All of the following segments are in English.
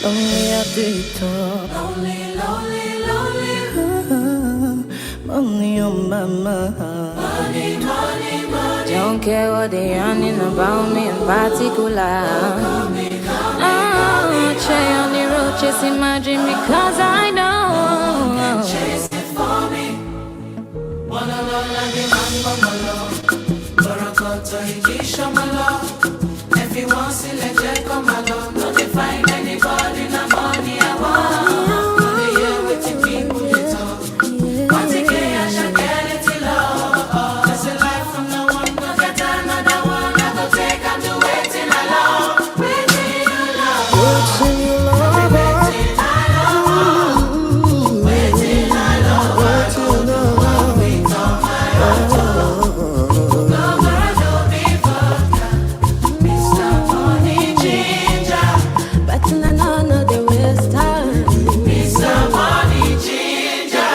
lonely at the top. Lonely, lonely, lonely. Money on my mind. Money, money, money. Don't care what they yarning about me in particular. Try on the road chasing my dream because I know. Chase it for me. Wanna love like a man, mama love. Barakata, Hikisha, my love. If you want to let it come along, no they find anybody, no money I want. No they hear what the people they talk. What the gay, I shall get it till love. That's a life from no one, no get another one. I go take, I'm do waiting alone. Waiting alone. Waiting alone. Waiting alone. Waiting alone. Wait on my own. No more, no be vodka. Mr. Money Ginger. But I know they waste time. Mr. Money Ginger.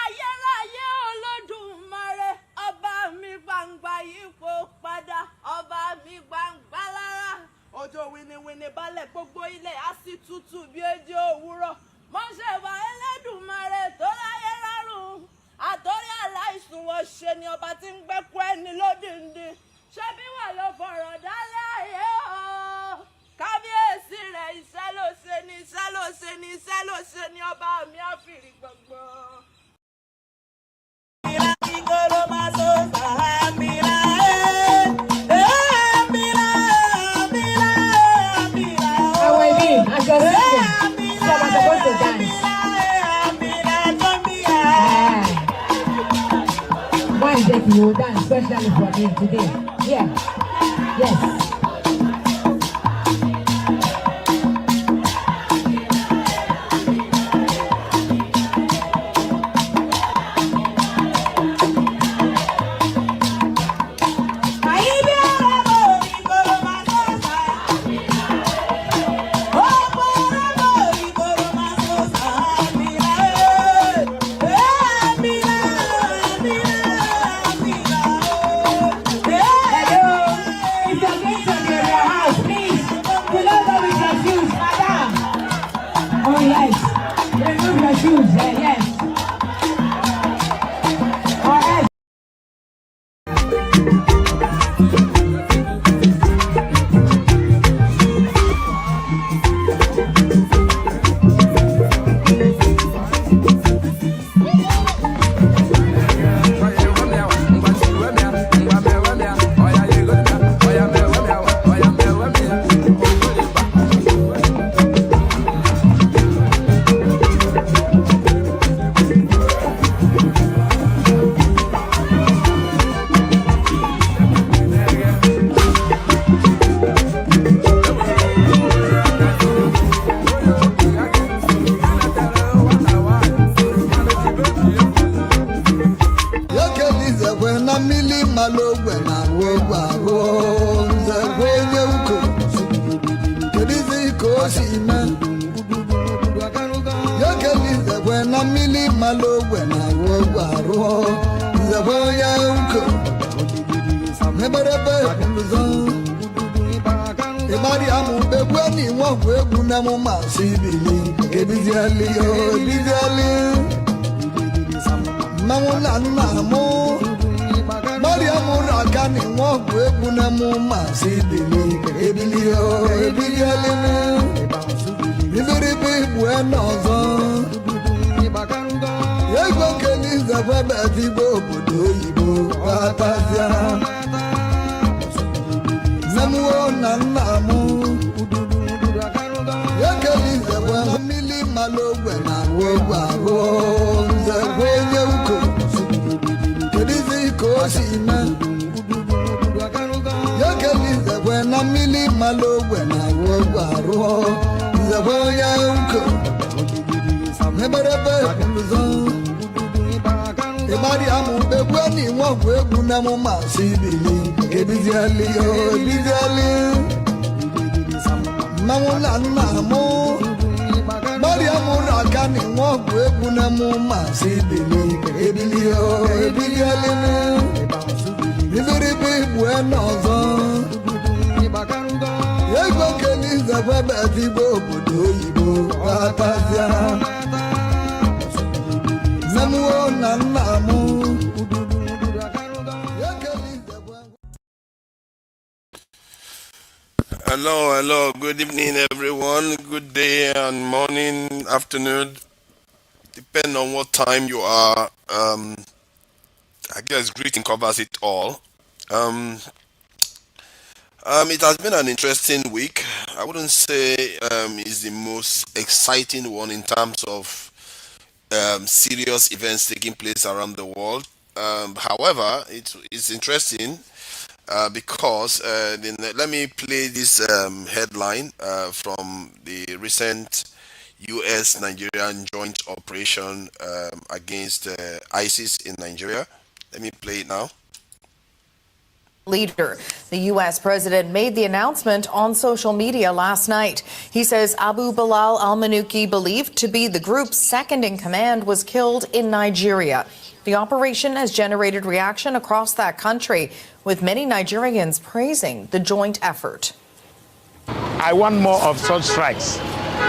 Ayérayé Olódùmarè, ọba mi gbangba yípo padà, ọba mi gbangba lára. Òjò winiwini balẹ̀ gbogbo ilẹ̀ á sì tutù bí ejò òwúrọ̀. Mo ṣèbà Elédùmarè tó láyé rárùn. Àtórí aláìsùn wọ́n ṣe ni ọba tí ń gbẹ́kú ẹni lódìndín. Ṣé bí wà ló fọ̀rọ̀ dálé ayé o? Kábíyèsí rẹ̀ iṣẹ́ ló ṣe ni, iṣẹ́ ló ṣe ni, iṣẹ́ ló ṣe ni ọba mi àfìrí gbọ̀ngbọ̀n. Why is that you dance especially for me today? Yeah. Yes. Hello. If you're going to Oh yes. Remove your shoes. Yes. All right. Hello, good evening everyone, good day and morning, afternoon, depending on what time you are. I guess greeting covers it all. It has been an interesting week. I wouldn't say it's the most exciting one in terms of serious events taking place around the world. However, it's interesting because let me play this headline from the recent U.S. Nigerian joint operation against ISIS in Nigeria. Let me play it now. Leader. The U.S. president made the announcement on social media last night. He says Abu Bilal al-Manuki, believed to be the group's second in command, was killed in Nigeria. The operation has generated reaction across that country, with many Nigerians praising the joint effort. I want more of such strikes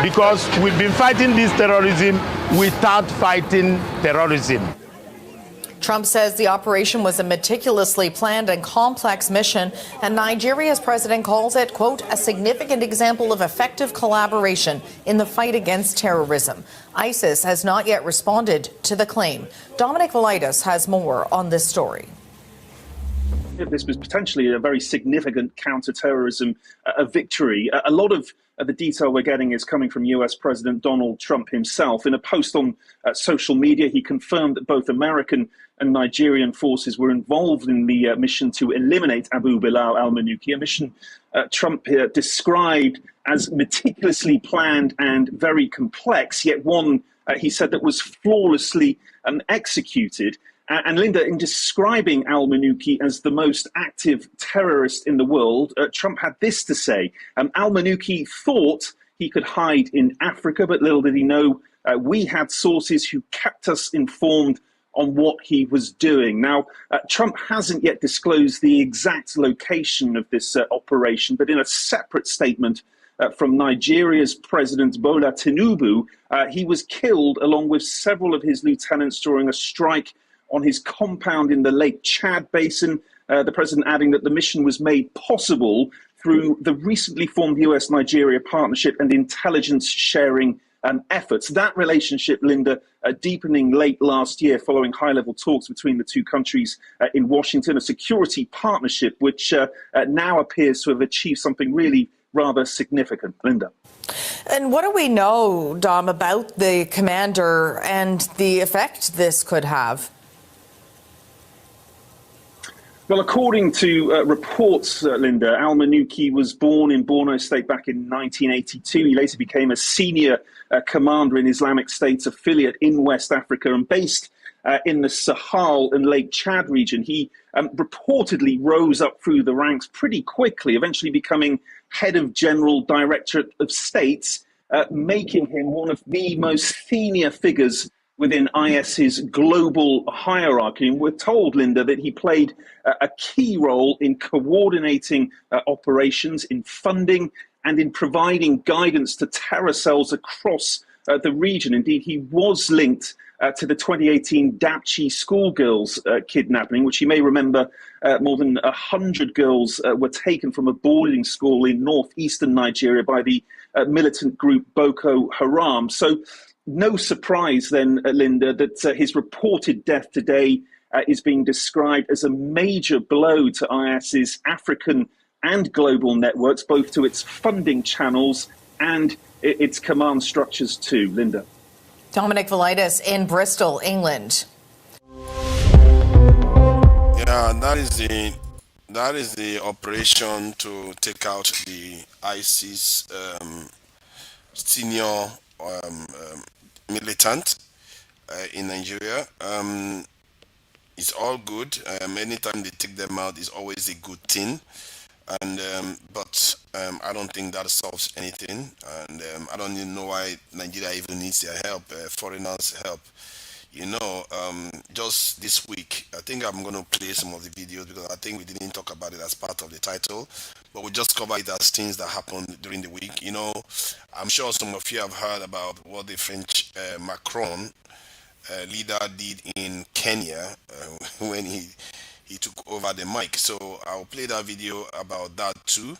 because we've been fighting this terrorism without fighting terrorism. Trump says the operation was a meticulously planned and complex mission, and Nigeria's president calls it, quote, a significant example of effective collaboration in the fight against terrorism. ISIS has not yet responded to the claim. Dominic Velitis has more on this story. This was potentially a very significant counterterrorism victory. A lot of the detail we're getting is coming from US President Donald Trump himself. In a post on social media, he confirmed that both American and Nigerian forces were involved in the mission to eliminate Abu Bilal al-Manuki, a mission Trump described as meticulously planned and very complex, yet one, he said, that was flawlessly executed. And Linda, in describing al-Manuki as the most active terrorist in the world, Trump had this to say. Al-Manuki thought he could hide in Africa, but little did he know we had sources who kept us informed on what he was doing. Now, Trump hasn't yet disclosed the exact location of this operation, but in a separate statement, from Nigeria's President Bola Tinubu. He was killed along with several of his lieutenants during a strike on his compound in the Lake Chad Basin. The president adding that the mission was made possible through the recently formed US-Nigeria partnership and intelligence sharing efforts. That relationship, Linda, deepening late last year following high-level talks between the two countries in Washington, a security partnership which now appears to have achieved something really rather significant. Linda. And what do we know, Dom, about the commander and the effect this could have? Well, according to reports, Linda, al-Manuki was born in Borno State back in 1982. He later became a senior commander in Islamic State's affiliate in West Africa and based in the Sahel and Lake Chad region. He reportedly rose up through the ranks pretty quickly, eventually becoming head of General Directorate of States, making him one of the most senior figures within IS's global hierarchy. And we're told, Linda, that he played a key role in coordinating operations, in funding, and in providing guidance to terror cells across the region. Indeed, he was linked to the 2018 Dapchi schoolgirls kidnapping, which you may remember more than 100 girls were taken from a boarding school in northeastern Nigeria by the militant group Boko Haram. So no surprise then, Linda, that his reported death today is being described as a major blow to IS's African and global networks, both to its funding channels and its command structures too. Linda. Dominic Velitis in Bristol, England. Yeah, that is the operation to take out the ISIS senior militant in Nigeria. It's all good. Anytime they take them out, it's always a good thing. And but I don't think that solves anything, and I don't even know why Nigeria even needs their help, foreigners' help. You know, just this week, I think I'm going to play some of the videos because I think we didn't talk about it as part of the title, but we just cover it as things that happened during the week. You know, I'm sure some of you have heard about what the French Macron leader did in Kenya when he took over the mic. So I'll play that video about that too,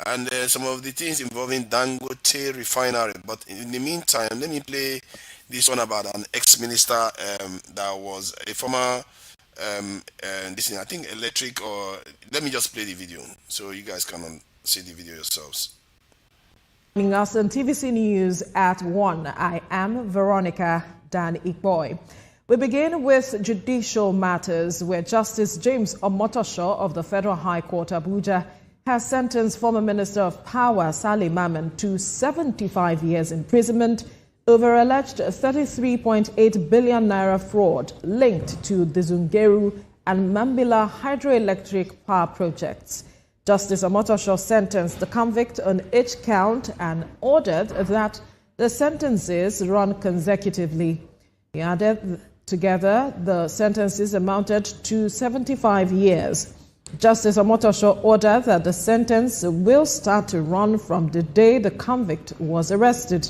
and some of the things involving Dangote refinery. But in the meantime, let me play this one about an ex-minister that was a former this I think electric, or let me just play the video so you guys can see the video yourselves. Joining us on TVC News at 1, I am Veronica Dan Ikboy. We begin with judicial matters, where Justice James Omotosho of the Federal High Court, Abuja, has sentenced former Minister of Power Sale Mamman to 75 years imprisonment over alleged 33.8 billion naira fraud linked to the Zungeru and Mambila hydroelectric power projects. Justice Omotosho sentenced the convict on each count and ordered that the sentences run consecutively. He added together, the sentences amounted to 75 years. Justice Omotosho ordered that the sentence will start to run from the day the convict was arrested.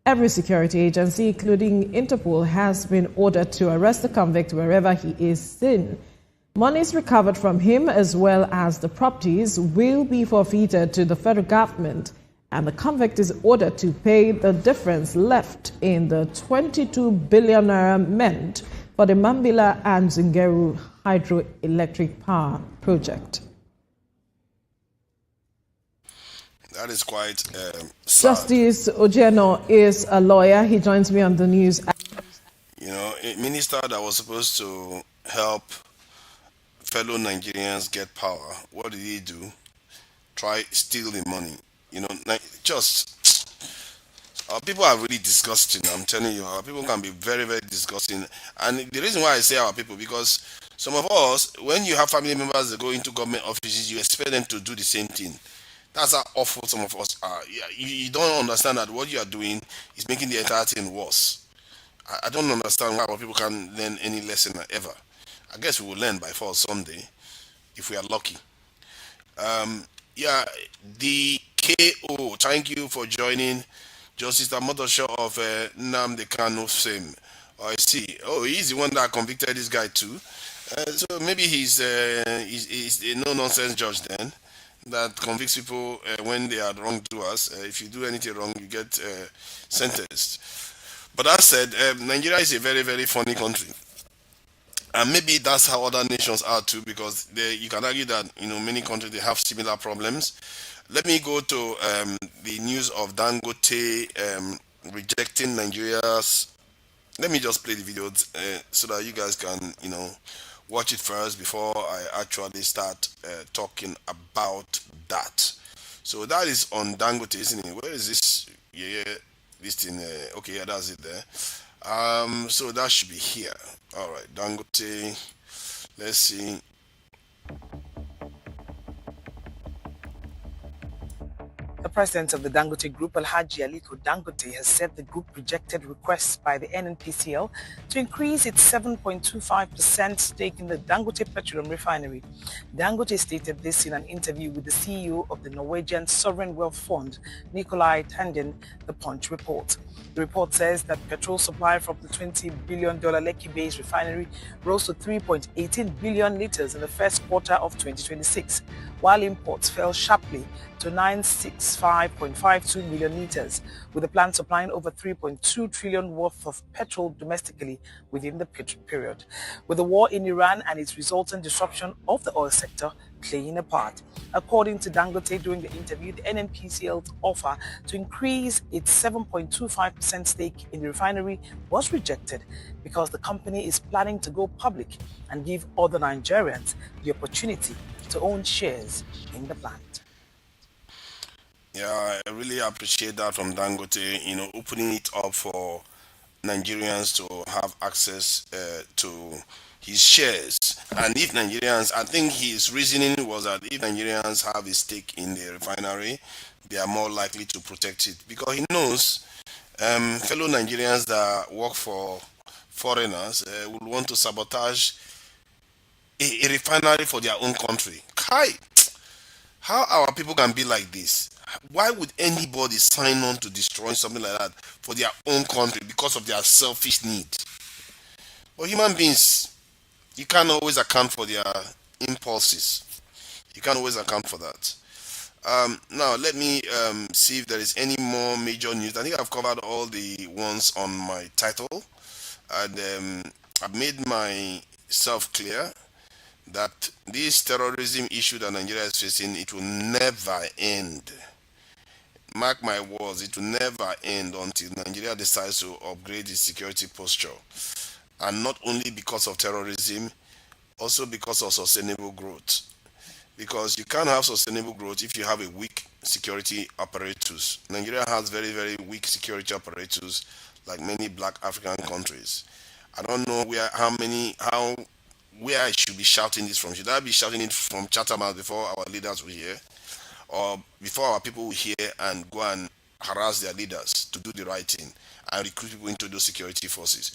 Every security agency, including Interpol, has been ordered to arrest the convict wherever he is seen. Monies recovered from him, as well as the properties, will be forfeited to the federal government, and the convict is ordered to pay the difference left in the 22 billion naira meant for the Mambila and Zungeru hydroelectric power project. That is quite sad. Justice Ojeno is a lawyer. He joins me on the news. You know, a minister that was supposed to help fellow Nigerians get power, what did he do? Try steal the money. You know, just people are really disgusting. I'm telling you, our people can be very, very disgusting. And the reason why I say our people, because some of us, when you have family members that go into government offices, you expect them to do the same thing. That's how awful some of us are. You don't understand that what you are doing is making the entire thing worse. I don't understand why our people can't learn any lesson ever. I guess we will learn by force someday, if we are lucky. Yeah, the KO, thank you for joining. Justice Amotosho of Nnamdi Kanu fame. Oh, I see. Oh, he's the one that convicted this guy too. So maybe he's a no-nonsense judge then that convicts people when they are wrongdoers. If you do anything wrong, you get sentenced. But that said, Nigeria is a very, very funny country. And maybe that's how other nations are too, because you can argue that many countries they have similar problems. Let me go to the news of Dangote rejecting Nigeria's. Let me just play the video so that you guys can watch it first before I actually start talking about that. So that is on Dangote, isn't it? Where is this? Yeah, this thing. Okay, yeah, that's it there. So that should be here. All right, Dangote. Let's see. The president of the Dangote Group, Alhaji Aliko Dangote, has said the group rejected requests by the NNPCL to increase its 7.25% stake in the Dangote Petroleum Refinery. Dangote stated this in an interview with the CEO of the Norwegian Sovereign Wealth Fund, Nikolai Tandin, the Punch report. The report says that petrol supply from the $20 billion Lekki-based refinery rose to 3.18 billion liters in the first quarter of 2026, while imports fell sharply to 965.52 million liters, with the plant supplying over 3.2 trillion worth of petrol domestically within the period, with the war in Iran and its resultant disruption of the oil sector playing a part. According to Dangote during the interview, the NNPCL's offer to increase its 7.25% stake in the refinery was rejected because the company is planning to go public and give other Nigerians the opportunity to own shares in the plant. Yeah, I really appreciate that from Dangote, opening it up for Nigerians to have access to his shares. And if Nigerians, I think his reasoning was that if Nigerians have a stake in the refinery, they are more likely to protect it, because he knows fellow Nigerians that work for foreigners would want to sabotage a refinery for their own country. Kai, how our people can be like this? Why would anybody sign on to destroy something like that for their own country because of their selfish need? But human beings, you can't always account for their impulses. You can't always account for that. Now, let me see if there is any more major news. I think I've covered all the ones on my title. And I've made myself clear that this terrorism issue that Nigeria is facing, it will never end. Mark my words, it will never end until Nigeria decides to upgrade its security posture. And not only because of terrorism, also because of sustainable growth. Because you can't have sustainable growth if you have a weak security apparatus. Nigeria has very, very weak security apparatus, like many black African countries. I don't know where I should be shouting this from. Should I be shouting it from Chatham House before our leaders will hear? Or before our people will hear and go and harass their leaders to do the right thing and recruit people into those security forces?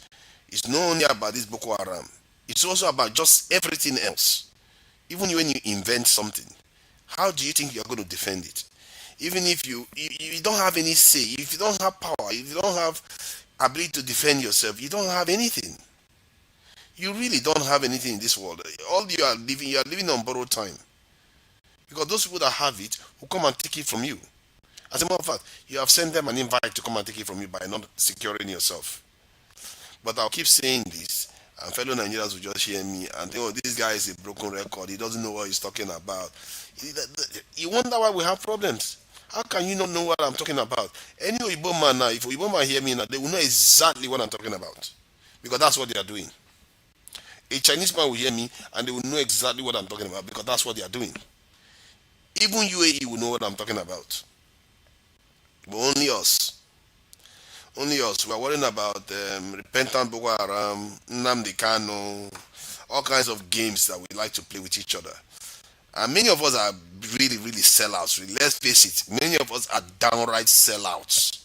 It's not only about this Boko Haram. It's also about just everything else. Even when you invent something, how do you think you're going to defend it? Even if you don't have any say, if you don't have power, if you don't have ability to defend yourself, you don't have anything. You really don't have anything in this world. All you are living on borrowed time. Because those people that have it will come and take it from you. As a matter of fact, you have sent them an invite to come and take it from you by not securing yourself. But I'll keep saying this, and fellow Nigerians will just hear me and think, oh, this guy is a broken record. He doesn't know what he's talking about. You wonder why we have problems. How can you not know what I'm talking about? Any Igbo man now, if Igbo man hear me now, they will know exactly what I'm talking about. Because that's what they are doing. A Chinese man will hear me and they will know exactly what I'm talking about, because that's what they are doing. Even UAE will know what I'm talking about. But only us. Only us. We are worrying about repentant Boko Haram, Nnamdi Kanu, all kinds of games that we like to play with each other. And many of us are really, really sellouts. Let's face it, many of us are downright sellouts.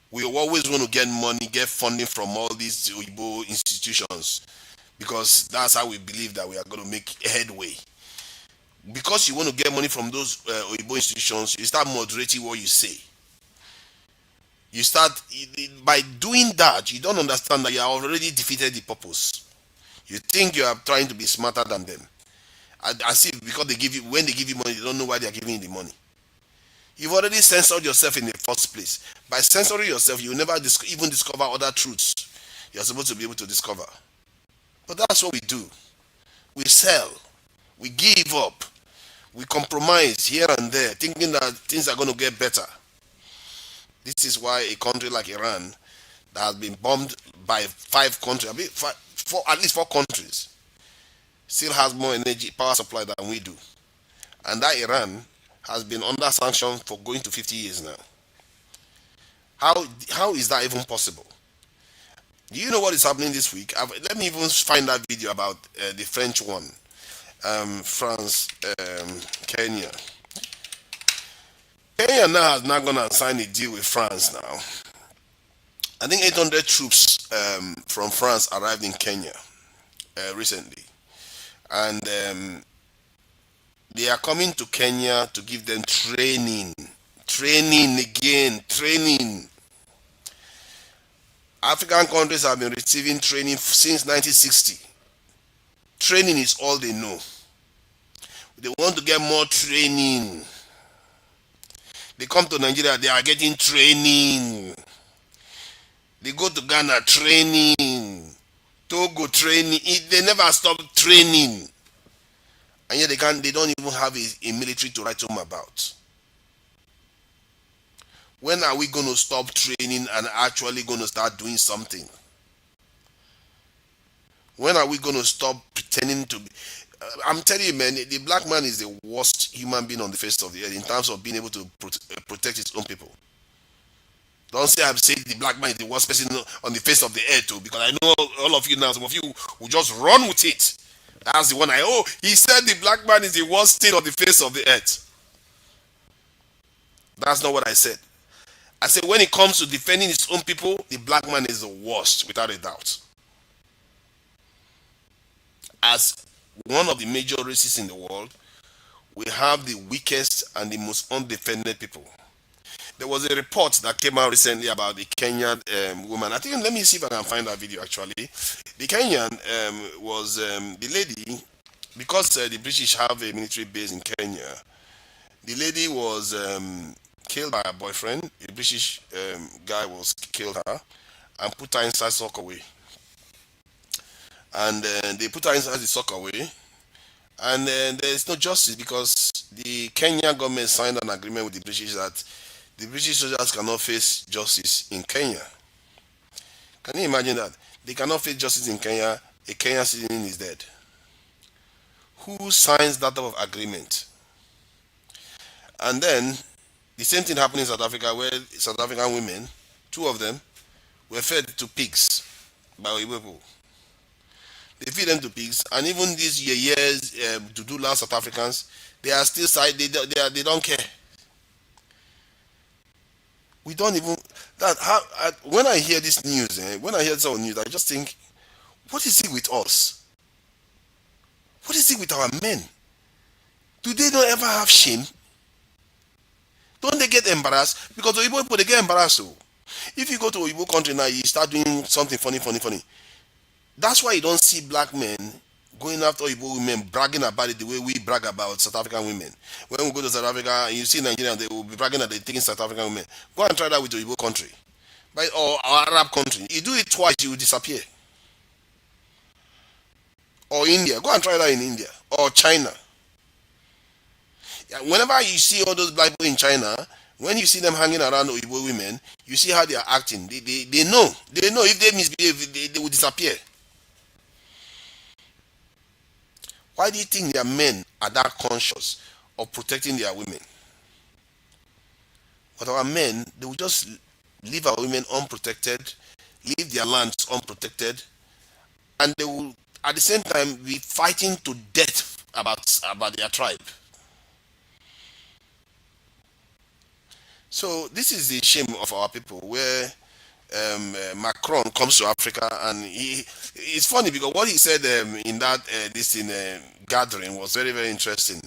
We always want to get money, get funding from all these Igbo institutions, because that's how we believe that we are going to make headway. because you want to get money from those Oyibo institutions, you start moderating what you say. You start, by doing that, you don't understand that you have already defeated the purpose. You think you are trying to be smarter than them. As if because when they give you money, you don't know why they are giving you the money. You've already censored yourself in the first place. By censoring yourself, you will never even discover other truths you're supposed to be able to discover. But that's what we do. We sell. We give up. We compromise here and there, thinking that things are going to get better. This is why a country like Iran that has been bombed by 5 countries, at least 4 countries, still has more energy power supply than we do. And that Iran has been under sanction for going to 50 years now. How is that even possible? Do you know what is happening this week? Let me even find that video about the French one. France, Kenya. Kenya now has not gone and signed a deal with France now. I think 800 troops from France arrived in Kenya recently. And they are coming to Kenya to give them training. Training. African countries have been receiving training since 1960. Training is all they know. They want to get more training. They come to Nigeria, they are getting training. They go to Ghana, training. Togo, training. They never stop training. And yet they don't even have a military to write home about. When are we going to stop training and actually going to start doing something? When are we going to stop pretending to be... I'm telling you, man, the black man is the worst human being on the face of the earth in terms of being able to protect his own people. Don't say I'm saying the black man is the worst person on the face of the earth too, because I know all of you now, some of you will just run with it. That's the one he said the black man is the worst thing on the face of the earth. That's not what I said. I said when it comes to defending his own people, the black man is the worst, without a doubt. As one of the major races in the world, we have the weakest and the most undefended people. There was a report that came out recently about the Kenyan woman. I think, let me see if I can find that video actually. The Kenyan was the lady, because the British have a military base in Kenya, the lady was killed by her boyfriend. A British guy was killed her and put her inside Sockaway. And they put her inside the Sockaway. And there's no justice because the Kenyan government signed an agreement with the British that the British soldiers cannot face justice in Kenya. Can you imagine that? They cannot face justice in Kenya. A Kenyan citizen is dead. Who signs that type of agreement? And then the same thing happened in South Africa, where South African women, 2 of them, were fed to pigs by Oyibo people. They feed them to pigs, and even these years to do last South Africans, they are still side. They don't care. We don't even when I hear this news, when I hear this news, I just think, what is it with us? What is it with our men? Do they not ever have shame? Don't they get embarrassed? Because the Igbo people, they get embarrassed too. If you go to Igbo country now, you start doing something funny. That's why you don't see black men going after Igbo women, bragging about it the way we brag about South African women. When we go to South Africa, you see Nigerians, they will be bragging that they're taking South African women. Go and try that with the Igbo country. Or Arab country. You do it twice, you will disappear. Or India. Go and try that in India. Or China. Yeah, whenever you see all those black people in China, when you see them hanging around Igbo women, you see how they are acting. They know. They know if they misbehave, they will disappear. Why do you think their men are that conscious of protecting their women? But our men, they will just leave our women unprotected, leave their lands unprotected, and they will at the same time be fighting to death about their tribe. So this is the shame of our people, where Macron comes to Africa, and it's funny because what he said in that gathering was very, very interesting.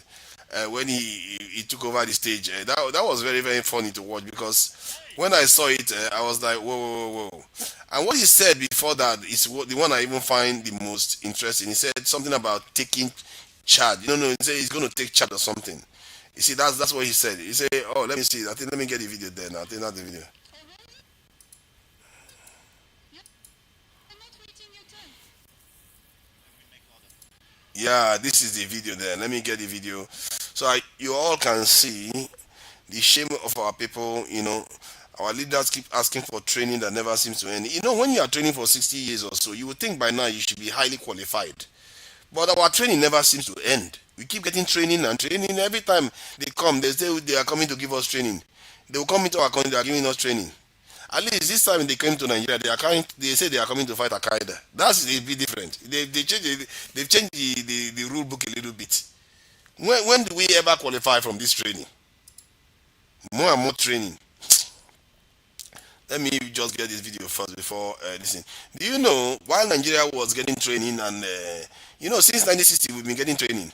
when he took over the stage. That was very, very funny to watch, because when I saw it, I was like, whoa, whoa, whoa, whoa. And what he said before that is the one I even find the most interesting. He said something about taking charge. No, he said he's going to take charge or something. You see, that's what he said. He said, oh, let me see. I think let me get the video there now. I think that's the video. Yeah, this is the video there. Let me get the video so you all can see the shame of our people. Our leaders keep asking for training that never seems to end. When you are training for 60 years or so, you would think by now you should be highly qualified. But our training never seems to end. We keep getting training and training. Every time they come, they say they are coming to give us training. They will come into our country, they are giving us training. At least this time they came to Nigeria, they say they are coming to fight Al-Qaeda. That's a bit different. They've changed the rule book a little bit. When do we ever qualify from this training? More and more training. Let me just get this video first before listening. Do you know, while Nigeria was getting training, and since 1960 we've been getting training.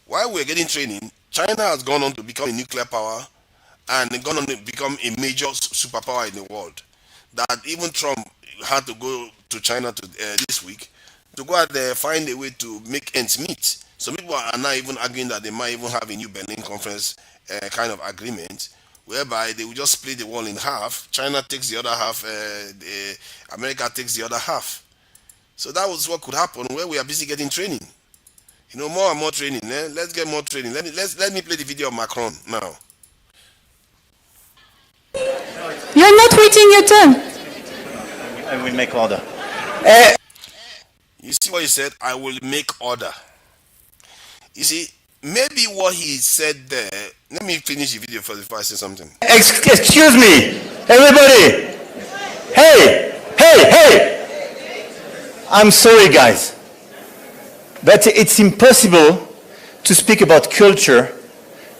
While we're getting training, China has gone on to become a nuclear power and gone on to become a major superpower in the world. That even Trump had to go to China this week to go out there, find a way to make ends meet. Some people are now even arguing that they might even have a new Berlin Conference kind of agreement, whereby they will just split the wall in half. China takes the other half, America takes the other half. So that was what could happen, where we are busy getting training. More and more training. Let's get more training. Let me play the video of Macron now. You're not waiting your turn. I will make order. You see what he said? I will make order. You see, maybe what he said there. Let me finish the video first before I say something. Excuse me, everybody. Hey. I'm sorry, guys, but it's impossible to speak about culture,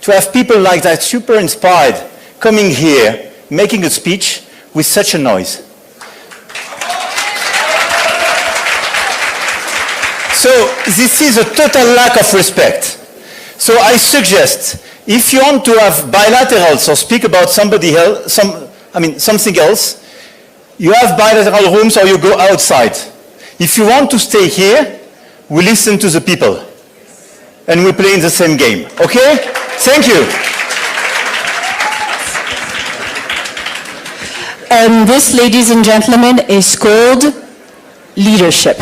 to have people like that super inspired coming here, making a speech with such a noise. So this is a total lack of respect. So I suggest, if you want to have bilaterals or speak about somebody else, something else, you have bilateral rooms or you go outside. If you want to stay here, we listen to the people and we play in the same game. Okay? Thank you. And this, ladies and gentlemen, is called leadership.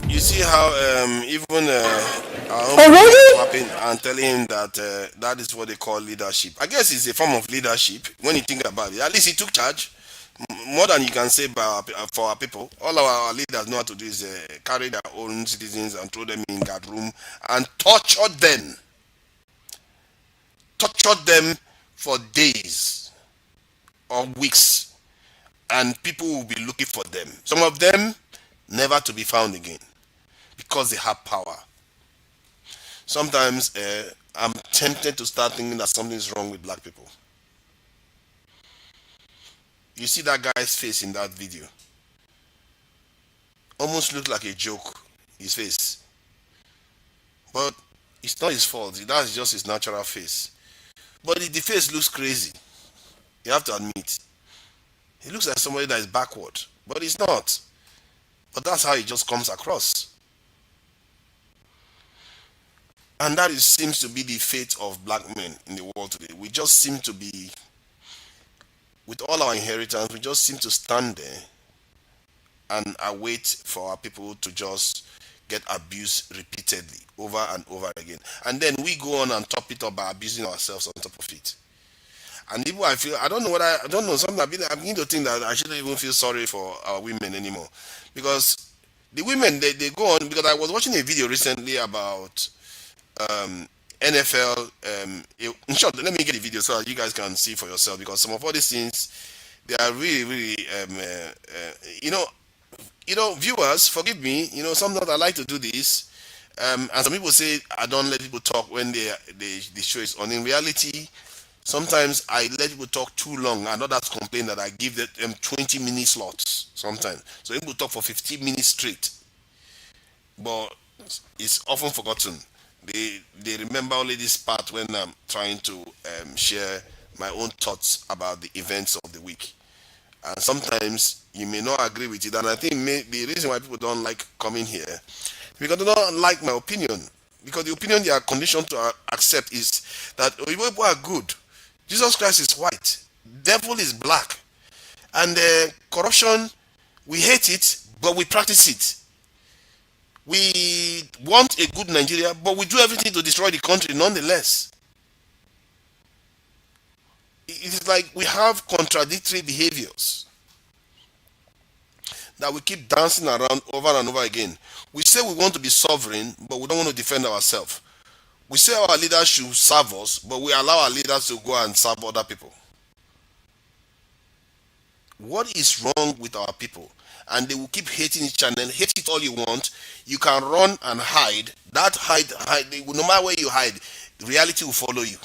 You see how even already and telling him that that is what they call leadership. I guess it's a form of leadership when you think about it. At least he took charge. More than you can say for our people. All our leaders know how to do is carry their own citizens and throw them in that room and torture them. Torture them for days or weeks, and people will be looking for them. Some of them never to be found again because they have power. Sometimes I'm tempted to start thinking that something is wrong with black people. You see that guy's face in that video. Almost looked like a joke, his face. But it's not his fault. That's just his natural face. But the face looks crazy. You have to admit. He looks like somebody that is backward. But he's not. But that's how he just comes across. And that seems to be the fate of black men in the world today. We just seem to be, with all our inheritance, we just seem to stand there and await for our people to just get abused repeatedly over and over again. And then we go on and top it up by abusing ourselves on top of it. And even I don't know, something I'm beginning to think that I shouldn't even feel sorry for our women anymore. Because the women, they go on, because I was watching a video recently about NFL. In short, let me get the video so that you guys can see for yourself, because some of all these things, they are really, viewers, forgive me, sometimes I like to do this, and some people say I don't let people talk when the show is on. In reality, sometimes I let people talk too long, and others complain that I give them 20-minute slots sometimes. So people talk for 15 minutes straight. but it's often forgotten. They remember only this part when I'm trying to share my own thoughts about the events of the week. And sometimes you may not agree with it, and I think the reason why people don't like coming here because they don't like my opinion. Because the opinion they are conditioned to accept is that people are good. Jesus Christ is white. Devil is black. And corruption, we hate it, but we practice it. We want a good Nigeria, but we do everything to destroy the country nonetheless. It is like we have contradictory behaviors that we keep dancing around over and over again. We say we want to be sovereign, but we don't want to defend ourselves. We say our leaders should serve us, but we allow our leaders to go and serve other people. What is wrong with our people? And they will keep hating each other. Hate it all you want. You can run and hide. That hide, no matter where you hide, reality will follow you.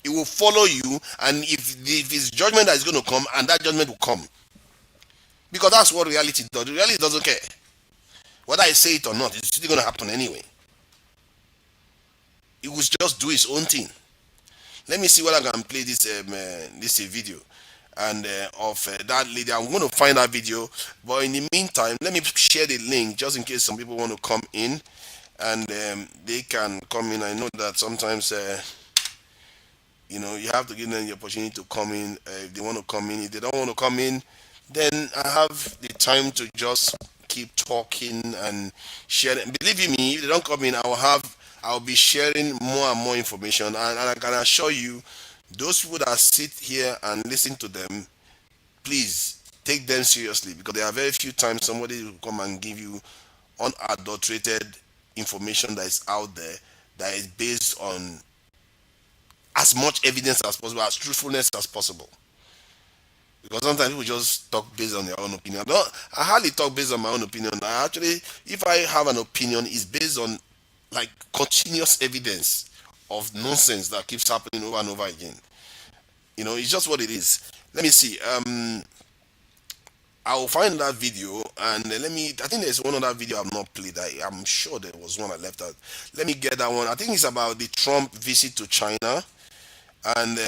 It will follow you, and if it's judgment that is going to come, and that judgment will come. Because that's what reality does. Reality doesn't care. Whether I say it or not, it's still going to happen anyway. It will just do its own thing. Let me see whether I can play this video and of that lady. I'm going to find that video, but in the meantime, let me share the link just in case some people want to come in, and they can come in. I know that sometimes you have to give them the opportunity to come in if they want to come in. If they don't want to come in, then I have the time to just keep talking and sharing. Believe me, if they don't come in, I'll be sharing more and more information, and I can assure you, those people that sit here and listen to them, please take them seriously, because there are very few times somebody will come and give you unadulterated information that is out there, that is based on as much evidence as possible, as truthfulness as possible. Because sometimes people just talk based on their own opinion. I hardly talk based on my own opinion. If I have an opinion, it's based on like continuous evidence of nonsense that keeps happening over and over again. It's just what it is. Let me see. I will find that video, and I think there's one other video I've not played. I'm sure there was one I left out. Let me get that one. I think it's about the Trump visit to China. And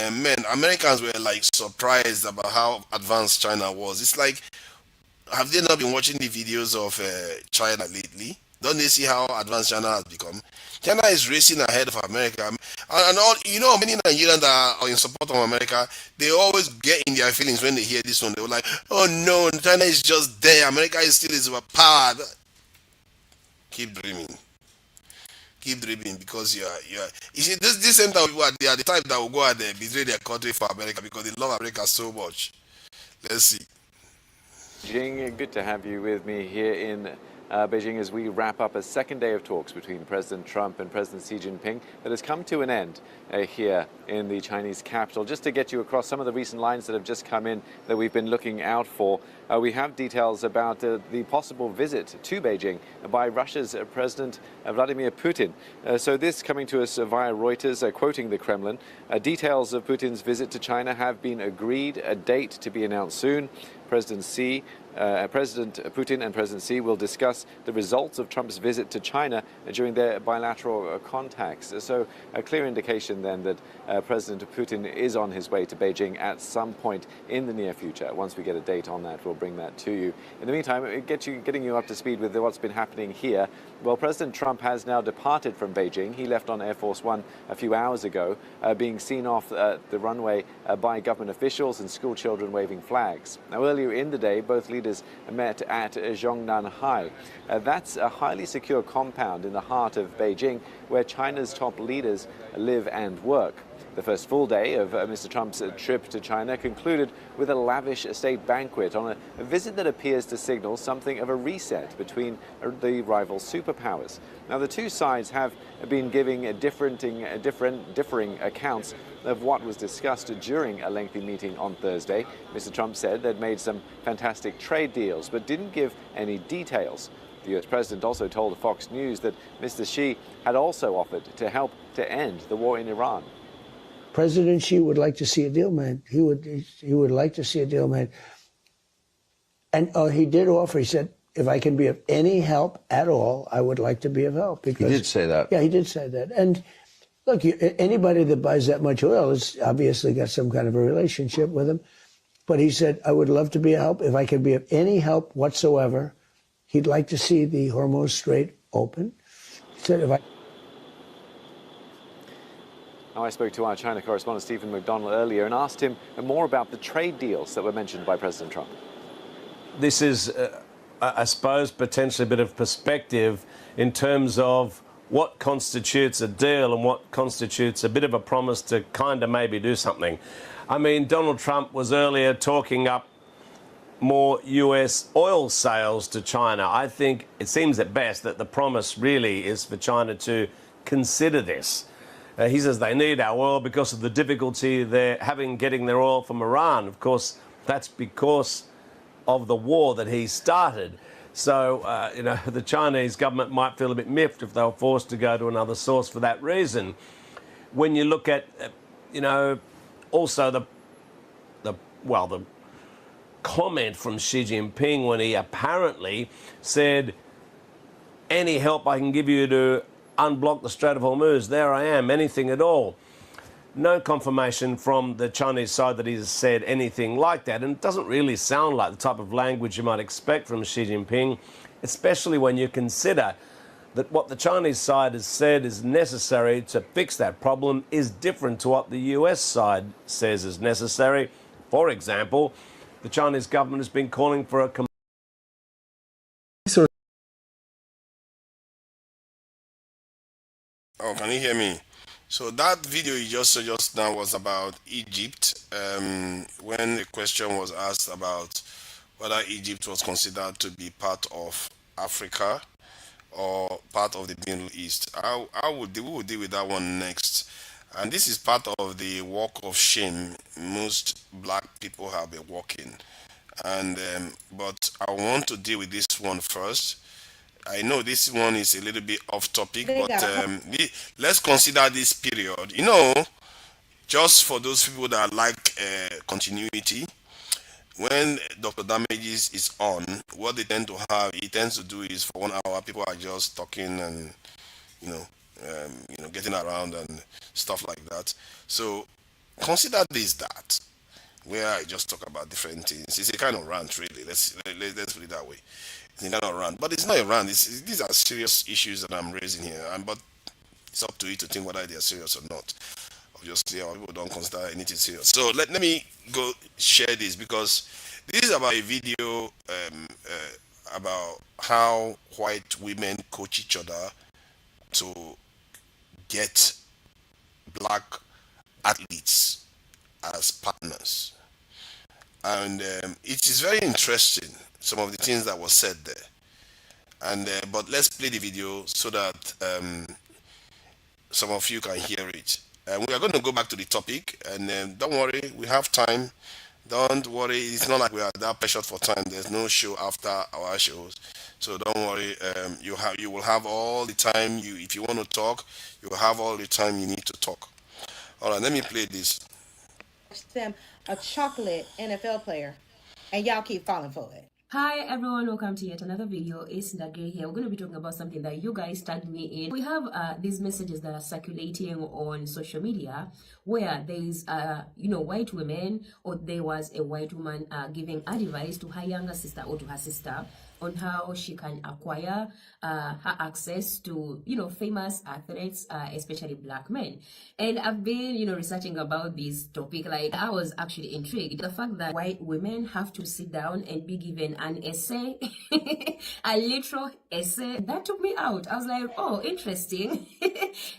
Americans were like surprised about how advanced China was. It's like, have they not been watching the videos of China lately? Don't they see how advanced China has become? China is racing ahead of America. And all, many Nigerians that are in support of America, they always get in their feelings when they hear this one. They were like, oh no, China is just there. America is still overpowered. Keep dreaming. Keep dreaming, because you see, this same type of people, they are the type that will go out there betray their country for America because they love America so much. Let's see. Jing, good to have you with me here in Beijing as we wrap up a second day of talks between President Trump and President Xi Jinping that has come to an end here in the Chinese capital. Just to get you across some of the recent lines that have just come in that we've been looking out for, we have details about the possible visit to Beijing by Russia's President Vladimir Putin. So this coming to us via Reuters, quoting the Kremlin. Details of Putin's visit to China have been agreed, a date to be announced soon. President Putin and President Xi will discuss the results of Trump's visit to China during their bilateral contacts. So a clear indication then that President Putin is on his way to Beijing at some point in the near future. Once we get a date on that, we'll bring that to you. In the meantime, getting you up to speed with what's been happening here. Well, President Trump has now departed from Beijing. He left on Air Force One a few hours ago, being seen off the runway by government officials and school children waving flags. Now, earlier in the day, both leaders met at Zhongnan High. That's a highly secure compound in the heart of Beijing where China's top leaders live and work. The first full day of Mr. Trump's trip to China concluded with a lavish state banquet on a visit that appears to signal something of a reset between the rival superpowers. Now, the two sides have been giving differing accounts of what was discussed during a lengthy meeting on Thursday. Mr. Trump said they'd made some fantastic trade deals, but didn't give any details. The US president also told Fox News that Mr. Xi had also offered to help to end the war in Iran. President Xi would like to see a deal made. He would like to see a deal made. And he did offer, he said, if I can be of any help at all, I would like to be of help. Because, he did say that. Yeah, he did say that. And look, anybody that buys that much oil has obviously got some kind of a relationship with him. But he said, I would love to be a help. If I can be of any help whatsoever, he'd like to see the Hormuz Strait open. He said, if I... Now, I spoke to our China correspondent Stephen McDonald earlier and asked him more about the trade deals that were mentioned by President Trump. This is, I suppose, potentially a bit of perspective in terms of what constitutes a deal and what constitutes a bit of a promise to kind of maybe do something. I mean, Donald Trump was earlier talking up more US oil sales to China. I think it seems at best that the promise really is for China to consider this. He says they need our oil because of the difficulty they're having getting their oil from Iran. Of course, that's because of the war that he started. So, you know, the Chinese government might feel a bit miffed if they were forced to go to another source for that reason. When you look at, you know, also the comment from Xi Jinping when he apparently said, any help I can give you to unblock the Strait of Hormuz, there I am, anything at all. No confirmation from the Chinese side that he's said anything like that, and it doesn't really sound like the type of language you might expect from Xi Jinping, especially when you consider that what the Chinese side has said is necessary to fix that problem is different to what the US side says is necessary. For example, the Chinese government has been calling for a... Oh, can you hear me? So that video you just saw just now was about Egypt, when the question was asked about whether Egypt was considered to be part of Africa or part of the Middle East. We will deal with that one next. And this is part of the walk of shame most black people have been walking. And but I want to deal with this one first. I know this one is a little bit off topic, but let's consider this period. You know, just for those people that like continuity, when Dr. Damages is on, what they tend to have, he tends to do is for 1 hour, people are just talking and, you know, getting around and stuff like that. So consider this that, where I just talk about different things. It's a kind of rant, really. Let's put it that way. It's a kind of rant, but it's not a rant. These are serious issues that I'm raising here, but it's up to you to think whether they are serious or not. Obviously, our people don't consider anything serious. So let me go share this, because this is about a video about how white women coach each other to get black athletes as partners. And it is very interesting, some of the things that were said there. And but let's play the video so that some of you can hear it. We are going to go back to the topic, and don't worry, we have time. Don't worry, it's not like we are that pressured for time. There's no show after our shows, so don't worry. You will have all the time. If you want to talk, you will have all the time you need to talk. All right, let me play this. Them a chocolate NFL player, and y'all keep falling for it. Hi everyone, welcome to yet another video. It's Ndage here. We're going to be talking about something that you guys tagged me in. We have these messages that are circulating on social media where there is white women, or there was a white woman giving advice to her younger sister or to her sister on how she can acquire her access to, famous athletes, especially black men. And I've been, researching about this topic. Like, I was actually intrigued. The fact that white women have to sit down and be given an essay, a literal essay, that took me out. I was like, oh, interesting.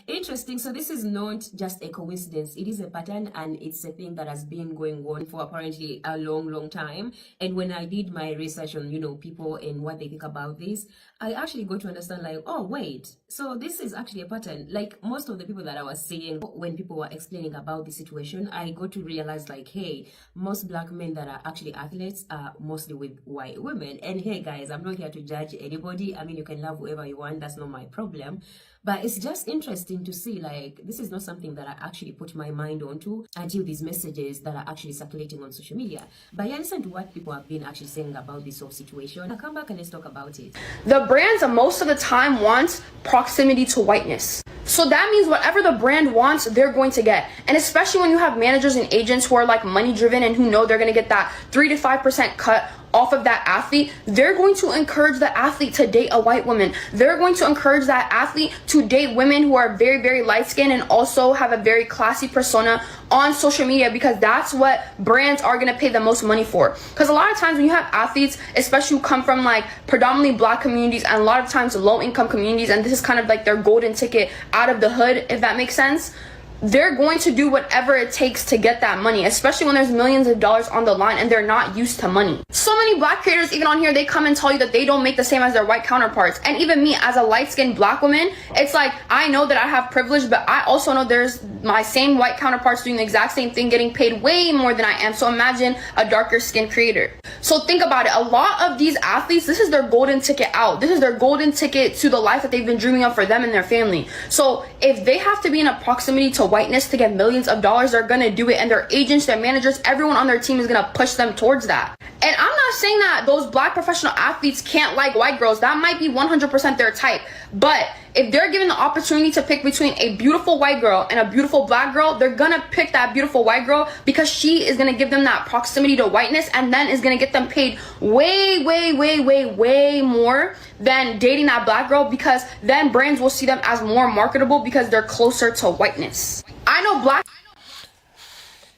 Interesting. So this is not just a coincidence. It is a pattern, and it's a thing that has been going on for apparently a long, long time. And when I did my research on, people and what they think about this, I actually got to understand, like, oh wait, so this is actually a pattern. Like, most of the people that I was seeing when people were explaining about the situation, I got to realize, like, hey, most black men that are actually athletes are mostly with white women. And hey guys, I'm not here to judge anybody. I mean, you can love whoever you want, that's not my problem. But it's just interesting to see, like, this is not something that I actually put my mind onto until these messages that are actually circulating on social media. But yeah, listen to what people have been actually saying about this whole situation. I'll come back and let's talk about it. The brands most of the time want proximity to whiteness. So that means whatever the brand wants, they're going to get. And especially when you have managers and agents who are like money driven and who know they're going to get that 3 to 5% cut off of that athlete, they're going to encourage the athlete to date a white woman. They're going to encourage that athlete to date women who are very, very light-skinned and also have a very classy persona on social media, because that's what brands are going to pay the most money for. Because a lot of times when you have athletes, especially who come from like predominantly black communities and a lot of times low-income communities, and this is kind of like their golden ticket out of the hood, if that makes sense, they're going to do whatever it takes to get that money, especially when there's millions of dollars on the line and they're not used to money. So many black creators, even on here, they come and tell you that they don't make the same as their white counterparts. And even me, as a light-skinned black woman, it's like, I know that I have privilege, but I also know there's my same white counterparts doing the exact same thing, getting paid way more than I am. So imagine a darker skinned creator. So think about it. A lot of these athletes, this is their golden ticket out. This is their golden ticket to the life that they've been dreaming of for them and their family. So if they have to be in a proximity to whiteness to get millions of dollars, they're gonna do it, and their agents, their managers, everyone on their team is gonna push them towards that. And I'm not saying that those black professional athletes can't like white girls. That might be 100% their type. But if they're given the opportunity to pick between a beautiful white girl and a beautiful black girl, they're gonna pick that beautiful white girl because she is gonna give them that proximity to whiteness, and then is gonna get them paid way, way, way, way, way more than dating that black girl, because then brands will see them as more marketable because they're closer to whiteness. I know black.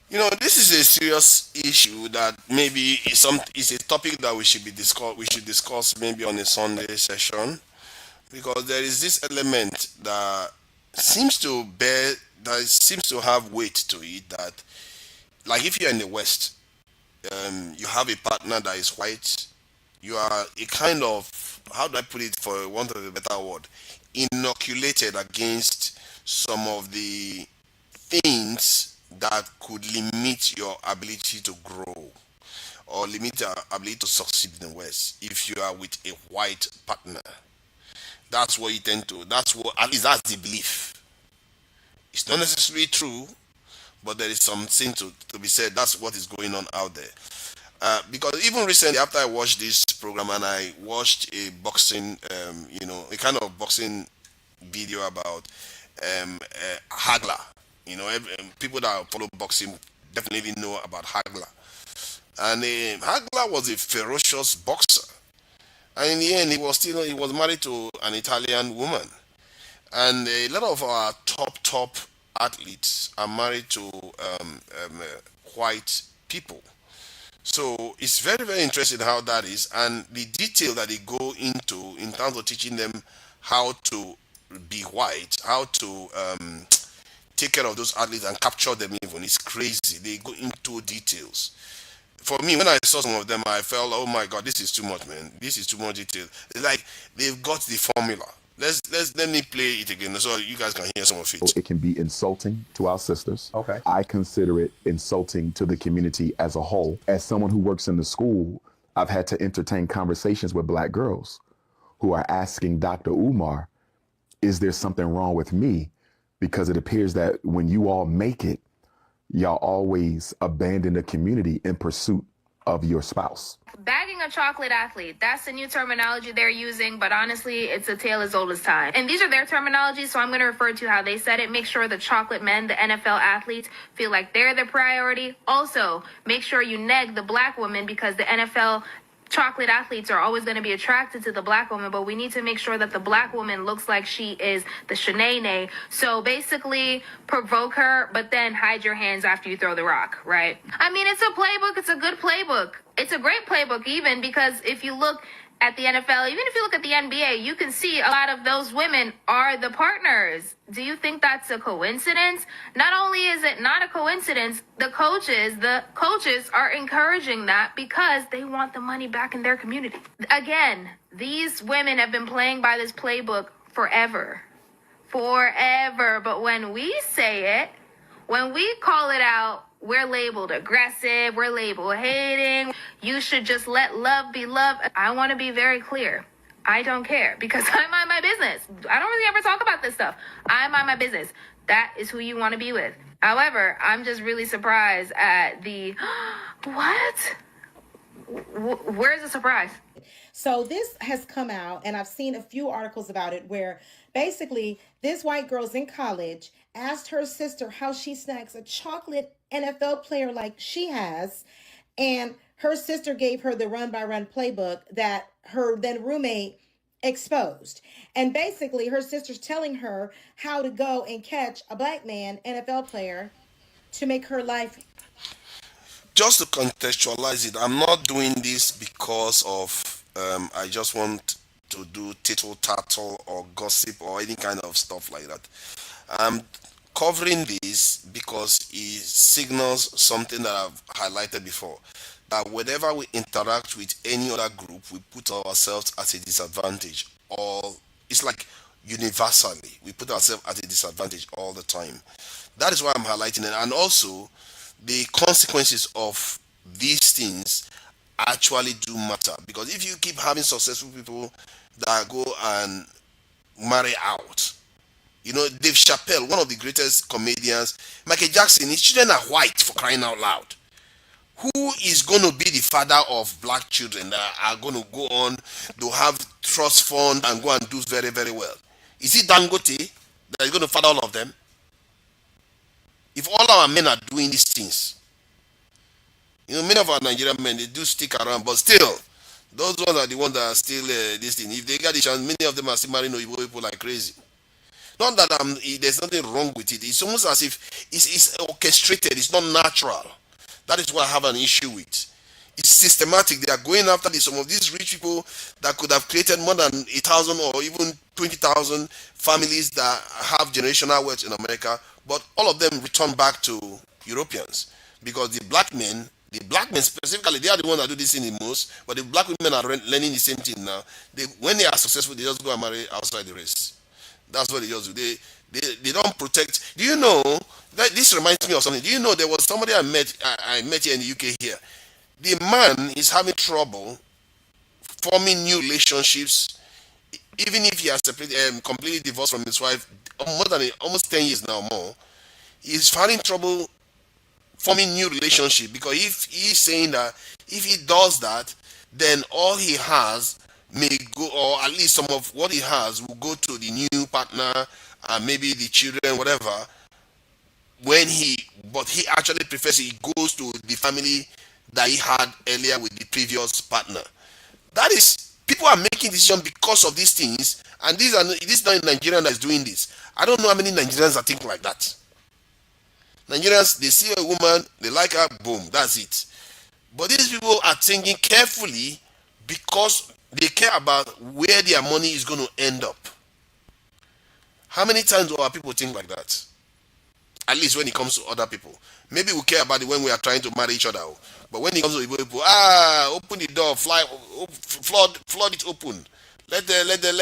You know, this is a serious issue that maybe is a topic that we should discuss maybe on a Sunday session, because there is this element that seems to have weight to it, that like if you're in the West, you have a partner that is white, you are a kind of, how do I put it for want of a better word, inoculated against some of the things that could limit your ability to grow or limit your ability to succeed in the West if you are with a white partner. That's what you tend to, at least that's the belief. It's not necessarily true, but there is something to be said. That's what is going on out there. Because even recently, after I watched this program and I watched a boxing, a kind of boxing video about Hagler. You know, people that follow boxing definitely know about Hagler. And Hagler was a ferocious boxer. And in the end, he was married to an Italian woman. And a lot of our top athletes are married to white people. So it's very, very interesting how that is, and the detail that they go into in terms of teaching them how to be white, how to take care of those athletes and capture them even. It's crazy. They go into details. For me, when I saw some of them, I felt, oh my God, this is too much, man. This is too much detail. It's like they've got the formula. Let me play it again so you guys can hear some of it. It can be insulting to our sisters. Okay. I consider it insulting to the community as a whole. As someone who works in the school, I've had to entertain conversations with black girls who are asking Dr. Umar, is there something wrong with me? Because it appears that when you all make it, y'all always abandon the community in pursuit of your spouse. Bagging a chocolate athlete, that's the new terminology they're using, but honestly, it's a tale as old as time. And these are their terminologies, so I'm going to refer to how they said it. Make sure the chocolate men, the NFL athletes, feel like they're the priority. Also, make sure you neg the black woman, because the NFL chocolate athletes are always going to be attracted to the black woman, but we need to make sure that the black woman looks like she is the Shanae. So basically provoke her, but then hide your hands after you throw the rock, right? I mean, it's a playbook. It's a good playbook. It's a great playbook even, because if you look at the NFL, even if you look at the NBA, you can see a lot of those women are the partners. Do you think that's a coincidence? Not only is it not a coincidence, the coaches are encouraging that because they want the money back in their community. Again, these women have been playing by this playbook forever. But when we say it, when we call it out, we're labeled aggressive, we're labeled hating. You should just let love be love. I want to be very clear. I don't care because I mind my business. I don't really ever talk about this stuff. I mind my business. That is who you want to be with. However, I'm just really surprised at the what? Where's the surprise? So this has come out, and I've seen a few articles about it where basically this white girl's in college, asked her sister how she snacks a chocolate NFL player like she has, and her sister gave her the run-by-run playbook that her then roommate exposed. And basically her sister's telling her how to go and catch a black man, NFL player, to make her life. Just to contextualize it, I'm not doing this because of I just want to do tittle tattle or gossip or any kind of stuff like that. I'm covering this because it signals something that I've highlighted before, that whenever we interact with any other group, we put ourselves at a disadvantage. Or it's like universally, we put ourselves at a disadvantage all the time. That is why I'm highlighting it. And also, the consequences of these things actually do matter. Because if you keep having successful people that go and marry out, you know, Dave Chappelle, one of the greatest comedians, Michael Jackson, his children are white, for crying out loud. Who is going to be the father of black children that are going to go on to have trust fund and go and do very, very well? Is it Dangote that is going to father all of them? If all our men are doing these things, you know, many of our Nigerian men, they do stick around, but still, those ones are the ones that are still this thing. If they get the chance, many of them are still marrying Igbo people like crazy. Not that there's nothing wrong with it. It's almost as if it's orchestrated. It's not natural. That is what I have an issue with. It's systematic. They are going after some of these rich people that could have created more than 1,000 or even 20,000 families that have generational wealth in America, but all of them return back to Europeans because the black men specifically, they are the ones that do this thing the most, but the black women are learning the same thing now. When they are successful, they just go and marry outside the race. That's what they just do. They don't protect. Do you know that this reminds me of something? Do you know there was somebody I met here in the UK here? The man is having trouble forming new relationships, even if he has separated, completely divorced from his wife, almost 10 years now more. He's finding trouble forming new relationship because if he's saying that if he does that, then all he has may go, or at least some of what he has will go to the new partner and maybe the children, whatever. But he actually prefers he goes to the family that he had earlier with the previous partner. That is, people are making decisions because of these things, and this is not a Nigerian that is doing this. I don't know how many Nigerians that think like that. Nigerians, they see a woman, they like her, boom, that's it. But these people are thinking carefully because they care about where their money is going to end up. How many times do our people think like that? At least when it comes to other people. Maybe we care about it when we are trying to marry each other. But when it comes to Igbo people, open the door, flood it open. Let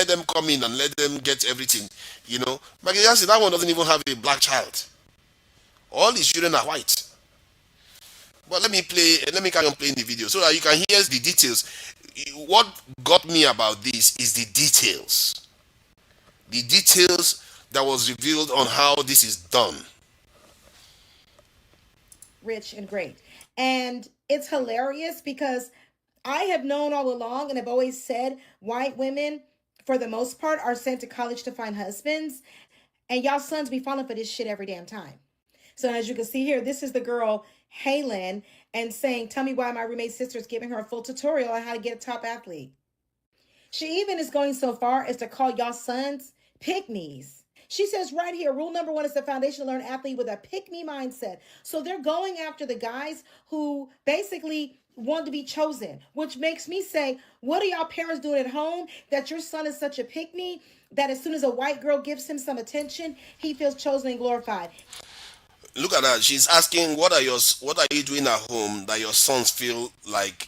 them come in and let them get everything. You know, but that one doesn't even have a black child. All his children are white. But let me carry on playing the video so that you can hear the details. What got me about this is the details. The details that was revealed on how this is done. Rich and great. And it's hilarious because I have known all along and have always said white women, for the most part, are sent to college to find husbands. And y'all sons be falling for this shit every damn time. So as you can see here, this is the girl, Halen, and saying, tell me why my roommate's sister is giving her a full tutorial on how to get a top athlete. She even is going so far as to call y'all sons pick-me's. She says right here, rule number 1 is the foundation to learn athlete with a pick-me mindset. So they're going after the guys who basically want to be chosen, which makes me say, what are y'all parents doing at home that your son is such a pick-me that as soon as a white girl gives him some attention, he feels chosen and glorified? Look at that. She's asking, what are you doing at home that your sons feel like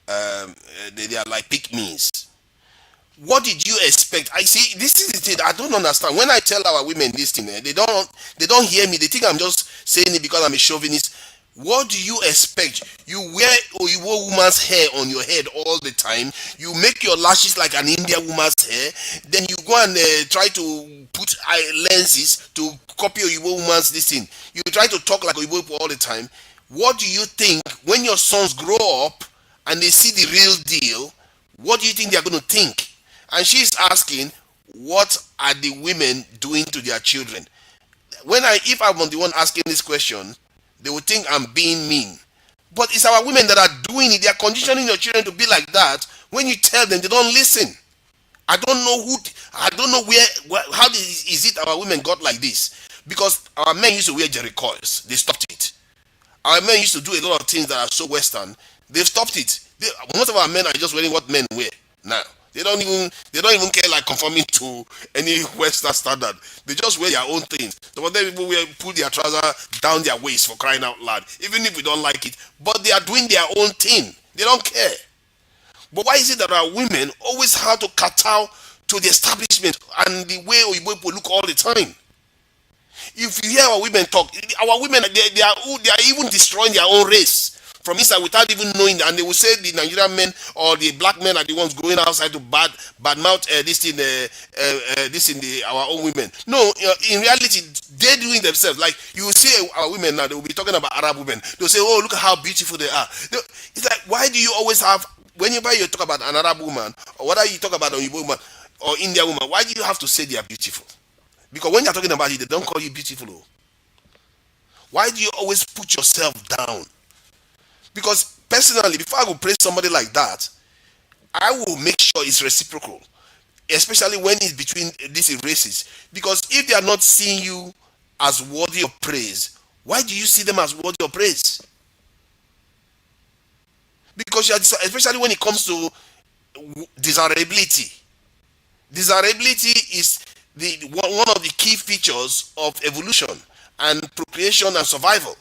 they are like pick-me's? What did you expect? I see. This is the thing I don't understand. When I tell our women this thing, they don't hear me. They think I'm just saying it because I'm a chauvinist. What do you expect? You wear Oyibo woman's hair on your head all the time. You make your lashes like an Indian woman's hair. Then you go and try to put lenses to copy Oyibo woman's this thing. You try to talk like Oyibo all the time. What do you think when your sons grow up and they see the real deal? What do you think they're going to think? And she's asking, what are the women doing to their children? If I'm the one asking this question, they will think I'm being mean. But it's our women that are doing it. They are conditioning your children to be like that. When you tell them, they don't listen. I don't know how is it our women got like this? Because our men used to wear Jerry coils. They stopped it. Our men used to do a lot of things that are so Western. They've stopped it. Most of our men are just wearing what men wear now. They don't even care like conforming to any Western standard. They just wear their own things. So when people pull their trousers down their waist, for crying out loud, even if we don't like it. But they are doing their own thing. They don't care. But why is it that our women always have to kowtow to the establishment and the way Oyibo people look all the time? If you hear our women talk, our women they are even destroying their own race from inside without even knowing that. And they will say the Nigerian men or the black men are the ones going outside to badmouth our own women. No, in reality, they're doing themselves. Like you will see our women now, they will be talking about Arab women. They'll say, oh, look at how beautiful they are. It's like, why do you always have, whenever you talk about an Arab woman, or whether you talk about an Igbo woman or Indian woman, why do you have to say they are beautiful? Because when you're talking about it, they don't call you beautiful. Why do you always put yourself down? Because personally, before I will praise somebody like that, I will make sure it's reciprocal, especially when it's between these races. Because if they are not seeing you as worthy of praise, why do you see them as worthy of praise? Because especially when it comes to desirability. Desirability is one of the key features of evolution and procreation and survival.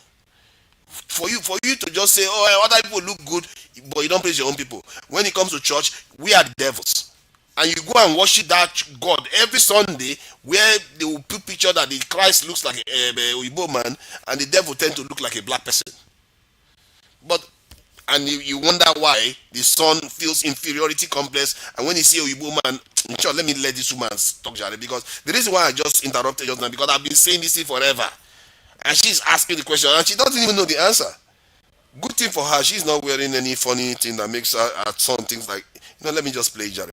For you to just say, oh, other people look good, but you don't praise your own people. When it comes to church, we are the devils. And you go and worship that God every Sunday, where they will put picture that the Christ looks like a Igbo man and the devil tend to look like a black person. And you wonder why the son feels inferiority complex, and when you see a Igbo man, sure, let me let this woman talk, Jare, because the reason why I just interrupted just now, because I've been saying this thing forever. And she's asking the question, and she doesn't even know the answer. Good thing for her, she's not wearing any funny thing that makes her at some things like, let me just play, Jare.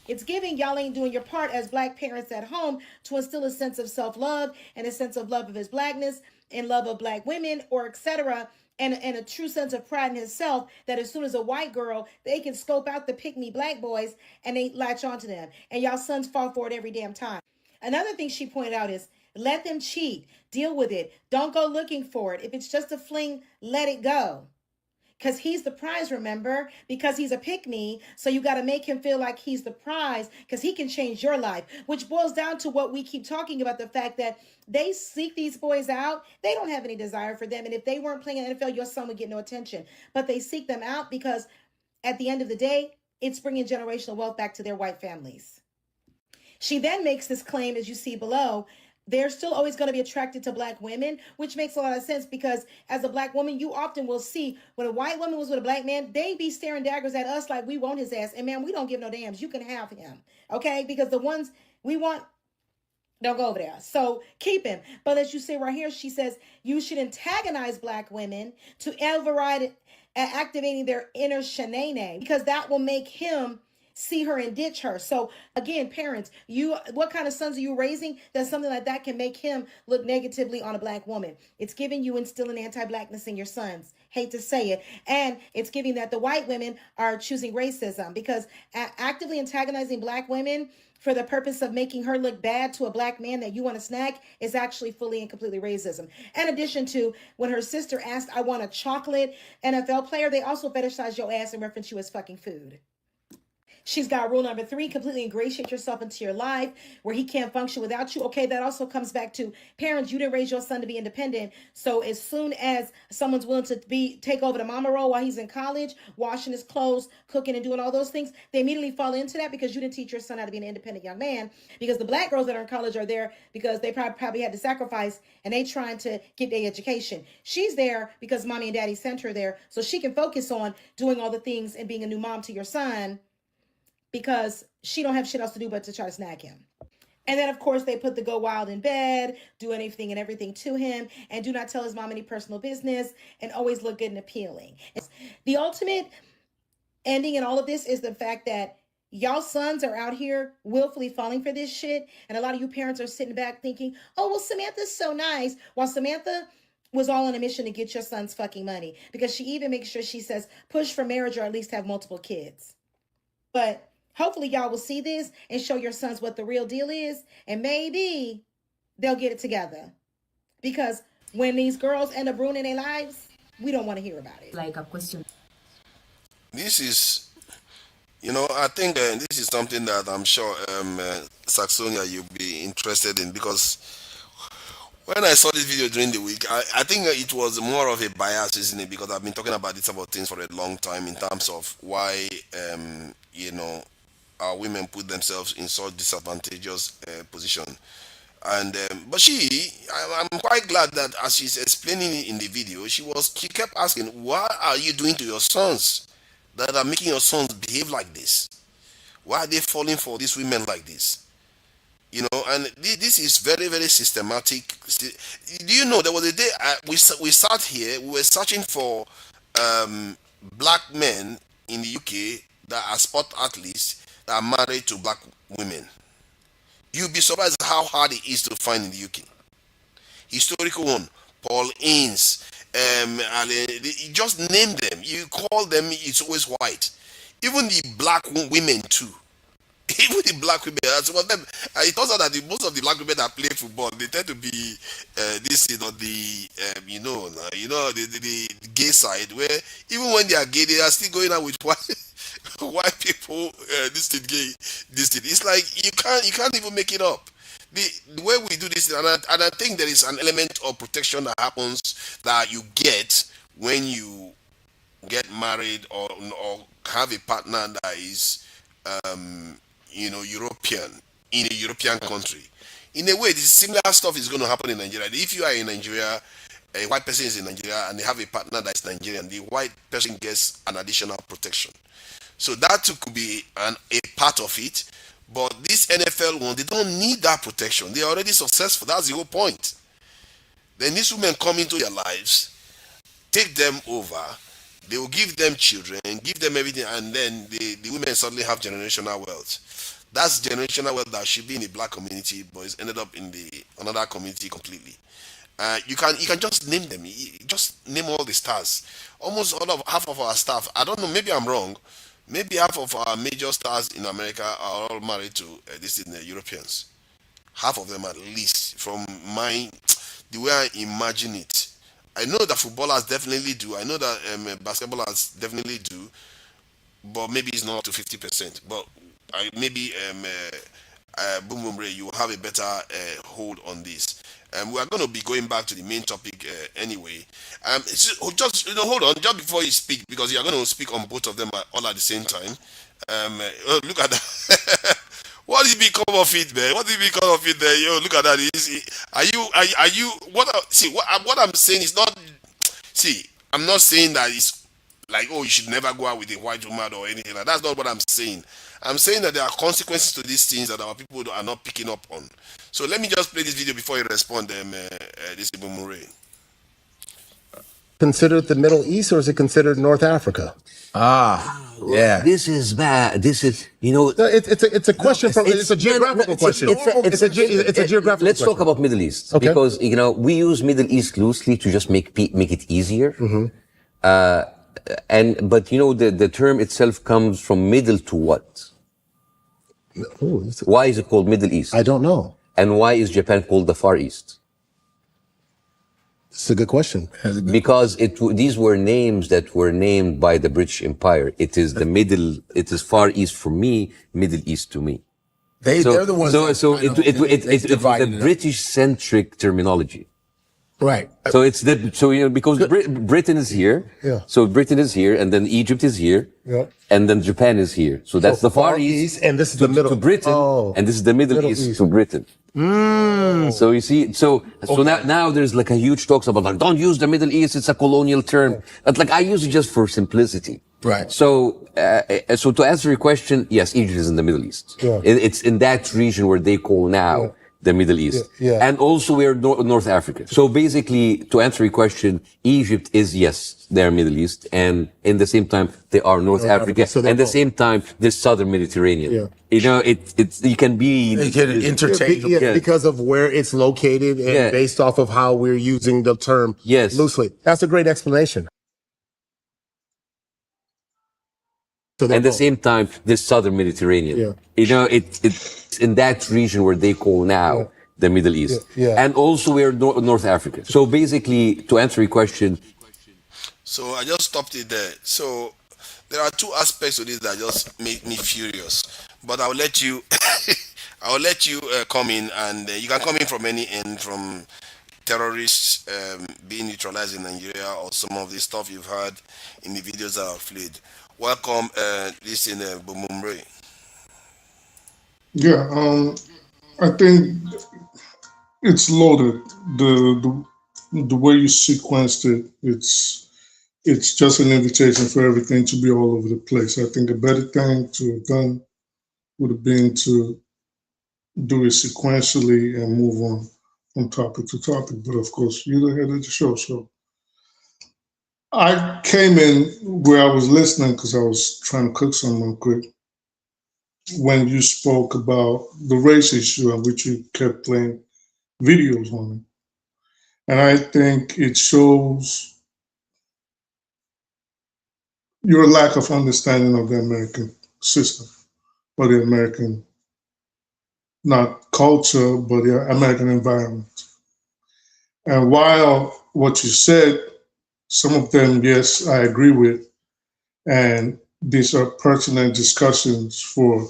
It's giving y'all ain't doing your part as black parents at home to instill a sense of self-love and a sense of love of his blackness and love of black women, or etc., and a true sense of pride in himself, that as soon as a white girl, they can scope out the pick-me black boys and they latch onto them. And y'all sons fall for it every damn time. Another thing she pointed out is, let them cheat. Deal with it. Don't go looking for it. If it's just a fling, let it go. Because he's the prize, remember? Because he's a pick-me, so you got to make him feel like he's the prize, because he can change your life. Which boils down to what we keep talking about, the fact that they seek these boys out. They don't have any desire for them. And if they weren't playing in the NFL, your son would get no attention. But they seek them out because at the end of the day, it's bringing generational wealth back to their white families. She then makes this claim, as you see below, they're still always going to be attracted to black women, which makes a lot of sense, because as a black woman, you often will see when a white woman was with a black man, they be staring daggers at us like we want his ass. And man, we don't give no damns. You can have him. Okay? Because the ones we want don't go over there. So keep him. But as you see right here, she says you should antagonize black women to override activating their inner shenane, because that will make him see her and ditch her. So again, parents, what kind of sons are you raising that something like that can make him look negatively on a black woman? It's giving you instilling anti-blackness in your sons. Hate to say it. And it's giving that the white women are choosing racism, because actively antagonizing black women for the purpose of making her look bad to a black man that you want to snag is actually fully and completely racism. In addition to, when her sister asked, I want a chocolate NFL player, they also fetishize your ass and reference you as fucking food. She's got rule number 3, completely ingratiate yourself into your life where he can't function without you. Okay, that also comes back to parents. You didn't raise your son to be independent. So as soon as someone's willing to take over the mama role while he's in college, washing his clothes, cooking and doing all those things, they immediately fall into that because you didn't teach your son how to be an independent young man. Because the black girls that are in college are there because they probably had to sacrifice and they trying to get their education. She's there because mommy and daddy sent her there so she can focus on doing all the things and being a new mom to your son, because she don't have shit else to do but to try to snag him. And then, of course, they put the go wild in bed, do anything and everything to him, and do not tell his mom any personal business, and always look good and appealing. The ultimate ending in all of this is the fact that y'all sons are out here willfully falling for this shit, and a lot of you parents are sitting back thinking, oh, well, Samantha's so nice. While Samantha was all on a mission to get your son's fucking money, because she even makes sure she says, push for marriage or at least have multiple kids. But hopefully y'all will see this and show your sons what the real deal is, and maybe they'll get it together. Because when these girls end up ruining their lives, we don't want to hear about it. Like a question. This is, I think this is something that I'm sure, Saxonia, you'll be interested in, because when I saw this video during the week, I think it was more of a bias, isn't it? Because I've been talking about this about things for a long time in terms of why, our women put themselves in such disadvantageous position. And but I'm quite glad that as she's explaining it in the video, she kept asking, what are you doing to your sons that are making your sons behave like this? Why are they falling for these women like this? And this is very, very systematic. Do you know, there was a day we sat here, we were searching for black men in the UK that are sport athletes that are married to black women. You'll be surprised how hard it is to find in the UK. Historical one, Paul Ince, just name them. You call them, it's always white. Even the black women too. Even the black women, it turns out that most of the black women that play football, they tend to be the gay side, where even when they are gay, they are still going out with white people. It's like you can't even make it up. The way we do this, and I think there is an element of protection that happens that you get when you get married or have a partner that is European, in a European country. In a way, this similar stuff is going to happen in Nigeria. If you are in Nigeria, a white person is in Nigeria, and they have a partner that is Nigerian, the white person gets an additional protection. So that too could be a part of it. But this NFL one, they don't need that protection. They are already successful. That's the whole point. Then these women come into their lives, take them over, they will give them children, give them everything, and then the women suddenly have generational wealth. That's generational wealth that should be in the black community, but it's ended up in another community completely. You can just name them. Just name all the stars. Almost half of our staff, I don't know, maybe I'm wrong, maybe half of our major stars in America are all married to Europeans. Half of them at least, from the way I imagine it. I know that footballers definitely do. I know that basketballers definitely do, but maybe it's not up to 50%. But maybe Boom Boom Ray, you will have a better hold on this. We are going to be going back to the main topic anyway. Just hold on, just before you speak, because you are going to speak on both of them all at the same time. Look at that. What did it become of it, man? What did it become of it there? Yo, look at that. What I'm saying is not, I'm not saying that it's like, oh, you should never go out with a white woman or anything like that. That's not what I'm saying. I'm saying that there are consequences to these things that our people are not picking up on. So let me just play this video before you respond, this Ibu Murray. Considered the Middle East, or is it considered North Africa? Yeah. This is bad. This is, It's a question it's a geographical question. It's a geographical Let's question. talk about Middle East. Okay. Because, we use Middle East loosely to just make it easier. Mm-hmm. But the term itself comes from middle to what? Why is it called Middle East? I don't know. And why is Japan called the Far East? It's a good question. Because these were names that were named by the British Empire. It is Far East for me, Middle East to me. They're the ones. So it's a British-centric terminology. Right. So because Britain is here. Yeah. So Britain is here, and then Egypt is here. Yeah. And then Japan is here. So that's the Far East, and this is the middle to Britain, and this is the Middle East to Britain. So you see, now there's like a huge talks about like, don't use the Middle East, it's a colonial term. But like I use it just for simplicity. Right. So to answer your question, yes, Egypt is in the Middle East. Yeah. It's in that region where they call now the Middle East. Yeah. And also we're North Africa. So basically, to answer your question, Egypt is, yes, they're Middle East. And in the same time, they are North Africa. So and at the same time, there's Southern Mediterranean. Yeah. You know, you can be interchangeable because of where it's located and based off of how we're using the term loosely. That's a great explanation. So at the same time, there's Southern Mediterranean. Yeah. You know, it's in that region where they call now the Middle East. Yeah. And also we're North Africa. So basically, to answer your question. So I just stopped it there. So there are two aspects to this that just make me furious. But I'll let you, come in, and you can come in from any end, from terrorists being neutralized in Nigeria, or some of the stuff you've heard in the videos that I've played. Welcome, this in Bumumre. Yeah, I think it's loaded. The way you sequenced it, it's just an invitation for everything to be all over the place. I think a better thing to have done would have been to do it sequentially and move on from topic to topic. But of course, you're the head of the show, so. I came in where I was listening because I was trying to cook something real quick when you spoke about the race issue, and which you kept playing videos on it. And I think it shows your lack of understanding of the American system, or the American, not culture, but the American environment. And while what you said, some of them, yes, I agree with. And these are pertinent discussions for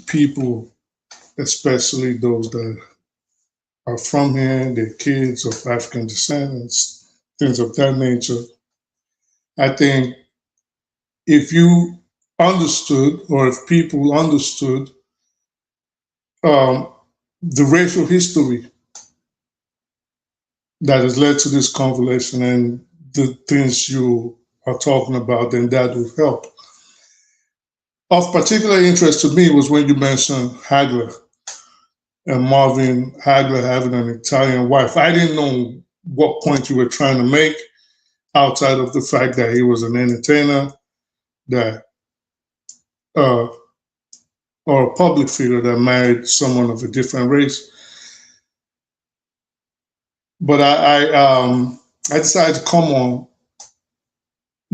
people, especially those that are from here, their kids of African descendants, things of that nature. I think if you understood, or if people understood the racial history that has led to this convolution and the things you are talking about, then that would help. Of particular interest to me was when you mentioned Hagler and Marvin Hagler having an Italian wife. I didn't know what point you were trying to make outside of the fact that he was an entertainer, that or a public figure that married someone of a different race. But I decided to come on.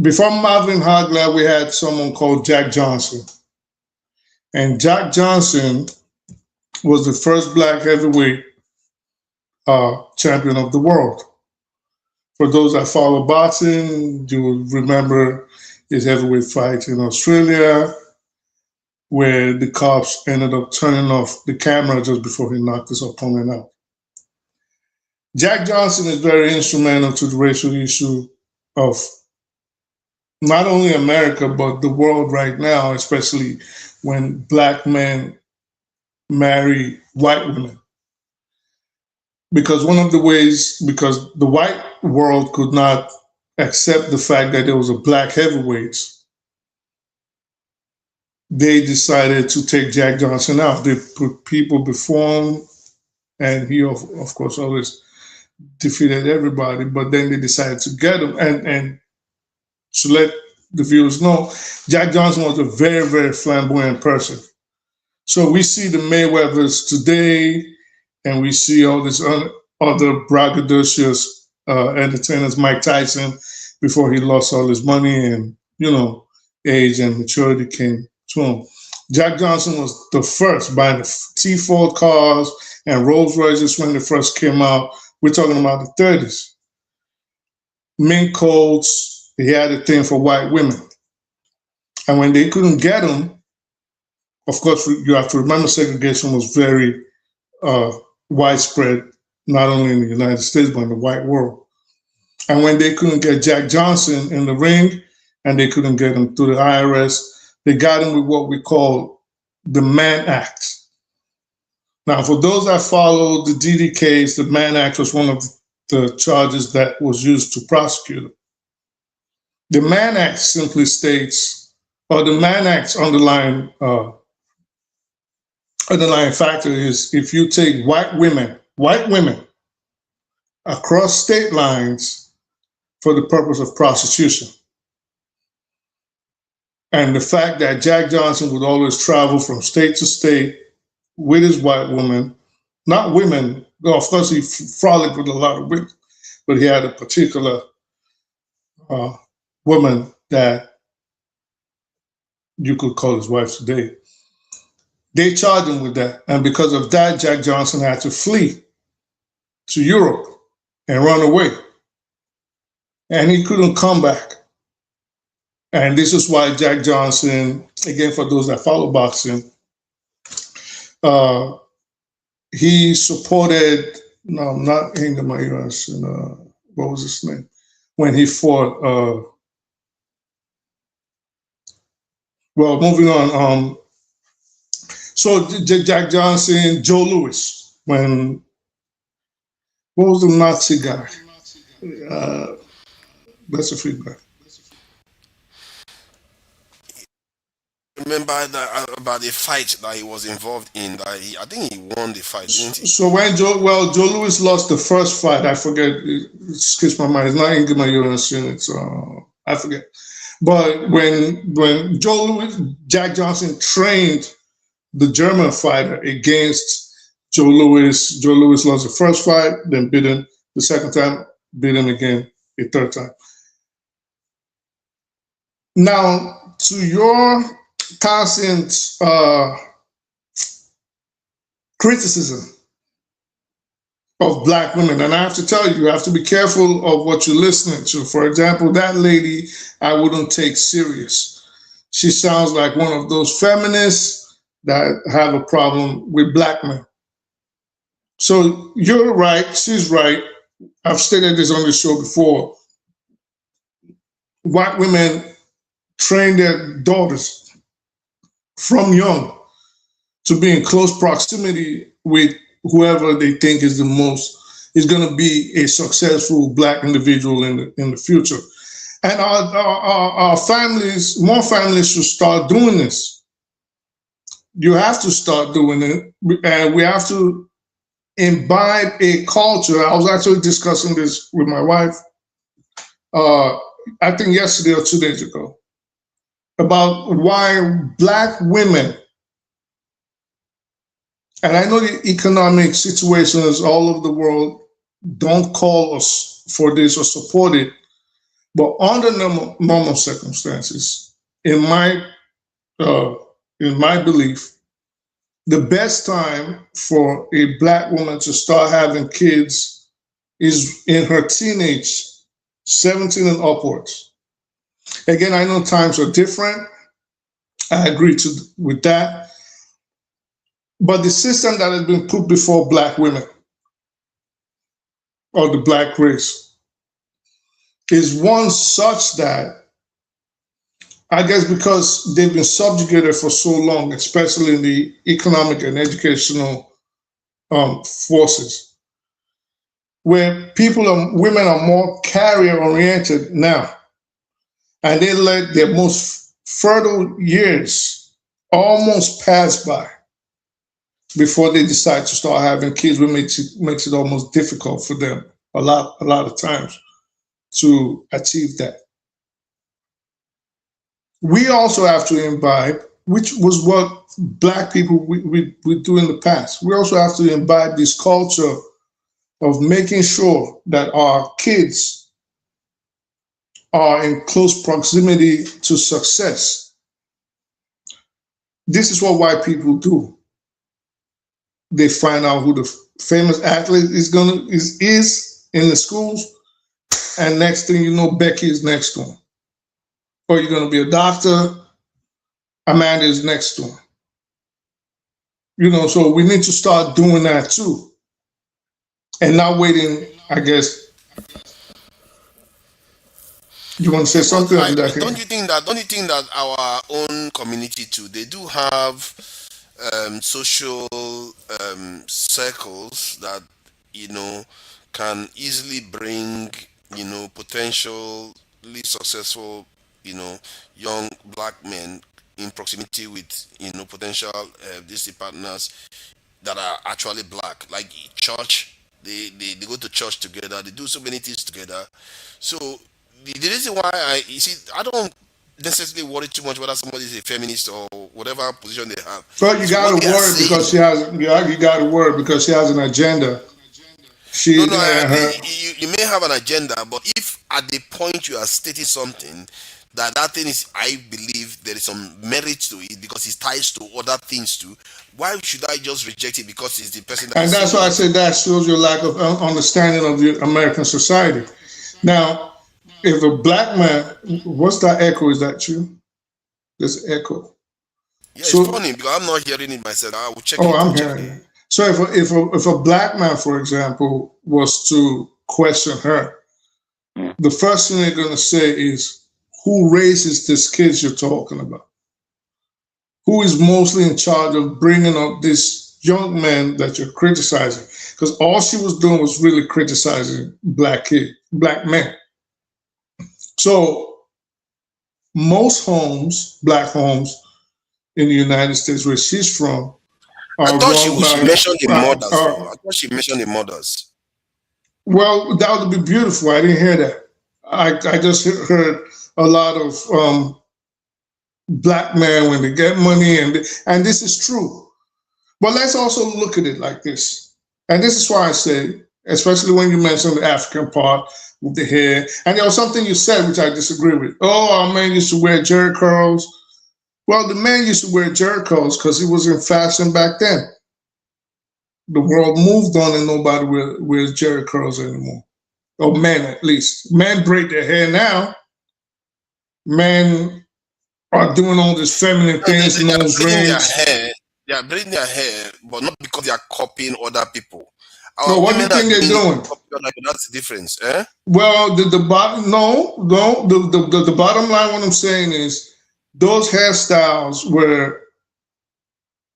Before Marvin Hagler, we had someone called Jack Johnson. And Jack Johnson was the first black heavyweight champion of the world. For those that follow boxing, you will remember his heavyweight fight in Australia, where the cops ended up turning off the camera just before he knocked his opponent out. Jack Johnson is very instrumental to the racial issue of not only America, but the world right now, especially when black men marry white women. Because because the white world could not accept the fact that there was a black heavyweight, they decided to take Jack Johnson out. They put people before him, and he, of course, always defeated everybody, but then they decided to get him. And to let the viewers know, Jack Johnson was a very, very flamboyant person. So we see the Mayweathers today, and we see all these other braggadocious entertainers, Mike Tyson, before he lost all his money and, age and maturity came to him. Jack Johnson was the first buying the T-Ford cars and Rolls Royces when they first came out, We're talking about the 30s. Mink coats, he had a thing for white women. And when they couldn't get them, of course, you have to remember segregation was very widespread, not only in the United States, but in the white world. And when they couldn't get Jack Johnson in the ring, and they couldn't get him through the IRS, they got him with what we call the Mann Act. Now, for those that follow the DD case, the Mann Act was one of the charges that was used to prosecute him. The Mann Act simply states, or the Mann Act's underlying factor is if you take white women across state lines for the purpose of prostitution. And the fact that Jack Johnson would always travel from state to state with his white woman, not women, well, of course he frolicked with a lot of women, but he had a particular woman that you could call his wife today. They charged him with that. And because of that, Jack Johnson had to flee to Europe and run away. And he couldn't come back. And this is why Jack Johnson, again, for those that follow boxing, he supported, no, not Hinga, what was his name? When he fought, well, moving on. So Jack Johnson, Joe Louis, what was the Nazi guy? That's a feedback. Remember that about the fight that he was involved in. That I think he won the fight, didn't he? So when Joe Louis lost the first fight, I forget. It skips my mind. It's not Ingema, it's I forget. But when Jack Johnson trained the German fighter against Joe Louis lost the first fight, then beat him the second time, beat him again the third time. Now, to your constant criticism of Black women, and I have to tell you have to be careful of what you're listening to. For example, that lady I wouldn't take serious. She sounds like one of those feminists that have a problem with Black men. So you're right, she's right. I've stated this on the show before. White women train their daughters from young to be in close proximity with whoever they think is going to be a successful Black individual in the future. And our families, more families should start doing this. You have to start doing it, and we have to imbibe a culture. I was actually discussing this with my wife, I think yesterday or 2 days ago, about why Black women, and I know the economic situations all over the world don't call us for this or support it, but under normal circumstances, in my belief, the best time for a Black woman to start having kids is in her teenage, 17 and upwards. Again, I know times are different. I agree with that. But the system that has been put before Black women or the Black race is one such that, I guess because they've been subjugated for so long, especially in the economic and educational forces, where women are more career-oriented now, and they let their most fertile years almost pass by before they decide to start having kids, which makes it almost difficult for them a lot of times to achieve that. We also have to imbibe, which was what Black people we do in the past. We also have to imbibe this culture of making sure that our kids are in close proximity to success. This is what white people do. They find out who famous athlete is in the schools, and next thing you know, Becky is next to him. Or you're going to be a doctor, Amanda is next to him. You know, so we need to start doing that too. And not waiting, I guess. You want to say something? Don't you think that our own community too, they do have social circles that, you know, can easily bring, you know, potentially successful, you know, young black men in proximity with, you know, potential DC partners that are actually black, like church. They go to church together. They do so many things together. So the reason why I don't necessarily worry too much whether somebody is a feminist or whatever position they have. Well, you got to worry because she has. You got to worry because she has an agenda. You may have an agenda, but if at the point you are stating something that thing is, I believe there is some merit to it because it ties to other things too. Why should I just reject it because it's the person? And that's why I said that shows your lack of understanding of the American society. Now, if a black man, what's that echo? Is that you? There's echo. Yeah, it's funny because I'm not hearing it myself. I will check it. Oh, I'm hearing it. So if a black man, for example, was to question her, the first thing they're going to say is, who raises these kids you're talking about? Who is mostly in charge of bringing up this young man that you're criticizing? Because all she was doing was really criticizing black men. So most homes, black homes in the United States where she's from, I thought she mentioned the mothers. I thought she mentioned the mothers. Well, that would be beautiful. I didn't hear that. I just heard a lot of black men when they get money, and this is true. But let's also look at it like this. And this is why I say, especially when you mentioned the African part with the hair, and there was something you said which I disagree with. Oh, our men used to wear jerry curls. Well, the men used to wear jerry curls because it was in fashion back then. The world moved on and nobody wears jerry curls anymore. Or men, at least. Men braid their hair now. Men are doing all these feminine things in those rings. They are braiding their hair, but not because they are copying other people. So what do you think they're doing? That's the difference, eh? Well, the bottom line, what I'm saying is, those hairstyles were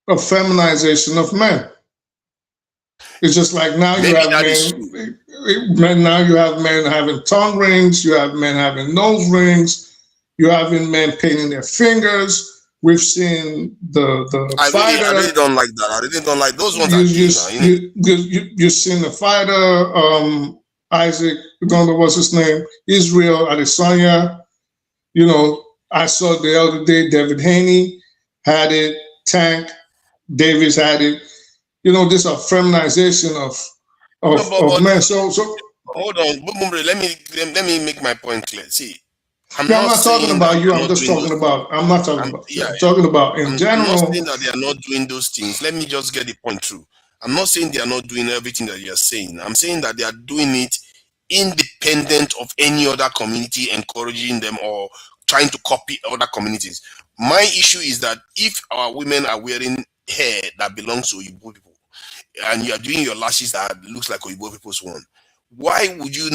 a feminization of men. It's just like now you have men. Now you have men having tongue rings. You have men having nose rings. You're having men painting their fingers. We've seen the fighter. I really don't like that. I really don't like those ones. You've seen the fighter, Isaac. I don't know what's his name. Israel Adesanya. You know, I saw the other day David Haney had it. Tank Davis had it. You know, this is a feminization of men. So hold on, let me make my point clear. See, I'm not talking about you. I'm just talking about. I'm not talking about. I'm talking about in general. I'm not saying that they are not doing those things. Let me just get the point through. I'm not saying they are not doing everything that you are saying. I'm saying that they are doing it independent of any other community encouraging them or trying to copy other communities. My issue is that if our women are wearing hair that belongs to Igbo people, and you are doing your lashes that looks like Igbo people's one, why would you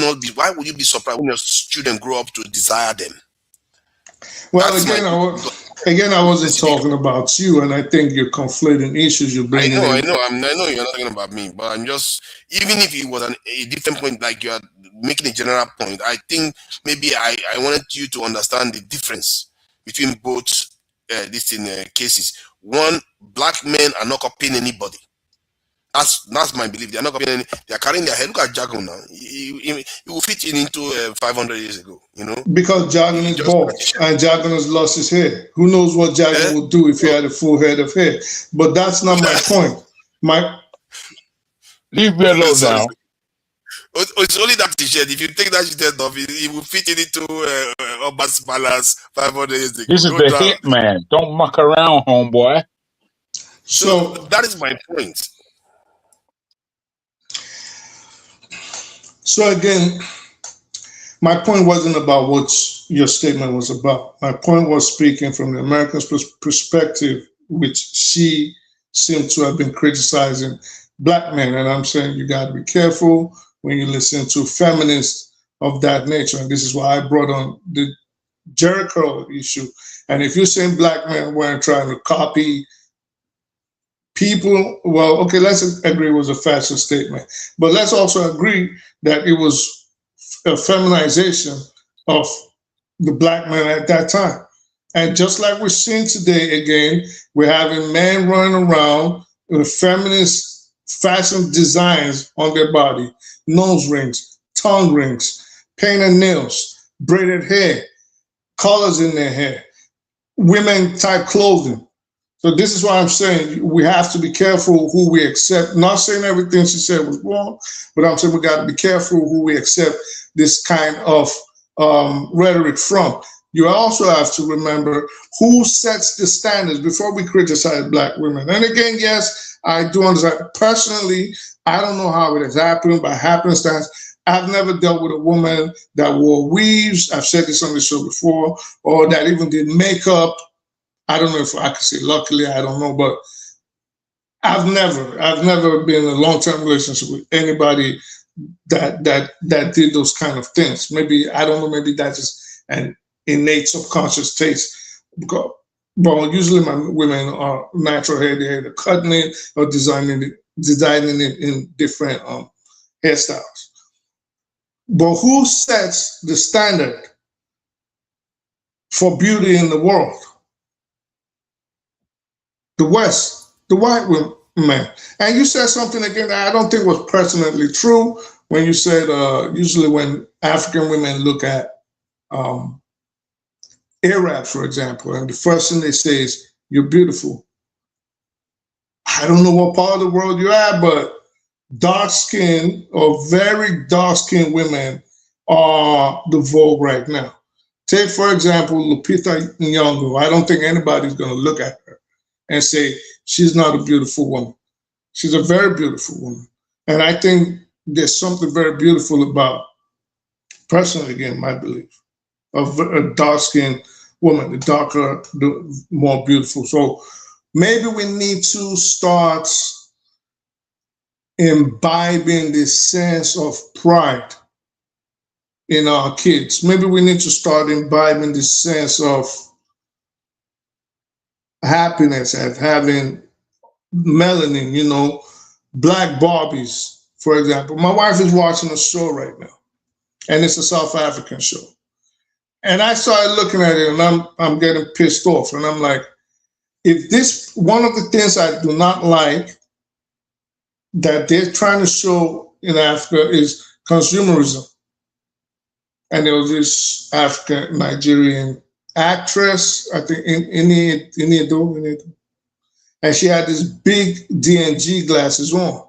be surprised when your children grow up to desire them? Well, again, I wasn't talking about you, and I think you're conflating issues. You're bringing. I know you're not talking about me, but I'm just, even if it was a different point, like you are making a general point, I think maybe I wanted you to understand the difference between both these cases. One, black men are not copying anybody. That's my belief. They are not copying any. They are carrying their head. Look at Jagun now. He will fit into 500 years ago. You know, because Jagun is bald and Jagun has lost his hair. Who knows what Jagun would do if he had a full head of hair? But that's not my point. Leave me alone now. It's only that t-shirt. If you take that t-shirt off, it will fit into Oba's Palace 500 years ago. This is the hit man. Don't muck around, homeboy. So that is my point. So again, my point wasn't about what your statement was about. My point was speaking from the American perspective, which she seemed to have been criticizing black men. And I'm saying you got to be careful when you listen to feminists of that nature. And this is why I brought on the Jericho issue. And if you're saying black men weren't trying to copy people, well, okay, let's agree it was a fascist statement. But let's also agree that it was a feminization of the black man at that time. And just like we're seeing today, again, we're having men running around with feminist fashion designs on their body, nose rings, tongue rings, painted nails, braided hair, colors in their hair, women type clothing. So this is why I'm saying we have to be careful who we accept. Not saying everything she said was wrong, but I'm saying we got to be careful who we accept this kind of rhetoric from. You also have to remember who sets the standards before we criticize black women. And again, yes, I do understand. Personally, I don't know how it has happened by happenstance. I've never dealt with a woman that wore weaves. I've said this on the show before, or that even did makeup. I don't know if I could say luckily, I don't know, but I've never been in a long-term relationship with anybody that did those kind of things. Maybe, I don't know, maybe that's just an innate subconscious taste. But usually my women are natural hair, they're cutting it or designing it in different hairstyles. But who sets the standard for beauty in the world? The West, the white women. And you said something again that I don't think was personally true when you said usually when African women look at Arabs, for example, and the first thing they say is, "You're beautiful." I don't know what part of the world you're at, but dark-skinned or very dark-skinned women are the vogue right now. Take, for example, Lupita Nyong'o. I don't think anybody's going to look at her and say she's not a beautiful woman. She's a very beautiful woman. And I think there's something very beautiful about, personally, again, my belief, of a dark-skinned woman. The darker, the more beautiful. So maybe we need to start imbibing this sense of pride in our kids. Maybe we need to start imbibing this sense of happiness at having melanin, you know, black Barbies, for example. My wife is watching a show right now, and it's a South African show. And I started looking at it, and I'm getting pissed off. And I'm like, if this, one of the things I do not like that they're trying to show in Africa is consumerism. And there was this African Nigerian actress, I think, Iniedo, and she had this big D&G glasses on.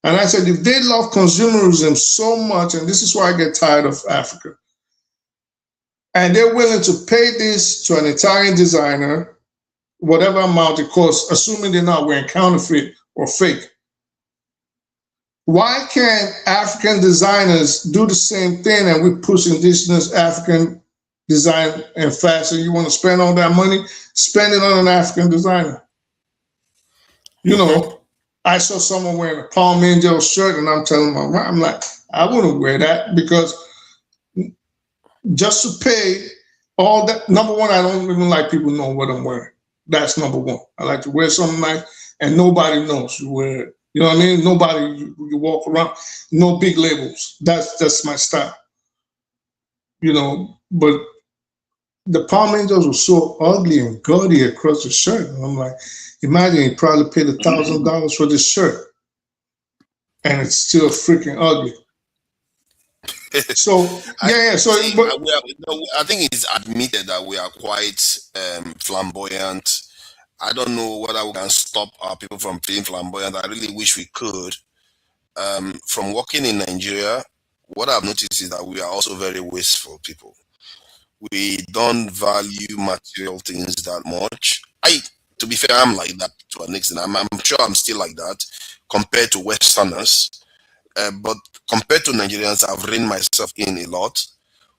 And I said, if they love consumerism so much, and this is why I get tired of Africa, and they're willing to pay this to an Italian designer, whatever amount it costs, assuming they're not wearing counterfeit or fake, why can't African designers do the same thing and we push indigenous African design and fashion? You want to spend all that money, spend it on an African designer. You know, I saw someone wearing a Palm Angel shirt, and I'm telling my wife, I'm like, I wouldn't wear that, because just to pay all that, number one, I don't even like people knowing what I'm wearing. That's number one. I like to wear something nice and nobody knows you wear it. You know what I mean? Nobody, you walk around, no big labels. That's my style. You know, but the Palm Angels were so ugly and gaudy across the shirt. And I'm like, imagine he probably paid $1,000 for this shirt, and it's still freaking ugly. So So I think it's admitted that we are quite flamboyant. I don't know whether we can stop our people from being flamboyant. I really wish we could. From working in Nigeria, what I've noticed is that we are also very wasteful people. We don't value material things that much. To be fair, I'm like that to an extent. I'm sure I'm still like that compared to Westerners. but compared to Nigerians, I've reined myself in a lot.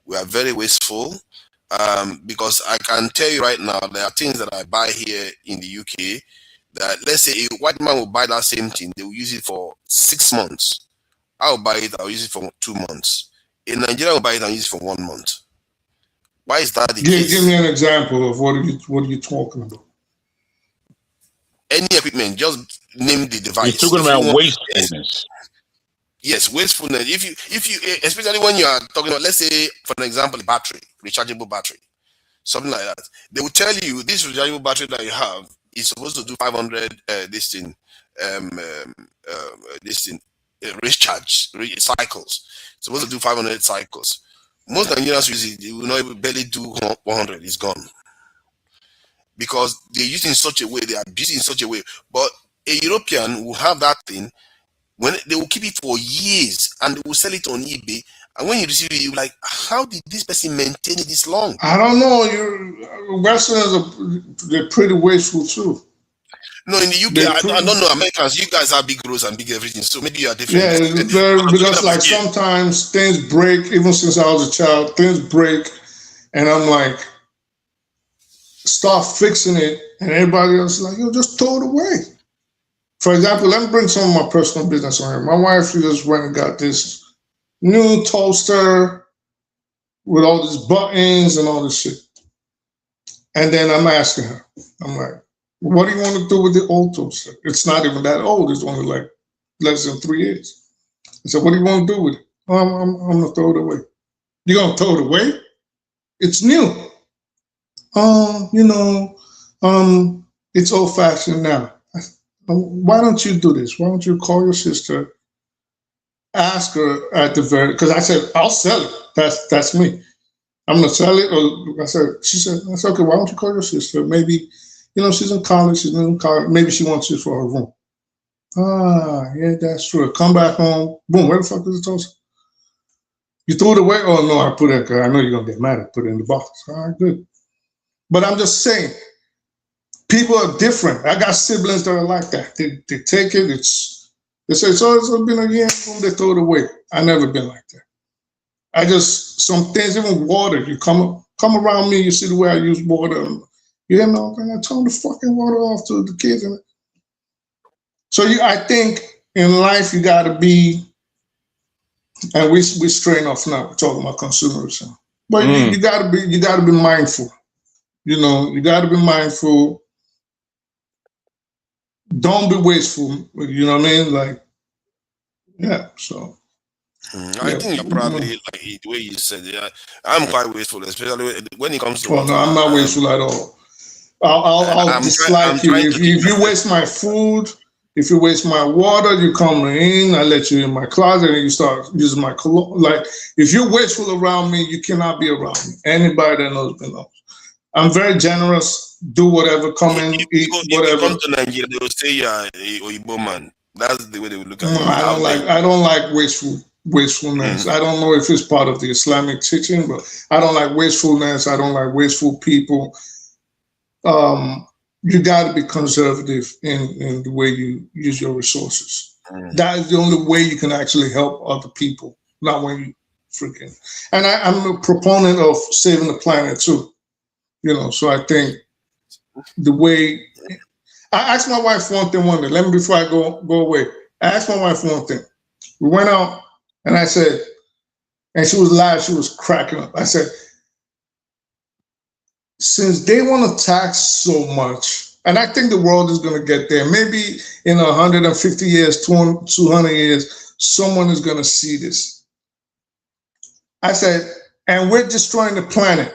We are very wasteful, because I can tell you right now, there are things that I buy here in the UK that, let's say a white man will buy that same thing, they will use it for 6 months. I'll buy it, I'll use it for 2 months. In Nigeria, will buy it and use it for 1 month. Why is that the case? Give me an example of what are you talking about? Any equipment, just name the device. You're talking about wastefulness. Yes, wastefulness. If you, especially when you are talking about, let's say, for an example, battery, rechargeable battery, something like that. They will tell you this rechargeable battery that you have is supposed to do 500 recharge cycles. It's supposed to do 500 cycles. Most Nigerians use it, will not barely do 100. It's gone. Because they use it in such a way, they abuse it in such a way. But a European will have that thing, when they will keep it for years and they will sell it on eBay. And when you receive it, you're like, how did this person maintain it this long? I don't know. Westerners they're pretty wasteful too. No, in the UK, I don't know Americans. You guys are big roads and big everything, so maybe you are different. Yeah, because like sometimes things break. Even since I was a child, things break, and I'm like, start fixing it, and everybody else is like, yo, just throw it away. For example, let me bring some of my personal business on here. My wife, she just went and got this new toaster with all these buttons and all this shit. And then I'm asking her, I'm like, what do you want to do with the old toaster? It's not even that old. It's only like less than 3 years. I said, what do you want to do with it? Oh, I'm going to throw it away. You're going to throw it away? It's new. It's old fashioned now. Why don't you do this? Why don't you call your sister, ask her at the very, because I said, I'll sell it. That's me. I'm going to sell it. Or she said, okay, why don't you call your sister? Maybe, she's in college, maybe she wants it for her room. Yeah, that's true. Come back home. Boom, where the fuck is the toaster? You threw it away? Oh, no, I put it, I know you're going to get mad. I put it in the box. All right, good. But I'm just saying, people are different. I got siblings that are like that. They take it, they say, so it's been a year, boom, they throw it away. I never been like that. Some things, even water, you come around me, you see the way I use water. You know, I turn the fucking water off to the kids. So I think in life you got to be, and we strain off now. We're talking about consumerism, but you got to be mindful. You got to be mindful. Don't be wasteful. You know what I mean? Like, yeah. So. I think you're probably like the way you said it. I'm quite wasteful, especially when it comes to. Well, no, I'm not wasteful at all. I'll dislike you if you waste my food. If you waste my water, you come in. I let you in my closet, and you start using my cologne. Like, if you're wasteful around me, you cannot be around me. Anybody that knows me knows. I'm very generous. Do whatever. Come in, eat whatever. If you come to Nigeria, they will say you're a Oyibo man. That's the way they would look at it. I don't like wastefulness. I don't know if it's part of the Islamic teaching, but I don't like wastefulness. I don't like wasteful people. You got to be conservative in the way you use your resources. That is the only way you can actually help other people, not when you freaking. And I'm a proponent of saving the planet too. So I think the way I asked my wife one thing one day. Let me before I go away. I asked my wife one thing. We went out, and I said, and she was live. She was cracking up. I said, since they want to tax so much, and I think the world is going to get there. Maybe in 150 years, 200 years, someone is going to see this. I said, and we're destroying the planet.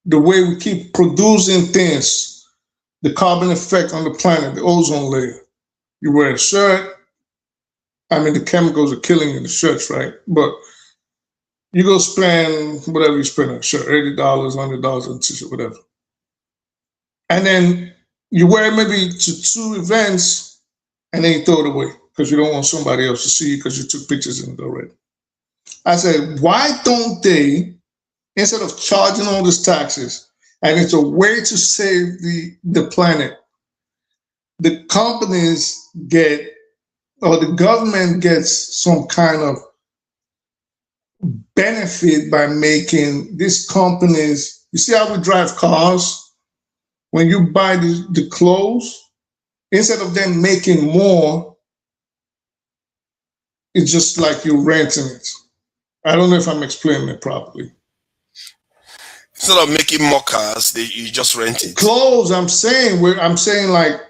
The way we keep producing things, the carbon effect on the planet, the ozone layer. You wear a shirt. I mean, the chemicals are killing you in the shirts, right? But you go spend whatever you spend on a shirt, $80, $100 on a t-shirt, whatever. And then you wear it maybe to 2 events, and then you throw it away because you don't want somebody else to see you because you took pictures in it already. I said, why don't they, instead of charging all these taxes, and it's a way to save the planet, the companies get or the government gets some kind of benefit by making these companies, you see how we drive cars? When you buy the clothes, instead of them making more, it's just like you're renting it. I don't know if I'm explaining it properly. Instead of making more cars, you just rent it. Clothes, I'm saying like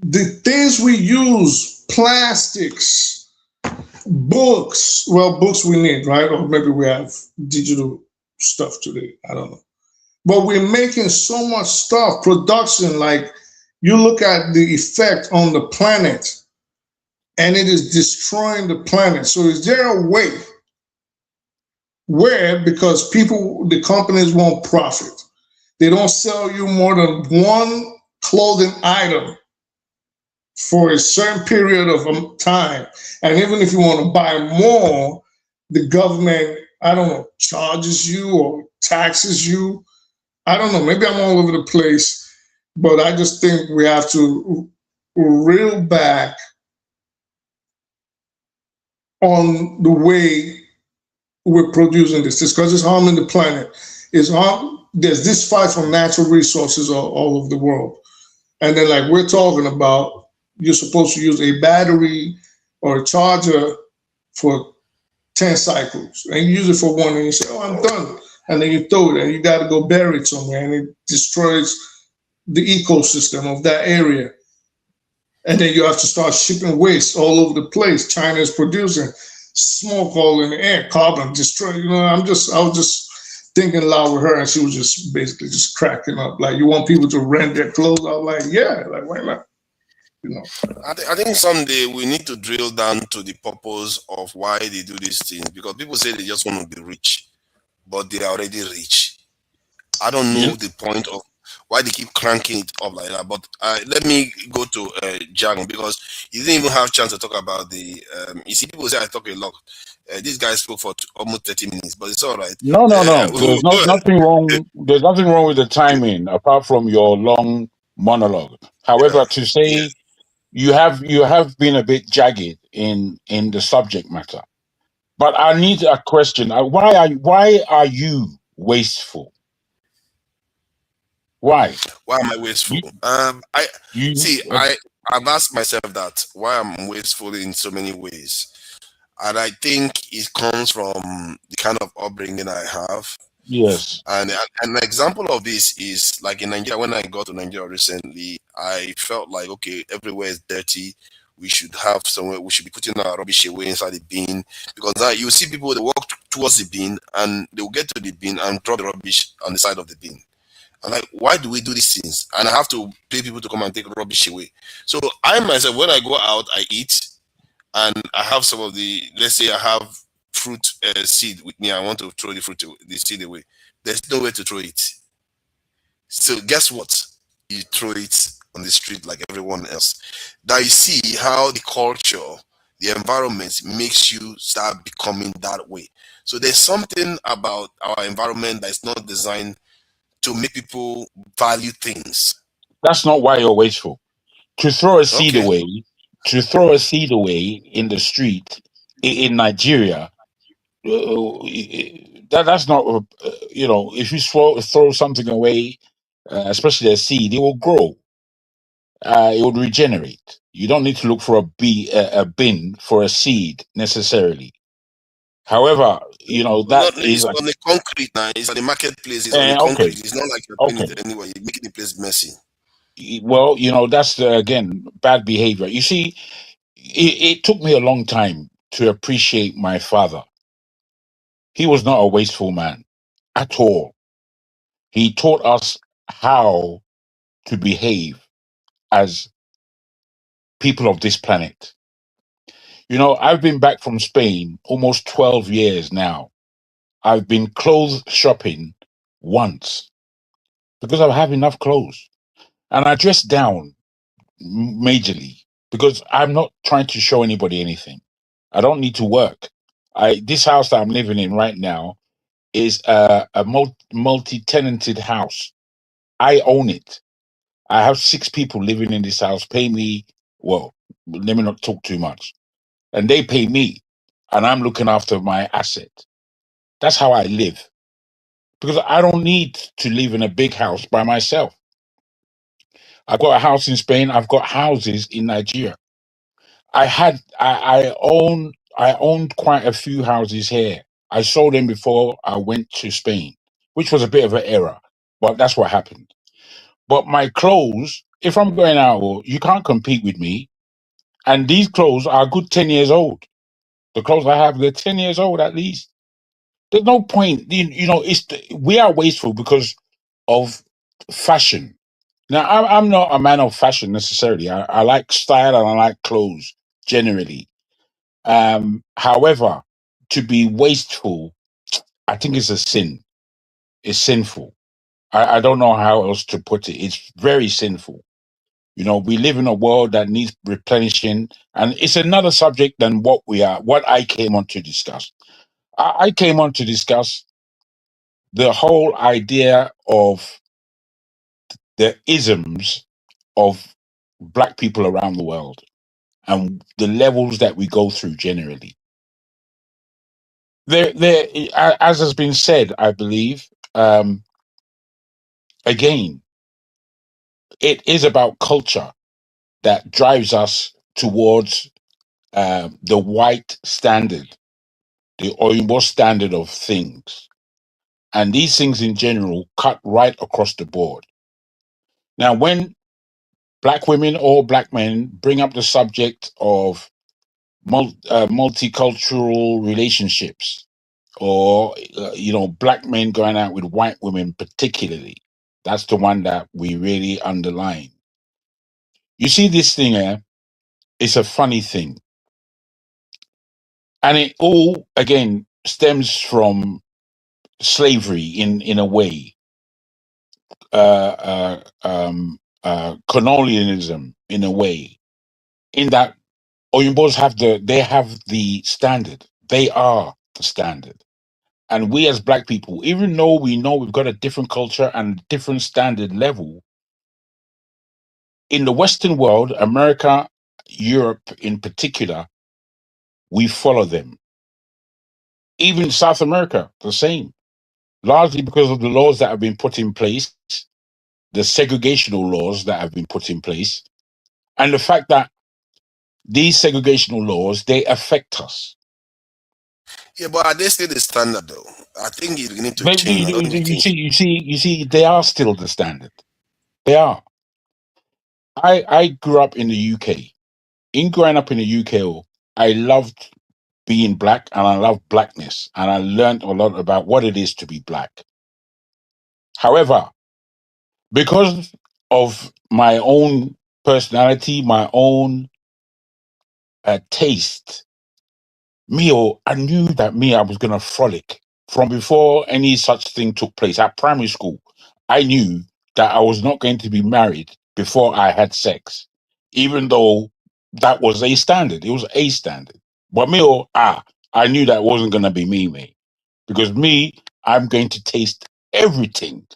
the things we use, plastics, books. Well, books we need, right? Or maybe we have digital stuff today. I don't know. But we're making so much stuff, production, like you look at the effect on the planet and it is destroying the planet. So is there a way where, because the companies won't profit, they don't sell you more than one clothing item for a certain period of time. And even if you want to buy more, the government, I don't know, charges you or taxes you. I don't know, maybe I'm all over the place, but I just think we have to reel back on the way we're producing this because it's harming the planet. There's this fight for natural resources all over the world. And then like we're talking about, you're supposed to use a battery or a charger for 10 cycles. And you use it for one and you say, oh, I'm done. And then you throw it and you got to go bury it somewhere and it destroys the ecosystem of that area. And then you have to start shipping waste all over the place. China is producing smoke all in the air, carbon destroy. I was just thinking loud with her and she was just basically just cracking up. Like, you want people to rent their clothes? I was like, yeah, like why not? I think someday we need to drill down to the purpose of why they do these things, because people say they just want to be rich, but they are already rich. I don't know the point of why they keep cranking it up like that. But let me go to Jagan, because he didn't even have a chance to talk about the. You see, people say I talk a lot. This guy spoke for almost 30 minutes, but it's all right. No. There's nothing wrong. There's nothing wrong with the timing, apart from your long monologue. However, to say you have been a bit jagged in the subject matter. But I need a question. Why are you wasteful? Why? Why am I wasteful? I've asked myself that, why I'm wasteful in so many ways. And I think it comes from the kind of upbringing I have. Yes. And an example of this is like in Nigeria. When I got to Nigeria recently, I felt like, okay, everywhere is dirty. We should have somewhere, we should be putting our rubbish away inside the bin, because now you see people, they walk towards the bin and they will get to the bin and drop the rubbish on the side of the bin. I'm like, why do we do these things? And I have to pay people to come and take rubbish away. So I myself, when I go out, I eat, and I have some of the, let's say I have fruit seed with me. I want to throw the seed away. There's nowhere to throw it. So guess what? You throw it on the street like everyone else. Now you see how the culture, the environment makes you start becoming that way. So there's something about our environment that's not designed to make people value things. That's not why you're wasteful. To throw a seed away, in the street in Nigeria, that's not. If you throw something away, especially a seed, it will grow. It would regenerate. You don't need to look for a bin for a seed necessarily. However, that is on the concrete now. It's on the marketplace. It's on the concrete. It's not like you're putting it anywhere. You're making the place messy. Well, that's again bad behavior. You see, it took me a long time to appreciate my father. He was not a wasteful man at all. He taught us how to behave as people of this planet. I've been back from Spain almost 12 years now. I've been clothes shopping once because I have enough clothes. And I dress down majorly because I'm not trying to show anybody anything. I don't need to work. This house that I'm living in right now is a multi-tenanted house. I own it. I have 6 people living in this house, pay me Well, let me not talk too much. And they pay me, and I'm looking after my asset. That's how I live. Because I don't need to live in a big house by myself. I've got a house in Spain. I've got houses in Nigeria. I owned quite a few houses here. I sold them before I went to Spain, which was a bit of an error, but that's what happened. But my clothes, if I'm going out, well, you can't compete with me. And these clothes are a good 10 years old. The clothes I have, they're 10 years old at least. There's no point, we are wasteful because of fashion. Now, I'm not a man of fashion necessarily. I like style and I like clothes generally. However, to be wasteful, I think it's a sin. It's sinful. I don't know how else to put it. It's very sinful. We live in a world that needs replenishing, and it's another subject than what I came on to discuss. I came on to discuss the whole idea of the isms of Black people around the world and the levels that we go through generally. There, as has been said, I believe, again, it is about culture that drives us towards the white standard, the Oyinbo standard of things. And these things in general cut right across the board. Now, when Black women or Black men bring up the subject of multicultural relationships, or Black men going out with white women particularly, that's the one that we really underline. You see, this thing here, it's a funny thing, and it all again stems from slavery in a way, colonialism in a way, in that Oyimbos have the standard. They are the standard. And we as Black people, even though we know we've got a different culture and different standard level, in the Western world, America, Europe in particular, we follow them. Even South America, the same. Largely because of the laws that have been put in place, the segregational laws that have been put in place, and the fact that these segregational laws, they affect us. Yeah, but are they still the standard though? I think you need to But change. you see, they are still the standard. They are. I grew up in the UK. In growing up in the UK, I loved being Black and I loved Blackness, and I learned a lot about what it is to be Black. However, because of my own personality, my own taste, I knew that I was going to frolic from before any such thing took place. At primary school, I knew that I was not going to be married before I had sex, even though that was a standard. It was a standard. But I knew that wasn't going to be me, because I'm going to taste everything.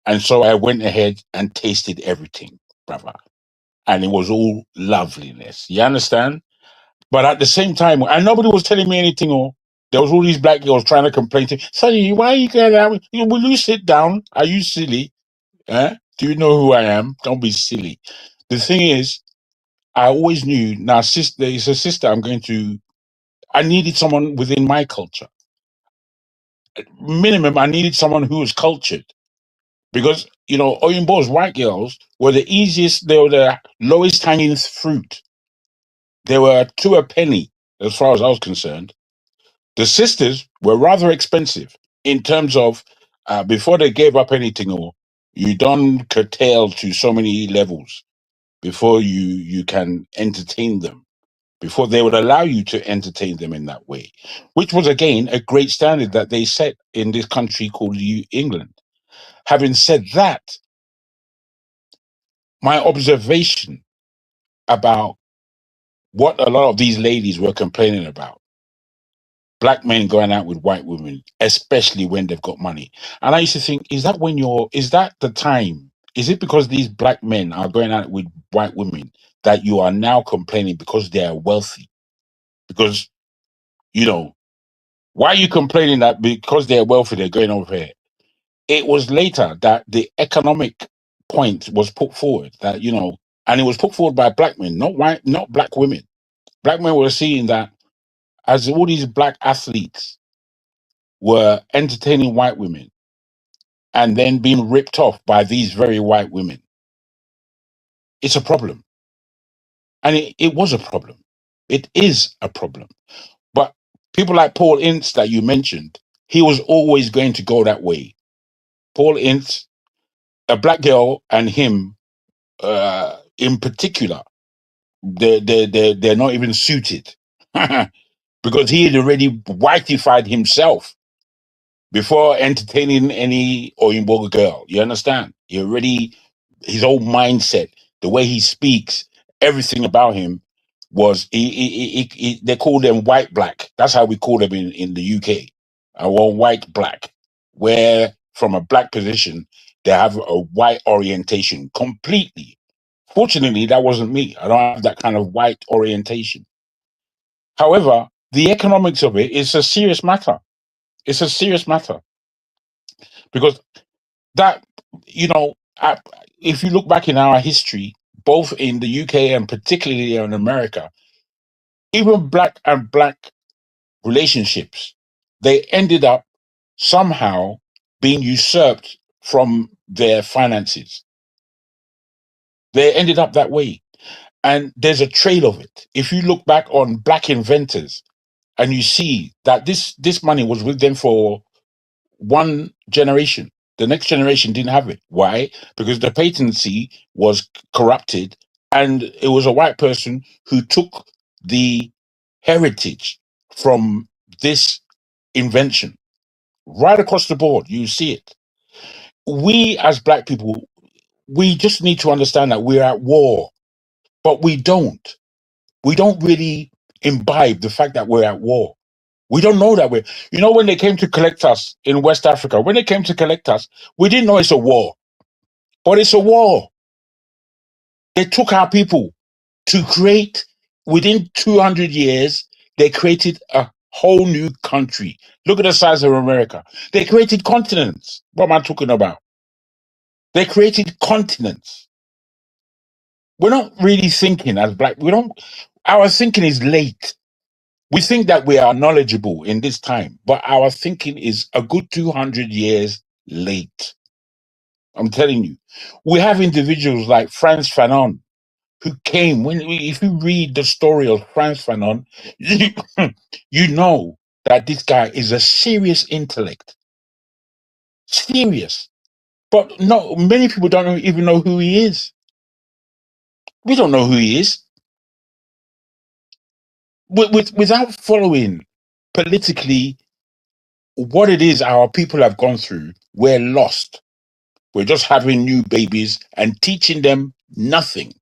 And so I went ahead and tasted everything, brother. And it was all loveliness. You understand? But at the same time, and nobody was telling me anything, or there was all these Black girls trying to complain to me, Sonny, why are you going out? Will you sit down? Are you silly? Do you know who I am? Don't be silly. The thing is, I always knew, now, sister, it's a sister I needed someone within my culture. Minimum, I needed someone who was cultured. Because, Oyinbo's white girls were the easiest, they were the lowest hanging fruit. They were to a penny, as far as I was concerned. The sisters were rather expensive in terms of before they gave up anything, or you don't curtail to so many levels before you can entertain them, before they would allow you to entertain them in that way, which was, again, a great standard that they set in this country called England. Having said that, my observation about what a lot of these ladies were complaining about, Black men going out with white women, especially when they've got money. And I used to think, is that the time Is it because these black men are going out with white women that you are now complaining because they are wealthy? Because, you know, why are you complaining that because they're wealthy, they're going over here? It was later that the economic point was put forward that, you know, and it was put forward by black men, not white, not black women. Black men were seeing that as all these black athletes were entertaining white women and then being ripped off by these very white women, it's a problem. And it was a problem. It is a problem. But people like Paul Ince that you mentioned, he was always going to go that way. Paul Ince, a black girl, and him in particular, they're not even suited because he had already whiteified himself before entertaining any Oyinbo girl. You understand? He already, his whole mindset, the way he speaks, everything about him was, they call them white black. That's how we call them in the UK. Well, white black, where from a black position, they have a white orientation completely. Fortunately, that wasn't me. I don't have that kind of white orientation. However, the economics of it is a serious matter. It's a serious matter because that, you know, if you look back in our history, both in the UK and particularly in America, even black and black relationships, they ended up somehow being usurped from their finances. They ended up that way. And there's a trail of it. If you look back on black inventors and you see that this money was with them for one generation, the next generation didn't have it. Why? Because the patency was corrupted and it was a white person who took the heritage from this invention right across the board. You see it. We as black people, we just need to understand that we're at war, but we don't really imbibe the fact that we're at war. We don't know that we're, you know, when they came to collect us in West Africa, when they came to collect us, we didn't know it's a war, but it's a war. They took our people to create, within 200 years, they created a whole new country. Look at the size of America. They created continents. What am I talking about? They created continents. We're not really thinking as black. Our thinking is late. We think that we are knowledgeable in this time, but our thinking is a good 200 years late. I'm telling you. We have individuals like Frantz Fanon who came, if you read the story of Frantz Fanon, you know that this guy is a serious intellect. Serious. But no, many people don't even know who he is. We don't know who he is. Without following politically what it is our people have gone through, we're lost. We're just having new babies and teaching them nothing.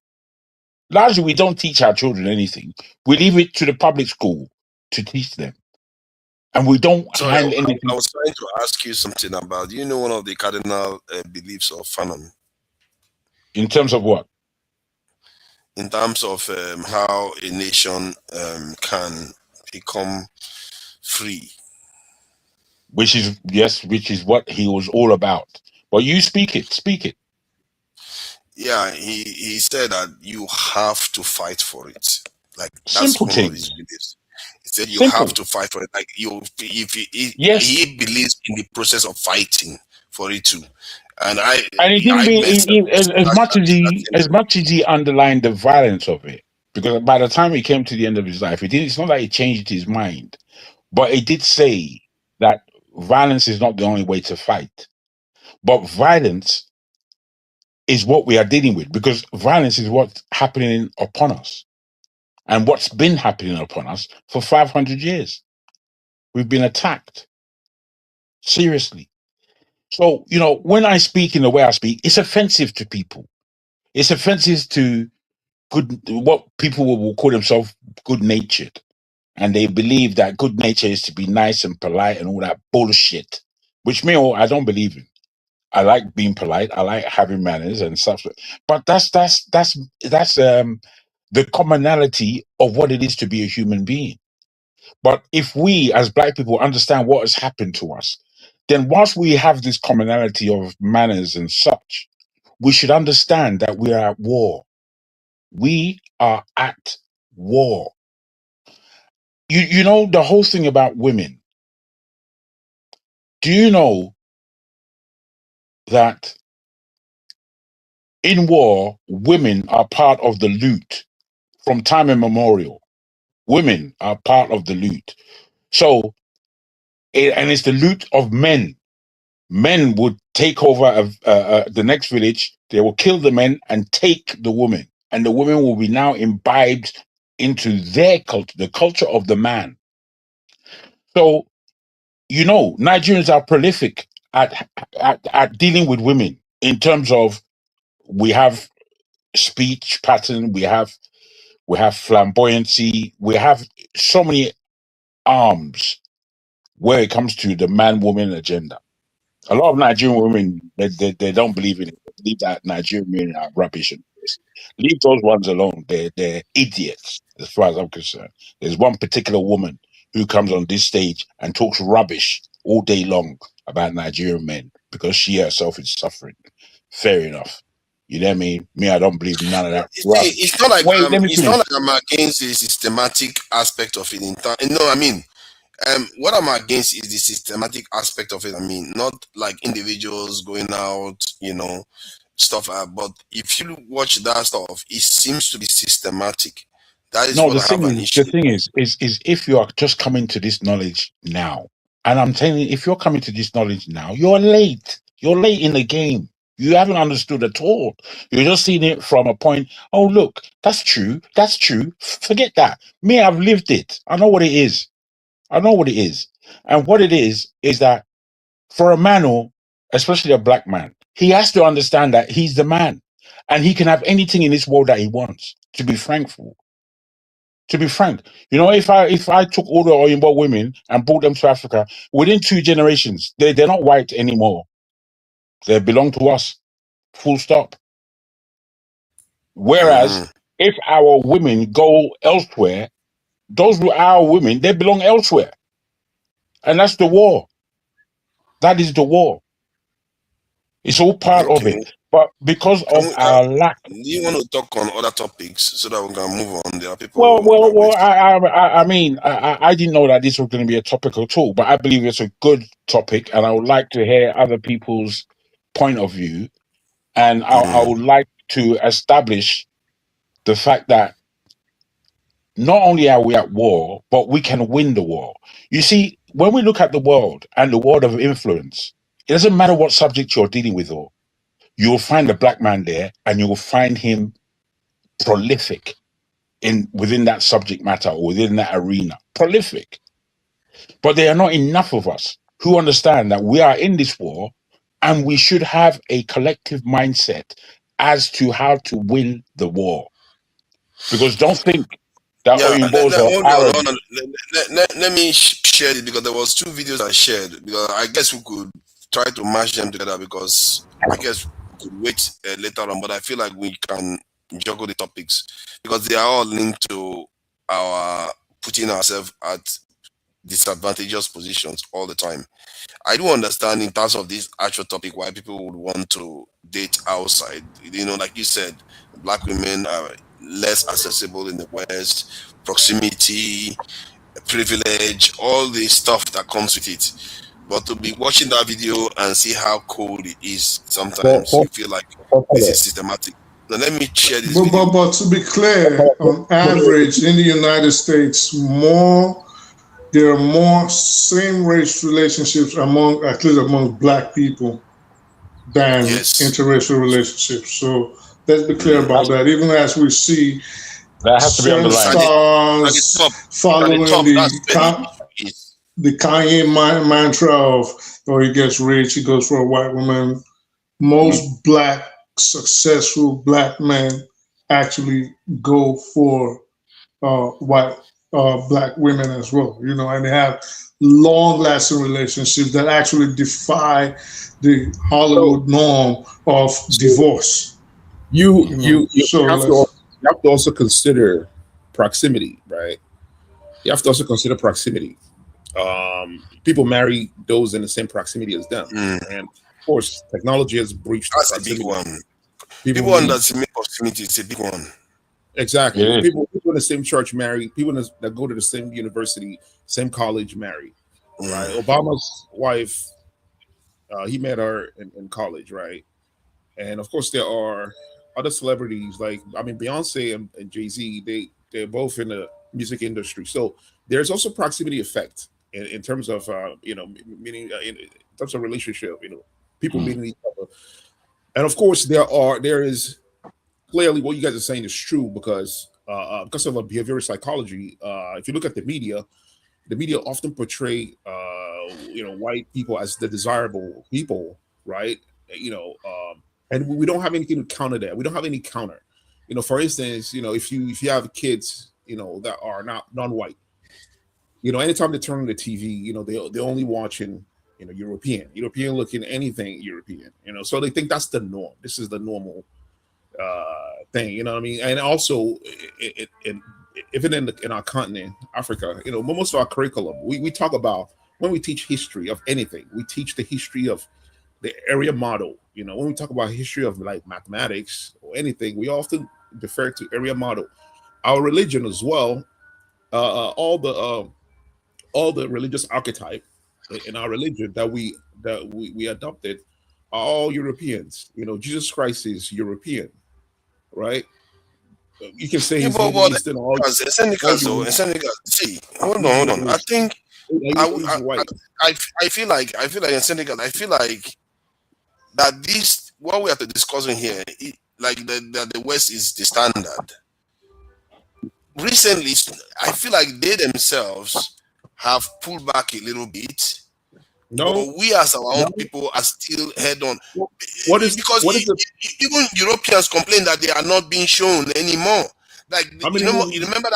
Largely, we don't teach our children anything. We leave it to the public school to teach them. And we don't hand anything. I was trying to ask you something about, you know, one of the cardinal beliefs of Fanon. In terms of what? In terms of how a nation can become free. Which is what he was all about. But you speak it. Yeah, he said that you have to fight for it. Like that's Simple one things. of his beliefs. He said you Simple. have to fight for it. Like he believes in the process of fighting for it too. And it didn't be as much as he underlined the violence of it, because by the time he came to the end of his life, it's not like he changed his mind, but he did say that violence is not the only way to fight, but violence is what we are dealing with, because violence is what's happening upon us and what's been happening upon us for 500 years. We've been attacked seriously. So, you know, when I speak in the way I speak, it's offensive to people. It's offensive to what people will call themselves good-natured. And they believe that good nature is to be nice and polite and all that bullshit, which I don't believe in. I like being polite. I like having manners and stuff. But that's the commonality of what it is to be a human being. But if we as black people understand what has happened to us, then whilst we have this commonality of manners and such, we should understand that we are at war. We are at war. You know the whole thing about women. Do you know that in war, women are part of the loot from time immemorial? Women are part of the loot. So, and it's the loot of men. Men would take over the next village. They will kill the men and take the women. And the women will be now imbibed into their culture, the culture of the man. So, you know, Nigerians are prolific at dealing with women in terms of we have speech pattern, we have flamboyancy, we have so many arms where it comes to the man-woman agenda. A lot of Nigerian women, they don't believe in it. They believe that Nigerian men are rubbish. And leave those ones alone. They're idiots, as far as I'm concerned. There's one particular woman who comes on this stage and talks rubbish all day long about Nigerian men because she herself is suffering. Fair enough. You know what I mean? Me, I don't believe none of that. See, it's not like Wait, let me finish. not like I'm against the systematic aspect of it. No, I mean, what I'm against is the systematic aspect of it. I mean, not like individuals going out, you know, stuff. But if you watch that stuff, it seems to be systematic. That is No, what I have an issue. the thing is if you are just coming to this knowledge now, and I'm telling you, if you're coming to this knowledge now, you're late. You're late in the game. You haven't understood at all. You're just seeing it from a point, oh, look, that's true. That's true. Forget that. Me, I've lived it. I know what it is. I know what it is. And what it is that for a man, or especially a black man, he has to understand that he's the man. And he can have anything in this world that he wants, to be frankful. To be frank, you know, if I took all the Oyinbo women and brought them to Africa, within 2 generations, they're not white anymore. They belong to us. Full stop. Whereas if our women go elsewhere, those were our women, they belong elsewhere. And that's the war. That is the war. It's all part of it. But because of our lack. Do you want to talk on other topics so that we can move on? There are people. Well. I mean, I didn't know that this was going to be a topic at all, but I believe it's a good topic, and I would like to hear other people's point of view, and I would like to establish the fact that not only are we at war, but we can win the war. You see, when we look at the world and the world of influence, it doesn't matter what subject you're dealing with, or you'll find a black man there, and you'll find him prolific within that subject matter or within that arena. Prolific. But there are not enough of us who understand that we are in this war and we should have a collective mindset as to how to win the war. Because don't think that Oyimbos are arrogant. Let me share it, because there was 2 videos I shared. Because I guess we could try to mash them together, because I guess we could wait later on. But I feel like we can juggle the topics because they are all linked to our putting ourselves at disadvantageous positions all the time. I do understand in terms of this actual topic why people would want to date outside. You know, like you said, black women are less accessible in the West, proximity, privilege, all the stuff that comes with it. But to be watching that video and see how cold it is, sometimes you feel like this is systematic. Now let me share this video. But to be clear, on average in the United States, there are more same-race relationships at least among black people than interracial relationships. So let's be clear about that. Even as we see certain stars following the Kanye mantra of, he gets rich, he goes for a white woman. Most black, successful black men actually go for white Black women as well, you know, and they have long-lasting relationships that actually defy the Hollywood norm of divorce. You So have to also consider proximity, right? You have to also consider proximity. People marry those in the same proximity as them, and of course, technology has breached That's a big one. People underestimate proximity. It's a big one. Exactly. Yeah. People in the same church marry. People that go to the same university, same college marry. Right. Obama's wife, he met her in college, right? And of course, there are other celebrities like Beyonce and Jay-Z. They're both in the music industry, so there's also proximity effect in terms of meaning in terms of relationship. You know, people meeting each other, and of course, there is clearly what you guys are saying is true because of behavioral psychology. If you look at the media often portray white people as the desirable people, right? And we don't have anything to counter that. We don't have any counter. For instance, if you have kids, that are not non-white, anytime they turn on the TV, they're only watching, European looking anything European, so they think that's the norm. This is the normal thing, you know what I mean? And also, even in our continent, Africa, most of our curriculum, we talk about, when we teach history of anything, we teach the history of the area model. When we talk about history of like mathematics or anything, we often defer to area model. Our religion as well, all the religious archetype in our religion that we adopted are all Europeans. Jesus Christ is European, right? You can say he's Middle Eastern. See, hold on. I think I feel like in Senegal, I feel like that this what we are discussing here, that the West is the standard. Recently, I feel like they themselves have pulled back a little bit. No, but we as our own people are still head on. Even Europeans complain that they are not being shown anymore. Like you remember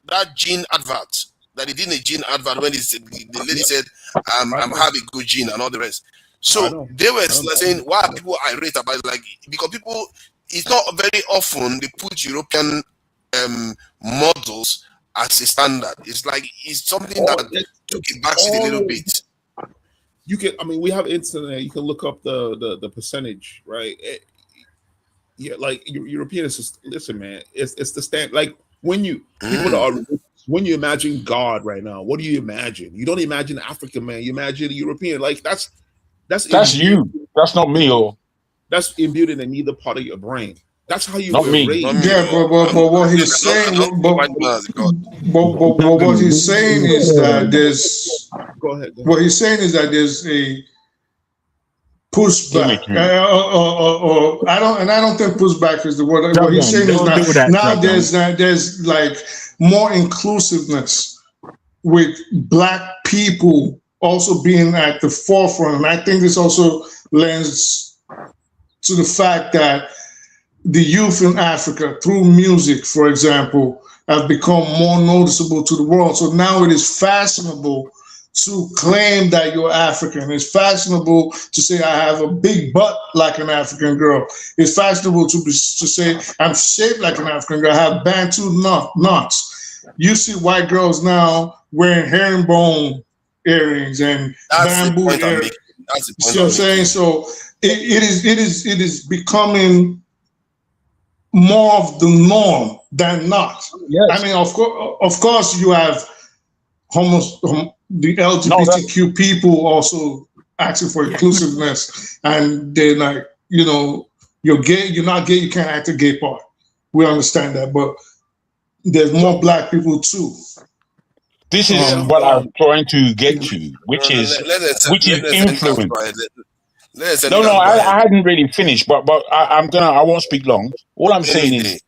that gene advert that he did a gene advert when the lady said, "I'm have a good gene" and all the rest. So they were saying, "Why are people irate about it?" Like, because people, it's not very often they put European models as a standard. It's like it's something that took a backseat a little bit. You can, we have internet. You can look up the percentage, right? Like Europeans, just, listen, man. It's the stand. Like when you imagine God right now, what do you imagine? You don't imagine African man. You imagine a European. Like that's you. That's not me. Or that's imbued in neither part of your brain. That's how you were raised. Yeah, but what he's saying, but what he's saying is that there's. Go ahead. What he's saying is that there's a pushback, or I don't think pushback is the word. What he's saying is that now there's like more inclusiveness with Black people also being at the forefront, and I think this also lends to the fact that the youth in Africa, through music, for example, have become more noticeable to the world. So now it is fashionable to claim that you're African. It's fashionable to say I have a big butt like an African girl. It's fashionable to say I'm shaped like an African girl. I have Bantu knots. You see white girls now wearing herringbone earrings and bamboo earrings. You see what I'm saying? So it is becoming more of the norm than not. Yes. I mean, of course, you have the LGBTQ people also asking for inclusiveness, and they're like, you're gay, you're not gay, you can't act a gay part. We understand that, but there's more Black people too. This is what I'm trying to get to, which is influence. No, I hadn't really finished, but I won't speak long. All I'm saying is,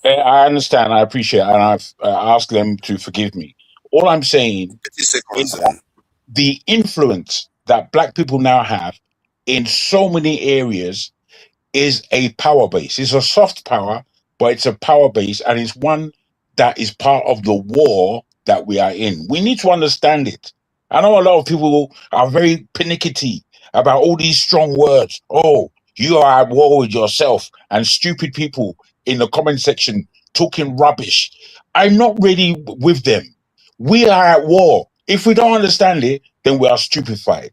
I understand, I appreciate it, and I've asked them to forgive me. All I'm saying is that the influence that Black people now have in so many areas is a power base. It's a soft power, but it's a power base, and it's one that is part of the war that we are in. We need to understand it. I know a lot of people are very pernickety about all these strong words. Oh, you are at war with yourself, and stupid people in the comment section talking rubbish. I'm not really with them. We are at war. If we don't understand it, then we are stupefied.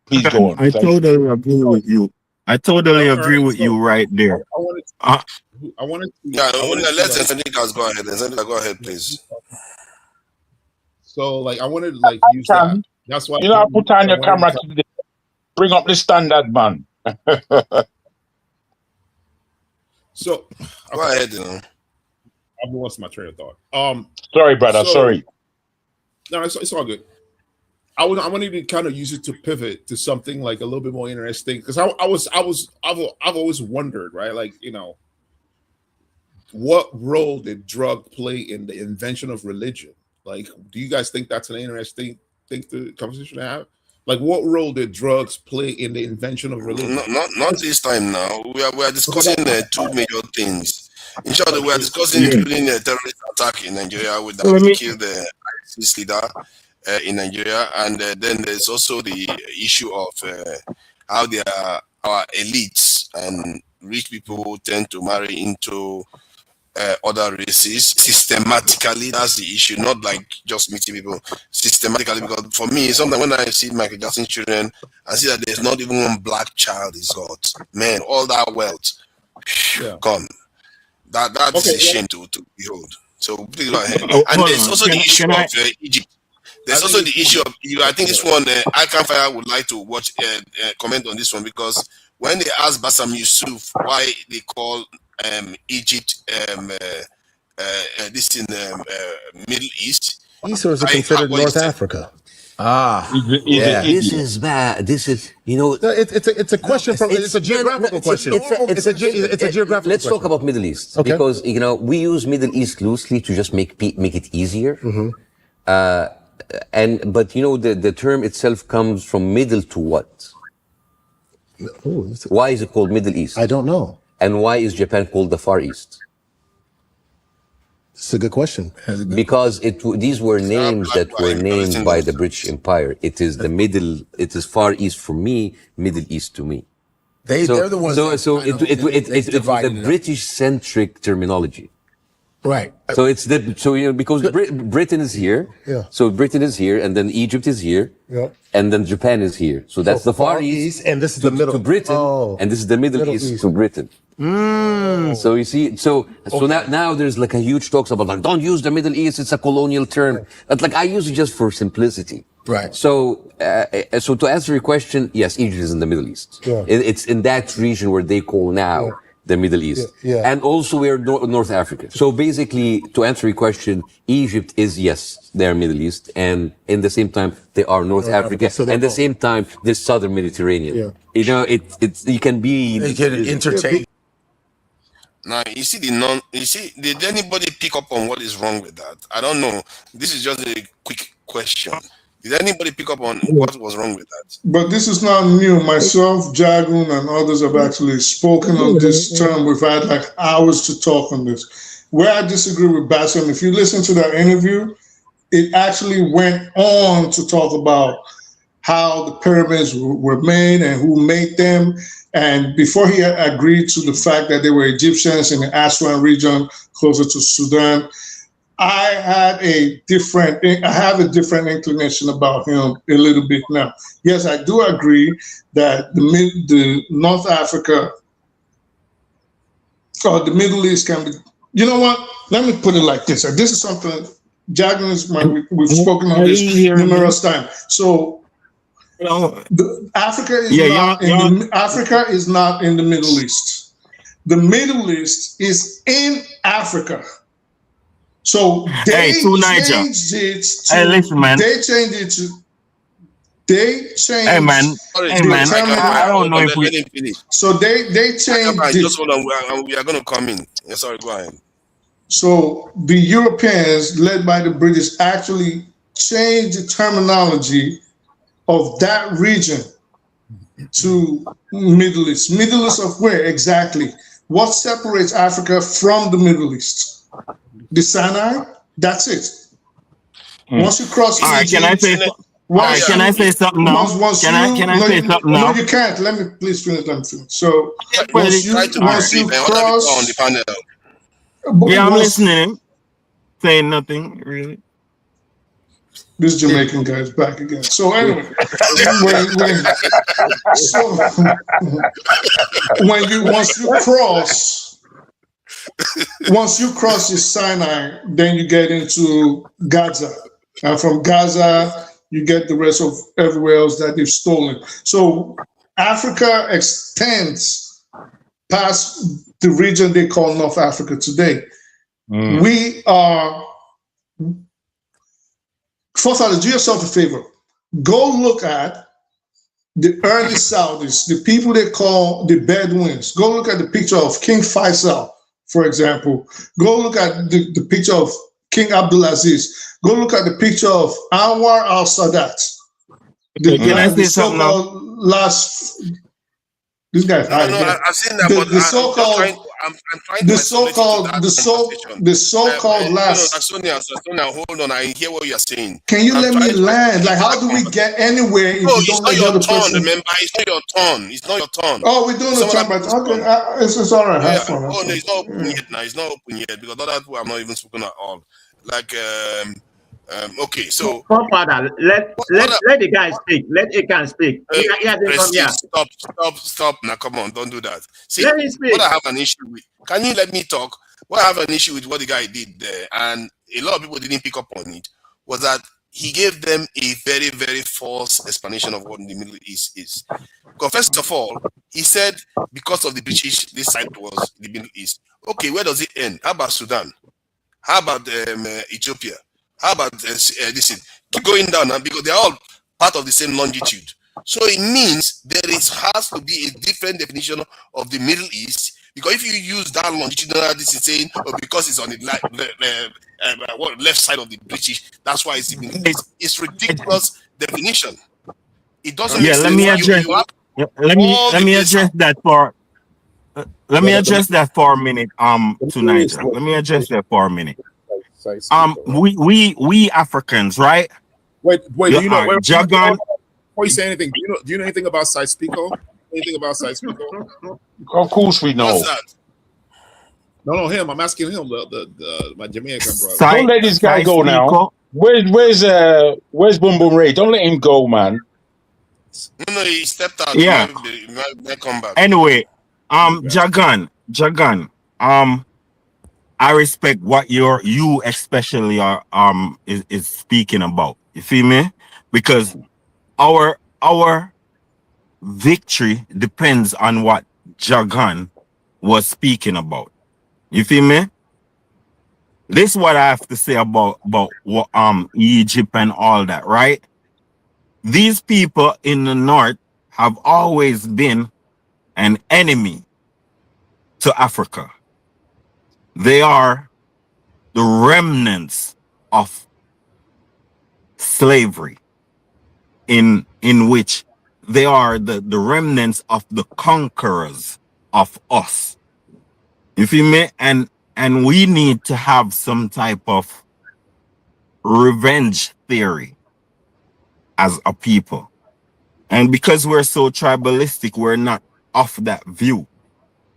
Please go on. I totally agree with you. I totally agree with you right there. I wanted to. Yeah, let Seneca go ahead. Seneca, go ahead, please. So, like, I wanted to like use that. That's why I put on your camera to bring up the standard, man. So, go ahead. I've lost my train of thought. Sorry, brother. Sorry. No, it's all good. I wanted to kind of use it to pivot to something like a little bit more interesting, because I've always wondered, right? Like, what role did drug play in the invention of religion? Like, do you guys think that's an interesting conversation to have? Like, what role did drugs play in the invention of religion? Not this time now. We are discussing two major things. In short, we are discussing including a terrorist attack in Nigeria with that killed the ISIS leader in Nigeria, and then there's also the issue of how our elites and rich people tend to marry into other races systematically. That's the issue, not like just meeting people systematically. Because for me, sometimes when I see Michael Jackson's children, I see that there's not even one black child he's got. Man, all that wealth, gone. That's a shame to behold. So please go ahead. And there's also the issue of Egypt. There's also the issue of, I think this one, Icon Fire would like to watch, comment on this one, because when they asked Bassam Yusuf why they call Egypt this in the Middle East. East, or is it considered North Africa? This is bad. This is, it's a question from, it's a geographical question. It's a geographical Let's question. talk about Middle East, because, we use Middle East loosely to just make it easier. But the term itself comes from middle to what? Why is it called Middle East? I don't know. And why is Japan called the Far East? It's a good question. Because these were names that were named by the British Empire. It is the middle. It is Far East for me, Middle East to me. They're the ones. So it's the British-centric terminology. Right. So because Britain is here. Yeah. So Britain is here, and then Egypt is here. Yeah. And then Japan is here. So that's the Far East, and this is the middle to Britain, and this is the Middle East to Britain. So you see, so now there's like a huge talks about like, don't use the Middle East, it's a colonial term. But like I use it just for simplicity. Right. So to answer your question, yes, Egypt is in the Middle East. Yeah. It's in that region where they call now the Middle East. Yeah. And also we're North Africa. So basically, to answer your question, Egypt is, yes, they're Middle East, and in the same time, they are North Africa. So and at the same time, there's Southern Mediterranean. Yeah. You can be... They can interchange. Now, did anybody pick up on what is wrong with that? I don't know. This is just a quick question. Did anybody pick up on what was wrong with that? But this is not new. Myself, Jagun, and others have actually spoken on this term. We've had like hours to talk on this. Where I disagree with Bassam, if you listen to that interview, it actually went on to talk about how the pyramids were made and who made them. And before he agreed to the fact that they were Egyptians in the Aswan region closer to Sudan, I have a different inclination about him a little bit now. Yes, I do agree that the North Africa or the Middle East can be, you know what? Let me put it like this. This is something, Jagan is we've spoken on this numerous times. So Africa is not in the Middle East. The Middle East is in Africa. So they changed it to, listen, man. They changed it to, Hey man, I don't know if we... So they changed it. Just hold on, we are going to come in. Sorry, go ahead. So the Europeans, led by the British, actually changed the terminology of that region to Middle East. Middle East of where exactly? What separates Africa from the Middle East? the Sinai, that's it. Once you cross all right, Egypt, can I say something now? Can I say something now? No, you can't. Let me please finish. Let me finish. So once you cross, yeah, I'm listening. Saying nothing really. This Jamaican guy's back again. So anyway, once you cross the Sinai, then you get into Gaza, and from Gaza you get the rest of everywhere else that they've stolen. So Africa extends past the region they call North Africa today. We are. First of all, do yourself a favor. Go look at the early Saudis, the people they call the Bedouins. Go look at the picture of King Faisal, for example. Go look at the picture of King Abdulaziz. Go look at the picture of Anwar al-Sadat. Can I say something now? This guy's high. I've seen that, but I'm trying to the so-called last. Sonia, hold on. I hear what you're saying. Can you let me land? Like, how do we get anywhere if you don't let the other person? Remember, it's not your turn. It's not your turn. Oh, we're doing the turn, but okay, it's all right. Have fun. Oh no, it's not open yet now. It's not open yet because other people have not even spoken at all. Like, okay, so Father, let the guy speak. Let the guy speak. Stop now. Come on, don't do that. See, let me speak. What I have an issue with. Can you let me talk? What I have an issue with what the guy did there, and a lot of people didn't pick up on it, was that he gave them a very, very false explanation of what the Middle East is. Because first of all, he said because of the British, this side was the Middle East. Okay, where does it end? How about Sudan? How about Ethiopia? How about this? Keep going down now because they're all part of the same longitude. So it means has to be a different definition of the Middle East, because if you use that longitudinal, this is saying because it's on the left side of the British, that's why it's the Middle East. It's ridiculous definition. It doesn't make sense. Let me address that for. Let me address that for a minute. Tonight. Let me address that for a minute. We Africans, right? Wait. Do you know Jagan? Before you say anything, do you know anything about Sykes-Picot? Anything about Sykes-Picot? Of course we know. What's that? No, him. I'm asking him. My Jamaican brother. Don't let this guy go now. Where's Boom Boom Ray? Don't let him go, man. No, he stepped out. Yeah. He might come back. Anyway, Jagan. I respect what you especially are is speaking about. You feel me? Because our victory depends on what Jagan was speaking about. You feel me? This is what I have to say about what Egypt and all that, right? These people in the north have always been an enemy to Africa. They are the remnants of slavery, in which they are the remnants of the conquerors of us. You feel me? And we need to have some type of revenge theory as a people. And because we're so tribalistic, we're not off that view.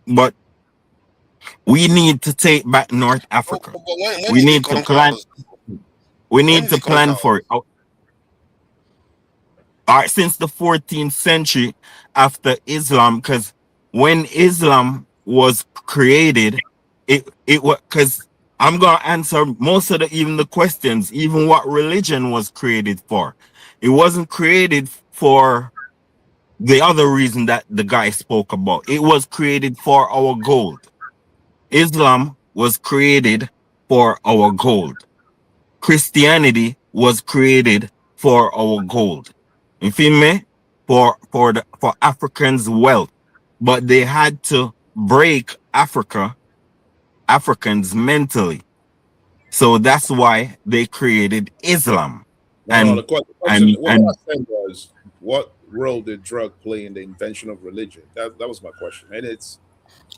But we need to take back North Africa. We need to plan. We need to plan for it. All right, since the 14th century after Islam, because when Islam was created, it was, because I'm gonna answer most of even the questions, even what religion was created for. It wasn't created for the other reason that the guy spoke about. It was created for our gold. Islam was created for our gold. Christianity was created for our gold. You feel me? For Africans' wealth. But they had to break Africans mentally. So that's why they created Islam. The question was, what role did drug play in the invention of religion? That was my question. And it's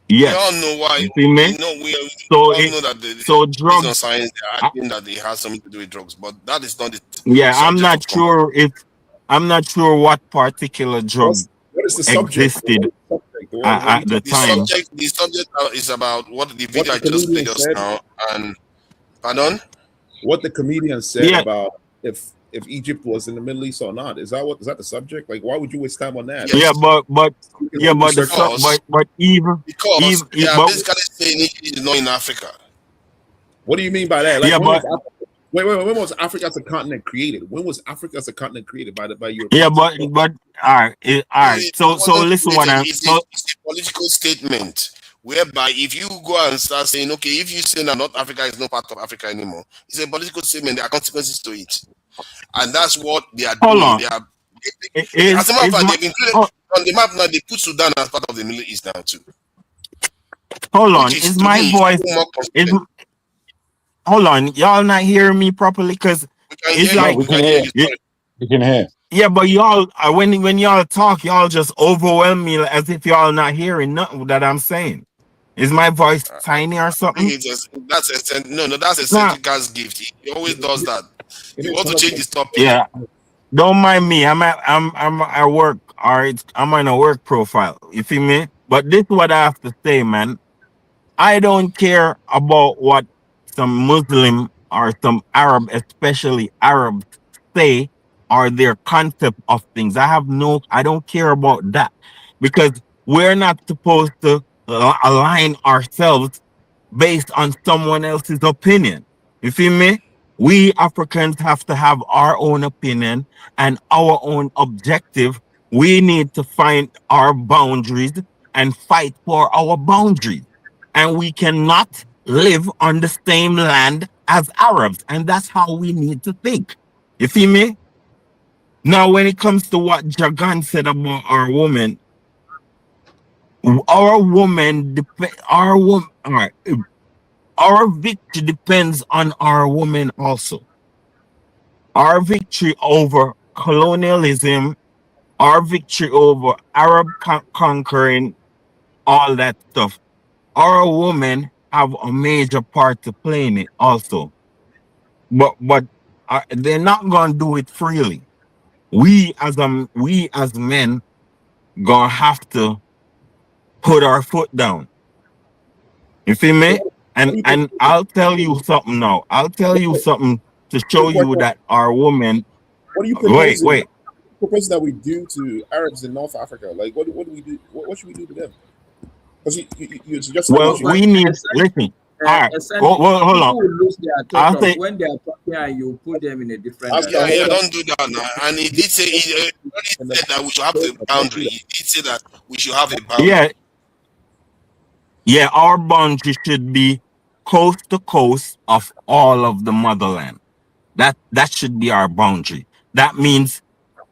Yes. We all know why. You see me? We So all it, know that so based on drugs. science, they're arguing that they have something to do with drugs, but that is not the Yeah, I'm subject not of conversation. sure if I'm not sure what particular drug What is the subject? existed What are at we the talking time. about? The subject is about what the What video the I just played comedian just said. now. And pardon? What the comedian said Yeah. about if Egypt was in the Middle East or not. Is that the subject? Like, why would you waste time on that? Yes. Yeah, but Yeah, but the but even Because they are but basically saying it is not in Africa. What do you mean by that? Like, yeah, when but was Africa, wait, when was Africa as a continent created? When was Africa as a continent created by Europeans? yeah, but all right, all right. So listen, what I'm It's a political statement whereby if you go and start saying, okay, if you say that North Africa is not part of Africa anymore, it's a political statement. There are consequences to it, and that's what they are hold doing. on. They are, Is as a matter of fact, my, they've included on the map now. They put Sudan as part of the Middle East now too. hold on. Which is Is to my me voice more is consequent. hold on? Y'all not hearing me properly? Because it's like we can hear. We can hear. yeah, but y'all when y'all talk, y'all just overwhelm me as if y'all not hearing nothing that I'm saying. Is my voice tiny or something? That's a Cedric Guy's gift. He always does that. You want to change this topic? Yeah. Don't mind me. I'm at work, or I'm on a work profile. You feel me? But this is what I have to say, man. I don't care about what some Muslim or some Arab, especially Arabs, say or their concept of things. I don't care about that, because we're not supposed to align ourselves based on someone else's opinion. You feel me? We Africans have to have our own opinion and our own objective. We need to find our boundaries and fight for our boundaries. And we cannot live on the same land as Arabs. And that's how we need to think. You feel me? Now, when it comes to what Jagan said about our woman, all right. Our victory depends on our women also. Our victory over colonialism, our victory over Arab conquering, all that stuff. Our women have a major part to play in it also. But they're not gonna do it freely. We as men gonna have to put our foot down. You feel me? And I'll tell you something now. I'll tell you something to show you that our women. What are you proposing? Wait. Proposing that we do to Arabs in North Africa? Like, what do we do? What should we do to them? Because you suggested. Well, we need listen. All right. Well, hold on. I'll say when they are talking and you put them in a different. Yeah, don't do that now. And he did say he already said that we should have a boundary. He did say that we should have a boundary. Yeah, our boundary should be coast to coast of all of the motherland. That should be our boundary. That means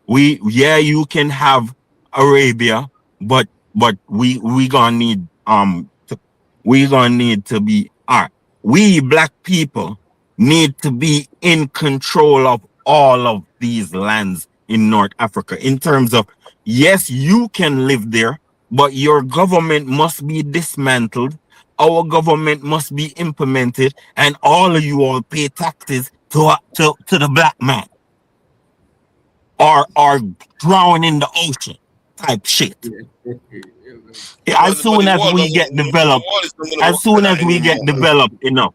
you can have Arabia, but we gonna need to be we black people need to be in control of all of these lands in North Africa in terms of, yes, you can live there, but your government must be dismantled. Our government must be implemented, and all of you all pay taxes to the black man, or drown in the ocean type shit. As soon as we get developed, enough,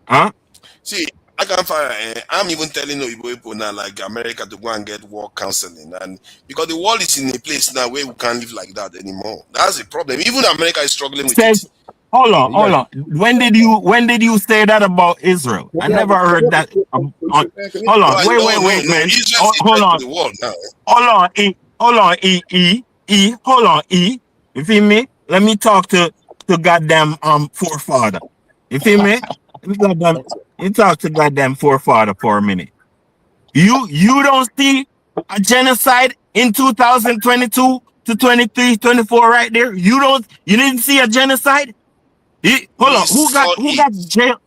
huh? See, I can't find. I'm even telling people now, like America, to go and get war counseling, and because the world is in a place now where we can't live like that anymore. That's the problem. Even America is struggling with it. Hold on. When did you say that about Israel? I never heard that. Hold on. Wait, man. Hold on. Hold on, E. You feel me? Let me talk to goddamn forefather. You feel me? You talk to goddamn forefather for a minute. You don't see a genocide in 2022 to 23, 24 right there? You didn't see a genocide? Hold on. Who got jailed?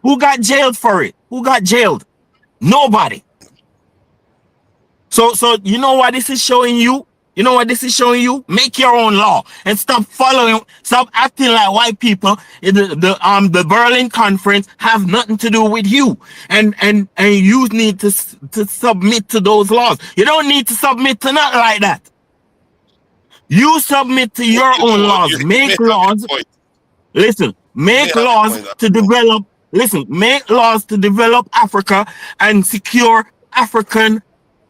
Who got jailed for it? Who got jailed? Nobody. So you know what this is showing you? You know what this is showing you? Make your own law and stop acting like white people. The Berlin Conference have nothing to do with you, and you need to submit to those laws. You don't need to submit to nothing like that. You submit to your own laws. Make laws. Listen, make laws to develop. Listen, make laws to develop Africa and secure African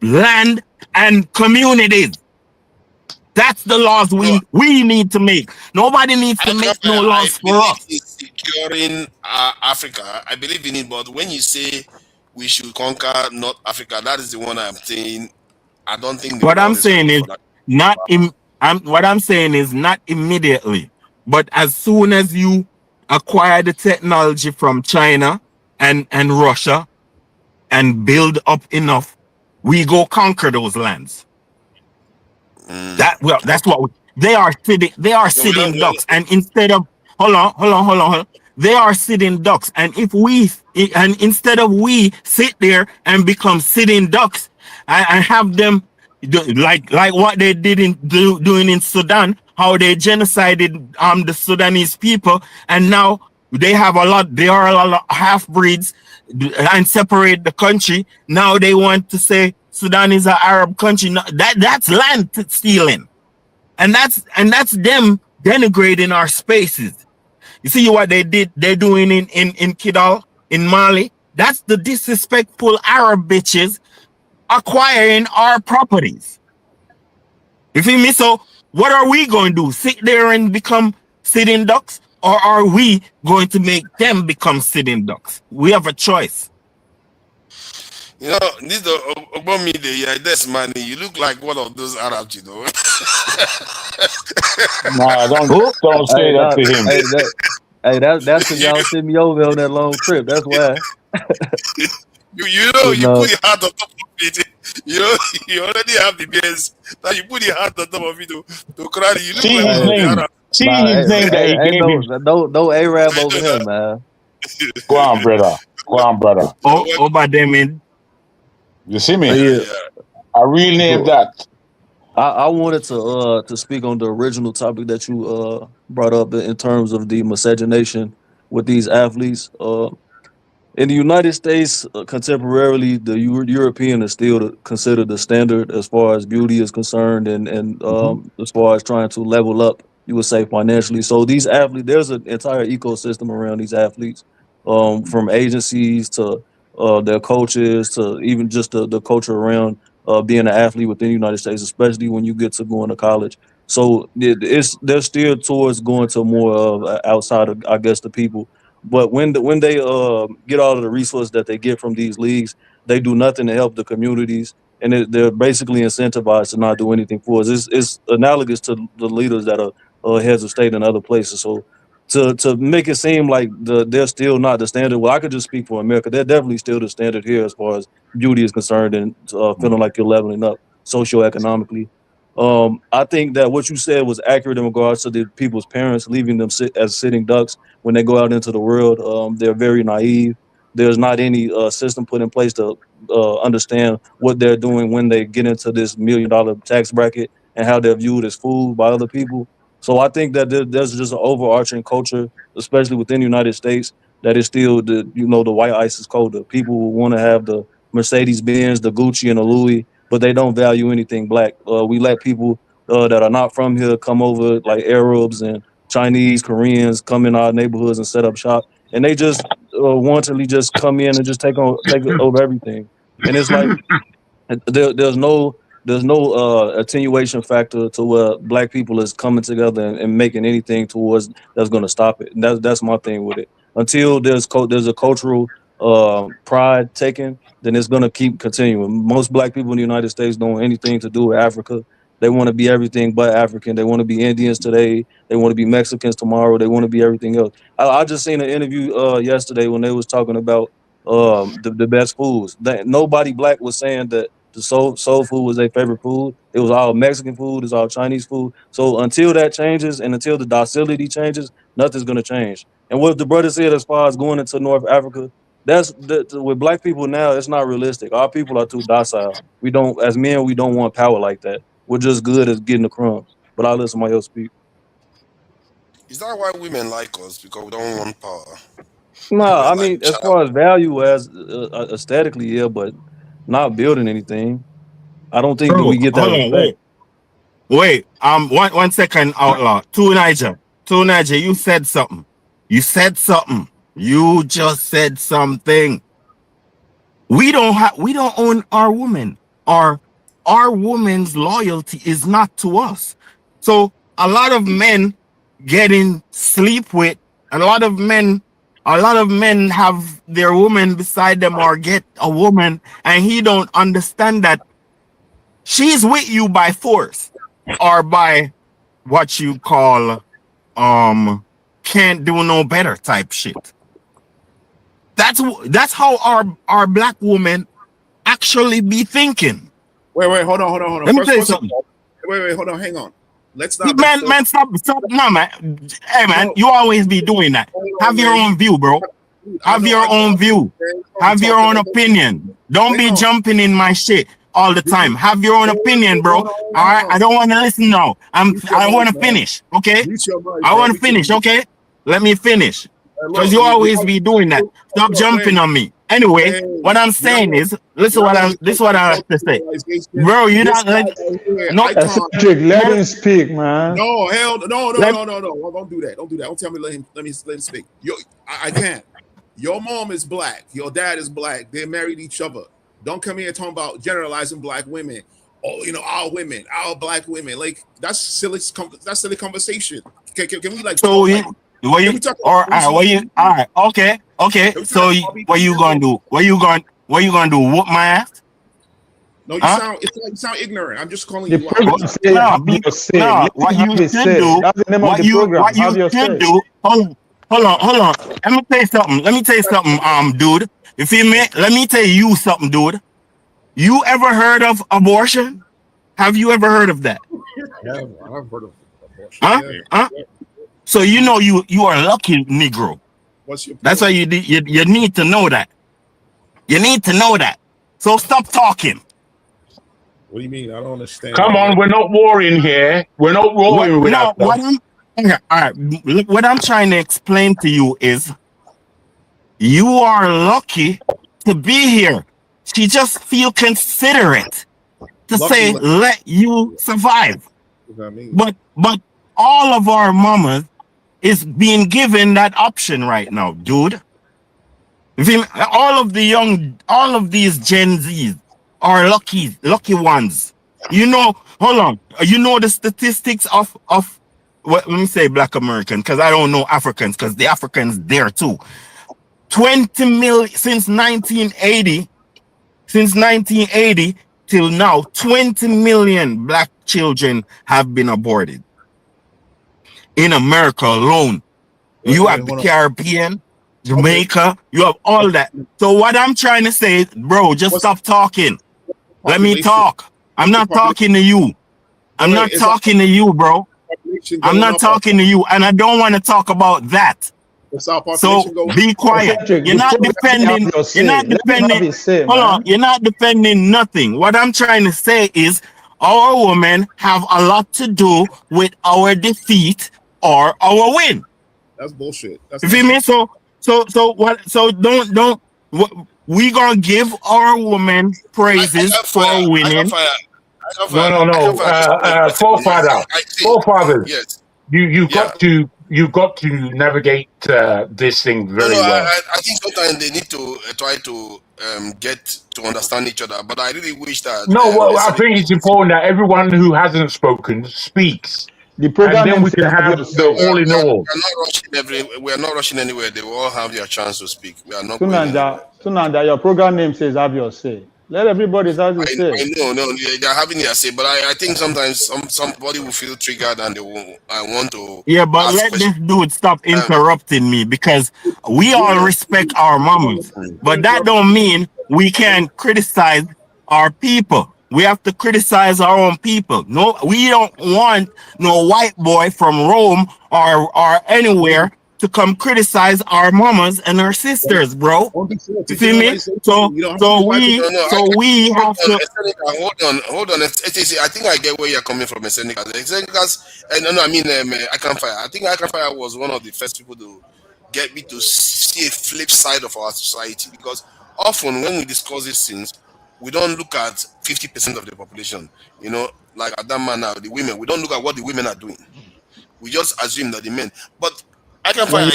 land and communities. That's the laws we need to make. Nobody needs to make no laws for us. Securing Africa, I believe in it, but when you say we should conquer North Africa, that is the one I'm saying. I don't think. What I'm saying is not. What I'm saying is not immediately, but as soon as you acquire the technology from China and Russia and build up enough, we go conquer those lands. That's what they are sitting. They are sitting ducks, and instead of hold on, they are sitting ducks. And instead of we sit there and become sitting ducks, and have them like what they did doing in Sudan, how they genocided the Sudanese people, and now they are a lot of half breeds and separate the country. Now they want to say Sudan is an Arab country. No, that's land stealing, and that's them denigrating our spaces. You see what they're doing in Kidal in Mali? That's the disrespectful Arab bitches acquiring our properties. You feel me? So what are we going to do? Sit there and become sitting ducks, or are we going to make them become sitting ducks? We have a choice. You know, this about me, that's money. You look like one of those Arabs, you know. Nah, don't say that to him. That's because y'all sent me over on that long trip. That's why. You know, you put your hand on top of it. You know, you already have the beers. Now you put your hand on top of it to cry. You look like one of the Arabs. See his name that he gave him. No Arab over here, man. Go on, brother. Over them in. You see me? I renamed that. I wanted to speak on the original topic that you brought up in terms of the miscegenation with these athletes. In the United States, contemporarily, the European is still considered the standard as far as beauty is concerned, and as far as trying to level up, you would say, financially. So these athletes, there's an entire ecosystem around these athletes, from agencies to their coaches to even just the culture around being an athlete within the United States, especially when you get to going to college. So they're still towards going to more of outside of, I guess, the people. But when they get all of the resources that they get from these leagues, they do nothing to help the communities, and they're basically incentivized to not do anything for us. It's analogous to the leaders that are heads of state in other places. So to make it seem like they're still not the standard, well, I could just speak for America. They're definitely still the standard here as far as beauty is concerned, and feeling like you're leveling up socioeconomically. I think that what you said was accurate in regards to the people's parents leaving them as sitting ducks when they go out into the world. They're very naive. There's not any system put in place to understand what they're doing when they get into this $1 million tax bracket and how they're viewed as food by other people. So I think that there's just an overarching culture, especially within the United States, that is still the white ISIS culture. People will want to have the Mercedes-Benz, the Gucci, and the Louis, but they don't value anything black. We let people that are not from here come over, like Arabs and Chinese, Koreans, come in our neighborhoods and set up shop, and they just wantonly just come in and just take over everything. And it's like there's no attenuation factor to where black people is coming together and making anything towards that's going to stop it. And that's my thing with it. Until there's a cultural pride taken, then it's going to keep continuing. Most black people in the United States don't want anything to do with Africa. They want to be everything but African. They want to be Indians today. They want to be Mexicans tomorrow. They want to be everything else. I just seen an interview yesterday when they was talking about the best foods. Nobody black was saying that the soul food was their favorite food. It was all Mexican food. It's all Chinese food. So until that changes and until the docility changes, nothing's going to change. And what the brother said as far as going into North Africa, with black people now, it's not realistic. Our people are too docile. As men, we don't want power like that. we're just good at getting the crumbs. But I'll let somebody else speak. Is that why women like us? Because we don't want power. Nah, I mean, as far as value, as aesthetically, yeah, but not building anything. I don't think that we get that respect. Wait, 1 second, outlaw. To Niger, you said something. You just said something. We don't own our women. Our woman's loyalty is not to us. So a lot of men getting sleep with, a lot of men have their woman beside them or get a woman, and he don't understand that she's with you by force or by what you call can't do no better type shit. That's how our black women actually be thinking. Wait, hold on. Let me tell you something. Wait, hold on, hang on. Let's not. Man, stop. No, man. Hey, man, you always be doing that. Have your own view, bro. Have your own view. Have your own opinion. Don't be jumping in my shit all the time. Have your own opinion, bro. All right, I don't want to listen now. I want to finish, okay? I want to finish, okay? Let me finish. Because you always be doing that. Stop jumping on me. Anyway, what I'm saying is, this is what I have to say, bro. You not let him speak, man. No, hell, no. Don't do that. Don't tell me let him speak. I can't. Your mom is black. Your dad is black. They married each other. Don't come here talking about generalizing black women. Oh, our women, our black women. Like that's silly. That's silly conversation. Can we like? So all right, okay. So what you gonna do? What you gonna do? Whoop my ass? No, you sound ignorant. I'm just calling you out. What you should do. Hold on. Let me tell you something, dude. You feel me? Let me tell you something, dude. You ever heard of abortion? Have you ever heard of that? Yeah, I've heard of abortion. Huh? So you know you are lucky, Negro. What's your point? That's why you need to know that. You need to know that. So stop talking. What do you mean? I don't understand. Come on, we're not warring here. We're not warring with that. All right. What I'm trying to explain to you is you are lucky to be here. She just feel considerate to say let you survive. But all of our mamas is being given that option right now, dude. All of these Gen Zs are lucky ones. Hold on. You know the statistics of let me say Black American, because I don't know Africans, because the Africans there too. 20 million since 1980 till now, 20 million black children have been aborted. In America alone. You have the Caribbean, Jamaica, you have all that. So what I'm trying to say, bro, just stop talking. Let me talk. I'm not talking to you. I'm not talking to you, bro. I'm not talking to you, and I don't want to talk about that. So be quiet. You're not defending. Hold on. You're not defending nothing. What I'm trying to say is our women have a lot to do with our defeat or our win. That's bullshit. You feel me? So what? So don't. We gonna give our women praises for winning. No. Forefathers. Yes. You've got to navigate this thing very well. I think sometimes they need to try to get to understand each other. But I really wish that. I think it's important that everyone who hasn't spoken speaks. The program, and then we can have the all in all. We are not rushing anywhere. They will all have their chance to speak. We are not. Tunanda, your program name says "Have Your Say." Let everybody have their say. I know, they're having their say, but I think sometimes somebody will feel triggered and they will. I want to. Yeah, but let this dude stop interrupting me, because we all respect our mamas, but that don't mean we can criticize our people. We have to criticize our own people. No, we don't want no white boy from Rome or anywhere to come criticize our mamas and our sisters, bro. You feel me? So we have to. Hold on. I think I get where you're coming from, Seneca. I Can Fire. I think I Can Fire was one of the first people to get me to see a flip side of our society, because often when we discuss these things, we don't look at 50% of the population. You know, like Adama now, the women. We don't look at what the women are doing. We just assume that the men. But I Can Fire.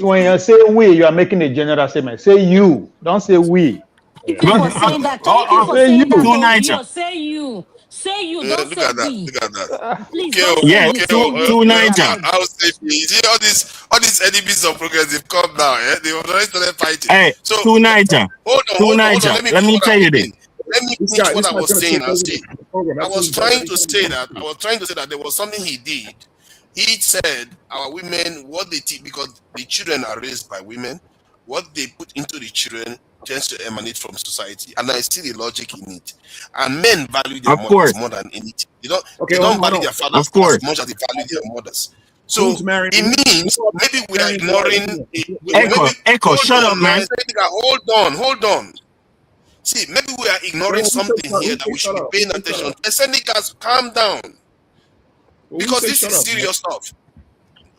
When you say we, you are making a general statement. Say you. Don't say we. Thank you for saying that. Thank you for saying that. Say you. Say you. Don't say we. Look at that. Please don't say you. To Niger. I'll say you see all these enemies of progress, they've come now. They've already started fighting. Hey, so to Niger. Hold on. Let me tell you this. Let me finish what I was saying. I was trying to say that there was something he did. He said our women, what they teach, because the children are raised by women, what they put into the children tends to emanate from society, and I see the logic in it. And men value their mothers more than anything. They don't value their fathers as much as they value their mothers. So it means maybe we are ignoring. Echo, shut up, man. Hold on. See, maybe we are ignoring something here that we should be paying attention to. Seneca, calm down, because this is serious stuff.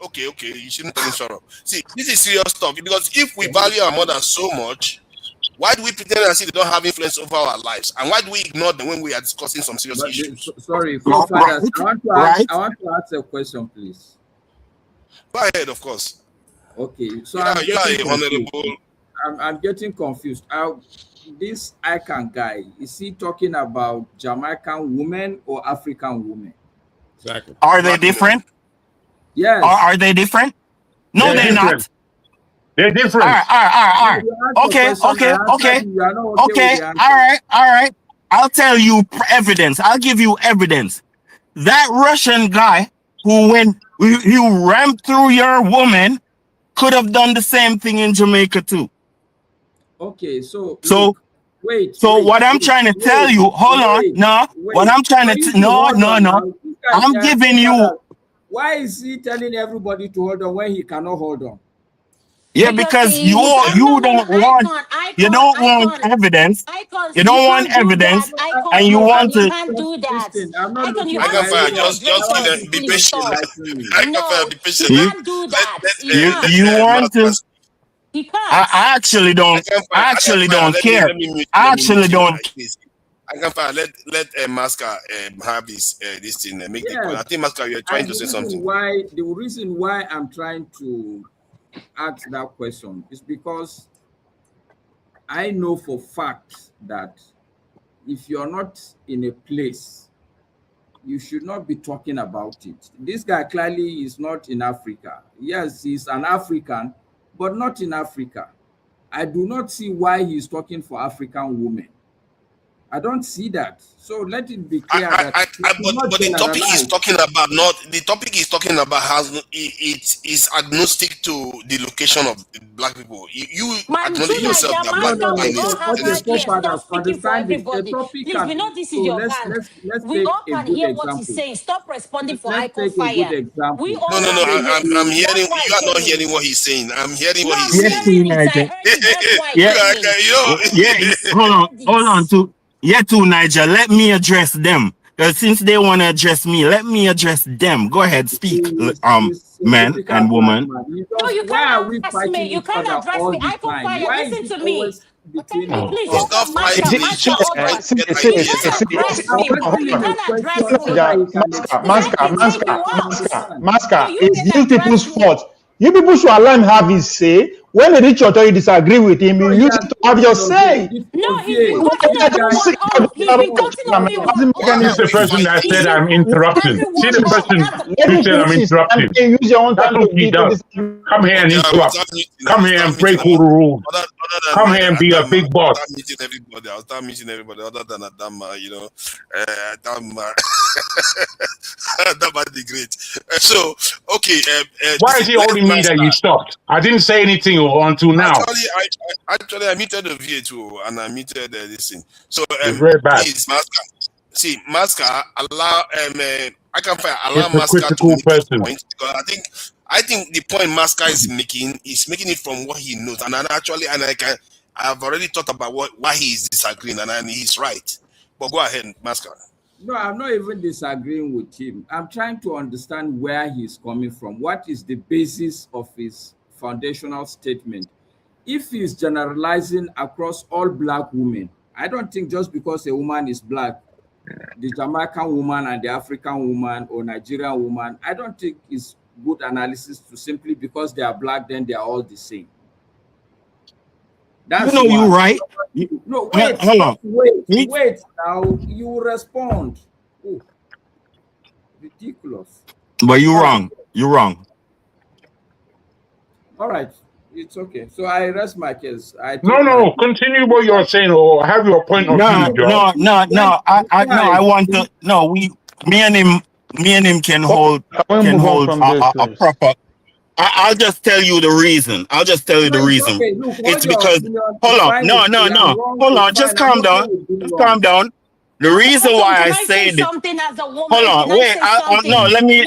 Okay, you shouldn't tell me shut up. See, this is serious stuff, because if we value our mothers so much, why do we pretend as if they don't have influence over our lives? And why do we ignore them when we are discussing some serious issues? Sorry, I want to ask a question, please. Go ahead, of course. Okay, so I'm getting confused. This Icon guy, is he talking about Jamaican women or African women? Exactly. Are they different? Yes. Are they different? No, they're not. They're different. All right. Okay. All right. I'll tell you evidence. I'll give you evidence. That Russian guy who ramped through your woman could have done the same thing in Jamaica too. Okay, so what I'm trying to tell you, hold on. No, what I'm trying to no. I'm giving you. Why is he telling everybody to hold on when he cannot hold on? Yeah, because you don't want evidence. You don't want evidence, and you want to. You can't do that. Just be patient. Be patient. You can't do that. You want to. He can't. I actually don't care. I actually don't. I can find. Let Masca have this thing. Make the call. I think Masca, you're trying to say something. The reason why I'm trying to ask that question is because I know for fact that if you're not in a place, you should not be talking about it. This guy clearly is not in Africa. Yes, he's an African, but not in Africa. I do not see why he's talking for African women. I don't see that. So let it be clear but the topic he's talking about it is agnostic to the location of black people. You acknowledge yourself that black people. Please, we know this is your hand. We all can hear what he's saying. Stop responding for Icon Fire. I'm hearing. You are not hearing what he's saying. I'm hearing what he's saying. Hold on. To Niger, let me address them. Because since they want to address me, let me address them. Go ahead, speak, man and woman. No, you can't address me. You can't address me. Icon Fire, listen to me. Masca, it's these people's fault. You people should allow him have his say. When they reach your authority, disagree with him, you use it to have your say. No, he's been cutting everyone off. He's been cutting everyone off. This is the person that said I'm interrupting. See the person who said I'm interrupting. That's what he does. Come here and interrupt. Come here and break all the rules. Come here and be a big boss. I'll start meeting everybody other than Adama, Adama. Adama the Great. So, okay. Why is he holding me that you stopped? I didn't say anything until now. Actually, I muted the video too, and I muted this thing. So, it's very bad. Please, Masca, allow I can find allow Masca to make his point, because I think the point Masca is making it from what he knows, and I've already thought about why he is disagreeing, and he's right. But go ahead, Masca. No, I'm not even disagreeing with him. I'm trying to understand where he's coming from. What is the basis of his foundational statement? If he's generalizing across all black women, I don't think just because a woman is black, the Jamaican woman and the African woman or Nigerian woman, I don't think it's good analysis to simply because they are black, then they are all the same. That's you're right. No, wait, hold on. Wait. Now you will respond. Oh, ridiculous. But you're wrong. You're wrong. All right, it's okay. So I rest my case. No. Continue what you're saying, or have your point of view, Joe. No. I want to. No, me and him can hold a proper. I'll just tell you the reason. Okay. Look, it's because hold on. No. Hold on. Just calm down. Calm down. The reason why I say this. Something as a woman. Hold on. Wait. Let me.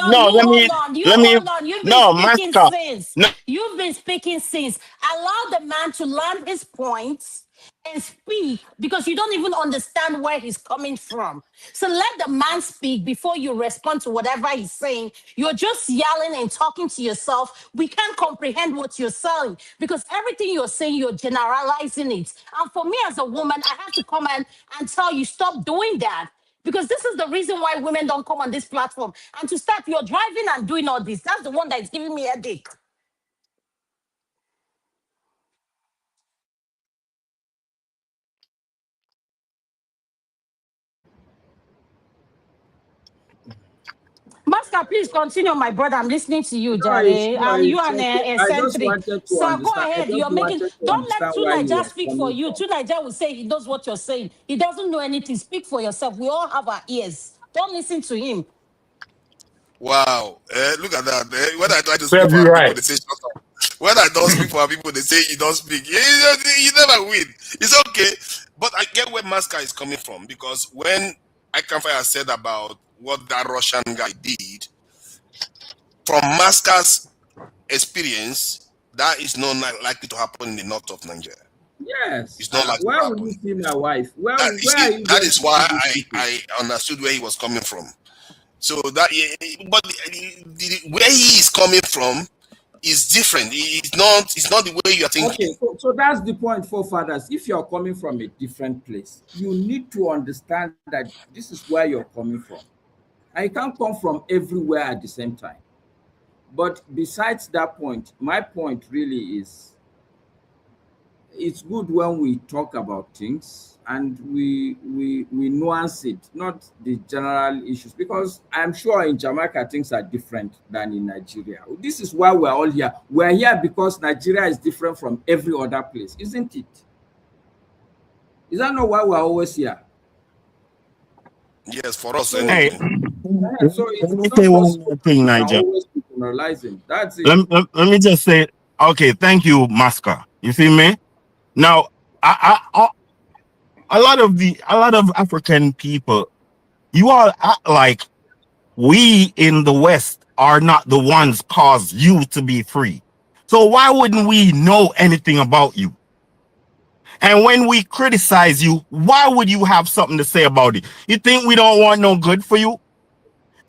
No, Master. No. You've been speaking since. Allow the man to land his points and speak, because you don't even understand where he's coming from. So let the man speak before you respond to whatever he's saying. You're just yelling and talking to yourself. We can't comprehend what you're saying, because everything you're saying, you're generalizing it. And for me as a woman, I have to come and tell you, stop doing that. Because this is the reason why women don't come on this platform. And to start, you're driving and doing all this. That's the one that is giving me a headache. Master, please continue, my brother. I'm listening to you, Jare. You are eccentric. So go ahead. You're making. Don't let Two Niger speak for you. Two Niger will say he knows what you're saying. He doesn't know anything. Speak for yourself. We all have our ears. Don't listen to him. Wow. Look at that. When I try to speak for people, they say shut up. When I don't speak for people, they say you don't speak. You never win. It's okay. But I get where Masca is coming from, because when Iconfire said about what that Russian guy did, from Masca's experience, that is not likely to happen in the north of Nigeria. Yes. It's not likely. Where will you see my wife? That is why I understood where he was coming from. So that, but where he is coming from is different. It's not the way you are thinking. Okay, so that's the point, forefathers. If you're coming from a different place, you need to understand that this is where you're coming from. I can't come from everywhere at the same time. But besides that point, my point really is, it's good when we talk about things and we nuance it, not the general issues, because I'm sure in Jamaica things are different than in Nigeria. This is why we're all here. We're here because Nigeria is different from every other place, isn't it? Is that not why we're always here? Yes, for us. Hey, so let me say one more thing, Niger. That's it. Let me just say, okay, thank you, Masca. You see me? Now, a lot of African people, you all act like we in the West are not the ones caused you to be free. So why wouldn't we know anything about you? And when we criticize you, why would you have something to say about it? You think we don't want no good for you?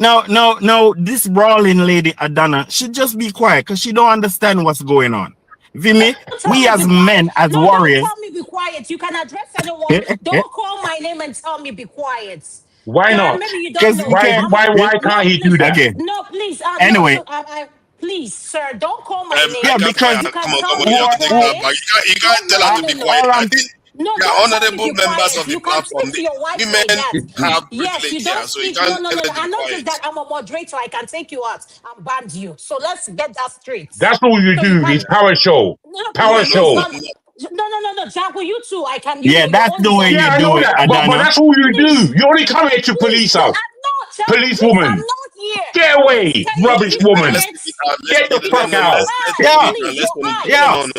No, this brawling lady, Adana, should just be quiet because she don't understand what's going on. You me? We as men, as warriors. Don't tell me be quiet. You can address anyone. Don't call my name and tell me be quiet. Why not? Maybe you don't know. Why can't he do that? No, please. Anyway. Please, sir, don't call my name. Yeah, because you can't tell her to be quiet. I think honorable members of the platform. Women have privilege here, so you can't tell her to be quiet. I'm not just that I'm a moderator. I can take you out and ban you. So let's get that straight. That's all you do. It's power show. Power show. No, Jack, you too. I can. That's the way you do it. But that's all you do. You only come here to police us. Police woman. I'm not here. Get away, rubbish woman. Get the fuck out. Stay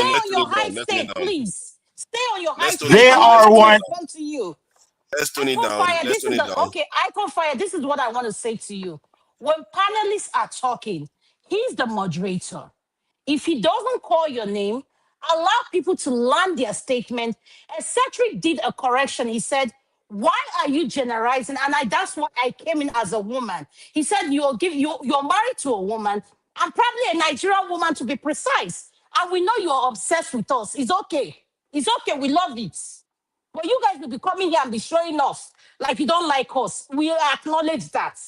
on your high state, please. Stay on your high state. They are one. Let's tone it down. Okay, Iconfire, this is what I want to say to you. When panelists are talking, He's the moderator. If he doesn't call your name, allow people to land their statement. And Cedric did a correction. He said, why are you generalizing? And that's why I came in as a woman. He said, you're married to a woman, and probably a Nigerian woman to be precise. And we know you're obsessed with us. It's okay. It's okay. We love it. But you guys will be coming here and be showing off like you don't like us. We acknowledge that.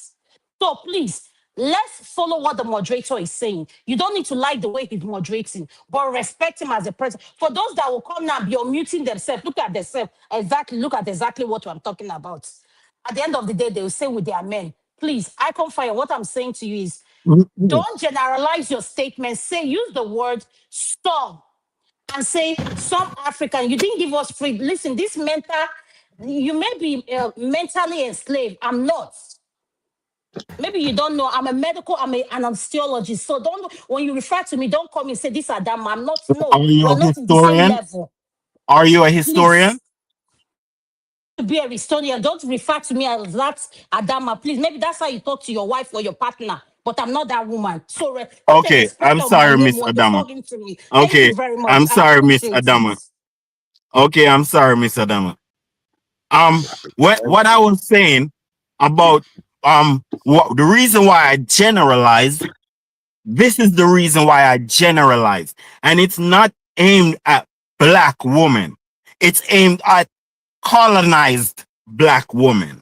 So please, let's follow what the moderator is saying. You don't need to like the way he's moderating, but respect him as a person. For those that will come now and be unmuting themselves, look at themselves. Look at exactly what I'm talking about. At the end of the day, they will say with their men. Please, Icon Fire, what I'm saying to you is, don't generalize your statement. Use the word some. And say some African, you didn't give us free. Listen, this mental, you may be mentally enslaved. I'm not. Maybe you don't know. I'm a medical, I'm an anesthesiologist. So don't, when you refer to me, don't come and say this Adam. I'm not. No, Are you we're a not in the same historian? level. Are you a historian? Please. To be a historian, don't refer to me as that Adama, please. Maybe that's how you talk to your wife or your partner. But I'm not that woman. So Okay, I'm sorry, Miss Adama. Thank you very much. I'm sorry, Miss Adama. Okay, I'm sorry, Miss Adama. What I was saying about the reason why I generalized, this is the reason why I generalized, and it's not aimed at black women. It's aimed at colonized black women.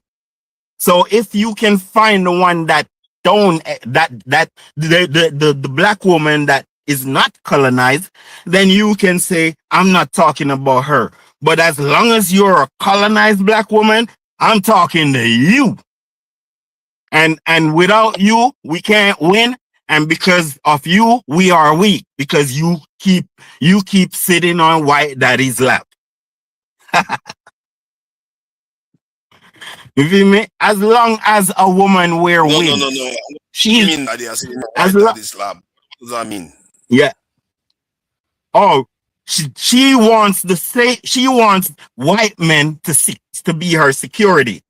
So if you can find the one that the black woman that is not colonized, then you can say, I'm not talking about her. But as long as you're a colonized black woman, I'm talking to you. And without you, we can't win. And because of you, we are weak, because you keep sitting on white daddy's lap. You feel me? As long as a woman wins. No. She mean that they are saying white daddy's lap. What does that mean? Yeah. Oh, she wants white men to be her security.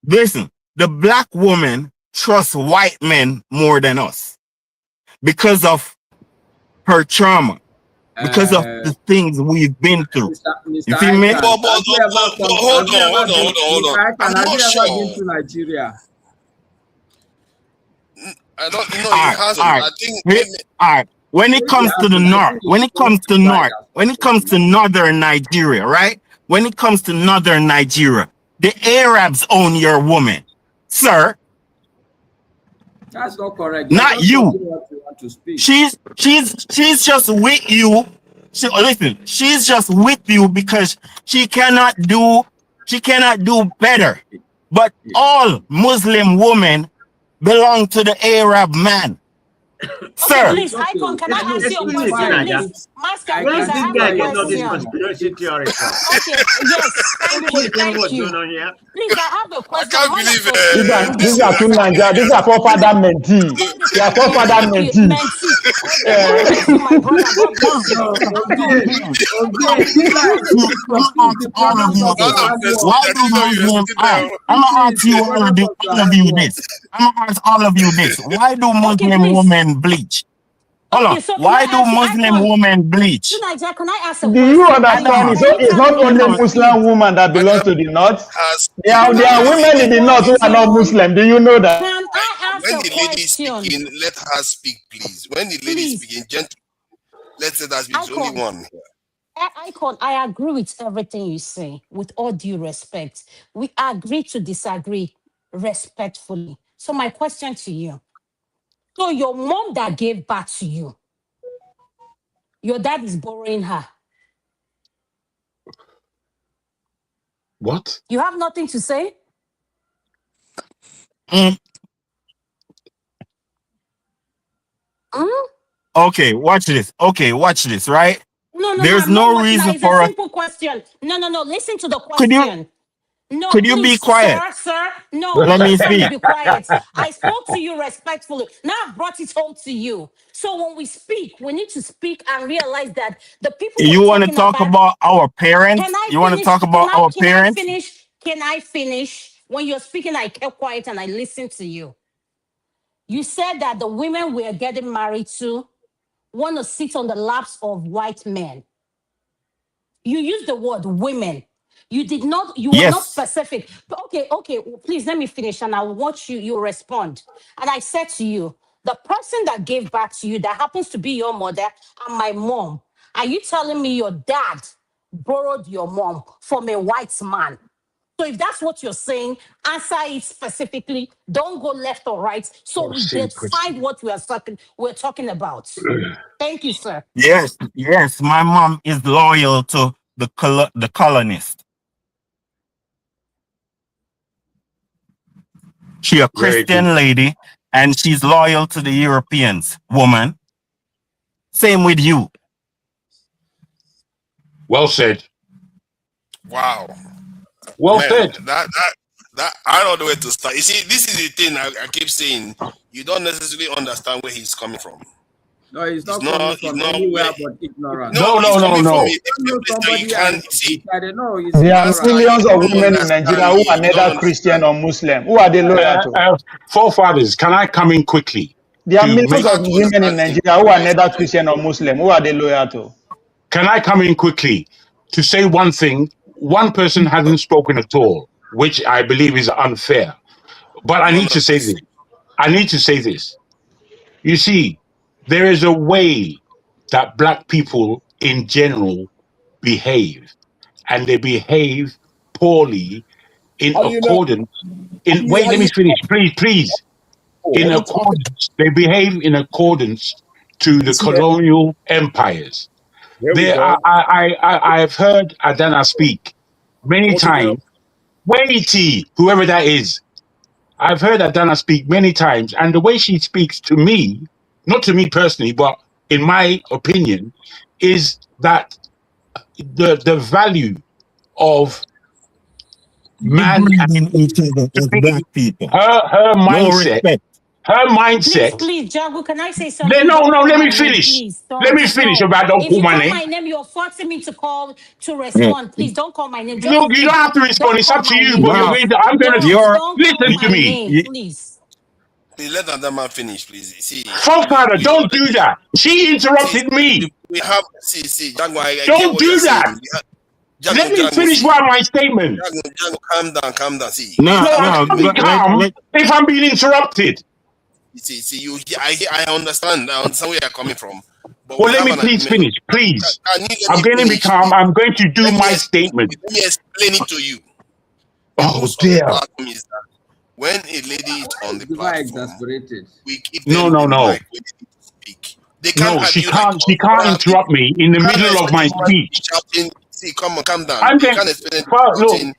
Listen, the black woman trusts white men more than us because of her trauma. Because of the things we've been through. You feel me? Hold on. I'm not sure. To Nigeria. I don't know. It hasn't. I think. All right. When it comes to the north, when it comes to northern Nigeria, right? When it comes to northern Nigeria, the Arabs own your woman, sir. That's not correct. Not you. She's just with you. She's just with you because she cannot do better. But all Muslim women belong to the Arab man. Sir. Please, Icon, can I ask you a question? Please, Master, please, I have a question. Okay, yes, thank you. Please, I have a question. I can't believe it. These are two Nigeria. These are forefather mentee. They are forefather mentee. I'm gonna ask you all of you this. Why do Muslim women bleach? Hold on. Why do Muslim women bleach? Can I ask a Do question? you understand? It's not only Muslim women that belong to the north. There are women in the north who are not Muslim. Do you know that? Can I ask when a the lady is question? speaking, let her speak, please. When the lady is speaking, gently, let's say that it's only one. Icon, I agree with everything you say, with all due respect. We agree to disagree respectfully. So my question to you, so your mom that gave birth to you, your dad is borrowing her. What? You have nothing to say? Okay, watch this, right? No, There's no reason for a simple question. No. Listen to the question. Could you be quiet? Sir? No, Let me speak. Be quiet. I spoke to you respectfully. Now I've brought it home to you. So when we speak, we need to speak and realize that the people. You want to talk about our parents? You want to talk about our parents? Can I finish? When you're speaking, I kept quiet and I listened to you. You said that the women we're getting married to want to sit on the laps of white men. You used the word women. You did not, you were not specific. But okay, please let me finish and I'll watch you respond. And I said to you, the person that gave birth to you, that happens to be your mother and my mom, are you telling me your dad borrowed your mom from a white man? So if that's what you're saying, answer it specifically. Don't go left or right. So we decide what we're talking about. Thank you, sir. Yes, my mom is loyal to the colonist. She's a Christian lady, and she's loyal to the Europeans, woman. Same with you. Well said. Wow. Well said. That I don't know where to start. You see, this is the thing I keep saying. You don't necessarily understand where he's coming from. No, it's not coming from anywhere but ignorance. No. There are millions of women in Nigeria who are neither Christian or Muslim. Who are they loyal to? Forefathers, can I come in quickly? There are millions of women in Nigeria who are neither Christian or Muslim. Who are they loyal to? Can I come in quickly to say one thing? One person hasn't spoken at all, which I believe is unfair. But I need to say this. You see, there is a way that black people in general behave, and they behave poorly in accordance. Wait, let me finish, please. In accordance, they behave in accordance to the colonial empires. I have heard Adana speak many times. Waity, whoever that is. I've heard Adana speak many times, and the way she speaks to me, not to me personally, but in my opinion, is that the value of man in each other as black people. Her mindset. Her mindset. Please, Jago, can I say something? No, let me finish. Let me finish about don't call my name. If you call my name, you're forcing me to respond. Please don't call my name. You don't have to respond. It's up to you. But I'm going to listen to me. Please. Let that man finish, please. See, Forefather, don't do that. She interrupted me. We have Jago, don't do that. Let me finish my statement. Jago, calm down. See, if I'm being interrupted. See, I understand where you're coming from. But well, let me please finish, please. I'm going to be calm. I'm going to do my statement. Let me explain it to you. Oh dear. When a lady is on the platform, we keep no. She can't interrupt me in the middle of my speech. See, come on, calm down. You can't explain it.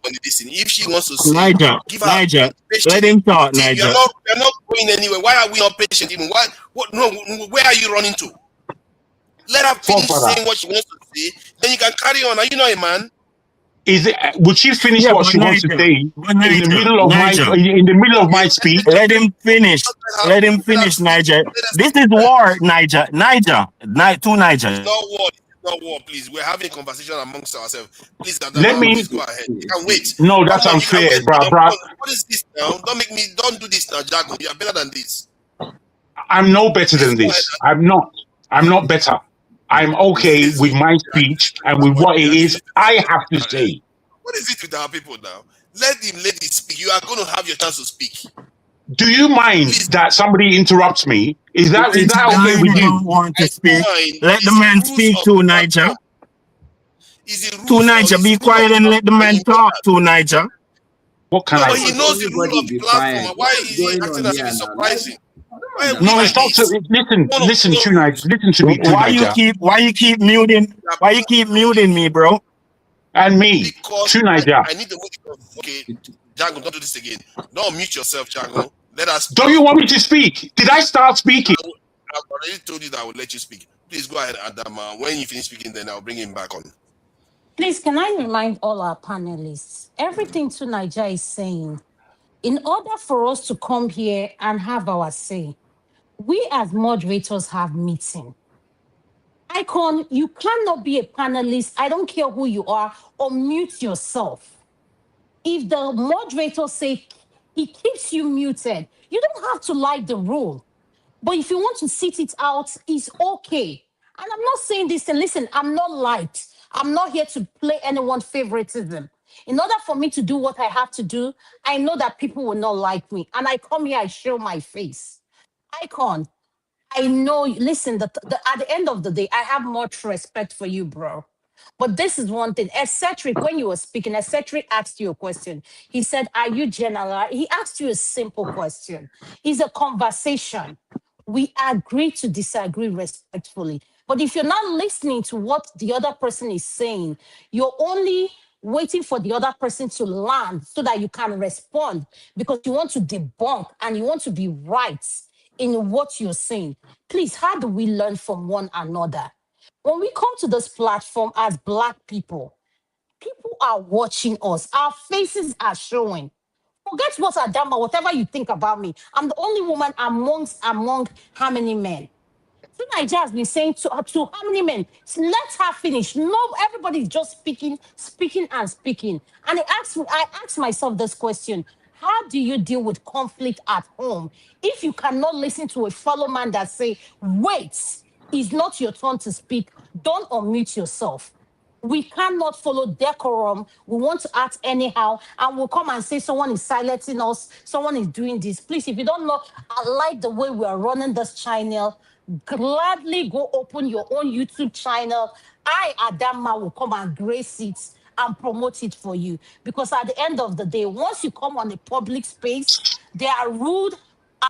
If she wants to say, Niger, let him talk, Niger. You're not going anywhere. Why are we not patient? Even where are you running to? Let her finish saying what she wants to say. Then you can carry on. Are you not a man? Would she finish what she wants to say in the middle of my speech? Let him finish. Let him finish, Niger. This is war, Niger. To Niger. It's not war. Not war, please. We're having a conversation amongst ourselves. Please, please go ahead. You can wait. No, that's unfair, bro. What is this now? Don't do this now, Jago. You are better than this. I'm no better than this. I'm not better. I'm okay with my speech and with what it is I have to say. What is it with our people now? Let the lady speak. You are going to have your chance to speak. Do you mind that somebody interrupts me? Is that okay with you? Want to speak? Let the man speak to Niger. To Niger, be quiet and let the man talk to Niger. What can I say? He knows the rule of the platform. Why is he acting as if it's surprising? No, it's not. Listen to Niger. Listen to me. Why you keep muting me, bro? And me. To Niger. I need the okay. Jago, don't do this again. Don't mute yourself, Jago. Let us. Don't you want me to speak? Did I start speaking? I've already told you that I will let you speak. Please go ahead, Adam. When you finish speaking, then I'll bring him back on. Please, can I remind all our panelists, everything to Niger is saying, in order for us to come here and have our say, we as moderators have meeting. Icon, you cannot be a panelist. I don't care who you are, or mute yourself. If the moderator say He keeps you muted. You don't have to like the rule. But if you want to sit it out, it's okay. And I'm not saying this, and listen, I'm not liked. I'm not here to play anyone's favoritism. In order for me to do what I have to do, I know that people will not like me. And I come here, I show my face. Icon, I know, listen, at the end of the day, I have much respect for you, bro. But this is one thing. Eccentric, when you were speaking, Eccentric asked you a question. He said, are you general? He asked you a simple question. It's a conversation. We agree to disagree respectfully. But if you're not listening to what the other person is saying, you're only waiting for the other person to land so that you can respond because you want to debunk and you want to be right in what you're saying. Please, how do we learn from one another? When we come to this platform as Black people, people are watching us. Our faces are showing. Forget what Adama, whatever you think about me. I'm the only woman among how many men? So Nigeria has been saying to how many men? Let her finish. No, everybody's just speaking. And I asked myself this question. How do you deal with conflict at home if you cannot listen to a fellow man that say, wait, it's not your turn to speak. Don't unmute yourself. We cannot follow decorum. We want to act anyhow, and we'll come and say someone is silencing us, someone is doing this. Please, if you don't know, I like the way we are running this channel. Gladly go open your own YouTube channel. I, Adama, will come and grace it and promote it for you. Because at the end of the day, once you come on a public space, there are rules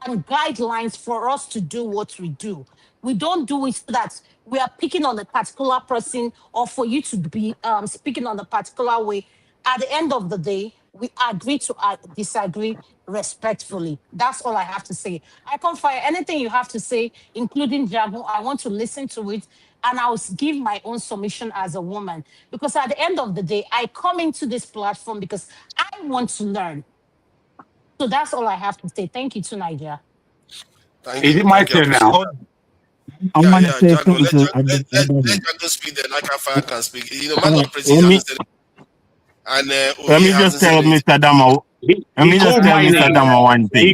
and guidelines for us to do what we do. We don't do it so that we are picking on a particular person or for you to be speaking on a particular way. At the end of the day, we agree to disagree respectfully. That's all I have to say. I can't fire anything you have to say, including Jago. I want to listen to it, and I'll give my own submission as a woman. Because at the end of the day, I come into this platform because I want to learn. So that's all I have to say. Thank you to Nigeria. Is it my turn now? I want to say something to let Jago speak then. I can speak. You know, man of President said, and let me just tell Mr. Damo. He called my name. One thing.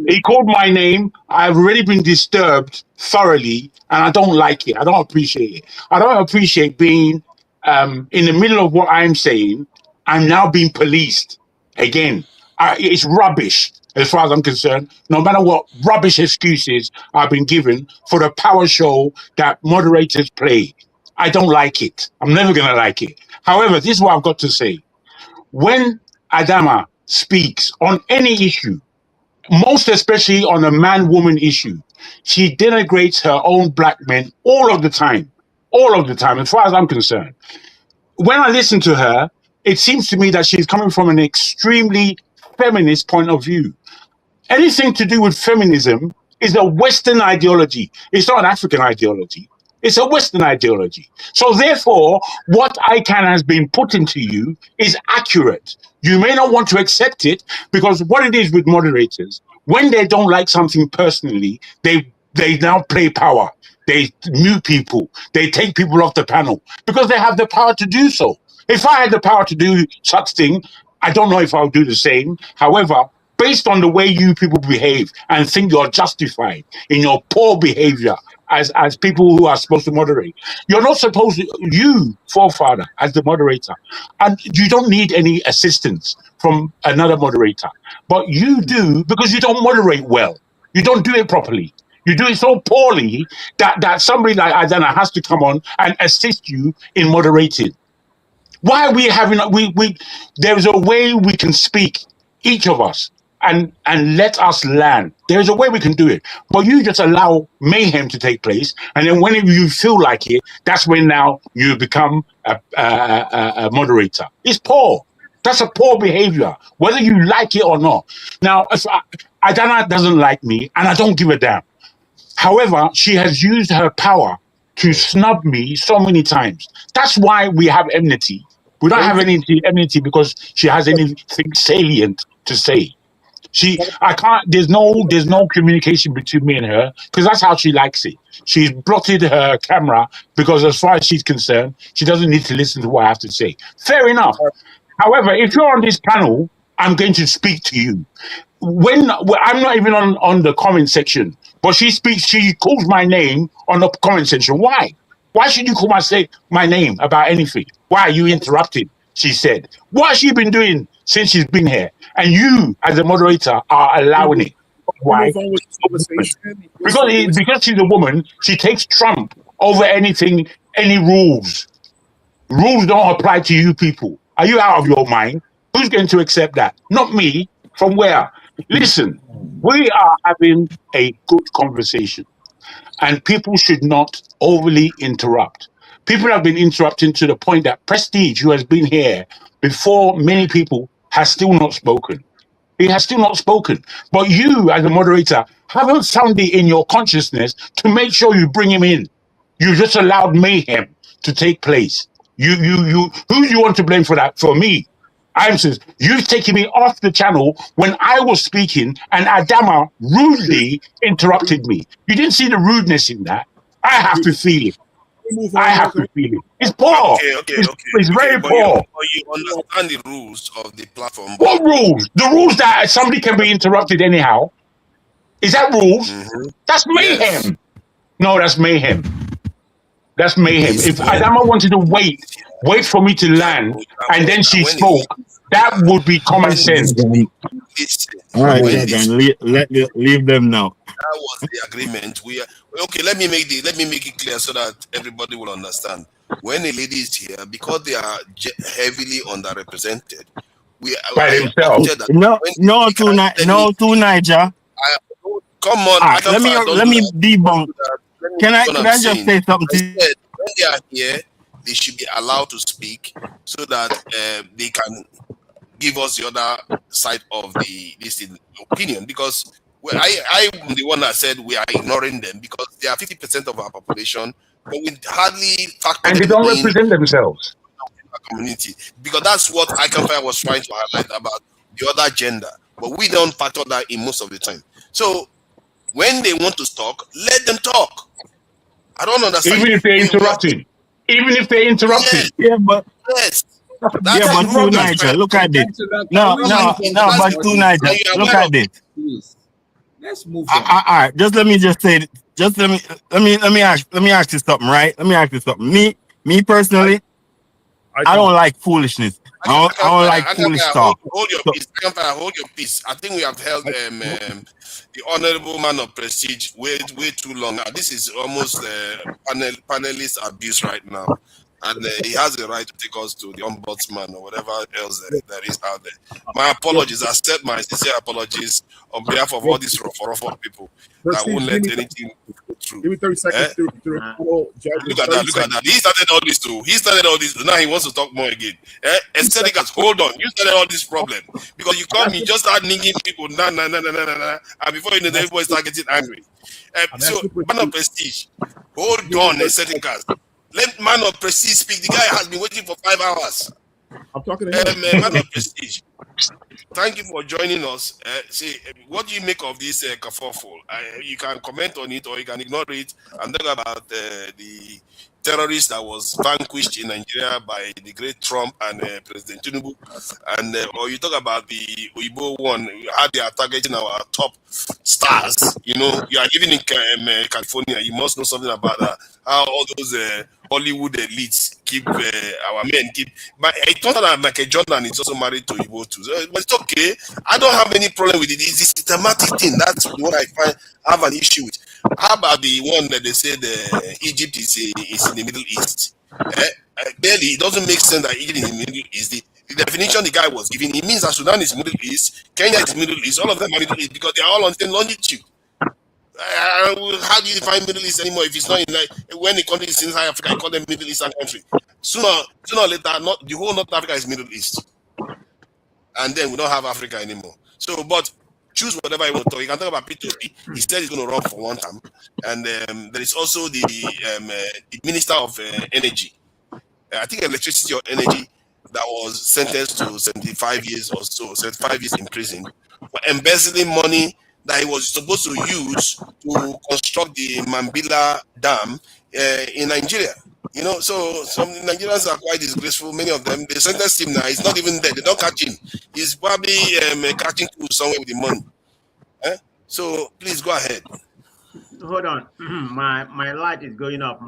He called my name. I've already been disturbed thoroughly, and I don't like it. I don't appreciate it. I don't appreciate being in the middle of what I'm saying. I'm now being policed again. It's rubbish as far as I'm concerned. No matter what rubbish excuses I've been given for the power show that moderators play, I don't like it. I'm never going to like it. However, this is what I've got to say. When Adama speaks on any issue, most especially on a man-woman issue, she denigrates her own black men all of the time, as far as I'm concerned. When I listen to her, it seems to me that she's coming from an extremely feminist point of view. Anything to do with feminism is a Western ideology. It's not an African ideology. It's a Western ideology. So therefore, what ICANN has been put into you is accurate. You may not want to accept it because what it is with moderators, when they don't like something personally, they now play power. They mute people. They take people off the panel because they have the power to do so. If I had the power to do such thing, I don't know if I would do the same. However, based on the way you people behave and think you're justified in your poor behavior as people who are supposed to moderate, you're not supposed to, you, forefather, as the moderator, and you don't need any assistance from another moderator, but you do because you don't moderate well. You don't do it properly. You do it so poorly that somebody like Adana has to come on and assist you in moderating. Why are we having, there's a way we can speak, each of us, and let us land. There's a way we can do it. But you just allow mayhem to take place, and then when you feel like it, that's when now you become a moderator. It's poor. That's a poor behavior, whether you like it or not. Now, Adana doesn't like me, and I don't give a damn. However, she has used her power to snub me so many times. That's why we have enmity. We don't have any enmity because she has anything salient to say. There's no communication between me and her because that's how she likes it. She's blotted her camera because as far as she's concerned, she doesn't need to listen to what I have to say. Fair enough. However, if you're on this panel I'm going to speak to you. When I'm not even on the comment section, but she calls my name on the comment section. Why? Why should you call my name about anything? Why are you interrupting? She said. What has she been doing since she's been here? And you, as a moderator, are allowing it. Why? Because she's a woman, she takes trump over anything, any rules. Rules don't apply to you people. Are you out of your mind? Who's going to accept that? Not me. From where? Listen, we are having a good conversation, and people should not overly interrupt. People have been interrupting to the point that Prestige, who has been here before many people, has still not spoken. He has still not spoken. But you, as a moderator, haven't found it in your consciousness to make sure you bring him in. You just allowed mayhem to take place. Who do you want to blame for that? For me. I'm saying you've taken me off the channel when I was speaking and Adama rudely interrupted me. You didn't see the rudeness in that. I have to feel it. I have to feel it. It's poor. It's very poor. You understand the rules of the platform. What rules? The rules that somebody can be interrupted anyhow. Is that rules? That's mayhem. Yes. No, that's mayhem. That's mayhem. If Adama wanted to wait for me to land, and then she spoke, that would be common sense. All right, leave them now. That was the agreement. Okay. Let me make it clear so that everybody will understand. When a lady is here, because they are heavily underrepresented, by themselves. No, Niger. Come on. Right, let me debunk. Can I just say something to you? When they are here, they should be allowed to speak so that they can give us the other side of this opinion. Because I'm the one that said we are ignoring them because they are 50% of our population, but we hardly factor and they don't represent themselves. Community, because that's what Iconfire was trying to highlight about the other gender, but we don't factor that in most of the time. So when they want to talk, let them talk. I don't understand. Even if they're interrupted. Even if they're interrupted. Yeah, but True Niger, look at it. No, but True Niger, look at it. Let's move on. All right, let me ask you something, right? Let me ask you something. Me personally, I don't like foolishness. I don't like foolish talk. Hold your peace. I think we have held the honorable man of prestige way too long. Now, this is almost panelist abuse right now. And he has the right to take us to the ombudsman or whatever else there is out there. My apologies. I accept my sincere apologies on behalf of all these rough people that won't let anything go through. Give me 30 seconds to look at that. He started all this too. Now he wants to talk more again. Aestheticals, hold on. You started all this problem. Because you come, you just start ninging people. Nah. And before you know, everybody start getting angry. So, man of prestige, hold on, aestheticals. Let man of prestige speak. The guy has been waiting for 5 hours. I'm talking to him. Man of prestige. Thank you for joining us. What do you make of this kerfuffle? You can comment on it or you can ignore it and talk about the terrorist that was vanquished in Nigeria by the great Trump and President Tinubu, and or you talk about the Uibo one, how they are targeting our top stars. You know, you are living in California. You must know something about how all those Hollywood elites keep our men keep. But it turns out that Michael Jordan is also married to Uibo too. So, but it's okay. I don't have any problem with it. It's a systematic thing. That's what I have an issue with. How about the one that they said Egypt is in the Middle East? Clearly, it doesn't make sense that Egypt is in the Middle East. The definition the guy was giving, it means that Sudan is Middle East, Kenya is Middle East, all of them are Middle East because they are all on the same longitude. How do you define Middle East anymore if it's not in like when the country is inside Africa, you call them Middle Eastern country. Sooner or later, not the whole North Africa is Middle East, and then we don't have Africa anymore. So, but choose whatever you want to talk. You can talk about P2P. He said he's going to run for one term. And there is also the Minister of Energy. I think electricity or energy that was sentenced to 75 years or so, 75 years in prison for embezzling money that he was supposed to use to construct the Mambila Dam in Nigeria. You know, so some Nigerians are quite disgraceful. Many of them, they sentence him now. He's not even there. They don't catch him. He's probably catching to somewhere with the money. So please go ahead. Hold on. My light is going off.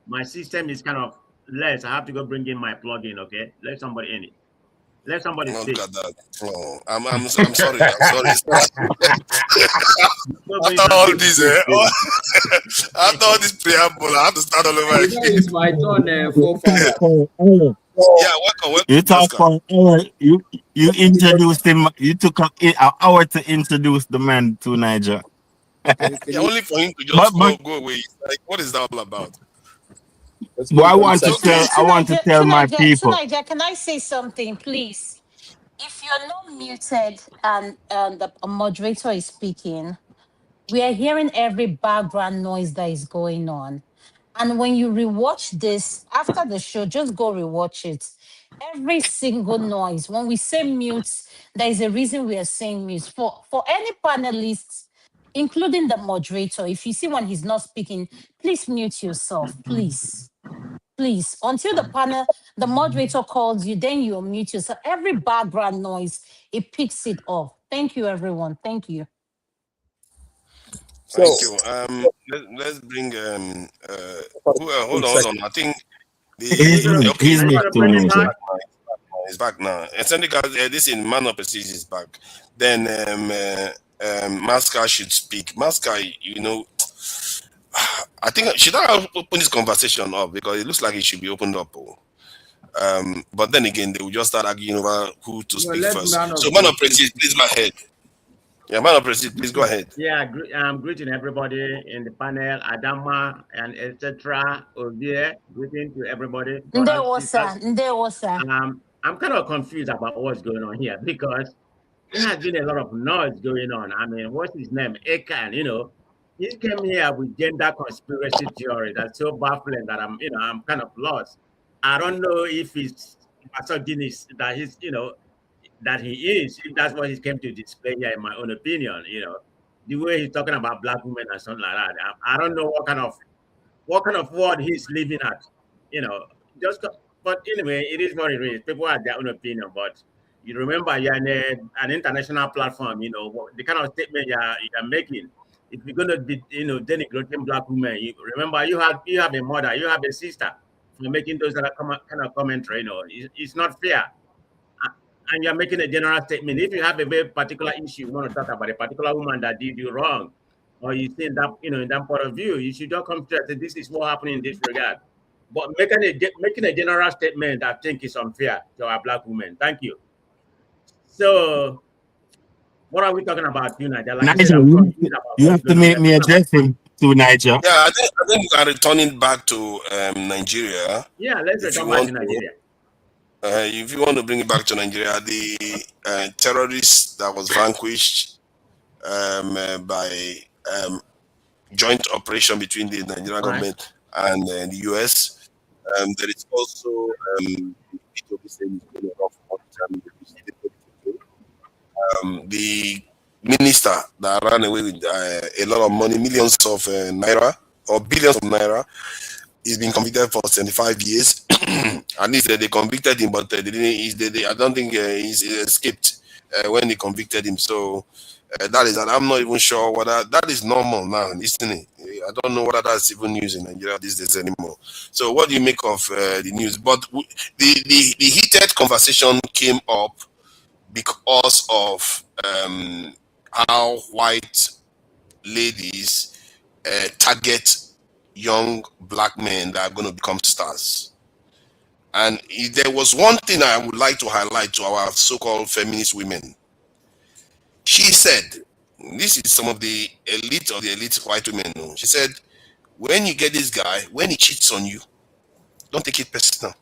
My system is kind of less. I have to go bring in my plug-in. Okay, let somebody in it. Let somebody speak. Look at that. Oh, I'm sorry. I'm sorry. After all this, after all this preamble, I have to start all over again. It's my turn. Yeah, welcome. You talk for an hour. You introduced him. You took an hour to introduce the man to Niger. Yeah, only for him to just go away. Like, what is that all about? Well, I want to tell my people. Niger, can I say something, please? If you're not muted and the moderator is speaking, we are hearing every background noise that is going on. And when you rewatch this after the show, just go rewatch it. Every single noise. When we say mute, there is a reason we are saying mute. For any panelists, including the moderator, if you see when he's not speaking, please mute yourself, please. Please, until the moderator calls you, then you mute yourself. Every background noise, it picks it off. Thank you, everyone. Thank you. Thank you. Let's bring hold on. I think he's back now. This in Man of Prestige is back. Then Masca should speak. Masca, you know, I think should I open this conversation up because it looks like it should be opened up. But then again, they will just start arguing over who to speak first. So Man of Prestige, please go ahead. Yeah, Man of Prestige, please go ahead. Yeah, I'm greeting everybody in the panel, Adama and etc. Ovie, greeting to everybody. I'm kind of confused about what's going on here because there has been a lot of noise going on. I mean, what's his name? Ekan, you know, he came here with gender conspiracy theory that's so baffling that I'm kind of lost. I don't know if it's misogynist that he's, that he is. If that's what he came to display here, in my own opinion, the way he's talking about black women and something like that. I don't know what kind of world he's living at, But anyway, it is what it is. People have their own opinion, but you remember you're in an international platform. The kind of statement you're making. If you're gonna be, denigrating black women, remember you have a mother, you have a sister. You're making those kind of commentary. It's not fair. And you're making a general statement. If you have a very particular issue, you want to talk about a particular woman that did you wrong, or you think that in that point of view, you should just come to say this is what happened in this regard. But making a general statement, I think is unfair to our black women. Thank you. So, what are we talking about, Niger? Like Niger, you have to make me address him to Niger. Yeah, I think we are returning back to Nigeria. Yeah, let's return back to Nigeria. If you want to bring it back to Nigeria, the terrorist that was vanquished by joint operation between the Nigerian government and the US. There is also the minister that ran away with a lot of money, millions of naira or billions of naira. He's been convicted for 75 years. At least they convicted him, but they didn't. I don't think he's escaped when they convicted him. So that is, and I'm not even sure whether that is normal now, isn't it? I don't know whether that's even news in Nigeria these days anymore. So what do you make of the news? But the heated conversation came up because of how white ladies target young black men that are going to become stars. And there was one thing I would like to highlight to our so-called feminist women. She said, this is some of the elite white women know. She said, when you get this guy, when he cheats on you, don't take it personal.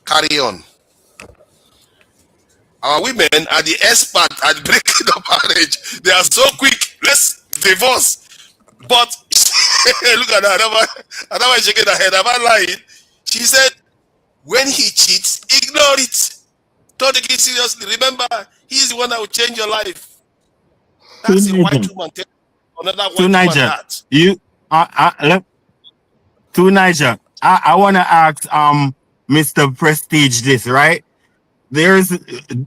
Carry on. Our women are the expert at breaking up marriage. They are so quick. Let's divorce. But look at that. Adama is shaking her head. Am I lying? She said, when he cheats, ignore it. Don't take it seriously. Remember, he's the one that will change your life. That's a white woman telling another white woman that. To Niger, I want to ask Mr. Prestige this, right?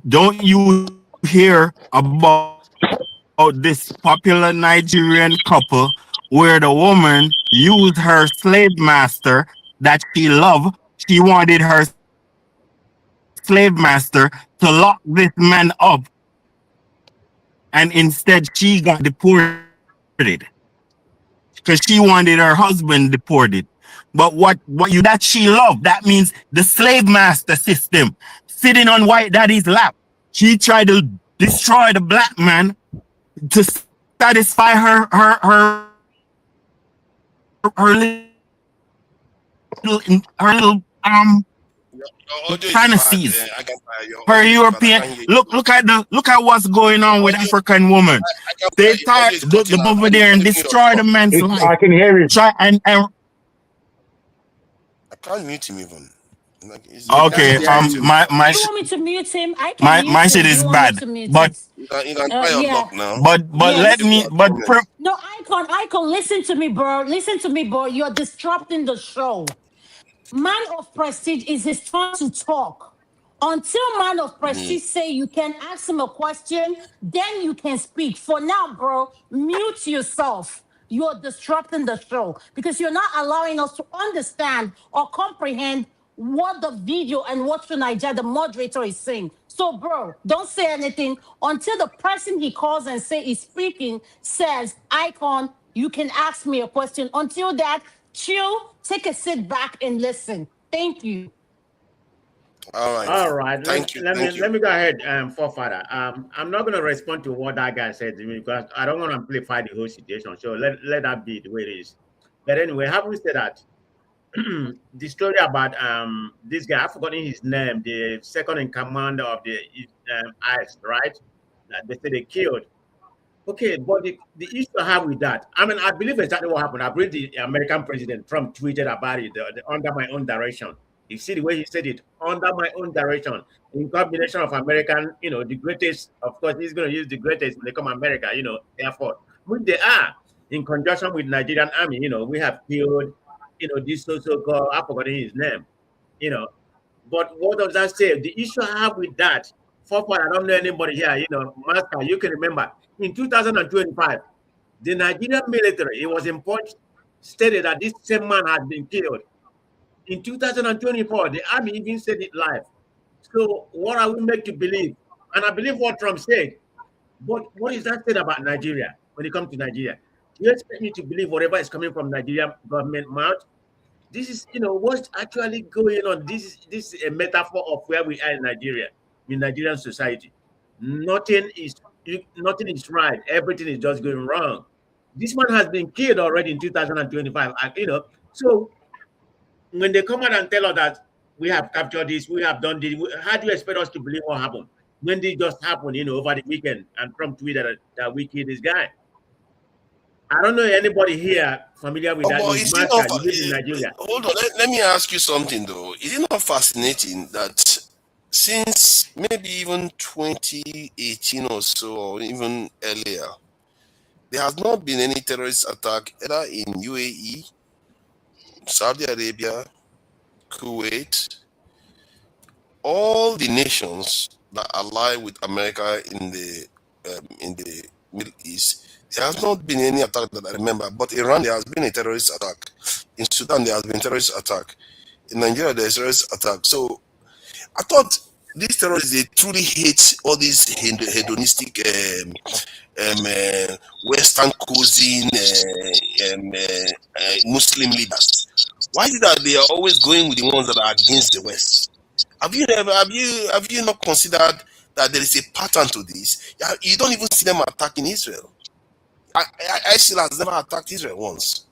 Don't you hear about this popular Nigerian couple where the woman used her slave master that she loved? She wanted her slave master to lock this man up, and instead she got deported because she wanted her husband deported. But what you that she loved, that means the slave master system sitting on white daddy's lap. She tried to destroy the black man to satisfy her little fantasies. Her European look at what's going on with African women. They tie the over there and destroy the man's life. I can hear you. Try and I can't mute him even. okay, my You want me to mute him? I can mute my him. shit You is want me bad, to mute but him? You can try your Yeah. luck now. but Yes. let me No, Icon, listen to me, bro. Listen to me, bro. You're disrupting the show. Man of Prestige is his turn to talk. Until Man of Prestige say you can ask him a question, then you can speak. For now, bro, mute yourself. You're disrupting the show because you're not allowing us to understand or comprehend what the video and what Niger, the moderator, is saying. So, bro, don't say anything until the person he calls and say is speaking says, Icon, you can ask me a question. Until that, chill, take a sit back and listen. Thank you. All right. Thank you. Let me go ahead, forefather. I'm not going to respond to what that guy said to me because I don't want to amplify the whole situation. So let that be the way it is. But anyway, having said that, the story about this guy, I've forgotten his name, the second in command of the ICE, right? That they say they killed. Okay, but the issue I have with that, I mean, I believe exactly what happened. I believe the American President Trump tweeted about it under my own direction. You see the way he said it, under my own direction, in combination of American, the greatest, of course, he's going to use the greatest when they come America, Air Force. Which they are, in conjunction with Nigerian Army, we have killed, this so-called, I've forgotten his name, But what does that say? The issue I have with that, I don't know anybody here, Master, you can remember, in 2025, the Nigerian military, it was in Punch, stated that this same man had been killed. In 2024, the army even said it live. So what are we made to believe? And I believe what Trump said. But what is that said about Nigeria when it comes to Nigeria? You expect me to believe whatever is coming from Nigerian government mouth? This is, what's actually going on. This is a metaphor of where we are in Nigeria, in Nigerian society. Nothing is right. Everything is just going wrong. This man has been killed already in 2025. So when they come out and tell us that we have captured this, we have done this, how do you expect us to believe what happened? When this just happened, over the weekend, and Trump tweeted that we killed this guy. I don't know anybody here familiar with that. In Nigeria. Hold on, let me ask you something though. Is it not fascinating that since maybe even 2018 or so, or even earlier, there has not been any terrorist attack either in UAE, Saudi Arabia, Kuwait, all the nations that ally with America in the Middle East. There has not been any attack that I remember, but Iran, there has been a terrorist attack. In Sudan, there has been a terrorist attack. In Nigeria, there's a terrorist attack. So I thought these terrorists, they truly hate all these hedonistic Western cuisine Muslim leaders. Why is it that they are always going with the ones that are against the West? Have you not considered that there is a pattern to this? You don't even see them attacking Israel. ISIL has never attacked Israel once.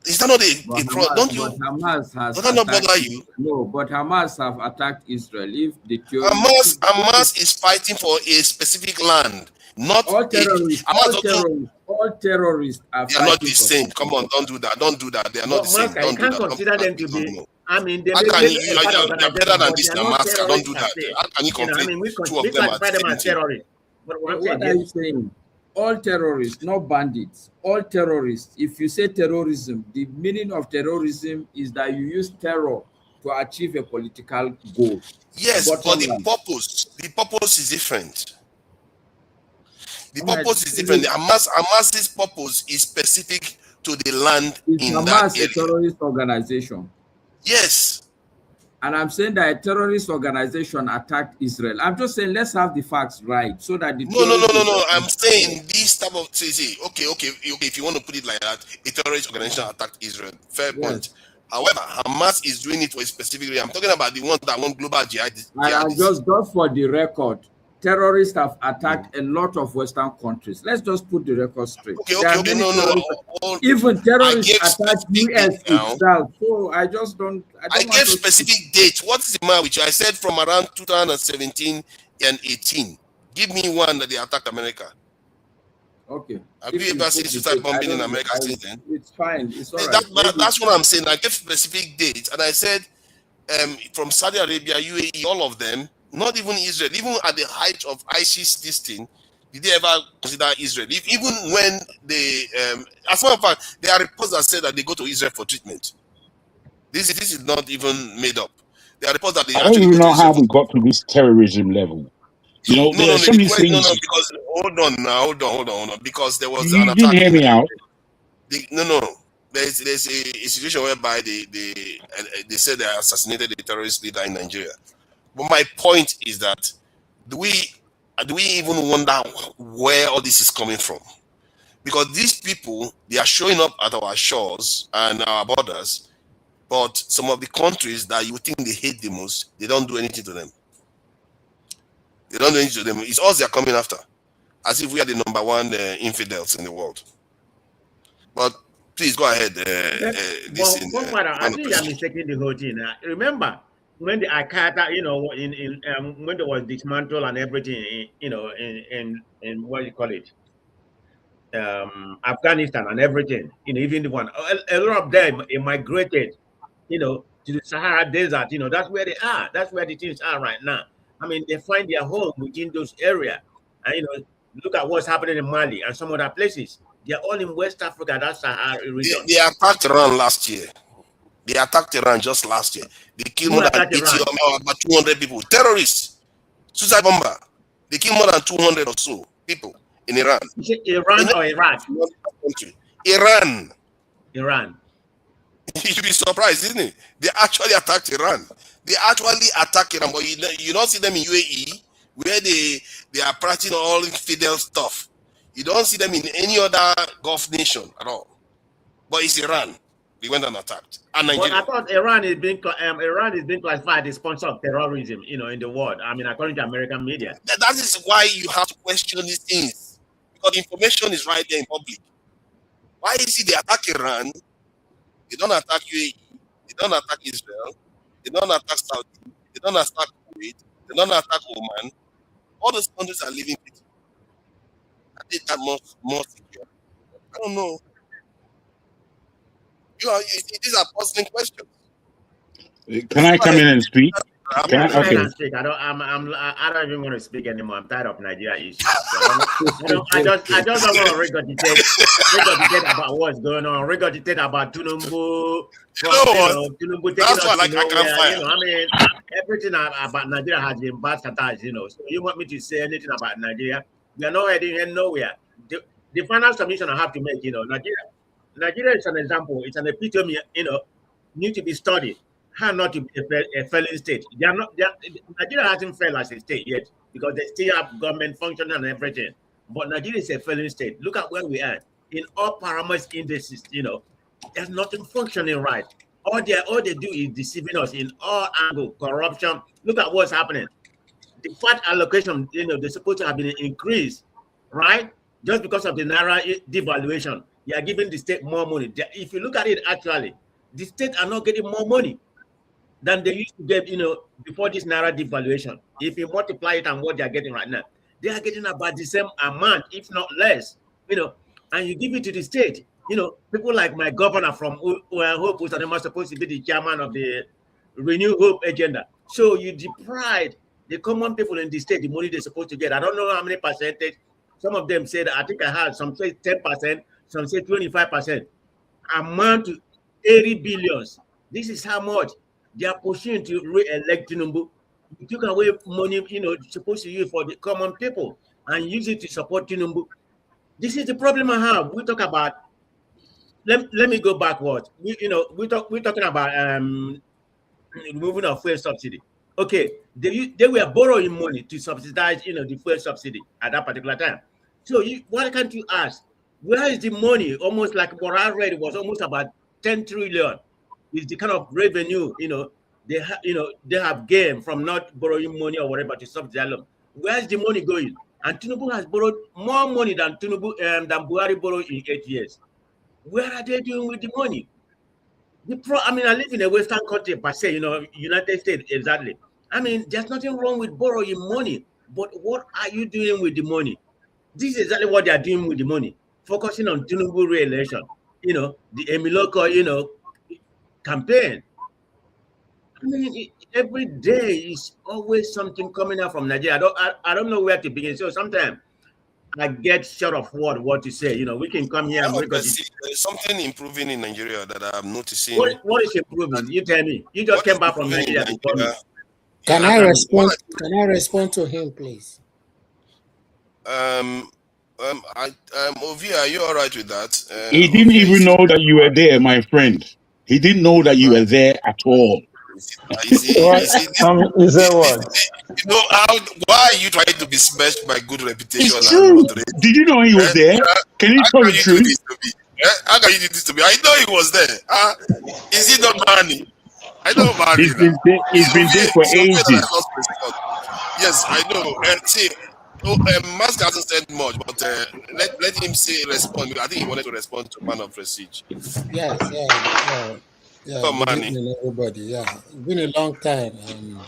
Is that not a problem? Don't you? Hamas has does that not bother you? No, but Hamas have attacked Israel. If the Hamas is fighting for a specific land, not all terrorists. All terrorists are. They are not the same. Come on, don't do that. Don't do that. They are not the same. Don't do that. Consider them to be. I mean, you are better than this, Namaska. Don't do that. How can you compare two of them as terrorists? What are you saying? all terrorists, not bandits, all terrorists. If you say terrorism, the meaning of terrorism is that you use terror to achieve a political goal. Yes, but Bottom the line. purpose is different. The All right. purpose is different. Hamas's purpose is specific to the land Is in Hamas that area. a terrorist organization? Yes. And I'm saying that a terrorist organization attacked Israel. I'm just saying let's have the facts right so that the No. I'm saying this type of okay. If you want to put it like that, a terrorist organization attacked Israel. Fair point. However, Hamas is doing it for a specific reason. I'm talking about the ones that want global jihadists. And just for the record, terrorists have attacked a lot of Western countries. Let's just put the record straight. Okay. No. Even terrorists attack US itself. So I gave specific dates. What is the matter with you? I said from around 2017 and 18. Give me one that they attacked America. Okay. Have you ever seen suicide bombing in America since then? It's fine. It's all right. That's what I'm saying. I gave specific dates, and I said from Saudi Arabia, UAE, all of them, not even Israel, even at the height of ISIS, this thing, did they ever consider Israel? Even when they, as a matter of fact, there are reports that say that they go to Israel for treatment. This is not even made up. There are reports that they I don't even know how we got to this terrorism level. You know, there are so many things. No, because hold on, because there was You didn't hear me out. There's a situation whereby they said they assassinated a terrorist leader in Nigeria. But my point is that do we even wonder where all this is coming from? Because these people, they are showing up at our shores and our borders, but some of the countries that you think they hate the most, they don't do anything to them. They don't do anything to them. It's us they are coming after, as if we are the number one infidels in the world. But please go ahead. I think you're mistaking the whole thing. Remember when the Al-Qaeda, when there was dismantle and everything, in what do you call it, Afghanistan and everything, even the one, a lot of them migrated, to the Sahara Desert. That's where they are. That's where the things are right now. I mean, they find their home within those areas. And, look at what's happening in Mali and some other places. They're all in West Africa. That's Sahara region. They attacked Iran last year. They attacked Iran just last year. They killed more than 200 people. Terrorists. Suicide bomber. They killed more than 200 or so people in Iran. Is it Iran or Iraq? Iran. Iran. You'd be surprised, isn't it? They actually attacked Iran. They actually attack Iran, but you don't see them in UAE, where they are practicing all infidel stuff. You don't see them in any other Gulf nation at all. But it's Iran. They went and attacked. And Nigeria. But I thought Iran is being classified as sponsor of terrorism, in the world. I mean, according to American media. That is why you have to question these things, because the information is right there in public. Why is it they attack Iran? They don't attack UAE. They don't attack Israel. They don't attack Saudi. They don't attack Kuwait. They don't attack Oman. All those countries are living with. I think that more secure. I don't know. These are puzzling questions. Can I come in and speak? Okay. I don't even want to speak anymore. I'm tired of Nigeria issues. So I just don't want to regurgitate about what's going on. Regurgitate about Tinubu. Tinubu that's why I can't fire. I mean, everything about Nigeria has been bastardized. So you want me to say anything about Nigeria? We are not heading nowhere. The final submission I have to make, Nigeria is an example. It's an epitome, need to be studied. How not to be a failing state. Nigeria hasn't failed as a state yet because they still have government functioning and everything. But Nigeria is a failing state. Look at where we are. In all parameters indices, there's nothing functioning right. All they do is deceiving us in all angles, corruption. Look at what's happening. The fat allocation, they're supposed to have been increased, right? Just because of the Naira devaluation. They are giving the state more money. If you look at it, actually, the state are not getting more money than they used to get, before this Naira devaluation. If you multiply it and what they are getting right now, they are getting about the same amount, if not less, and you give it to the state. People like my governor from Hope, who's supposed to be the chairman of the Renew Hope agenda. So you deprive the common people in the state the money they're supposed to get. I don't know how many percentage Some of them said, I think I heard some say 10%, some say 25%. Amount to 80 billions. This is how much they are pushing to re-elect Tinubu. You took away money, supposed to use for the common people and use it to support Tinubu. This is the problem I have. We talk about. Let me go backwards. We're talking about removing of fuel subsidy. Okay, they were borrowing money to subsidize, the fuel subsidy at that particular time. So why can't you ask, where is the money? Almost like what I read was almost about 10 trillion is the kind of revenue, they have gained from not borrowing money or whatever to subsidize them. Where's the money going? And Tinubu has borrowed more money than than Buhari borrowed in 8 years. Where are they doing with the money? I live in a Western country, per se, United States, exactly. There's nothing wrong with borrowing money, but what are you doing with the money? This is exactly what they are doing with the money, focusing on Tinubu re-election, the Emiloko, campaign. Every day is always something coming out from Nigeria. I don't know where to begin. So sometimes I get short of what to say. We can come here and there's something improving in Nigeria that I'm noticing. What is improving? You tell me. You just came back from Nigeria. Can I respond? Can I respond to him, please? Ovi, are you all right with that? He didn't even know that you were there, my friend. He didn't know that you were there at all. Why are you trying to be smashed by good reputation? It's true. Did you know he was there? Can you tell the truth? How can you do this to me? I know he was there. Is he not money? I know money. He's been there for ages. Yes, I know. See, Musk hasn't said much, but let him respond. I think he wanted to respond to Man of Prestige. Yeah. Everybody, yeah. It's been a long time, man.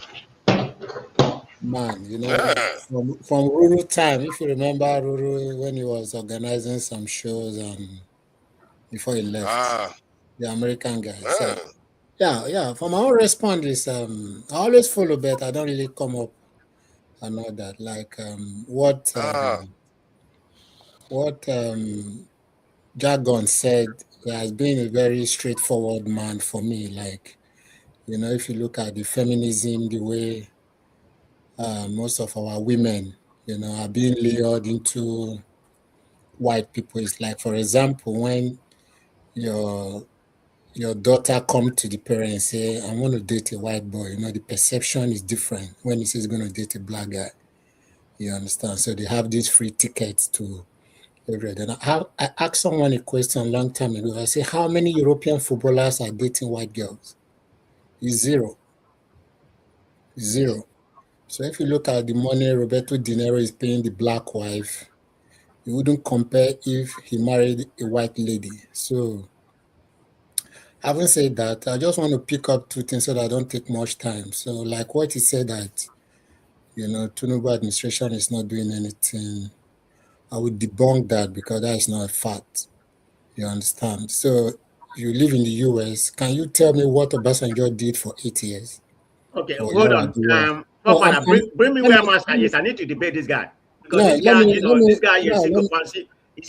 From Ruru time. If you remember Ruru when he was organizing some shows and before he left, the American guy. So, yeah. For my own response is I always follow, but I don't really come up and all that. Like what Jargon said. He has been a very straightforward man for me. Like, if you look at the feminism, the way most of our women, are being lured into white people. It's like, for example, when your daughter come to the parents and say, I want to date a white boy, the perception is different when he says he's going to date a black guy. You understand? So they have these free tickets to everywhere. Then I asked someone a question a long time ago. I say, how many European footballers are dating white girls? It's zero. So if you look at the money Roberto De Niro is paying the black wife, you wouldn't compare if he married a white lady. So having said that, I just want to pick up two things so that I don't take much time. So like what he said that, Tinubu administration is not doing anything. I would debunk that because that is not a fact. You understand? So you live in the US. Can you tell me what Obasanjo did for 8 years? Okay, hold on. Bring me where Master is. I need to debate this guy. Because this guy is single fancy. He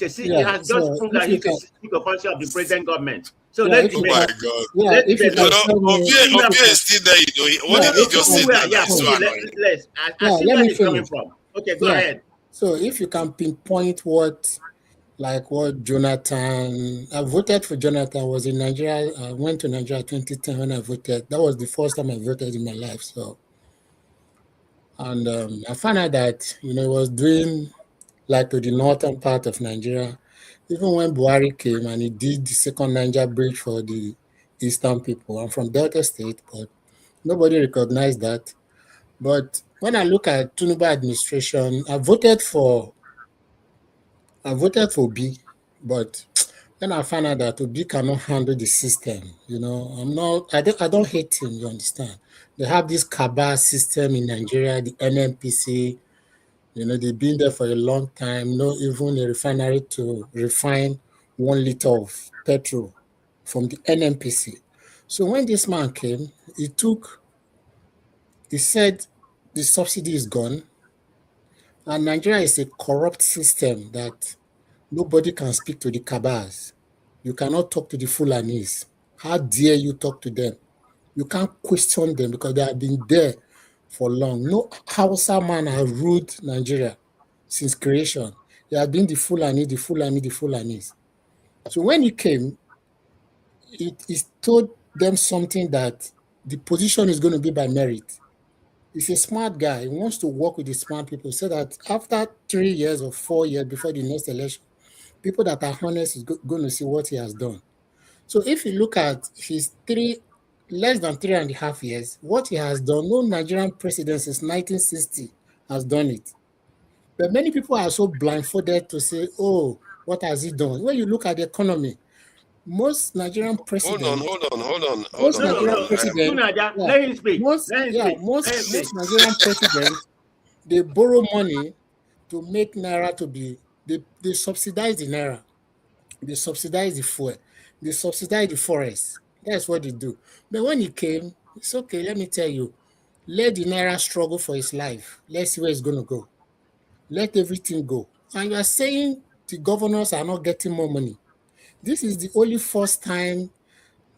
has just proved that he's a single fancy of the present government. So let's debate. Oh my God. Obia is still there, What did he just say? I see where he's coming from. Okay, go ahead. So if you can pinpoint what Jonathan, I voted for Jonathan, I was in Nigeria, I went to Nigeria 2010 when I voted. That was the first time I voted in my life. So, and I found out that, he was doing like to the northern part of Nigeria. Even when Buhari came and he did the second Niger bridge for the eastern people. I'm from Delta State, but nobody recognized that. But when I look at Tinubu administration, I voted for Obi, but then I found out that Obi cannot handle the system. I don't hate him, you understand? They have this cabal system in Nigeria, the NNPC. They've been there for a long time, even a refinery to refine 1 liter of petrol from the NNPC. So when this man came, he said the subsidy is gone. And Nigeria is a corrupt system that nobody can speak to the Kabas. You cannot talk to the Fulanis. How dare you talk to them? You can't question them because they have been there for long. No Hausa man has ruled Nigeria since creation. They have been the Fulanis. So when he came, he told them something that the position is going to be by merit. He's a smart guy. He wants to work with the smart people so that after 3 years or 4 years before the next election, people that are honest is going to see what he has done. So if you look at his less than 3.5 years, what he has done, no Nigerian president since 1960 has done it. But many people are so blindfolded to say, oh, what has he done? When you look at the economy, most Nigerian presidents... Hold on. Most Nigerian presidents, they borrow money to make Naira to be... They subsidize the Naira. They subsidize the fuel. They subsidize the forest. That's what they do. But when he came, it's okay, let me tell you, let the Naira struggle for his life. Let's see where it's going to go. Let everything go. And you are saying the governors are not getting more money. This is the only first time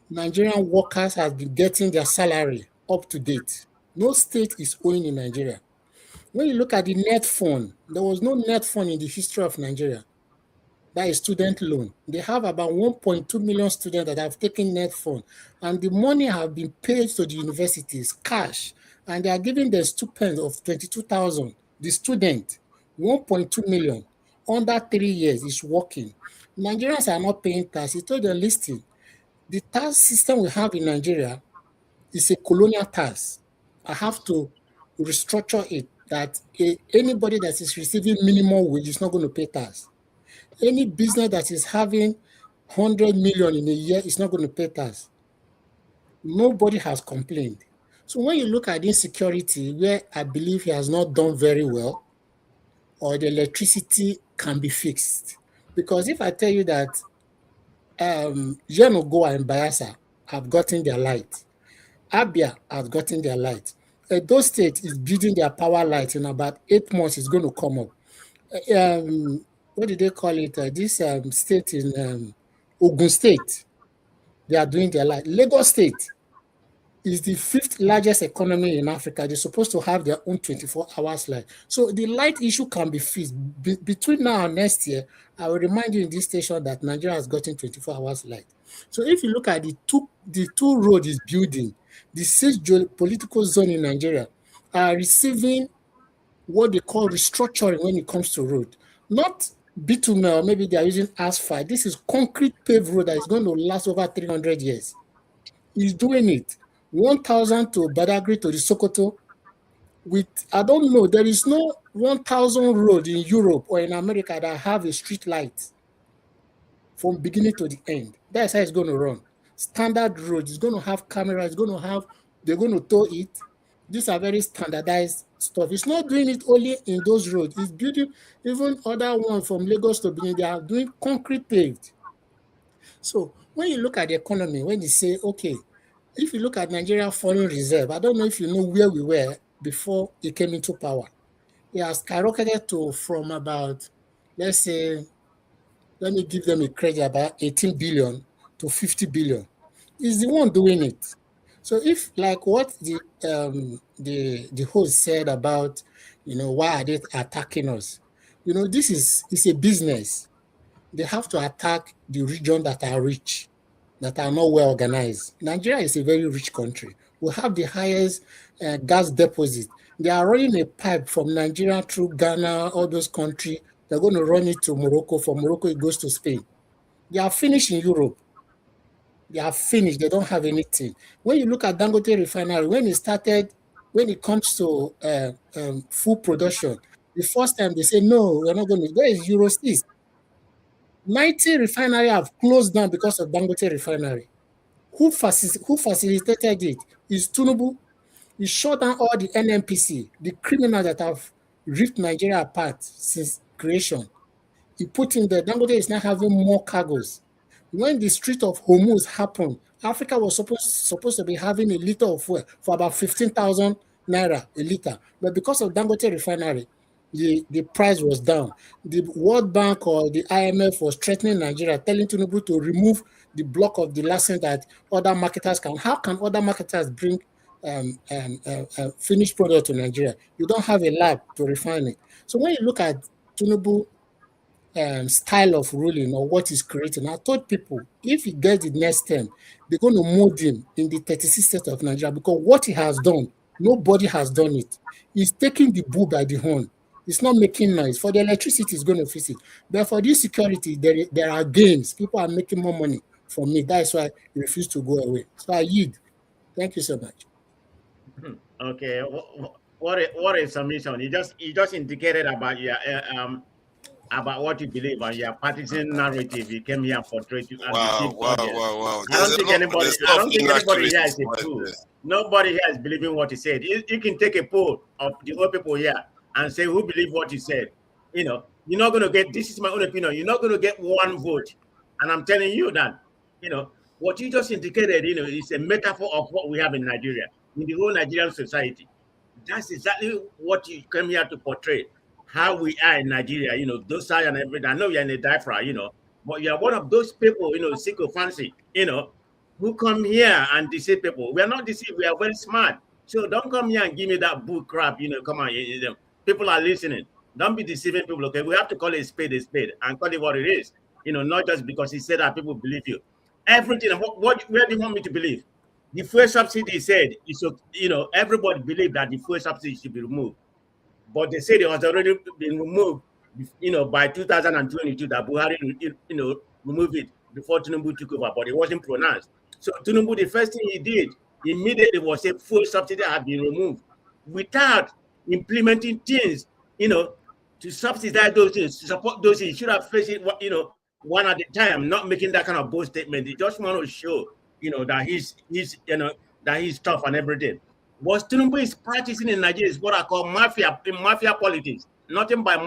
Nigerian workers have been getting their salary up to date. No state is owing in Nigeria. When you look at the net fund, there was no net fund in the history of Nigeria. That is student loan. They have about 1.2 million students that have taken net fund, and the money have been paid to the universities, cash, and they are giving them stipend of 22,000. The student, 1.2 million, under 3 years is working. Nigerians are not paying tax. He told them, listen, the tax system we have in Nigeria is a colonial tax. I have to restructure it that anybody that is receiving minimum wage is not going to pay tax. Any business that is having 100 million in a year is not going to pay tax. Nobody has complained. So when you look at insecurity, where I believe he has not done very well, or the electricity can be fixed. Because if I tell you that Yenogoa and Bayelsa have gotten their light, Abia has gotten their light, Edo State is building their power light in about 8 months, it's going to come up. What did they call it? This state in Ogun State, they are doing their light. Lagos State is the 5th largest economy in Africa. They're supposed to have their own 24 hours light. So the light issue can be fixed. Between now and next year, I will remind you in this station that Nigeria has gotten 24 hours light. So if you look at the two roads is building, the 6 political zone in Nigeria are receiving what they call restructuring when it comes to road. Not bitumen, or maybe they are using asphalt. This is concrete paved road that is going to last over 300 years. He's doing it. 1,000 to Badagry to the Sokoto. With, I don't know, there is no 1,000 road in Europe or in America that have a street light from beginning to the end. That's how it's going to run. Standard road is going to have cameras, they're going to tow it. These are very standardized stuff. It's not doing it only in those roads. It's building even other ones from Lagos to Benin. They are doing concrete paved. So when you look at the economy, when you say, okay, if you look at Nigeria Foreign Reserve, I don't know if you know where we were before he came into power. It has skyrocketed from about, let's say, let me give them a credit, about 18 billion to 50 billion. He's the one doing it. So if, like what the host said about, why are they attacking us? This is a business. They have to attack the region that are rich, that are not well organized. Nigeria is a very rich country. We have the highest gas deposit. They are running a pipe from Nigeria through Ghana, all those countries. They're going to run it to Morocco. From Morocco, it goes to Spain. They are finished in Europe. They are finished. They don't have anything. When you look at Dangote Refinery, when it comes to food production, the first time they say, no, we're not going to. There is Euro 6. 90 refineries have closed down because of Dangote Refinery. Who facilitated it? Is Tinubu. He shut down all the NNPC, the criminals that have ripped Nigeria apart since creation. He put in there, Dangote is now having more cargoes. When the Strait of Hormuz happened, Africa was supposed to be having a liter of fuel for about 15,000 naira a liter. But because of Dangote Refinery, the price was down. The World Bank or the IMF was threatening Nigeria, telling Tinubu to remove the block of the license that other marketers can. How can other marketers bring finished product to Nigeria? You don't have a lab to refine it. So when you look at Tinubu style of ruling or what he's creating, I told people if he gets the next term, they're going to mold him in the 36 states of Nigeria, because what he has done, nobody has done it. He's taking the bull by the horn. It's not making noise. For the electricity, it's going to fix it. But for this security, there are gains. People are making more money from me. That's why he refused to go away. So I yield. Thank you so much. Okay. What is submission? You just indicated about your about what you believe and your partisan narrative. You came here and portrayed to Wow. I don't think anybody here is a fool. Nobody here is believing what he said. You can take a poll of the whole people here and say who believe what he said. You know, you're not going to get, this is my own opinion, you're not going to get one vote. And I'm telling you that, you know, what you just indicated, you know, is a metaphor of what we have in Nigeria, in the whole Nigerian society. That's exactly what you came here to portray, how we are in Nigeria, you know, docile and everything. I know you're in a diaspora, you know, but you're one of those people, you know, sycophancy, you know, who come here and deceive people. We are not deceived, we are very smart. So don't come here and give me that bull crap, you know, come on, people are listening. Don't be deceiving people, okay? We have to call it a spade and call it what it is. You know, not just because he said that people believe you. Everything, where do you want me to believe? The fuel subsidy said, you know, everybody believed that the fuel subsidy should be removed. But they said it was already been removed, you know, by 2022, that Buhari, you know, removed it before Tinubu took over, but it wasn't pronounced. So Tinubu, the first thing he did immediately was a fuel subsidy had been removed without implementing things, you know, to subsidize those things, to support those things. He should have faced it, you know, one at a time, not making that kind of bold statement. He just want to show, you know, that he's you know, that he's tough and everything. What Tinubu is practicing in Nigeria is what I call mafia politics. Nothing but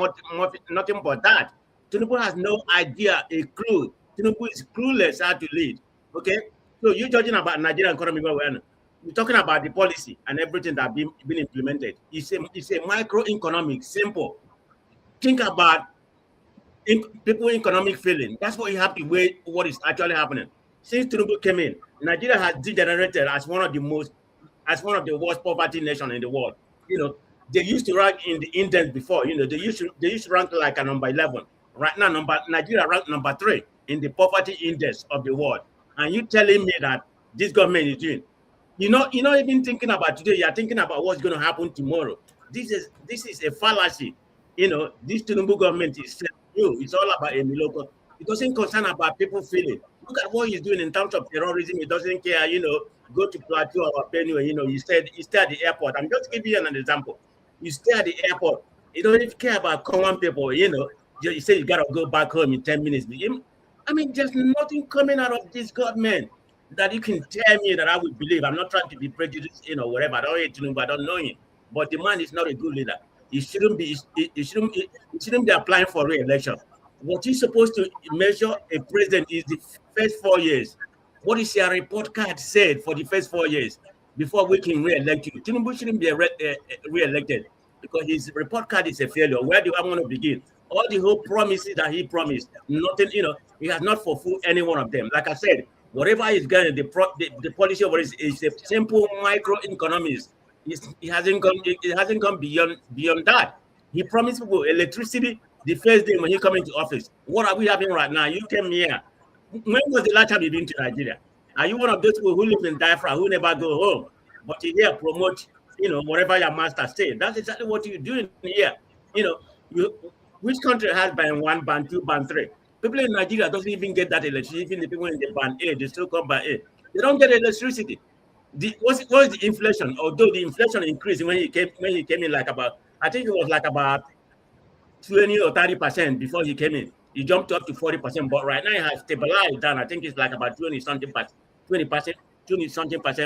that. Tinubu has no idea, a clue. Tinubu is clueless how to lead. Okay, so you're judging about Nigerian economy. We're talking about the policy and everything that been implemented. It's a microeconomic, simple. Think about people economic feeling. That's what you have to weigh what is actually happening. Since Tinubu came in, Nigeria has degenerated as one of the worst poverty nation in the world. You know, they used to rank in the index before. You know, they used to rank like a number 11. Right now, Nigeria ranked number 3 in the poverty index of the world. And you telling me that this government is doing? You're not even thinking about today. You're thinking about what's going to happen tomorrow. This is a fallacy. You know, this Tinubu government is new. It's all about a local. It doesn't concern about people feeling. Look at what he's doing in terms of terrorism. He doesn't care, you know, go to Plateau or Benue, you know, you stay at the airport. I'm just giving you an example. You stay at the airport. You don't even care about common people, you know. You say you got to go back home in 10 minutes. I mean, there's nothing coming out of this government that you can tell me that I would believe. I'm not trying to be prejudiced, you know, whatever. I don't hate him, but I don't know him. But the man is not a good leader. He shouldn't be applying for re-election. What he's supposed to measure a president is the first 4 years. What is your report card said for the first 4 years before we can re-elect you? Tinubu shouldn't be re-elected because his report card is a failure. Where do I want to begin? All the whole promises that he promised, nothing, you know, he has not fulfilled any one of them. Like I said, whatever he's getting, the policy over is a simple microeconomics. It hasn't gone beyond that. He promised people electricity the first day when he come into office. What are we having right now? You came here. When was the last time you've been to Nigeria? Are you one of those people who live in diaspora who never go home, but you here promote, you know, whatever your master said? That's exactly what you're doing here. You know, which country has band 1, band 2, band 3? People in Nigeria doesn't even get that electricity. Even the people in the band A, they still come band A. They don't get electricity. What's the inflation? Although the inflation increased when he came in, like about, I think it was like about 20 or 30% before he came in. He jumped up to 40%, but right now it has stabilized down. I think it's like about 20 something percent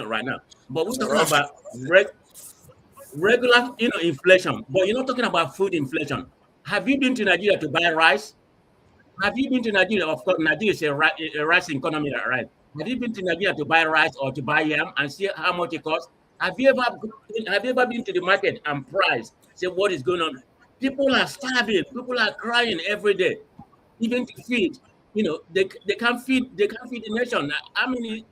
right now. But we're talking about regular, you know, inflation. But you're not talking about food inflation. Have you been to Nigeria to buy rice? Have you been to Nigeria? Of course, Nigeria is a rice economy, right? Have you been to Nigeria to buy rice or to buy yam and see how much it costs? Have you ever been to the market and price? Say what is going on? People are starving. People are crying every day, even to feed. They can't feed. They can't feed the nation. I mean,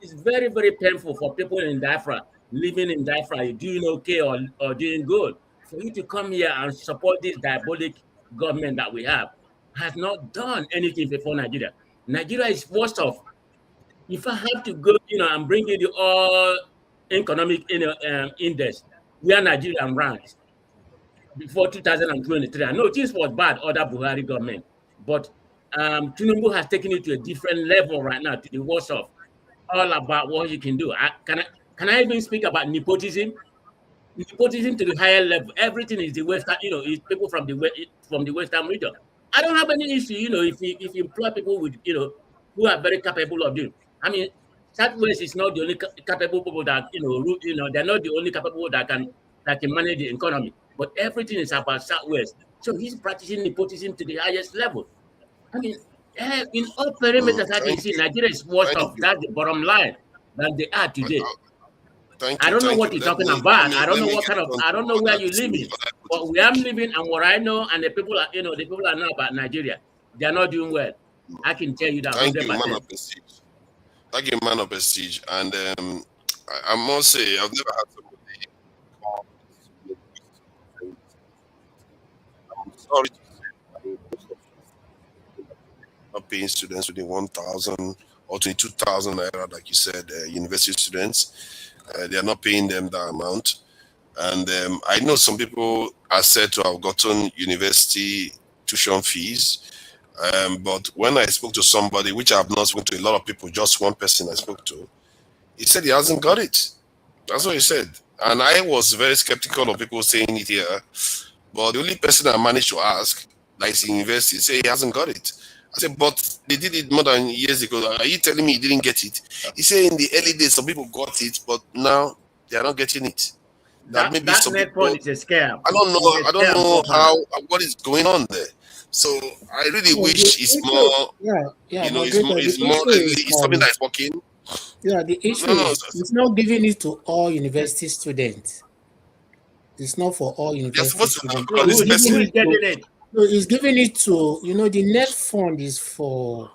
it's very, very painful for people in Biafra, living in Biafra, doing okay or doing good. For you to come here and support this diabolic government that we have has not done anything before Nigeria. Nigeria is worst off. If I have to go, and bring you the all economic index where Nigeria ranks before 2023. I know things was bad under Buhari government, but Tinubu has taken it to a different level right now, to the worst of all about what you can do. Can I even speak about nepotism? Nepotism to the higher level. Everything is the Western, is people from the Western region. I don't have any issue, if you employ people with, who are very capable of doing. I mean, Southwest is not the only capable people that, they're not the only capable that can manage the economy. But everything is about Southwest. So he's practicing nepotism to the highest level. I mean, in all perimeters I can see, Nigeria is worse off. That's the bottom line that they are today. I don't know what you're talking about. I don't know what kind of. I don't know where you're living, but where I'm living and what I know, and the people are, the people I know about Nigeria, they are not doing well. I can tell you that. Thank you, man of prestige. Thank you, man of prestige. And I must say, I've never had somebody call. I'm sorry to say, not paying students within 1,000 or 22,000 naira, like you said, university students. They are not paying them that amount. And I know some people are said to have gotten university tuition fees. But when I spoke to somebody, which I have not spoken to a lot of people, just one person I spoke to, he said he hasn't got it. That's what he said. And I was very skeptical of people saying it here. But the only person I managed to ask, that is in university, say he hasn't got it. I said, but they did it more than years ago. Are you telling me he didn't get it? He said in the early days, some people got it, but now they are not getting it. That net point is a scam. I don't know what is going on there. So I really wish it's more, it's something that is working. Yeah, the issue is it's not giving it to all university students. It's not for all university students. No, it's giving it to, the net fund is for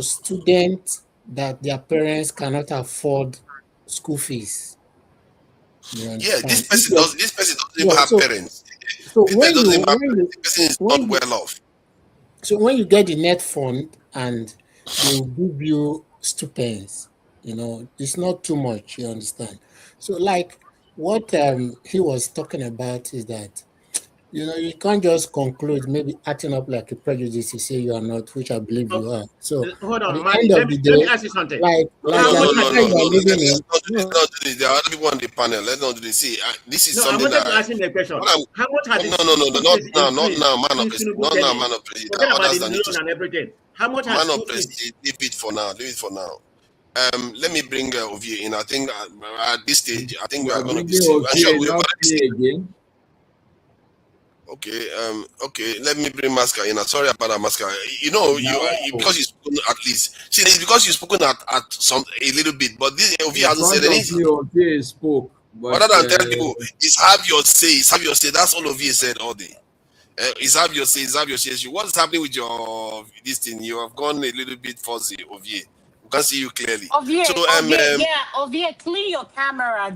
students that their parents cannot afford school fees. Yeah, this person doesn't even have parents. So this person is not well off. So when you get the net fund and they will give you stipends, it's not too much, you understand? So like what he was talking about is that, you can't just conclude, maybe acting up like a prejudice, you say you are not, which I believe you are. So hold on, at the end of the day, let me ask you something. There are other people on the panel. Let's not do this. See, this is something that I wanted to ask him a question. How much has not now, man of prestige. Not now, man of prestige. Forget about the loan and everything. How much has man of prestige? Leave it for now. Let me bring Ovie in. I think at this stage, I think we are going to be again. Okay. Let me bring Masca in. I'm sorry about that, Masca. Because you've spoken at least. See, it's because you've spoken at a little bit, but this Ovie hasn't said anything. Ovie spoke. Rather than tell people, it's have your say. That's all Ovie said all day. It's have your say. What's happening with your this thing? You have gone a little bit fuzzy, Ovie. We can't see you clearly. Ovie, clean your camera.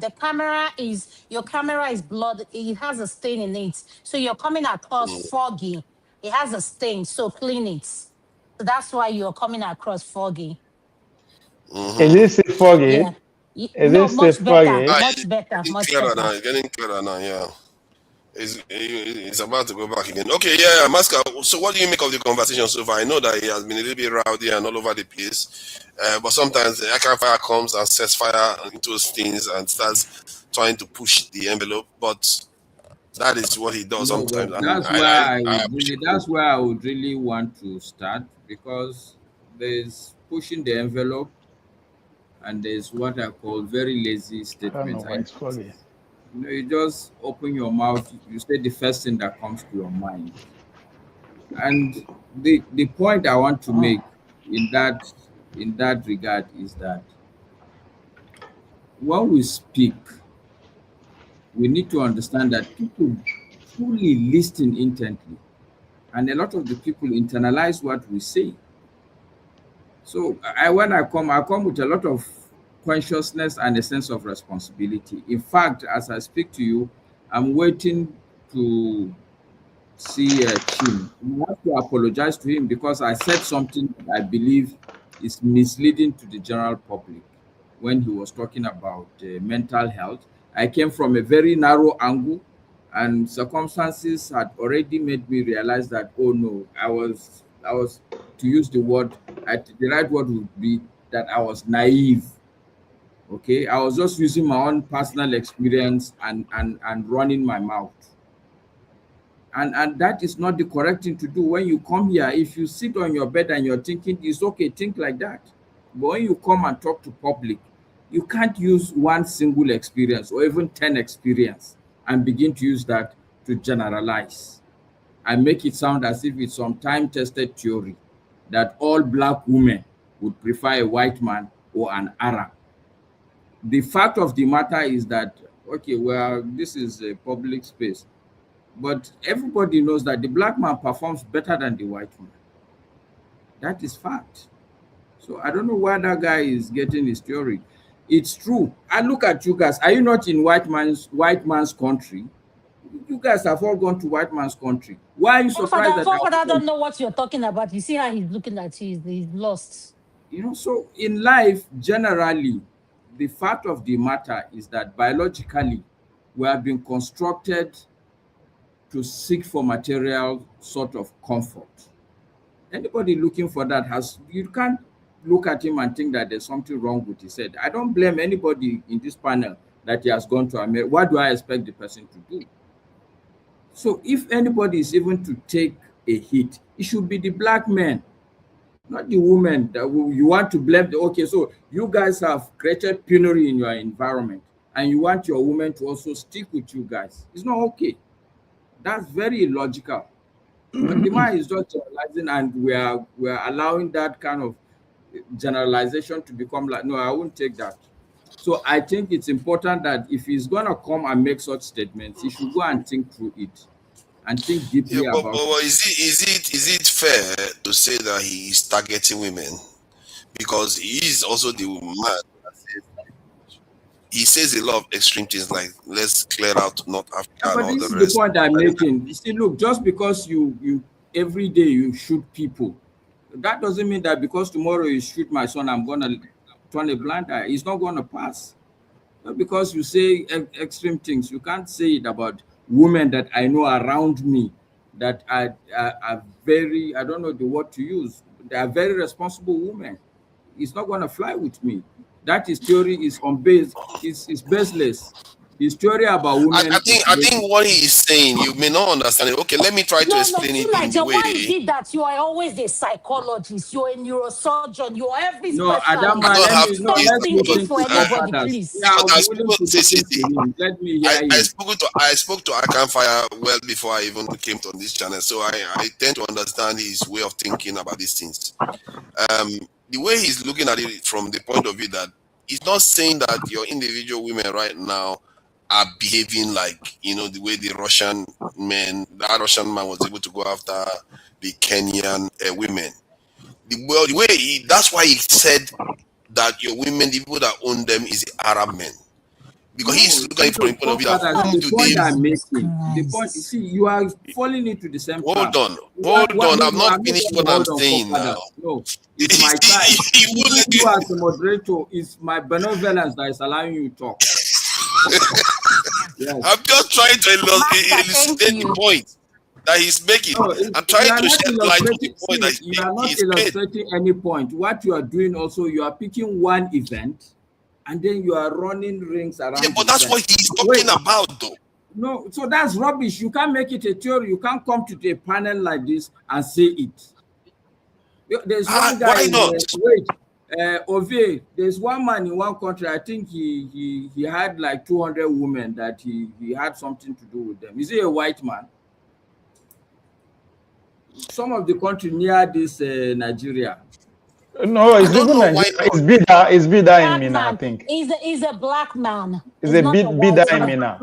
Your camera is blood. It has a stain in it. So you're coming across foggy. It has a stain, so clean it. So that's why you're coming across foggy. Is this foggy? Yeah. Much better. Much better. It's getting clearer now, yeah. It's about to go back again. Okay, yeah, Masca. So what do you make of the conversation so far? I know that he has been a little bit rowdy and all over the place. But sometimes the Akan fire comes and sets fire into those things and starts trying to push the envelope. But that is what he does sometimes. That's where I would really want to start, because there's pushing the envelope and there's what I call very lazy statements. You just open your mouth, you say the first thing that comes to your mind. And the point I want to make in that regard is that when we speak, we need to understand that people truly listen intently. And a lot of the people internalize what we say. So when I come with a lot of consciousness and a sense of responsibility. In fact, as I speak to you, I'm waiting to see Chin. I have to apologize to him because I said something that I believe is misleading to the general public when he was talking about mental health. I came from a very narrow angle, and circumstances had already made me realize that, oh no, I was to use the word, the right word would be that I was naive. Okay, I was just using my own personal experience and running my mouth. And that is not the correct thing to do. When you come here, if you sit on your bed and you're thinking, it's okay, think like that. But when you come and talk to public, you can't use one single experience or even 10 experience and begin to use that to generalize and make it sound as if it's some time-tested theory that all Black women would prefer a white man or an Arab. The fact of the matter is that, okay, well, this is a public space, but everybody knows that the Black man performs better than the white man. That is fact. So I don't know where that guy is getting his theory. It's true. I look at you guys. Are you not in white man's country? You guys have all gone to white man's country. Why are you surprised that I don't know what you're talking about? You see how he's looking at you, he's lost. You know, so in life, generally, the fact of the matter is that biologically, we have been constructed to seek for material sort of comfort. Anybody looking for that you can't look at him and think that there's something wrong with his head. I don't blame anybody in this panel that he has gone to America. What do I expect the person to do? So if anybody is even to take a hit, it should be the Black men, not the women that you want to blame. Okay, so you guys have created penury in your environment and you want your women to also stick with you guys. It's not okay. That's very illogical. But the man is just generalizing, and we are allowing that kind of generalization to become like, no, I won't take that. So I think it's important that if he's gonna come and make such statements, he should go and think through it and think deeply about but is it fair to say that he is targeting women? Because he is also the man that says, he says a lot of extreme things like, let's clear out North Africa and all the rest. This is the point I'm making. You see, look, just because you every day you shoot people, that doesn't mean that because tomorrow you shoot my son, I'm gonna turn a blind eye. It's not gonna pass. Not because you say extreme things. You can't say it about women that I know around me that are very, I don't know the word to use. They are very responsible women. It's not gonna fly with me. That his theory is is baseless. His theory about women. I think what he is saying, you may not understand it. Okay, let me try to explain it in the way. Why is it that you are always a psychologist? You're a neurosurgeon. You're every no, specialist. I don't have to. Stop thinking for anybody, please. Yeah, I spoke to Arkan Fire well before I even came to this channel, so I tend to understand his way of thinking about these things. The way he's looking at it from the point of view that he's not saying that your individual women right now are behaving like, you know, the way that Russian man was able to go after the Kenyan women. The way that's why he said that your women, the people that own them, is the Arab men. Because he's looking from the point of view that the point, you see, you are falling into the same trap. Hold on. I'm not finished what I'm saying now. No, it's my time. You as a moderator, it's my benevolence that is allowing you to talk. Yes. I'm just trying to illustrate the point that he's making. No, I'm trying to shed light on the point that you are not illustrating any point. What you are doing also, you are picking one event and then you are running rings around. Yeah, but that's what he's talking about, though. No, so that's rubbish. You can't make it a theory. You can't come to a panel like this and say it. There's one guy. Why not? Ove, there's one man in one country. I think he had like 200 women that he had something to do with them. Is he a white man? Some of the country near this Nigeria, No, it's even Nigeria. It's Bida in Mina, I think. He's a black man. It's a Bida in Mina.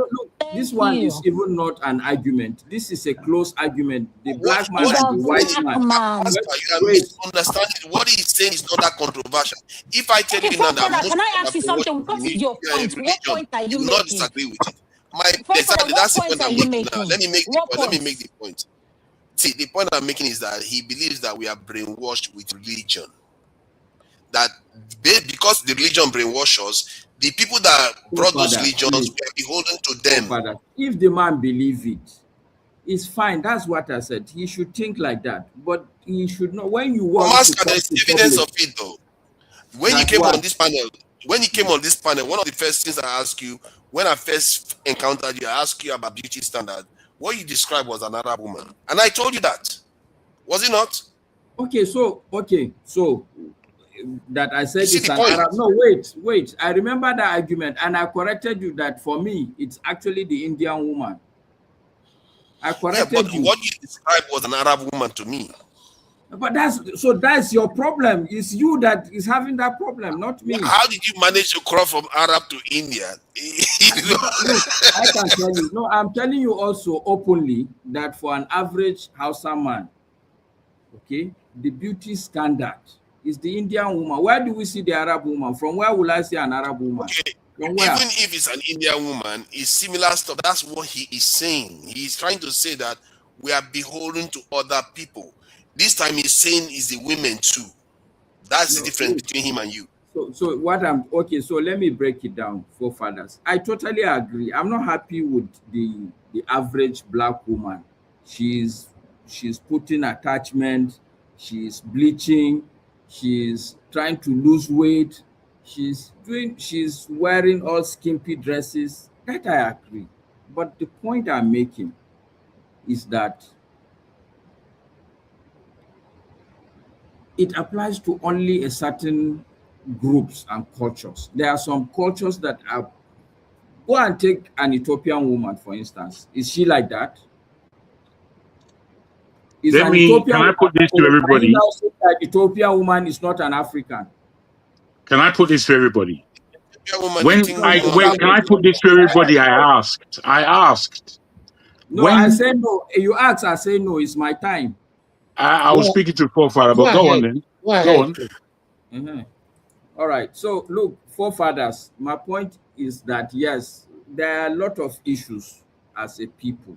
This one is even not an argument. This is a close argument. The black man and the white man. You are misunderstanding. What he's saying is not that controversial. If I tell you now that can I ask you something? What is your point? What point are you will making? not disagree with it. Exactly, that's the point I'm making now. Let me make the point. See, the point I'm making is that he believes that we are brainwashed with religion. That because the religion brainwashes us, the people that brought those religions, we are beholden to them. If the man believes it, it's fine. That's what I said. He should think like that. But he should know when you want to there is evidence of it though. When you came on this panel, one of the first things I asked you, when I first encountered you, I asked you about beauty standard. What you described was an Arab woman. And I told you that. Was it not? Okay, so that I said it's an Arab. No, wait. I remember that argument and I corrected you that for me, it's actually the Indian woman. I corrected you. What you described was an Arab woman to me. But that's your problem. It's you that is having that problem, not me. How did you manage to cross from Arab to India? I can tell you. No, I'm telling you also openly that for an average Hausa man, okay, the beauty standard is the Indian woman. Where do we see the Arab woman? From where will I see an Arab woman? Okay. Even if it's an Indian woman, it's similar stuff. That's what he is saying. He's trying to say that we are beholden to other people. This time he's saying is the women too. That's the difference between him and you. So let me break it down, forefathers. I totally agree. I'm not happy with the average black woman. She's putting attachment, she's bleaching, she's trying to lose weight, she's wearing all skimpy dresses. That I agree. But the point I'm making is that it applies to only a certain groups and cultures. There are some cultures that are. Go and take an Ethiopian woman, for instance. Is she like that? Can I put this to everybody? That Ethiopian woman is not an African. Can I put this to everybody? Can I put this to everybody? I asked. No, I say no. You ask, I say no. It's my time. I was speaking to forefather, but go on then. Go on. All right. So look, forefathers, my point is that yes, there are a lot of issues as a people,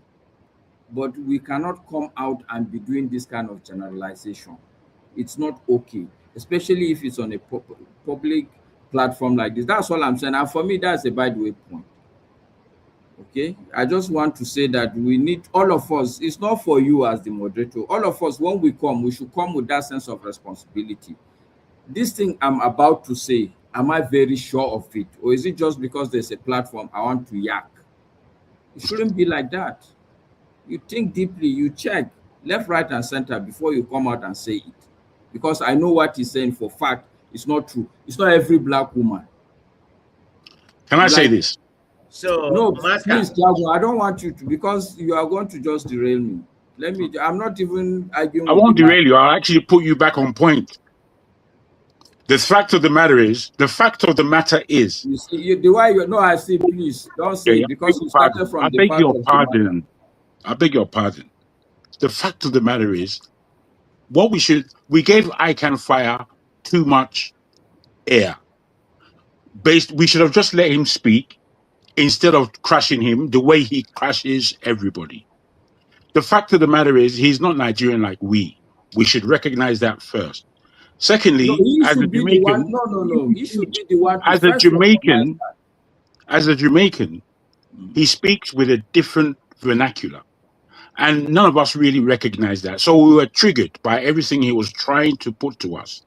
but we cannot come out and be doing this kind of generalization. It's not okay, especially if it's on a public platform like this. That's all I'm saying. And for me, that's a by the way point. Okay, I just want to say that we need all of us. It's not for you as the moderator. All of us, when we come, we should come with that sense of responsibility. This thing I'm about to say, am I very sure of it? Or is it just because there's a platform I want to yak? It shouldn't be like that. You think deeply, you check left, right, and center before you come out and say it. Because I know what he's saying for fact. It's not true. It's not every black woman. Can I say this? So no, please, Jago, I don't want you to, because you are going to just derail me. I'm not even arguing. I won't derail you. I'll actually put you back on point. The fact of the matter is. You see, the way you know, I see. Please don't say it, because you started from the I beg your pardon. The fact of the matter is, we gave ICANN Fire too much air. We should have just let him speak instead of crashing him the way he crashes everybody. The fact of the matter is, he's not Nigerian like we. We should recognize that first. Secondly, as a Jamaican, he should be the one. As a Jamaican, he speaks with a different vernacular, and none of us really recognize that. So we were triggered by everything he was trying to put to us.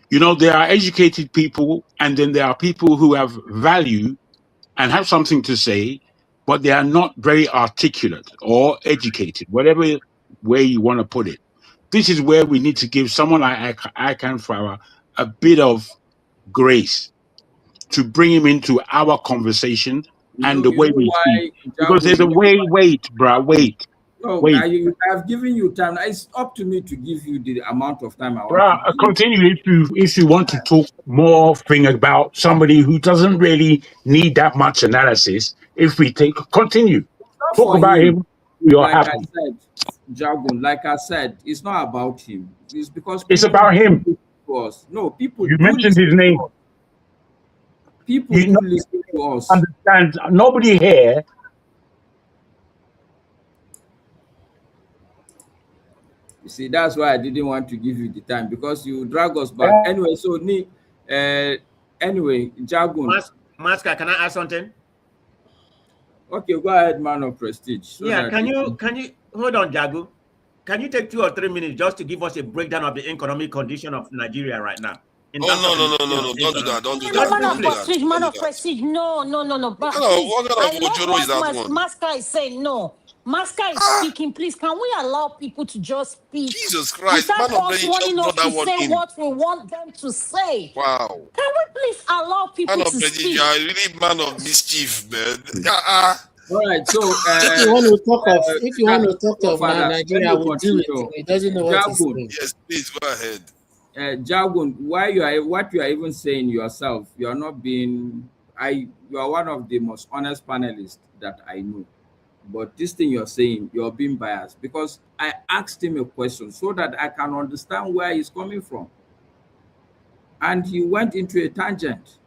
You know, there are educated people, and then there are people who have value and have something to say, but they are not very articulate or educated, whatever way you want to put it. This is where we need to give someone like ICANN Fire a bit of grace to bring him into our conversation and the way we speak. Because there's a wait. No, Wait, I've given you time. It's up to me to give you the amount of time I want bruh, to give. continue if you want to talk more thing about somebody who doesn't really need that much analysis. If we continue, Not talk for about him. him, you're Like I happy. said, Jagun, like I said, it's not about him. It's because It's people about do him. listen to us. No, people You do mentioned listen his to name. us. People You do listen to us. understand? Nobody here. You see, that's why I didn't want to give you the time, because you drag us back. Anyway, so anyway, Jagun. Maska, can I add something? Okay, go ahead, man of prestige. So Yeah, can you hold on, Jagu? Can you take 2 or 3 minutes just to give us a breakdown of the economic condition of Nigeria right now? No, don't do that. Don't do that. Man Don't of do that. prestige, man of prestige. No. What Please, kind I of love Ojoro is that what one? Maska is saying. No, Maska is speaking. Please, can we allow people to just speak Jesus Christ, without man of us praise, wanting just us brought that to word say in. what we want them to say? Wow. Can we please allow people Man of to praise, speak? you are really man of mischief, man. All right, so if you want to talk of Nigeria, we do it. He doesn't know what he's saying. Yes, please go ahead. Jagun, what you are even saying yourself, you are not being. You are one of the most honest panelists that I know. But this thing you're saying, you're being biased, because I asked him a question so that I can understand where he's coming from, and he went into a tangent.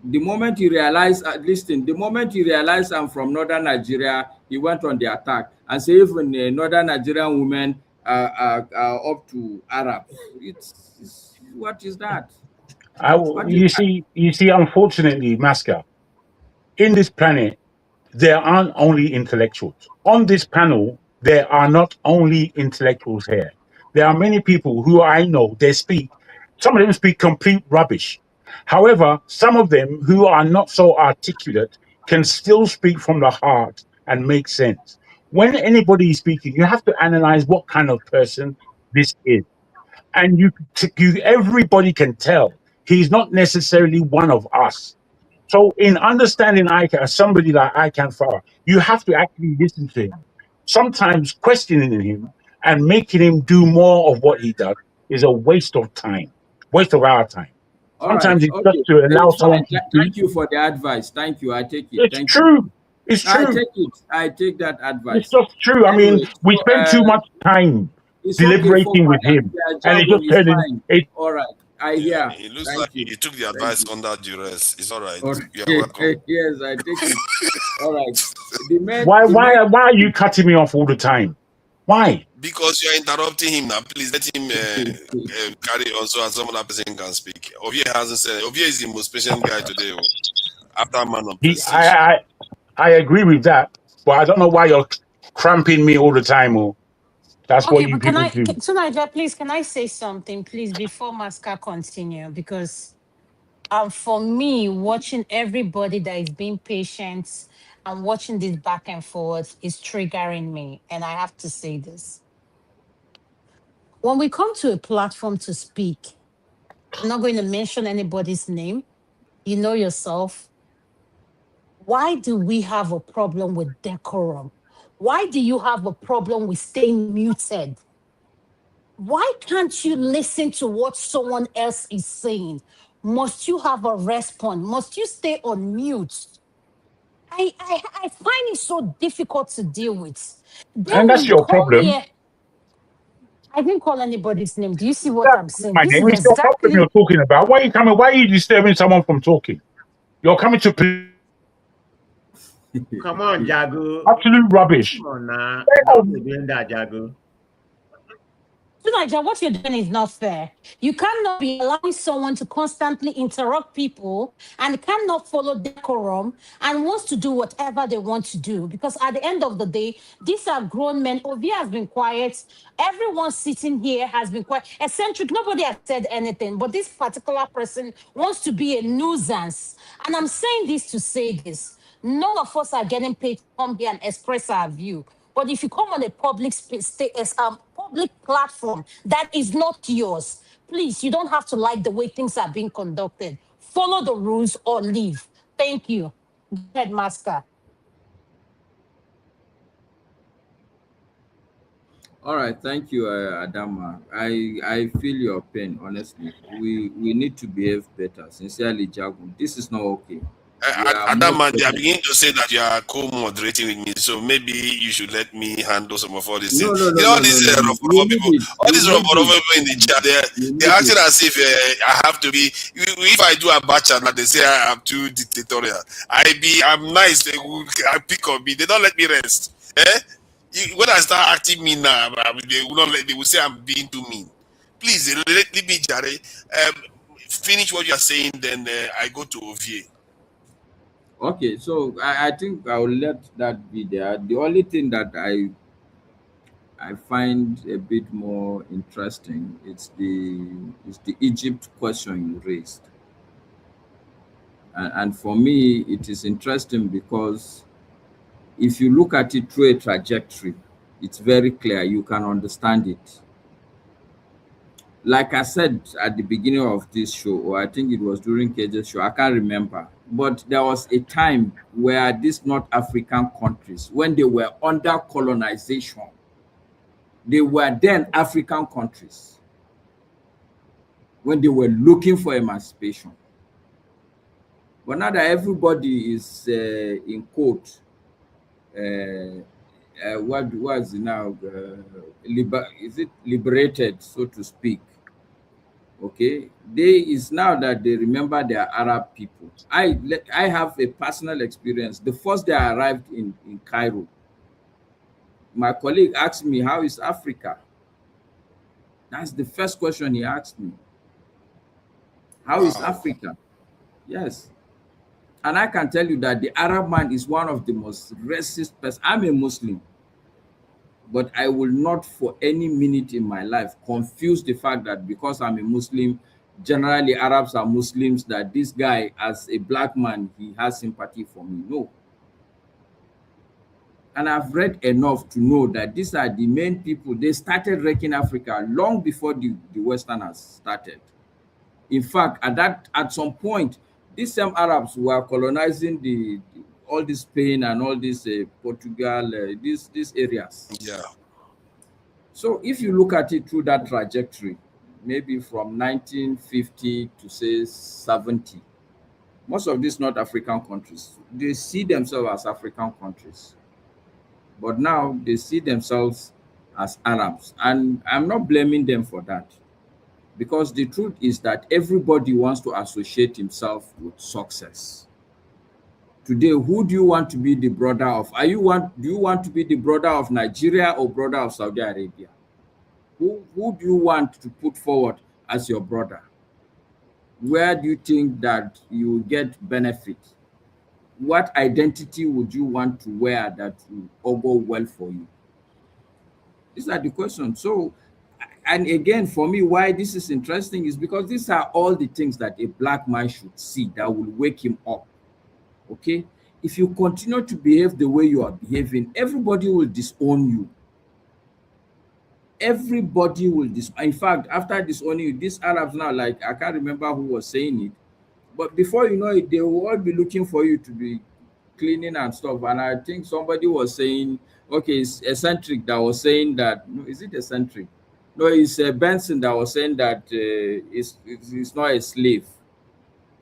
The moment he realized, the moment he realized I'm from northern Nigeria, he went on the attack and said even northern Nigerian women are up to Arab. It's what is that? You see, unfortunately, Maska, in this planet, there aren't only intellectuals. On this panel, there are not only intellectuals here. There are many people who I know, some of them speak complete rubbish. However, some of them who are not so articulate can still speak from the heart and make sense. When anybody is speaking, you have to analyze what kind of person this is. And everybody can tell he's not necessarily one of us. So in understanding somebody like Ican Farah, you have to actually listen to him. Sometimes questioning him and making him do more of what he does is a waste of time, waste of our time. All Sometimes right, it's okay. just to allow It's someone fine. to speak. Thank you for the advice. Thank you. I take it. It's Thank true. you. It's true. I take it. I take that advice. It's just true. I mean, Anyway, we spend too much time it's deliberating with him, and it just it's turned fine. in. All right. I hear. It looks Thank like you. he took the advice under duress. It's all right. Okay. You are welcome. Yes, I take it. All right. Why are you cutting me off all the time? Why? Because you are interrupting him now. Please let him carry on so as some other person can speak. Ovie hasn't said. Ovie is the most patient guy today. After man of prestige. I agree with that, but I don't know why you're cramping me all the time. Or that's what Okay, you but people do. so Nigel, please, can I say something, please, before Maska continue? Because for me, watching everybody that is being patient and watching this back and forth is triggering me. And I have to say this. When we come to a platform to speak, I'm not going to mention anybody's name. You know yourself. Why do we have a problem with decorum? Why do you have a problem with staying muted? Why can't you listen to what someone else is saying? Must you have a response? Must you stay on mute? I find it so difficult to deal with. And Then that's we your come problem. here. I didn't call anybody's name. Do you see what I'm saying? My This name is is your problem exactly. you're talking about. Why are you coming? Why are you disturbing someone from talking? You're coming to Come on, Jagu. absolute rubbish. Come on now. Don't be doing that, Jagu. Nigeria, what you're doing is not fair. You cannot be allowing someone to constantly interrupt people and cannot follow decorum and wants to do whatever they want to do. Because at the end of the day, these are grown men. Ovia has been quiet. Everyone sitting here has been quiet. Eccentric, nobody has said anything. But this particular person wants to be a nuisance. And I'm saying this to say this. None of us are getting paid to come here and express our view. But if you come on a public public platform that is not yours, please, you don't have to like the way things are being conducted. Follow the rules or leave. Thank you. Headmaster. All right, thank you, Adama. I feel your pain. Honestly, we need to behave better. Sincerely, Jagun, this is not okay. We are Adam, most they are definitely. beginning to say that you are co-moderating with me, so maybe you should let me handle some of all these No, things. no, no, You know, no, all no, these no, no. You need people, it. all You these need people it. in the chat, You they're need acting it. as if I have to be. If I do a bacha, they say I am too dictatorial. I'm nice. I pick on me. They don't let me rest. When I start acting mean now, they will not let. They will say I'm being too mean. Please let me, Jare. Finish what you are saying, then I go to OVA. Okay, so I think I will let that be there. The only thing that I find a bit more interesting is the Egypt question you raised, and for me it is interesting because if you look at it through a trajectory, it's very clear. You can understand it. Like I said at the beginning of this show, or I think it was during KJ's show, I can't remember. But there was a time where these North African countries, when they were under colonization, they were then African countries, when they were looking for emancipation. But now that everybody is in quote, what was now is it liberated, so to speak? Okay, is now that they remember their Arab people. I have a personal experience. The first day I arrived in Cairo, my colleague asked me, "How is Africa?" That's the first question he asked me. How is Africa? Yes. And I can tell you that the Arab man is one of the most racist persons. I'm a Muslim, but I will not for any minute in my life confuse the fact that because I'm a Muslim, generally Arabs are Muslims, that this guy, as a black man, he has sympathy for me. No. And I've read enough to know that these are the main people. They started wrecking Africa long before the Westerners started. In fact, at some point, these same Arabs were colonizing all this Spain and all this Portugal, these areas. Yeah. So if you look at it through that trajectory, maybe from 1950 to say 70, most of these North African countries, they see themselves as African countries. But now they see themselves as Arabs. And I'm not blaming them for that. Because the truth is that everybody wants to associate himself with success. Today, who do you want to be the brother of? Do you want to be the brother of Nigeria or brother of Saudi Arabia? Who do you want to put forward as your brother? Where do you think that you get benefit? What identity would you want to wear that will all go well for you? These are the questions. So, and again, for me, why this is interesting is because these are all the things that a black man should see that will wake him up. Okay? If you continue to behave the way you are behaving, everybody will disown you. Everybody will in fact, after disowning you, these Arabs now, like, I can't remember who was saying it, but before you know it, they will all be looking for you to be cleaning and stuff. And I think somebody was saying, okay, it's Eccentric that was saying that, no, is it Eccentric? No, it's Benson that was saying that it's not a slave.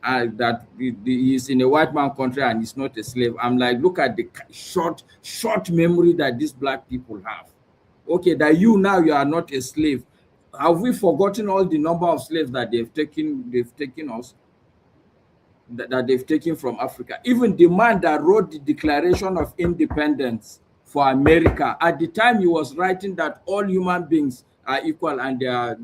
That he's in a white man country and he's not a slave. I'm like, look at the short memory that these black people have. Okay, that you are not a slave. Have we forgotten all the number of slaves that they've taken us? That they've taken from Africa. Even the man that wrote the Declaration of Independence for America, at the time he was writing that all human beings are equal and they are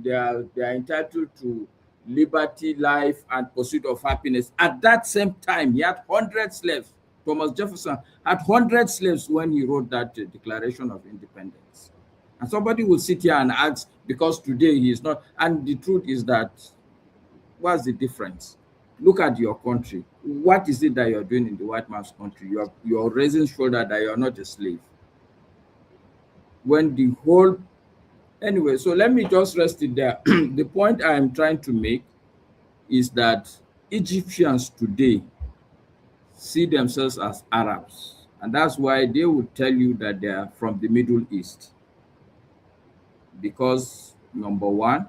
entitled to liberty, life, and pursuit of happiness. At that same time, he had 100 slaves. Thomas Jefferson had 100 slaves when he wrote that Declaration of Independence. And somebody will sit here and ask, because today he is not, and the truth is that, what's the difference? Look at your country. What is it that you're doing in the white man's country? You're raising shoulder that you're not a slave. When the whole... Anyway, so let me just rest it there. The point I am trying to make is that Egyptians today see themselves as Arabs. And that's why they would tell you that they are from the Middle East. because number one,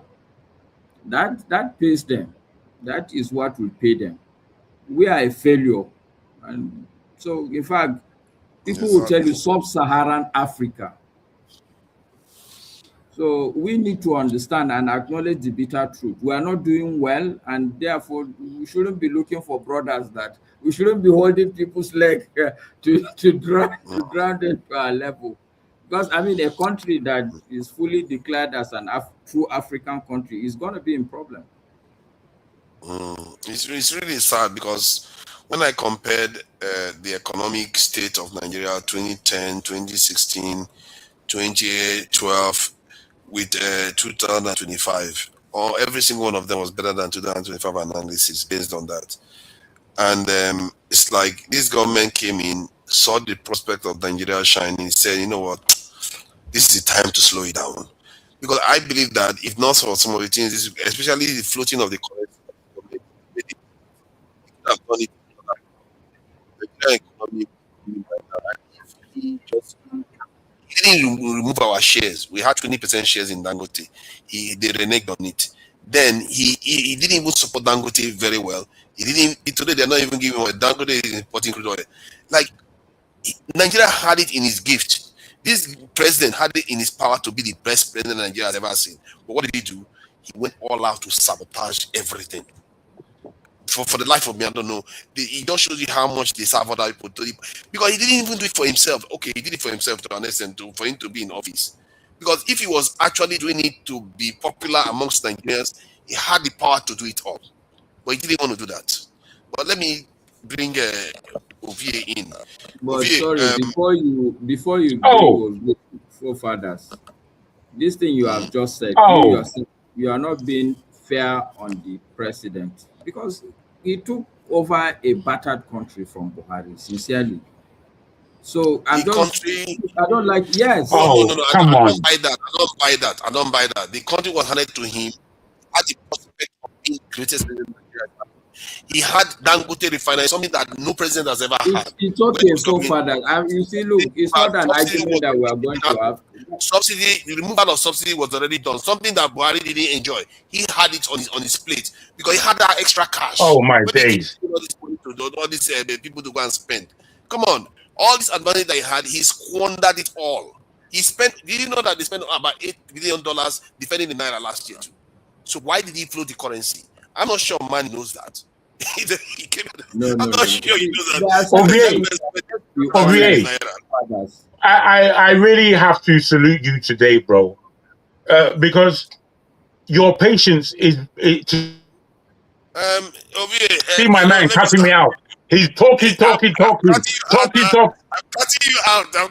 that pays them. That is what will pay them. We are a failure, and so in fact, people will tell you sub-Saharan Africa. So we need to understand and acknowledge the bitter truth. We are not doing well, and therefore we shouldn't be looking for brothers that we shouldn't be holding people's leg to drown them to our level. Because I mean, a country that is fully declared as an true African country is going to be in problem. It's really sad because when I compared the economic state of Nigeria 2010, 2016, 2012 with 2025, or every single one of them was better than 2025 analysis based on that. And it's like this government came in, saw the prospect of Nigeria shining, said, you know what, this is the time to slow it down. Because I believe that if not for some of the things, especially the floating of the currency, they have done it. The economy just he didn't remove our shares. We had 20% shares in Dangote. They reneged on it. Then he didn't even support Dangote very well. Today they're not even giving him Dangote is importing crude oil. Like Nigeria had it in his gift. This president had it in his power to be the best president Nigeria has ever seen. But what did he do? He went all out to sabotage everything. For the life of me, I don't know. It just shows you how much they serve other people to, because he didn't even do it for himself. Okay, he did it for himself to an extent, for him to be in office. Because if he was actually doing it to be popular amongst Nigerians, he had the power to do it all. But he didn't want to do that. But let me bring Ovie in. But Ovie, sorry, before you go forefathers, this thing you have just said, you are not being fair on the president, because he took over a battered country from Buhari, sincerely. So I don't like, yes. No, come on. I don't buy that. The country was handed to him at the prospect of being greatest president in Nigeria. He had Dangote refinery, something that no president has ever had. It's okay so far that you see, look, it's not an argument that we are going to have. Subsidy, the removal of subsidy was already done. Something that Buhari didn't enjoy. He had it on his plate because he had that extra cash. Oh my days! All these people to go and spend. Come on, all this advantage that he had, he squandered it all. He spent. Did you know that they spent about $8 billion defending the naira last year too? So why did he float the currency? I'm not sure man knows that. I'm not sure he knows that. I really have to salute you today, bro, because your patience is. See my man cutting me out. He's talking. I'm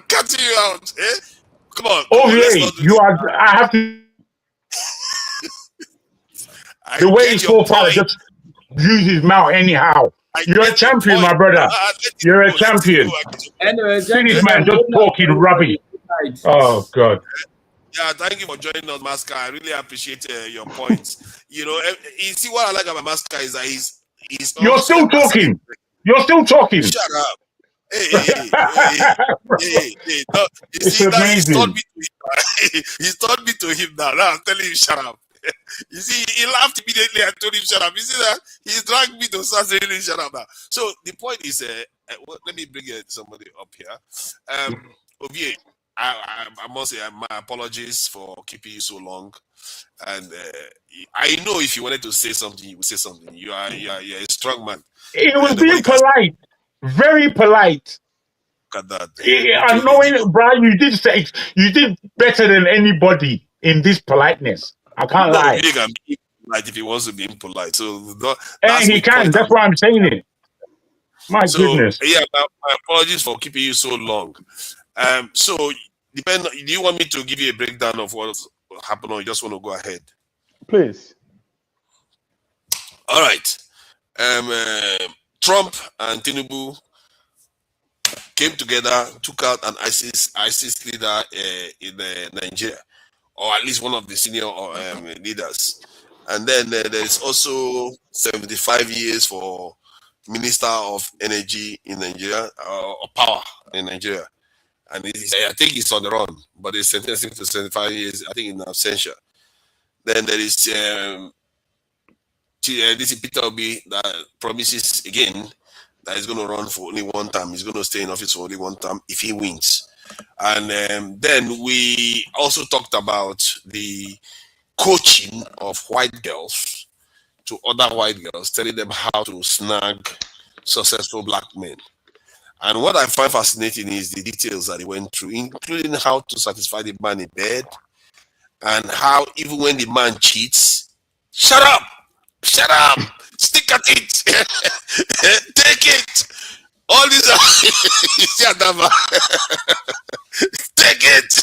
cutting you out. Eh? Come on. You are. I have to. The way he's so far, just use his mouth anyhow. You're a champion, my brother. You're a champion. Anyway, see this man just talking rubbish. Oh God. Yeah, thank you for joining us, Masca. I really appreciate your points. You know, you see what I like about Masca is that he's You're still talking. You're still talking. Shut up. Hey. No, you see, amazing. He's taught me to him now. Now I'm telling him, shut up. You see, he laughed immediately. I told him, shut up. You see that? He's dragged me to start saying, shut up now. So the point is, let me bring somebody up here. Ovie, I must say, my apologies for keeping you so long. And I know if you wanted to say something, you would say something. You're a strong man. It was being polite, very polite. Look at that. I know, Brian, you did better than anybody in this politeness. I can't lie. He can be polite if he wants to be impolite. So he can. That's why I'm saying it. My goodness. Yeah, my apologies for keeping you so long. So do you want me to give you a breakdown of what happened, or you just want to go ahead? Please. All right. Trump and Tinubu came together, took out an ISIS leader in Nigeria, or at least one of the senior leaders. And then there's also 75 years for Minister of Energy in Nigeria, or Power in Nigeria. and I think he's on the run, but they sentenced him to 75 years, I think, in absentia. Then there is this is Peter Obi that promises again that he's going to run for only one term. He's going to stay in office for only one term if he wins. And then we also talked about the coaching of white girls to other white girls, telling them how to snag successful black men. And what I find fascinating is the details that he went through, including how to satisfy the man in bed, and how even when the man cheats, shut up, stick at it, take it. All these are take it.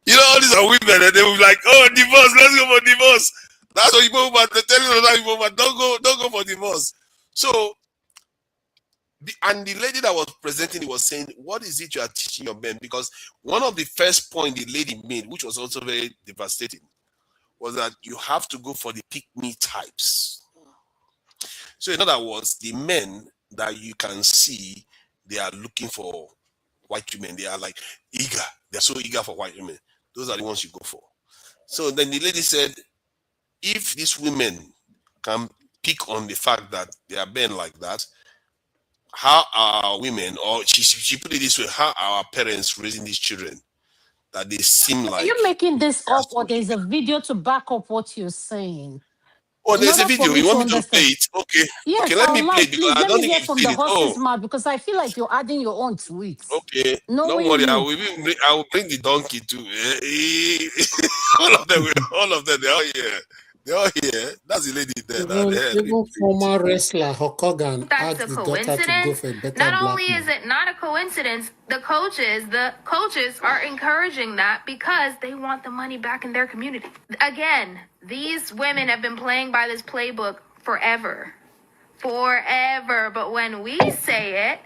You know, all these are women, and they will be like, oh, divorce, let's go for divorce. That's what you move, but they're telling you, don't go for divorce. So, and the lady that was presenting it was saying, what is it you are teaching your men? Because one of the first points the lady made, which was also very devastating, was that you have to go for the pick-me types. So in other words, the men that you can see, they are looking for white women. They are like eager. They're so eager for white women. Those are the ones you go for. So then the lady said, if these women can pick on the fact that they are men like that, how are women, or she put it this way, how are our parents raising these children that they seem like... Are you making this up, or there's a video to back up what you're saying? Oh, there's a video. You want me to play it? Okay. Yes, okay, let me play it, because please, I let don't me think hear you've from seen the it. horse's mouth, because I feel like you're adding your own tweets. Okay, Knowing don't worry. you. I will bring the donkey too. all of them, they're all here. They're all here. That's the lady there. Even former wrestler Hulk Hogan That's asked a the daughter to go coincidence. for a better Not black only man. is it not a coincidence, the coaches are encouraging that because they want the money back in their community. Again, these women have been playing by this playbook forever. But when we say it,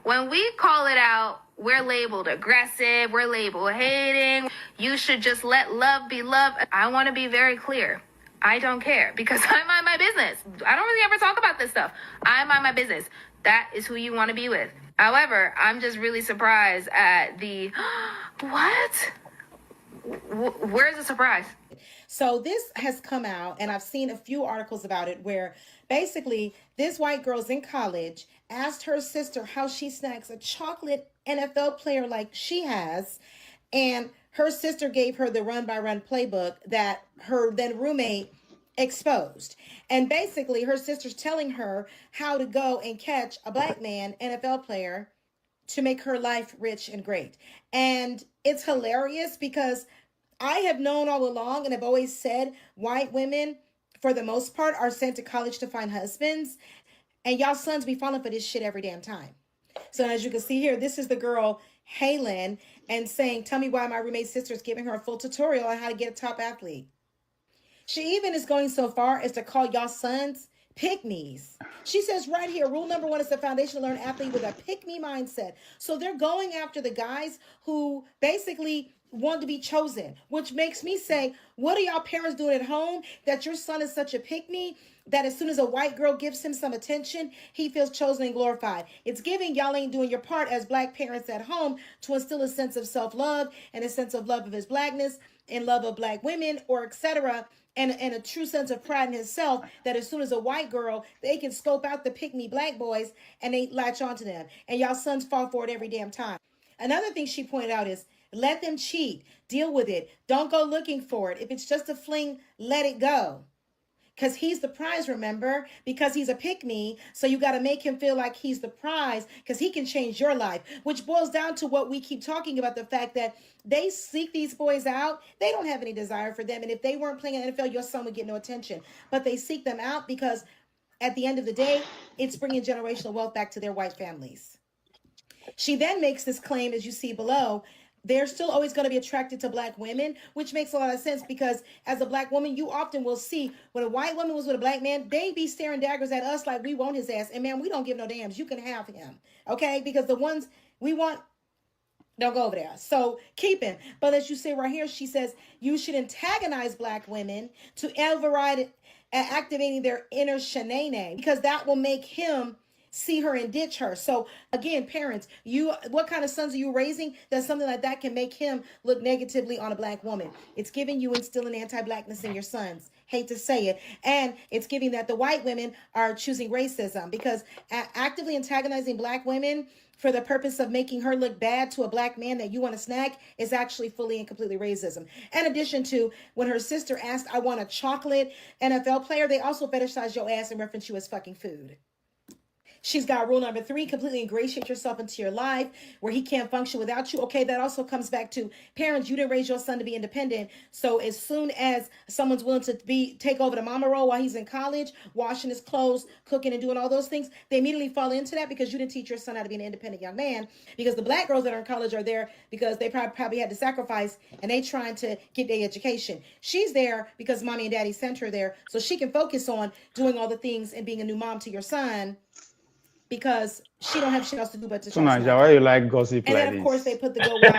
when we call it out, we're labeled aggressive, we're labeled hating. You should just let love be love. I want to be very clear. I don't care, because I mind my business. I don't really ever talk about this stuff. I mind my business. That is who you want to be with. However, I'm just really surprised at the, what? Where's the surprise? So this has come out, and I've seen a few articles about it, where basically this white girl's in college, asked her sister how she snags a chocolate NFL player like she has, and her sister gave her the run-by-run playbook that her then roommate exposed. And basically her sister's telling her how to go and catch a black man, NFL player, to make her life rich and great. And it's hilarious, because I have known all along, and I've always said, white women, for the most part, are sent to college to find husbands. And y'all sons be falling for this shit every damn time. So as you can see here, this is the girl, Haylin, and saying, tell me why my roommate's sister is giving her a full tutorial on how to get a top athlete. She even is going so far as to call y'all sons pick-me's. She says right here, rule number 1 is the foundation to learn athlete with a pick-me mindset. So they're going after the guys who basically want to be chosen, which makes me say, what are y'all parents doing at home that your son is such a pick-me that as soon as a white girl gives him some attention, he feels chosen and glorified? It's giving y'all ain't doing your part as black parents at home to instill a sense of self-love and a sense of love of his blackness and love of black women, or etc., and a true sense of pride in himself, that as soon as a white girl, they can scope out the pick-me black boys and they latch onto them. And y'all sons fall for it every damn time. Another thing she pointed out is, let them cheat. Deal with it. Don't go looking for it. If it's just a fling, let it go. Because he's the prize, remember? Because he's a pick-me, so you got to make him feel like he's the prize, because he can change your life. Which boils down to what we keep talking about, the fact that they seek these boys out. They don't have any desire for them. And if they weren't playing in the NFL, your son would get no attention. But they seek them out because at the end of the day, it's bringing generational wealth back to their white families. She then makes this claim, as you see below, they're still always going to be attracted to black women, which makes a lot of sense, because as a black woman, you often will see when a white woman was with a black man, they be staring daggers at us like we want his ass. And man, we don't give no dams. You can have him. Okay? Because the ones we want don't go over there. So keep him. But as you see right here, she says you should antagonize black women to override activating their inner shenane, because that will make him see her and ditch her. So again, parents, what kind of sons are you raising that something like that can make him look negatively on a black woman? It's giving you instilling anti-blackness in your sons. Hate to say it. And it's giving that the white women are choosing racism, because actively antagonizing black women for the purpose of making her look bad to a black man that you want to snag is actually fully and completely racism. In addition to, when her sister asked, I want a chocolate NFL player, they also fetishize your ass and reference you as fucking food. She's got rule number 3, completely ingratiate yourself into your life where he can't function without you. Okay, that also comes back to parents. You didn't raise your son to be independent. So as soon as someone's willing to take over the mama role while he's in college, washing his clothes, cooking and doing all those things, they immediately fall into that because you didn't teach your son how to be an independent young man. Because the black girls that are in college are there because they probably had to sacrifice and they trying to get their education. She's there because mommy and daddy sent her there so she can focus on doing all the things and being a new mom to your son, because she don't have shit else to do but to So Naija, why you like gossip and like then, of this? course, they put the go wild to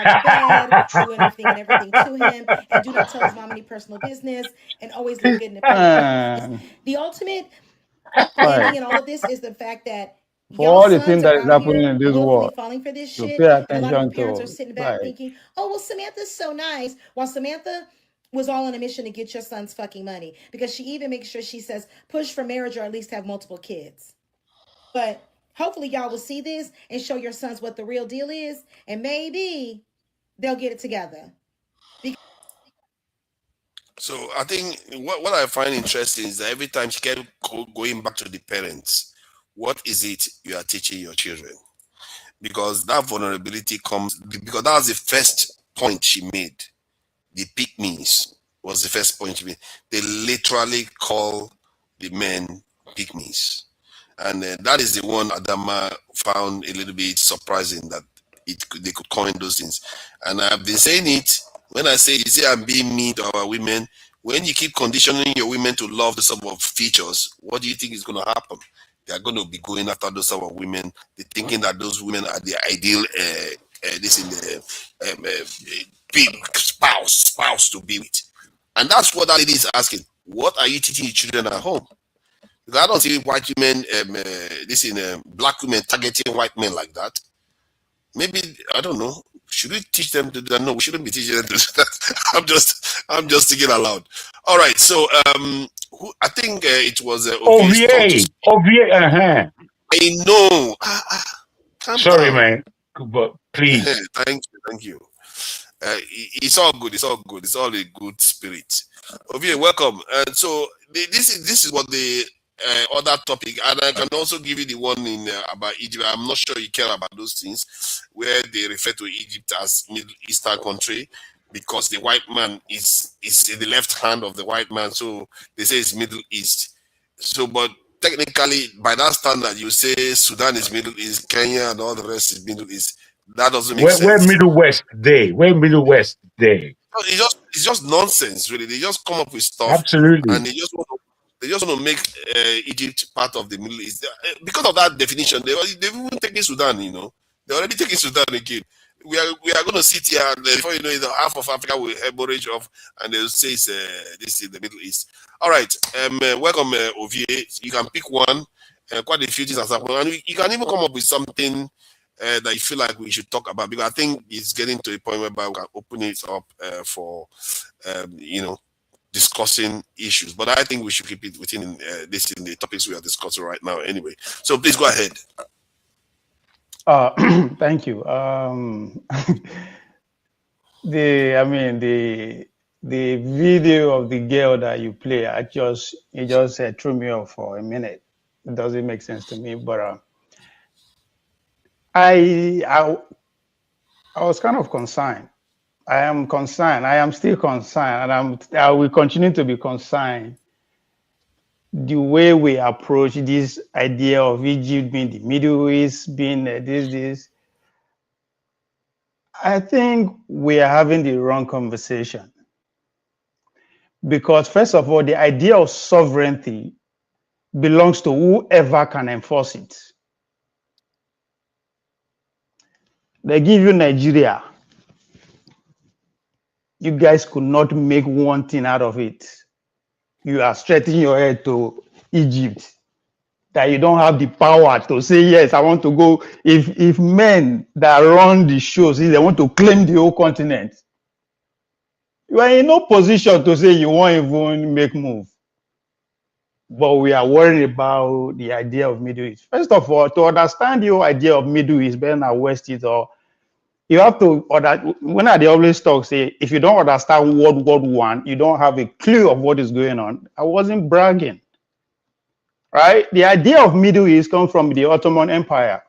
bed, doing everything to him, and do not tell his mom any personal business, and always look good in the paper. The ultimate ending in all of this is the fact that For all the things that is happening in this world, falling for this to shit. pay And a lot of attention parents are to, sitting back like, thinking, oh, well, Samantha's so nice. While Samantha was all on a mission to get your son's fucking money, because she even makes sure she says, push for marriage or at least have multiple kids. But hopefully y'all will see this and show your sons what the real deal is, and maybe they'll get it together. So I think what I find interesting is that every time she kept going back to the parents, what is it you are teaching your children? Because that vulnerability comes, because that was the first point she made. The pygmies was the first point she made. They literally call the men pygmies. And that is the one Adama found a little bit surprising, that they could coin those things. And I've been saying it, when I say, you see, I'm being mean to our women, when you keep conditioning your women to love the sort of features, what do you think is going to happen? They're going to be going after those sort of women. They're thinking that those women are the ideal spouse to be with. And that's what that lady is asking. What are you teaching your children at home? Because I don't see white women, black women targeting white men like that. Maybe, I don't know. Should we teach them to do that? No, we shouldn't be teaching them to do that. I'm just thinking aloud. All right, so I think it was OVA. I know. Sorry, man, but please. Thank you. It's all good. It's all good. It's all a good spirit. OVA, welcome. And so this is what the other topic, and I can also give you the one in about Egypt. I'm not sure you care about those things, where they refer to Egypt as Middle Eastern country because the white man is in the left hand of the white man, so they say it's Middle East. So, but technically, by that standard, you say Sudan is Middle East, Kenya and all the rest is Middle East. That doesn't make sense. Where Middle West day? Where Middle West day? It's just nonsense, really. They just come up with stuff, absolutely, and they just want to make Egypt part of the Middle East. Because of that definition, they've even taken Sudan. You know, they're already taking Sudan again. We are going to sit here, and before you know it, half of Africa will hemorrhage off, and they'll say this is the Middle East. All right, welcome, OVA. You can pick one. Quite a few things has happened, and you can even come up with something that you feel like we should talk about, because I think it's getting to a point whereby we can open it up for discussing issues. But I think we should keep it within in the topics we are discussing right now anyway. So please go ahead. Thank you. The video of the girl that you play, it just threw me off for a minute. It doesn't make sense to me, but I was kind of concerned. I am concerned. I am still concerned, and I will continue to be concerned. The way we approach this idea of Egypt being the Middle East, being this, I think we are having the wrong conversation. Because first of all, the idea of sovereignty belongs to whoever can enforce it. They give you Nigeria. You guys could not make one thing out of it. You are stretching your head to Egypt. that you don't have the power to say, yes, I want to go. If men that run the shows, if they want to claim the whole continent, you are in no position to say you won't even make move. But we are worried about the idea of Middle East. First of all, to understand your idea of Middle East, better than West East, or you have to, when I always talk, say, if you don't understand World War I, you don't have a clue of what is going on. I wasn't bragging. Right? The idea of Middle East comes from the Ottoman Empire.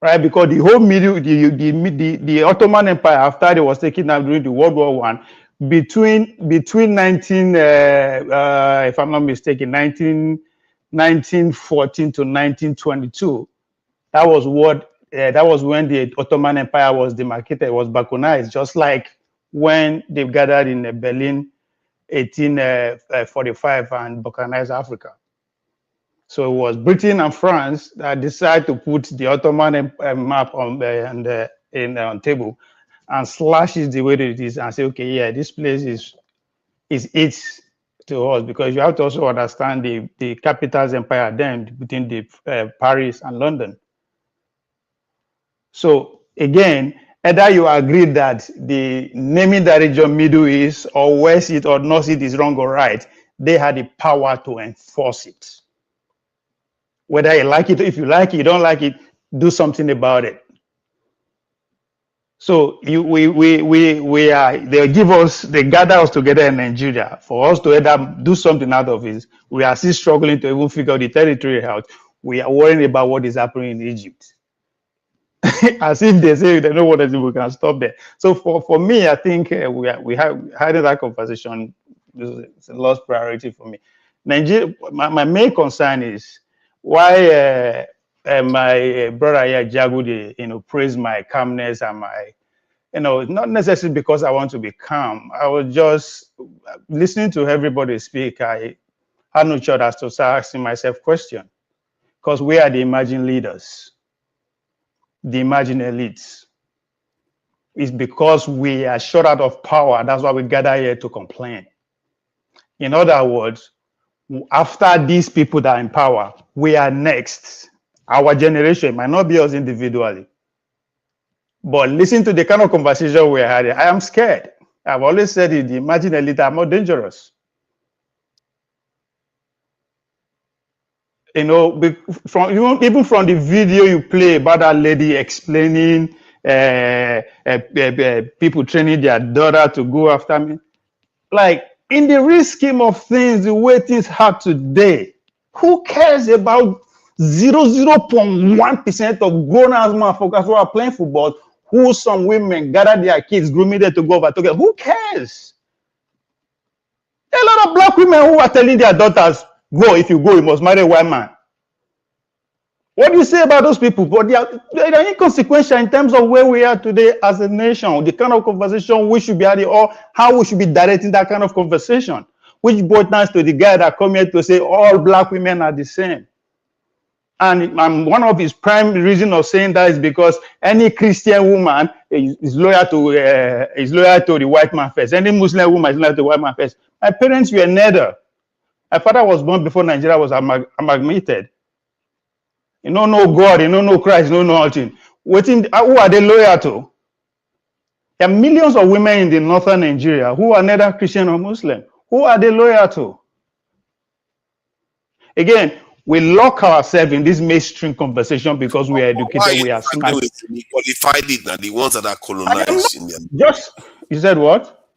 Right? Because the whole the Ottoman Empire, after it was taken out during the World War I, between 19, if I'm not mistaken, 1914 to 1922, that was when the Ottoman Empire was demarcated, was balkanized, just like when they gathered in Berlin 1845 and balkanized Africa. So it was Britain and France that decided to put the Ottoman map on table and slash it the way that it is and say, okay, yeah, this place is it to us, because you have to also understand the capital's empire then between the Paris and London. So again, either you agree that the naming the region Middle East or West East or North East is wrong or right, they had the power to enforce it. Whether you like it, if you like it, you don't like it, do something about it. So they gather us together in Nigeria for us to either do something out of it. We are still struggling to even figure out the territory out. We are worrying about what is happening in Egypt. As if they say they know what it is, we can stop there. So for me, I think we have had that conversation. It's a lost priority for me. Nigeria, my main concern is why my brother here, Jagudi, praised my calmness and my, not necessarily because I want to be calm. I was just listening to everybody speak. I had no choice as to start asking myself questions, because we are the emerging leaders, the emerging elites. It's because we are short out of power. That's why we gather here to complain. In other words, after these people that are in power, we are next. Our generation, might not be us individually, but listen to the kind of conversation we're having. I am scared. I've always said it, the emerging elite are more dangerous. Even from the video you play about that lady explaining people training their daughter to go after me, like, in the real scheme of things, the way things are today, who cares about 0.1% of grown-ass motherfuckers who are playing football, who some women gather their kids, grooming them to go over together? Who cares? There are a lot of black women who are telling their daughters, go, if you go, you must marry a white man. What do you say about those people? But they are inconsequential in terms of where we are today as a nation, the kind of conversation we should be having, or how we should be directing that kind of conversation, which boils down to the guy that come here to say all black women are the same. And one of his prime reasons of saying that is because any Christian woman is loyal to the white man first. Any Muslim woman is loyal to the white man first. My parents were neither. My father was born before Nigeria was amalgamated. You don't know God, you don't know Christ, you don't know nothing. Who are they loyal to? There are millions of women in the northern Nigeria who are neither Christian or Muslim. Who are they loyal to? Again, we lock ourselves in this mainstream conversation because we are educated, we are smart. We qualified it now, the ones that are colonized in them. You said what?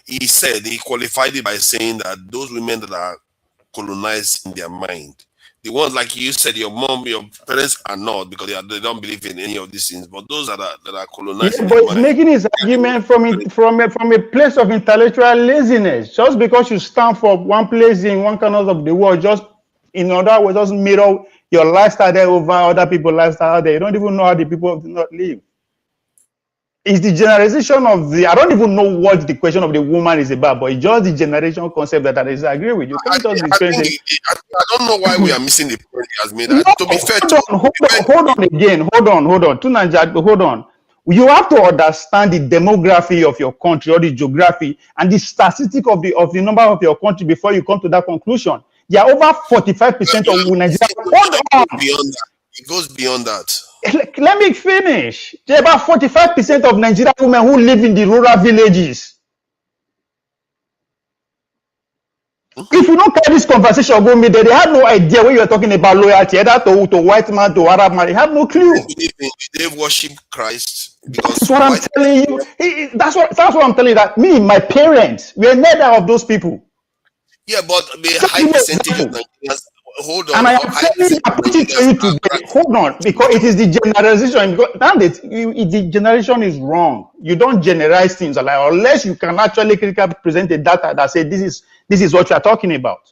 He said he qualified it by saying that those women that are colonized in their mind, the ones like you said, your mom, your parents are not, because they don't believe in any of these things. But those that are colonized, yeah, but he's making his argument from a place of intellectual laziness. Just because you stand for one place in one corner of the world, just in other words, just mirror your lifestyle there over other people's lifestyle there. You don't even know how the people do not live. It's the generalization of I don't even know what the question of the woman is about, but it's just the generation concept that I disagree with. You can't just be saying. I don't know why we are missing the point he has made. No, to be fair, hold on again. Hold on. Tunanja, hold on. You have to understand the demography of your country or the geography and the statistic of the number of your country before you come to that conclusion. There are over 45% of Nigeria. Hold on. It goes beyond that. Let me finish. There are about 45% of Nigerian women who live in the rural villages. If you don't carry this conversation go me there, they have no idea when you are talking about loyalty, either to white man, to Arab man. They have no clue. They worship Christ. That's what I'm telling you. That's what I'm telling you. That me, my parents, we are neither of those people. Yeah, but the high percentage of Nigerians. Hold on. And I am telling you, I put it to you today. Hold on, because it is the generalization. The generation is wrong. You don't generalize things like unless you can actually critically present the data that say this is what you are talking about.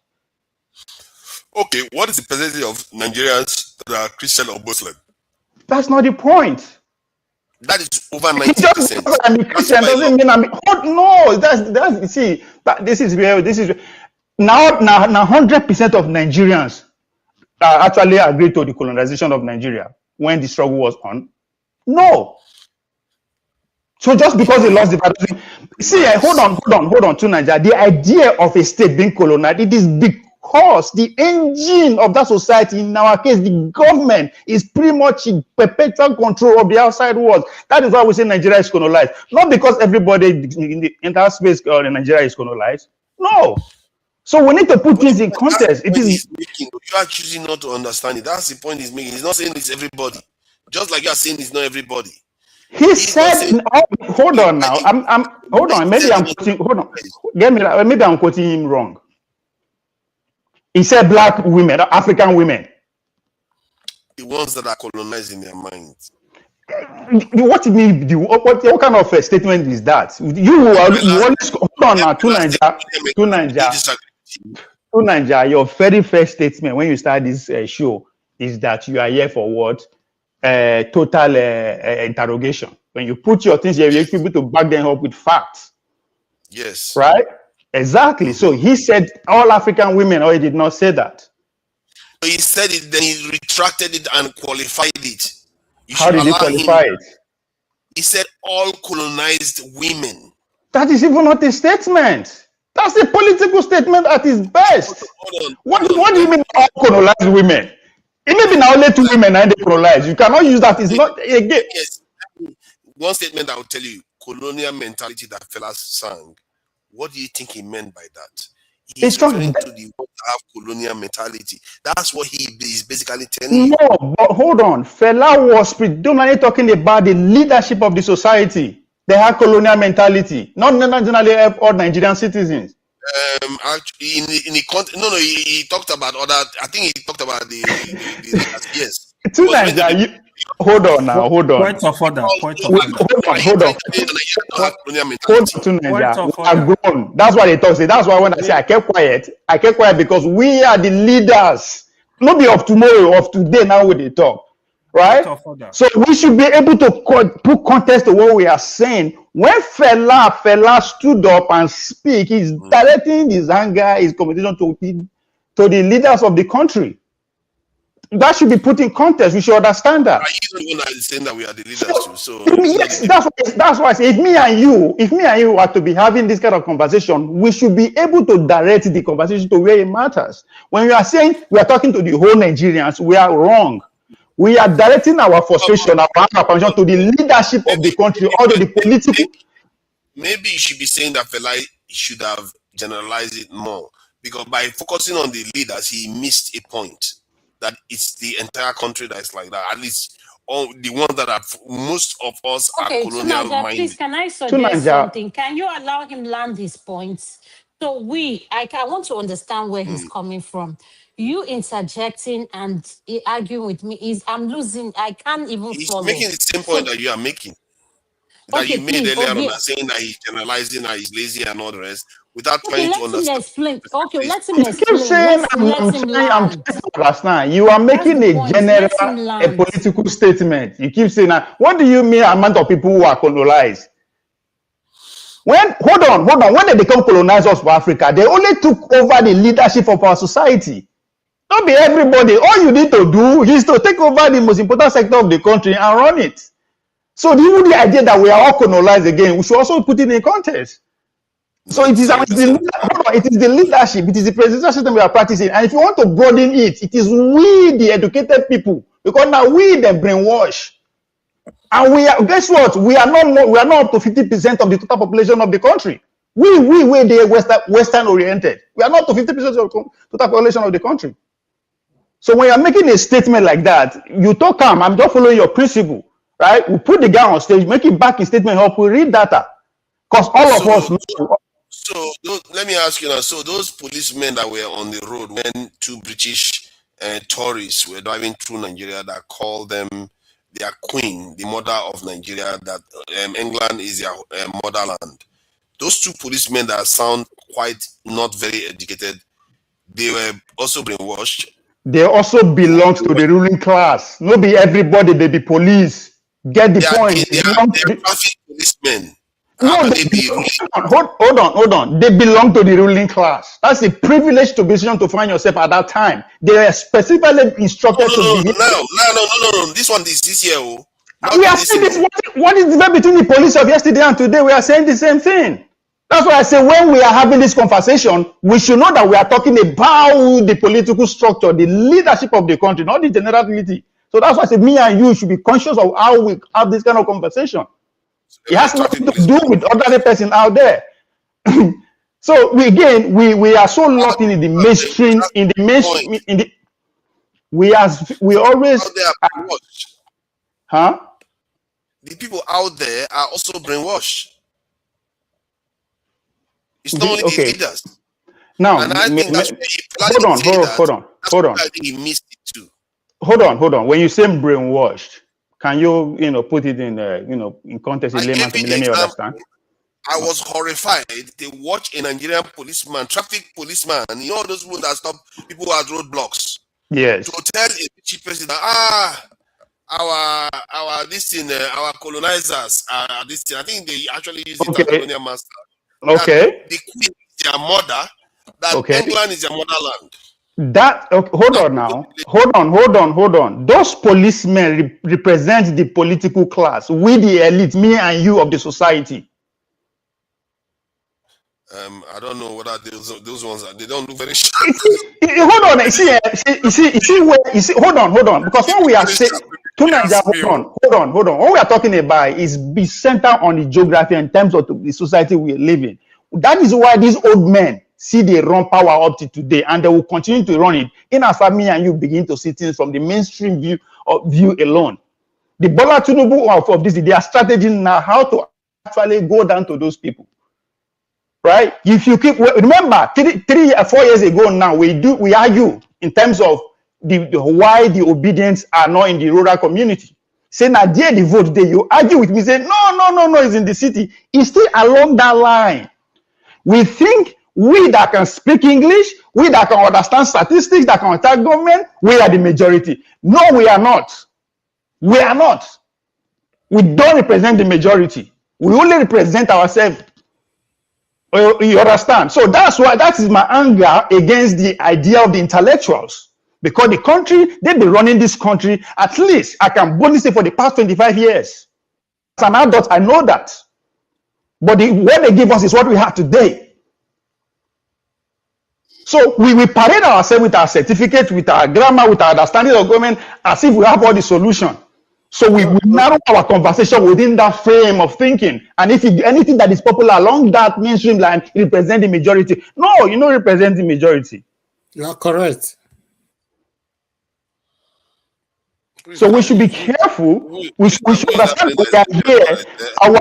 Okay, what is the percentage of Nigerians that are Christian or Muslim? That's not the point. That is over 90%. I'm a Christian doesn't mean I'm. No, that's see. This is now 100% of Nigerians actually agreed to the colonization of Nigeria when the struggle was on. No. So just because they lost the battle, see, hold on to Nigeria. The idea of a state being colonized, it is because the engine of that society, in our case, the government, is pretty much in perpetual control of the outside world. That is why we say Nigeria is colonized. Not because everybody in the entire space in Nigeria is colonized. No. So we need to put things in context. It is making, you are choosing not to understand it. That's the point he's making. He's not saying it's everybody. Just like you are saying it's not everybody. He said, hold on now. Hold on. Maybe I'm quoting, hold on. Maybe I'm quoting him wrong. He said black women, African women. The ones that are colonized in their minds. What kind of a statement is that? You always hold on now to Nigeria. Your very first statement when you start this show is that you are here for what? Total interrogation. When you put your things here, you expect people to back them up with facts. Yes. Right? Exactly. So he said all African women, or he did not say that. He said it, then he retracted it and qualified it. How did he qualify it? He said all colonized women. That is even not a statement. That's a political statement at its best. What do you mean all colonized women? It may be now only 2 women and they colonize. You cannot use that. It's not again. Yes. One statement I will tell you: colonial mentality that fellas sang. What do you think he meant by that? He's referring to the ones that have colonial mentality. That's what he is basically telling you. No, but hold on. Fela was predominantly talking about the leadership of the society. They have colonial mentality, not generally all Nigerian citizens. Actually, in the context, he talked about other. I think he talked about the yes. To Nigeria, hold on now, hold on. Point of order. Hold on. To Nigeria, we are grown. That's why they talk. That's why when I say I kept quiet because we are the leaders. Not be of tomorrow, of today. Now when they talk, right? So we should be able to put context to what we are saying. When Fela stood up and speak, he's directing his anger, his competition to the leaders of the country. That should be put in context. We should understand that. You're the one that is saying that we are the leaders too. So yes, that's why I say if me and you are to be having this kind of conversation, we should be able to direct the conversation to where it matters. When we are saying we are talking to the whole Nigerians, we are wrong. We are directing our frustration, our anger to the leadership of the country, or the political. Maybe you should be saying that Fela should have generalized it more, because by focusing on the leaders, he missed a point. That it's the entire country that is like that. At least all the ones that are most of us are colonial minded. Please, can I suggest something? Can you allow him land his points? So I want to understand where he's coming from. You interjecting and arguing with me I'm losing. I can't even follow. He's making the same point that you are making. That you made earlier on, saying that he's generalizing, that he's lazy and all the rest, without trying to understand. Let him explain. I'm trying to understand. You are making a political statement. You keep saying that. What do you mean amount of people who are colonized? Hold on. When they become colonizers of Africa, they only took over the leadership of our society. Not be everybody. All you need to do is to take over the most important sector of the country and run it. So the idea that we are all colonized again, we should also put it in context. So it is the leadership, it is the presidential system we are practicing. And if you want to broaden it, it is we, the educated people, because now we the brainwash. And we are, guess what? We are not up to 50% of the total population of the country. We the Western oriented. We are not to 50% of the total population of the country. So when you're making a statement like that, you talk calm. I'm just following your principle, right? We put the guy on stage, make it back in statement, help we read data. Because all of us know. So let me ask you now. So those policemen that were on the road when two British tourists were driving through Nigeria that called them their queen, the mother of Nigeria, that England is their motherland. Those two policemen that sound quite not very educated, they were also brainwashed. They also belong to the ruling class. Not be everybody, they be police. Get the point. They are traffic policemen. No, hold on. They belong to the ruling class. That's a privilege position to find yourself at that time. They are specifically instructed to behave. No. This one is this year. We are saying this. What is the difference between the police of yesterday and today? We are saying the same thing. That's why I say when we are having this conversation, we should know that we are talking about the political structure, the leadership of the country, not the generality. So that's why I said me and you should be conscious of how we have this kind of conversation. It has nothing to do with other person out there. So we are so locked in the mainstream, we always the people out there are also brainwashed. It's not only the leaders. Now, and I think that's hold on. I think he missed it too. Hold on. When you say brainwashed, can you put it in in context in layman to let me understand? I was horrified. They watch a Nigerian policeman, traffic policeman, those people that stop people at roadblocks. Yes. To tell a cheap person that our colonizers are this thing. I think they actually use it as colonial master. Okay. The queen is their mother. That England is their motherland. Hold on. Those policemen represent the political class. We the elite, me and you of the society. I don't know whether those ones they don't look very sharp. Hold on. Hold on. Because when we are saying hold on. What we are talking about is be centered on the geography in terms of the society we live in. That is why these old men see they run power up to today, and they will continue to run it. In our family, and you begin to see things from the mainstream view alone. The Bola Tinubu of this, their strategy now how to actually go down to those people, right? If you remember 4 years ago now, we argue in terms of why the obedience are not in the rural community. Say now there the vote there, you argue with me, say no, it's in the city. It's still along that line. We think we that can speak English, we that can understand statistics, that can attack government, we are the majority. No, we are not. We are not. We don't represent the majority. We only represent ourselves. You understand? So that's why that is my anger against the idea of the intellectuals. Because the country, they've been running this country, at least I can boldly say for the past 25 years. As an adult, I know that. But what they give us is what we have today. So we parade ourselves with our certificate, with our grammar, with our understanding of government, as if we have all the solution. So we narrow our conversation within that frame of thinking. And if anything that is popular along that mainstream line, it represents the majority. No, you don't represent the majority. You are correct. So we should be careful. We should understand we are here. Our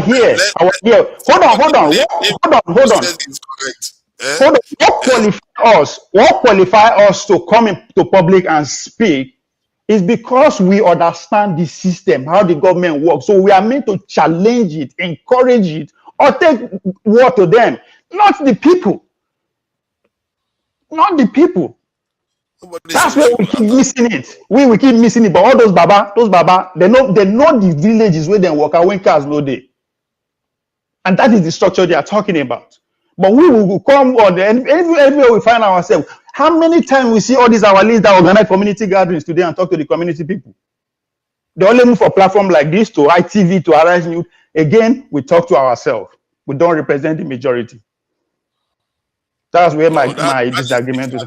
here. Hold on. What qualify us to come into public and speak is because we understand the system, how the government works. So we are meant to challenge it, encourage it, or take word to them, not the people. Not the people. That's where we keep missing it. We keep missing it. But all those baba, they know the villages where they work out when cars no day. And that is the structure they are talking about. But we will come on there, and everywhere we find ourselves. How many times we see all these our leaders that organize community gatherings today and talk to the community people? They only move for platform like this to ITV, to Arise News. Again, we talk to ourselves. we don't represent the majority. That's where my that's disagreement is.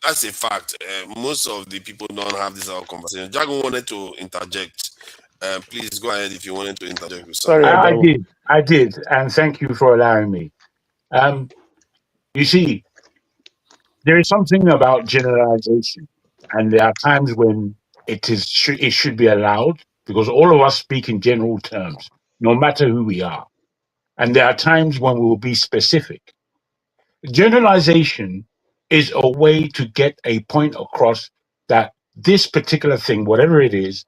That's a fact. Most of the people don't have this conversation. Jago wanted to interject. Please go ahead if you wanted to interject with something. Sorry, I did, and thank you for allowing me. You see, there is something about generalization, and there are times when it should be allowed, because all of us speak in general terms, no matter who we are. And there are times when we will be specific. Generalization is a way to get a point across that this particular thing, whatever it is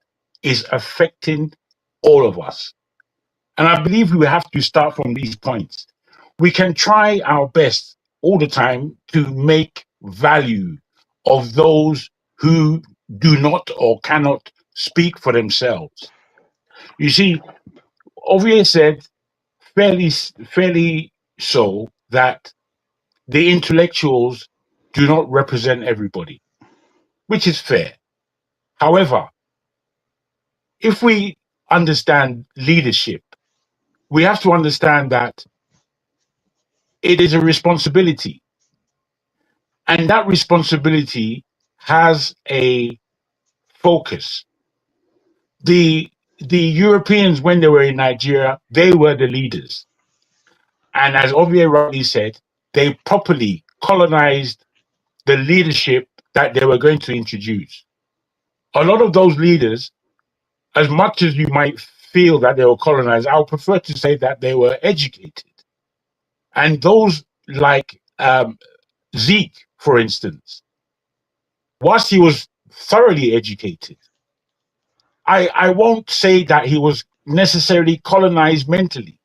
affecting all of us. And I believe we have to start from these points. We can try our best all the time to make value of those who do not or cannot speak for themselves. You see, Ovie said fairly so that the intellectuals do not represent everybody, which is fair. However, if we understand leadership, we have to understand that it is a responsibility. And that responsibility has a focus. The Europeans, when they were in Nigeria, they were the leaders. And as Ovie rightly said, they properly colonized the leadership that they were going to introduce. A lot of those leaders, as much as you might feel that they were colonized, I would prefer to say that they were educated. And those like Zeke, for instance, whilst he was thoroughly educated, I won't say that he was necessarily colonized mentally,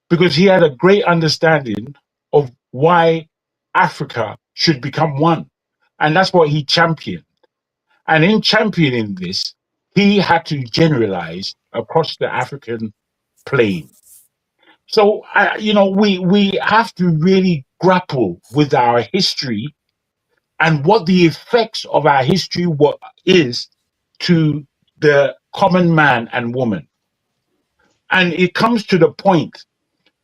because he had a great understanding of why Africa should become one. And that's what he championed. And in championing this, he had to generalize across the African plane. So, we have to really grapple with our history and what the effects of our history is to the common man and woman. And it comes to the point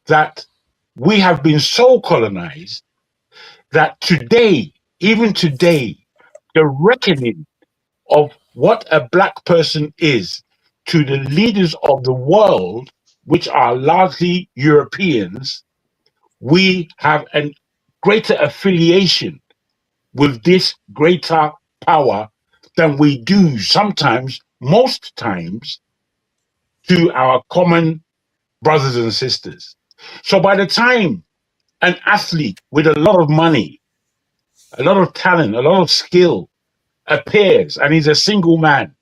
that we have been so colonized that today, even today, the reckoning of what a black person is to the leaders of the world, which are largely Europeans, we have a greater affiliation with this greater power than we do sometimes, most times, to our common brothers and sisters. So by the time an athlete with a lot of money, a lot of talent, a lot of skill appears and he's a single man,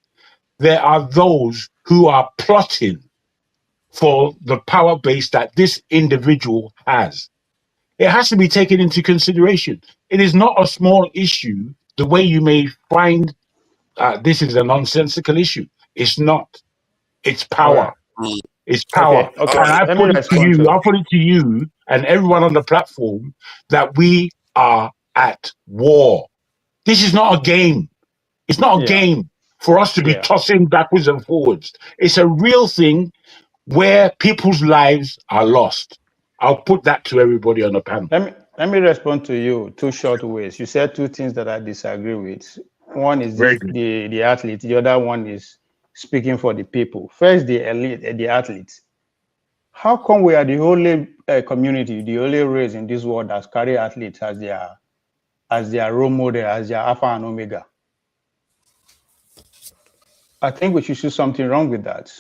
there are those who are plotting for the power base that this individual has. It has to be taken into consideration. It is not a small issue the way you may find this is a nonsensical issue. It's not. It's power. Right. It's power. Okay. And I put it to you and everyone on the platform that we are at war. This is not a game. It's not a game for us to be tossing backwards and forwards. It's a real thing where people's lives are lost. I'll put that to everybody on the panel. Let me respond to you two short ways. You said two things that I disagree with. One is the athlete. The other one is speaking for the people. First, the elite, the athletes. How come we are the only community, the only race in this world that carry athletes as their role model, as their alpha and omega? I think we should see something wrong with that.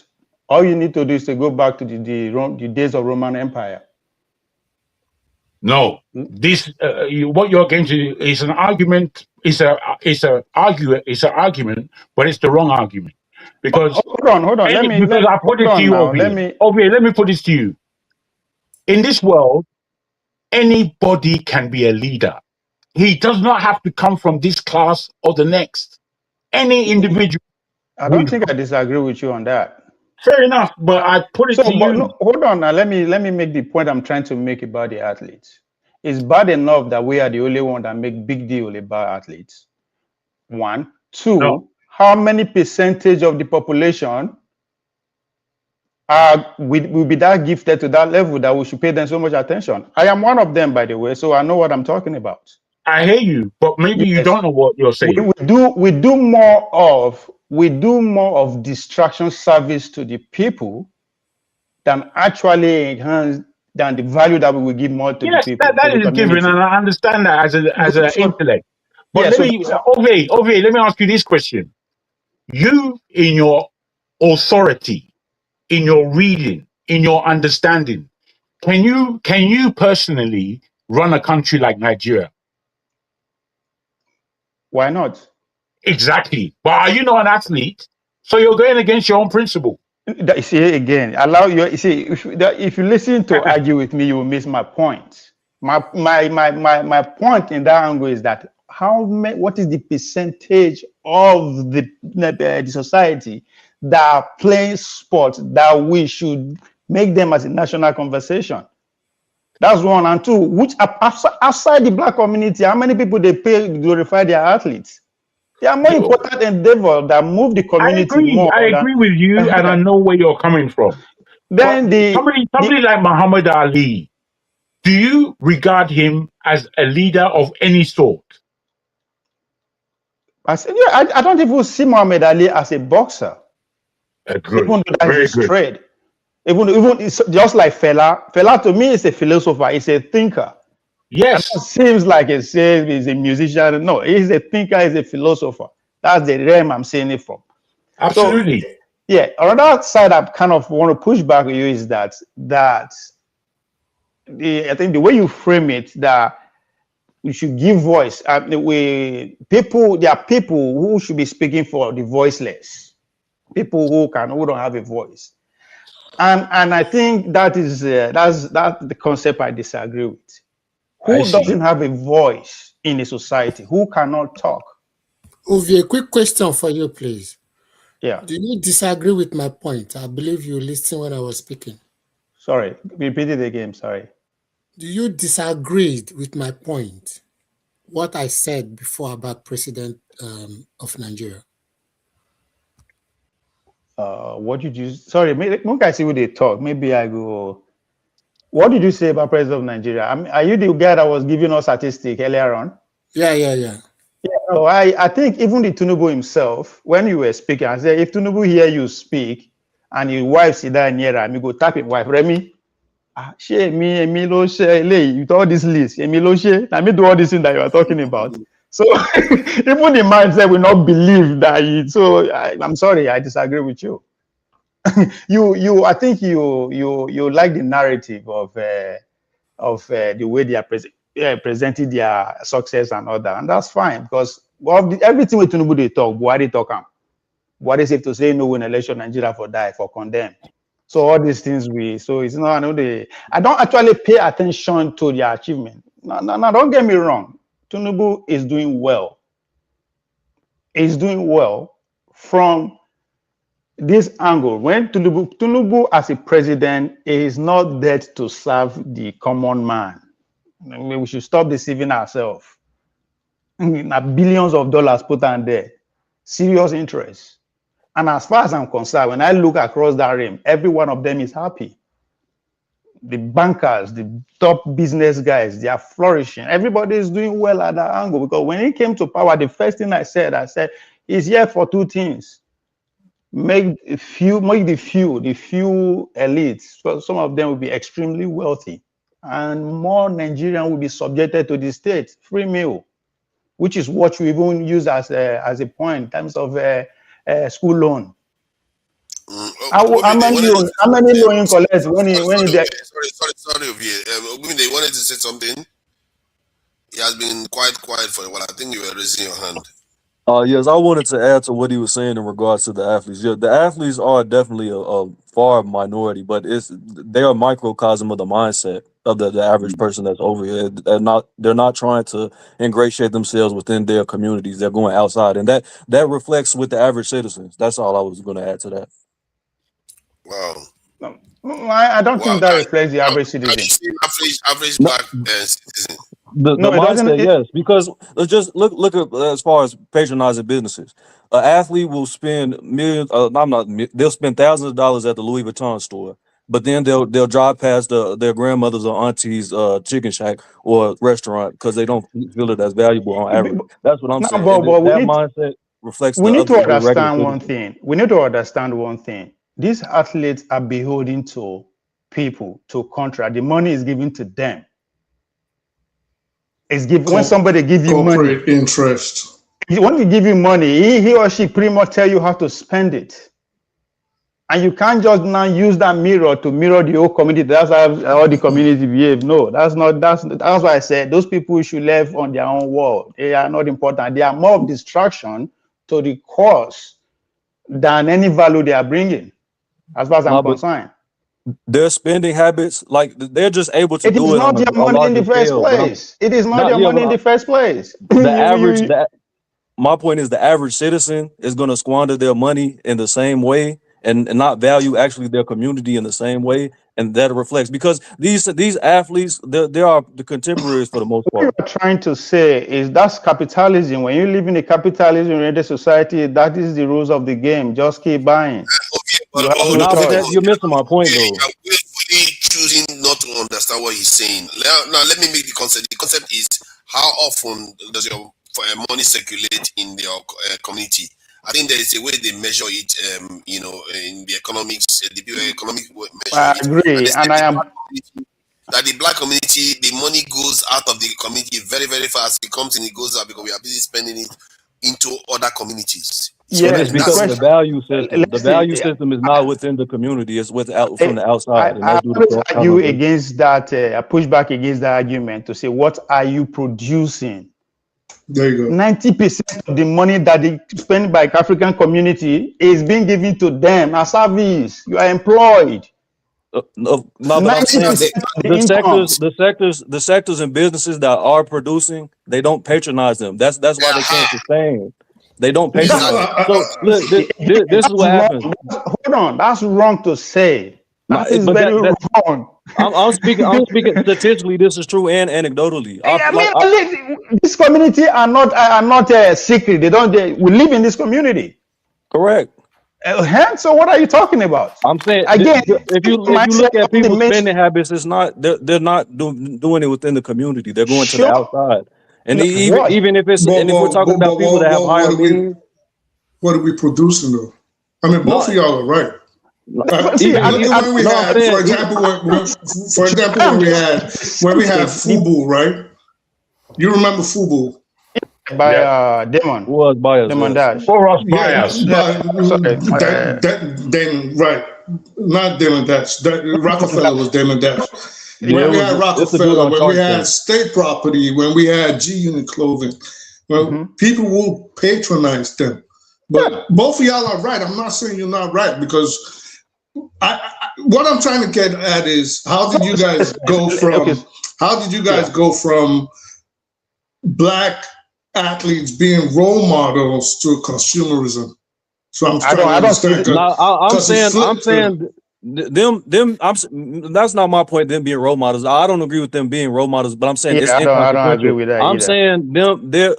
All you need to do is to go back to the days of Roman Empire. No, this what you're going to do is an argument. It's an argument, but it's the wrong argument because hold on. Let me put this to you. In this world, anybody can be a leader. He does not have to come from this class or the next. Any individual. I don't think I disagree with you on that. Fair enough, but I put it to you. No, hold on now. Let me make the point I'm trying to make about the athletes. It's bad enough that we are the only one that make big deal about athletes. One. Two, how many percentage of the population We'll be that gifted to that level that we should pay them so much attention. I am one of them, by the way, so I know what I'm talking about. I hear you, but maybe you don't know what you're saying. We do more of distraction service to the people than actually enhance than the value that we will give more to the people. That is given, and I understand that as an intellect. But let me ask you this question: you, in your authority, in your reading, in your understanding, can you personally run a country like Nigeria? Why not? Exactly. But are you not an athlete? So you're going against your own principle. See, again, if you listen to argue with me, you will miss my point. My point in that angle is that what is the percentage of the society that are playing sports that we should make them as a national conversation? That's one. And two, which outside the black community, how many people they pay to glorify their athletes? They are more important endeavor that move the community more. I agree with you, and I know where you're coming from. Then somebody like Muhammad Ali, do you regard him as a leader of any sort? I don't even see Muhammad Ali as a boxer. Agreed. Even though that is his trade. Even it's just like Fela. Fela to me is a philosopher. He's a thinker. Yes. It seems like he's a musician. No, he's a thinker. He's a philosopher. That's the realm I'm saying it from. Absolutely. So, yeah. Another side I kind of want to push back on you is that I think the way you frame it, that we should give voice. There are people who should be speaking for the voiceless, people who don't have a voice, and I think that's the concept I disagree with. Who doesn't have a voice in a society? Who cannot talk? Uvi, a quick question for you, please. Yeah. Do you disagree with my point? I believe you listened when I was speaking. Sorry, repeat it again. Sorry. Do you disagree with my point? What I said before about President of Nigeria? What did you? Sorry, maybe I see what they talk. Maybe I go. What did you say about President of Nigeria? Are you the guy that was giving us statistics earlier on? Yeah. Yeah, no, I think even the Tinubu himself, when you were speaking, I said, if Tinubu hear you speak and your wife sit down near him, you go tap his wife, Remy, share me, with all this list, let me do all these things that you are talking about. So even the man said will not believe that. So I'm sorry, I disagree with you. I think you like the narrative of the way they are presenting their success and all that, and that's fine, because everything with Tinubu they talk, Buhari talk am. Buhari safe to say no win election, Nigeria for die, for condemn. So all these things so it's not. I don't actually pay attention to their achievement. No, don't get me wrong. Tinubu is doing well. He's doing well from this angle. When Tinubu as a president is not there to serve the common man. I mean, we should stop deceiving ourselves. Billions of dollars put on there, serious interest. And as far as I'm concerned, when I look across that rim, every one of them is happy. The bankers, the top business guys, they are flourishing. Everybody is doing well at that angle, because when he came to power, the first thing I said, he's here for two things. Make the few elites, so some of them will be extremely wealthy, and more Nigerians will be subjected to the state, free meal, which is what we even use as a point in terms of school loan. How many loan you collect when you get? Sorry, they wanted to say something. He has been quite quiet for a while. I think you were raising your hand. Yes, I wanted to add to what he was saying in regards to the athletes. Yeah, the athletes are definitely a far minority, but they are a microcosm of the mindset of the average person that's over here. They're not trying to ingratiate themselves within their communities. They're going outside, and that reflects with the average citizens. That's all I was going to add to that. Wow. I don't think that reflects the average citizen. Average black citizen. The No, it doesn't. mindset, yes, because let's just look at as far as patronizing businesses. An athlete will spend millions. They'll spend thousands of dollars at the Louis Vuitton store, but then they'll drive past their grandmother's or auntie's chicken shack or restaurant because they don't feel it as valuable on average. That's what I'm No, saying. but we That need mindset reflects we need to the regular understand one citizen. thing. We need to understand one thing. These athletes are beholden to people, to contract. The money is given to them. It's given when somebody give you money. Corporate interest. When we give you money, he or she pretty much tell you how to spend it. And you can't just now use that mirror to mirror the whole community. That's how all the community behave. No, that's why I said those people should live on their own world. They are not important. They are more of distraction to the cause than any value they are bringing, as far as I'm concerned. Their spending habits, like they're just able to It do is it not on their a money in larger the first scale. place. It is not their money in the first place. The average, my point is the average citizen is going to squander their money in the same way and not value actually their community in the same way, and that reflects because these athletes they are the contemporaries for the most part. What you're trying to say is that's capitalism. When you live in a capitalism-oriented society, that is the rules of the game. Just keep buying. You have no choice. You're missing my point though. Willfully choosing not to understand what he's saying. Now let me make the concept. The concept is how often does your money circulate in your community? I think there is a way they measure it, in the economics, the economic measure. I agree, and I am. That the black community, the money goes out of the community very, very fast. It comes in, it goes out because we are busy spending it into other communities. Yes, because the value system. The value system is not within the community; it's from the outside. I always argue against that. I push back against that argument to say, what are you producing? There you go. 90% of the money that they spend by African community is being given to them as service. You are employed. No, but I'm saying the sectors and businesses that are producing, they don't patronize them. That's why they can't sustain. They don't patronize. So look, this is what happens. Hold on, that's wrong to say. That is very wrong. I'm speaking statistically. This is true and anecdotally. This community are not secret. We live in this community. Correct. So what are you talking about? I'm saying again, if you look at people's spending habits, it's not they're not doing it within the community. They're going to the outside. And even if it's if we're talking about people that have higher means, what are we producing though? I mean, both of y'all are right. For example, when we had FUBU, right? You remember FUBU? By Damon. Who was biased? Damon Dash. For us bias. Then right. Not Damon Dash. Rockefeller was Damon Dash. When we had Rockefeller, when we had state property, when we had G-Unit clothing, people will patronize them. But both of y'all are right. I'm not saying you're not right because what I'm trying to get at is how did you guys go from Black athletes being role models to consumerism? So I'm trying to understand. I'm saying that's not my point. Them being role models, I don't agree with them being role models. But I'm saying I don't agree with that. I'm saying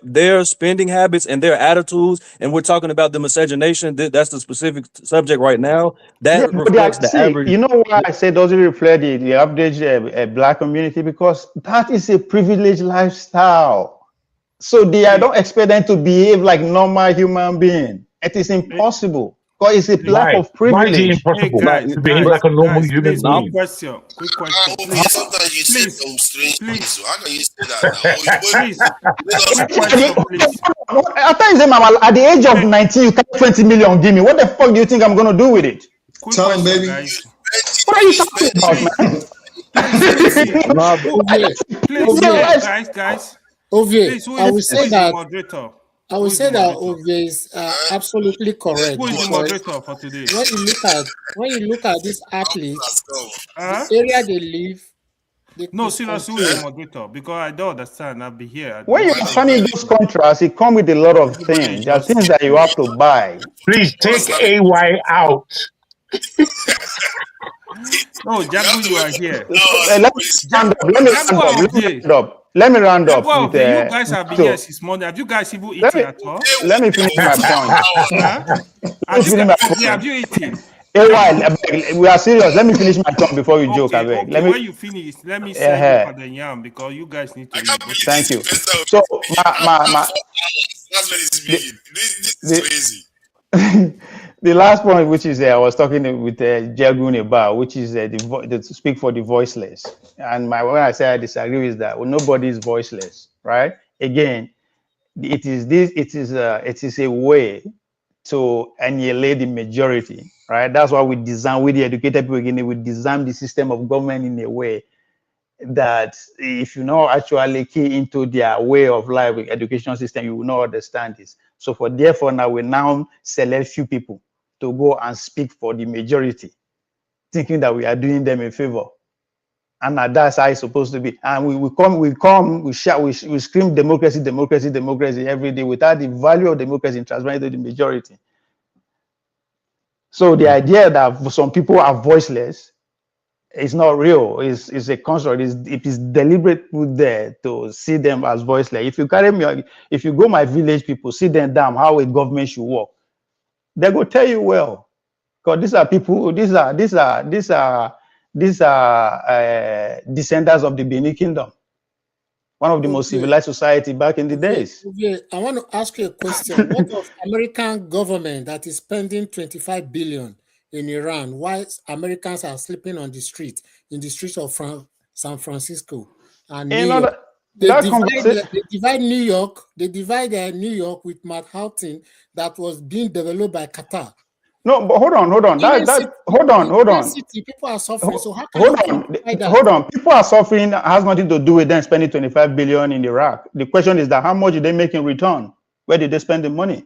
their spending habits and their attitudes, and we're talking about the miscegenation. That's the specific subject right now. That reflects the average. You know why I say doesn't reflect the average Black community? Because that is a privileged lifestyle. So I don't expect them to behave like normal human being. It is impossible. Because it's a lack of privilege. Why is it impossible to behave like a normal human being? Quick question. Sometimes you say some strange things. So how can you say that? At the age of 19, you can't 20 million. Give me. What the fuck do you think I'm going to do with it? Tell him, baby. What are you talking about, man? Guys. Ovie, I will say that Ovie is absolutely correct. Who is the moderator for today? When you look at these athletes, the area they live. No, seriously, who is the moderator? Because I don't understand. I'll be here. When you're signing those contracts, it comes with a lot of things. There are things that you have to buy. Please take AY out. No, Jagu, you are here. Let me round up. Jagu, you guys have been here since morning. Have you guys even eaten at all? Let me finish my point. Have you eaten? A while, we are serious. Let me finish my talk before you joke. Okay, when you finish, let me say for the yam because you guys need to eat. Thank you. So that's what it's this is crazy. The last point, which is I was talking with Jagun about, which is to speak for the voiceless. And when I say I disagree with that, nobody is voiceless, right? Again, it is a way to annihilate the majority, right? That's why we design with the educated people. Again, we design the system of government in a way that if you not actually key into their way of life with education system, you will not understand this. So therefore now we now select few people to go and speak for the majority, thinking that we are doing them a favor. And that's how it's supposed to be. And we shout, we scream democracy, democracy, democracy every day without the value of democracy transmitted to the majority. So the idea that some people are voiceless is not real. It's a construct. It is deliberate put there to see them as voiceless. If you carry me, if you go my village people, see them down how a government should work, they go tell you well, because these are people. These are descendants of the Benin Kingdom, one of the most civilized society back in the days. Okay, I want to ask you a question. What of American government that is spending 25 billion in Iran, while Americans are sleeping on the street, in the streets of San Francisco and New York? They divide New York. They divide New York with Manhattan that was being developed by Qatar. No, but hold on. Hold on. People are suffering. So how can hold on. People are suffering has nothing to do with them spending 25 billion in Iraq. The question is that how much did they make in return? Where did they spend the money?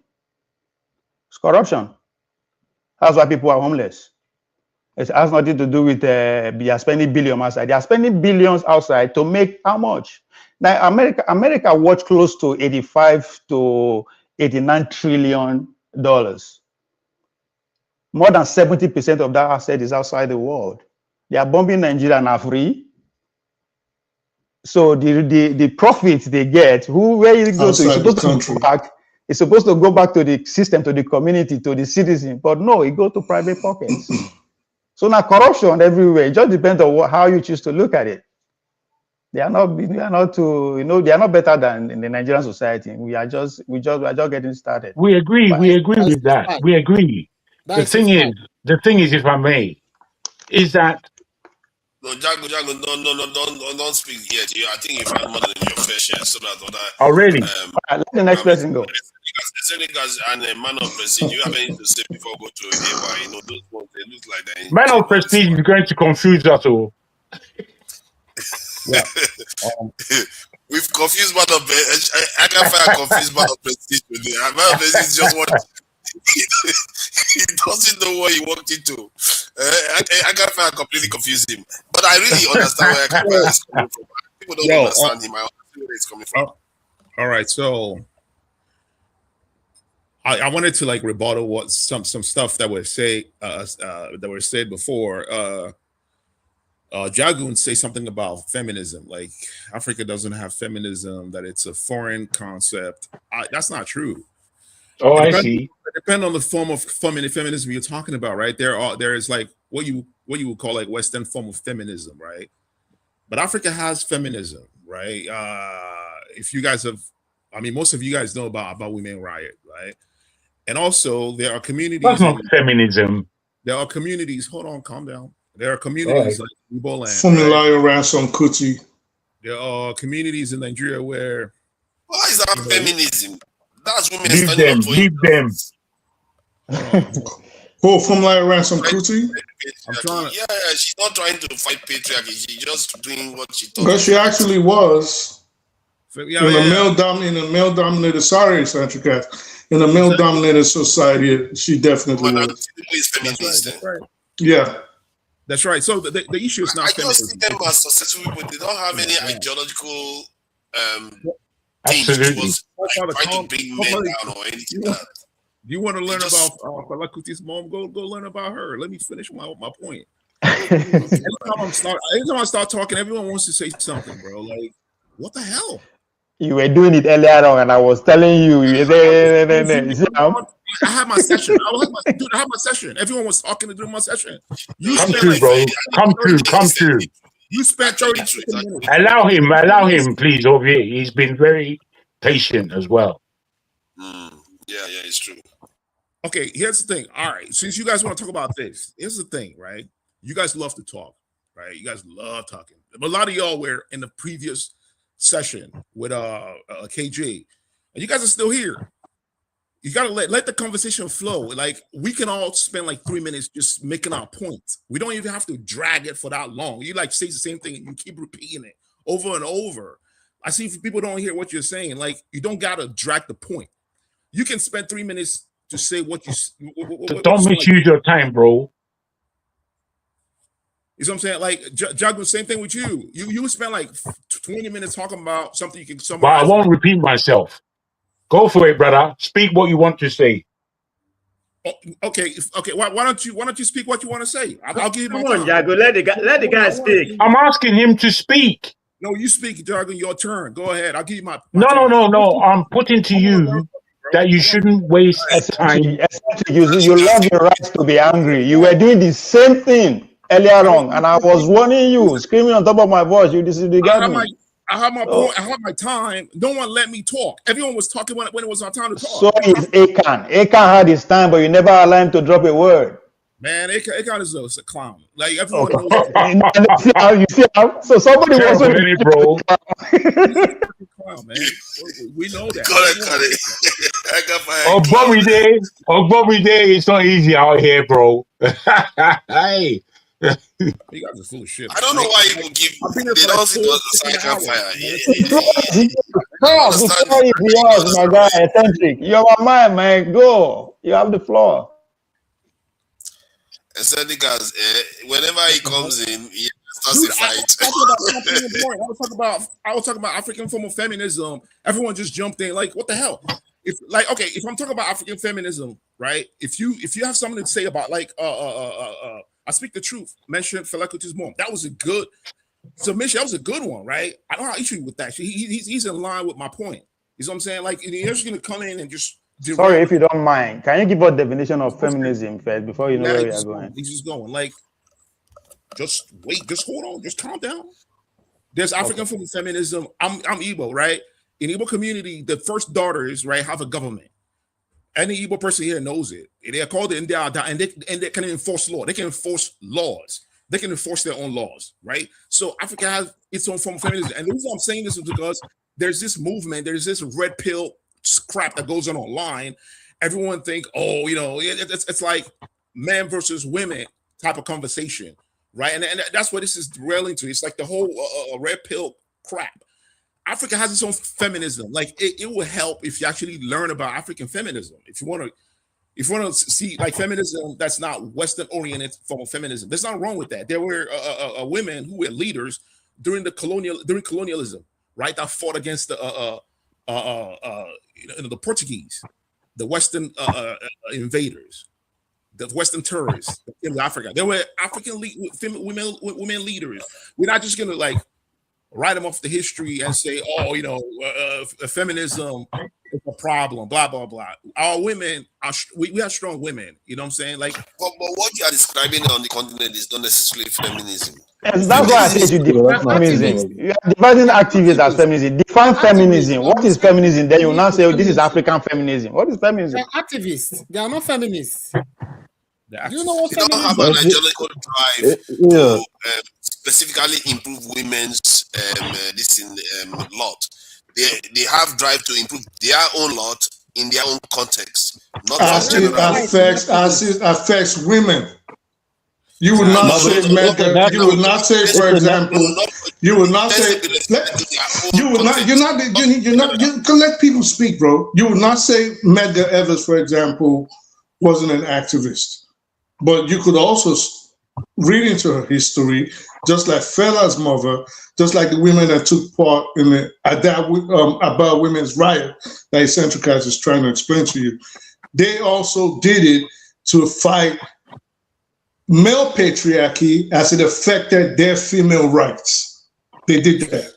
It's corruption. That's why people are homeless. It has nothing to do with they are spending billions outside. They are spending billions outside to make how much? Now, America worth close to 85 to 89 trillion dollars. More than 70% of that asset is outside the world. They are bombing Nigeria and are free. So the profits they get, where it goes to, it's supposed to go back to the system, to the community, to the citizen. But no, it goes to private pockets. So now corruption everywhere. It just depends on how you choose to look at it. They are not better than in the Nigerian society. We are just getting started. We agree with that. We agree. The thing is, if I may, is that No, Jago, don't speak yet. I think you've had more than your fair share, so that other. Already. Let the next person go. Senecas and a man of prestige, you have anything to say before we go to AY? You know, those ones, they look like that. Man of prestige is going to confuse us all. Yeah. We've confused man of I can't find a confused man of prestige today. Man of prestige just want. He doesn't know what he walked into. I can't find completely confuse him. But I really understand where he's coming from. People don't understand him. I understand where he's coming from. All right, so I wanted to like rebuttal what some stuff that was said before. Jagun say something about feminism, like Africa doesn't have feminism, that it's a foreign concept. That's not true. Oh, I see. It depends on the form of feminism you're talking about, right? There is like what you would call like Western form of feminism, right? But Africa has feminism, right? If you guys have, I mean, most of you guys know about Women Riot, right? And also there are communities. That's not feminism. There are communities. Hold on, calm down. There are communities like Igbo land. Funmilayo Ransom Kuti. There are communities in Nigeria where. Why is that feminism? That's women leave standing them, up for leave them. Oh, Funmilayo Ransom Kuti? Yeah, she's not trying to fight patriarchy. She's just doing what she thought. Because she actually was. In a male-dominated, sorry, Santricat. In a male-dominated society, she definitely was. That's right. Yeah. That's right. So the issue is not feminism. I just see them as successful people. They don't have any ideological absolutely. Trying to bring men down or anything like that. Do you want to learn about Falakuti's mom? Go learn about her. Let me finish my point. Anytime I start talking, everyone wants to say something, bro. Like, what the hell? You were doing it earlier on, and I was telling you. I had my session. I had my session. Everyone was talking during my session. Come true, bro. Come true. You spent 30 minutes. Allow him, please, over here. He's been very patient as well. Yeah, it's true. Okay, here's the thing. All right, since you guys want to talk about this, here's the thing, right? You guys love to talk, right? You guys love talking. But a lot of y'all were in the previous session with KJ, and you guys are still here. You gotta let the conversation flow. Like, we can all spend like 3 minutes just making our points. We don't even have to drag it for that long. You like say the same thing and you keep repeating it over and over. I see if people don't hear what you're saying. Like, you don't gotta drag the point. You can spend 3 minutes to say what you. Don't misuse your time, bro. You know what I'm saying? Like, Jagu, same thing with you. You spend like 20 minutes talking about something you can summarize. But I won't repeat myself. Go for it, brother. Speak what you want to say. Okay. Why don't you speak what you want to say? I'll give you my Come on, time. Jagu. Let the guy speak. I'm asking him to speak. No, you speak, Jagu. Your turn. Go ahead. I'll give you my No. time. I'm putting to you that you shouldn't waste time. You love your rights to be angry. You were doing the same thing earlier on, and I was warning you, screaming on top of my voice. You disregard me. I have my point. I have my time. No one let me talk. Everyone was talking when it was our time to talk. So is Akan. Akan had his time, but you never allowed him to drop a word. Man, Akan is a clown. Like, everyone knows. You see how? So somebody was really, bro. Clown, man. We know that. Got it. I got my Bobby Day, it's not easy out here, bro. Hey. You guys are full of shit. I don't know why you would give. They don't see the cycle fire. My guy, eccentric. You're my man, man. Go. You have the floor. Eccentric guys, whenever he comes in, he starts a fight. I was talking about African form of feminism. Everyone just jumped in. Like, what the hell? If I'm talking about African feminism, right? If you have something to say about, like, I speak the truth. Mention Fela Kuti's mom. That was a good submission. That was a good one, right? I don't have an issue with that. He's in line with my point. You know what I'm saying? Like, you're just gonna come in and just. Sorry, if you don't mind, can you give us definition of feminism first before you know where we are going? He's just going. Like, just wait. Just hold on. Just calm down. There's African form of feminism. I'm Igbo, right? In Igbo community, the first daughters, right, have a government. Any Igbo person here knows it. They are called and they can enforce law. They can enforce laws. They can enforce their own laws, right? So Africa has its own form of feminism. And the reason I'm saying this is because there's this movement, there's this red pill crap that goes on online. Everyone think, it's like man versus women type of conversation, right? And that's what this is railing to. It's like the whole red pill crap. Africa has its own feminism. Like, it will help if you actually learn about African feminism. If you want to see, like, feminism that's not Western oriented form of feminism, there's nothing wrong with that. There were women who were leaders during colonialism, right? That fought against the Portuguese, the Western invaders, the Western terrorists in Africa. There were African women leaders. We're not just gonna, like, write them off the history and say, feminism is a problem, blah, blah, blah. Our women, we have strong women, you know what I'm saying? Like, but what you are describing on the continent is not necessarily feminism. Yes, that's why I said you define feminism. You are dividing activists as feminism. Define feminism. What is feminism? Then you will now say, this is African feminism. What is feminism? They're activists. They are not feminists. You know what? They don't have an ideological drive to specifically improve women's lot. They have drive to improve their own lot in their own context. Not affects women. You would not say, you would not say, for example, you would not say, you can let people speak, bro. You would not say Medgar Evers, for example, wasn't an activist. But you could also read into her history, just like Fela's mother, just like the women that took part in the about women's riot that Eccentric is trying to explain to you. They also did it to fight male patriarchy as it affected their female rights. They did that.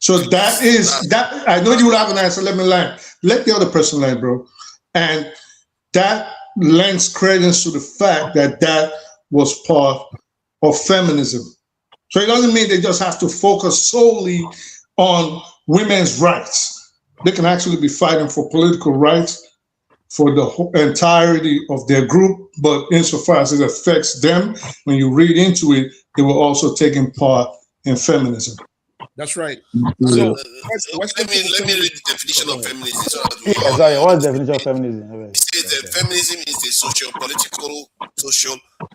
So that is that. I know you will have an answer. Let me land. Let the other person land, bro. And that lends credence to the fact that that was part of feminism. So it doesn't mean they just have to focus solely on women's rights. They can actually be fighting for political rights for the entirety of their group, but insofar as it affects them, when you read into it, they were also taking part in feminism. That's right. So let me read the definition of feminism. So that sorry, what's the definition of feminism? It says that feminism is a social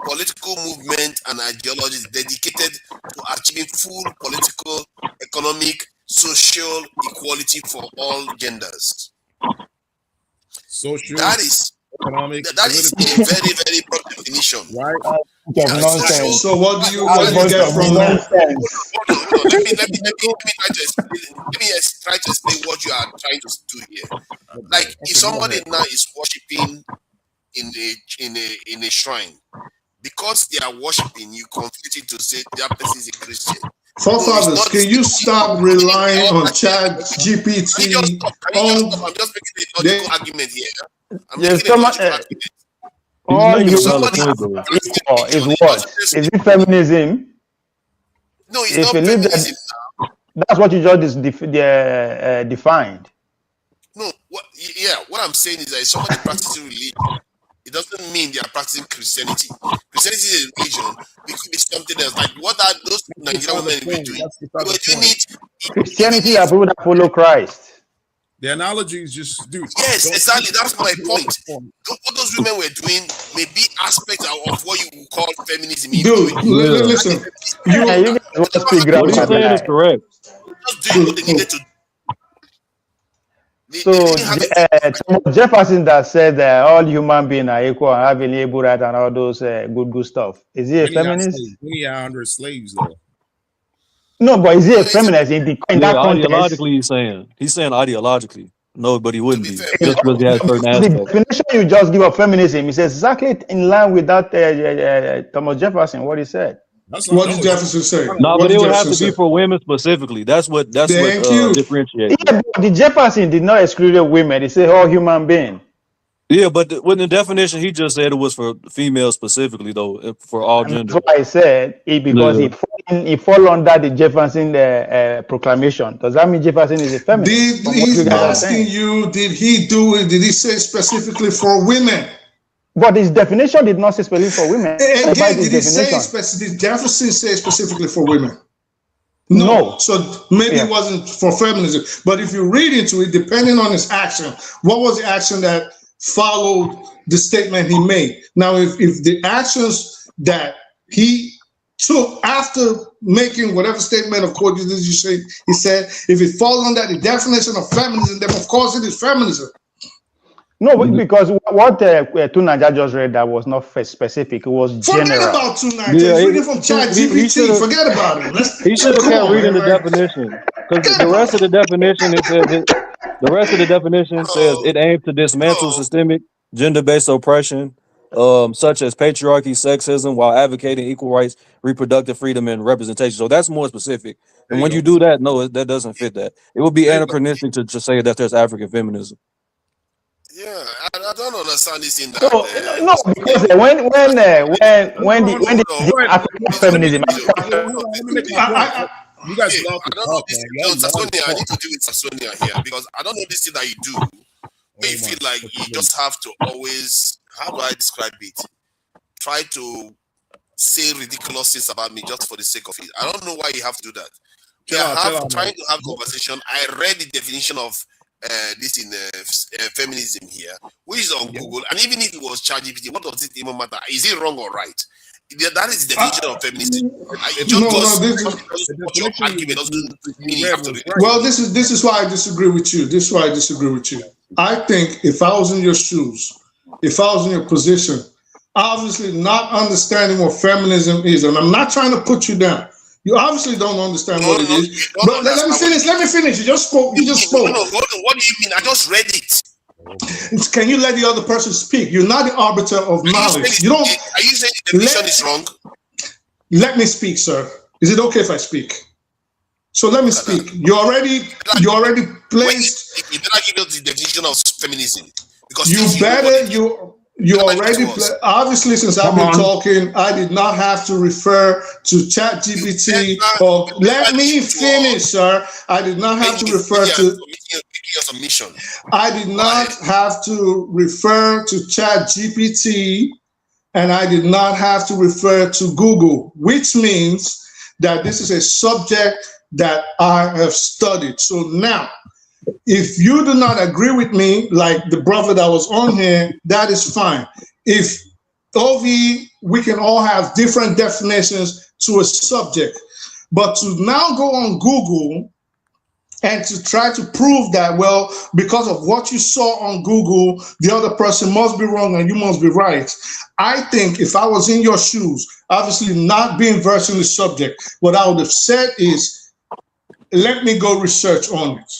political movement and ideology dedicated to achieving full political, economic, social equality for all genders. Social, that is economic, a very, very broad definition. Right? So what do you get from that? Hold on. Let me try to explain what you are trying to do here. Like if somebody now is worshiping in a shrine, because they are worshiping, you conflated to say that person is a Christian. Forefathers, can you stop relying on Chat GPT? I'm just making a logical argument here. I'm Yes, making a logical argument. all you is what? Is it feminism? No, it's not feminism. That's what you just defined. No, what I'm saying is that if somebody practicing religion, it doesn't mean they are practicing Christianity. Christianity is a religion. It could be something else. Like what are those Nigerian women were doing? They were doing it. Christianity are people that follow Christ. The analogy is just, dude. Yes, exactly. That's my point. What those women were doing may be aspects of what you would call feminism. Dude, listen. What he's saying is correct. Just doing what they needed to do. So Thomas Jefferson that said that all human beings are equal and have equal rights and all those good stuff. Is he a feminist? We are under slaves though. No, but is he a feminist in that context? Ideologically, he's saying ideologically. No, but he wouldn't be just because he has certain aspects. The definition you just give of feminism is exactly in line with that Thomas Jefferson, what he said. What did Jefferson say? No, but it would have to be for women specifically. That's what differentiates. Yeah, but the Jefferson did not exclude women. He said all human beings. Yeah, but with the definition, he just said it was for females specifically, though, for all genders. That's what I said. Because he fall under the Jefferson proclamation. Does that mean Jefferson is a feminist? He's asking you, did he do it? Did he say specifically for women? But his definition did not say specifically for women. Again, did he say did Jefferson say specifically for women? No. So maybe it wasn't for feminism. But if you read into it, depending on his action, what was the action that followed the statement he made? Now, if the actions that he took after making whatever statement of course you say he said, if it falls under the definition of feminism, then of course it is feminism. No, because what Tunaja just read that was not specific. It was general. Forget about Tunaja. He's reading from Chat GPT. Forget about it. He should have kept reading the definition, because the rest of the definition says it aims to dismantle systemic gender-based oppression, such as patriarchy, sexism, while advocating equal rights, reproductive freedom, and representation. So that's more specific. And when you do that, no, that doesn't fit that. It would be anachronistic to say that there's African feminism. Yeah, I don't understand this in that. No, because when the African feminism, you guys love I don't know this. Sasonia, I need to deal with Sasonia here because I don't know this thing that you do. Where you feel like you just have to always, how do I describe it? Try to say ridiculous things about me just for the sake of it. I don't know why you have to do that. Trying to have conversation. I read the definition of this in feminism here, which is on Google, and even if it was ChatGPT, what does it even matter? Is it wrong or right? That is the definition of feminism. Well, this is why I disagree with you. This is why I disagree with you. I think if I was in your shoes, if I was in your position, obviously not understanding what feminism is, and I'm not trying to put you down. You obviously don't understand what it is. But let me finish. You just spoke. Hold on. What do you mean? I just read it. Can you let the other person speak? You're not the arbiter of knowledge. You don't. Are you saying the definition is wrong? Let me speak, sir. Is it okay if I speak? So let me speak. You already placed. You better give us the definition of feminism, because obviously, since I've been talking, I did not have to refer to ChatGPT or let me finish, sir. I did not have to refer to. I did not have to refer to ChatGPT, and I did not have to refer to Google, which means that this is a subject that I have studied. So now, if you do not agree with me, like the brother that was on here, that is fine. If we can all have different definitions to a subject, but to now go on Google and to try to prove that, well, because of what you saw on Google, the other person must be wrong and you must be right. I think if I was in your shoes, obviously not being versed in the subject, what I would have said is, let me go research on it.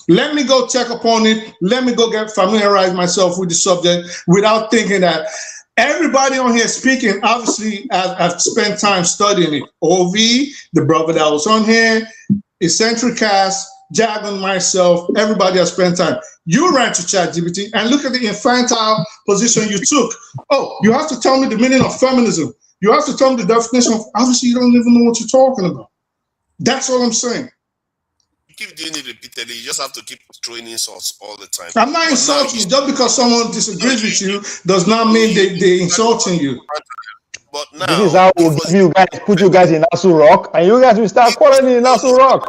Let me go check upon it. Let me go familiarize myself with the subject without thinking that everybody on here speaking, obviously, I've spent time studying it. OV, the brother that was on here, Eccentric Cast, Jag and myself, everybody has spent time. You ran to ChatGPT and look at the infantile position you took. Oh, you have to tell me the meaning of feminism. You have to tell me the definition of, obviously, you don't even know what you're talking about. That's all I'm saying. Keep doing it repeatedly. You just have to keep throwing insults all the time. I'm not insulting you. Just because someone disagrees with you does not mean they're insulting you. But now, this is how we'll give you guys, put you guys in Nasu Rock, and you guys will start quarreling in Nasu Rock.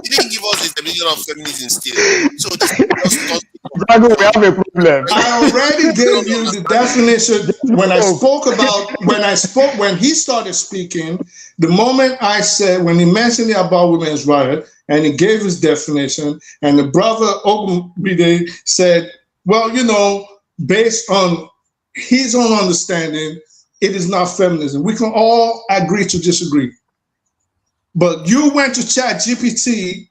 He didn't give us the definition of feminism still. So this is just Drago, we have a problem. I already gave you the definition when he started speaking. The moment I said, when he mentioned it about women's rights, and he gave his definition, and the brother Ogunbide said, well, you know, based on his own understanding, it is not feminism. We can all agree to disagree. But you went to ChatGPT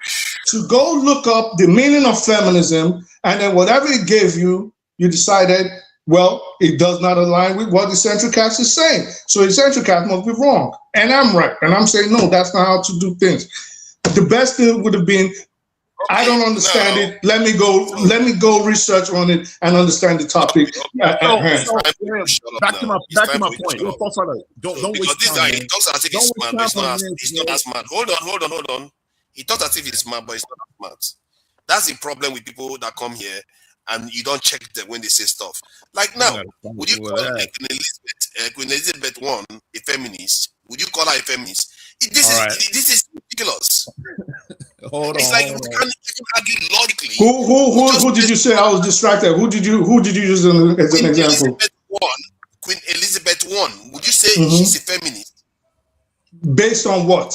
to go look up the meaning of feminism, and then whatever it gave you, you decided, well, it does not align with what the Central Cast is saying. So the Central Cast must be wrong. And I'm right. And I'm saying, no, that's not how to do things. The best thing would have been, I don't understand it. Let me go research on it and understand the topic at hand. Back to my point. Don't waste this time. guy, he talks as if he's smart, but he's not that smart. Hold on. He talks as if he's smart, but he's not that smart. That's the problem with people that come here and you don't check them when they say stuff. Like now, would you call Queen Elizabeth I a feminist? Would you call her a feminist? This is ridiculous. It's like you can't even argue logically. Who did you say? I was distracted. Who did you use as an example? Queen Elizabeth I. Would you say she's a feminist? Based on what?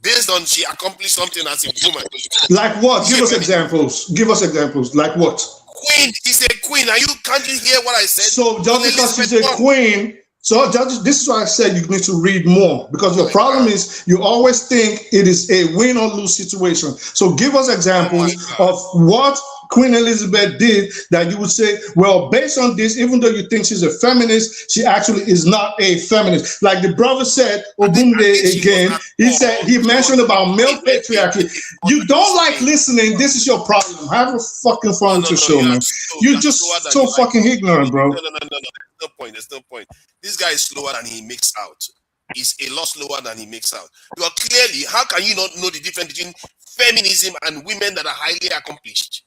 Based on she accomplished something as a woman. Like what? Give us examples. Like what? Queen. She's a queen. Can't you hear what I said? So just because she's a queen. So this is why I said you need to read more, because your problem is you always think it is a win or lose situation. So give us examples of what Queen Elizabeth did that you would say, well, based on this, even though you think she's a feminist, she actually is not a feminist. Like the brother said, Obumde again, he mentioned about male patriarchy. You don't like listening. This is your problem. Have a fucking fun with your show, man. You're just so fucking ignorant, bro. There's no point. This guy is slower than he makes out. He's a lot slower than he makes out. You are clearly, how can you not know the difference between feminism and women that are highly accomplished?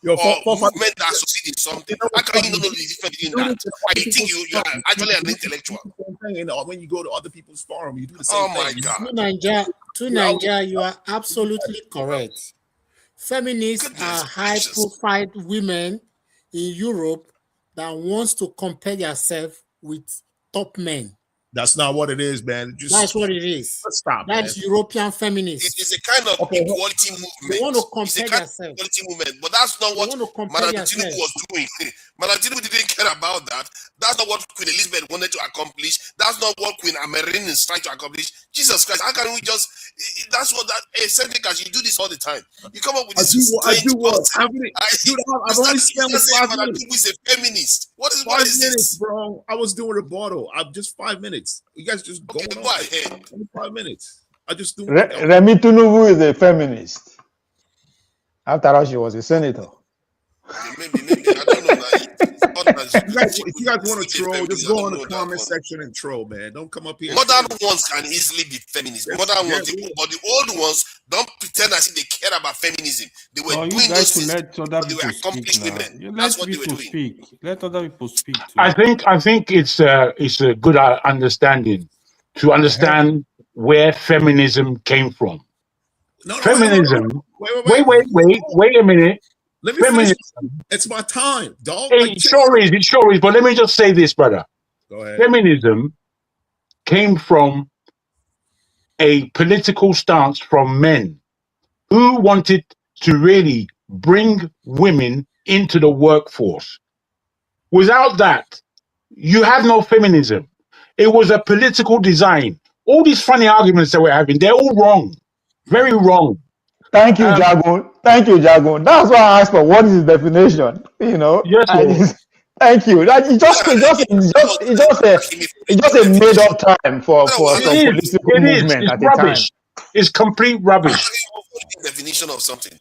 Or movement that succeed in something? How can you not know the difference between that? I think you are actually an intellectual. When you go to other people's forum, you do the same thing. Oh my God. To Nigeria, you are absolutely correct. Feminists are high-profile women in Europe that wants to compare yourself with top men. That's not what it is, man. That's what it is. Let's stop. That's man. European feminists. It's a kind of equality movement. They want to It's a compare kind of themselves. equality movement, but that's not what Madam Tinubu was doing. Madam Tinubu didn't care about that. That's not what Queen Elizabeth wanted to accomplish. That's not what Queen Amerine is trying to accomplish. Jesus Christ, how can we just? That's what that. Hey, Seneca, you do this all the time. You come up with this. I do what? I've only spent 5 minutes. He's a feminist. What is 5 this? minutes, bro? I was doing rebuttal. I'm just 5 minutes. You guys just go ahead. 5 minutes. I just do. Remi Tinubu is a feminist. After all, she was a senator. Maybe I don't know. If you guys want to troll, just go in the comment section and troll, man. Don't come up here. Modern ones can easily be feminist. Modern ones, but the old ones don't pretend as if they care about feminism. They were doing those things, let other but they were accomplished women. That's what they were doing. Speak. Let other people speak. Too. I think it's a good understanding to understand where feminism came from. Feminism. Wait a minute. Let me finish. It's my time, dog. It sure is. But let me just say this, brother. Go ahead. Feminism came from a political stance from men who wanted to really bring women into the workforce. Without that, you have no feminism. It was a political design. All these funny arguments that we're having, they're all wrong. Very wrong. Thank you, Jagun. Thank you, Jagun. That's why I asked for what is his definition. You know. Yes, thank you. It's just a made up time for some political movement it's at rubbish. the time. It's complete rubbish. Definition of something.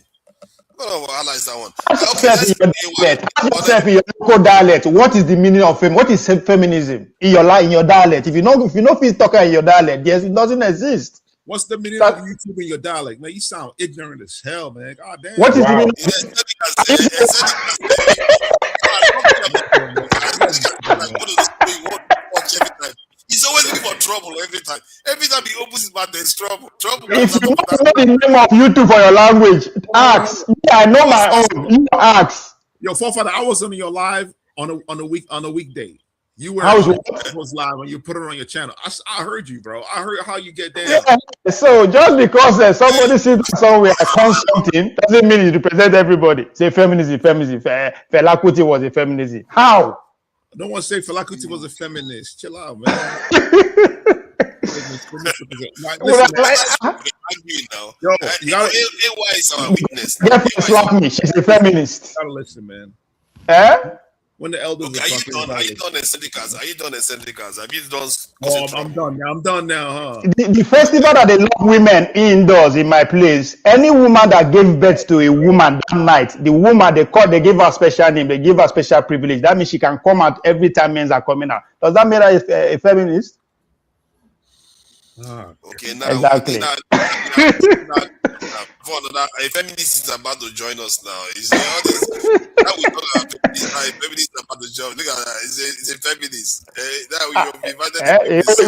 I analyze that one. Ask yourself in your local dialect, what is the meaning of what is feminism in your dialect? If you know feel talking in your dialect, yes, it doesn't exist. What's the meaning of YouTube in your dialect, man? You sound ignorant as hell, man. God damn. What is the meaning? He's always looking for trouble every time. Every time he opens his mouth, there's trouble. If you know the name of YouTube for your language, ask. I know my own. You ask. Yo, forefather, I was on your live on a weekday. You were was live when you put it on your channel. I heard you, bro. I heard how you get down. Yeah, so just because somebody sits somewhere something doesn't mean it represents everybody. Say feminism. Fela Kuti was a feminist. How? No one say Fela Kuti was a feminist. Chill out, man. Yo, is our weakness. Slap me. She's a feminist. Gotta listen, man. When the elders are you done? Are you done in syndicats? Have you done? I'm done now, huh? The festival that they love women indoors in my place. Any woman that gave birth to a woman that night, the woman they give her special name, they give her special privilege. That means she can come out every time men are coming out. Does that make her a feminist? Okay, now exactly. A feminist is about to join us now. Now we talk about a feminist about to join. Look at that. It's a feminist. Now we invited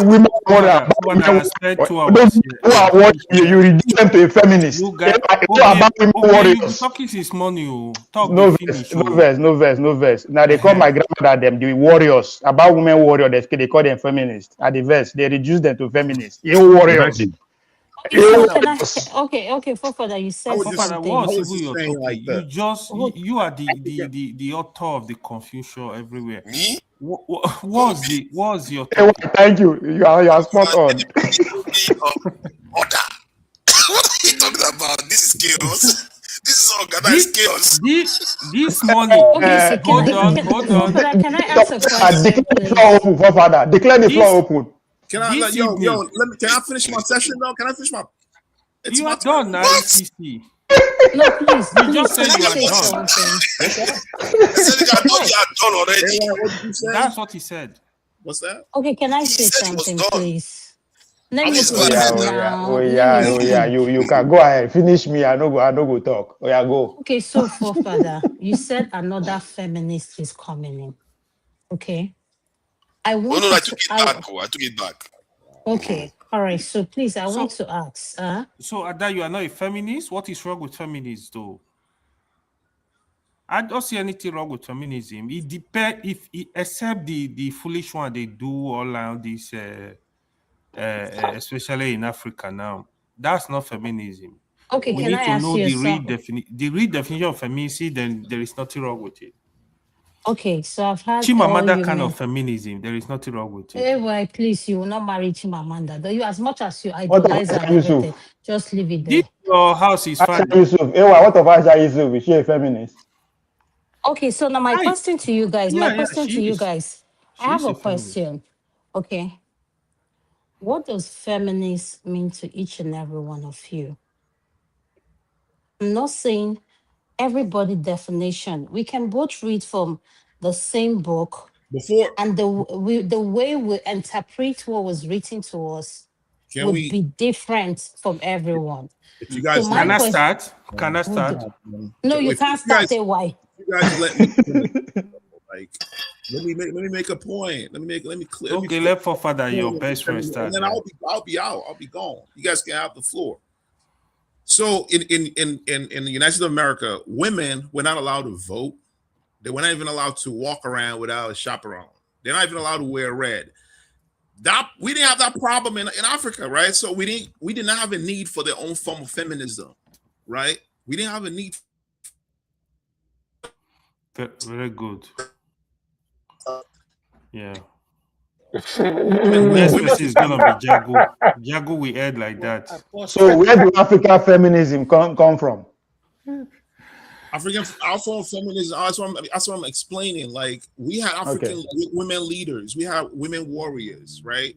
women who are watching you reduce them to a feminist. Talking is money. No verse. Now they call my grandmother them the warriors. About women warriors, they call them feminists. At the verse, they reduce them to feminists. You warriors. Okay, Fofather, you said you are the author of the confusion everywhere. Me? What's your thank you. You are spot on. Order. What are you talking about? This is chaos. This is organized chaos. This morning. Okay, so hold on. Can I ask a question? Declare the floor open. Can I let can I finish my session though? Can I finish my? You are done now, CC. No, please. You just said you are done. I thought you are done already. That's what he said. What's that? Okay, can I say something, please? Let me You can go ahead. Finish me. I no go talk. Go. Okay, so Forefather, you said another feminist is coming in. Okay. I took it back. Okay. All right. So please, I want to ask. So Ada, you are not a feminist? What is wrong with feminists, though? I don't see anything wrong with feminism. It depends except the foolish one they do all around this, especially in Africa now. That's not feminism. Okay, We can need I to ask know you the something? real definition of feminism. Then there is nothing wrong with it. Okay, so I've had all Chimamanda you kind men. of feminism. There is nothing wrong with it. Hey, boy, please, you will not marry Chimamanda. Though you, as much as you What of idolize her Aisha and everything, Yusuf? just leave it This there. your house is Aisha fine. Yusuf. What of Aisha Yusuf? Is she a feminist? Okay, so now my question to you guys, She is. I have She's a a feminist. question. Okay. What does feminist mean to each and every one of you? I'm not saying everybody definition. We can both read from the same book, and the way we interpret what was written to us would be different from everyone. If you guys Can I start? Can I start? No, you can't start. Say why. You guys let me like let me make a point. Let me clear. Okay, let Father, your best friend, start. And then I'll be out. I'll be gone. You guys can have the floor. So in the United States of America, women were not allowed to vote. They were not even allowed to walk around without a chaperone. They're not even allowed to wear red. We didn't have that problem in Africa, right? So we did not have a need for their own form of feminism, right? We didn't have a need. Very good. Yeah. Next person is gonna be Jago. Jago, we heard like that. So where do African feminism come from? African feminism. That's what I'm explaining. Like we had African women leaders, we had women warriors, right?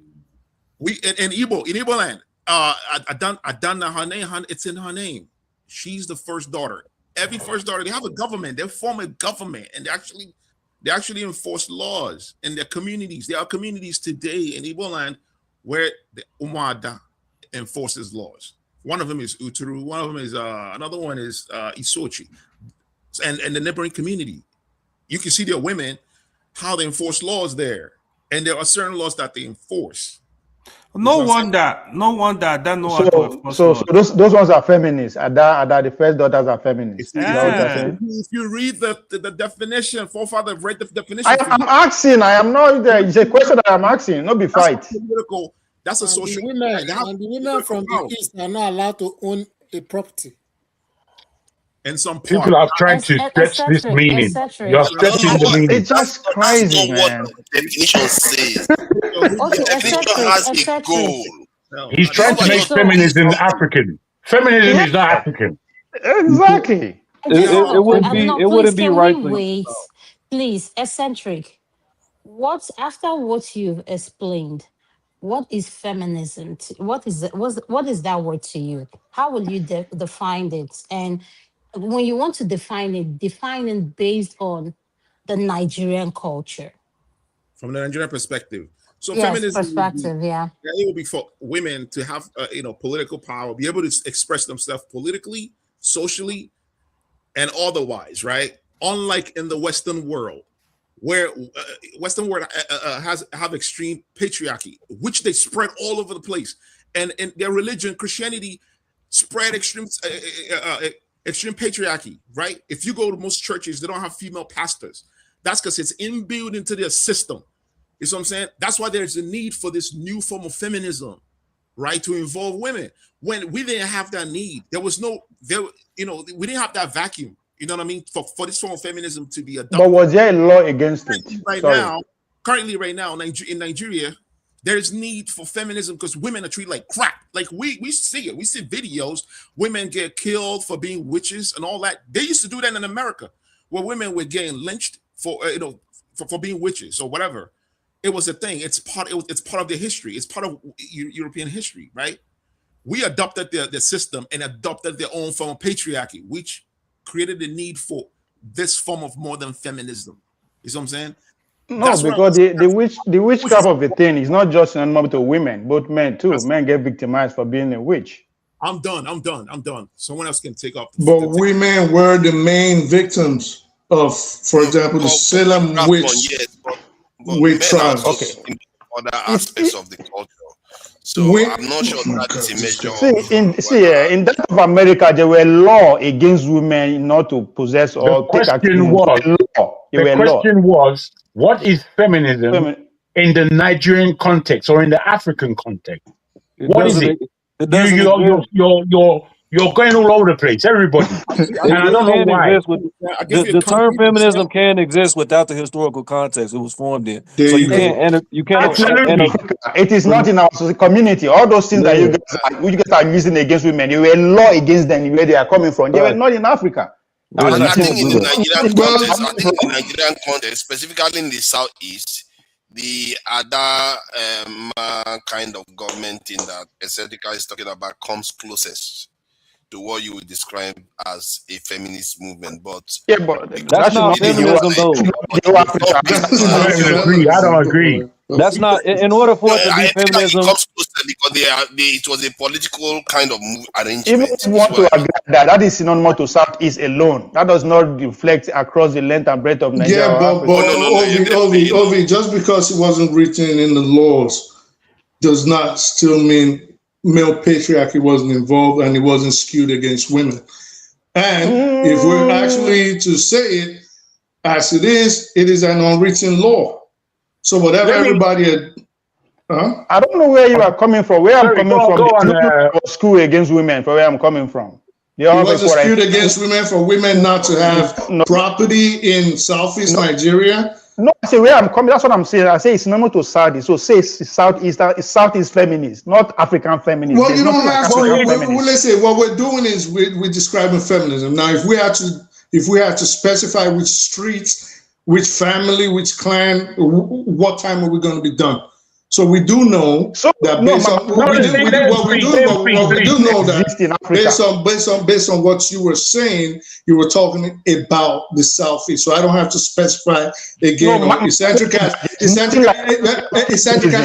We in Igbo land. Adana, her name, it's in her name. She's the first daughter. Every first daughter, they have a government. They form a government, and they actually enforce laws in their communities. There are communities today in Igbo land where the Umada enforces laws. One of them is Uturu. One of them is another one is Isochi, and the neighboring community. You can see their women how they enforce laws there, and there are certain laws that they enforce. No wonder I don't know how to enforce So laws. those ones are feminists. Ada, the first daughters are feminists. Is that what you're saying? If you read the definition, forefather read the definition. I'm asking. I am not there. It's a question that I'm asking. Not be fight. That's a social. The women from the East are not allowed to own a property. And some people are trying to stretch this meaning. You're stretching the meaning. It's just crazy, man. What the definition says. The definition has a goal. He's trying to make feminism African. Feminism is not African. Exactly. It wouldn't be right. Wait, please, eccentric. After what you've explained, what is feminism? What is that word to you? How will you define it? And when you want to define it based on the Nigerian culture. From the Nigerian perspective. So yes, feminism perspective, it will be for women to have political power, be able to express themselves politically, socially, and otherwise, right? Unlike in the Western world, where Western world have extreme patriarchy, which they spread all over the place, and in their religion, Christianity, spread extreme patriarchy, right? If you go to most churches, they don't have female pastors. That's because it's inbuilt into their system. You see what I'm saying? That's why there's a need for this new form of feminism, right? To involve women. When we didn't have that need, we didn't have that vacuum. You know what I mean? For this form of feminism to be adopted. But was there a law against it? Currently, right now, in Nigeria, there's need for feminism because women are treated like crap. Like we see it. We see videos. Women get killed for being witches and all that. They used to do that in America, where women were getting lynched for being witches or whatever. It was a thing. It's part of their history. It's part of European history, right? We adopted their system and adopted their own form of patriarchy, which created the need for this form of modern feminism. You see what I'm saying? No, because the witchcraft of the thing is not just normal to women, but men too. Men get victimized for being a witch. I'm done. Someone else can take off. But women were the main victims of, for example, the Salem witch trials. Okay. Other aspects of the culture. So I'm not sure that is a measure in that of America, there were law against women not to possess or take question was, what is feminism in the Nigerian context or in the African context? What is it? You're going all over the place, everybody. And I don't know why. The term feminism can exist without the historical context it was formed in. So you can't. It is not in our community. All those things that you guys are using against women, you were law against them where they are coming from. They were not in Africa. And I think in the Nigerian context, specifically in the southeast, the other kind of government in that Exetica is talking about comes closest to what you would describe as a feminist movement, but that's not feminism, though. I don't agree. That's not. In order for it to be feminism, it comes closer because it was a political kind of arrangement. Even if you want to agree that is synonymous to Southeast alone, that does not reflect across the length and breadth of Nigeria. Yeah, but Ovi, just because it wasn't written in the laws does not still mean male patriarchy wasn't involved and it wasn't skewed against women. And if we're actually to say it as it is an unwritten law. So whatever everybody had, I don't know where you are coming from. Where I'm coming from, school against women. For where I'm coming from, it wasn't skewed against women for women not to have property in Southeast Nigeria. No, I say where I'm coming. That's what I'm saying. I say it's normal to Southeast. So say it's Southeast feminist, not African feminist. Well, you don't have to. Let's say what we're doing is we're describing feminism. Now, if we had to specify which streets, which family, which clan, what time are we going to be done? So we do know that based on what you were saying, you were talking about the Southeast. So I don't have to specify again. Eccentricus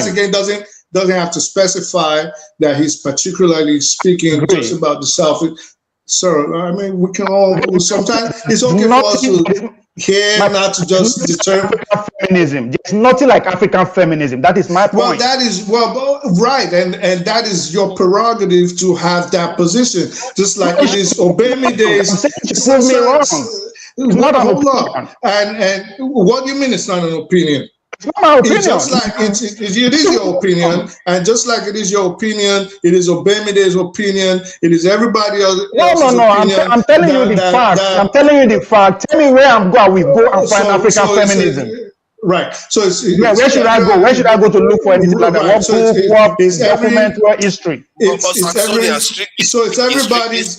again doesn't have to specify that he's particularly speaking just about the Southeast. Sir, I mean, we can all sometimes it's okay for us to not to just determine feminism. There's nothing like African feminism. That is my point. Well, that is right, and that is your prerogative to have that position. Just like it is Obamide's. Prove me wrong. It's not an opinion. And what do you mean it's not an opinion? It's not my opinion. It's just like it is your opinion, and just like it is your opinion, it is Obamide's opinion. It is everybody else's opinion. I'm telling you the fact. I'm telling you the fact. Tell me where I'm going. We go and find African feminism. Right. So where should I go? Where should I go to look for anything like that? What document, what history? It's everybody's.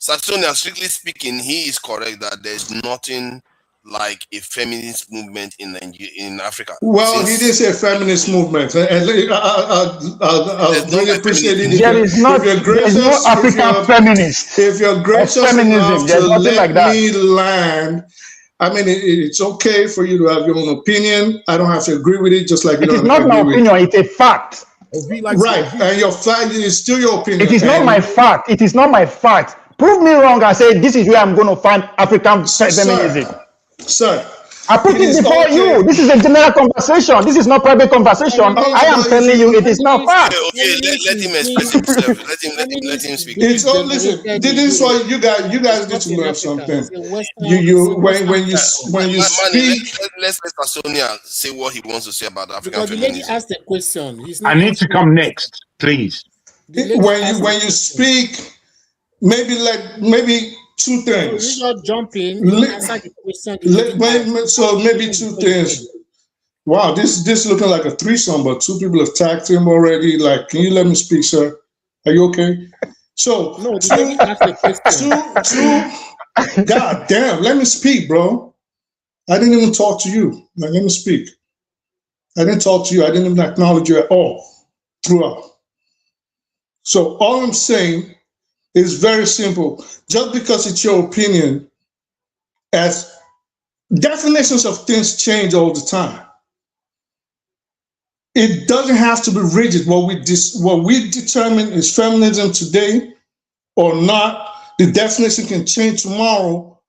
Saxonia, strictly speaking, he is correct that there's nothing like a feminist movement in Africa. Well, he didn't say a feminist movement, and I'll really appreciate it. There is no African feminist. If you're gracious enough to let me land, I mean, it's okay for you to have your own opinion. I don't have to agree with it, just like you don't. It is not my opinion. It's a fact. Right, and your fact is still your opinion. It is not my fact. It is not my fact. Prove me wrong. I say this is where I'm going to find African feminism. Sir, I put it before you. This is a general conversation. This is not private conversation. I am telling you, it is not fact. Okay, let him express himself. Let him speak. It's listen. This is why you guys need to learn something. When you speak, let's let Sonia say what he wants to say about African feminism. The lady asked a question. I need to come next, please. When you speak, maybe two things. Not jump in. So maybe two things. Wow, this looking like a threesome, but two people have tagged him already. Like, can you let me speak, sir? Are you okay? So God damn, let me speak, bro. I didn't even talk to you. Like, let me speak. I didn't talk to you. I didn't even acknowledge you at all throughout. So all I'm saying is very simple. Just because it's your opinion, as definitions of things change all the time. It doesn't have to be rigid. What we determine is feminism today or not, the definition can change tomorrow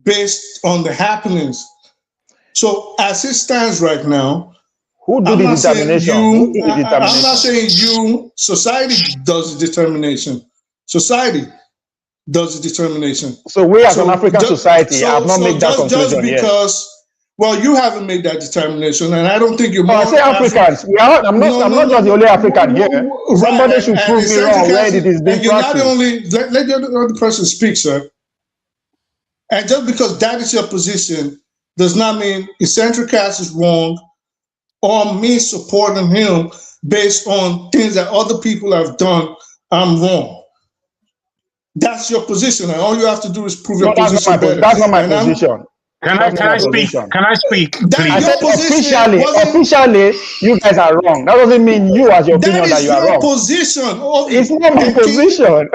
based on the happenings. So as it stands right now, Who do the determination? I'm not saying you. Society does the determination. Society does the determination. So we as an African society have not made that conclusion just because, well, you haven't made that determination, and I don't think you're more I say Africans. We are. I'm not just the only African here. Somebody should prove me wrong where it is being practiced. You're not the only. Let the other person speak, sir. And just because that is your position does not mean eccentric cast is wrong, or me supporting him based on things that other people have done. I'm wrong. That's your position, and all you have to do is prove your position better. That's not my position. Can I speak? Can I speak, please? I said officially, you guys are wrong. That doesn't mean you, as your opinion, that you are wrong. Position. It's not my position.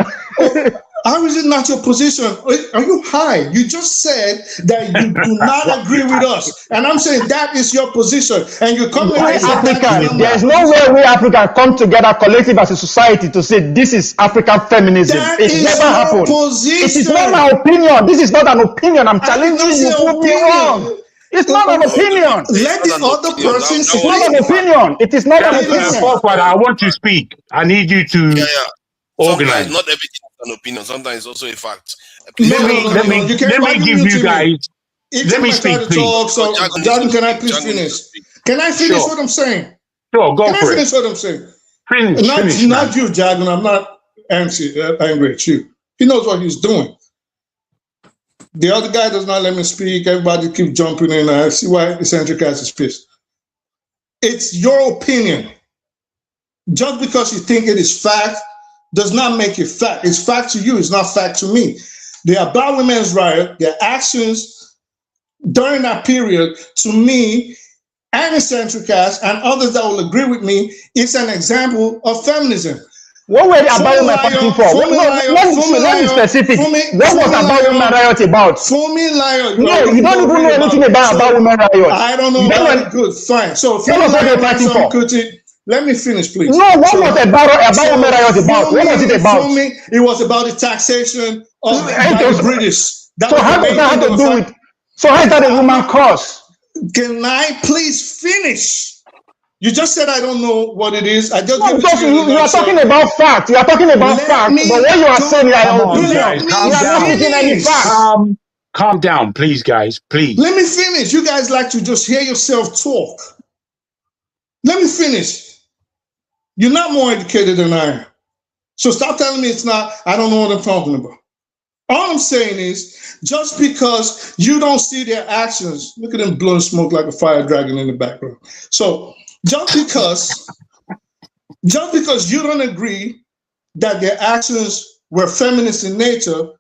How is it not your position? Are you high? You just said that you do not agree with us. And I'm saying that is your position. And you come African. There's no way we African come together collective as a society to say this is African feminism. It never happened. It is not my opinion. This is not an opinion. I'm challenging you to prove me wrong. It's not an opinion. Let the other person speak. It's not an opinion. It is not an opinion. I want to speak. I need you to organize. Sometimes not everything is an opinion. Sometimes it's also a fact. Let me give you guys. Let me speak, please. So, Jordan, can I please finish? Can I finish what I'm saying? Sure, go for it. Can I finish what I'm saying? Finish. Not you, Jordan. I'm not angry at you. He knows what he's doing. The other guy does not let me speak. Everybody keeps jumping in. I see why eccentric ass is pissed. It's your opinion. Just because you think it is fact does not make it fact. It's fact to you. It's not fact to me. The About Women's Riot, their actions during that period, to me, and eccentric ass and others that will agree with me, it's an example of feminism. What were the About Women fighting for? Let me specific. What was About Women Riot about? No, you don't even know anything about Women Riot. I don't know about it. Good, fine. So let me finish, please. No, what was About Women Riot about? What was it about? For me, it was about the taxation of the British. So how does that have to do with? So how is that a woman cause? Can I please finish? You just said I don't know what it is. I just you are talking about fact. You are talking about fact. But what you are saying, you are not making any fact. Calm down, please, guys. Please. Let me finish. You guys like to just hear yourself talk. Let me finish. You're not more educated than I am. So stop telling me it's not. I don't know what I'm talking about. All I'm saying is, just because you don't see their actions, look at them blowing smoke like a fire dragon in the background. So just because you don't agree that their actions were feminist in nature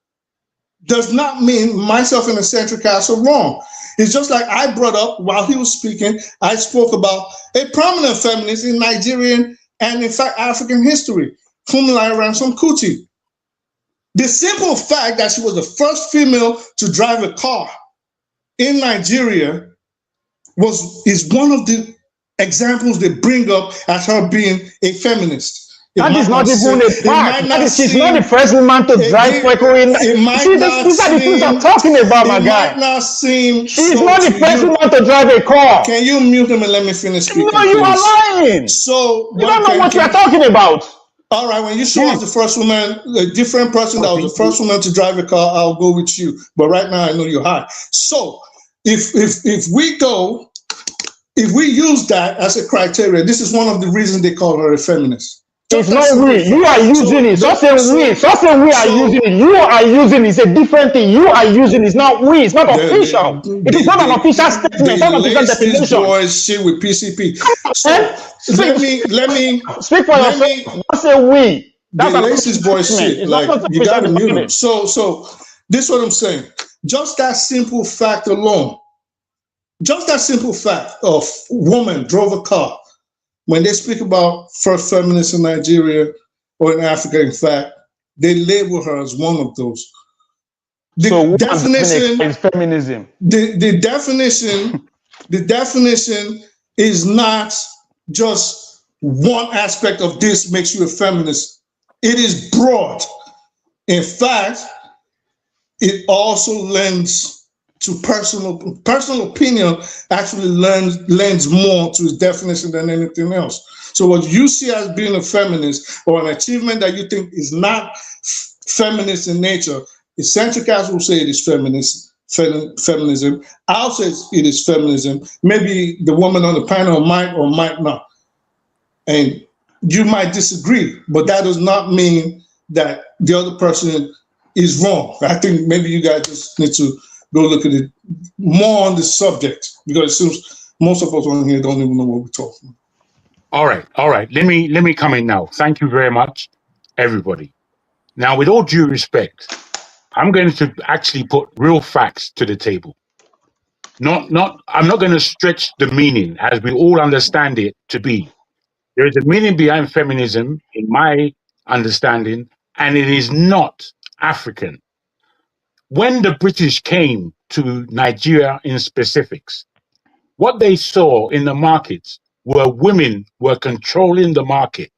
does not mean myself and eccentric ass are wrong. It's just like I brought up while he was speaking, I spoke about a prominent feminist in Nigerian and in fact African history, Funmilayo Ransome Kuti. The simple fact that she was the first female to drive a car in Nigeria is one of the examples they bring up as her being a feminist. That is not even a fact. She's not the first woman to drive Kweko in. These are the things I'm talking about, my guy. She's not the first woman to drive a car. Can you mute him and let me finish speaking? No, you are lying. So you don't know what you are talking about. All right, when you show us the first woman, a different person that was the first woman to drive a car, I'll go with you. But right now, I know you're high. So if we use that as a criteria, this is one of the reasons they call her a feminist. It's not we. You are using it. Just say we. Just say we are using it. You are using it. It's a different thing. You are using it. It's not we. It's not official. It is not an official statement. It's not an official definition. Boys shit with PCP. So let me speak for yourself. Don't say we. That's the racist boy shit. Like you got to mute him. So this is what I'm saying. Just that simple fact alone. Just that simple fact of woman drove a car. When they speak about first feminists in Nigeria or in Africa, in fact, they label her as one of those. The definition is feminism. The definition is not just one aspect of this makes you a feminist. It is broad. In fact, it also lends to personal opinion actually lends more to its definition than anything else. So what you see as being a feminist or an achievement that you think is not feminist in nature, eccentric as will say it is feminism. I'll say it is feminism. Maybe the woman on the panel might or might not. And you might disagree, but that does not mean that the other person is wrong. I think maybe you guys just need to go look at it more on the subject, because it seems most of us on here don't even know what we're talking about. All right. Let me come in now. Thank you very much, everybody. Now, with all due respect, I'm going to actually put real facts to the table. I'm not going to stretch the meaning as we all understand it to be. There is a meaning behind feminism, in my understanding, and it is not African. When the British came to Nigeria in specifics, what they saw in the markets were women were controlling the market.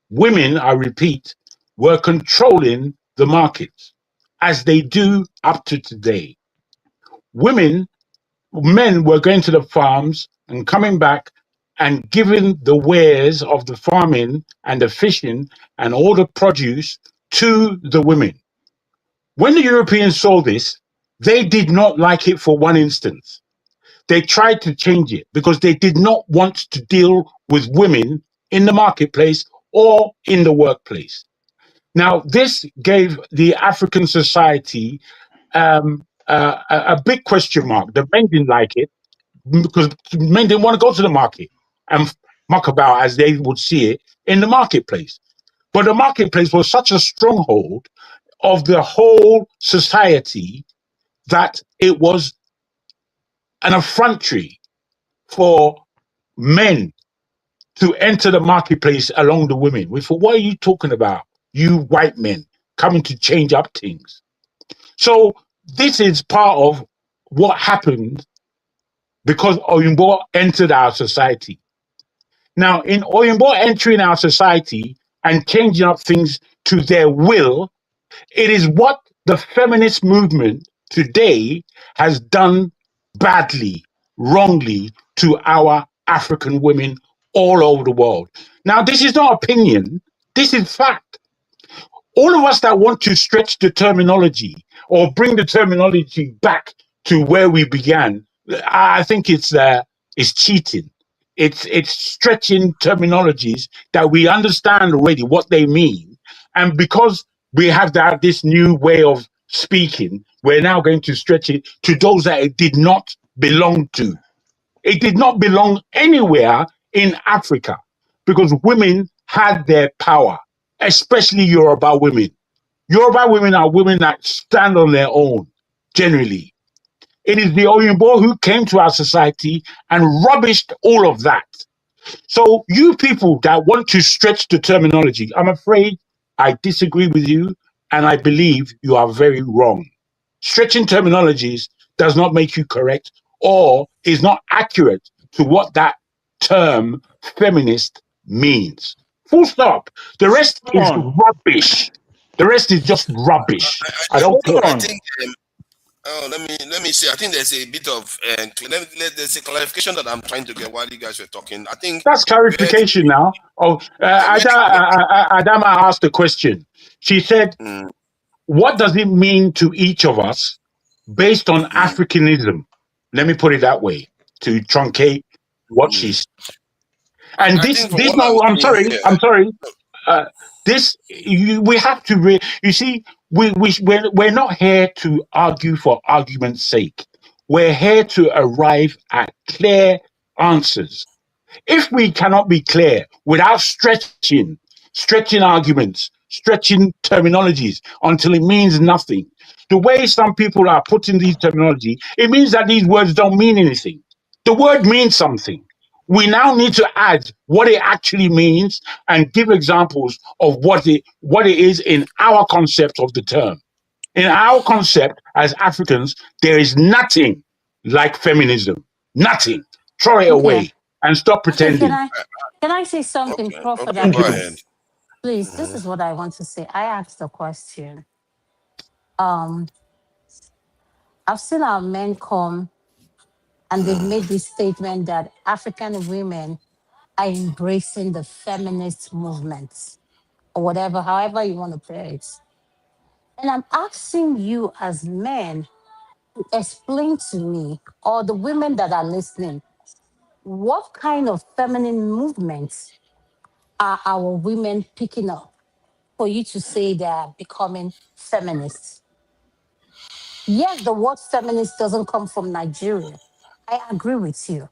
Women, I repeat, were controlling the markets, as they do up to today. Men were going to the farms and coming back and giving the wares of the farming and the fishing and all the produce to the women. When the Europeans saw this, they did not like it for one instance. They tried to change it because they did not want to deal with women in the marketplace or in the workplace. Now, this gave the African society a big question mark. The men didn't like it because men didn't want to go to the market and muck about, as they would see it, in the marketplace. But the marketplace was such a stronghold of the whole society that it was an effrontery for men to enter the marketplace along the women. We thought, what are you talking about? You white men coming to change up things. So this is part of what happened because Oyinbo entered our society. Now, in Oyinbo entering our society and changing up things to their will, it is what the feminist movement today has done badly, wrongly to our African women all over the world. Now, this is not opinion, this is fact. All of us that want to stretch the terminology or bring the terminology back to where we began, I think it's cheating. It's stretching terminologies that we understand already what they mean. And because we have this new way of speaking, we're now going to stretch it to those that it did not belong to. It did not belong anywhere in Africa because women had their power, especially Yoruba women. Yoruba women are women that stand on their own, generally. It is the Oyinbo who came to our society and rubbished all of that. So you people that want to stretch the terminology, I'm afraid I disagree with you, and I believe you are very wrong. Stretching terminologies does not make you correct or is not accurate to what that term feminist means. Full stop. The rest is rubbish. The rest is just rubbish. I don't care. I think let me see. I think there's a bit of there's a clarification that I'm trying to get while you guys were talking. I think that's clarification now. Oh, Adama asked a question. She said, "What does it mean to each of us based on Africanism?" Let me put it that way to truncate what she's. And I'm sorry. We have to. You see, we're not here to argue for argument's sake. We're here to arrive at clear answers. If we cannot be clear without stretching arguments, stretching terminologies until it means nothing, the way some people are putting these terminology, it means that these words don't mean anything. The word means something. We now need to add what it actually means and give examples of what it is in our concept of the term. In our concept as Africans, there is nothing like feminism. Nothing. Throw it away and stop pretending. Can I say something, Prof? Go ahead. Please, this is what I want to say. I asked a question. I've seen our men come and they've made this statement that African women are embracing the feminist movement or whatever, however you want to play it. And I'm asking you as men to explain to me, or the women that are listening, what kind of feminine movements are our women picking up for you to say they are becoming feminists? Yes, the word feminist doesn't come from Nigeria. I agree with you.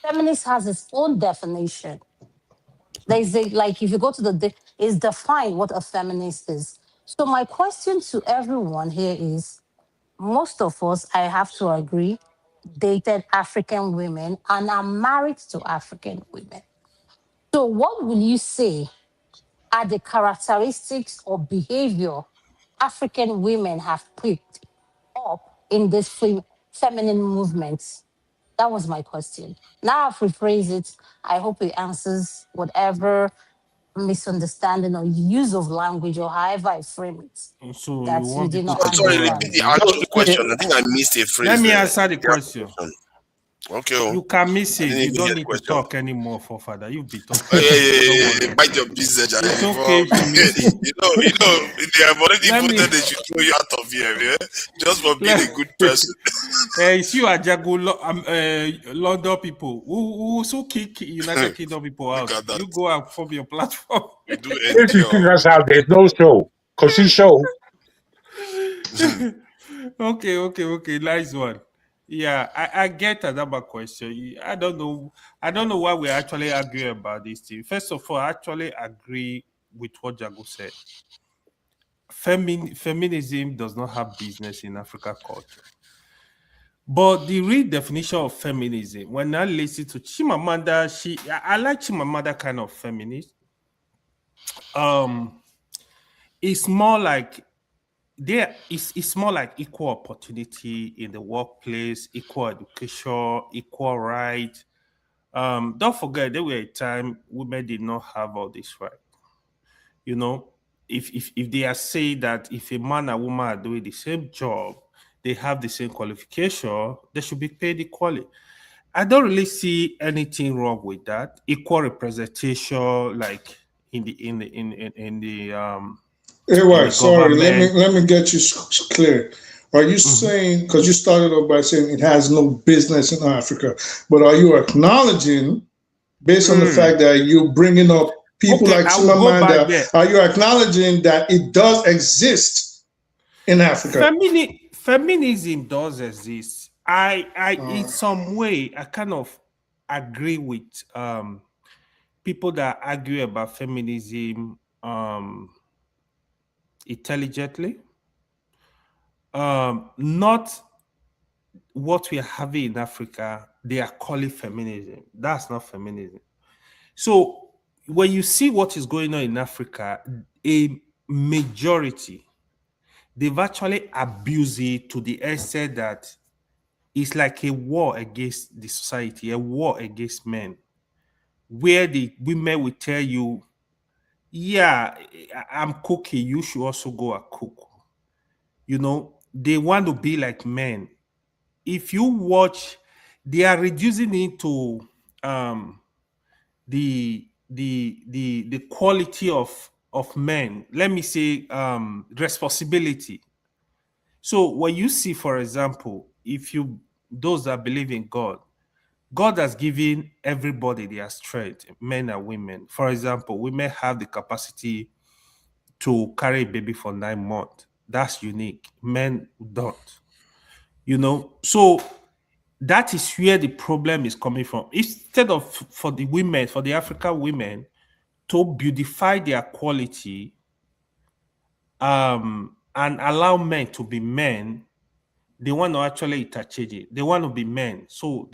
Feminist has its own definition. There's a, like, if you go to it's defined what a feminist is. So my question to everyone here is, most of us, I have to agree, dated African women and are married to African women. So what will you say are the characteristics or behavior African women have picked up in this feminine movement? That was my question. Now I've rephrased it. I hope it answers whatever misunderstanding or use of language or however I frame it So that you you want did people not to Sorry, go repeat understand. the and actual question. I think I missed a phrase let me there. answer the question. Okay. Oh. You can miss I it. didn't You even don't hear the need to question. talk anymore, for father. You've been talking. Oh, Don't yeah. worry. Bite your business, Jare. It's okay if you miss it. They have already Let me- voted they should throw you out of here, yeah? Just for being a good person. It's you, Ajago, London people who so kick United Kingdom people out. Look at that. You go and form your platform. We do If you think endure. that's how there's no show, because he show. Okay. Nice one. Yeah, I get another question. I don't know why we're actually arguing about this thing. First of all, I actually agree with what Jago said. Feminism does not have business in African culture. But the real definition of feminism, when I listen to Chimamanda, I like Chimamanda kind of feminist. It's more like it's more like equal opportunity in the workplace, equal education, equal right. Don't forget there were a time women did not have all this right. You know, if they are saying that if a man and woman are doing the same job, they have the same qualification, they should be paid equally. I don't really see anything wrong with that. Equal representation, like in the Anyway, sorry, government. let me get you clear. Are you saying, because you started off by saying it has no business in Africa, but are you acknowledging, based on the fact that you're bringing up people like Chimamanda, are you acknowledging that it does exist in Africa? Feminism does exist. In some way, I kind of agree with people that argue about feminism intelligently. Not what we are having in Africa, they are calling feminism. That's not feminism. So when you see what is going on in Africa, a majority, they've actually abused it to the extent that it's like a war against the society, a war against men, where the women will tell you, yeah, I'm cooking, you should also go and cook. You know, they want to be like men. If you watch, they are reducing it to the quality of men. Let me say responsibility. So when you see, for example, those that believe in God, God has given everybody their strength, men and women. For example, women have the capacity to carry a baby for 9 months. That's unique. Men don't. You know, so that is where the problem is coming from. Instead of for the women, for the African women, to beautify their quality and allow men to be men, they want to actually interchange it. They want to be men. So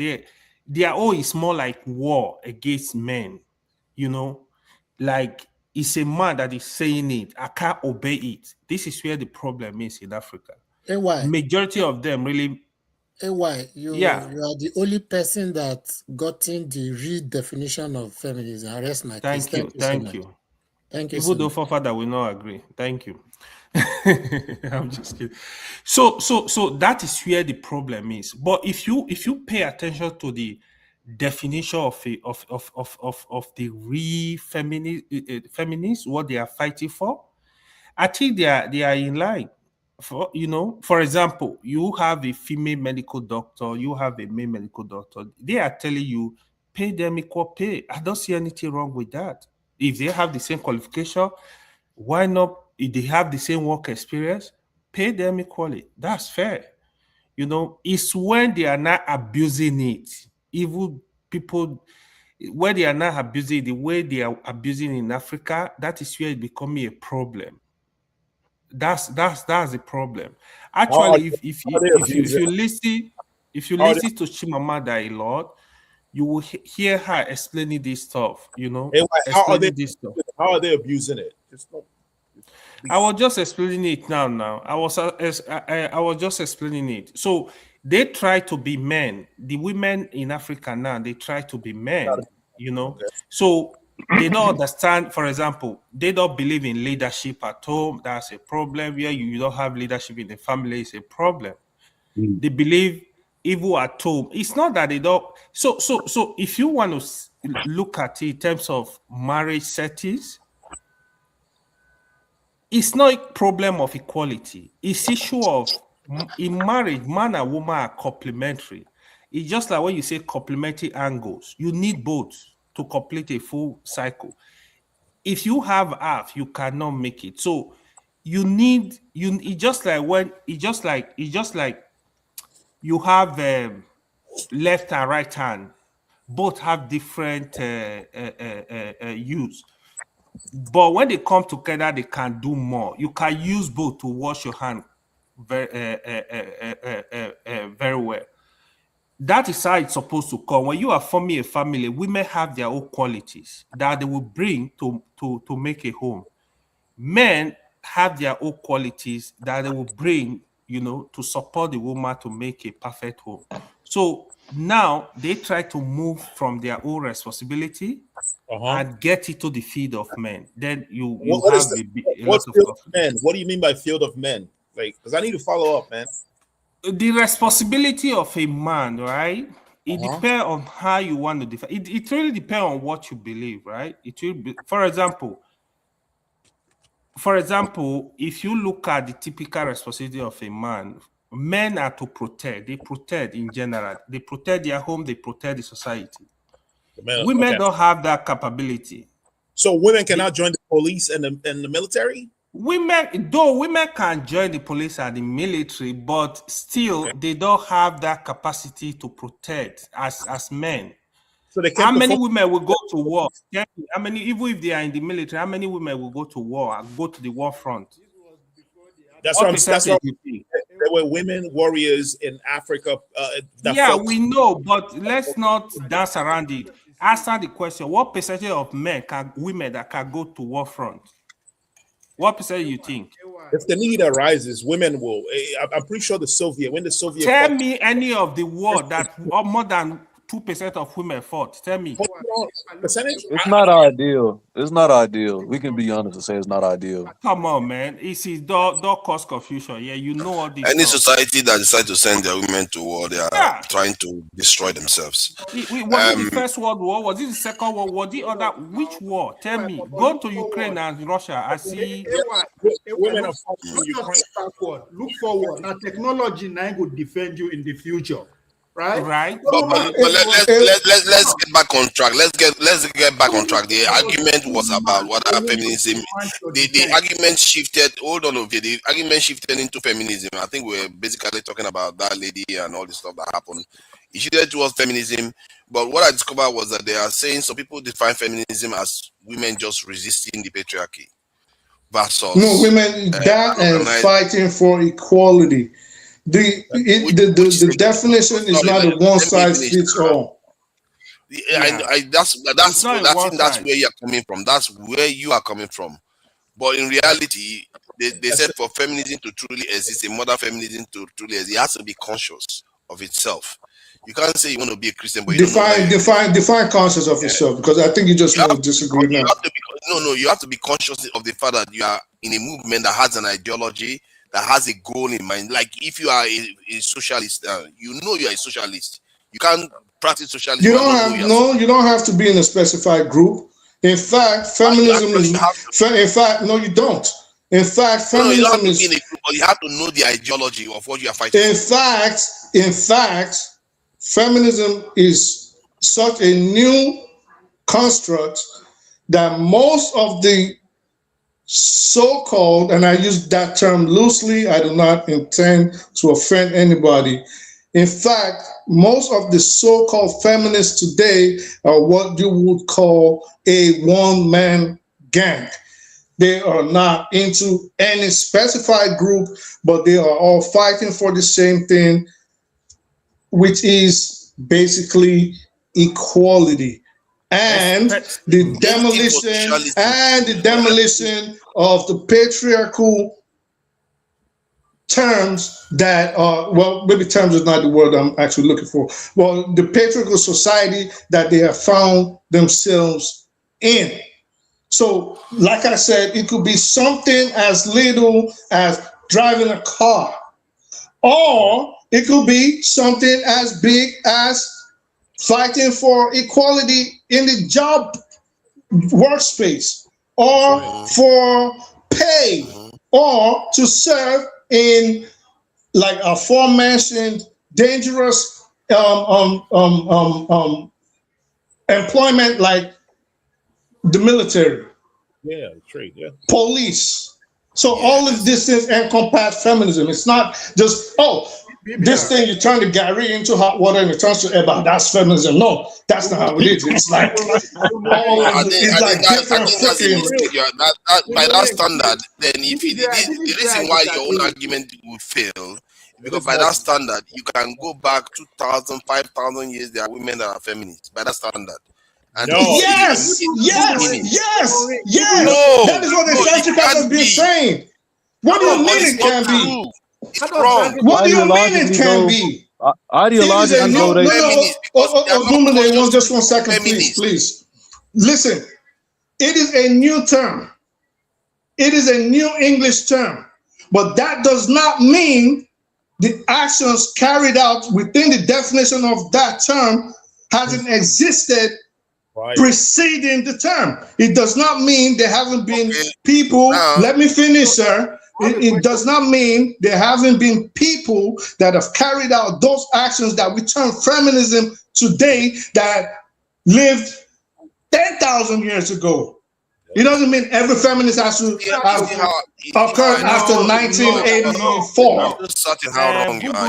their own is more like war against men, you know, like it's a man that is saying it. I can't obey it. This is where the problem is in Africa. Majority of them really. You are the only person that gotten the real definition of feminism. I rest my case. Thank you. Thank you. Even though for father we not agree. Thank you. I'm just kidding. So that is where the problem is. But if you pay attention to the definition of the feminists, what they are fighting for, I think they are in line. For example, you have a female medical doctor, you have a male medical doctor. They are telling you pay them equal pay. I don't see anything wrong with that. If they have the same qualification, why not? If they have the same work experience, pay them equally. That's fair. It's when they are not abusing it. Even people, when they are not abusing it, the way they are abusing in Africa, that is where it becomes a problem. That's the problem. Actually, if you listen to Chimamanda a lot, you will hear her explaining this stuff. How are they abusing it? I was just explaining it now. I was just explaining it. So they try to be men. The women in Africa now, they try to be men. Okay. So they don't understand. For example, they don't believe in leadership at home. That's a problem. Where you don't have leadership in the family is a problem. They believe evil at home. It's not that they don't. So if you want to look at it in terms of marriage settings, it's not a problem of equality. It's issue of, in marriage, man and woman are complementary. It's just like when you say complementary angles. You need both to complete a full cycle. If you have half, you cannot make it. So it's just like you have left and right hand. Both have different use. But when they come together, they can do more. You can use both to wash your hand very well. That is how it's supposed to come. When you are forming a family, women have their own qualities that they will bring to make a home. Men have their own qualities that they will bring, to support the woman to make a perfect home. So now they try to move from their own responsibility and get it to the field of men. Then you have a lot of men. What do you mean by field of men? Like, because I need to follow up, man. The responsibility of a man, right? It depends on how you want to define. It really depends on what you believe, right? It will be, for example, if you look at the typical responsibility of a man, men are to protect. They protect in general. They protect their home. They protect the society. Women don't have that capability. So women cannot join the police and the military? Women can join the police and the military, but still they don't have that capacity to protect as men. So they how many women will go to war? How many, even if they are in the military, how many women will go to war and go to the war front? That's what I'm saying. There were women warriors in Africa. We know, but let's not dance around it. Answer the question: what percentage of women that can go to war front? What percentage you think? If the need arises, women will. I'm pretty sure when the Soviet. Tell me any of the war that more than 2% of women fought. Tell me. Percentage? It's not ideal. It's not ideal. We can be honest and say it's not ideal. Come on, man. Don't cause confusion. Yeah, you know all this. Any society that decides to send their women to war, they are trying to destroy themselves. Was it the First World War? Was it the Second World War? The other? Which war? Tell me. Go to Ukraine and Russia. I see. Women are fighting Ukraine. Look forward. Now, technology now will defend you in the future. Right. But let's get back on track. Let's get back on track. The argument was about what feminism. The argument shifted. Hold on, okay. The argument shifted into feminism. I think we're basically talking about that lady and all the stuff that happened. It shifted towards feminism. But what I discovered was that they are saying some people define feminism as women just resisting the patriarchy versus women that and fighting for equality. The definition is not a one size fits all. I think that's where you're coming from. That's where you are coming from. But in reality, they said for feminism to truly exist, a modern feminism to truly exist, it has to be conscious of itself. You can't say you want to be a Christian, but you define conscious of yourself, because I think you just disagree now. You have to be conscious of the fact that you are in a movement that has an ideology, that has a goal in mind. Like if you are a socialist, you know you are a socialist. You can't practice socialism. You don't have to be in a specified group. In fact, feminism is. In fact, no, you don't. In fact, feminism is. But you have to know the ideology of what you are fighting. In fact, feminism is such a new construct that most of the so-called, and I use that term loosely, I do not intend to offend anybody. In fact, most of the so-called feminists today are what you would call a one-man gang. They are not into any specified group, but they are all fighting for the same thing, which is basically equality and the demolition of the patriarchal terms that are, well, maybe terms is not the word I'm actually looking for. Well, the patriarchal society that they have found themselves in. So, like I said, it could be something as little as driving a car, or it could be something as big as fighting for equality in the job workspace, or for pay, or to serve in like a aforementioned dangerous employment like the military, trade, police. So all of this things encompass feminism. It's not just, this thing you're trying to get into hot water and it turns to about that's feminism. No, that's not how it is. It's like by that standard, then if the reason why your own argument would fail, because by that standard, you can go back 2,000, 5,000 years, there are women that are feminists by that standard. And yes. No, that is what the Central has been saying. What do you mean it can be? It's wrong. What do you mean it can be? Ideologically, just 1 second, please. Listen, it is a new term. It is a new English term, but that does not mean the actions carried out within the definition of that term hasn't existed preceding the term. It does not mean there haven't been people. Let me finish, sir. It does not mean there haven't been people that have carried out those actions that we term feminism today that lived 10,000 years ago. It doesn't mean every feminist has to occur after 1984. How wrong you are.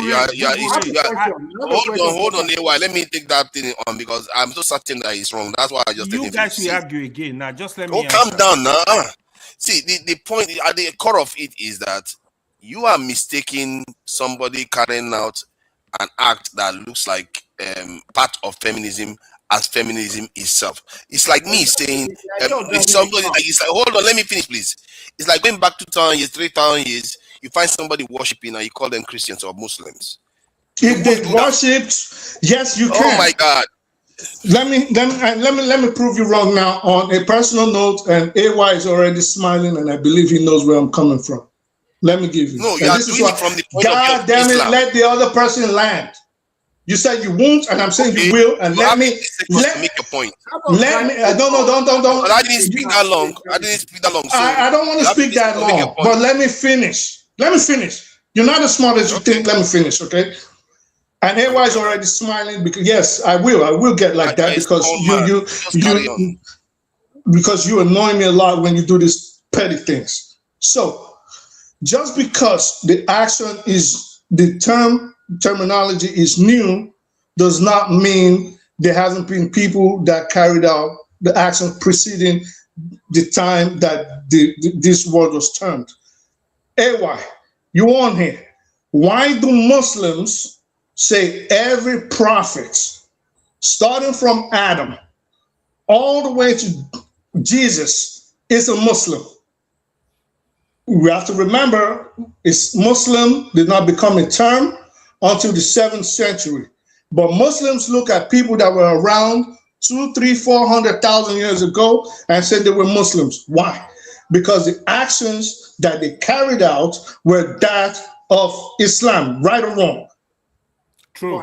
Hold on, let me take that thing on, because I'm so certain that it's wrong. That's why I just you guys will argue again. Now just let me calm down now. See, the point at the core of it is that you are mistaking somebody carrying out an act that looks like part of feminism as feminism itself. It's like me saying, somebody like, it's like, hold on, let me finish, please. It's like going back 2,000 years, 3,000 years, you find somebody worshiping and you call them Christians or Muslims. If they worshipped, yes, you can. Oh my God. Let me prove you wrong now on a personal note, and AY is already smiling, and I believe he knows where I'm coming from. Let me give you. No, you are doing it from the point God damn it, let the other person land. You said you won't, and I'm saying you will, and let me make a point. Let me. Don't. I didn't speak that long. So I don't want to speak that long, but let me finish. You're not as smart as you think. Let me finish, okay? And AY is already smiling because yes, I will get like that because you annoy me a lot when you do these petty things. So just because the action is the terminology is new does not mean there hasn't been people that carried out the action preceding the time that this word was termed. AY, you on here? Why do Muslims say every prophet, starting from Adam all the way to Jesus, is a Muslim? We have to remember, Muslim did not become a term until the 7th century. But Muslims look at people that were around 200,000, 300,000, 400,000 years ago and said they were Muslims. Why? Because the actions that they carried out were that of Islam, right or wrong. True.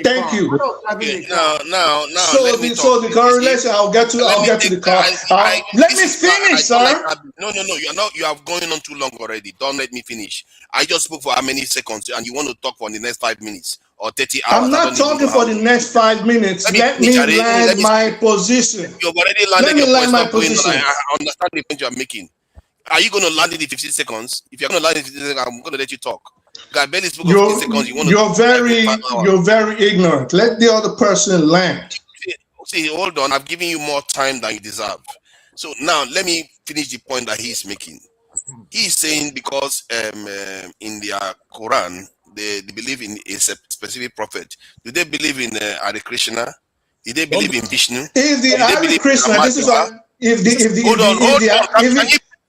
Thank you. Now. So the correlation, I'll get to the car. Let me finish, sir. No. You are going on too long already. Don't let me finish. I just spoke for how many seconds, and you want to talk for the next 5 minutes or 30 hours? I'm not talking for the next 5 minutes. Let me land my position. You've already landed your point. Stop going on. I understand the point you are making. Are you going to land it in 15 seconds? If you're going to land it in 15 seconds, I'm going to let you talk. You're very ignorant. Let the other person land. See, hold on. I've given you more time than you deserve. So now let me finish the point that he's making. He's saying because in their Quran they believe in a specific prophet. Do they believe in Hare Krishna? Do they believe in Vishnu? If the Hare Krishna, this is what. Hold on.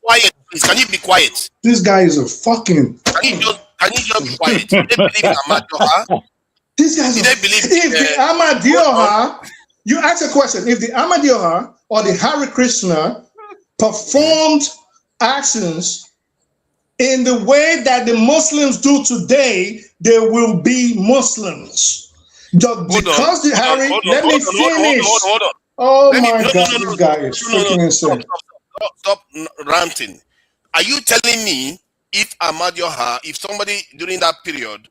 Quiet, please. Can you be quiet? This guy is a fucking. Can you just be quiet? Do they believe in Ahmadiyya? These guys. Do they believe if the Ahmadiyya, you ask a question. If the Ahmadiyya or the Hare Krishna performed actions in the way that the Muslims do today, they will be Muslims. Because the Hare. Let me finish. Hold on. Oh my God, this guy is freaking insane. Stop ranting. Are you telling me if Ahmadiyya, if somebody during that period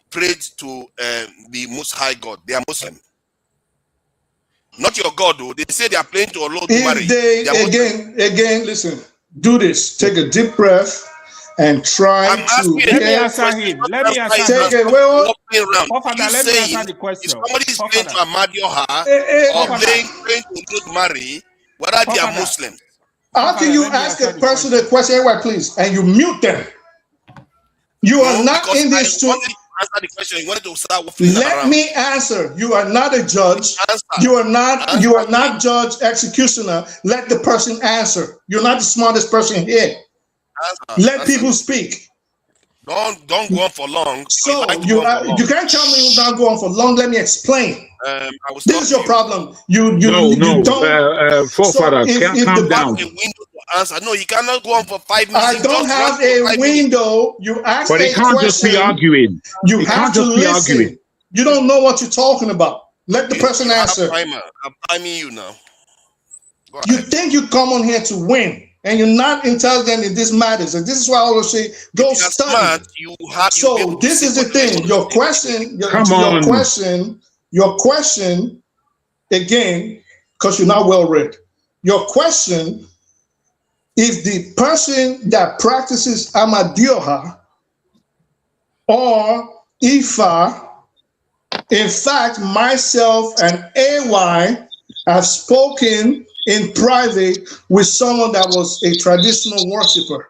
prayed to the Most High God, they are Muslim? Not your God, though. They say they are praying to Allah to marry. Again, listen. Do this. Take a deep breath and try to. Let me answer him. Let me answer him. Take it. Well, let me answer the question. If somebody is praying to Ahmadiyya or praying to marry, whether they are Muslims. How can you ask a person a question, anyway, please, and you mute them? You are not in this to answer the question. You wanted to start with. Let me answer. You are not a judge. You are not judge executioner. Let the person answer. You're not the smartest person here. Let people speak. Don't go on for long. So you can't tell me you don't go on for long. Let me explain. This is your problem. You don't. Forefather, calm down. Answer. No, you cannot go on for 5 minutes. I don't have a window. You ask but a it can't question. Just be arguing. You have to listen. Arguing. You don't know what you're talking about. Let the person answer. I'm timing you now. You think you come on here to win, and you're not intelligent in these matters. And this is why I always say, go study. So this is the thing. Your question, again, because you're not well read. Your question. If the person that practices Ahmadiyya or Ifa, in fact, myself and AY have spoken in private with someone that was a traditional worshiper.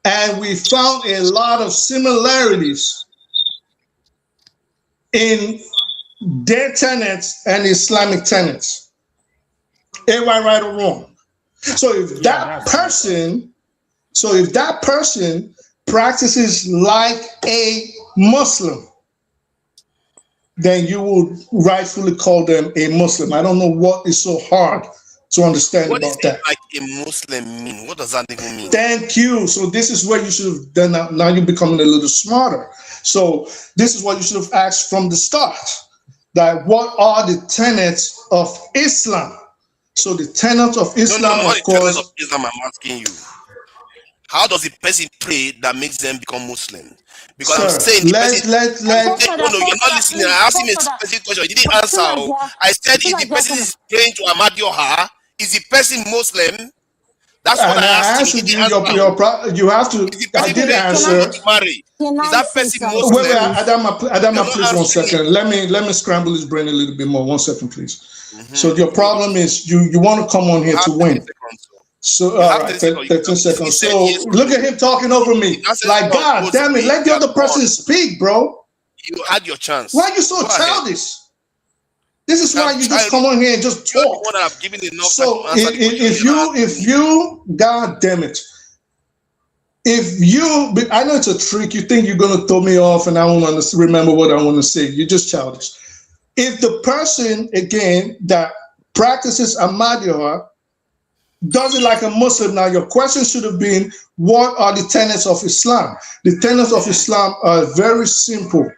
And we found a lot of similarities in their tenets and Islamic tenets. AY, right or wrong? So if that person practices like a Muslim, then you would rightfully call them a Muslim. I don't know what is so hard to understand what about that. What does like a Muslim mean? What does that even mean? Thank you. So this is where you should have done. Now you're becoming a little smarter. So this is what you should have asked from the start. That what are the tenets of Islam? So the tenets of Islam, of course. Of Islam, I'm asking you. How does the person pray that makes them become Muslim? Because I'm saying you're not listening. I asked him a specific question. He didn't answer. I said if the person is praying to Ahmadiyya, is the person Muslim? That's what I asked him. You have to. I did answer. Is that person Muslim? Wait, Adama, please 1 second. Let me scramble his brain a little bit more. 1 second, please. So your problem is you want to come on here to win. So, all right, 13 seconds. So look at him talking over me. Like, God damn it, let the other person speak, bro. You had your chance. Why are you so childish? This is why you just come on here and just talk. So if you, God damn it. if you, but I know it's a trick. You think you're going to throw me off and I won't remember what I want to say. You're just childish. If the person, again, that practices Ahmadiyya does it like a Muslim, now your question should have been, what are the tenets of Islam? The tenets of Islam are very simple.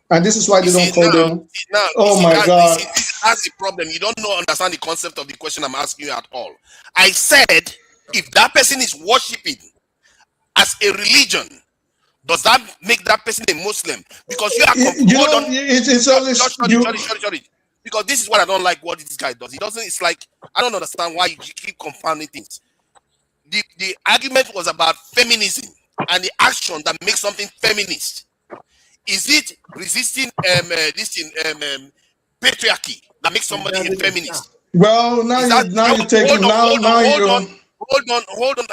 And this is why they don't call them. Oh my God. That's the problem. You don't understand the concept of the question I'm asking you at all. I said, if that person is worshiping as a religion, does that make that person a Muslim? Because you are sorry. Because this is what I don't like what this guy does. He doesn't, it's like, I don't understand why you keep confounding things. The argument was about feminism and the action that makes something feminist. Is it resisting patriarchy that makes somebody a feminist? Well, now you're taking hold on.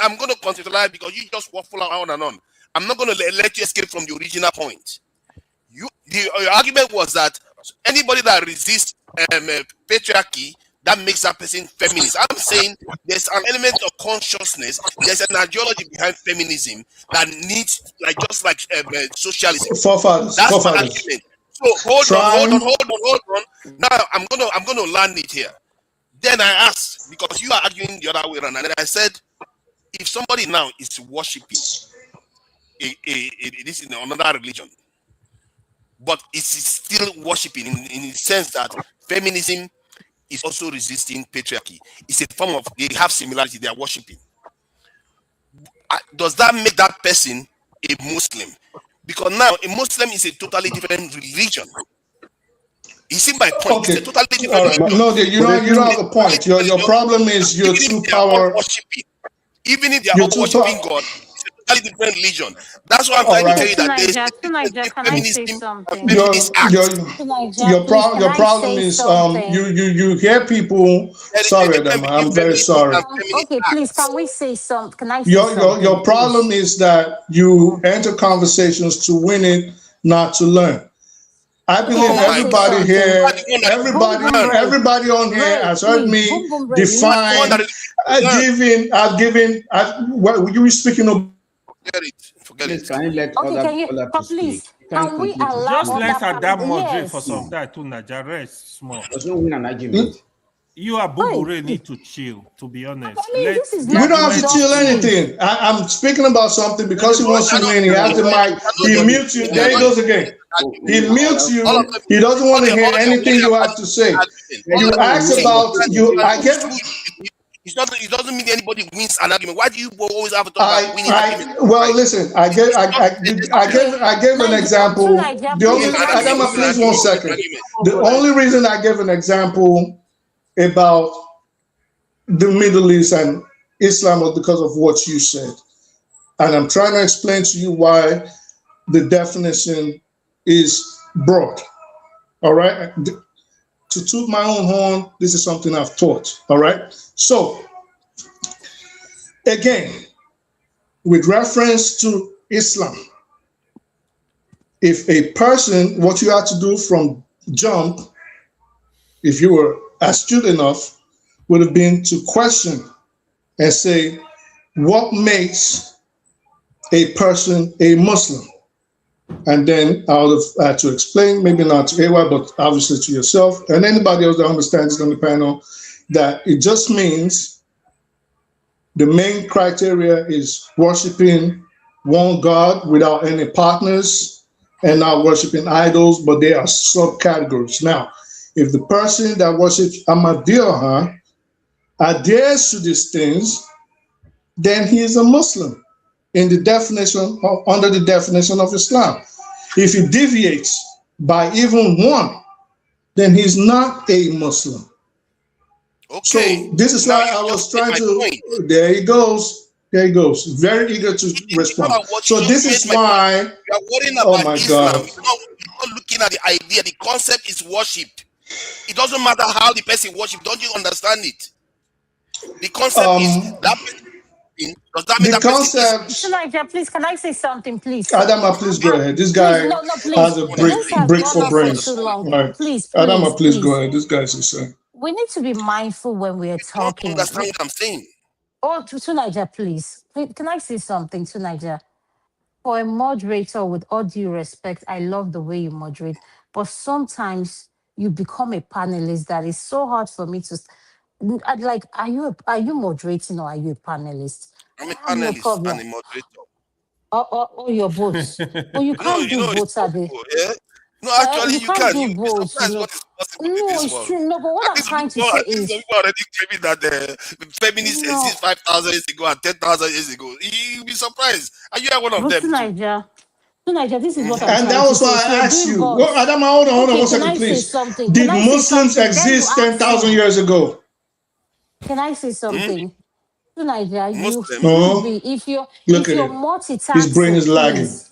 I'm going to contextualize because you just waffle on and on. I'm not going to let you escape from the original point. Your argument was that anybody that resists patriarchy, that makes that person feminist. I'm saying there's an element of consciousness. There's an ideology behind feminism that needs, just like socialism. That's my argument. So hold on. Now I'm gonna land it here. Then I asked, because you are arguing the other way around, and then I said, if somebody now is worshiping this is another religion, but it is still worshiping in the sense that feminism is also resisting patriarchy. It's a form of, they have similarity, they are worshiping. Does that make that person a Muslim? Because now a Muslim is a totally different religion. You see my point? Okay. It's a totally different religion. No, you don't have a point. Your problem is you're too power. Even if they are not worshiping God, it's a totally different religion. That's why I'm trying to tell you that there's your problem is you hear people. Sorry, Adama, I'm very sorry. Okay, please, can we say something? Can I say something? Your problem is that you enter conversations to win it, not to learn. I believe everybody here, everybody on here has heard me define. You were speaking of. Forget it. Can you let okay, please, can we allow just let Adam moderate for some time to Naija rest small. There's no win an argument. You are Bubure need to chill, to be honest. You don't have to chill anything. I'm speaking about something because he wants to win. He has the mic. He mutes you. There he goes again. He mutes you. He doesn't want to hear anything you have to say. You ask about you. I get. It doesn't mean anybody wins an argument. Why do you always have to talk about winning argument? Well, listen. I gave an example. The only Adama, please 1 second. The only reason I gave an example about the Middle East and Islam was because of what you said, and I'm trying to explain to you why the definition is broad. All right. To toot my own horn, this is something I've taught. All right. So, again, with reference to Islam, if a person, what you had to do from jump, if you were astute enough, would have been to question and say, what makes a person a Muslim? And then I would have had to explain, maybe not to AY, but obviously to yourself and anybody else that understands it on the panel, that it just means the main criteria is worshiping one God without any partners and not worshiping idols, but they are subcategories. Now, if the person that worships Ahmadiyya adheres to these things, then he is a Muslim in the definition, under the definition of Islam. If he deviates by even one, then he's not a Muslim. Okay. So this is why I was trying to. There he goes. There he goes. Very eager to respond. So this is why. You are worrying about Islam. You're not looking at the idea. The concept is worship. It doesn't matter how the person worships. Don't you understand it? The concept is that. Does that mean the concept? Please, can I say something, please? Adama, please go ahead. This guy has a brick for brains. Right. Please, Adama, please go ahead. This guy's insane. We need to be mindful when we are talking. You understand what I'm saying? to Niger, please. Can I say something to Niger? For a moderator, with all due respect, I love the way you moderate, but sometimes you become a panelist that is so hard for me to. Like, are you moderating or are you a panelist? I'm a I have no panelist and problem. a moderator. Or your both. But you can't do It's both, Ade. possible, yeah? No, actually, You you can't can. do You'd be both, surprised what is possible in No, this it's world. true. No, but what I'm trying to say I think some is, people already claiming that the feminists no, exist 5,000 years ago and 10,000 years ago. You'll be surprised. And you are one of but them too. to Niger, this is what I'm And trying that to was say. why If I you're asked doing you. Well, both, Adama, hold on okay, one can second, I say please. something? Did Can I say Muslims something? Then you exist ask 10,000 him. years ago? Can I say something? To Niger, you Muslims. should be, if you're Look at it. His brain is multitasking, lagging. please.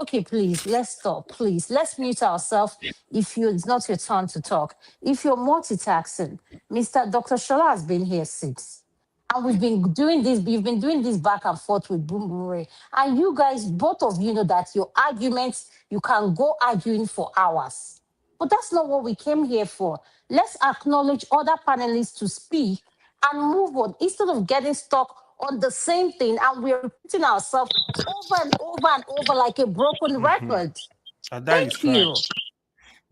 Okay, please, let's stop. Please, let's mute ourselves it's not your turn to talk. If you're multitasking, Mr. Dr. Shola has been here since. And we've been doing this back and forth with Boom. And you guys, both of you know that your arguments, you can go arguing for hours. But that's not what we came here for. Let's acknowledge other panelists to speak and move on instead of getting stuck on the same thing and we're repeating ourselves over and over and over like a broken record. That is Thank right. you.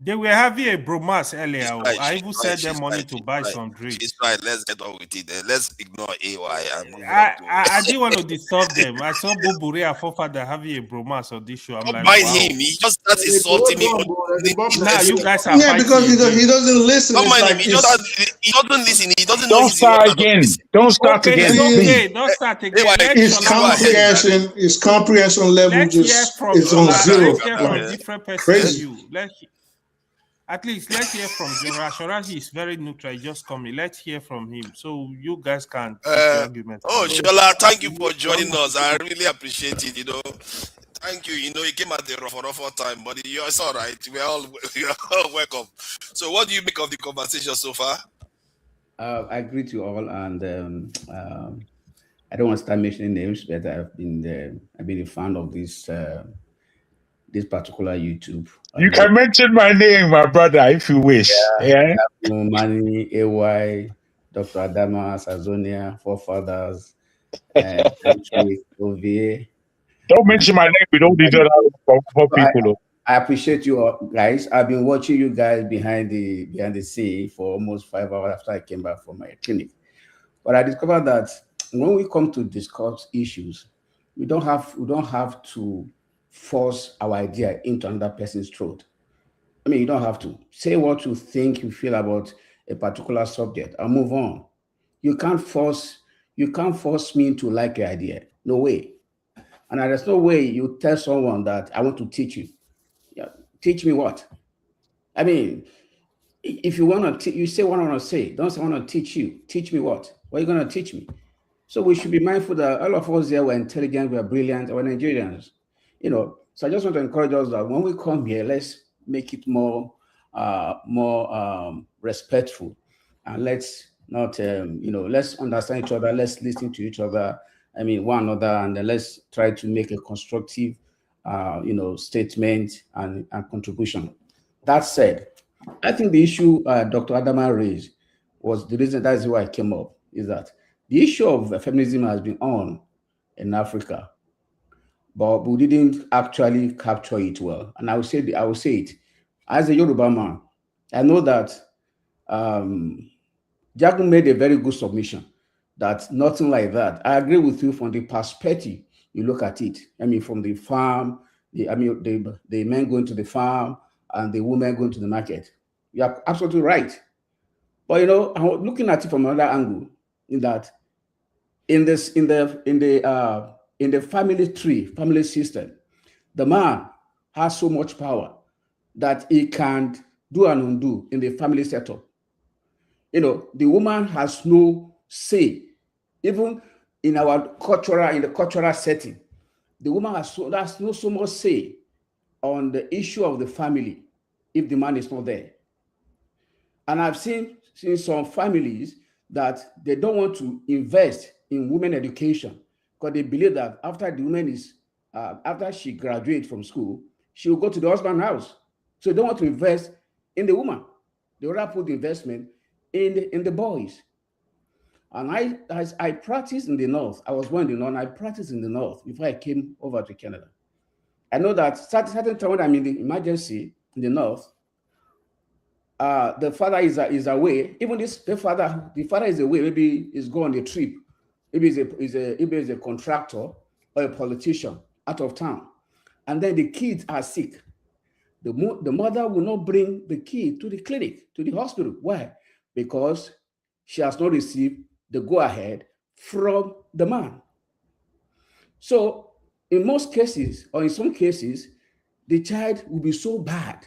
They were having a bromance earlier. Right, I even sent them money to buy right. some drinks. She's right. Let's get on with it. Let's ignore AY and move on to. I didn't want to disturb them. I saw Buburi and Fofather having a bromance on this show. I'm like, Mind wow. him. He just starts insulting me. Now you guys are fighting. Because he doesn't listen. Don't It's mind like him. He doesn't listen. He doesn't know Don't he's the one start that doesn't again. listen. Don't start Okay, again. it's Please. okay. Don't start again. Let his Shola comprehension level Let's hear from it's on zero. let's hear from different persons. Crazy. Let's hear from General Shoraji is very neutral. He just coming. Let's hear from him so you guys can keep the argument. Shola, thank you for joining us. I really appreciate it. Thank you. You came at the rough time, but it's all right. We're all welcome. So, what do you make of the conversation so far? I greet you all, and I don't want to start mentioning names, but I've been a fan of this particular YouTube. You can mention my name, my brother, if you wish. Yeah. Mani, AY, Dr. Adama, Sazonia, Forefathers, OVA. Don't mention my name. We don't need to for people. I appreciate you all, guys. I've been watching you guys behind the scene for almost 5 hours after I came back from my clinic. But I discovered that when we come to discuss issues, we don't have to force our idea into another person's throat. I mean, you don't have to say what you think you feel about a particular subject and move on. You can't force me to like your idea. No way. And there's no way you tell someone that I want to teach you. Yeah, teach me what? I mean, if you want to, you say what I want to say. Don't say I want to teach you. Teach me what? What are you going to teach me? So we should be mindful that all of us here were intelligent, we're brilliant, we're Nigerians. So I just want to encourage us that when we come here, let's make it more respectful, and let's not, let's understand each other. Let's listen to each other. I mean, one another, and then let's try to make a constructive, statement and contribution. That said, I think the issue Dr. Adama raised was the reason, that's why I came up, is that the issue of feminism has been on in Africa, but we didn't actually capture it well. And I will say it as a Yoruba man. I know that Jagun made a very good submission that nothing like that. I agree with you from the perspective you look at it. I mean, from the farm, the men going to the farm and the women going to the market. You are absolutely right. But I'm looking at it from another angle, in that in the family system, the man has so much power that he can do and undo in the family setup. The woman has no say, even in the cultural setting. The woman has no so much say on the issue of the family if the man is not there. And I've seen some families that they don't want to invest in women education because they believe that after the woman after she graduates from school, she will go to the husband's house. So they don't want to invest in the woman. They rather put the investment in the boys. And I practiced in the North. I was born in the North. I practiced in the North before I came over to Canada. I know that certain time when I'm in the emergency in the North, the father is away. Even the father is away. Maybe he's going on a trip. Maybe he's a contractor or a politician out of town, and then the kids are sick. The mother will not bring the kid to the clinic, to the hospital. Why? Because she has not received the go-ahead from the man. So in most cases, or in some cases, the child will be so bad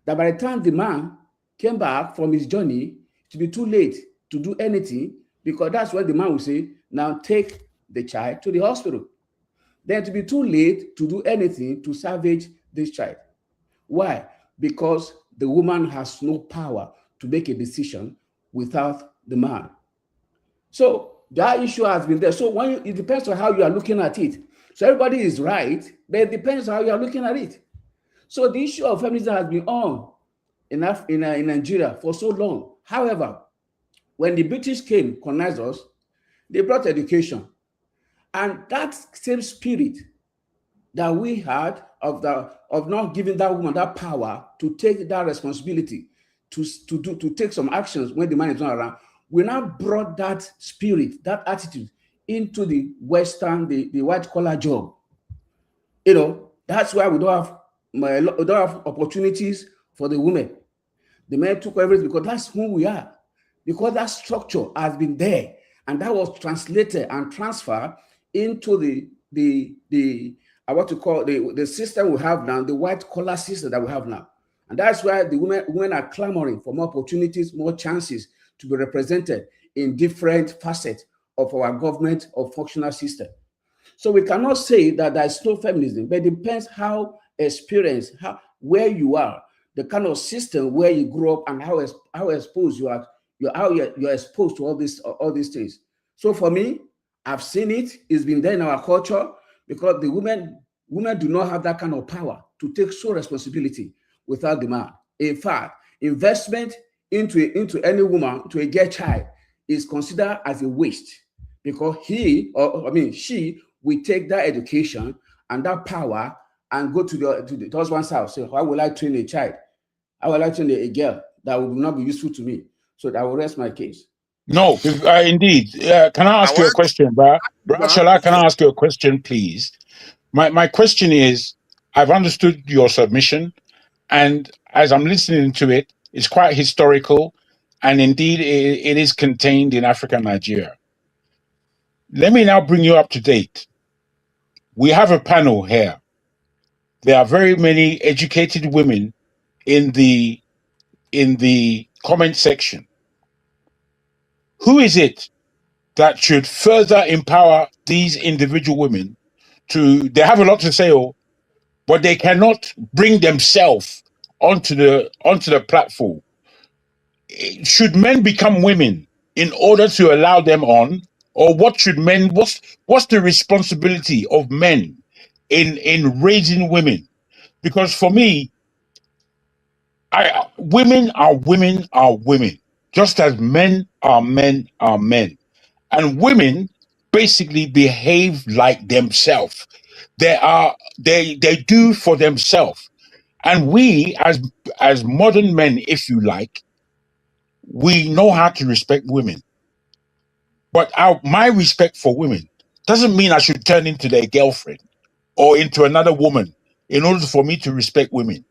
that by the time the man came back from his journey, it will be too late to do anything, because that's what the man will say, now take the child to the hospital. Then it will be too late to do anything to salvage this child. Why? Because the woman has no power to make a decision without the man. So that issue has been there. So it depends on how you are looking at it. So everybody is right, but it depends on how you are looking at it. So the issue of feminism has been on in Nigeria for so long. However, when the British came, colonized us, they brought education. And that same spirit that we had of not giving that woman that power to take that responsibility, to take some actions when the man is not around, we now brought that spirit, that attitude into the Western, the white collar job. You know, that's why we don't have opportunities for the women. The men took everything because that's who we are. Because that structure has been there, and that was translated and transferred into the system we have now, the white collar system that we have now. And that's why the women are clamoring for more opportunities, more chances to be represented in different facets of our government or functional system. So we cannot say that there is no feminism, but it depends how experienced, where you are, the kind of system where you grew up, and how exposed you are, you're exposed to all these things. So for me, I've seen it. It's been there in our culture, because the women do not have that kind of power to take sole responsibility without the man. In fact, investment into any woman, to a girl child, is considered as a waste, because she will take that education and that power and go to the husband's house. So how will I train a child? How will I train a girl that will not be useful to me? So I will rest my case. No, indeed. Can I ask you a question, Brother Shola? Can I ask you a question, please? My question is, I've understood your submission, and as I'm listening to it, it's quite historical, and indeed it is contained in Africa and Nigeria. Let me now bring you up to date. We have a panel here. There are very many educated women in the comment section. Who is it that should further empower these individual women they have a lot to say, but they cannot bring themselves onto the platform? Should men become women in order to allow them on, or what's the responsibility of men in raising women? Because for me, women are women, just as men are men. And women basically behave like themselves. They do for themselves. And we, as modern men, if you like, we know how to respect women. But my respect for women doesn't mean I should turn into their girlfriend or into another woman in order for me to respect women.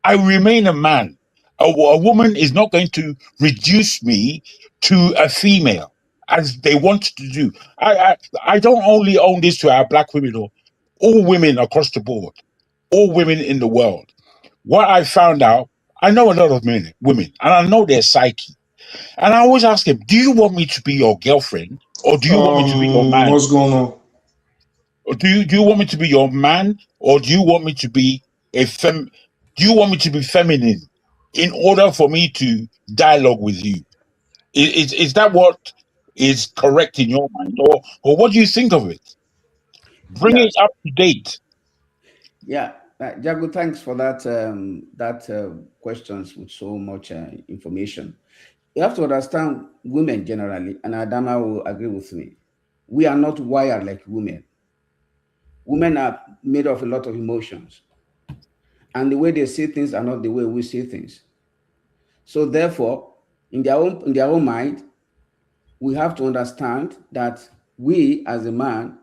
I remain a man. A woman is not going to reduce me to a female as they want to do. I don't only own this to our black women, or all women across the board, all women in the world. What I found out, I know a lot of women, and I know their psyche. And I always ask them, do you want me to be your girlfriend, or do you want me to be your man? What's going on? Or do you want me to be your man, or do you want me to be do you want me to be feminine in order for me to dialogue with you? Is that what is correct in your mind, or what do you think of it? Bring it up to date. Yeah, Jago, thanks for that questions with so much information. you have to understand women generally, and Adama will agree with me. We are not wired like women. Women are made of a lot of emotions, and the way they see things are not the way we see things. So therefore, in their own mind, we have to understand that we as a man,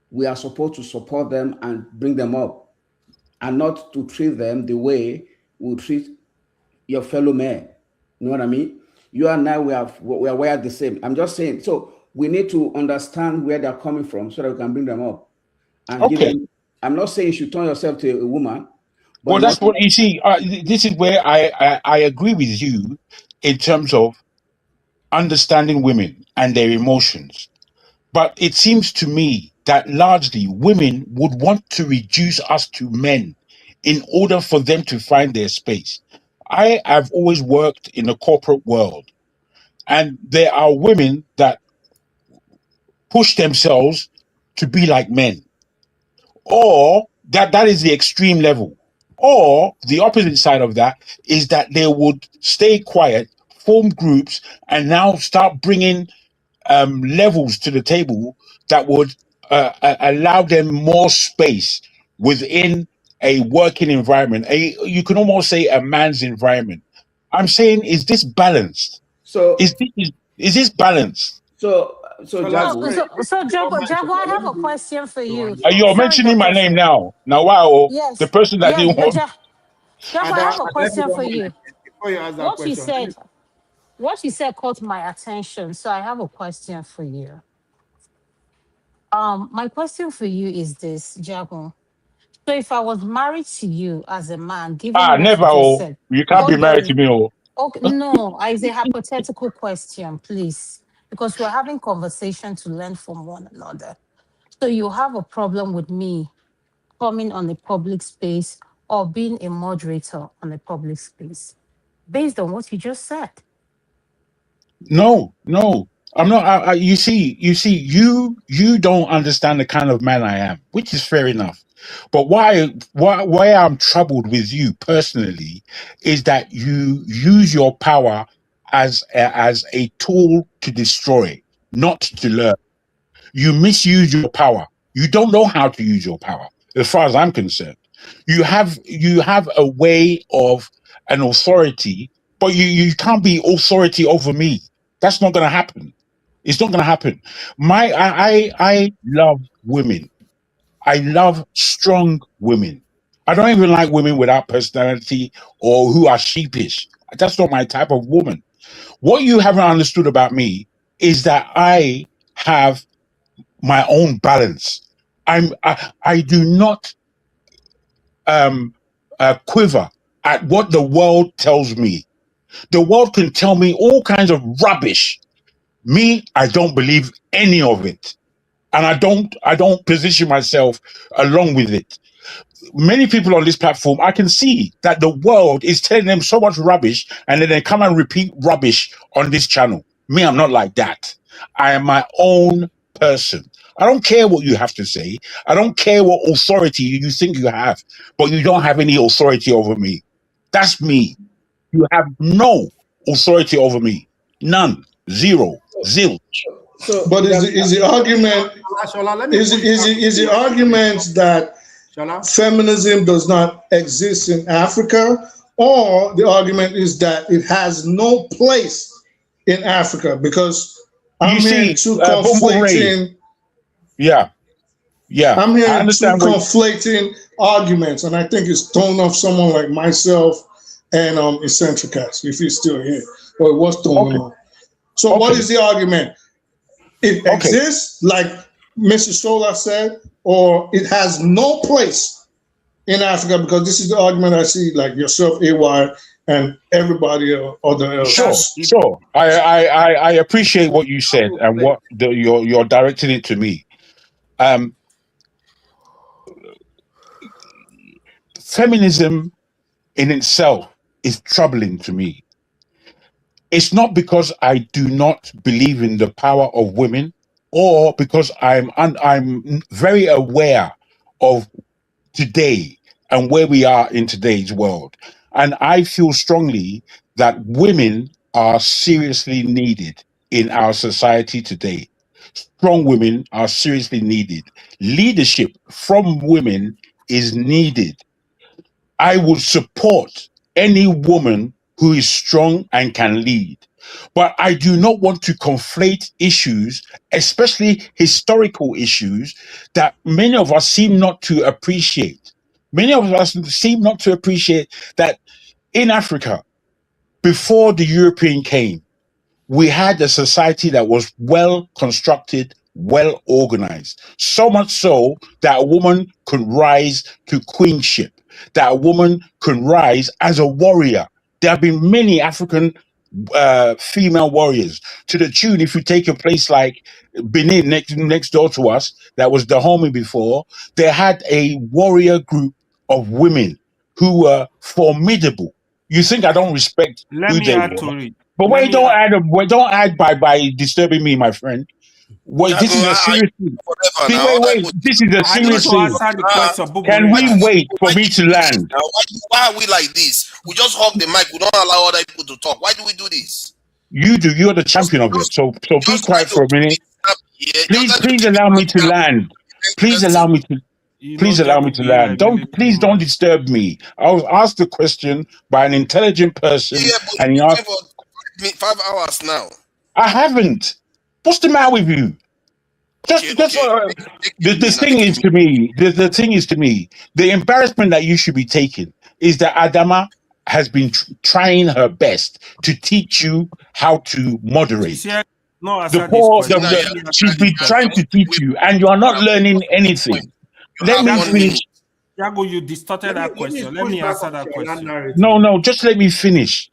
we are supposed to support them and bring them up, and not to treat them the way we treat your fellow man. You know what I mean? You and I, we are wired the same. I'm just saying. So we need to understand where they're coming from so that we can bring them up and give them. I'm not saying you should turn yourself to a woman. But Well, that's what you see. This is where I agree with you in terms of understanding women and their emotions. But it seems to me that largely women would want to reduce us to men in order for them to find their space. I have always worked in the corporate world, and there are women that push themselves to be like men, or that is the extreme level. Or the opposite side of that is that they would stay quiet, form groups, and now start bringing levels to the table that would allow them more space within a working environment. You can almost say a man's environment. I'm saying, is this balanced? So is this balanced? So Jago, I have a question for you. You're mentioning my name now. Now, wow, yes, the person that didn't want. Jago, I have a question for you. Before you ask that question, what you said caught my attention, so I have a question for you. My question for you is this, Jago. So if I was married to you as a man, given what never. you just said, You can't be married to me. Okay, no, it's a hypothetical question, please, because we're having conversation to learn from one another. So you have a problem with me coming on a public space or being a moderator on a public space, based on what you just said? No, I'm not. You see, you don't understand the kind of man I am, which is fair enough. But why I'm troubled with you personally is that you use your power as a tool to destroy, not to learn. You misuse your power. You don't know how to use your power, as far as I'm concerned. You have a way of an authority, but you can't be authority over me. That's not going to happen. It's not going to happen. I love women. I love strong women. I don't even like women without personality or who are sheepish. That's not my type of woman. What you haven't understood about me is that I have my own balance. I do not quiver at what the world tells me. The world can tell me all kinds of rubbish. Me, I don't believe any of it. And I don't position myself along with it. Many people on this platform, I can see that the world is telling them so much rubbish, and then they come and repeat rubbish on this channel. Me, I'm not like that. I am my own person. I don't care what you have to say. I don't care what authority you think you have, but you don't have any authority over me. That's me. You have no authority over me. None. Zero. Zilch. But is the argument is the argument that feminism does not exist in Africa, or the argument is that it has no place in Africa? Because I'm hearing two conflicting. Yeah. I'm hearing two conflicting arguments, and I think it's thrown off someone like myself and Eccentricast, if he's still here, or it was thrown off. So what is the argument? It exists, like Mr. Sola said, or it has no place in Africa? Because this is the argument I see, like yourself, AY, and everybody else. Sure. I appreciate what you said and what you're directing it to me. Feminism in itself is troubling to me. It's not because I do not believe in the power of women, or because I'm very aware of today and where we are in today's world. And I feel strongly that women are seriously needed in our society today. Strong women are seriously needed. Leadership from women is needed. I would support any woman who is strong and can lead. But I do not want to conflate issues, especially historical issues, that many of us seem not to appreciate. Many of us seem not to appreciate that in Africa, before the European came, we had a society that was well constructed, well organized. So much so that a woman could rise to queenship, that a woman could rise as a warrior. There have been many African female warriors, to the tune, if you take a place like Benin next door to us, that was Dahomey before, they had a warrior group of women who were formidable. You think I don't respect Let who me they add were? to it. But Let wait, me don't add. add by disturbing me, my friend. Wait, this is a serious thing. See, wait, this is a I need serious to thing. answer the question. Can we wait for me to land? Now, why are we like this? We just hog the mic. We don't allow other people to talk. Why do we do this? You do. You're the champion of it. So be quiet for a minute. Please allow me to land. Please allow me to. Please allow me to land. Please don't disturb me. I was asked the question by an intelligent person, and he asked. For 5 hours now. I haven't. What's the matter with you? The thing is to me, the thing is to me, the embarrassment that you should be taking is that Adama has been trying her best to teach you how to moderate. She's been trying to teach you, and you are not learning anything. Let me finish. Jago, you distorted that question. Let me answer that question. No, just let me finish.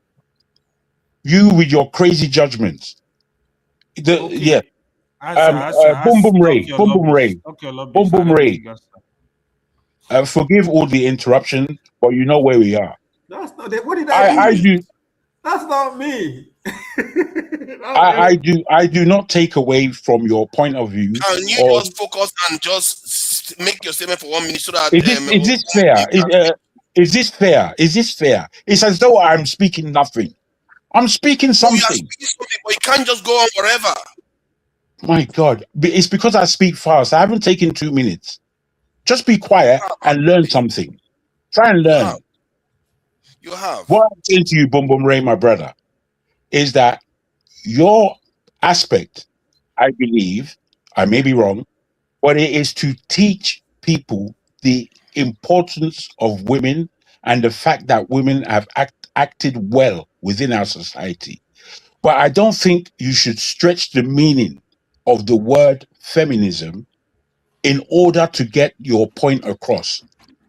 You with your crazy judgments. Yeah. Boom Boom Ray. Forgive all the interruption, but you know where we are. That's not it. What did I do? I do. That's not me. I do not take away from your point of view. Can you just focus and just make your statement for 1 minute so that is this fair? Is this fair? Is this fair? It's as though I'm speaking nothing. I'm speaking something. You are speaking something, but you can't just go on forever. My God, it's because I speak fast. I haven't taken 2 minutes. Just be quiet and learn something. Try and learn. You have. What I'm saying to you, Boom Boom Ray, my brother, is that your aspect, I believe, I may be wrong, but it is to teach people the importance of women and the fact that women have acted well within our society. But I don't think you should stretch the meaning of the word feminism in order to get your point across.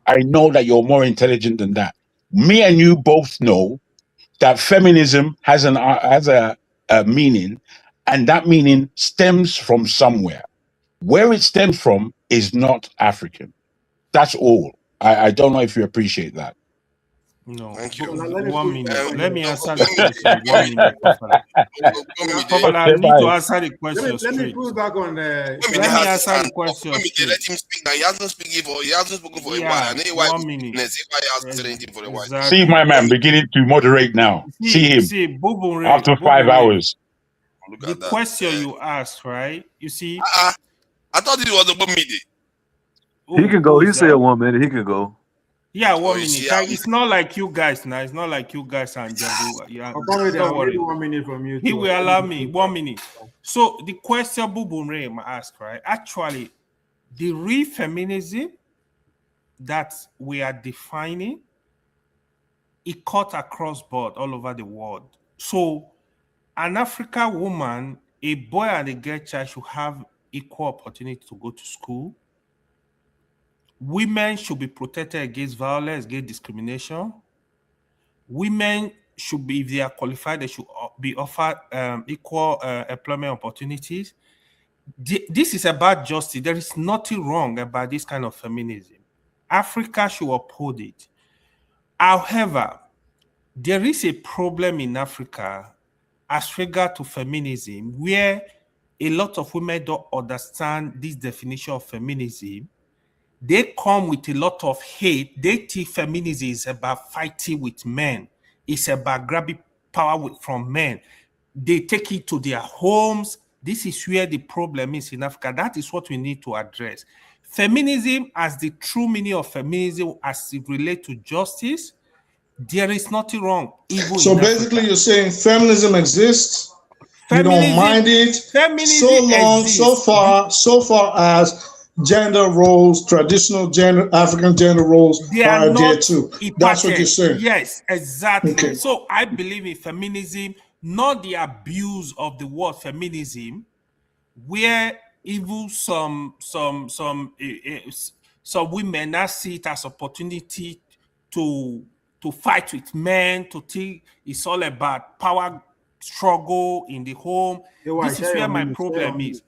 I know that you're more intelligent than that. Me and you both know that feminism has a meaning, and that meaning stems from somewhere. Where it stems from is not African. That's all. I don't know if you appreciate that. No. Thank you. 1 minute. Let me answer the question. 1 minute. I need to answer the question Let me pull back on the. Let me answer the question. Let him speak now. He hasn't spoken for a while. And 1 minute. See my man beginning to moderate now. See him after 5 hours. The question you asked, right? You see, I thought it was a 1 minute. He can go. He said 1 minute. He can go. Yeah, 1 minute. It's not like you guys now. It's not like you guys and Jago. Yeah, don't worry. 1 minute from you. He will allow me 1 minute. So the question Boom Ray asked, right? Actually, the real feminism that we are defining, it cut across board all over the world. So an African woman, a boy and a girl child should have equal opportunity to go to school. Women should be protected against violence, against discrimination. Women should be, if they are qualified, they should be offered equal employment opportunities. This is about justice. There is nothing wrong about this kind of feminism. Africa should uphold it. However, there is a problem in Africa as regard to feminism, where a lot of women don't understand this definition of feminism. They come with a lot of hate. They think feminism is about fighting with men. It's about grabbing power from men. They take it to their homes. This is where the problem is in Africa. That is what we need to address. Feminism, as the true meaning of feminism, as it relates to justice, there is nothing wrong. So basically, you're saying feminism exists. Feminism, you don't mind it. So far as gender roles, traditional gender, African gender roles are there too. That's what you're saying. Yes, exactly. Okay. So I believe in feminism, not the abuse of the word feminism, where even some women now see it as opportunity to fight with men, to think it's all about power struggle in the home. This is where my problem is.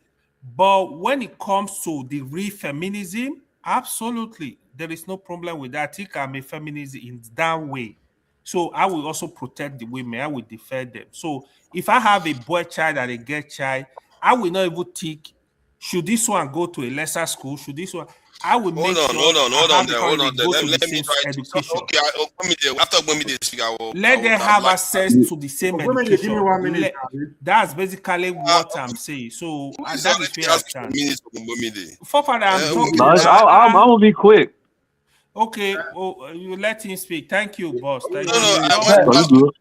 But when it comes to the real feminism, absolutely, there is no problem with that. I think I'm a feminist in that way. So I will also protect the women. I will defend them. So if I have a boy child and a girl child, I will not even think, should this one go to a lesser school? Should this one? I will make sure. Hold on there. Let me try education. Okay, after Gbemide speak, let them have access to the same education. Give me 1 minute. That's basically what I'm saying. So that is where I stand. Forefather, I'm talking. I'm gonna be quick. Okay, you let him speak. Thank you, boss. Thank you.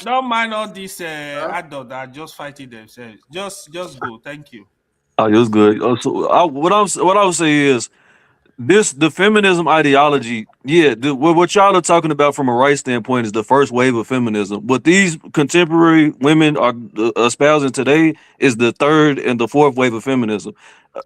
Don't mind all these adults that are just fighting themselves. Just go. Thank you. Oh, it was good. So what I would say is the feminism ideology. Yeah, what y'all are talking about from a right standpoint is the first wave of feminism. What these contemporary women are espousing today is the third and the fourth wave of feminism.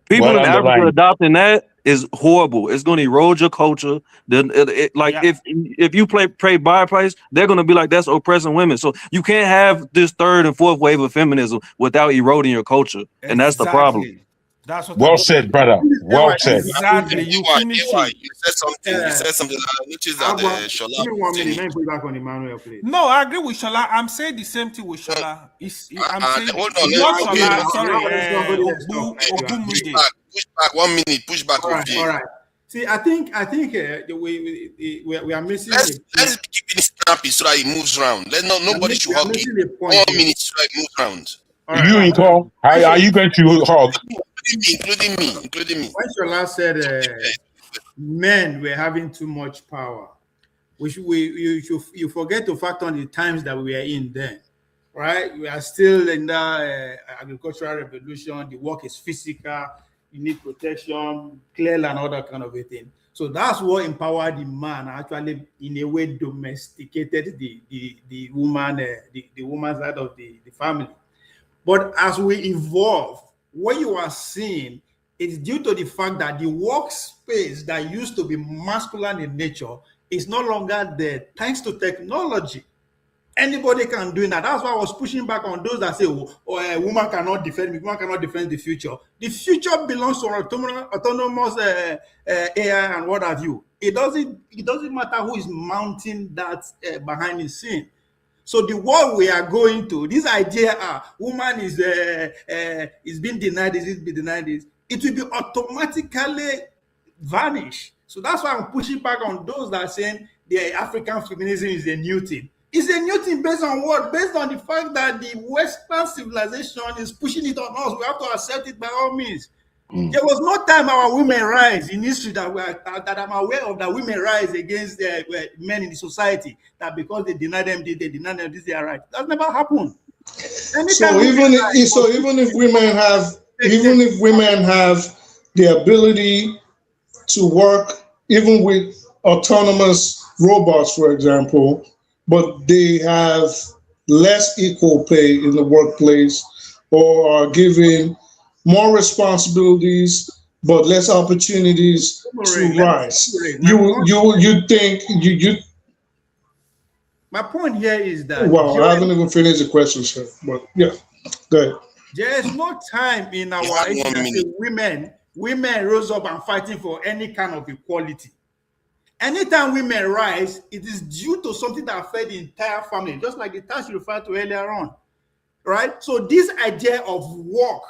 People in Africa adopting that is horrible. It's going to erode your culture. If you pay buy price, they're going to be like, that's oppressing women. So you can't have this third and fourth wave of feminism without eroding your culture, and that's the problem. That's what well said, brother. Well said. Exactly. You finish it. You said something. Which is that Shola. Give me 1 minute. Let me put it back on Emmanuel, please. No, I agree with Shola. I'm saying the same thing with Shola. I'm saying hold on. Shola. Sorry, push back 1 minute. Push back. All right. See, I think we are missing. Let's keep it snappy so that it moves around. Nobody should hug it. 1 minute so that it moves around. Right. You and Paul, are you going to hug? Including me. When Shola said men were having too much power, you forget to factor on the times that we are in then, right? We are still in the agricultural revolution. The work is physical. You need protection, clear and all that kind of a thing. So that's what empowered the man. Actually, in a way, domesticated the woman, the woman side of the family. But as we evolve, what you are seeing is due to the fact that the workspace that used to be masculine in nature is no longer there, thanks to technology. Anybody can do that. That's why I was pushing back on those that say, a woman cannot defend me, woman cannot defend the future. The future belongs to autonomous AI and what have you. It doesn't matter who is mounting that behind the scene. So the world we are going to, this idea, woman is being denied this, it will be automatically vanish. So that's why I'm pushing back on those that are saying the African feminism is a new thing. It's a new thing based on what? Based on the fact that the Western civilization is pushing it on us. We have to accept it by all means. There was no time our women rise in history that I'm aware of, that women rise against men in the society, that because they deny them this, they are right. That never happened. So even if women have the ability to work, even with autonomous robots, for example, but they have less equal pay in the workplace, or are given more responsibilities but less opportunities to rise. You think you. My point here is that. Well, I haven't even finished the question, sir. But yeah, go ahead. There is no time in our age that women rose up and fighting for any kind of equality. Anytime women rise, it is due to something that affects the entire family, just like the task you referred to earlier on, right? So this idea of work,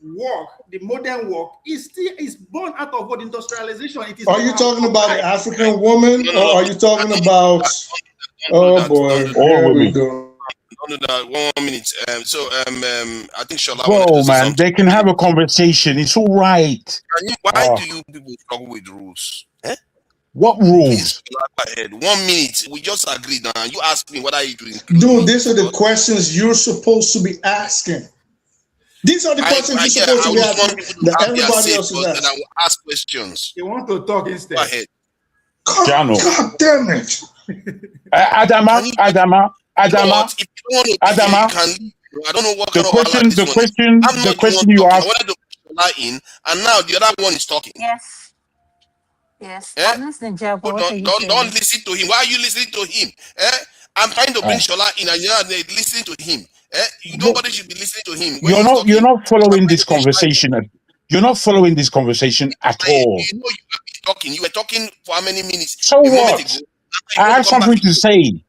the modern work, is born out of what industrialization. It is. Are you talking about the African woman, or are you talking about? Oh boy, here we go. Don't do that. 1 minute. I think Shola wanted Bro, to say man, something. they can have a conversation. It's all right. Why do you people struggle with rules? Eh? What Please, rules? go ahead. 1 minute. We just agreed now. You asked me what are you doing. Dude, these are the questions you're supposed to be asking. These are the questions you're supposed to be asking that everybody else is asking. Then I will ask questions. You want to talk instead. Go ahead. God damn it. Adama. If you don't want to behave, you can leave. I don't know what kind of the question you asked. I wanted to put Shola in, and now the other one is talking. Yes. Yes. Eh? I'm listening, Jack. Don't listen to him. Why are you listening to him? Eh? I'm trying to bring Shola in, and you're listening to him. Eh? Nobody should be listening to him. You're not following this conversation. You're not following this conversation at all. You know you were talking. You were talking for how many minutes? So what? I have something to say.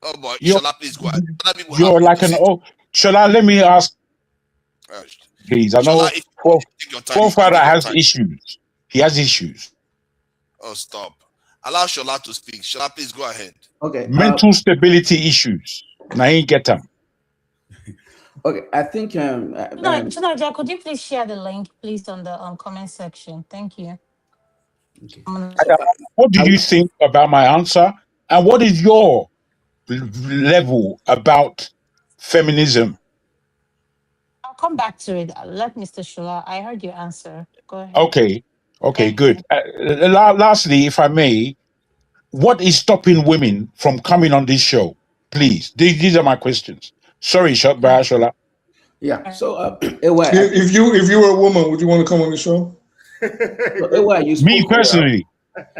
Oh boy, Shola, please go ahead. You're like an old. Shola, let me ask. Please, I know Forefather has issues. He has issues. Oh, stop. Allow Shola to speak. Shola, please go ahead. Okay. Mental stability issues. Now he get them. Okay, I think. Jack, could you please share the link, please, on the comment section? Thank you. Okay. What do you think about my answer? And what is your level about feminism? I'll come back to it. Let Mr. Shola. I heard your answer. Go ahead. Okay, good. Lastly, if I may, what is stopping women from coming on this show? Please, these are my questions. Sorry, Shola. Yeah. So, if you were a woman, would you want to come on the show? Me personally.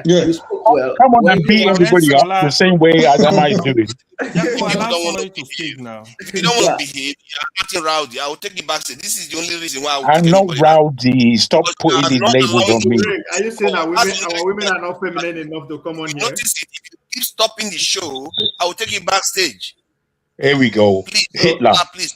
Yeah. Come on and beat everybody up the same way Adama is doing. If you don't want to behave, you're acting rowdy. I will take you back. This is the only reason why I will I'm not rowdy. Stop putting these labels on me. Are you saying that our women are not feminine enough to come on here? Notice it. If you keep stopping the show, I will take you backstage. Here we go. Please, Hitler. Please.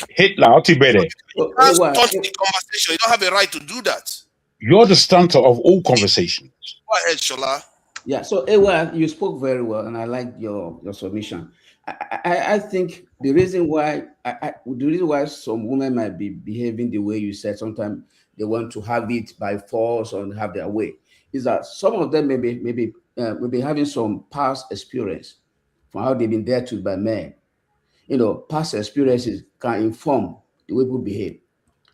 Hitler, I'll tell you better. You can't stunt the conversation. You don't have a right to do that. You're the stunter of all conversations. Go ahead, Shola. Yeah, so you spoke very well, and I like your submission. I think the reason why some women might be behaving the way you said, sometimes they want to have it by force or have their way, is that some of them may be having some past experience from how they've been dealt with by men. You know, past experiences can inform the way people behave.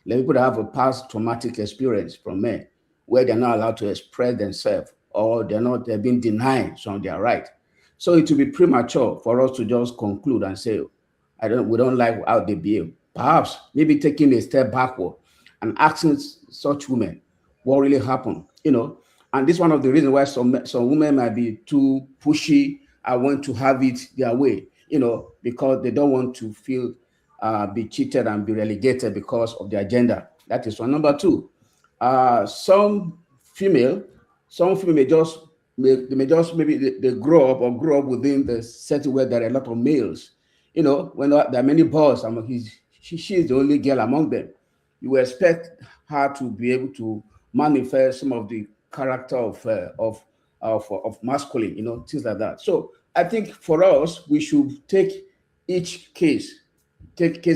Let people that have a past traumatic experience from men where they're not allowed to express themselves, or they're being denied some of their right. So it will be premature for us to just conclude and say, we don't like how they behave. Perhaps maybe taking a step backward and asking such women what really happened, you know. And this is one of the reasons why some women might be too pushy and want to have it their way, you know, because they don't want to feel be cheated and be relegated because of their gender. That is one. Number two, some female may just maybe they grow up within the setting where there are a lot of males. You know, when there are many boys, she is the only girl among them. You expect her to be able to manifest some of the character of masculine, you know, things like that. So I think for us, we should take each case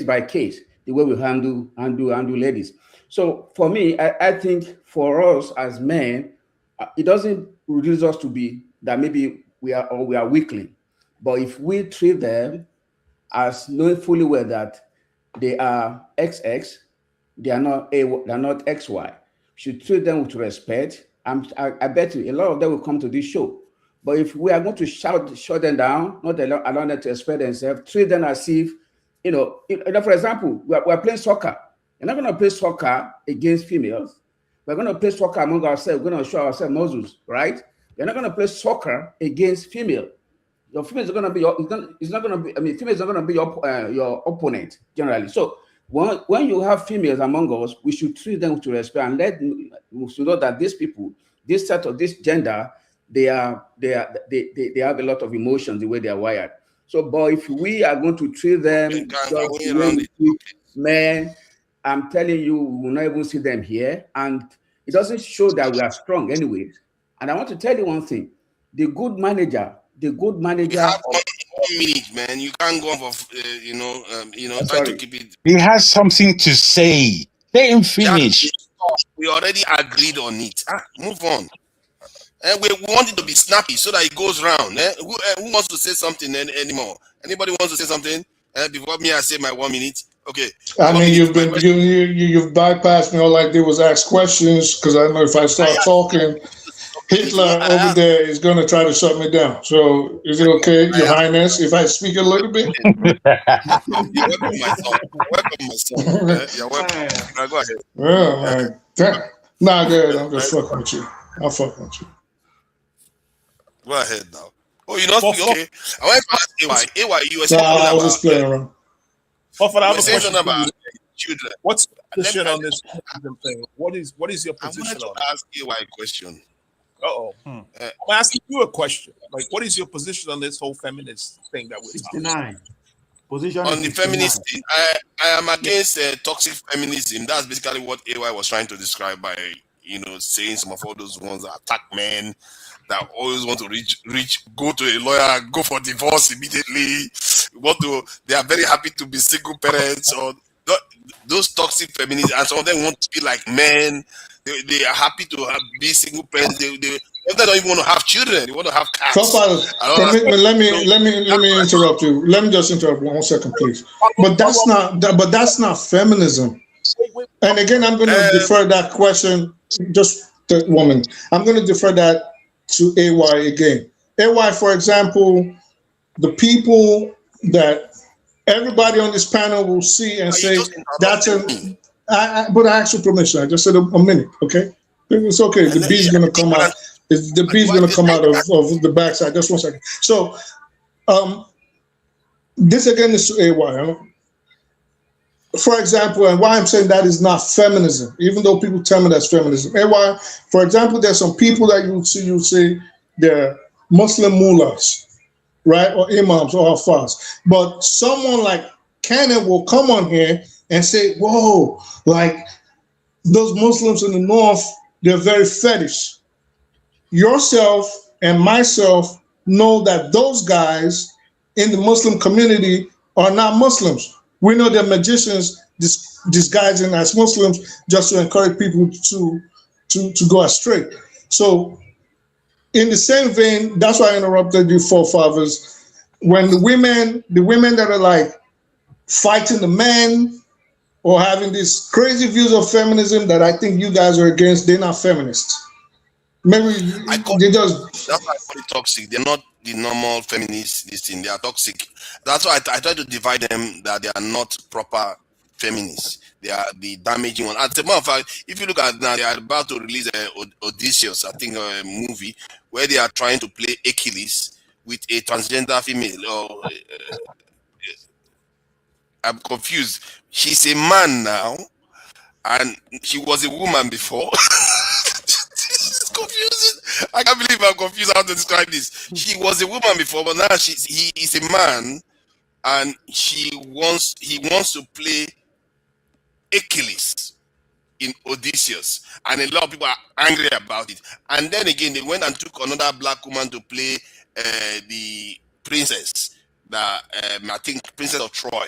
by case, the way we handle ladies. So for me, I think for us as men, it doesn't reduce us to be that maybe we are weakling. But if we treat them as knowing fully well that they are XX, they are not XY, we should treat them with respect. I bet you a lot of them will come to this show. But if we are going to shut them down, not allow them to express themselves, treat them as if, you know, for example, we're playing soccer. You're not going to play soccer against females. We're going to play soccer among ourselves. We're going to show ourselves muscles, right? You're not going to play soccer against female. Your females are going to be females are going to be your opponent generally. So when you have females among us, we should treat them with respect and we should know that these people, this set of this gender, they have a lot of emotions the way they are wired. So, but if we are going to treat them men, I'm telling you, we will not even see them here, and it doesn't show that we are strong anyways. And I want to tell you one thing: the good manager the good You manager. have 1 minute, man. You can't go on for try to keep it. He has something to say. Let him finish. We already agreed on it. Move on. And we want it to be snappy so that it goes round. Who wants to say something anymore? Anybody wants to say something? Before me, I say my 1 minute. Okay. I mean, you've bypassed me. All I did was ask questions because I know if I start talking, Hitler over there is going to try to shut me down. So is it okay, Your Highness, if I speak a little bit? You're welcome, my son. You're welcome. Go ahead. Well, man. Nah, good. I'm just fucking with you. I'm fucking with you. Go ahead now. Oh, you know, okay. I want to ask AY, you were saying I was just playing around. I have a question about children. What's your position on this thing? What is your position on it? Ask AY a question. I'm asking you a question. Like, what is your position on this whole feminist thing that we're 69. Position on the feminist thing? I am against toxic feminism. That's basically what AY was trying to describe by saying some of all those ones that attack men, that always want to go to a lawyer, go for divorce immediately. They are very happy to be single parents, or those toxic feminists, and some of them want to be like men. They are happy to be single parents. They don't even want to have children. They want to have cats. Let me interrupt you. Let me just interrupt 1 second, please. But that's not feminism. And again, I'm going to defer that question. Just the woman. I'm going to defer that to AY again. AY, for example, the people that everybody on this panel will see and say that's but I asked for permission. I just said a minute, okay? It's okay. The bee's gonna come out. The bee's gonna come out of the backside. Just 1 second. So, this again is to AY. For example, and why I'm saying that is not feminism, even though people tell me that's feminism. AY, for example, there's some people that you say they're Muslim mullahs, right, or imams or hafaz. But someone like Cannon will come on here and say, whoa, like those Muslims in the north, they're very fetish. Yourself and myself know that those guys in the Muslim community are not Muslims. We know they're magicians disguising as Muslims just to encourage people to go astray. So in the same vein, that's why I interrupted you, forefathers. When the women that are like fighting the men, or having these crazy views of feminism that I think you guys are against, they're not feminists. Maybe they just... That's why I call it toxic. They're not the normal feminists. They are toxic. That's why I try to divide them, that they are not proper feminists. They are the damaging one. As a matter of fact, if you look at now, they are about to release Odysseus, I think, a movie where they are trying to play Achilles with a transgender female. I'm confused. She's a man now, and she was a woman before. This is confusing. I can't believe I'm confused how to describe this. She was a woman before, but now he is a man, and he wants to play Achilles in Odysseus, and a lot of people are angry about it. And then again, they went and took another black woman to play the princess, I think Princess of Troy.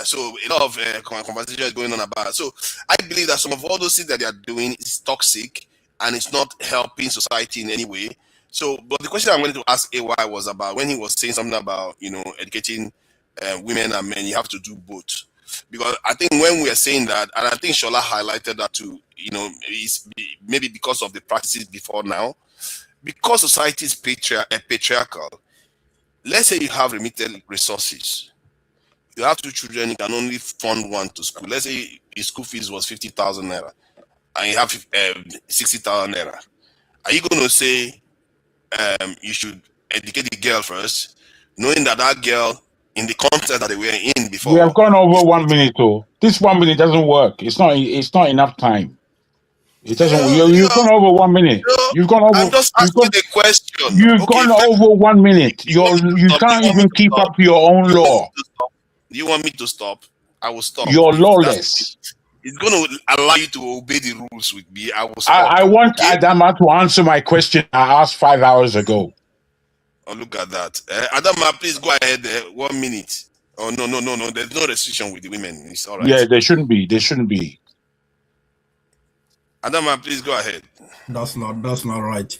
So a lot of conversation is going on about it. So I believe that some of all those things that they are doing is toxic and it's not helping society in any way. So, but the question I wanted to ask AY was about when he was saying something about, educating women and men, you have to do both. Because I think when we are saying that, and I think Shola highlighted that too, is maybe because of the practices before now, because society is patriarchal. Let's say you have limited resources. You have 2 children, you can only fund one to school. Let's say your school fees was 50,000 naira and you have 60,000 naira. Are you going to say you should educate the girl first, knowing that girl, in the context that they were in before? We have gone over 1 minute, though. This 1 minute doesn't work. It's not enough time. It doesn't. You've gone over 1 minute. You've gone over. I'm just asking the question. You've gone over 1 minute. You can't even keep up your own law. Do you want me to stop? I will stop. You're lawless. It's going to allow you to obey the rules with me. I will stop. I want Adama to answer my question I asked 5 hours ago. Oh, look at that. Adama, please go ahead. 1 minute. Oh, no. There's no restriction with the women. It's all right. Yeah, there shouldn't be. There shouldn't be. Adama, please go ahead. That's not right.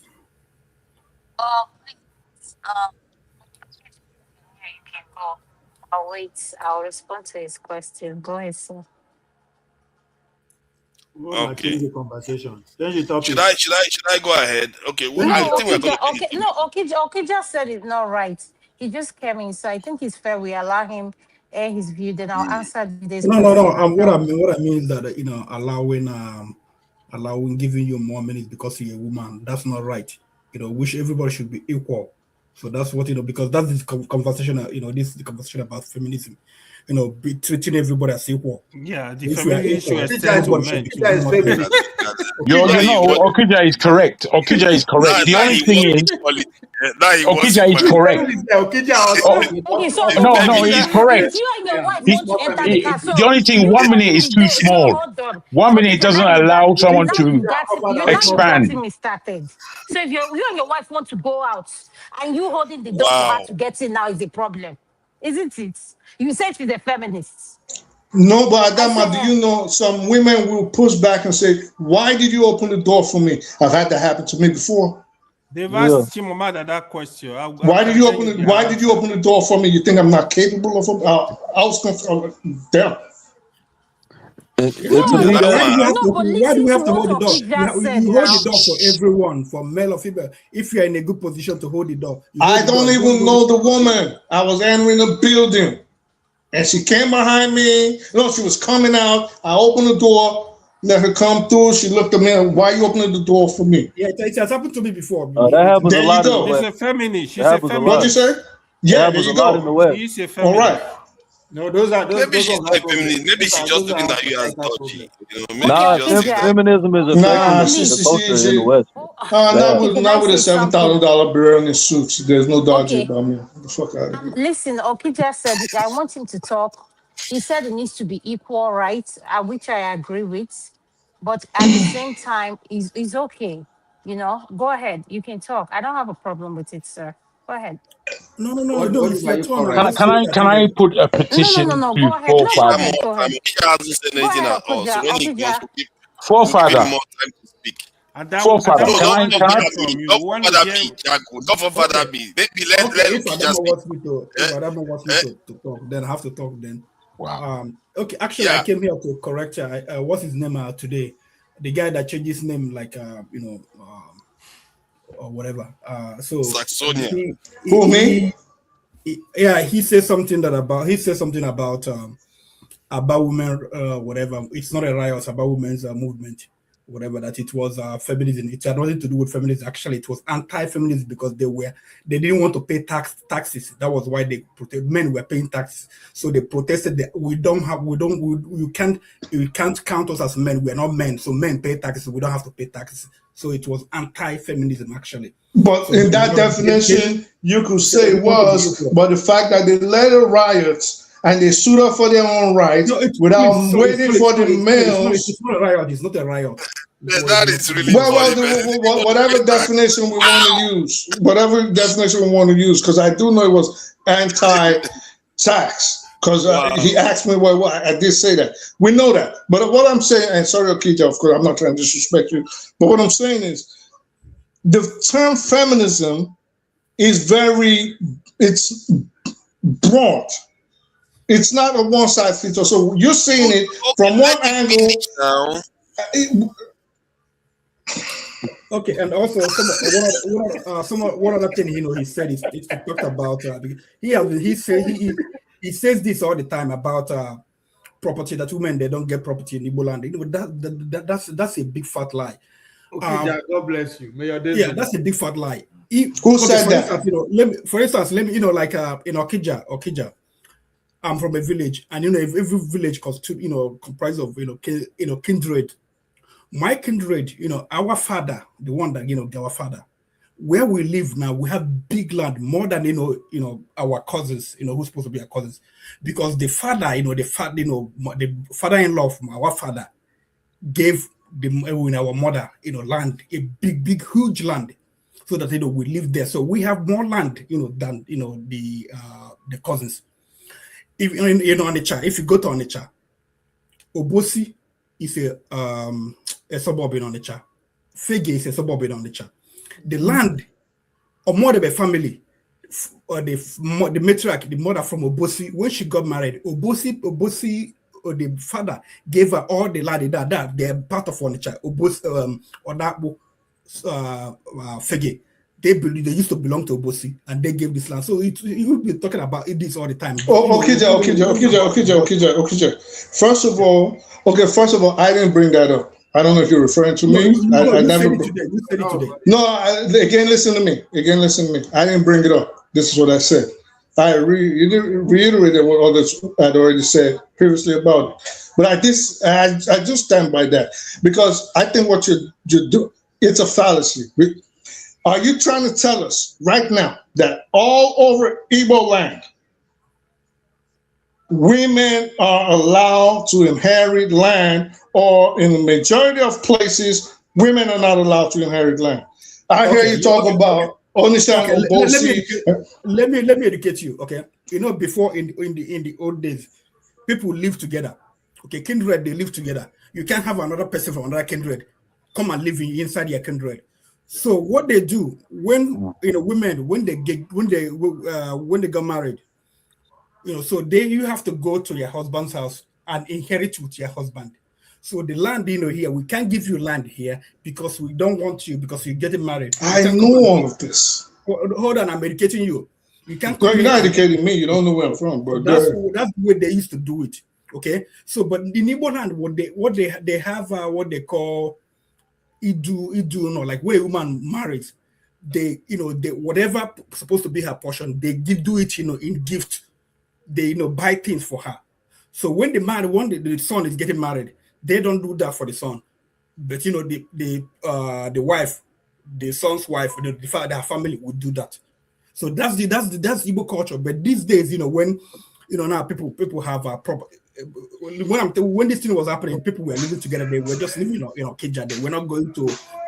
I'll wait. I'll respond to his question. Go ahead, sir. Okay. The conversation. Then you talk. Should I go ahead? Okay. Well, No, I think we're going Okija said it's not right. He just came in, so I think it's fair we allow him air his view. Then I'll answer this. No. What I mean is that allowing giving you more minutes because you're a woman. That's not right. Which everybody should be equal. So that's what because that's the conversation. This is the conversation about feminism. Treating everybody as equal. Yeah, the feminism extends to men. Okija is correct. Okija is correct. The only thing is, Okija is correct. No, he is correct. The only thing, 1 minute is too small. 1 minute doesn't allow someone to expand. So if you and your wife want to go out and you holding the door for her to get in now is a problem, isn't it? You said she's a feminist. No, but Adama, do you know some women will push back and say, "Why did you open the door for me?" I've had that happen to me before. They've asked Chimamanda that question. Why did you open the door for me? You think I'm not capable of it? I was damn. Why do we have to hold the door? You hold the door for everyone, for male or female. If you are in a good position to hold the door, I don't even know the woman. I was entering the building, and she came behind me. She was coming out. I opened the door, let her come through. She looked at me. Why are you opening the door for me? Yeah, it has happened to me before. That happens a lot. She's a feminist. She's a feminist. What'd you say? Yeah, there you go. She's a feminist. All right. No, maybe she's not feminine. Maybe she just looking at you as dodgy. Feminism is a culture in the West. Not with a $7,000 bill in his suits. There's no dodgy about me. The fuck out of here. Listen, Okija said I want him to talk. He said it needs to be equal rights, which I agree with. But at the same time, it's okay. Go ahead. You can talk. I don't have a problem with it, sir. Go ahead. No. Can I put a petition No. to Go ahead. forefather? Go ahead. Forefather. Forefather, can I? If Adama wants me to talk, then I have to talk. Then. Wow. Okay. Actually, I came here to correct. What's his name today? The guy that changed his name, or whatever. Saxonia. Who me? He said something about women, whatever. It's not a riot, it's about women's movement, whatever. That it was feminism. It had nothing to do with feminism. Actually, it was anti-feminism because they didn't want to pay taxes. That was why men were paying taxes. So they protested that you can't count us as men. We are not men. So men pay taxes. We don't have to pay taxes. So it was anti-feminism, actually. But in that definition, you could say it was, but the fact that they led the riots and they stood up for their own rights without waiting for the males. It's not a riot. It's not a riot. That is really whatever definition we want to use, because I do know it was anti-tax. Because he asked me why I did say that. We know that. But what I'm saying, and sorry, Okija, of course, I'm not trying to disrespect you, but what I'm saying is the term feminism is it's broad. It's not a one-size-fits-all. So you're seeing it from one angle. Okay, and also one other thing he said is he talked about he says this all the time about property, that women, they don't get property in Igbo land. That's a big fat lie. Okay, God bless you. May your days that's a big fat lie. Who said that? For instance, let me in Okija, I'm from a village, and every village comprised of kindred. My kindred, our father, the one that our father, where we live now, we have big land, more than our cousins, who's supposed to be our cousins, because the father, the father-in-law from our father gave our mother, land, a big, huge land. so that we live there. So we have more land, than the cousins. If Onitsha, if you go to Onitsha, Obosi is a suburb in Onitsha. Fege is a suburb in Onitsha. The land of Modebe family, or the matriarch, the mother from Obosi, when she got married, Obosi, or the father gave her all the land that they're part of Onitsha. Obosi, Odabo, Fege. They used to belong to Obosi, and they gave this land. So you will be talking about this all the time. Okay. First of all, I didn't bring that up. I don't know if you're referring to me. I never. You said it today. No, again, listen to me. I didn't bring it up. This is what I said. I reiterated what others had already said previously about it. But I just stand by that, because I think what you do, it's a fallacy. Are you trying to tell us right now that all over Igbo land, women are allowed to inherit land, or in the majority of places, women are not allowed to inherit land? I hear you talk about Onisha and Obosi. Let me educate you. Okay, before in the old days, people lived together. Okay, kindred, they live together. You can't have another person from another kindred come and live inside your kindred. So what they do when women when they got married, so you have to go to your husband's house and inherit with your husband. So the land here, we can't give you land here because we don't want you, because you're getting married. I know all of this. Hold on, I'm educating you. You can't. No, you're not educating me. You don't know where I'm from, but that's the way they used to do it. Okay, so but in Igbo land, what they have what they call Idu, like where a woman marries, they whatever supposed to be her portion, they do it in gift. They buy things for her. So when the son is getting married, they don't do that for the son, but the wife, the son's wife, the father, their family would do that. So that's Igbo culture. But these days, when now people have a proper. When this thing was happening, people were living together. They were just living, Kija. They were not going to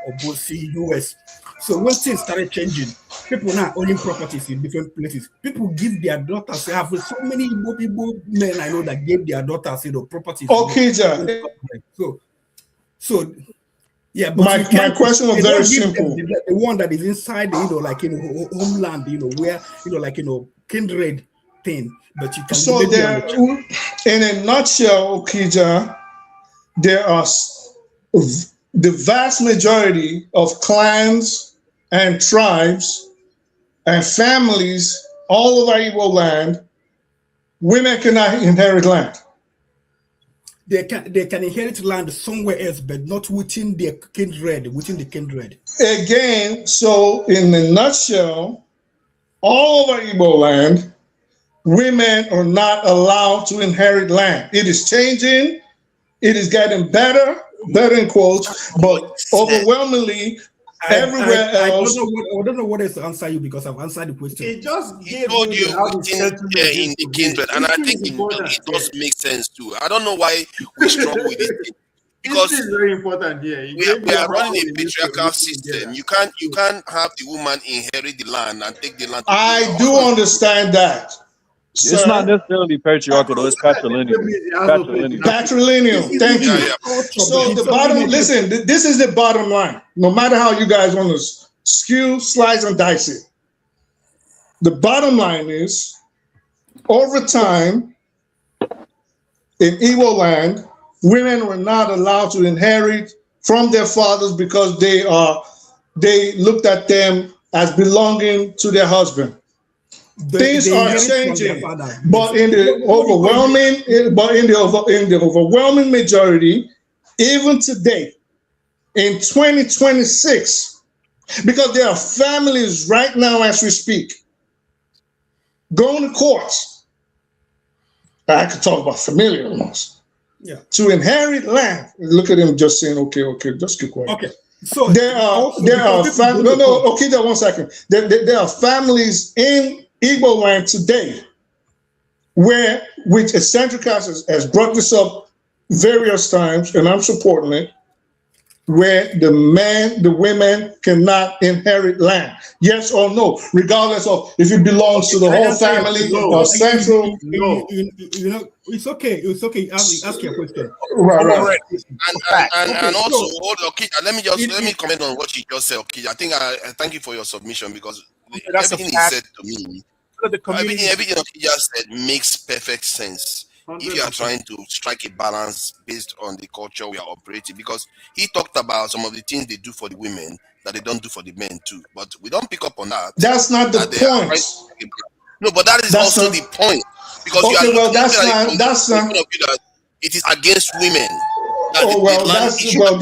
Obosi, US. So when things started changing, people now owning properties in different places. People give their daughters. I have so many Igbo men I know that gave their daughters, properties. Kija. So yeah, but my question was very simple. The one that is inside, homeland, where kindred thing. But you can. So there, in a nutshell, Okija, there are the vast majority of clans and tribes and families all over Igbo land. Women cannot inherit land. They can inherit land somewhere else, but not within their kindred. Within the kindred. Again, so in a nutshell, all over Igbo land, women are not allowed to inherit land. It is changing. It is getting better in quotes, but overwhelmingly, everywhere else. I don't know what else to answer you, because I've answered the question. It just gave told you how in the kindred, and I think it does make sense too. I don't know why we struggle with it. Because this is very important here. We are running a patriarchal system. You can't have the woman inherit the land and take the land. I do understand that. It's not necessarily patriarchal, though. It's patrilineal. Patrilineal. Thank you. So the bottom, listen, this is the bottom line. No matter how you guys want to skew, slice, and dice it, the bottom line is, over time, in Igbo land, women were not allowed to inherit from their fathers because they looked at them as belonging to their husband. Things are changing, but in the overwhelming majority, even today, in 2026, because there are families right now as we speak going to courts. I could talk about familial laws. Yeah. To inherit land. Look at him just saying, okay, just keep quiet. Okay. So there are families. Okay, just 1 second. There are families in Igbo land today, which Eccentric has brought this up various times, and I'm supporting it, where the women cannot inherit land? Yes or no? Regardless of if it belongs to the whole family or central. No. You know, it's okay. It's okay. Ask your question. Right. And also, let me comment on what you just said, okay. I think I thank you for your submission, because everything he said to me, everything he just said makes perfect sense. 100%. If you are trying to strike a balance based on the culture we are operating, because he talked about some of the things they do for the women that they don't do for the men too, but we don't pick up on that. That's not the point. No, but that's also the point, because you are looking at it that it is against women. But you are not looking at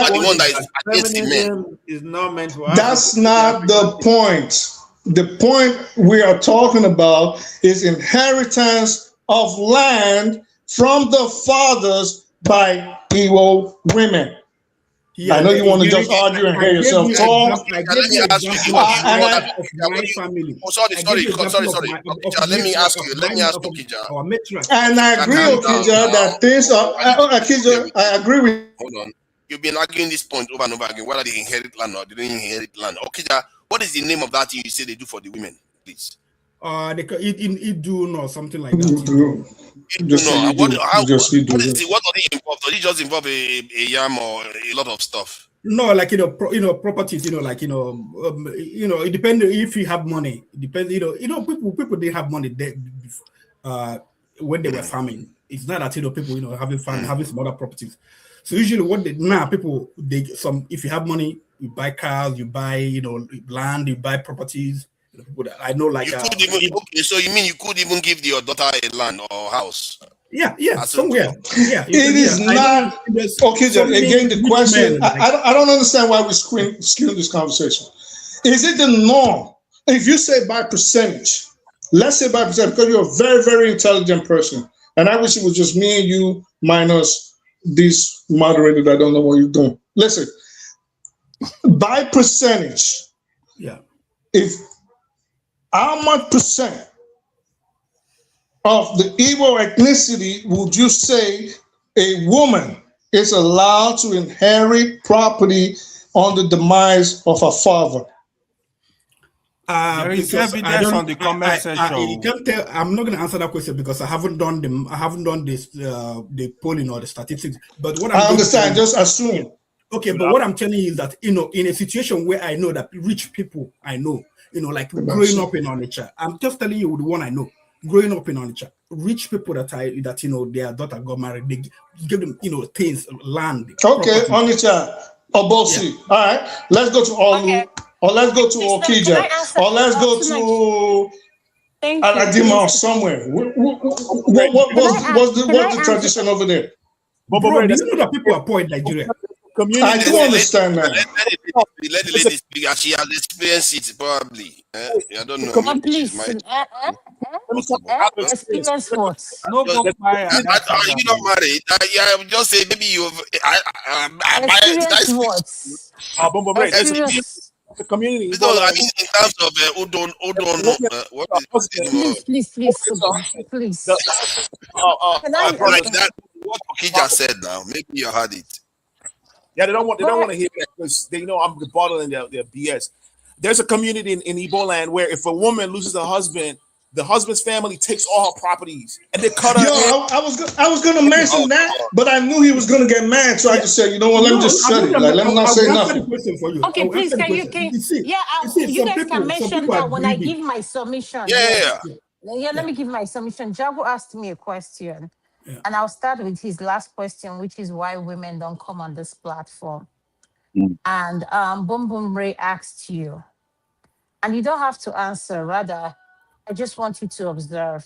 the one that is against the men. Is not meant for that's not the point. The point we are talking about is inheritance of land from the fathers by Igbo women. Yeah, I know you want to just argue and hear yourself talk. Let me ask you. Let me ask you, Okija. And I agree, Okija, that things are. Okija, I agree with. Hold on. You've been arguing this point over and over again, whether they inherit land or they don't inherit land. Okija, what is the name of that thing you say they do for the women, please? It do or something like that. What are they involved? Does it just involve a yam or a lot of stuff? No, like properties. It depends if you have money. It depends. People didn't have money when they were farming. It's not that people having farm, having some other properties. So usually if you have money, you buy cars, you buy land, you buy properties. I know, like so you mean you could even give your daughter a land or house? Yeah, somewhere. Yeah, it is not okay. Again, the question. I don't understand why we skew this conversation. Is it the norm? If you say by percentage, let's say by percentage, because you're a very, very intelligent person, and I wish it was just me and you minus this moderator that don't know what you're doing. Listen, by percentage, how much percent of the Igbo ethnicity would you say a woman is allowed to inherit property on the demise of her father? There is evidence on the comment section. I'm not going to answer that question because I haven't done this the polling or the statistics. But what I understand, just assume. Okay, but what I'm telling you is that in a situation where I know that rich people I know. Like growing up in Onitsha. I'm just telling you the one I know. Growing up in Onitsha, rich people that their daughter got married, they give them things, land. Okay, Onitsha, Obosi. Yeah. All right, let's go to Olu, or let's go to Okija, or let's go to Aladima or somewhere. What's the tradition over there? Bro, you know that people are poor in Nigeria. I do understand that. Let the lady speak. She has experienced it probably. I don't know. Come on, please. Experience what? No, you're not married. I would just say maybe you've. Experience what? Experience the community. Because I mean, in terms of please. Like that, what Okija said now, maybe you heard it. Yeah, they don't want to hear that because they know I'm bottling their BS. There's a community in Igbo land where if a woman loses a husband, the husband's family takes all her properties and they cut her. I was gonna mention that, but I knew he was gonna get mad, so I just said, you know what? Let me just shut it. Let me not say nothing. Okay, please, you guys can mention that when I give my submission. Yeah. Let me give my submission. Jago asked me a question. Yeah. And I'll start with his last question, which is why women don't come on this platform. And Boom Boom Ray asked you, and you don't have to answer. Rather, I just want you to observe.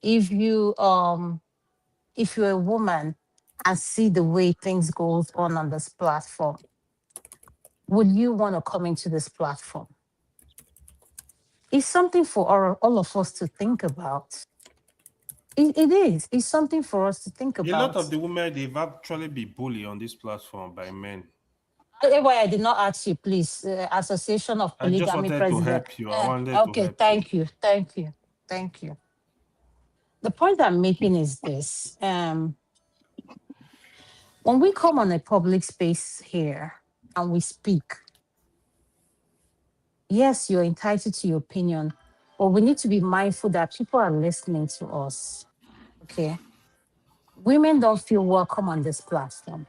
If you're a woman and see the way things goes on this platform, would you want to come into this platform? It's something for all of us to think about. It is. It's something for us to think about. A lot of the women, they've actually been bullied on this platform by men. Why I did not ask you, please. Association of Polygamy President. I just wanted to help you. I wanted to help Thank you. The point I'm making is this. When we come on a public space here and we speak, yes, you're entitled to your opinion, but we need to be mindful that people are listening to us. Okay. Women don't feel welcome on this platform.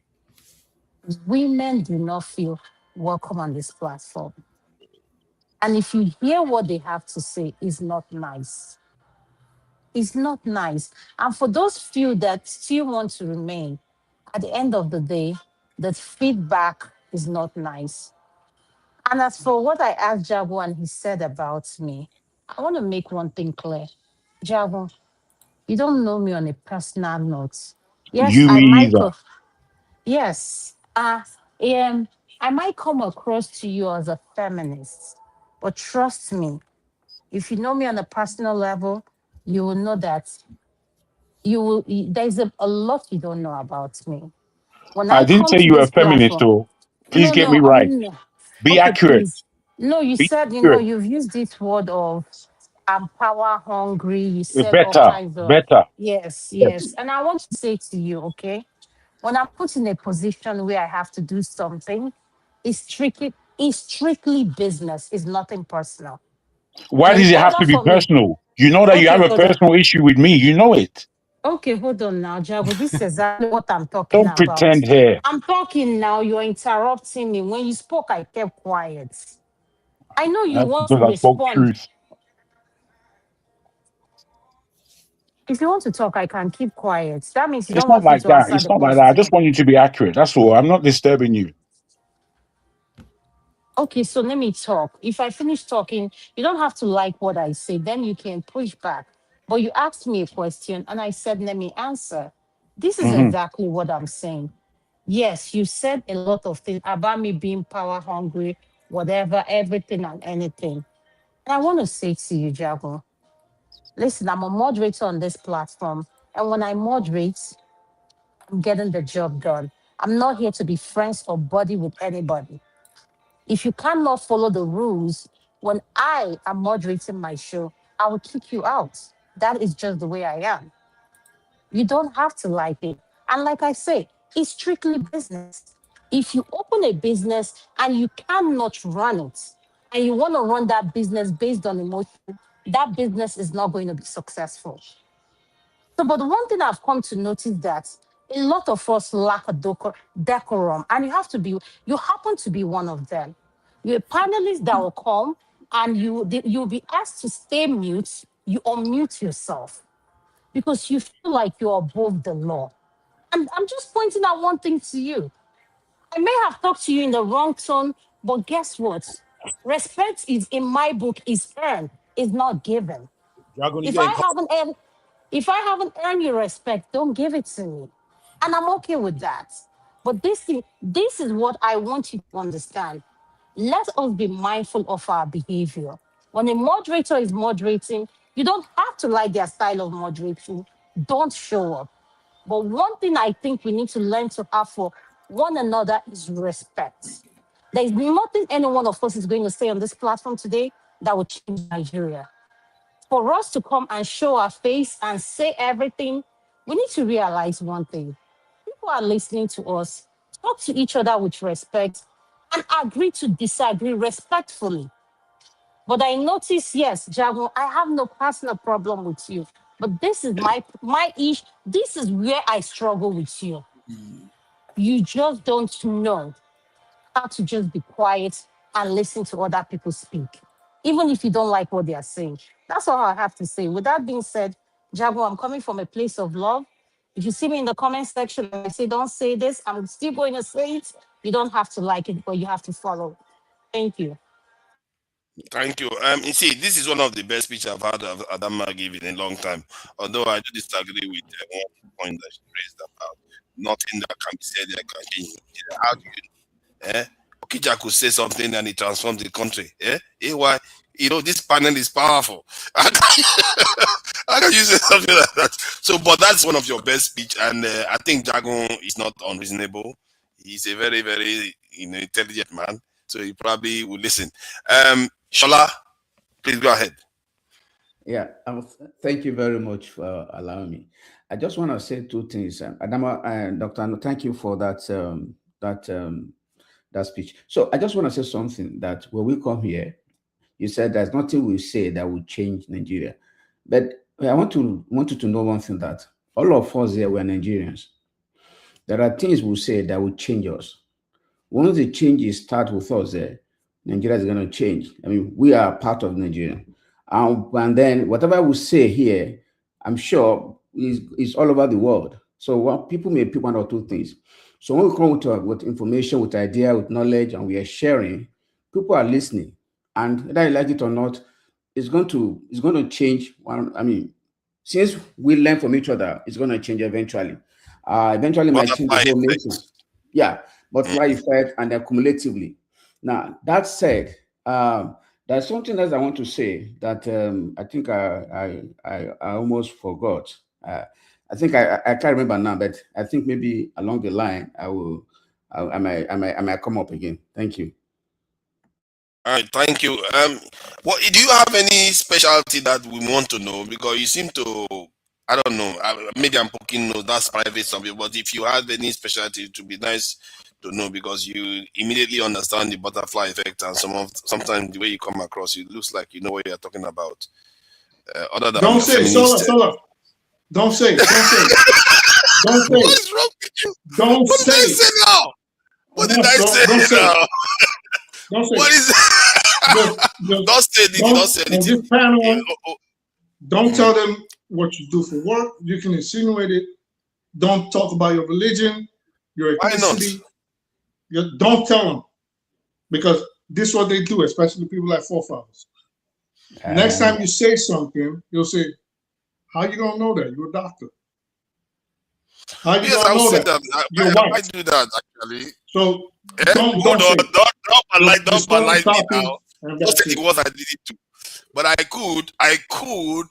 Women do not feel welcome on this platform. And if you hear what they have to say, it's not nice. It's not nice. And for those few that still want to remain, at the end of the day, the feedback is not nice. And as for what I asked Jago and he said about me, I want to make one thing clear. Jago, you don't know me on a personal note. Yes, You I me might. either. Yes, I might come across to you as a feminist, but trust me, if you know me on a personal level, you will know that there's a lot you don't know about me. When I I didn't come say to you were a this feminist, platform, though. Please no, get no, me I right. mean, Be okay, accurate. please. No, you Be said, accurate. you've used this word of I'm power hungry. You said all Better. kinds of, Better. yes, Yes. yes. And I want to say to you, okay, when I'm put in a position where I have to do something, it's strictly business. It's nothing personal. Why So in does it have order to be for me, personal? You know that you okay, have a hold on. personal issue with me. You know it. Okay, hold on now, Jago. This is exactly what I'm talking Don't about. pretend here. I'm talking now. You're interrupting me. When you spoke, I kept quiet. I know you That's want to because I spoke respond. truth. If you want to talk, I can keep quiet. That means you It's don't not want me like to that. answer It's the not like that. I just question. want you to be accurate. That's all. I'm not disturbing you. Okay, so let me talk. If I finish talking, you don't have to like what I say, then you can push back. But you asked me a question and I said, let me answer. This is Mm-hmm. exactly what I'm saying. Yes, you said a lot of things about me being power hungry, whatever, everything and anything. And I want to say to you, Jago, listen, I'm a moderator on this platform. And when I moderate, I'm getting the job done. I'm not here to be friends or buddy with anybody. If you cannot follow the rules, when I am moderating my show, I will kick you out. That is just the way I am. You don't have to like it. And like I say, it's strictly business. If you open a business and you cannot run it, and you want to run that business based on emotion, that business is not going to be successful. So, but one thing I've come to notice that a lot of us lack a decorum, and you happen to be one of them. You're a panelist that will come and you'll be asked to stay mute, you unmute yourself because you feel like you're above the law. And I'm just pointing out one thing to you. I may have talked to you in the wrong tone, but guess what? Respect is in my book is earned, is not given. Dragon, you If getting I caught? haven't earned, if I haven't earned your respect, don't give it to me. And I'm okay with that. But this is what I want you to understand. Let us be mindful of our behavior. When a moderator is moderating, you don't have to like their style of moderating. Don't show up. But one thing I think we need to learn to have for one another is respect. There is nothing any one of us is going to say on this platform today that will change Nigeria. For us to come and show our face and say everything, we need to realize one thing. People are listening to us. Talk to each other with respect and agree to disagree respectfully. But I notice, yes, Jago, I have no personal problem with you. But this is my issue. This is where I struggle with you. You just don't know how to just be quiet and listen to other people speak, even if you don't like what they are saying. That's all I have to say. With that being said, Jago, I'm coming from a place of love. If you see me in the comment section and I say, don't say this, I'm still going to say it. You don't have to like it, but you have to follow. Thank you. Thank you. You see, this is one of the best speeches I've had of Adama give in a long time. Although I do disagree with one point that she raised about nothing that can be said that can change. How do you, Okija could say something and it transforms the country. Why? This panel is powerful. How can you say something like that? So, but that's one of your best speech, and I think Jagon is not unreasonable. He's a very, very intelligent man, so he probably will listen. Shola, please go ahead. Yeah, thank you very much for allowing me. I just want to say two things. Adama and Dr. Ano, thank you for that that speech. So I just want to say something that when we come here, you said there's nothing we say that will change Nigeria. But I want you to know one thing, that all of us here were Nigerians. There are things we say that will change us. Once the changes start with us there, Nigeria is going to change. I mean, we are part of Nigeria. And then whatever we say here, I'm sure is all over the world. So what people may pick one or two things. So when we come with information, with idea, with knowledge, and we are sharing, people are listening. And whether you like it or not, it's going to change. I mean, since we learn from each other, it's going to change eventually. Eventually might change the whole nation. Yeah, multiply effect and then cumulatively. Now, that said, there's something else I want to say that I think I almost forgot. I think I can't remember now, but I think maybe along the line I might come up again. Thank you. All right, thank you. What do you have any specialty that we want to know? Because you seem to, I don't know, maybe I'm poking no, that's private something, but if you had any specialty, it would be nice to know, because you immediately understand the butterfly effect, and sometimes the way you come across, it looks like you know what you're talking about. Other than don't say, Sola. Don't say. Don't say. Don't say. What is wrong with you? Don't what say. Did I say now? What did I say now? Don't say. What is don't say this, don't say anything. On this panel, don't tell them what you do for work. You can insinuate it. Don't talk about your religion, your ethnicity. Don't tell them, because this is what they do, especially people like forefathers. Next time you say something, you'll say, how you gonna know that? You're a doctor. How you gonna know that? You're white. I do that actually. So don't polite now. Don't say the words I did it to. But I could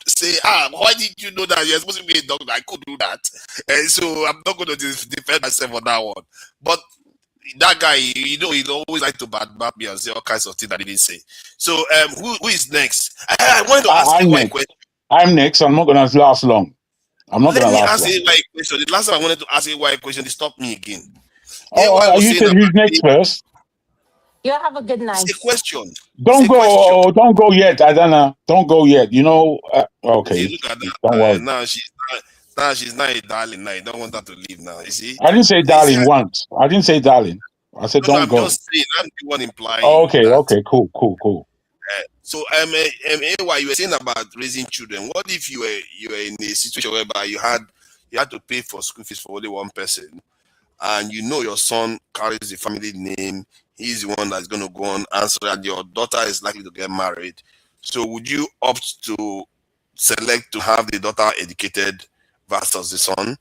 say, why did you know that you're supposed to be a doctor? I could do that. And so I'm not going to defend myself on that one. But that guy, you know, he'd always like to badmouth me and say all kinds of things that he didn't say. So who is next? I wanted to ask you one question. I'm next. I'm not going to last long. I'm not going to last long. Let me ask you a question. The last time I wanted to ask you a question, they stopped me again. You said who's next first? You have a good night. It's a question. Don't go yet, Adana. Don't go yet. You know, okay. See, look at that. Don't worry. Now she's not a darling. Now you don't want her to leave now. You see? I didn't say darling once. I didn't say darling. I said don't go. I'm just saying, I'm the one implying. Okay, cool. So you were saying about raising children. What if you were in a situation whereby you had to pay for school fees for only one person, and you know your son carries the family name, he's the one that's going to go on answer, and your daughter is likely to get married. So would you opt to select to have the daughter educated versus the son?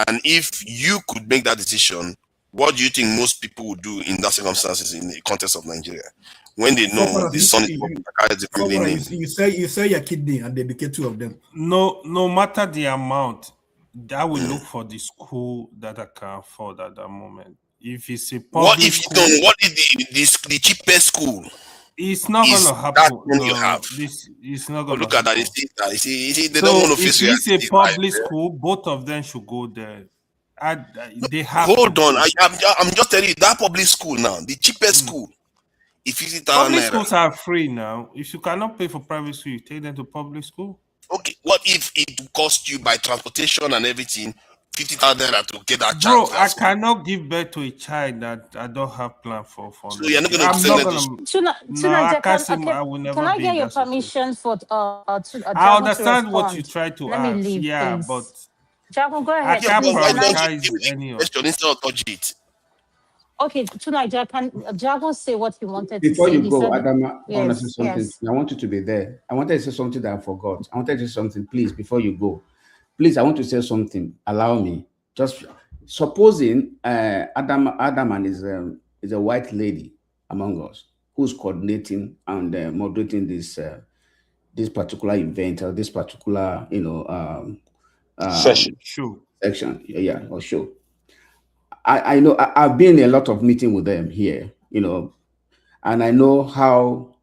And if you could make that decision, what do you think most people would do in that circumstances in the context of Nigeria, when they know the son is going to carry the family name? You say your kidney and they educate two of them. No matter the amount, I will look for the school that I can afford at that moment. If it's a public what if you don't? What is the cheapest school? It's not going to happen. You have. It's not going to look at that. You see, they don't want to face reality. If it's a public school, both of them should go there. They have. Hold on, I'm just telling you that public school now, the cheapest school. If public schools are free now. If you cannot pay for private school, you take them to public school. Okay, what if it cost you by transportation and everything 50,000 naira to get that child? Bro, I cannot give birth to a child that I don't have plan for. So you're not going to send them to I will never. Can I get your permission for I understand what you try to ask. Leave, yeah, please. but Jago, go ahead. I can't prioritize any of question instead of dodge it. Okay, tonight, can Jago say what he wanted Before to say? you go, Adama, I want to say something. Yes. I want you to be there. I wanted to say something that I forgot. I wanted to say something, please, before you go. Please, I want to say something. Allow me. Just supposing Adaman is a white lady among us who's coordinating and moderating this particular event or this particular section. Yeah, or show. I know I've been in a lot of meetings with them here, and I know how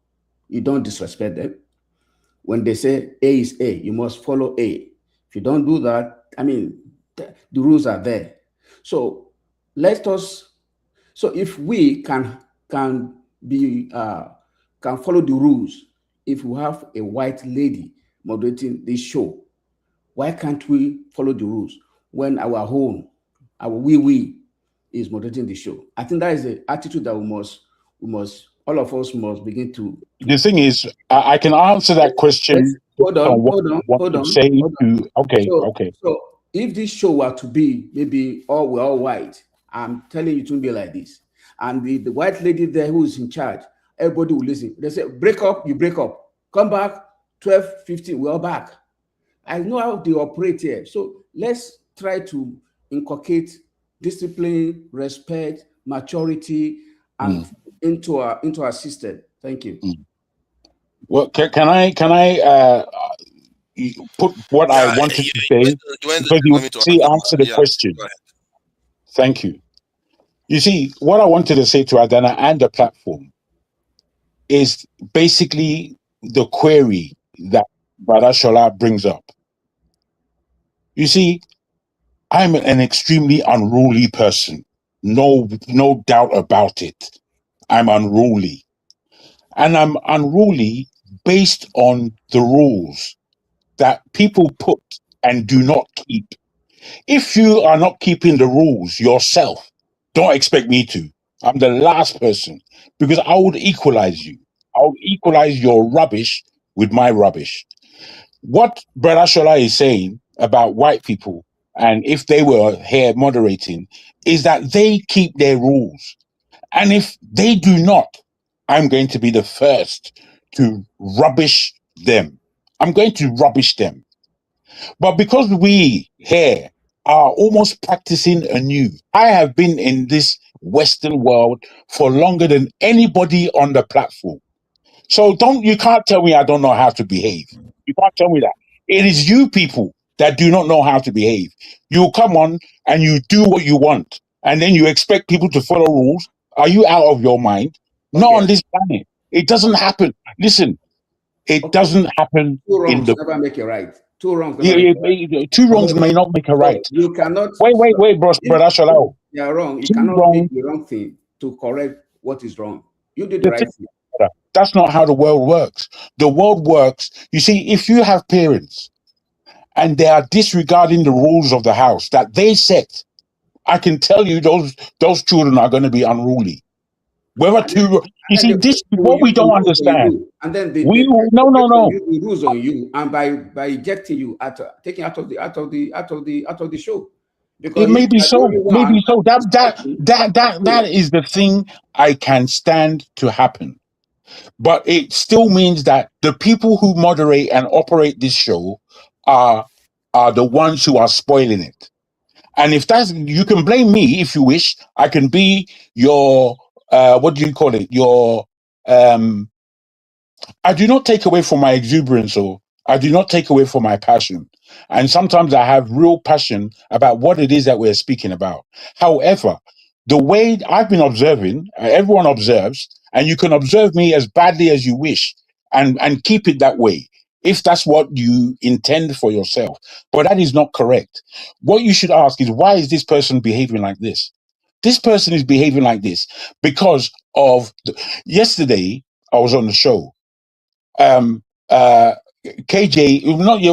you don't disrespect them. When they say A is A, you must follow A. If you don't do that, I mean, the rules are there. So let us. So if we can follow the rules, if we have a white lady moderating this show, why can't we follow the rules when our we is moderating the show? I think that is the attitude that we must all of us must begin to. The thing is, I can answer that question. Hold on. Okay. So if this show were to be maybe we're all white, I'm telling you, it won't be like this. And the white lady there who is in charge, everybody will listen. They say, break up, you break up. Come back, 12:50, we're all back. I know how they operate here. So let's try to inculcate discipline, respect, maturity, and into our system. Thank you. Well, can I put what I wanted to say? Because you answer the question. Thank you. You see, what I wanted to say to Adana and the platform is basically the query that Brother Shola brings up. You see, I'm an extremely unruly person. No doubt about it. I'm unruly. And I'm unruly based on the rules that people put and do not keep. If you are not keeping the rules yourself, don't expect me to. I'm the last person, because I would equalize you. I would equalize your rubbish with my rubbish. What Brother Shola is saying about white people, and if they were here moderating, is that they keep their rules. And if they do not, I'm going to be the first to rubbish them. I'm going to rubbish them. But because we here are almost practicing anew, I have been in this Western world for longer than anybody on the platform. So you can't tell me I don't know how to behave. You can't tell me that. It is you people that do not know how to behave. You come on and you do what you want, and then you expect people to follow rules. Are you out of your mind? Okay. Not on this planet. It doesn't happen. Listen, it doesn't happen. Two wrongs never make it right. Two wrongs. Two wrongs may not make a right. So you cannot. Wait, Brother Shalao. You are wrong. You cannot make the wrong thing to correct what is wrong. You did the right thing. That's not how the world works. The world works. You see, if you have parents and they are disregarding the rules of the house that they set, I can tell you those children are going to be unruly. Whether you see, this what we don't understand. And then the rules on you, and by ejecting you, taking out of the show. Because it may be so. Maybe so. That is the thing I can stand to happen. But it still means that the people who moderate and operate this show are the ones who are spoiling it. And if you can blame me if you wish. I can be your what do you call it? Your I do not take away from my exuberance, or I do not take away from my passion. And sometimes I have real passion about what it is that we're speaking about. However, the way I've been observing, everyone observes, and you can observe me as badly as you wish and keep it that way, if that's what you intend for yourself. But that is not correct. What you should ask is, why is this person behaving like this? This person is behaving like this because of yesterday I was on the show. KJ,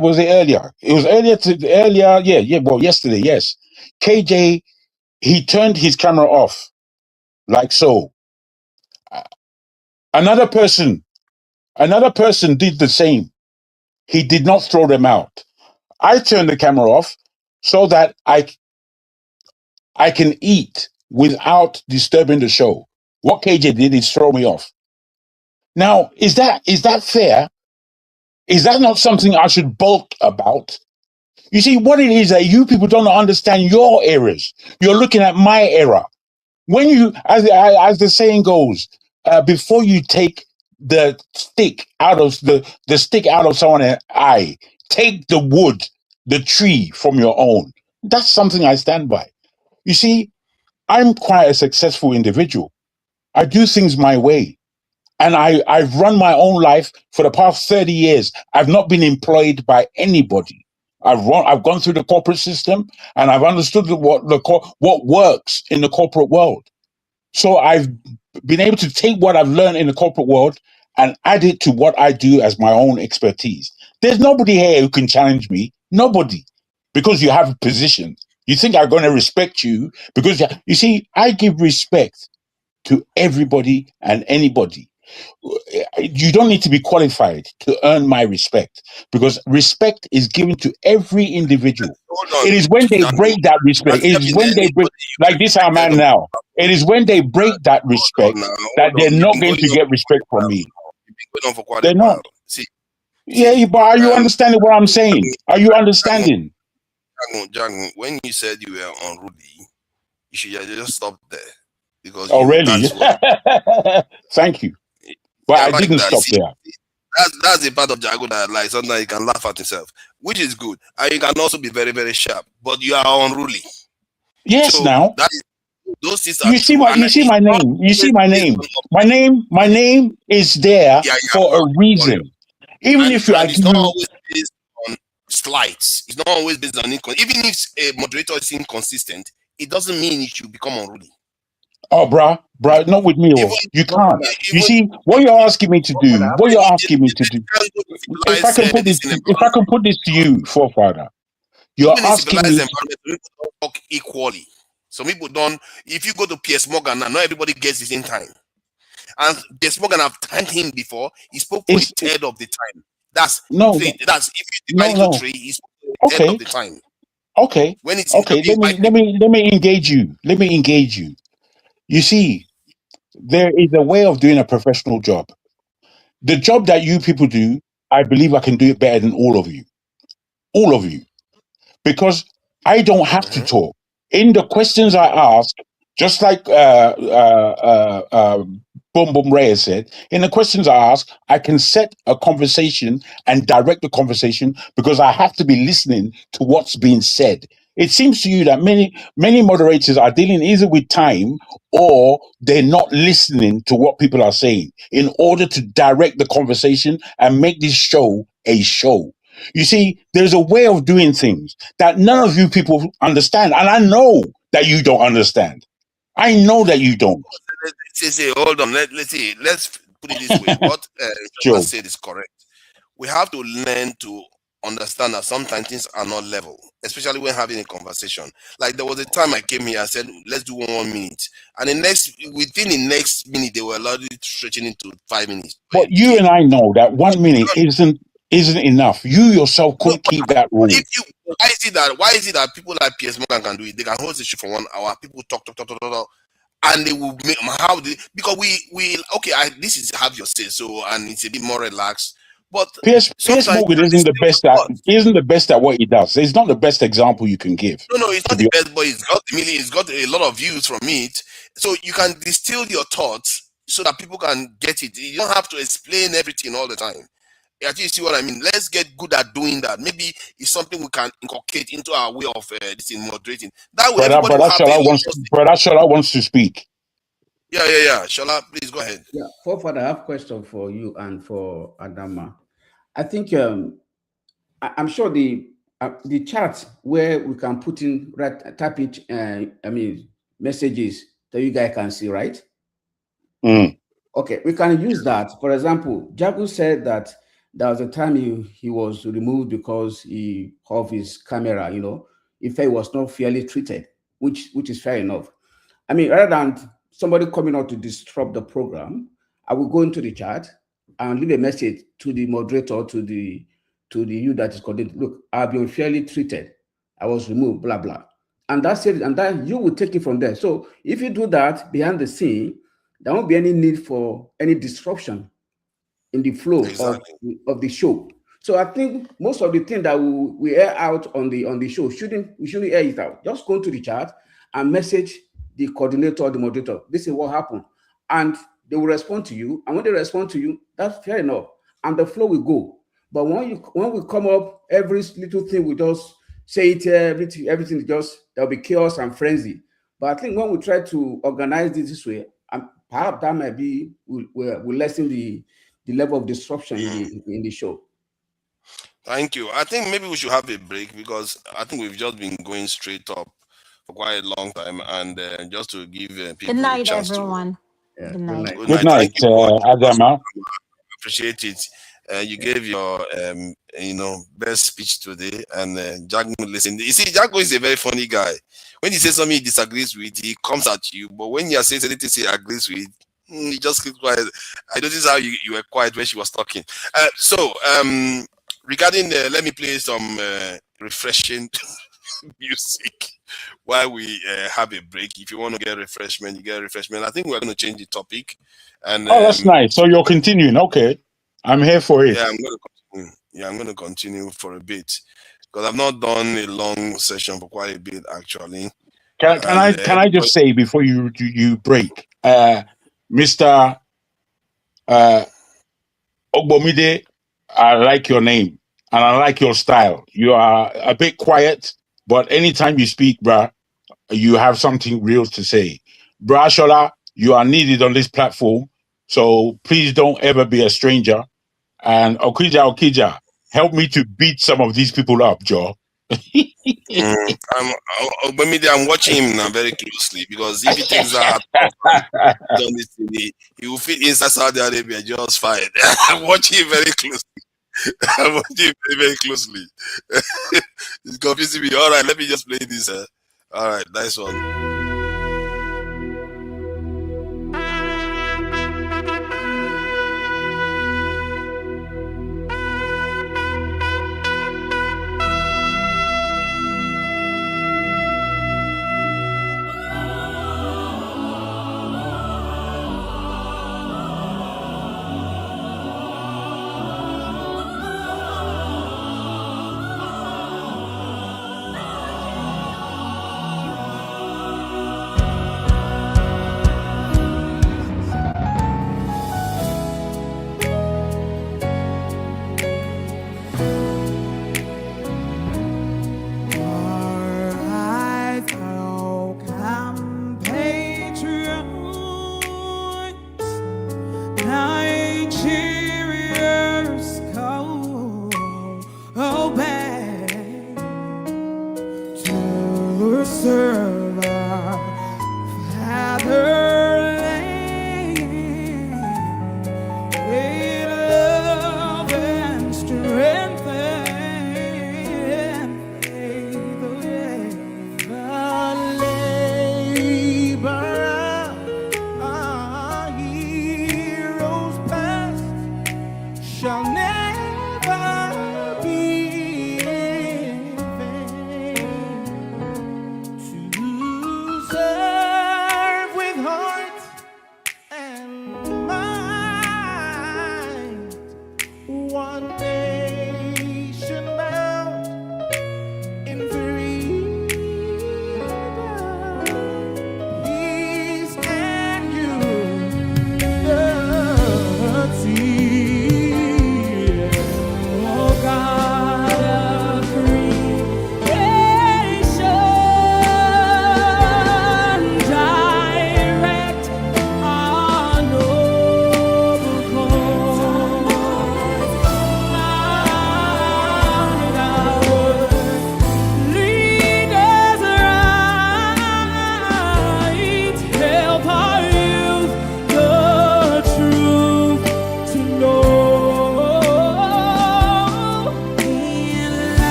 was it earlier? It was earlier. Yeah. Well, yesterday, yes. KJ, he turned his camera off, like so. Another person did the same. He did not throw them out. I turned the camera off so that I can eat without disturbing the show. What KJ did is throw me off. Now, is that fair? Is that not something I should balk about? You see, what it is that you people don't understand your errors. You're looking at my error. When you, as the saying goes, before you take the stick out of the stick out of someone's eye, take the wood, the tree from your own. That's something I stand by. You see, I'm quite a successful individual. I do things my way. And I've run my own life for the past 30 years. I've not been employed by anybody. I've gone through the corporate system, and I've understood what works in the corporate world. So I've been able to take what I've learned in the corporate world and add it to what I do as my own expertise. There's nobody here who can challenge me. Nobody. Because you have a position. You think I'm going to respect you because, you see, I give respect to everybody and anybody. You don't need to be qualified to earn my respect, because respect is given to every individual. It is when they break that respect, it is when they break, like this our man now, it is when they break that respect that they're not going to get respect from me. They're not. Yeah, but are you understanding what I'm saying? Are you understanding? Jagun, when you said you were unruly, you should just stop there. Because really? Thank you. But I didn't stop there. That's the part of Jago that like sometimes you can laugh at himself, which is good. And you can also be very, very sharp, but you are unruly. Yes, so now. Those things you see my name. You see my name. My name is there for a reason. Even if you are it's not always based on slights. It's not always based on even if a moderator is inconsistent, it doesn't mean it should become unruly. Oh, bruh, not with me. You can't. You see what you're asking me to do. What you're asking me to do. If I can put this to you, forefather, you're asking me to talk equally. Some people don't. If you go to PS Morgan, now not everybody gets the same time. And PS Morgan, I've timed him before. He spoke for a third of the time. That's if you divide into 3, he spoke for a third of the time. Okay. When it's let me engage you. Let me engage you. You see, there is a way of doing a professional job. The job that you people do, I believe I can do it better than all of you. All of you. Because I don't have to talk. In the questions I ask, just like Boom Boom Reyes said, in the questions I ask, I can set a conversation and direct the conversation because I have to be listening to what's being said. It seems to you that many moderators are dealing either with time or they're not listening to what people are saying in order to direct the conversation and make this show a show. You see, there's a way of doing things that none of you people understand. And I know that you don't understand. I know that you don't. Hold on. Let's see. Let's put it this way. What Joe said is correct. We have to learn to understand that sometimes things are not level, especially when having a conversation. Like there was a time I came here, I said, let's do 1 minute. And within the next minute, they were allowed to stretching into 5 minutes. But you and I know that 1 minute isn't enough. You yourself couldn't keep that rule. Why is it that people like PS Morgan can do it? They can host the show for 1 hour. People talk, and they will make because this is have your say so, and it's a bit more relaxed. But PS Morgan isn't the best at what he does. It's not the best example you can give. No, it's not the best, but it's got a lot of views from it. So you can distill your thoughts so that people can get it. You don't have to explain everything all the time. You see what I mean? Let's get good at doing that. Maybe it's something we can inculcate into our way of moderating. That way, Brother Shola wants to speak. Yeah. Shola, please go ahead. Yeah, Forefather, I have a question for you and for Adama. I think I'm sure the chat where we can put in type it. Messages that you guys can see, right? Okay, we can use that. For example, Jagu said that there was a time he was removed because he of his camera, if he was not fairly treated, which is fair enough. I mean, rather than somebody coming out to disrupt the program, I will go into the chat and leave a message to the moderator, to the you that is connected. Look, I've been fairly treated. I was removed, blah, blah. And that's it. And then you will take it from there. So if you do that behind the scene, there won't be any need for any disruption in the flow of the show. So I think most of the things that we air out on the show we shouldn't air it out. Just go to the chat and message the coordinator or the moderator. This is what happened. And they will respond to you. And when they respond to you, that's fair enough. And the flow will go. But when we come up, every little thing we just say it, everything just, there'll be chaos and frenzy. But I think when we try to organize this way, perhaps that might be will lessen the level of disruption in the show. Thank you. I think maybe we should have a break because I think we've just been going straight up for quite a long time, and just to give people Good night, a chance everyone. Yeah, Good night. Good Good night. Thank night, you for Adama. appreciate it. You gave your best speech today, and Jago listened. You see, Jago is a very funny guy. When he says something he disagrees with, he comes at you. But when you are saying anything he agrees with, he just keeps quiet. I noticed how you were quiet when she was talking. Regarding, let me play some refreshing music while we have a break. If you want to get refreshment, you get refreshment. I think we're going to change the topic. And Oh, that's nice. So you're continuing. Okay. I'm here for it. yeah, I'm going to continue. Yeah, I'm going to continue for a bit because I've not done a long session for quite a bit actually. Can I just say before you break, Mr. Ogbomide, I like your name and I like your style. You are a bit quiet, but anytime you speak, bruh, you have something real to say. Bruh Shola, you are needed on this platform, so please don't ever be a stranger. And Okija, help me to beat some of these people up, Joe. I'm watching him now very closely because if he takes that he will fit inside Saudi Arabia just fine. I'm watching him very closely. I'm watching him very, very closely. It's confusing me. All right, let me just play this. All right, nice one.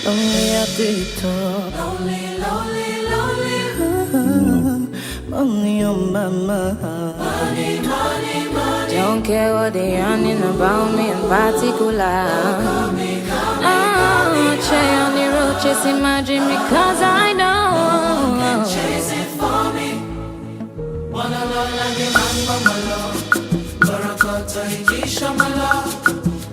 lonely at the top. Lonely, lonely, lonely. Money on my mind. Money, money, money. Don't care what they yarning about me in particular. I'm on the road chasing my dream because I know. Can chase it for me. Wanna love like a man, mama love. Barakata, Ikisha, my love.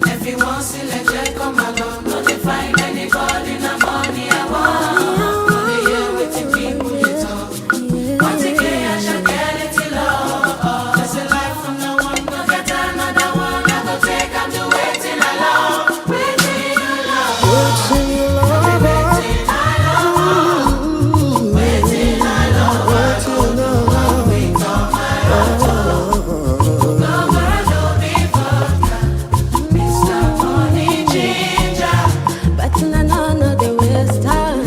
Everyone see let check on my love. No, they find anybody, no money I want. No, they hear what the people they talk. Once again, I shall get it till love. There's a life from no one, no get another one. I go take, I'm do waiting I love. Waiting I love. Waiting I love. Waiting I love. Waiting I love. Waiting I love. Wait on my love. No world will be vodka. Mr. Money Ginger. But I know they waste time.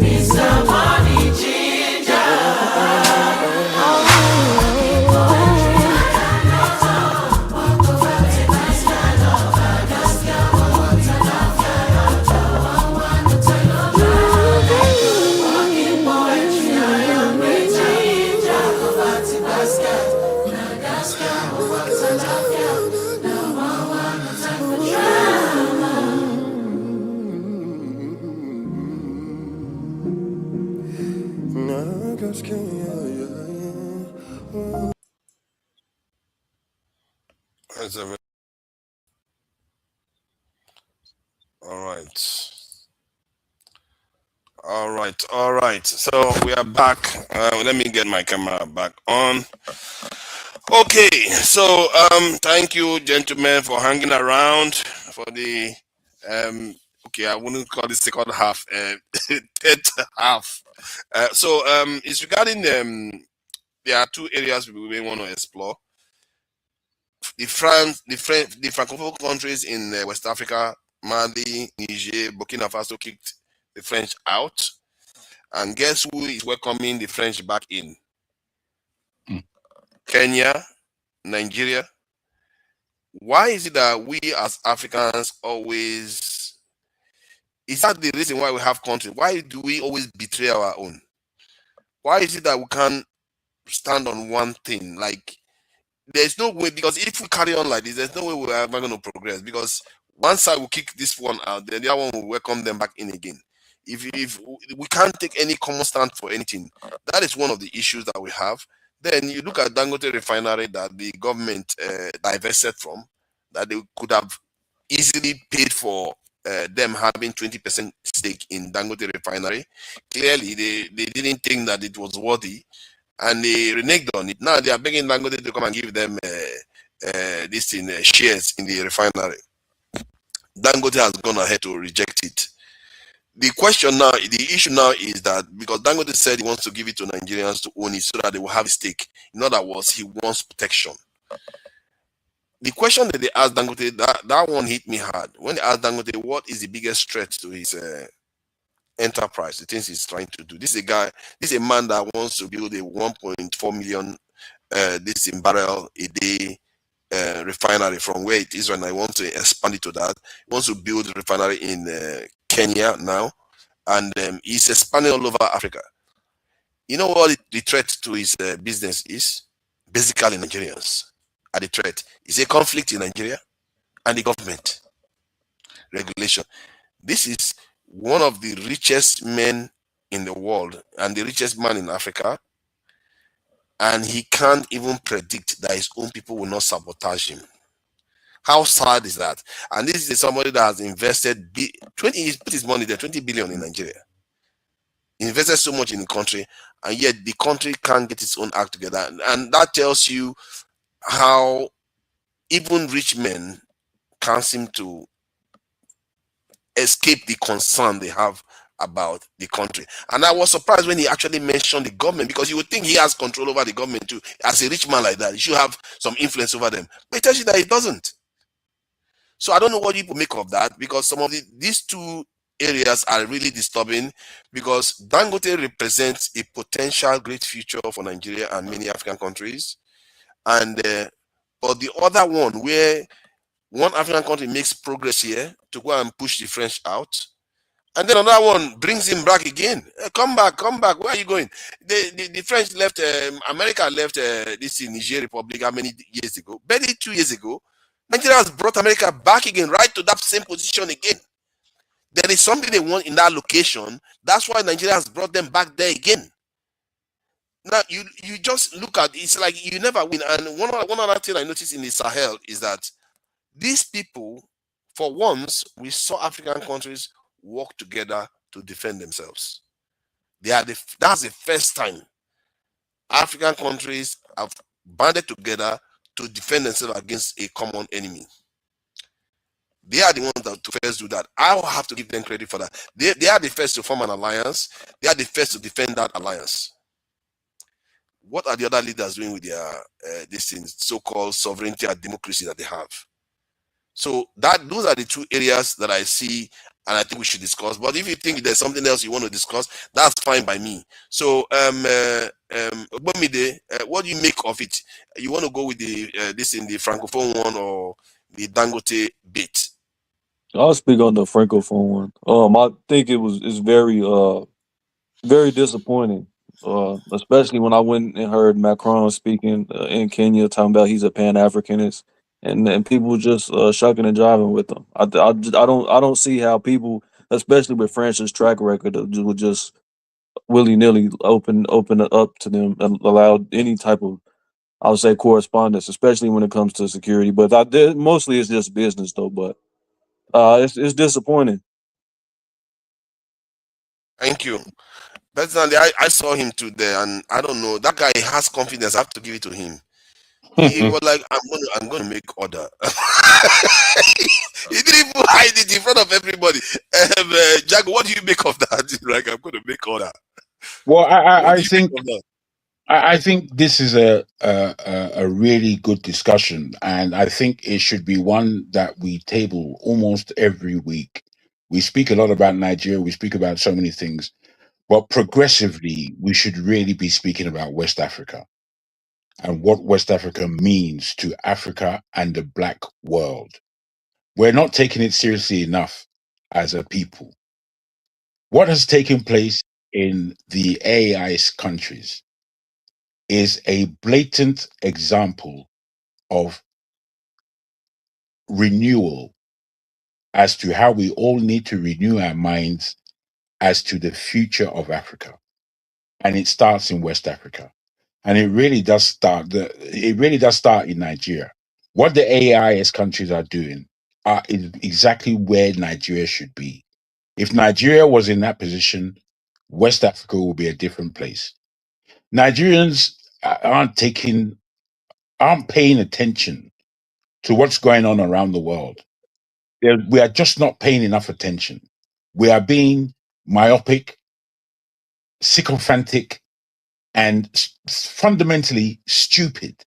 Mr. Money Ginger. All right. So we are back. Let me get my camera back on. Okay. So thank you, gentlemen, for hanging around for the okay, I wouldn't call this second half, third half. So it's regarding there are two areas we may want to explore. The Francophone countries in West Africa, Mali, Niger, Burkina Faso kicked the French out. And guess who is welcoming the French back in? Kenya, Nigeria. Why is it that we as Africans always, is that the reason why we have countries? Why do we always betray our own? Why is it that we can't stand on one thing? Like, there's no way, because if we carry on like this, there's no way we're ever going to progress, because one side will kick this one out, then the other one will welcome them back in again. If we can't take any common stand for anything, that is one of the issues that we have. Then you look at Dangote refinery that the government divested from, that they could have easily paid for them having 20% stake in Dangote refinery. Clearly, they didn't think that it was worthy, and they reneged on it. Now they are begging Dangote to come and give them this in shares in the refinery. Dangote has gone ahead to reject it. The question now, the issue now is that because Dangote said he wants to give it to Nigerians to own it so that they will have a stake. In other words, he wants protection. The question that they asked Dangote, that one hit me hard. When they asked Dangote, what is the biggest threat to his enterprise, the things he's trying to do? This is a man that wants to build a 1.4 million this in barrel a day refinery from where it is, and I want to expand it to that. He wants to build a refinery in Kenya now, and he's expanding all over Africa. You know what the threat to his business is? Basically, Nigerians are the threat. It's a conflict in Nigeria and the government regulation. This is one of the richest men in the world and the richest man in Africa, and he can't even predict that his own people will not sabotage him. How sad is that? And this is somebody that has invested 20. He's put his money there, 20 billion in Nigeria. He invested so much in the country, and yet the country can't get its own act together. And that tells you how even rich men can't seem to escape the concern they have about the country. And I was surprised when he actually mentioned the government, because you would think he has control over the government too. As a rich man like that, he should have some influence over them. But it tells you that he doesn't. So I don't know what people make of that, because some of these two areas are really disturbing, because Dangote represents a potential great future for Nigeria and many African countries. And but the other one, where one African country makes progress here to go and push the French out, And then another one brings him back again. Come back. Where are you going? The French left, America left this in Niger Republic how many years ago? Barely 2 years ago. Nigeria has brought America back again, right to that same position again. There is something they want in that location. That's why Nigeria has brought them back there again. Now you just look at it's like you never win. And one other thing I noticed in the Sahel is that these people, for once, we saw African countries work together to defend themselves. That's the first time African countries have banded together to defend themselves against a common enemy. They are the ones that to first do that. I will have to give them credit for that. They are the first to form an alliance. They are the first to defend that alliance. What are the other leaders doing with their this so-called sovereignty and democracy that they have? So those are the two areas that I see and I think we should discuss. But if you think there's something else you want to discuss, that's fine by me. So Ogbomide, what do you make of it? You want to go with the this in the Francophone one or the Dangote bit? I'll speak on the Francophone one. I think it's very disappointing. Especially when I went and heard Macron speaking in Kenya, talking about he's a Pan-Africanist, and people just shucking and jiving with him. I don't see how people, especially with France's track record, would just willy-nilly open it up to them and allow any type of, I would say, correspondence, especially when it comes to security. But mostly it's just business though. But it's disappointing. Thank you. Personally, I saw him today, and I don't know. That guy has confidence. I have to give it to him. He was like, "I'm gonna make order." He didn't even hide it in front of everybody. Jack, what do you make of that? Like, I'm gonna make order. Well, I think this is a really good discussion, and I think it should be one that we table almost every week. We speak a lot about Nigeria. We speak about so many things. But progressively, we should really be speaking about West Africa and what West Africa means to Africa and the Black world. We're not taking it seriously enough as a people. What has taken place in the AIS countries is a blatant example of renewal as to how we all need to renew our minds as to the future of Africa. And it starts in West Africa. And it really does start in Nigeria. What the AIS countries are doing is exactly where Nigeria should be. If Nigeria was in that position, West Africa would be a different place. Nigerians aren't paying attention to what's going on around the world. We are just not paying enough attention. We are being myopic, sycophantic, and fundamentally stupid.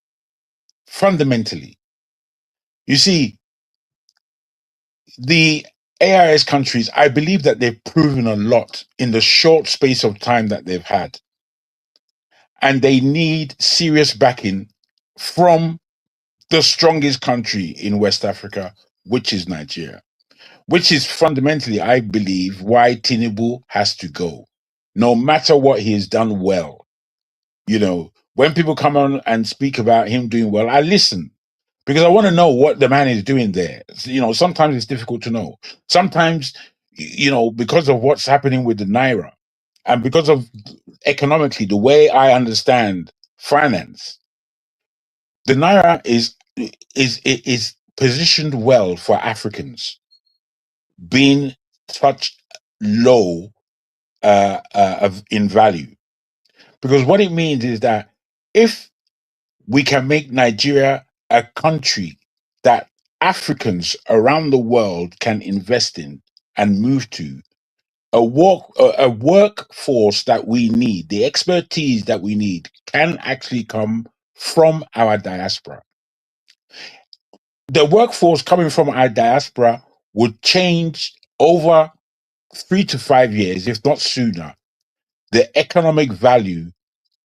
Fundamentally. You see, the AIS countries, I believe that they've proven a lot in the short space of time that they've had. And they need serious backing from the strongest country in West Africa, which is Nigeria. Which is fundamentally, I believe, why Tinubu has to go. No matter what he has done well. You know, when people come on and speak about him doing well, I listen. Because I want to know what the man is doing there. You know, sometimes it's difficult to know. Sometimes, you know, because of what's happening with the Naira and because of economically, the way I understand finance, the Naira is positioned well for Africans being such low in value. Because what it means is that if we can make Nigeria a country that Africans around the world can invest in and move to, a workforce that we need, the expertise that we need, can actually come from our diaspora. The workforce coming from our diaspora would change over 3 to 5 years, if not sooner, the economic value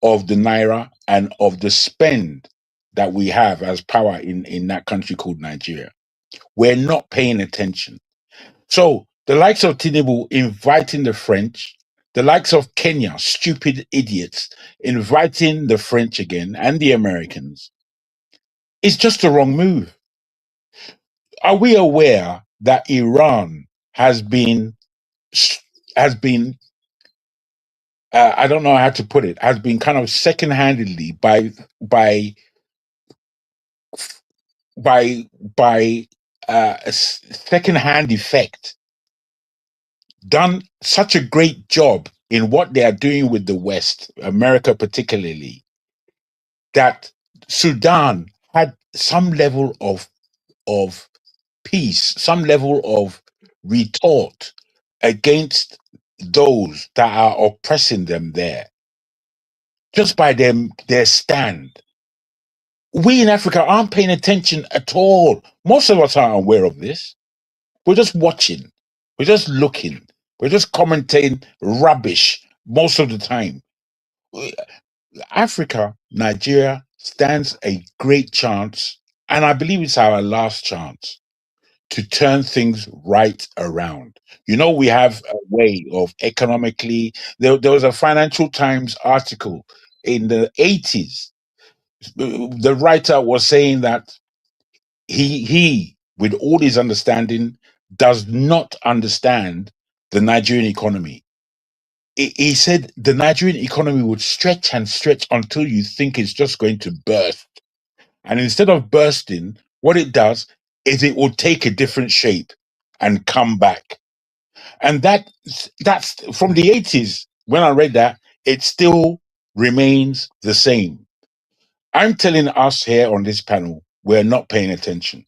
of the Naira and of the spend that we have as power in that country called Nigeria. We're not paying attention. So The likes of Tinubu inviting the French, the likes of Kenya, stupid idiots, inviting the French again and the Americans. It's just the wrong move. Are we aware that Iran has been I don't know how to put it, has been kind of second-handedly by a second-hand effect done such a great job in what they are doing with the West, America particularly, that Sudan had some level of peace, some level of retort against those that are oppressing them there, just by their stand. We in Africa aren't paying attention at all. Most of us aren't aware of this. We're just watching. We're just looking. We're just commenting rubbish most of the time. Africa, Nigeria stands a great chance, and I believe it's our last chance to turn things right around. You know, we have a way of economically. There was a Financial Times article in the 80s. The writer was saying that he, with all his understanding, does not understand the Nigerian economy. He said the Nigerian economy would stretch and stretch until you think it's just going to burst. And instead of bursting, what it does is it will take a different shape and come back. And that's from the 80s. When I read that, it still remains the same. I'm telling us here on this panel, we're not paying attention.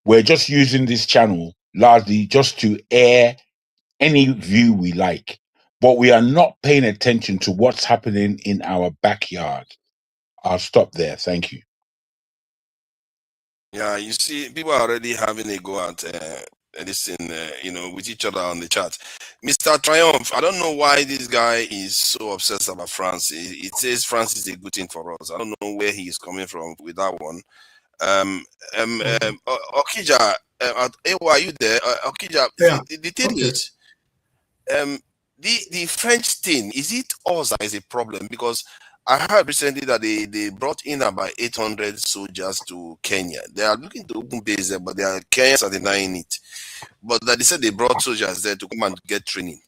We're just using this channel largely just to air any view we like, but we are not paying attention to what's happening in our backyard. I'll stop there. Thank you. Yeah, you see, people are already having a go at with each other on the chat. Mr. Triumph, I don't know why this guy is so obsessed about France. It says France is a good thing for us. I don't know where he is coming from with that one. Okija, are you there? Okija, Yeah. the thing is, the French thing, is it us that is a problem? Because I heard recently that they brought in about 800 soldiers to Kenya. They are looking to open base there, but Kenyans are denying it. But they said they brought soldiers there to come and get training.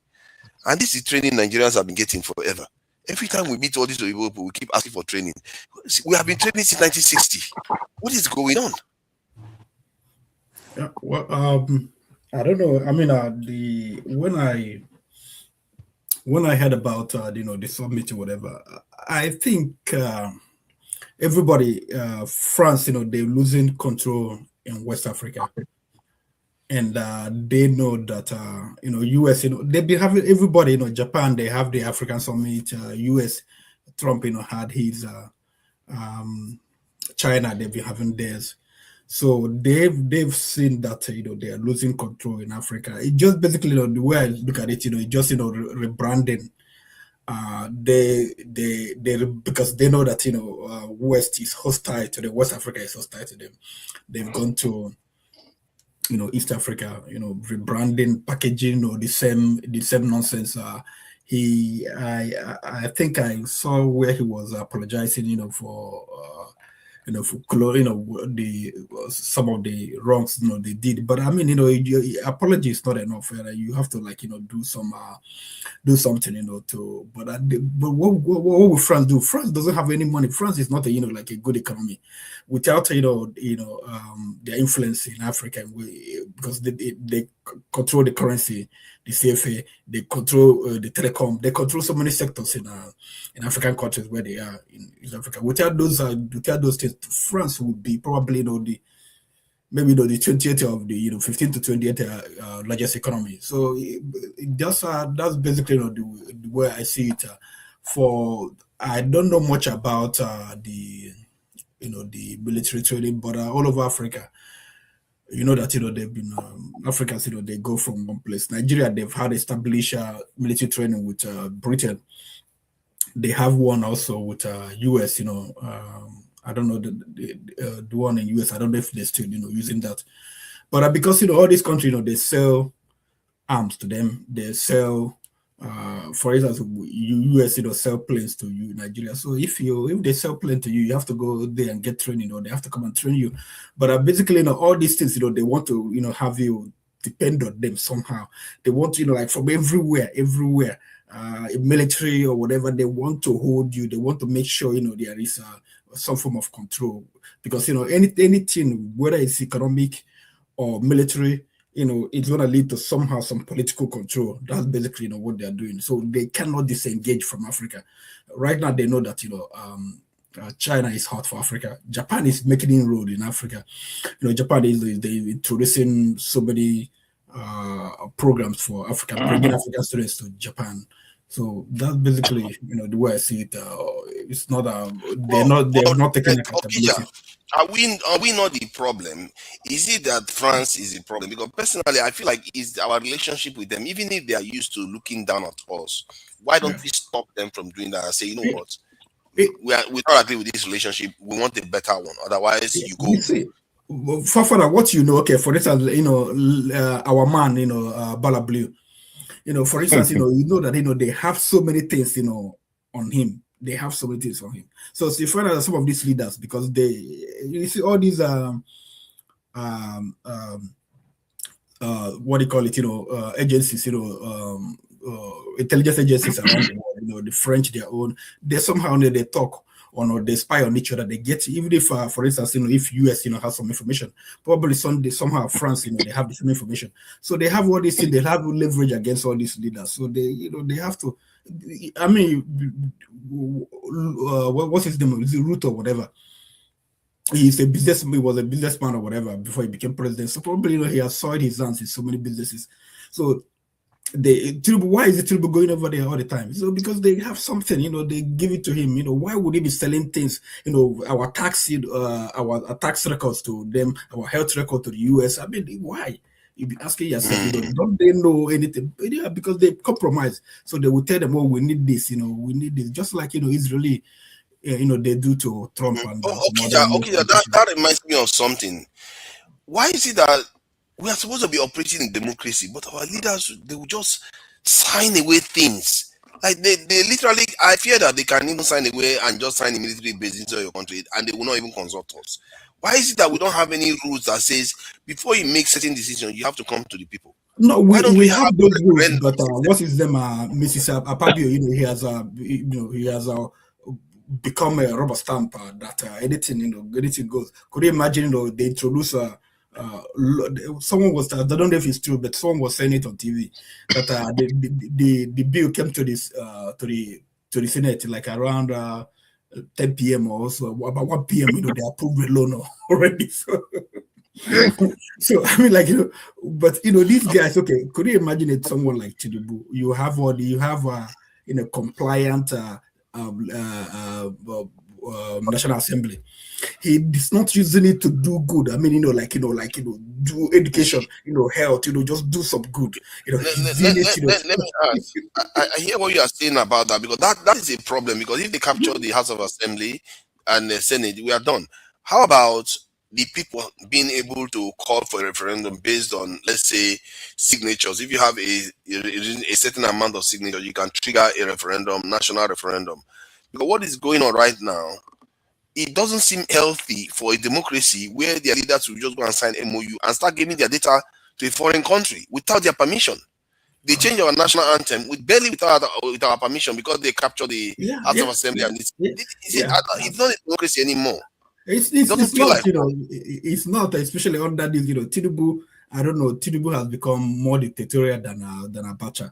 And this is training Nigerians have been getting forever. Every time we meet all these people, we keep asking for training. We have been training since 1960. What is going on? Yeah, well, I don't know. I mean, when I heard about the summit or whatever, I think everybody, France, they're losing control in West Africa, and they know that US, they've been having everybody, Japan, they have the African summit, US, Trump, had his China, they've been having theirs. So they've seen that they are losing control in Africa. It just basically the way I look at it, it's just rebranding. They because they know that West is hostile to them. West Africa is hostile to them. They've gone to East Africa, rebranding, packaging, the same nonsense. I think I saw where he was apologizing, for some of the wrongs they did. But I mean, apology is not enough. You have to do something to. But what will France do? France doesn't have any money. France is not a a good economy without their influence in Africa, because they control the currency, the CFA, they control the telecom, they control so many sectors in African countries where they are in Africa. Without those things, France would be probably the 20th of the 15th to 20th largest economy. So that's basically the way I see it. I don't know much about the military training, but all over Africa, that they've been Africans, they go from one place. Nigeria, they've had established military training with Britain. They have one also with US. I don't know the one in US. I don't know if they're still using that. But because all these countries, they sell arms to them. They sell, for instance, US, sell planes to you, Nigeria. So if they sell planes to you, you have to go there and get training, or they have to come and train you. But basically, all these things, they want to, have you depend on them somehow. They want, like from everywhere, military or whatever, they want to hold you. They want to make sure, there is some form of control, because, anything, whether it's economic or military, it's going to lead to somehow some political control. That's basically, what they're doing. So they cannot disengage from Africa. Right now, they know that, China is hot for Africa. Japan is making inroad in Africa. Japan is introducing so many programs for Africa, bringing African students to Japan. So that's basically, the way I see it. It's not they're not taking accountability. Are we not the problem? Is it that France is the problem? Because personally, I feel like it's our relationship with them. Even if they are used to looking down at us, why don't we stop them from doing that and say, what? We don't agree with this relationship. We want a better one. Otherwise, you go. You see, for what okay, for instance, our man, Bala Blue, for instance, you know that they have so many things, on him. They have so many things on him. So you find out some of these leaders, because you see all these what do you call it? Agencies, intelligence agencies around the world. The French, their own. They somehow they talk or they spy on each other. They get, even if, for instance, if US, has some information, probably somehow France, they have the same information. So they have all these things. They have leverage against all these leaders. So they have to. I mean, what's his name? Is it Root or whatever? He was a businessman or whatever before he became president. So probably he has soiled his hands in so many businesses. So why is Tinubu going over there all the time? So because they have something, they give it to him. Why would he be selling things? Our tax records to them, our health record to the US. I mean, why? You be asking yourself, don't they know anything? Yeah, because they compromise. So they will tell them, oh, we need this, we need this. Just like, Israeli, they do to Trump. And that reminds me of something. Why is it that we are supposed to be operating in democracy, but our leaders, they will just sign away things? Like they literally, I fear that they can even sign away and just sign a military base into your country, and they will not even consult us. Why is it that we don't have any rules that says before you make certain decisions, you have to come to the people? No, we have those rules, but what is them? Mrs. Apabio, he has become a rubber stamp that anything goes. Could you imagine? They introduce someone was, I don't know if it's true, but someone was saying it on TV that the bill came to this to the Senate like around 10 p.m. or so, about 1 p.m. They approved the loan already. So I mean, but these guys, okay, could you imagine it? Someone like Tinubu, you have compliant National Assembly. He is not using it to do good. I mean, do education, health, just do some good. Let me ask. I hear what you are saying about that, because that is a problem. Because if they capture the House of Assembly and the Senate, we are done. How about the people being able to call for a referendum based on, let's say, signatures? If you have a certain amount of signatures, you can trigger a referendum, national referendum. Because what is going on right now, it doesn't seem healthy for a democracy where their leaders will just go and sign MOU and start giving their data to a foreign country without their permission. They change our national anthem without our permission because they capture the House of Assembly. And it's not a democracy anymore. It's not, it's not, especially under this, Tinubu. I don't know. Tinubu has become more dictatorial than Abacha,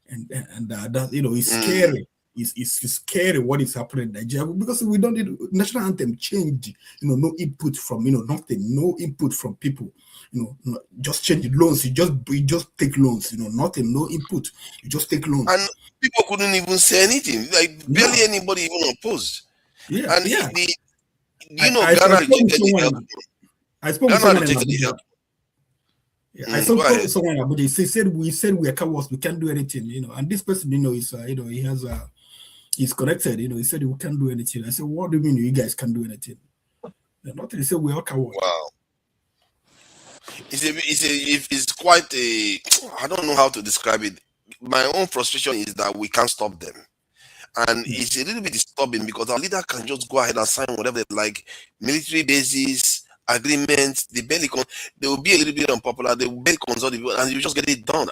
and that it's scary. It's scary what is happening in Nigeria, because we don't need national anthem change. No input from nothing, no input from people. Just change loans. You just take loans. Nothing, no input. You just take loans. And people couldn't even say anything. Like barely anybody even opposed. Yeah, and yeah. Ghana rejected the help. I spoke with someone in Abuja. I spoke with someone in Abuja. He said we are cowards. We can't do anything. And this person, is he has he's connected. He said we can't do anything. I said, what do you mean you guys can't do anything? Nothing. He said we are cowards. Wow. It's quite a, I don't know how to describe it. My own frustration is that we can't stop them. And it's a little bit disturbing because our leader can just go ahead and sign whatever they like, military bases, agreements. They will be a little bit unpopular. They will barely consult the people, and you just get it done.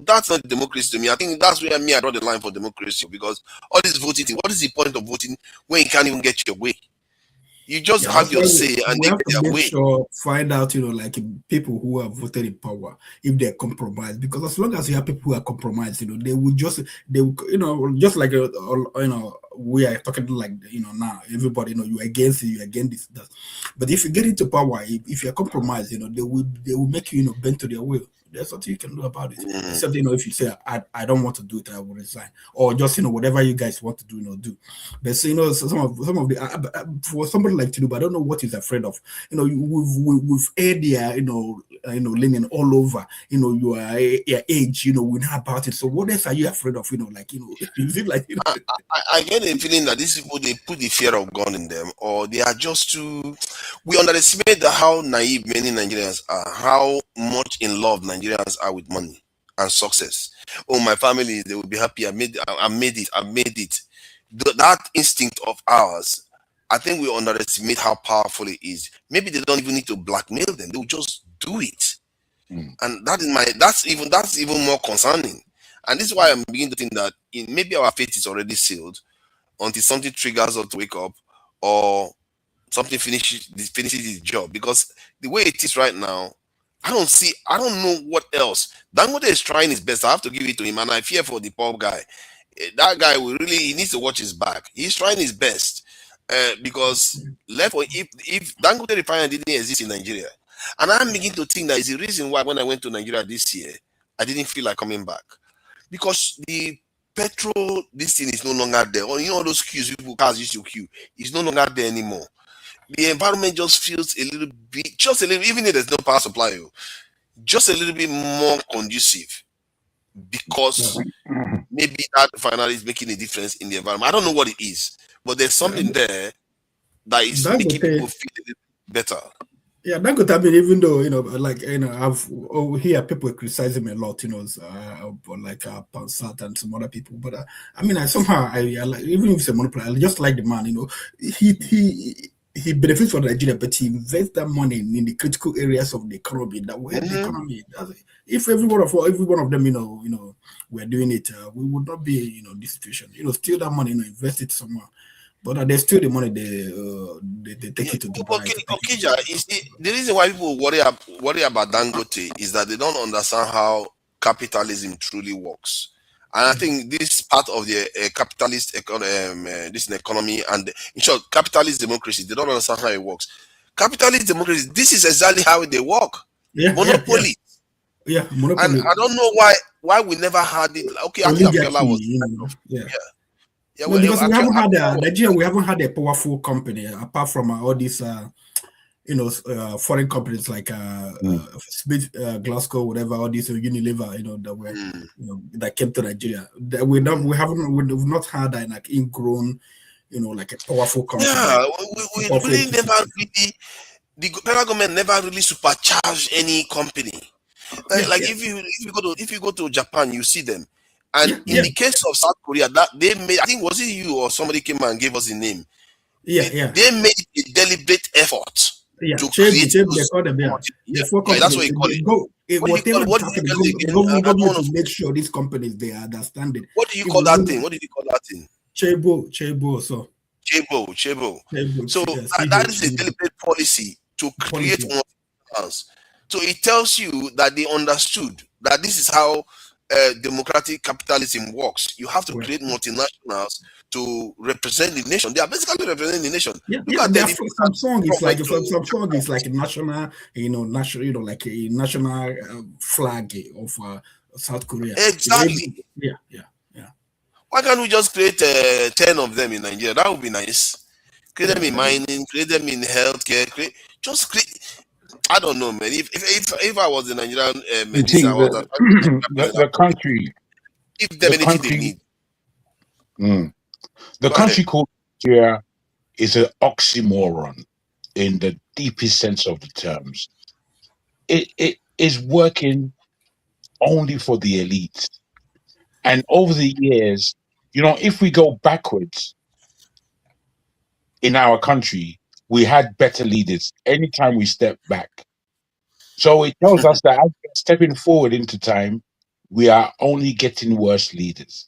That's not democracy to me. I think that's where I draw the line for democracy, because all this voting thing, what is the point of voting when you can't even get your way? You just have your say, and we they have get to their make way. sure, find out, like people who have voted in power, if they're compromised. Because as long as you have people who are compromised, they will just like we are talking like now. Everybody, you're against it, you're against this, that. But if you get into power, if you're compromised, they will make you bend to their will. There's nothing you can do about it. Except if you say I don't want to do it, I will resign, or just whatever you guys want to do, do. But so, some of the for somebody like Tinubu, I don't know what he's afraid of. We've aired there, leaning all over. Your age, we know about it. So what else are you afraid of? Is it like? I get a feeling that these people, they put the fear of God in them, or they are just too. We underestimate how naive many Nigerians are, how much in love Nigerians are with money and success. Oh, my family, they will be happy. I made it. That instinct of ours, I think we underestimate how powerful it is. Maybe they don't even need to blackmail them; they will just do it, and that's even more concerning. And this is why I'm beginning to think that maybe our fate is already sealed until something triggers us to wake up, or something finishes its job. Because the way it is right now, I don't know what else. Dangote is trying his best. I have to give it to him, and I fear for the poor guy. That guy he needs to watch his back. He's trying his best, because if Dangote refinery didn't exist in Nigeria, and I'm beginning to think that is the reason why when I went to Nigeria this year, I didn't feel like coming back, because the petrol, this thing is no longer there. Or all those queues cars used to queue, it's no longer there anymore. The environment just feels a little bit, even if there's no power supply, just a little bit more conducive, because maybe that refinery is making a difference in the environment. I don't know what it is, but there's something there that is making people feel a little better. Yeah, Dangote, I mean, even though, I've hear people criticize him a lot, like Pansat and some other people. But I mean, I like, even if it's a monopoly, I just like the man, he benefits from Nigeria, but he invests that money in the critical areas of the economy that will help the economy. If every one of them, we're doing it, we would not be, in this situation. Steal that money, invest it somewhere. But there's still the money they take it to Dubai. The reason why people worry about Dangote is that they don't understand how capitalism truly works. And I think this part of the capitalist economy, and in short, capitalist democracy, they don't understand how it works. Capitalist democracy, this is exactly how they work. Monopoly. Yeah, monopoly. And I don't know why we never had it. Okay, I think Abiola was. No, because we haven't had Nigeria. We haven't had a powerful company apart from all these, foreign companies like Smith, Glasgow, whatever. All these Unilever, that were, that came to Nigeria. We've not had an ingrown, like a powerful company. Yeah, we really never really. The federal government never really supercharged any company. If you go to Japan, you see them. And in the case of South Korea, that they made, I think, was it you or somebody came and gave us the name? They made a deliberate effort to create that's what you call it. The government to make sure these companies, they understand it. What do you call that thing? What did you call that thing? Chebo. So that is a deliberate policy to create multinationals. So it tells you that they understood that this is how democratic capitalism works. You have to create multinationals to represent the nation. They are basically representing the nation. Samsung is like a national, like a national flag of South Korea. Exactly. Yeah. Why can't we just create 10 of them in Nigeria? That would be nice. Create them in mining, create them in healthcare. I don't know, man. If I was the Nigerian minister, the country, if them anything they need. The country called Nigeria is an oxymoron in the deepest sense of the terms. it is working only for the elites. And over the years, if we go backwards in our country, we had better leaders anytime we step back. So it tells us that as we're stepping forward into time, we are only getting worse leaders.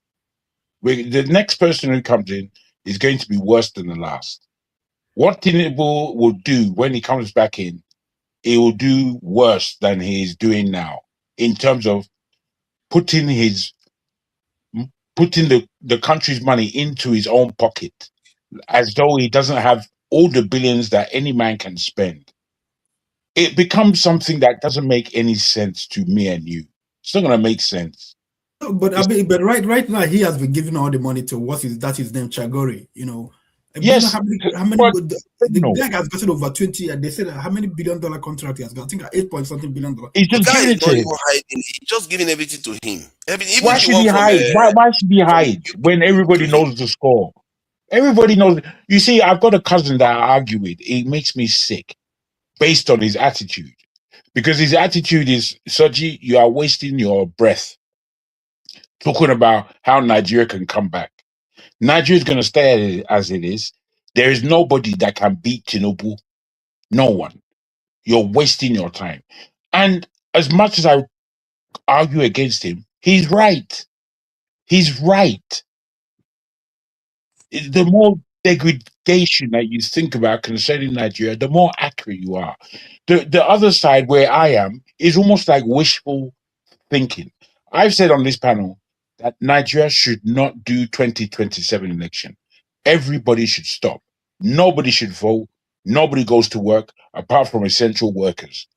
The next person who comes in is going to be worse than the last. What Tinubu will do when he comes back in, he will do worse than he is doing now in terms of putting the country's money into his own pocket, as though he doesn't have all the billions that any man can spend. It becomes something that doesn't make any sense to me and you. It's not going to make sense. But right now he has been giving all the money to that's his name, Chagori. Yes. How many the guy has gotten over 20, and they said how many $1 billion contract he has got? I think $8-something billion. He's just the guy giving is it to not him. even hiding. He's just giving everything to him. Why should he hide? Why should he hide when everybody knows the score? Everybody knows. You see, I've got a cousin that I argue with. It makes me sick based on his attitude. Because his attitude is, Soji, you are wasting your breath talking about how Nigeria can come back. Nigeria is going to stay as it is. There is nobody that can beat Tinubu. No one. You're wasting your time. And as much as I argue against him, he's right. He's right. The more degradation that you think about concerning Nigeria, the more accurate you are. The other side where I am is almost like wishful thinking. I've said on this panel that Nigeria should not do 2027 election. Everybody should stop. Nobody should vote. Nobody goes to work apart from essential workers.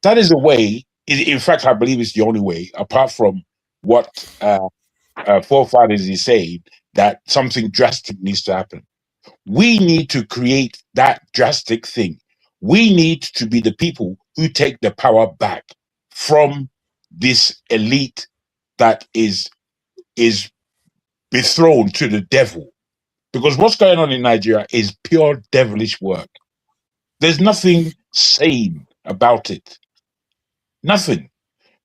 That is the way. In fact, I believe it's the only way, apart from what forefathers is saying, that something drastic needs to happen. We need to create that drastic thing. We need to be the people who take the power back from this elite that is betrothed to the devil. Because what's going on in Nigeria is pure devilish work. There's nothing sane about it. Nothing.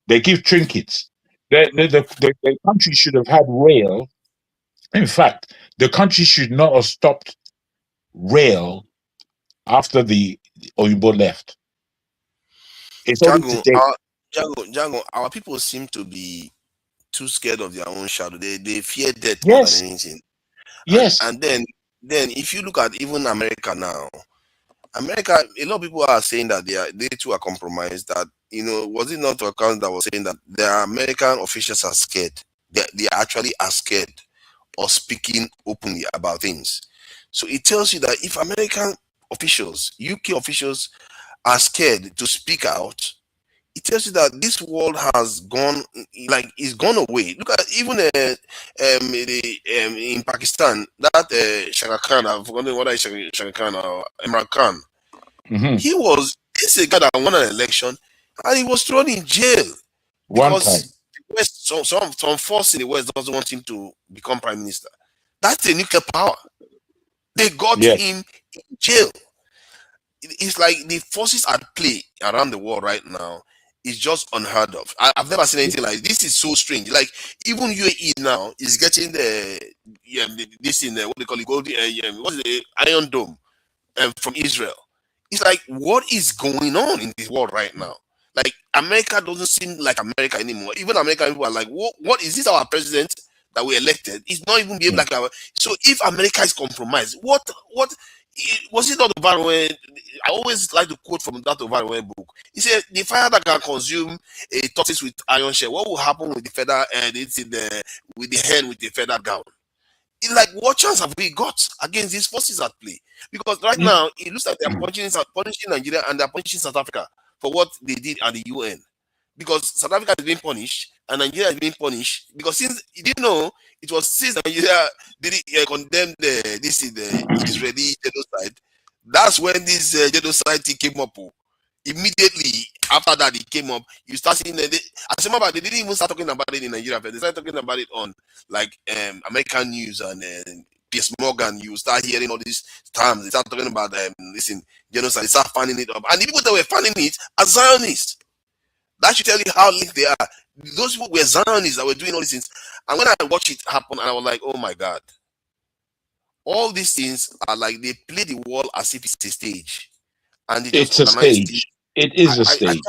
They give trinkets. The country should have had rail. In fact, the country should not have stopped rail after the Oyinbo left. It's only today. Django, our people seem to be too scared of their own shadow. They fear death more than anything. Yes. And then if you look at even America now, America, a lot of people are saying that they too are compromised. That, was it not to account that was saying that the American officials are scared? They actually are scared of speaking openly about things. So it tells you that if American officials, UK officials are scared to speak out, it tells you that this world has gone, it's gone away. Look at even in Pakistan, that Shaka Khan, I've forgotten what I Shaka Khan or Imran Khan. Mm-hmm. He's a guy that won an election and he was thrown in jail because the West, some force in the West doesn't want him to become prime minister. That's a nuclear power. They got him in jail. It's like the forces at play around the world right now is just unheard of. I've never seen anything like this. Is so strange. Like even UAE now is getting this in what they call it, what's the Iron Dome from Israel. It's like, what is going on in this world right now? Like America doesn't seem like America anymore. Even American people are like, what is this our president that we elected? It's not even behaving like our. So if America is compromised, what was it not Ovarowe? I always like to quote from that Ovarowe book. He said, "The fire that can consume a tortoise with iron shell, what will happen with the feather and with the hen with the feather gown?" It's like, what chance have we got against these forces at play? Because right now it looks like they're punishing Nigeria and they're punishing South Africa for what they did at the UN. Because South Africa is being punished and Nigeria is being punished because since Nigeria did condemn the Israeli genocide, that's when this genocide thing came up. Immediately after that, it came up. You start seeing as a matter, they didn't even start talking about it in Nigeria. They started talking about it on American news and Piers Morgan, you start hearing all these terms. They start talking about listen, genocide. They start fanning it up, and the people that were fanning it are Zionists. That should tell you how linked they are. Those people were Zionists that were doing all these things. And when I watched it happen, I was like, oh my God. All these things are like they play the wall as if it's a stage. And they just It's a organize stage. It is a stage.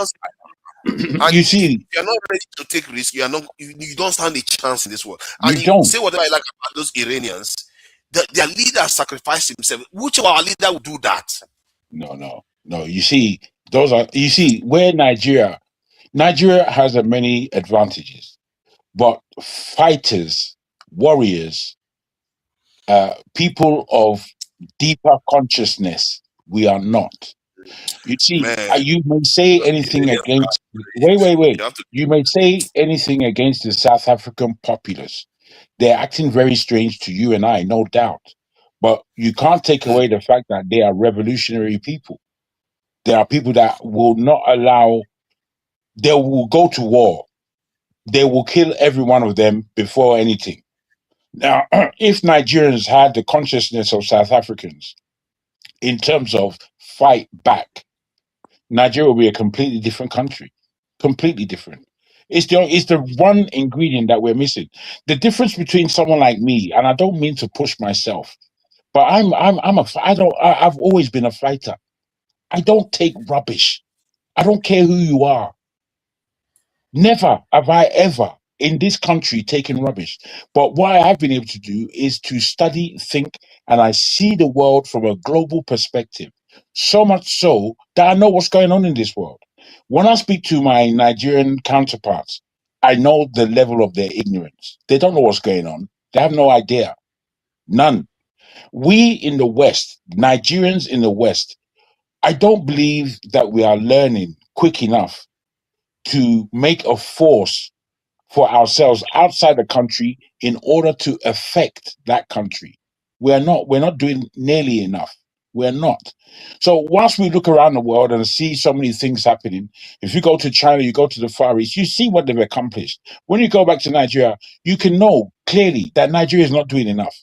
And You see, if you're not ready to take risks, you don't stand a chance in this world. you And you don't. say whatever I like about those Iranians, their leader sacrificed himself. Which of our leader would do that? No. You see, where Nigeria has many advantages, but fighters, warriors, people of deeper consciousness, we are not. You see, you may say anything against. Wait. You may say anything against the South African populace. They're acting very strange to you and I, no doubt. But you can't take away the fact that they are revolutionary people. There are people that will not allow. They will go to war. They will kill every one of them before anything. Now, if Nigerians had the consciousness of South Africans in terms of fight back, Nigeria will be a completely different country. Completely different. It's the one ingredient that we're missing. The difference between someone like me, and I don't mean to push myself, but I've always been a fighter. I don't take rubbish. I don't care who you are. Never have I ever in this country taken rubbish. But what I have been able to do is to study, think, and I see the world from a global perspective. So much so that I know what's going on in this world. When I speak to my Nigerian counterparts, I know the level of their ignorance. They don't know what's going on. They have no idea. None. We in the West, Nigerians in the West, I don't believe that we are learning quick enough to make a force for ourselves outside the country in order to affect that country. We're not doing nearly enough. We're not. So whilst we look around the world and see so many things happening, if you go to China, you go to the Far East, you see what they've accomplished. When you go back to Nigeria, you can know clearly that Nigeria is not doing enough.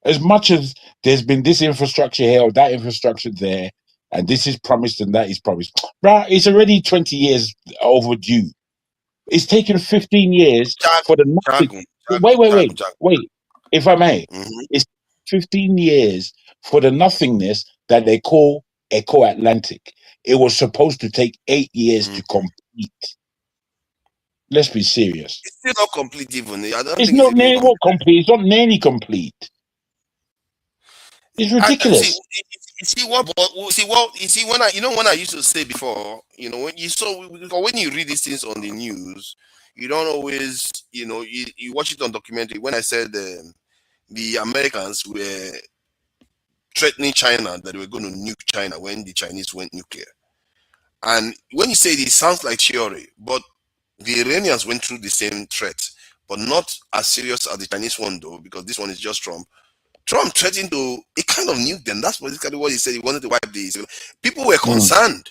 As much as there's been this infrastructure here or that infrastructure there, and this is promised and that is promised, bruh, it's already 20 years overdue. It's taken 15 years for the nothing. Wait. If I may, it's 15 years for the nothingness that they call Eco Atlantic. It was supposed to take 8 years to complete. Let's be serious. It's still not complete, even. It's not nearly complete. It's not nearly complete. It's ridiculous. When I used to say before, when you read these things on the news, you don't always, you watch it on documentary. When I said the Americans were threatening China that they were going to nuke China when the Chinese went nuclear, and when you say it sounds like theory, but the Iranians went through the same threat, but not as serious as the Chinese one, though, because this one is just Trump. Trump threatened to, it kind of nuke them. That's basically what he said. He wanted to wipe these. People were concerned.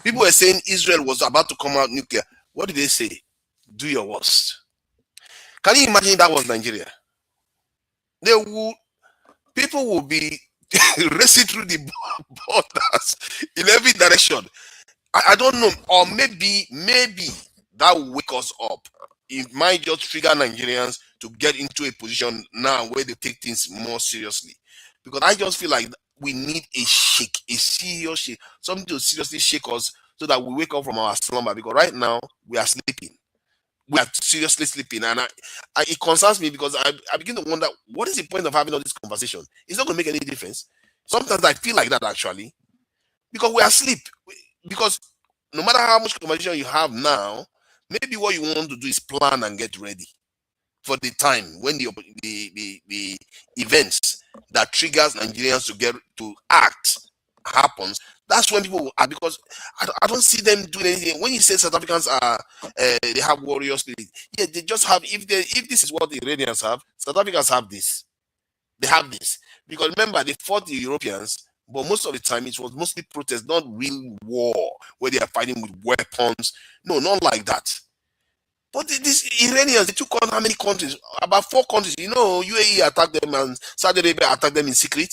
People were saying Israel was about to come out nuclear. What did they say? Do your worst. Can you imagine that was Nigeria? People will be racing through the borders in every direction. I don't know. Or maybe that will wake us up. It might just trigger Nigerians to get into a position now where they take things more seriously. Because I just feel like we need a shake, a serious shake, something to seriously shake us so that we wake up from our slumber. Because right now, we are sleeping. We are seriously sleeping. And it concerns me because I begin to wonder, what is the point of having all this conversation? It's not going to make any difference. Sometimes I feel like that, actually. Because we are asleep. Because no matter how much conversation you have now, maybe what you want to do is plan and get ready for the time when the events that triggers Nigerians to get to act happens. That's when people are, because I don't see them doing anything. When you say South Africans are they have warrior spirit, yeah, they just have. If this is what the Iranians have, South Africans have this. They have this because remember they fought the Europeans. But most of the time, it was mostly protest, not real war, where they are fighting with weapons. No, not like that. But these Iranians, they took on how many countries? About 4 countries. You know, UAE attacked them and Saudi Arabia attacked them in secret.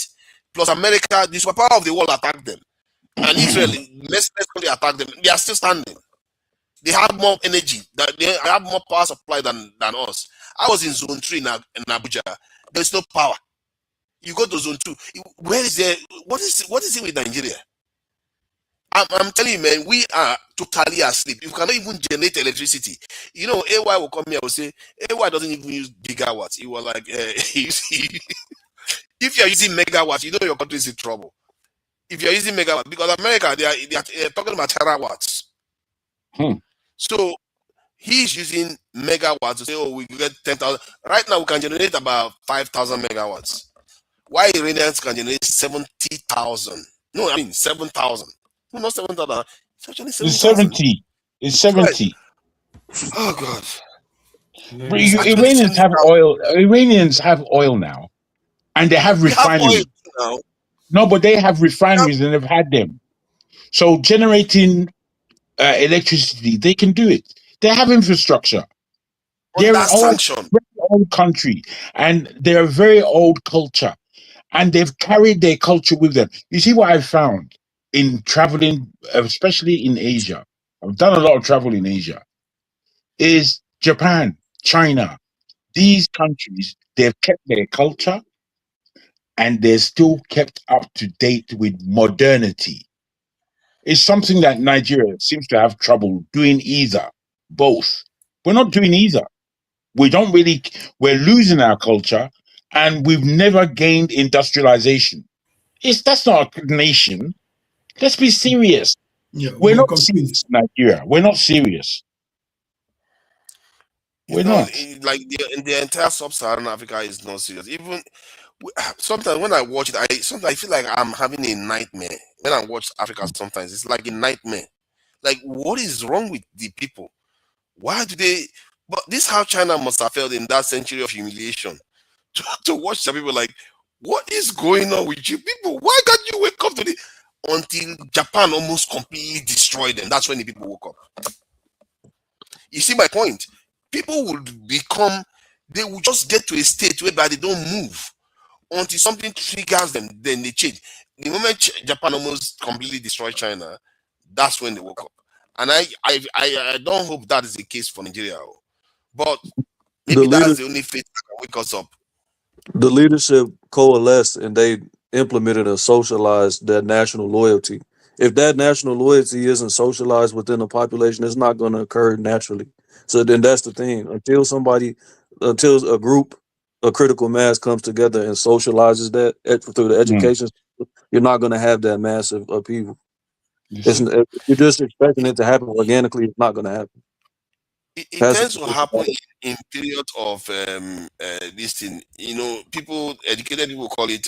Plus America, the superpower of the world, attacked them. And Israel, let's attack them. They are still standing. They have more energy. They have more power supply than us. I was in zone 3 now in Abuja. There is no power. You go to zone 2. Where is there? What is it with Nigeria? I'm telling you, man, we are totally asleep. You cannot even generate electricity. You know, AY will come here and will say, AY doesn't even use gigawatts. He was like, if you're using megawatts, you know your country is in trouble. If you're using megawatts, because America, they are talking about terawatts. So he's using megawatts to say, oh, we get 10,000. Right now, we can generate about 5,000 megawatts. Why Iranians can generate 70,000? No, I mean 7,000. No, not 7,000. It's actually 7,000. It's 70. Oh God. But Iranians have oil. Iranians have oil now, and they have refineries. Now. No, but they have refineries and they've had them. So generating electricity, they can do it. They have infrastructure. They're an very old country, and they're a very old culture, and they've carried their culture with them. You see what I've found in traveling, especially in Asia. I've done a lot of travel in Asia. Is Japan, China, these countries, they've kept their culture and they're still kept up to date with modernity. It's something that Nigeria seems to have trouble doing either. Both. We're not doing either. We're losing our culture and we've never gained industrialization. That's not a nation. Let's be serious. Yeah, we're not serious, Nigeria. We're not serious. We're not. Like the entire sub-Saharan Africa is not serious. Even sometimes when I watch it, I feel like I'm having a nightmare. When I watch Africa, sometimes it's like a nightmare. Like, what is wrong with the people? Why do they? But this is how China must have felt in that century of humiliation. To watch the people like, what is going on with you people? Why can't you wake up to this? Until Japan almost completely destroyed them. That's when the people woke up. You see my point? People they will just get to a state whereby they don't move until something triggers them, then they change. The moment Japan almost completely destroyed China, that's when they woke up. And I don't hope that is the case for Nigeria. But maybe that's the only faith that can wake us up. The leadership coalesced and they implemented and socialized that national loyalty. If that national loyalty isn't socialized within the population, it's not going to occur naturally. So then that's the thing. Until a group, a critical mass comes together and socializes that through the education, you're not going to have that massive upheaval. If you're just expecting it to happen organically, it's not going to happen. It tends to happen in periods of this thing. You know, educated people call it.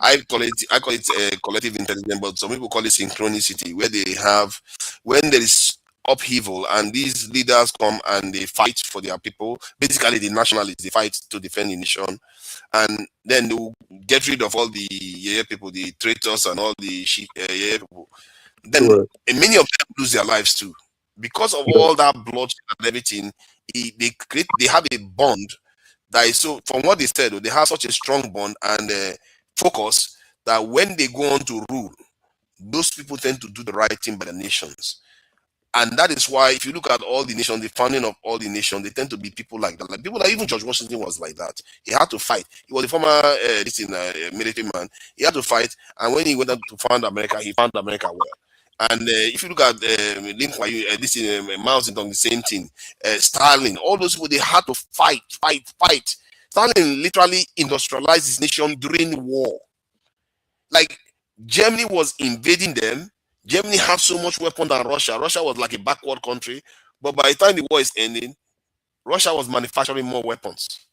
I call it collective intelligence, but some people call it synchronicity, where when there is upheaval and these leaders come and they fight for their people. Basically, the nationalists, they fight to defend the nation, and then they will get rid of all the people, the traitors, and all the people. Then many of them lose their lives too. Because of all that bloodshed and everything, they have a bond that is so. From what they said, they have such a strong bond and focus that when they go on to rule, those people tend to do the right thing by the nations. And that is why, if you look at all the nations, the founding of all the nations, they tend to be people like that. Like people like even George Washington was like that. He had to fight. He was a former military man. He had to fight, and when he went out to found America, he found America well. And if you look at Mao Zedong, the same thing. Stalin, all those people, they had to fight. Stalin literally industrialized his nation during war. Like Germany was invading them. Germany had so much weapon than Russia. Russia was like a backward country. But by the time the war is ending, Russia was manufacturing more weapons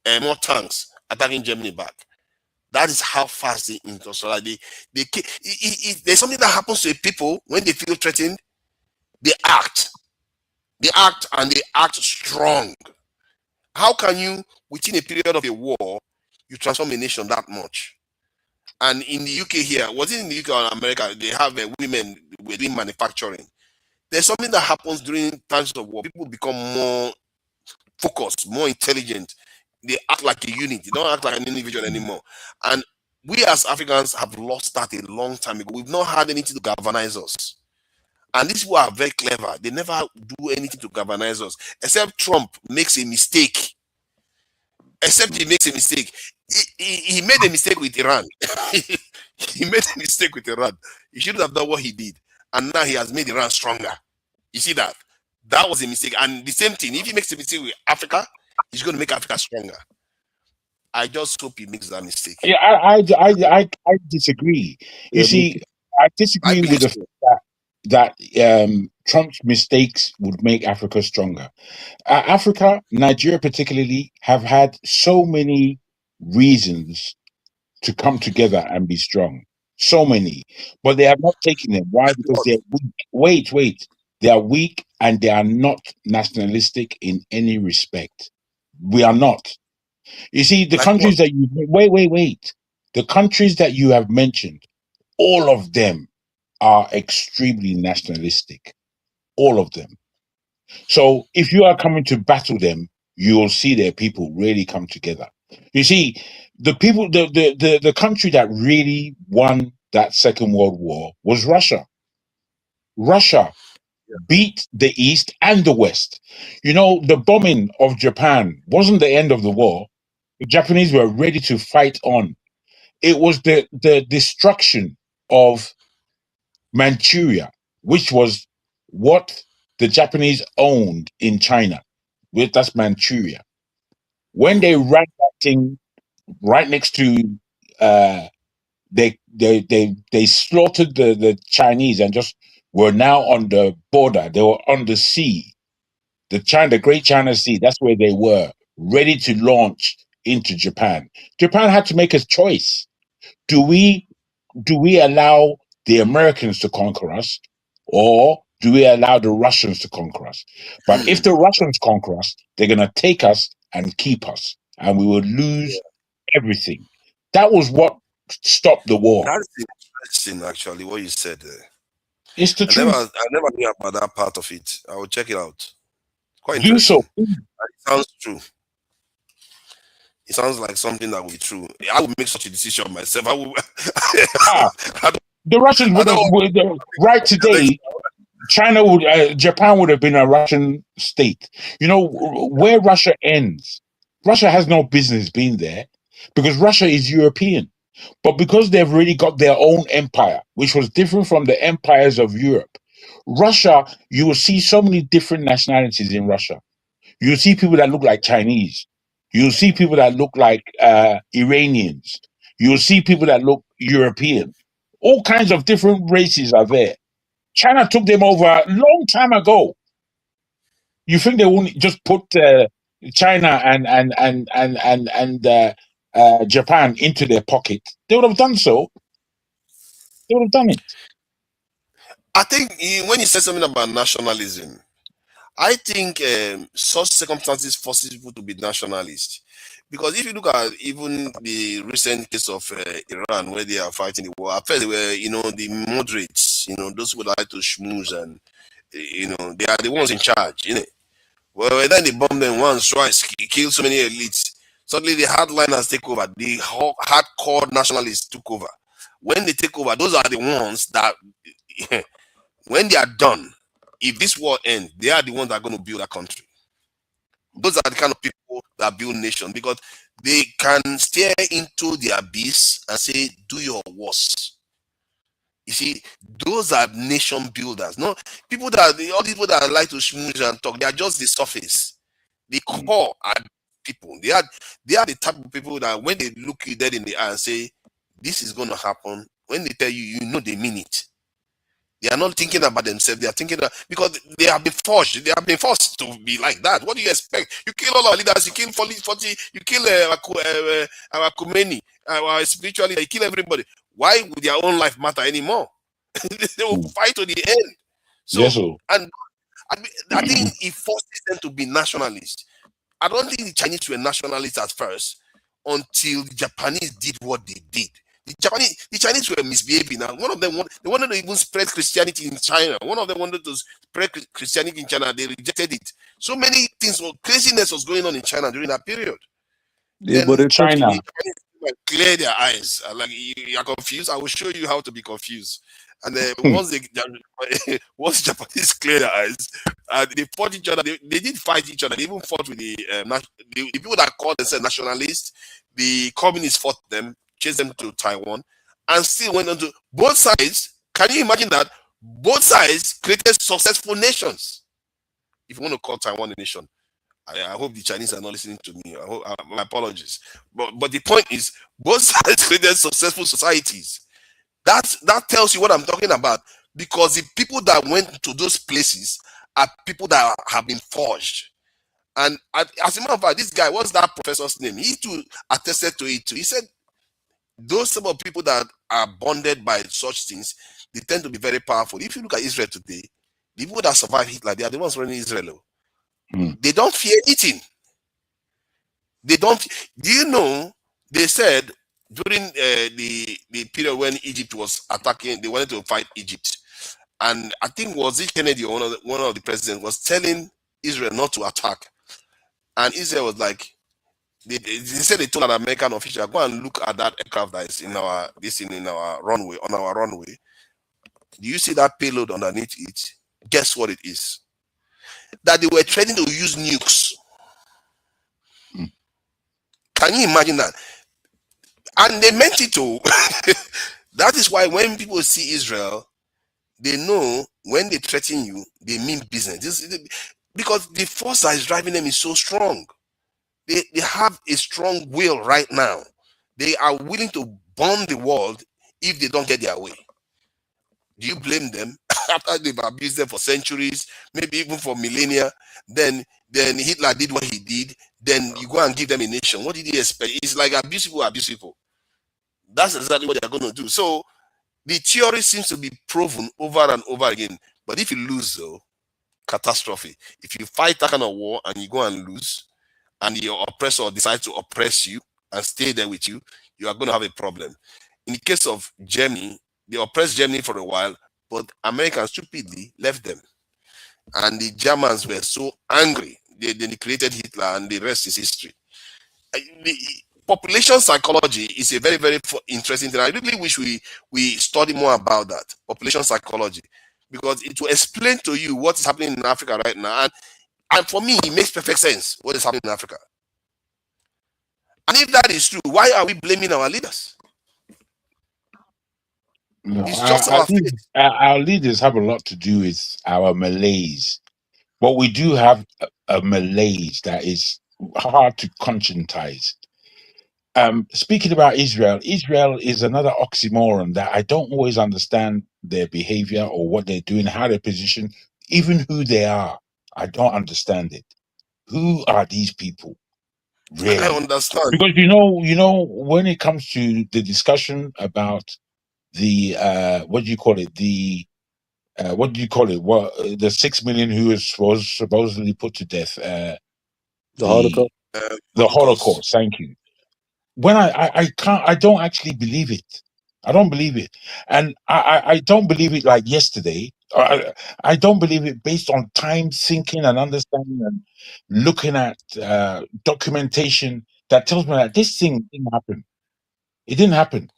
and more tanks, attacking Germany back. That is how fast they industrialize. There's something that happens to people when they feel threatened. They act. They act and they act strong. How can you, within a period of a war, you transform a nation that much? And in the UK here, was it in the UK or America, they have women doing manufacturing. There's something that happens during times of war. People become more focused, more intelligent. They act like a unit. They don't act like an individual anymore. And we as Africans have lost that a long time ago. We've not had anything to galvanize us. And these people are very clever. They never do anything to galvanize us. Except Trump makes a mistake. Except he makes a mistake. He made a mistake with Iran. He made a mistake with Iran. He shouldn't have done what he did. And now he has made Iran stronger. You see that? That was a mistake. And the same thing, if he makes a mistake with Africa, he's going to make Africa stronger. I just hope he makes that mistake. Yeah, I disagree. You see, I disagree with the fact that Trump's mistakes would make Africa stronger. Africa, Nigeria particularly, have had so many reasons to come together and be strong. So many. But they have not taken them. Why? Because they're weak. Wait. They are weak and they are not nationalistic in any respect. We are not. You see, the countries that you wait. The countries that you have mentioned, all of them are extremely nationalistic. All of them. So if you are coming to battle them, you will see their people really come together. You see, the people, the country that really won that Second World War was Russia. Russia beat the East and the West. You know, the bombing of Japan wasn't the end of the war. The Japanese were ready to fight on. It was the destruction of Manchuria, which was what the Japanese owned in China. That's Manchuria. When they ran that thing right next to, they slaughtered the Chinese and just were now on the border. They were on the sea, the Great China Sea. That's where they were, ready to launch into Japan. Japan had to make a choice. Do we allow the Americans to conquer us, or do we allow the Russians to conquer us? But if the Russians conquer us, they're going to take us and keep us, and we will lose everything. That was what stopped the war. That's interesting, actually, what you said there. It's the truth. I never knew about that part of it. I will check it out. Quite Do interesting. so. It sounds true. It sounds like something that will be true. I would make such a decision myself. I will. The Russians would right today. Japan would have been a Russian state. You know where Russia ends. Russia has no business being there because Russia is European. But because they've already got their own empire, which was different from the empires of Europe, Russia, you will see so many different nationalities in Russia. You'll see people that look like Chinese. You'll see people that look like Iranians. You'll see people that look European. All kinds of different races are there. China took them over a long time ago. You think they won't just put China and Japan into their pocket? They would have done so. They would have done it. I think when you said something about nationalism, I think such circumstances forces people to be nationalists. Because if you look at even the recent case of Iran, where they are fighting the war, at first they were, the moderates, those who like to schmooze and, they are the ones in charge, Well, then they bomb them once, twice, kill so many elites. Suddenly the hardliners take over, the hardcore nationalists took over. When they take over, those are the ones that, when they are done, if this war ends, they are the ones that are going to build a country. Those are the kind of people that build nations because they can stare into the abyss and say, do your worst. You see, those are nation builders. No, all these people that like to schmooze and talk, they are just the surface. The core are people. They are the type of people that when they look you dead in the eye and say, this is going to happen, when they tell you, they mean it. They are not thinking about themselves. They are thinking because they have been forced. They have been forced to be like that. What do you expect? You kill all our leaders. You kill 40. You kill our Khomeini, our spirituality. You kill everybody. Why would their own life matter anymore? They will fight to the end. So, yes, sir. And I think it forces them to be nationalists. I don't think the Chinese were nationalists at first until the Japanese did what they did. The Chinese were misbehaving. Now, one of them they wanted to even spread Christianity in China. One of them wanted to spread Christianity in China. They rejected it. So many things, craziness was going on in China during that period. Yeah, Then but in China. the Chinese clear their eyes. Like you are confused. I will show you how to be confused. And then once once Japanese clear their eyes, they fought each other. They did fight each other. They even fought with the people that called themselves nationalists. The communists fought them, chased them to Taiwan, and still went on to both sides. Can you imagine that? Both sides created successful nations. If you want to call Taiwan a nation, I hope the Chinese are not listening to me. My apologies. But the point is, both sides created successful societies. That tells you what I'm talking about, because the people that went to those places are people that have been forged. And as a matter of fact, this guy, what's that professor's name? He too attested to it too. He said those some of people that are bonded by such things, they tend to be very powerful. If you look at Israel today, the people that survive Hitler, they are the ones running Israel. They don't fear anything. They don't. Do you know? They said during the period when Egypt was attacking, they wanted to fight Egypt, and I think was it Kennedy or one of the presidents was telling Israel not to attack, and Israel was like, they said they told an American official, go and look at that aircraft that is in our runway, on our runway. Do you see that payload underneath it? Guess what it is? That they were threatening to use nukes. Can you imagine that? And they meant it to. That is why when people see Israel, they know when they threaten you, they mean business. Because the force that is driving them is so strong. They have a strong will right now. They are willing to burn the world if they don't get their way. Do you blame them? After they've abused them for centuries, maybe even for millennia, then Hitler did what he did, then you go and give them a nation. What did he expect? It's like abuse people. That's exactly what they're going to do. So the theory seems to be proven over and over again. But if you lose, though, catastrophe. If you fight that kind of war and you go and lose, and your oppressor decides to oppress you and stay there with you, you are going to have a problem. In the case of Germany, they oppressed Germany for a while, but Americans stupidly left them. And the Germans were so angry. They created Hitler, and the rest is history. The population psychology is a very, very interesting thing. I really wish we study more about that, population psychology, because it will explain to you what is happening in Africa right now. And for me, it makes perfect sense what is happening in Africa. And if that is true, why are we blaming our leaders? No, It's just our faith. our leaders have a lot to do with our malaise. But we do have a malaise that is hard to conscientize. Speaking about Israel is another oxymoron that I don't always understand their behavior or what they're doing, how they're positioned, even who they are. I don't understand it. Who are these people? Really? I understand. Because you know, when it comes to the discussion about the what do you call it? The 6 million who was supposedly put to death. The Holocaust. The Holocaust. Thank you. When I don't actually believe it. I don't believe it, and I don't believe it like yesterday. I don't believe it based on time thinking and understanding and looking at documentation that tells me that this thing didn't happen. It didn't happen.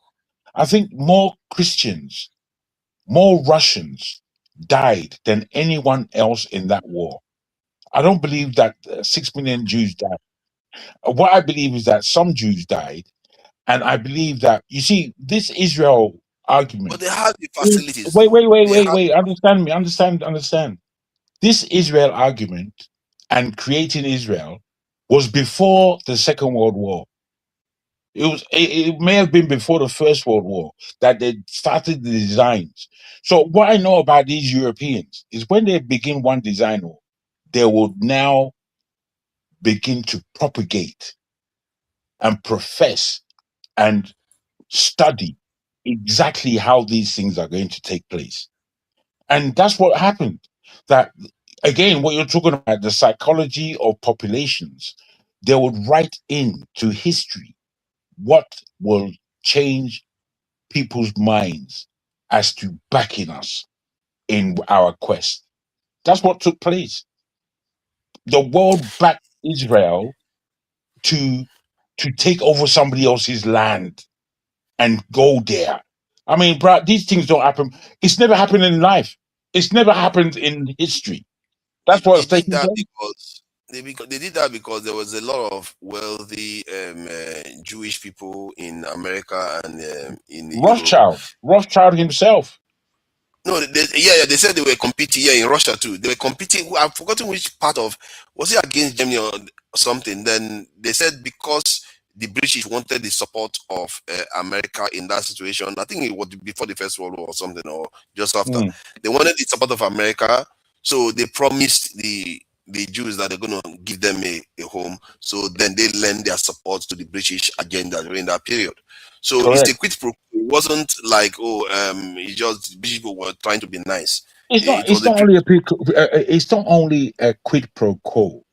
I think more Christians, more Russians died than anyone else in that war. I don't believe that 6 million Jews died. What I believe is that some Jews died, and I believe that, you see, this Israel argument. But they have the facilities. Wait. Understand. This Israel argument and creating Israel was before the Second World War. It may have been before the First World War that they started the designs. So what I know about these Europeans is when they begin one design war, they will now begin to propagate and profess and study exactly how these things are going to take place. And that's what happened. That, again, what you're talking about, the psychology of populations, they would write into history what will change people's minds as to backing us in our quest. That's what took place. The world backed Israel to take over somebody else's land and go there. I mean, bro, these things don't happen. It's never happened in life. It's never happened in history. That's what's taking place. They did that because there was a lot of wealthy Jewish people in America and in Europe. Rothschild himself. No, they said they were competing here in Russia too. They were competing. I've forgotten which part of, was it against Germany or something? Then they said because the British wanted the support of America in that situation. I think it was before the First World War or something, or just after. They wanted the support of America, so they promised the Jews that they're going to give them a home. So then they lend their support to the British agenda during that period. So Correct. it's a quid pro quo. It wasn't like, it's just people were trying to be nice. It's not only a quid pro quo.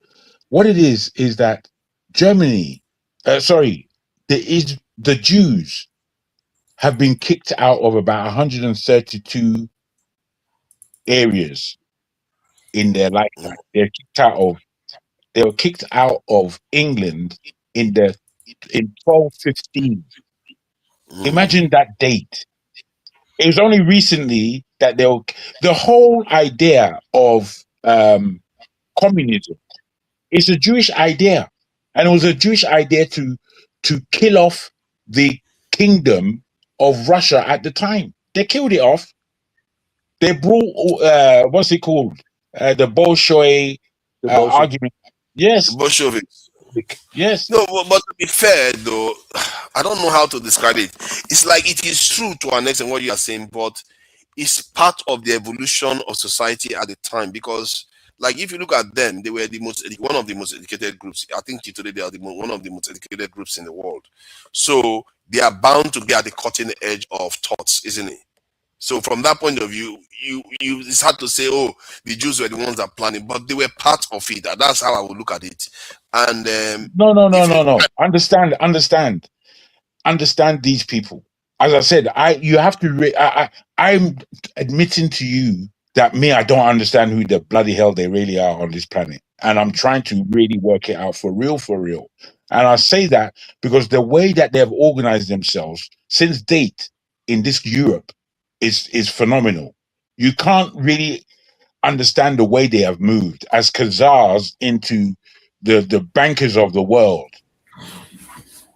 What it is that Germany, the Jews have been kicked out of about 132 areas in their lifetime. They were kicked out of England in 1215. Imagine that date. It was only recently that the whole idea of communism is a Jewish idea, and it was a Jewish idea to kill off the kingdom of Russia at the time. They killed it off. They brought what's it called? The Bolshoi argument. Yes, the Bolsheviks. Yes. No, but to be fair though, I don't know how to describe it. It's like it is true to an extent what you are saying, but it's part of the evolution of society at the time. Because, like, if you look at them, they were one of the most educated groups. I think today they are one of the most educated groups in the world. So they are bound to be at the cutting edge of thoughts, isn't it? So from that point of view, it's hard to say, oh, the Jews were the ones that planned it, but they were part of it. That's how I would look at it. And no. Understand these people. As I said, you have to. I'm admitting to you that I don't understand who the bloody hell they really are on this planet, and I'm trying to really work it out for real. And I say that because the way that they have organized themselves since date in this Europe is phenomenal. You can't really understand the way they have moved as Khazars into the bankers of the world.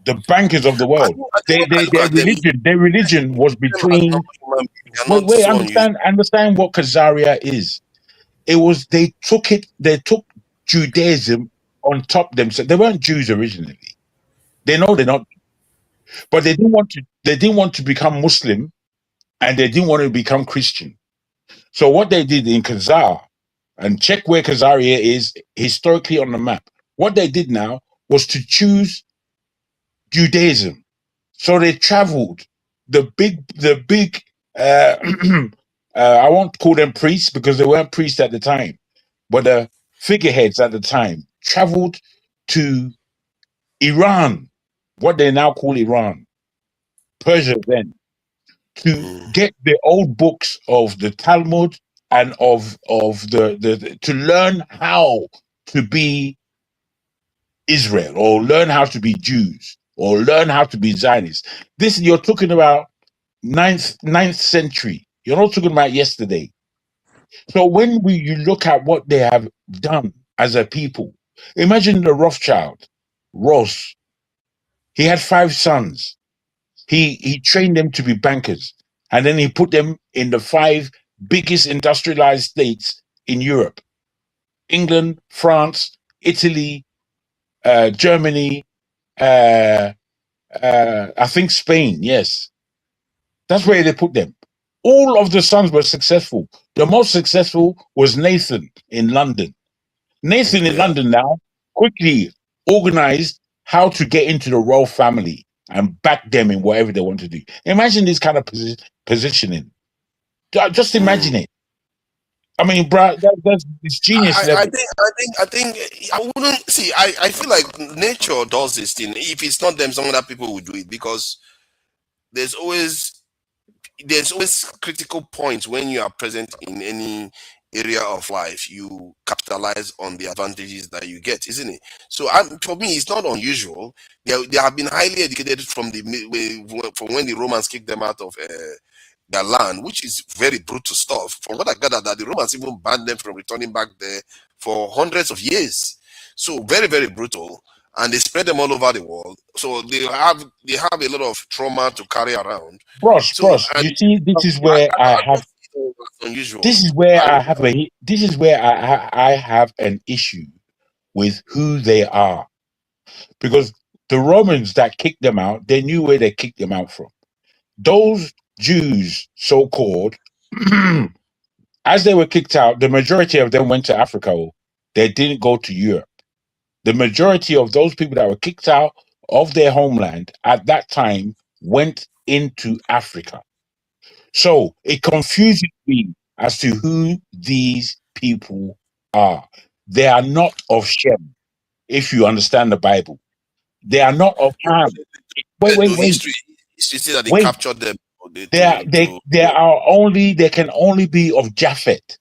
The bankers of the world. Their religion was between. Wait. Understand what Khazaria is. It was they took Judaism on top themselves. They weren't Jews originally. They know they're not, but they didn't want to become Muslim, and they didn't want to become Christian. So what they did in Khazar, and check where Khazaria is historically on the map. What they did now was to choose Judaism. So they traveled the big I won't call them priests because they weren't priests at the time, but the figureheads at the time traveled to Iran, what they now call Iran, Persia then, to get the old books of the Talmud and of the to learn how to be Israel, or learn how to be Jews, or learn how to be Zionists. This, you're talking about 9th century. You're not talking about yesterday. So when you look at what they have done as a people, imagine the Rothschild, Ross. He had 5 sons. He trained them to be bankers, and then he put them in the 5 biggest industrialized states in Europe: England, France, Italy, Germany, I think Spain. Yes, that's where they put them. All of the sons were successful. The most successful was Nathan in London. Nathan in London now quickly organized how to get into the royal family and back them in whatever they want to do. Imagine this kind of positioning. Just imagine it. I mean, bro, it's genius. I think I wouldn't see. I feel like nature does this thing. If it's not them, some other people will do it, because there's always there's always critical points when you are present in any area of life. You capitalize on the advantages that you get, isn't it? So for me, it's not unusual. They have been highly educated from when the Romans kicked them out of their land, which is very brutal stuff. From what I gathered, that the Romans even banned them from returning back there for hundreds of years. So very, very brutal. And they spread them all over the world. So they have a lot of trauma to carry around. Bros, So you see, this is where I have unusual. this is where I have an issue with who they are. Because the Romans that kicked them out, they knew where they kicked them out from. Those Jews, so-called, as they were kicked out, the majority of them went to Africa. They didn't go to Europe. The majority of those people that were kicked out of their homeland at that time went into Africa. So it confuses me as to who these people are. They are not of Shem, if you understand the Bible. They are not of Ham. Wait. History says that they captured them. They can only be of Japhet.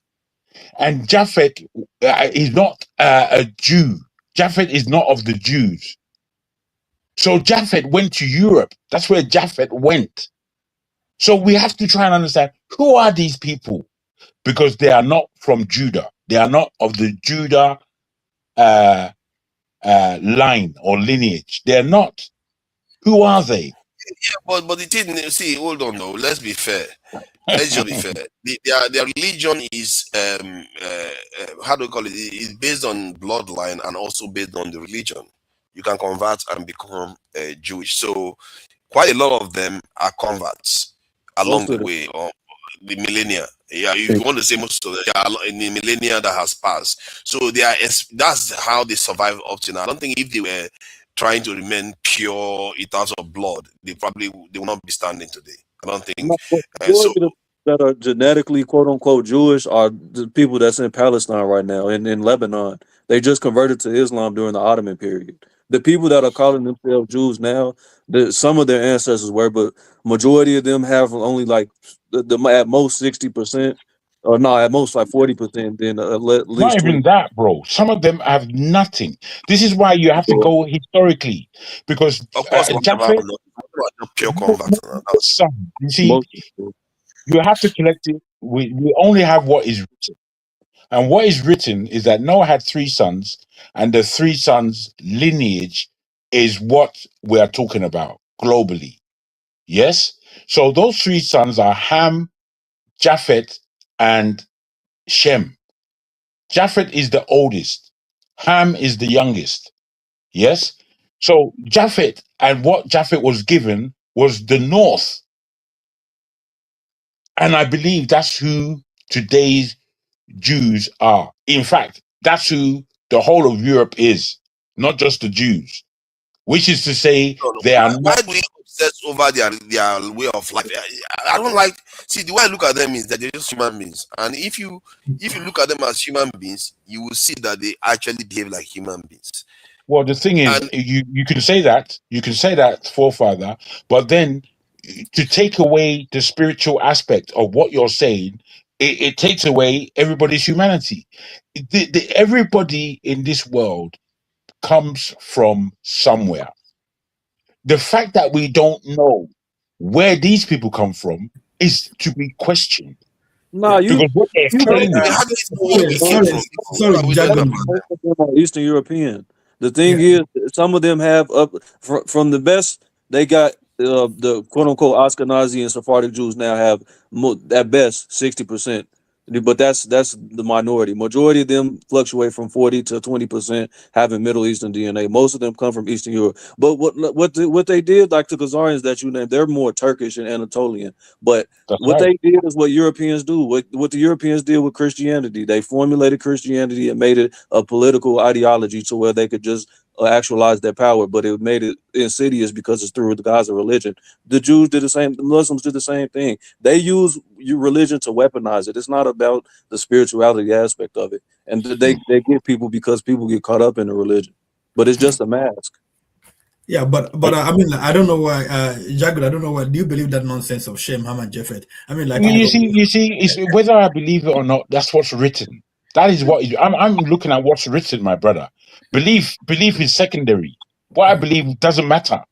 And Japhet is not a Jew. Japhet is not of the Jews. So Japhet went to Europe. That's where Japhet went. So we have to try and understand, who are these people? Because they are not from Judah. They are not of the Judah line or lineage. They're not. Who are they? Yeah, but the thing, see, hold on though. Let's be fair. Let's just be fair. Their religion is how do you call it? It's based on bloodline and also based on the religion. You can convert and become Jewish. So quite a lot of them are converts along the way, or the millennia. Yeah, if you want to say most of them, in the millennia that has passed. So that's how they survive up to now. I don't think if they were trying to remain pure in terms of blood, they will not be standing today. I don't think. That are genetically quote unquote Jewish are the people that's in Palestine right now, in Lebanon. They just converted to Islam during the Ottoman period. The people that are calling themselves Jews now, some of their ancestors were, but majority of them have only like at most 60%, or no, at most like 40%. Then at least not even 20%. that, bro. Some of them have nothing. This is why you have to go historically, because of course, Japhet, pure converts. you see, you have to collect it. We only have what is written. And what is written is that Noah had 3 sons, and the 3 sons' lineage is what we are talking about globally. Yes? So those 3 sons are Ham, Japhet, and Shem. Japhet is the oldest. Ham is the youngest. Yes? So Japhet, and what Japhet was given was the north. And I believe that's who today's Jews are. In fact, that's who the whole of Europe is, not just the Jews. Which is to say, they are not. Why do we obsess over their way of life? I don't like. See, the way I look at them is that they're just human beings, and if you look at them as human beings, you will see that they actually behave like human beings. Well, the thing is, you can say that, forefather, but then to take away the spiritual aspect of what you're saying, it takes away everybody's humanity. Everybody in this world comes from somewhere. The fact that we don't know where these people come from is to be questioned. No, because what they're claiming. Eastern European. The thing is, some of them have from the best they got. The quote unquote Ashkenazi and Sephardic Jews now have at best 60%, but that's the minority. Majority of them fluctuate from 40 to 20% having Middle Eastern DNA. Most of them come from Eastern Europe. But what they did, like the Khazarians that you named, they're more Turkish and Anatolian. But they did is what Europeans do. What the Europeans did with Christianity, they formulated Christianity and made it a political ideology to where they could just actualize their power, but it made it insidious because it's through the guise of religion. The Jews did the same. The Muslims did the same thing. They use your religion to weaponize it. It's not about the spirituality aspect of it. And they get people because people get caught up in the religion, but it's just a mask. Yeah, but I mean, I don't know why, Jagged, I don't know why. Do you believe that nonsense of Shem, Ham, and Japhet? I mean, like, You see, it's whether I believe it or not. That's what's written. That is what I'm looking at. What's written, my brother. Belief is secondary. What I believe doesn't matter.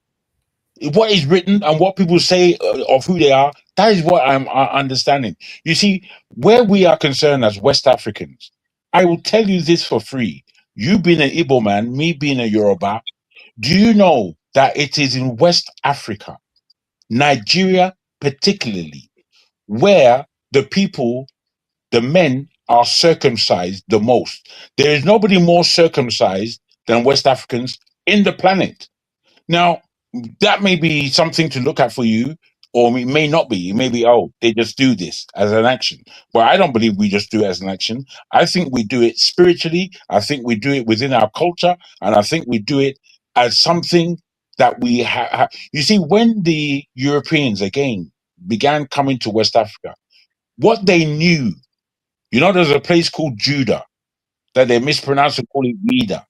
What is written and what people say of who they are, that is what I'm understanding. You see, where we are concerned as West Africans, I will tell you this for free. You being an Igbo man, me being a Yoruba, do you know that it is in West Africa, Nigeria particularly, where the people, the men, are circumcised the most? There is nobody more circumcised than West Africans in the planet. Now, that may be something to look at for you, or it may not be. It may be, oh, they just do this as an action. But I don't believe we just do it as an action. I think we do it spiritually. I think we do it within our culture. And I think we do it as something that we have. You see, when the Europeans, again, began coming to West Africa, what they knew, there's a place called Judah that they mispronounce and call it Wida.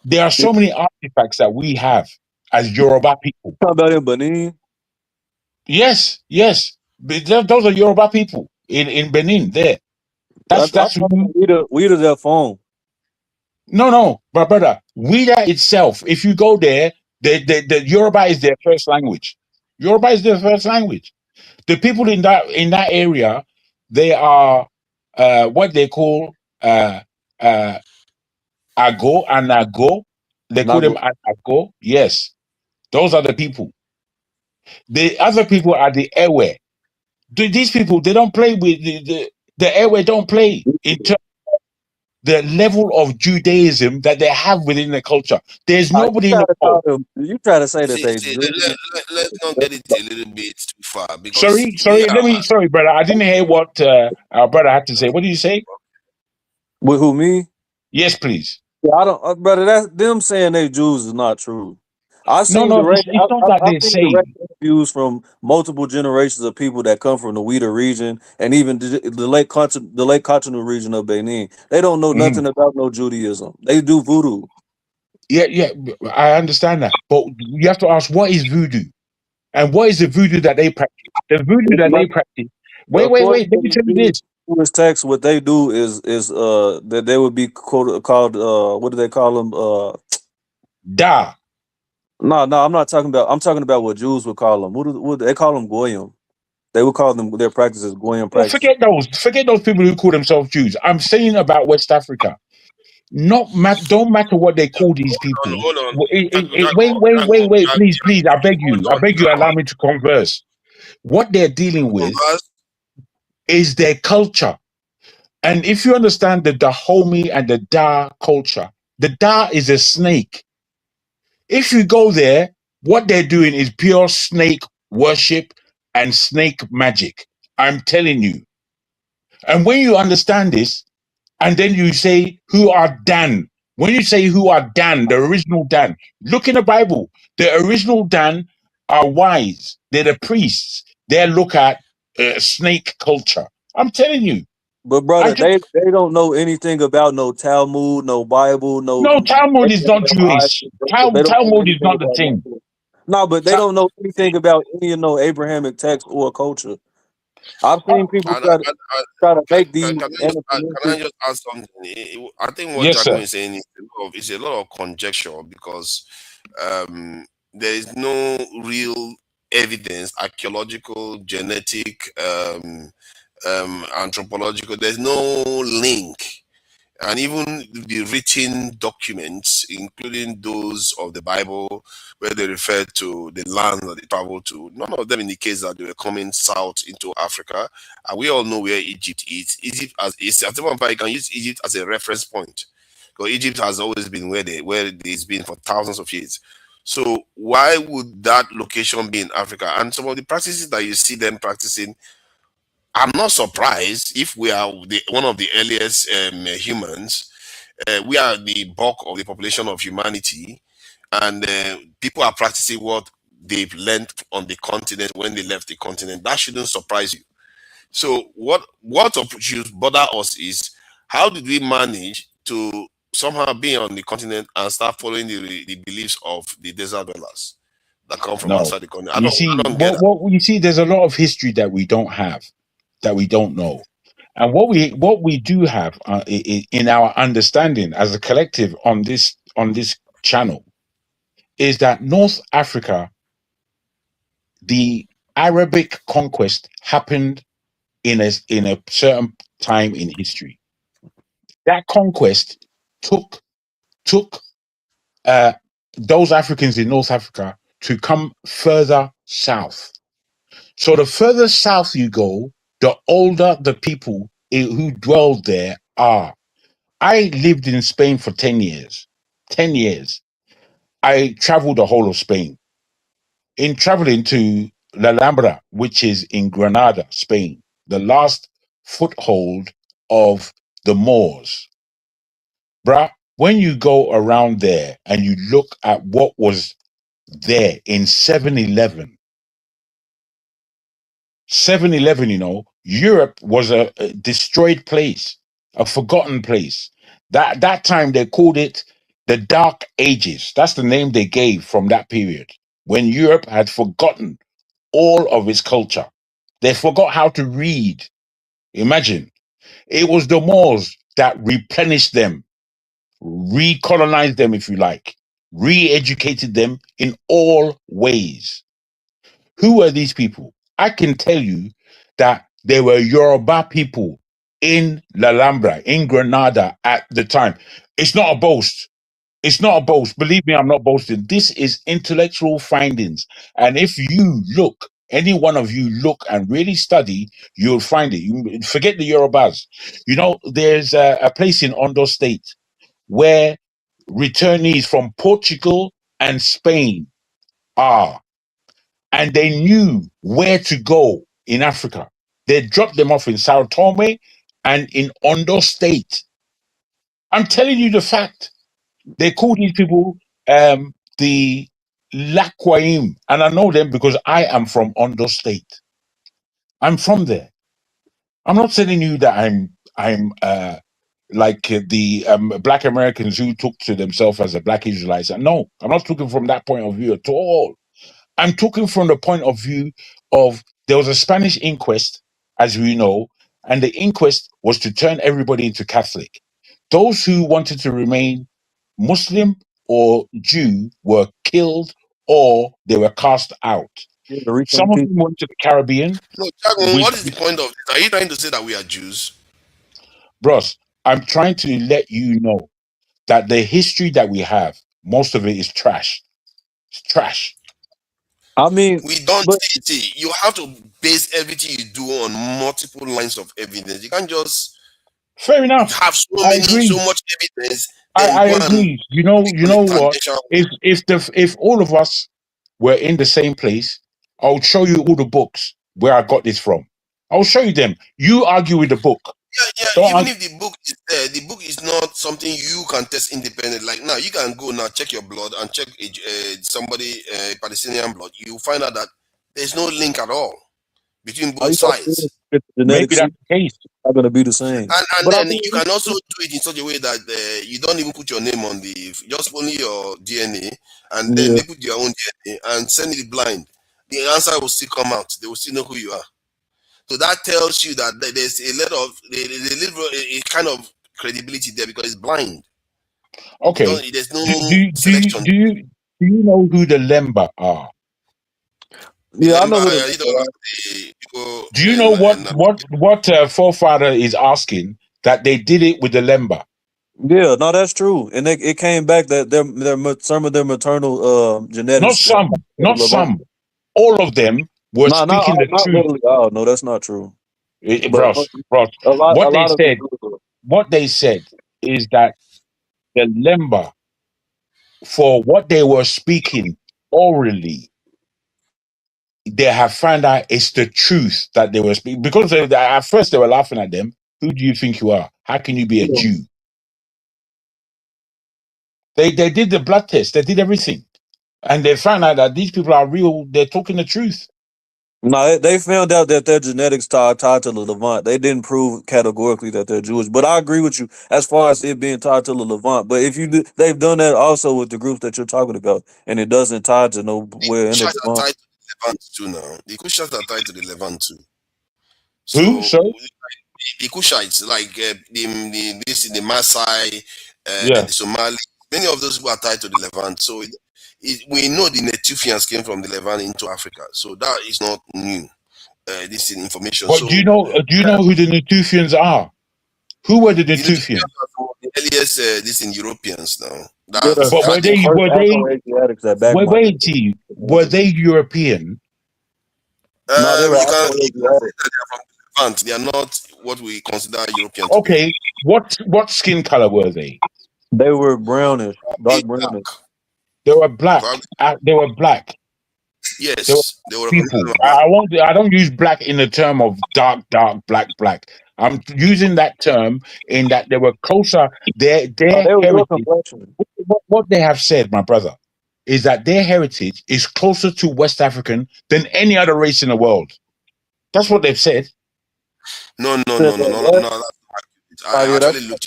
There are so many artifacts that we have as Yoruba people. Talk about in Benin. Yes. Those are Yoruba people in Benin. There, that's Wida their phone. No, but brother, Wida itself. If you go there, the Yoruba is their first language. Yoruba is their first language. The people in that area, they are what they call Ago and Ago. They call them Ago. Yes, those are the people. The other people are the Ewe. These people, they don't play with the Ewe. Don't play in terms of the level of Judaism that they have within the culture. There's nobody in the world. You try to say that let's not get it a little bit too far. Because Sorry, brother. I didn't hear what our brother had to say. What did you say? With who, me? Yes, please. Yeah, I don't, brother. That's them saying they Jews is not true. I've seen it's not that they say. Interviews from multiple generations of people that come from the Wida region and even the Lake Cotonou region of Benin. They don't know nothing about no Judaism. They do voodoo. Yeah, I understand that, but you have to ask, what is voodoo, and what is the voodoo that they practice? The voodoo that they practice. Wait. Let me tell you this. This text, what they do is that they would be called what do they call them? Da. No, I'm not talking about. I'm talking about what Jews would call them. What they call them? Goyim. They would call them their practices Goyim practices. Forget those people who call themselves Jews. I'm saying about West Africa. Don't matter what they call these people. Hold on. Wait. Please. I beg you. Allow me to converse. What they're dealing with is their culture. And if you understand the Dahomey and the Da culture, the Da is a snake. If you go there, what they're doing is pure snake worship and snake magic. I'm telling you. And when you understand this, and then you say, who are Dan? When you say who are Dan, the original Dan, look in the Bible. The original Dan are wise. They're the priests. They look at snake culture. I'm telling you. But brother, they don't know anything about no Talmud, no Bible, no Talmud is not Jewish. Talmud is not the thing. No, but they don't know anything about any of no Abrahamic text or culture. I've seen people try to make these. Can I just add something? I think what Jago is saying is a lot of conjecture, because there is no real evidence, archaeological, genetic, anthropological. There's no link. And even the written documents, including those of the Bible, where they refer to the land that they traveled to, none of them indicates that they were coming south into Africa. And we all know where Egypt is. Egypt at one point, you can use Egypt as a reference point, because Egypt has always been where it's been for thousands of years. So why would that location be in Africa? And some of the practices that you see them practicing, I'm not surprised if we are one of the earliest humans. We are the bulk of the population of humanity, and people are practicing what they've learned on the continent when they left the continent. That shouldn't surprise you. So what should bother us is, how did we manage to somehow be on the continent and start following the beliefs of the desert dwellers that come from No. outside the continent. I You see, don't get that. what you see, there's a lot of history that we don't have, that we don't know. And what we do have in our understanding as a collective on this channel is that North Africa, the Arabic conquest happened in a certain time in history. That conquest took those Africans in North Africa to come further south. So the further south you go, the older the people who dwelled there are. I lived in Spain for 10 years. 10 years. I traveled the whole of Spain. In traveling to La Alhambra, which is in Granada, Spain, the last foothold of the Moors. Bruh, when you go around there and you look at what was there in 7-Eleven, 7-Eleven, you know, Europe was a destroyed place, a forgotten place. That time they called it the Dark Ages. That's the name they gave from that period, when Europe had forgotten all of its culture. They forgot how to read. Imagine. It was the Moors that replenished them, recolonized them, if you like, re-educated them in all ways. Who were these people? I can tell you that there were Yoruba people in La Alhambra, in Granada at the time. It's not a boast. It's not a boast. Believe me, I'm not boasting. This is intellectual findings. And if you look, any one of you look and really study, you'll find it. You forget the Yorubas. You know, there's a place in Ondo State where returnees from Portugal and Spain are. And they knew where to go in Africa. They dropped them off in Sao Tome and in Ondo State. I'm telling you the fact. They call these people the Lakwaim. And I know them because I am from Ondo State. I'm from there. I'm not telling you that I'm like the Black Americans who took to themselves as a Black Israelites. No, I'm not talking from that point of view at all. I'm talking from the point of view of there was a Spanish inquest, as we know, and the inquest was to turn everybody into Catholic. Those who wanted to remain Muslim or Jew were killed or they were cast out. Some of them went to the Caribbean. No, Jago, what is the point of this? Are you trying to say that we are Jews? Bros, I'm trying to let you know that the history that we have, most of it is trash. It's trash. I mean, we don't see. You have to base everything you do on multiple lines of evidence. You can't just fair enough have so much evidence. I agree. You know what? If all of us were in the same place, I'll show you all the books where I got this from. I'll show you them. You argue with the book. Yeah. Even if the book is there, the book is not something you can test independent. Like now, you can go now check your blood and check somebody Palestinian blood. You find out that there's no link at all between both sides. Maybe that's the case. Not going to be the same. And then you can also do it in such a way that you don't even put your name on just only your DNA, and then they put your own DNA and send it blind. The answer will still come out. They will still know who you are. So that tells you that there's a kind of credibility there because it's blind. Okay. There's no selection. Do you know who the Lemba are? Yeah, I know. Do you know what forefather is asking that they did it with the Lemba? Yeah, no, that's true, and it came back that some of their maternal genetics. Not some. All of them were speaking the truth. Really, oh no, that's not true. Bros, what they said is that the Lemba, for what they were speaking orally, they have found out it's the truth that they were speaking. Because at first they were laughing at them. Who do you think you are? How can you be a Jew? They did the blood test. They did everything. And they found out that these people are real. They're talking the truth. No, they found out that their genetics tied to the Levant. They didn't prove categorically that they're Jewish, but I agree with you as far as it being tied to the Levant. But if you do, they've done that also with the groups that you're talking about, and it doesn't tie to nowhere in the Kushites are Levant. tied to the Levant too now. The Kushites are tied to the Levant too. Who? So So the Kushites, like the Maasai, yeah. the Somali, many of those people are tied to the Levant. So we know the Natufians came from the Levant into Africa. So that is not new. This information. But So do you know who the Natufians are? Who were the the Natufians Natufians? are some of the earliest this in Europeans now. Yeah, That But had the first Afro-Asiatics that back were they European? No, they were you can say Afro-Asiatic. that they are from the Levant. They are not what we consider European to be. Okay, what skin color were they? They were brownish, dark brownish. They were black. They were black. Yes, they were People. black. I don't use black in the term of dark, black. I'm using that term in that they were closer. Their They were your heritage. complexion. What they have said, my brother, is that their heritage is closer to West African than any other race in the world. That's what they've said. No. I actually looked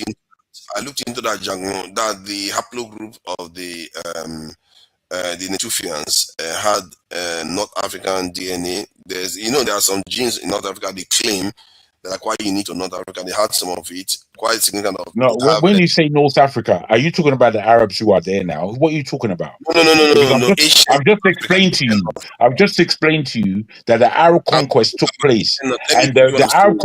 into that jungle, that the haplogroup of the Natufians had North African DNA. There are some genes in North Africa they claim that are quite unique to North Africa. They had some of it, quite significant. No, when you say North Africa, are you talking about the Arabs who are there now? What are you talking about? No. I've just explained to you. I've just explained to you that the Arab conquest took place, and the Arab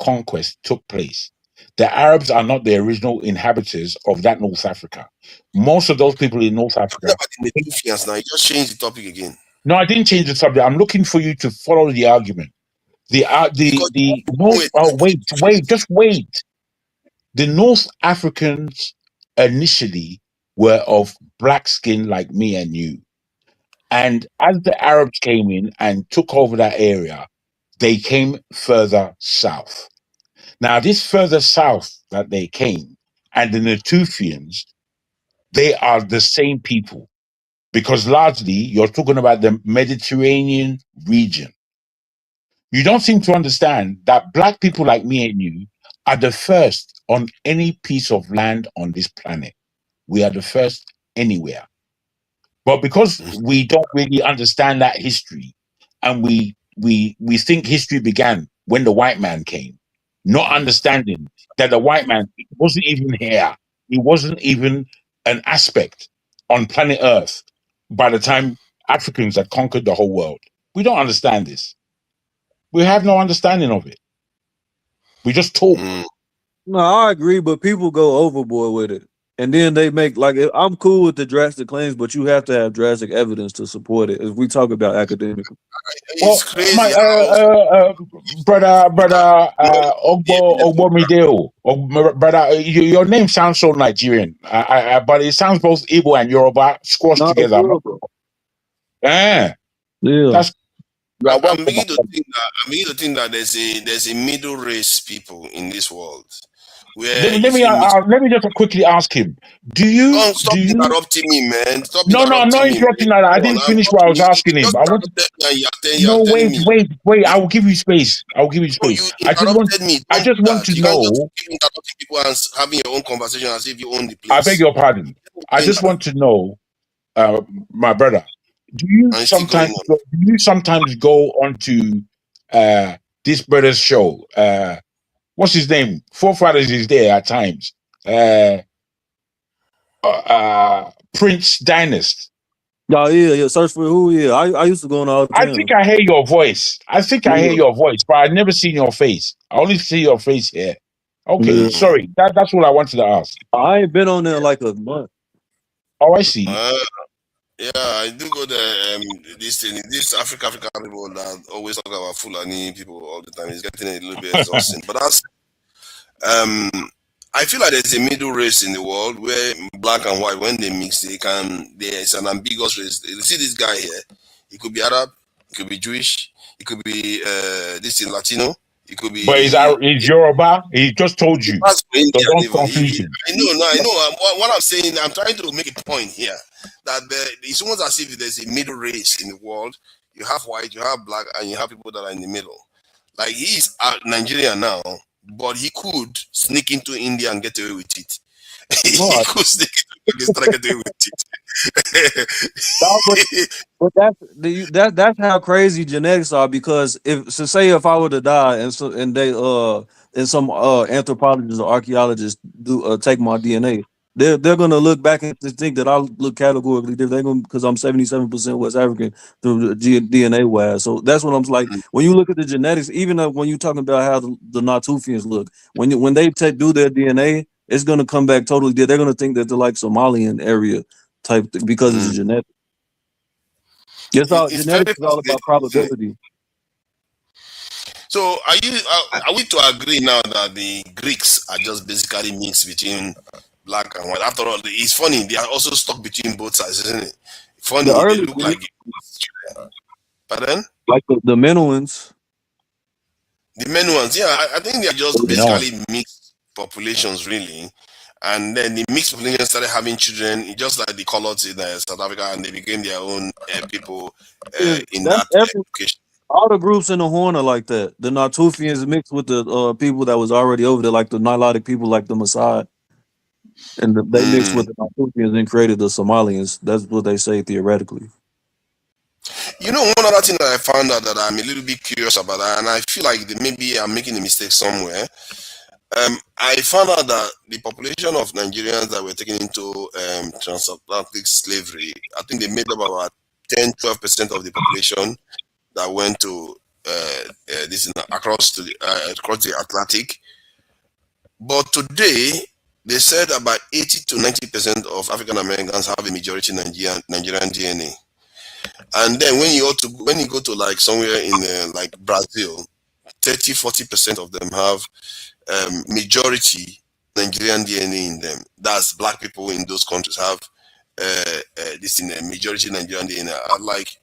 conquest took place. The Arabs are not the original inhabitants of that North Africa. Most of those people in North Africa. The Natufians now. You just changed the topic again. No, I didn't change the subject. I'm looking for you to follow the argument. Wait. The North Africans initially were of black skin like me and you. And as the Arabs came in and took over that area, they came further south. Now, this further south that they came, and the Natufians, they are the same people. Because largely, you're talking about the Mediterranean region. You don't seem to understand that black people like me and you are the first on any piece of land on this planet. We are the first anywhere. But because we don't really understand that history, and we think history began when the white man came, not understanding that the white man wasn't even here. He wasn't even an aspect on planet Earth by the time Africans had conquered the whole world. We don't understand this. We have no understanding of it. We just talk. No, I agree, but people go overboard with it. And then they make, like, I'm cool with the drastic claims, but you have to have drastic evidence to support it. If we talk about academic, It's crazy. Brother Ogbo Mideo, brother, your name sounds so Nigerian, but it sounds both Igbo and Yoruba squashed together. Yeah. That's. I'm beginning to think that there's a middle race people in this world. Let me just quickly ask him. Stop interrupting me, man. I'm not interrupting that. I didn't finish what I was asking him. Wait. I will give you space. I just want to know. You can't keep interrupting people and having your own conversation as if you own the place. I beg your pardon. I just want to know, my brother, do you sometimes go onto this brother's show? What's his name? Forefathers is there at times. Prince Dynast. Oh, yeah. Search for who? Yeah, I used to go on all the time. I think I hear your voice. I hear your voice, but I've never seen your face. I only see your face here. Okay, sorry. That's what I wanted to ask. I ain't been on there like a month. Oh, I see. Yeah, I do go there. This Africa people that always talk about Fulani people all the time is getting a little bit exhausting. But that's I feel like there's a middle race in the world where black and white, when they mix, there's an ambiguous race. You see this guy here, he could be Arab, he could be Jewish, he could be Latino, It could be. But is Yoruba? He just told you. That's for India, So don't even. confuse him. I know. What I'm saying, I'm trying to make a point here that it's almost as if there's a middle race in the world. You have white, you have black, and you have people that are in the middle. Like he's Nigerian now, but he could sneak into India and get away with it. He could sneak into Pakistan and get away with it. But that's how crazy genetics are. Because if I were to die and some anthropologists or archaeologists do take my DNA, they're gonna look back and think that I look categorically different. They're gonna, because I'm 77% West African through the DNA wise. So that's what I'm like. When you look at the genetics, even when you're talking about how the Natufians look, when they do their DNA, it's gonna come back totally different. They're gonna think that they're like Somalian area type because it's genetics. Genetics is all about probability. So are we to agree now that the Greeks are just basically mixed between black and white? After all, it's funny, they are also stuck between both sides, isn't it? Funny, they look like. Pardon? Like the Minoans. The Minoans, yeah, I think they are just basically mixed populations, really. And then the mixed population started having children, just like the colors in South Africa, and they became their own people in that location. All the groups in the Horn are like that. The Natufians mixed with the people that was already over there, like the Nilotic people, like the Maasai. And they mixed with the Natufians and created the Somalians. That's what they say theoretically. You know, one other thing that I found out that I'm a little bit curious about, and I feel like maybe I'm making a mistake somewhere. I found out that the population of Nigerians that were taken into transatlantic slavery, I think they made up about 10-12% of the population that went to across the Atlantic. But today, they said about 80 to 90% of African Americans have a majority Nigerian DNA. And then when you go to like somewhere in like Brazil, 30-40% of them have majority Nigerian DNA in them. That's black people in those countries have this in a majority Nigerian DNA. I'm like,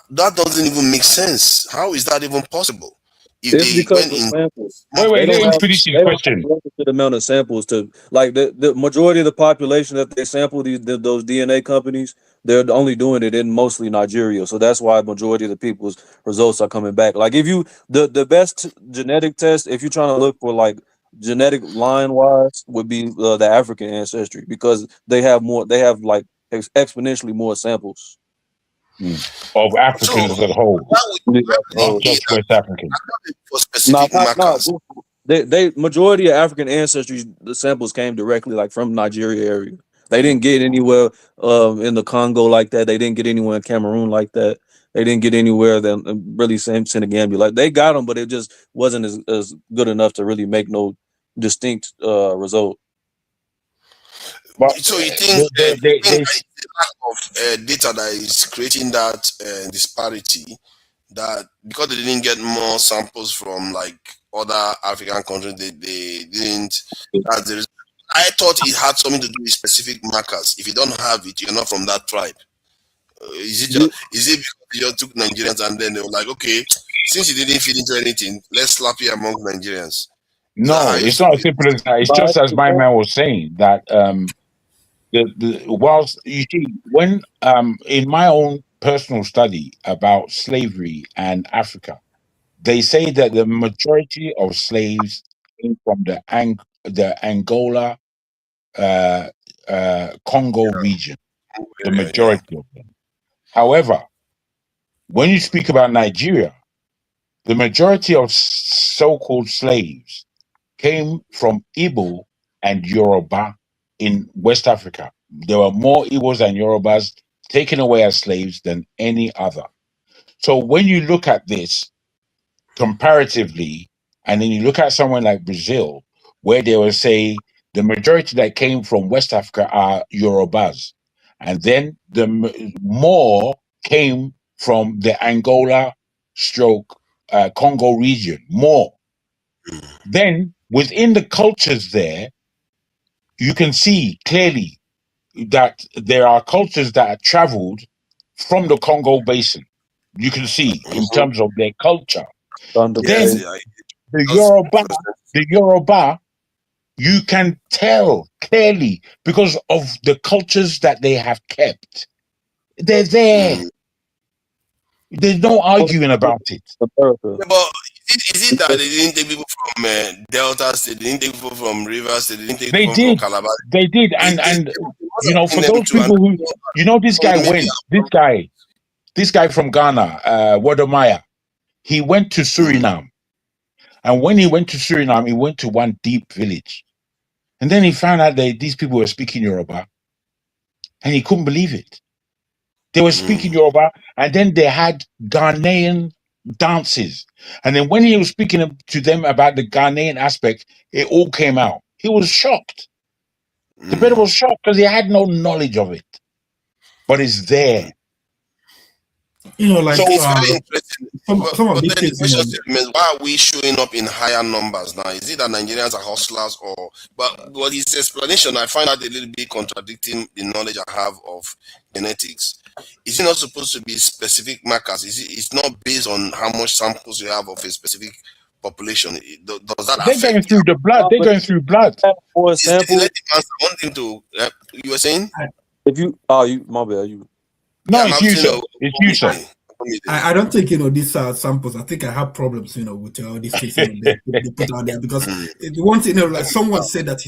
that doesn't even make sense. How is that even possible? It's because of samples. Wait, let him finish his question. The amount of samples to like the majority of the population that they sample those DNA companies, they're only doing it in mostly Nigeria. So that's why majority of the people's results are coming back. Like if you the best genetic test, if you're trying to look for like genetic line wise, would be the African ancestry, because they have like exponentially more samples. Of Africans as a whole, not just West Africans. For specific markers. They majority of African ancestry, the samples came directly like from Nigeria area. They didn't get anywhere in the Congo like that. They didn't get anywhere in Cameroon like that. They didn't get anywhere that really Senegambia. Like they got them, but it just wasn't as good enough to really make no distinct result. But so you think the lack of data that is creating that disparity, that because they didn't get more samples from like other African countries, they didn't. I thought it had something to do with specific markers. If you don't have it, you're not from that tribe. Is it because they just took Nigerians and then they were like, okay, since you didn't fit into anything, let's slap you among Nigerians? No, it's not as simple as that. It's just as my man was saying that whilst you see, when in my own personal study about slavery and Africa, they say that the majority of slaves came from the Angola, Congo region, the majority of them. However, when you speak about Nigeria, the majority of so-called slaves came from Igbo and Yoruba in West Africa. There were more Igbos and Yorubas taken away as slaves than any other. So when you look at this comparatively, and then you look at somewhere like Brazil, where they will say the majority that came from West Africa are Yorubas, and then the more came from the Angola Congo region, more. Then within the cultures there, you can see clearly that there are cultures that are traveled from the Congo basin. You can see in terms of their culture. Then the Yoruba, you can tell clearly because of the cultures that they have kept. They're there. There's no arguing about it. But is it that they didn't take people from Delta State, they didn't take people from Rivers State, they didn't take They people did. from Calabar? They did. And you know, for those people who, you know, this guy went, this guy from Ghana, Wadamaya, he went to Suriname. And when he went to Suriname, he went to one deep village. And then he found out that these people were speaking Yoruba. And he couldn't believe it. They were speaking Yoruba, and then they had Ghanaian dances. And then when he was speaking to them about the Ghanaian aspect, it all came out. He was shocked. The brother was shocked because he had no knowledge of it. But it's there. You know, like so it's very interesting. some of But these then the things, question is, why are we showing up in higher numbers now? Is it that Nigerians are hustlers, or? But his explanation, I find out a little bit contradicting the knowledge I have of genetics. Is it not supposed to be specific markers? It's not based on how much samples you have of a specific population. Does that They're going through the blood. They're going through blood. For example, I want him to. You were saying? If you, my bad, you. No, it's you, sir. It's you, sir. I don't think these are samples. I think I have problems, with all these things they put out there, because the one thing, like someone said that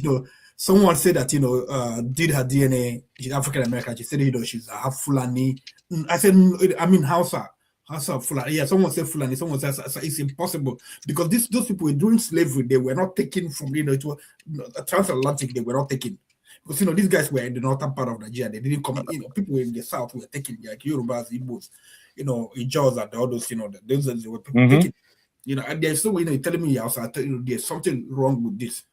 did her DNA. She's African American. She said she's half Fulani. I said I mean Hausa Fulani. Yeah, someone said Fulani. Someone says it's impossible because those people were during slavery. They were not taken from it was transatlantic. They were not taken. Because these guys were in the northern part of Nigeria. They didn't come. People in the south were taken, like Yorubas, Igbos, Ijaws, and all those. Those were people taken. And there's no way telling me there's something wrong with this.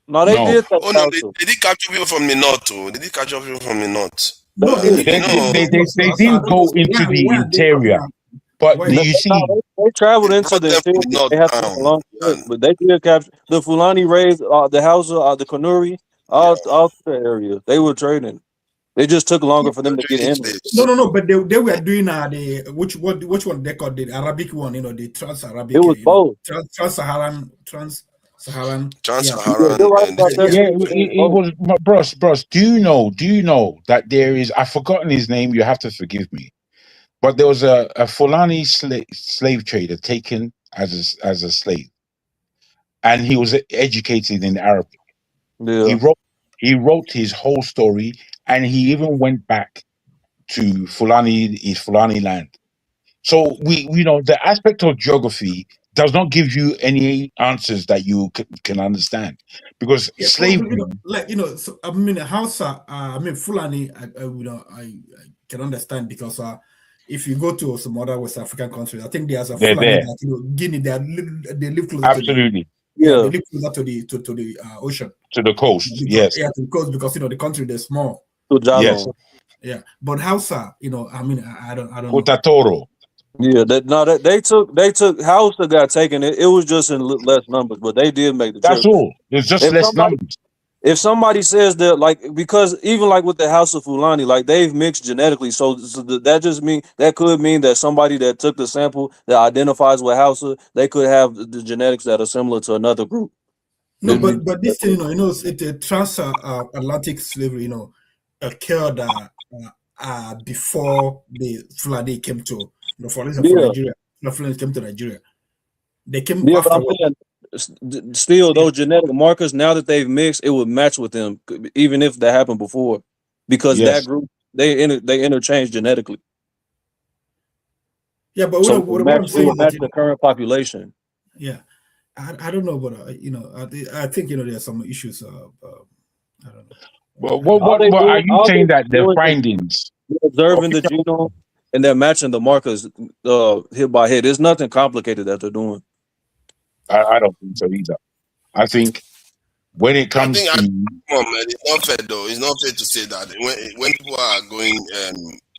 No, they did. Oh no, they did capture people from the north too. They did capture people from the north. No, they didn't go into the interior. But you see, they traveled into the interior. They had a long trip, but they did capture the Fulani raised the Hausa, the Kanuri. All the area they were trading. They just took longer for them to get in. No. But they were doing the which one they called the Arabic one. The Trans-Arabic. It was both. Trans-Saharan. Yeah, it was. Bros. Do you know that there is? I've forgotten his name. You have to forgive me. But there was a Fulani slave trader taken as a slave, and he was educated in Arabic. Yeah. He wrote his whole story, and he even went back to his Fulani land. So the aspect of geography does not give you any answers that you can understand, because slavery. So, I mean, Hausa, Fulani, I can understand, because if you go to some other West African countries, I think there's a Fulani that, Guinea, they live close. Absolutely. They live closer to the ocean. To the coast, yes. Yeah, to the coast, because the country they're small. Yes. Yeah, but Hausa, I don't know. Utatoro. Yeah, they took Hausa got taken. It was just in less numbers, but they did make the trip. That's all. It's just less numbers. If somebody says that, like, because even like with the House of Fulani, like they've mixed genetically, so that could mean that somebody that took the sample that identifies with Hausa, they could have the genetics that are similar to another group. No, but this thing, it's a transatlantic slavery, occurred before the Fulani came to, for Nigeria. The Fulani came to Nigeria. They came after. Still, those genetic markers, now that they've mixed, it would match with them, even if that happened before, because that group they interchange genetically. Yeah, but what I'm saying is the current population. Yeah, I don't know, but I think there's some issues. I don't know. Well, what are you saying that the findings? Observing the genome and they're matching the markers hit by hit. There's nothing complicated that they're doing. I don't think so either. I think when it comes to, come on, man, it's not fair though. It's not fair to say that when people are going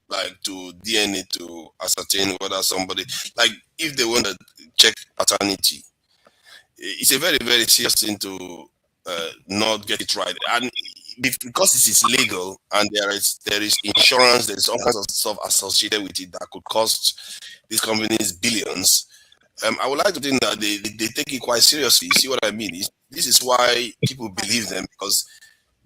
like to DNA to ascertain whether somebody, like if they want to check paternity, it's a very, very serious thing to not get it right, and because it is legal and there is insurance, there is all kinds of stuff associated with it that could cost these companies billions. I would like to think that they take it quite seriously. You see what I mean? This is why people believe them, because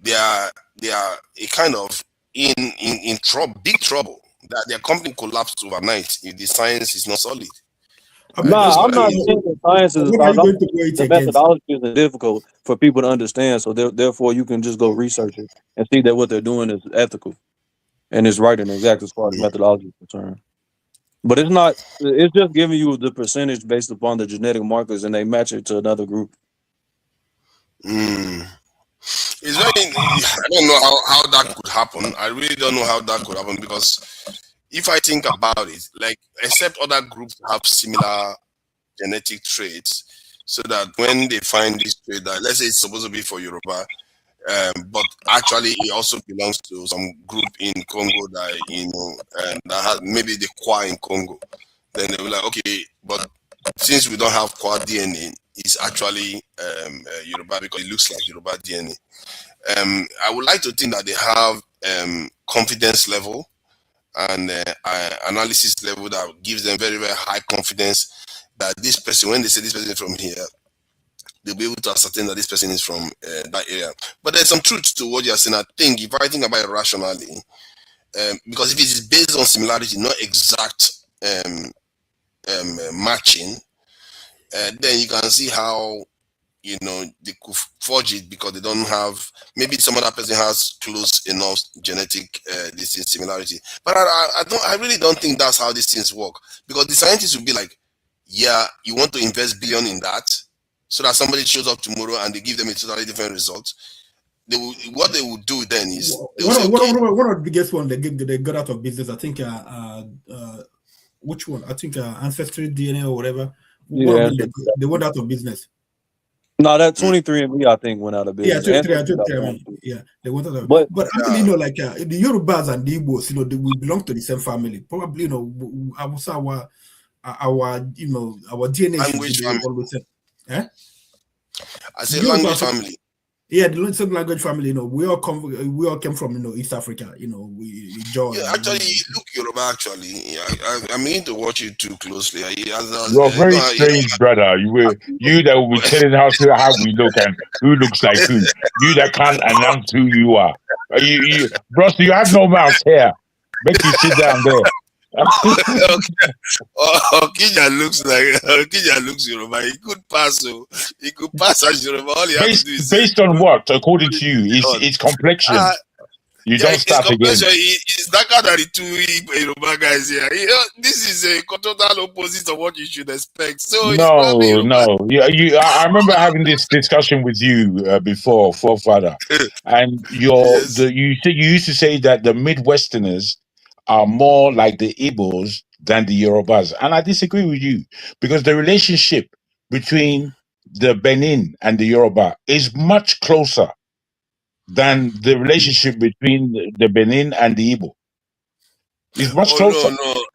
they are a kind of in trouble, big trouble. That their company collapsed overnight if the science is not solid. Nah, I'm not saying the science is. What are you going to weigh it The against? methodology is difficult for people to understand, so therefore you can just go research it and see that what they're doing is ethical and it's right and exact as far as methodology is concerned. But it's not. It's just giving you the percentage based upon the genetic markers, and they match it to another group. It's very. I don't know how that could happen. I really don't know how that could happen, because if I think about it, like, except other groups have similar genetic traits, so that when they find this trait, that let's say it's supposed to be for Yoruba, but actually it also belongs to some group in Congo that that has maybe the Kwa in Congo, then they will like, okay, but since we don't have Kwa DNA, it's actually Yoruba because it looks like Yoruba DNA. I would like to think that they have confidence level and analysis level that gives them very, very high confidence that this person, when they say this person is from here, they'll be able to ascertain that this person is from that area. But there's some truth to what you're saying. I think if I think about it rationally, because if it is based on similarity, not exact matching, then you can see how they could forge it because they don't have, maybe some other person has close enough genetic similarity. But I really don't think that's how these things work, because the scientists will be like, yeah, you want to invest billion in that, so that somebody shows up tomorrow and they give them a totally different result. What they will do then is one of the biggest one they got out of business. I think which one? I think Ancestry DNA or whatever. Yeah, they went out of business. No, that 23andMe I think went out of business. Yeah, 23andMe. Yeah, they went out of. But actually, like the Yorubas and the Igbos, we belong to the same family. Probably, I would say our DNA language should be always same. Eh? I say language family. Yeah, the same language family. We all came from East Africa. We join. Yeah, actually, you look Yoruba. Actually, I'm meaning to watch you too closely. You're a very strange brother. You that will be telling us how we look and who looks like who. You that can't announce who you are. Bro, you have no mouth here. Make you sit down there. Okija looks Yoruba. He could pass. He could pass as Yoruba. All he has to do is based on what, according to you, it's complexion. You don't start again. It's darker than the two Yoruba guys here. This is a total opposite of what you should expect. So no. I remember having this discussion with you before, forefather, and you used to say that the Midwesterners are more like the Igbos than the Yorubas, and I disagree with you, because the relationship between the Benin and the Yoruba is much closer than the relationship between the Benin and the Igbo. It's much closer. No.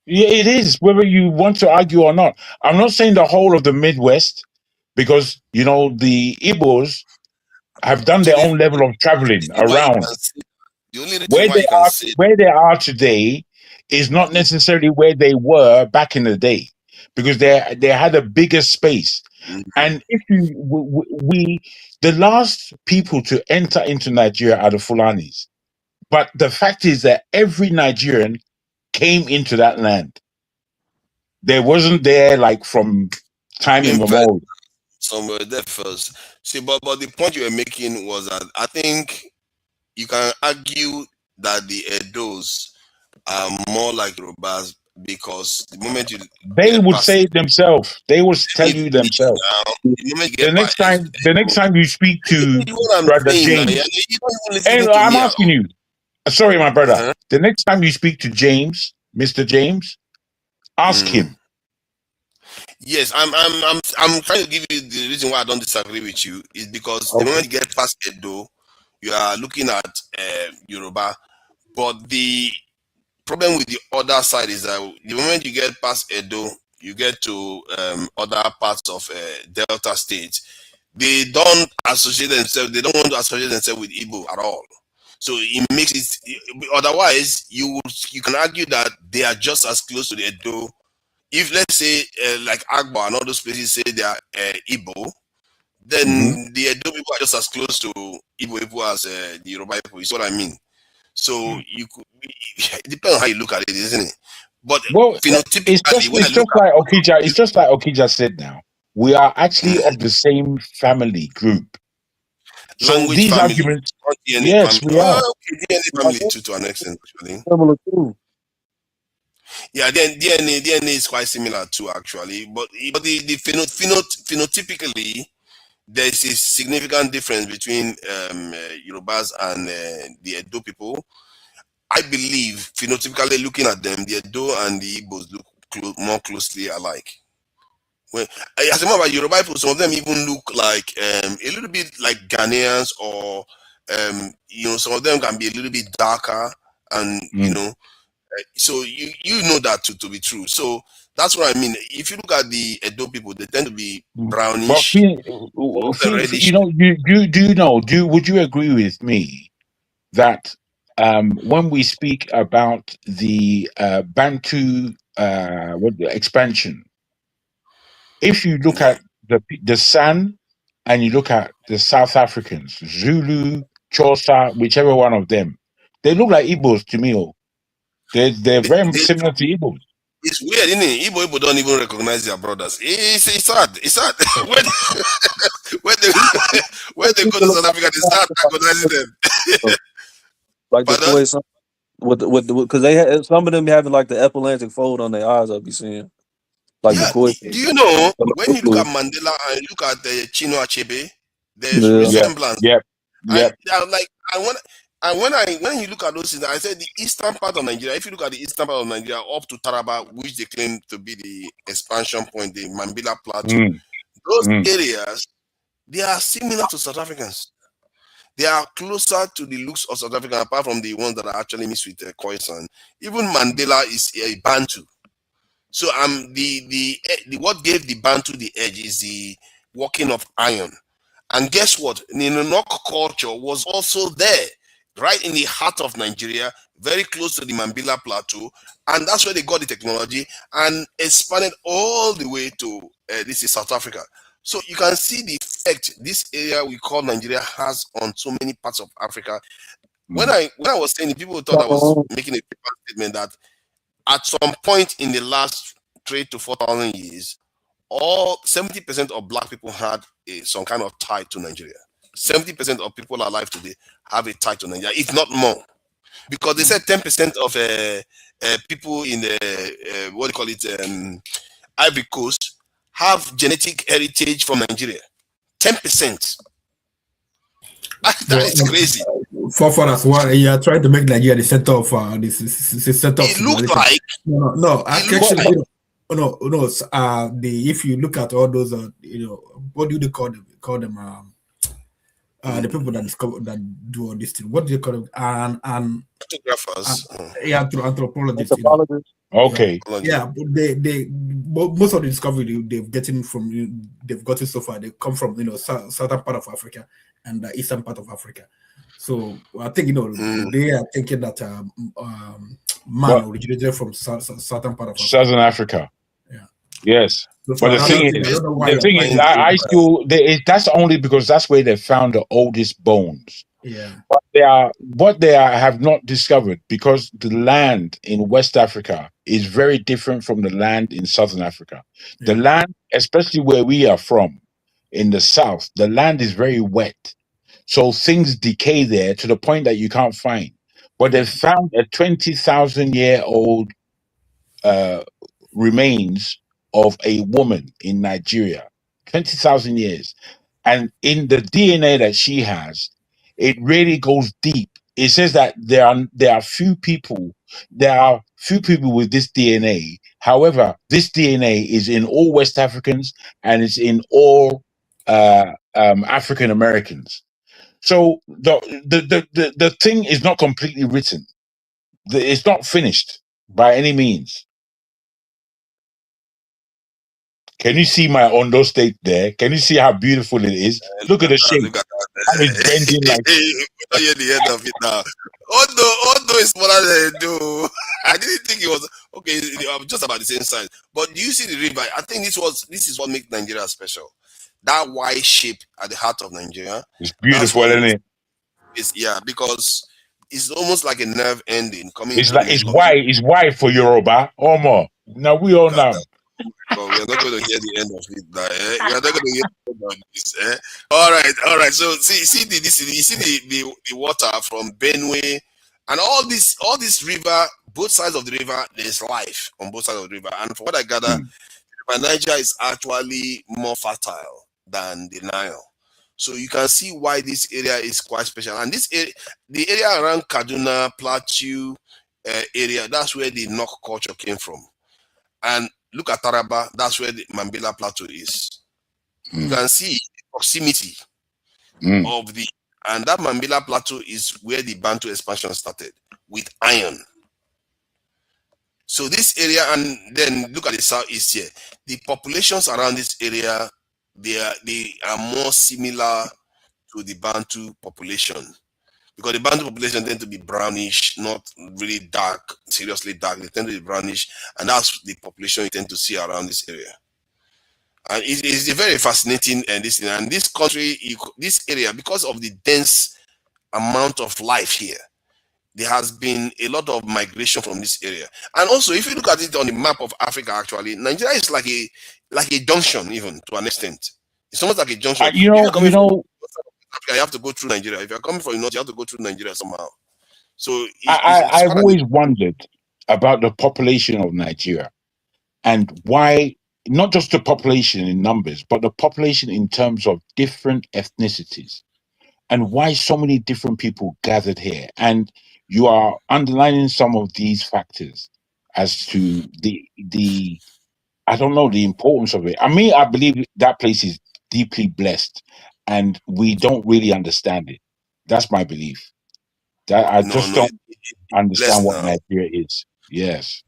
Yeah, it is, whether you want to argue or not. I'm not saying the whole of the Midwest, because the Igbos have done their own level of traveling around. Where they are today is not necessarily where they were back in the day, because they had a bigger space. And if the last people to enter into Nigeria are the Fulanis. But the fact is that every Nigerian came into that land. There wasn't there like from time immemorial. Somewhere there first. See, but the point you were making was that I think you can argue that the Edos are more like Yorubas, because the moment they would say it themselves. They will tell you themselves. The next time you speak to Brother James, I'm asking you. Sorry, my brother. The next time you speak to James, Mr. James, ask him. Yes, I'm trying to give you the reason why I don't disagree with you is because the moment you get past Edo, you are looking at Yoruba. But the problem with the other side is that the moment you get past Edo, you get to other parts of Delta State, they don't associate themselves. They don't want to associate themselves with Igbo at all. So it makes it. Otherwise, you can argue that they are just as close to the Edo if let's say like Agba and all those places say they are Igbo, then the Edo people are just as close to Igbo people as the Yoruba people. Is what I mean. So you could, it depends on how you look at it, isn't it? But Well, phenotypically, it's just like Okija said now. We are actually of the same family group. So language these family, arguments, not DNA yes, family. we are. Okay, DNA family too, to an extent, actually. Similar too. Yeah, then DNA is quite similar too, actually. But the phenotypically, there is a significant difference between Yorubas and the Edo people. I believe phenotypically looking at them, the Edo and the Igbos look more closely alike. Well, as a matter of Yoruba people, some of them even look like a little bit like Ghanaians, or some of them can be a little bit darker, and so you know that to be true. So that's what I mean. If you look at the Edo people, they tend to be brownish, reddish. Would you agree with me that when we speak about the Bantu expansion, if you look at the San and you look at the South Africans, Zulu, Xhosa, whichever one of them, they look like Igbos to me. They're very much similar to Igbos. It's weird, isn't it? Igbo don't even recognize their brothers. It's sad. It's sad. when they go to South Africa, they start recognizing them. Like the Khoisan, because they had some of them having like the epileptic fold on their eyes. I'll be seeing. Like the Khoisan. Do you know when you look at Mandela and look at Chino Achebe, there's resemblance. Yep. When you look at those things, I said the eastern part of Nigeria. If you look at the eastern part of Nigeria up to Taraba, which they claim to be the expansion point, the Mambila Plateau, those areas, they are similar to South Africans. They are closer to the looks of South Africa, apart from the ones that are actually mixed with Khoisan. Even Mandela is a Bantu. So the what gave the Bantu the edge is the working of iron. And guess what? Ninonok culture was also there, right in the heart of Nigeria, very close to the Mambila Plateau, and that's where they got the technology and expanded all the way to this is South Africa. So you can see the effect this area we call Nigeria has on so many parts of Africa. When I was saying it, people thought I was making a statement that at some point in the last 3,000 to 4,000 years, all 70% of black people had some kind of tie to Nigeria. 70% of people alive today have a tie to Nigeria, if not more, because they said 10% of people in the Ivory Coast have genetic heritage from Nigeria. 10%. That is crazy. For us, what you are trying to make Nigeria the center of this center. It looks like no. Actually, no. If you look at all those, what do they call them? The people that do all this thing. What do they call them? And photographers. Anthropologists. Okay. Yeah, they most of the discovery they've gotten so far, they come from southern part of Africa and the eastern part of Africa. So I think they are thinking that man originated from southern part of Africa. Southern Africa. Yeah. Yes. But the thing is, I still that's only because that's where they found the oldest bones. Yeah. But what they have not discovered, because the land in West Africa is very different from the land in Southern Africa. The land, especially where we are from, in the south, the land is very wet. So things decay there to the point that you can't find. But they found a 20,000-year-old remains of a woman in Nigeria, 20,000 years. And in the DNA that she has, it really goes deep. It says that there are few people with this DNA. However, this DNA is in all West Africans and it's in all African Americans. So the thing is not completely written. It's not finished by any means. Can you see my Ondo state there? Can you see how beautiful it is? Look at the shape. It's bending like. We don't hear the end of it now. Although it's smaller than do, I didn't think it was okay. I'm just about the same size. But do you see the river? I think this is what makes Nigeria special. That white shape at the heart of Nigeria. It's beautiful, isn't it? Yeah, because it's almost like a nerve ending coming. It's like it's white for Yoruba. Omo. Now we all know. But we are not going to hear the end of it. We are not going to hear the end of this. All right. So see the water from Benue and all this river, both sides of the river. There's life on both sides of the river, and from what I gather, River Niger is actually more fertile than the Nile. So you can see why this area is quite special. And this area, the area around Kaduna, Plateau area, that's where the Nok culture came from. And look at Taraba, that's where the Mambila Plateau is. You can see the proximity of and that Mambila Plateau is where the Bantu expansion started with iron. So this area, and then look at the southeast here. The populations around this area, they are more similar to the Bantu population, because the Bantu population tend to be brownish, not really dark, seriously dark. They tend to be brownish, and that's the population you tend to see around this area. And it's a very fascinating and this country, this area, because of the dense amount of life here, there has been a lot of migration from this area. And also, if you look at it on the map of Africa, actually, Nigeria is like a junction, even to an extent. It's almost like a junction. You have to go through Nigeria. If you're coming from the north, you have to go through Nigeria somehow. So I've always wondered about the population of Nigeria and why, not just the population in numbers, but the population in terms of different ethnicities, and why so many different people gathered here. And you are underlining some of these factors as to the I don't know, the importance of it. I mean, I believe that place is deeply blessed, and we don't really understand it. That's my belief. That I don't understand what Nigeria is. Yes.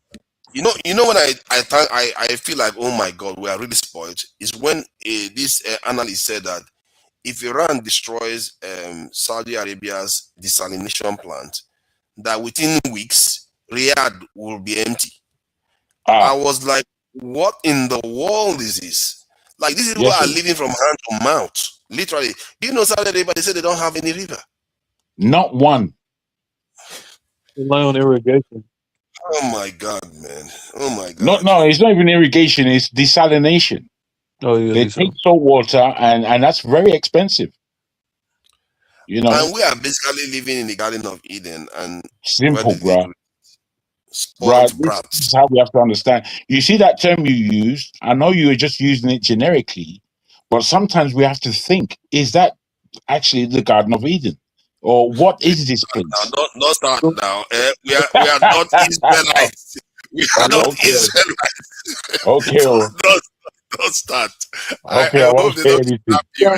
You know when I feel like, oh my God, we are really spoiled, is when this analyst said that if Iran destroys Saudi Arabia's desalination plant, that within weeks Riyadh will be empty. I was like, what in the world is this? Like, these people are living from hand to mouth, literally. Do you know Saudi Arabia? They say they don't have any river. Not one. Rely on irrigation. Oh my God, man! Oh my God! No, it's not even irrigation; it's desalination. Oh yeah, they take salt water, and that's very expensive. You know, and we are basically living in the Garden of Eden, and simple, bro. This is how we have to understand. You see that term you used? I know you were just using it generically, but sometimes we have to think: is that actually the Garden of Eden? Or what is this place? Not start now. We are not Israelites. We are not Israelites. Okay. Don't start. Okay, I hope they don't stop you.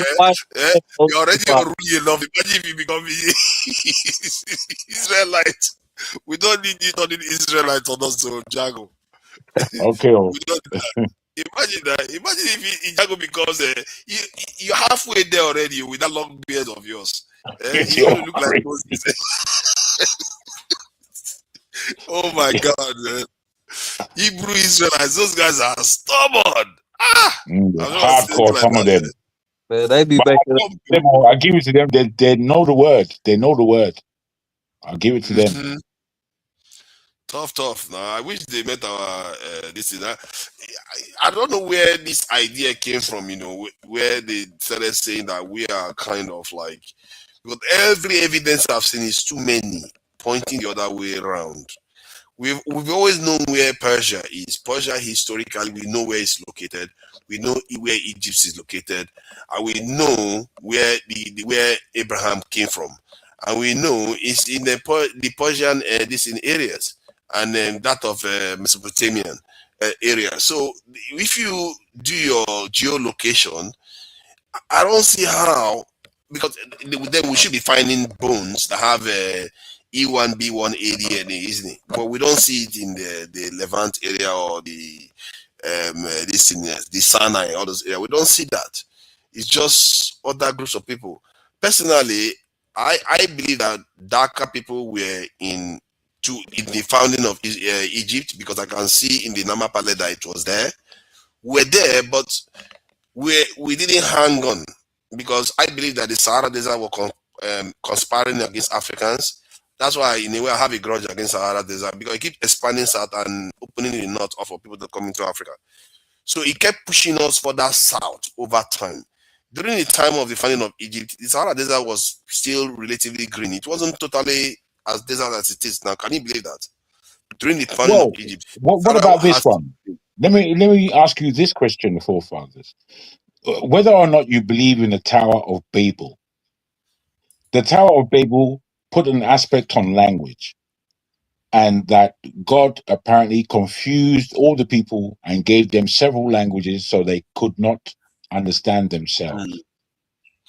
You're already unruly enough. Imagine if you become Israelite. We don't need you to need Israelites on us, so Jago. Okay. We don't do that. Imagine that. Imagine if Jago becomes you're halfway there already with that long beard of yours. You look like Moses. Oh my God, man. Hebrew Israelites, those guys are stubborn. Hardcore, some of them. Man, they be back there. I'll give it to them. They know the word. They know the word. I'll give it to them. Tough. Now, I wish they met our this is that. I don't know where this idea came from. Where they started saying that we are kind of like. But every evidence I've seen is too many pointing the other way around. We've always known where Persia is. Persia, historically, we know where it's located. We know where Egypt is located, and we know where where Abraham came from, and we know it's in the Persian areas, and then that of Mesopotamian area. So if you do your geolocation, I don't see how. Because then we should be finding bones that have E1, B1, ADNA, isn't it? But we don't see it in the Levant area or the Sinai, all those areas. We don't see that. It's just other groups of people. personally, I believe that darker people were in the founding of Egypt, because I can see in the Nama Palette that it was there. We're there, but we didn't hang on, because I believe that the Sahara Desert were conspiring against Africans. That's why, in a way, I have a grudge against Sahara Desert, because it keeps expanding south and opening the north for people to come into Africa. So it kept pushing us further south over time. During the time of the founding of Egypt, the Sahara Desert was still relatively green. It wasn't totally as desert as it is now. Can you believe that? During the founding of Egypt. What about this one? Let me ask you this question, forefathers. Whether or not you believe in the Tower of Babel, the Tower of Babel put an aspect on language, and that God apparently confused all the people and gave them several languages so they could not understand themselves.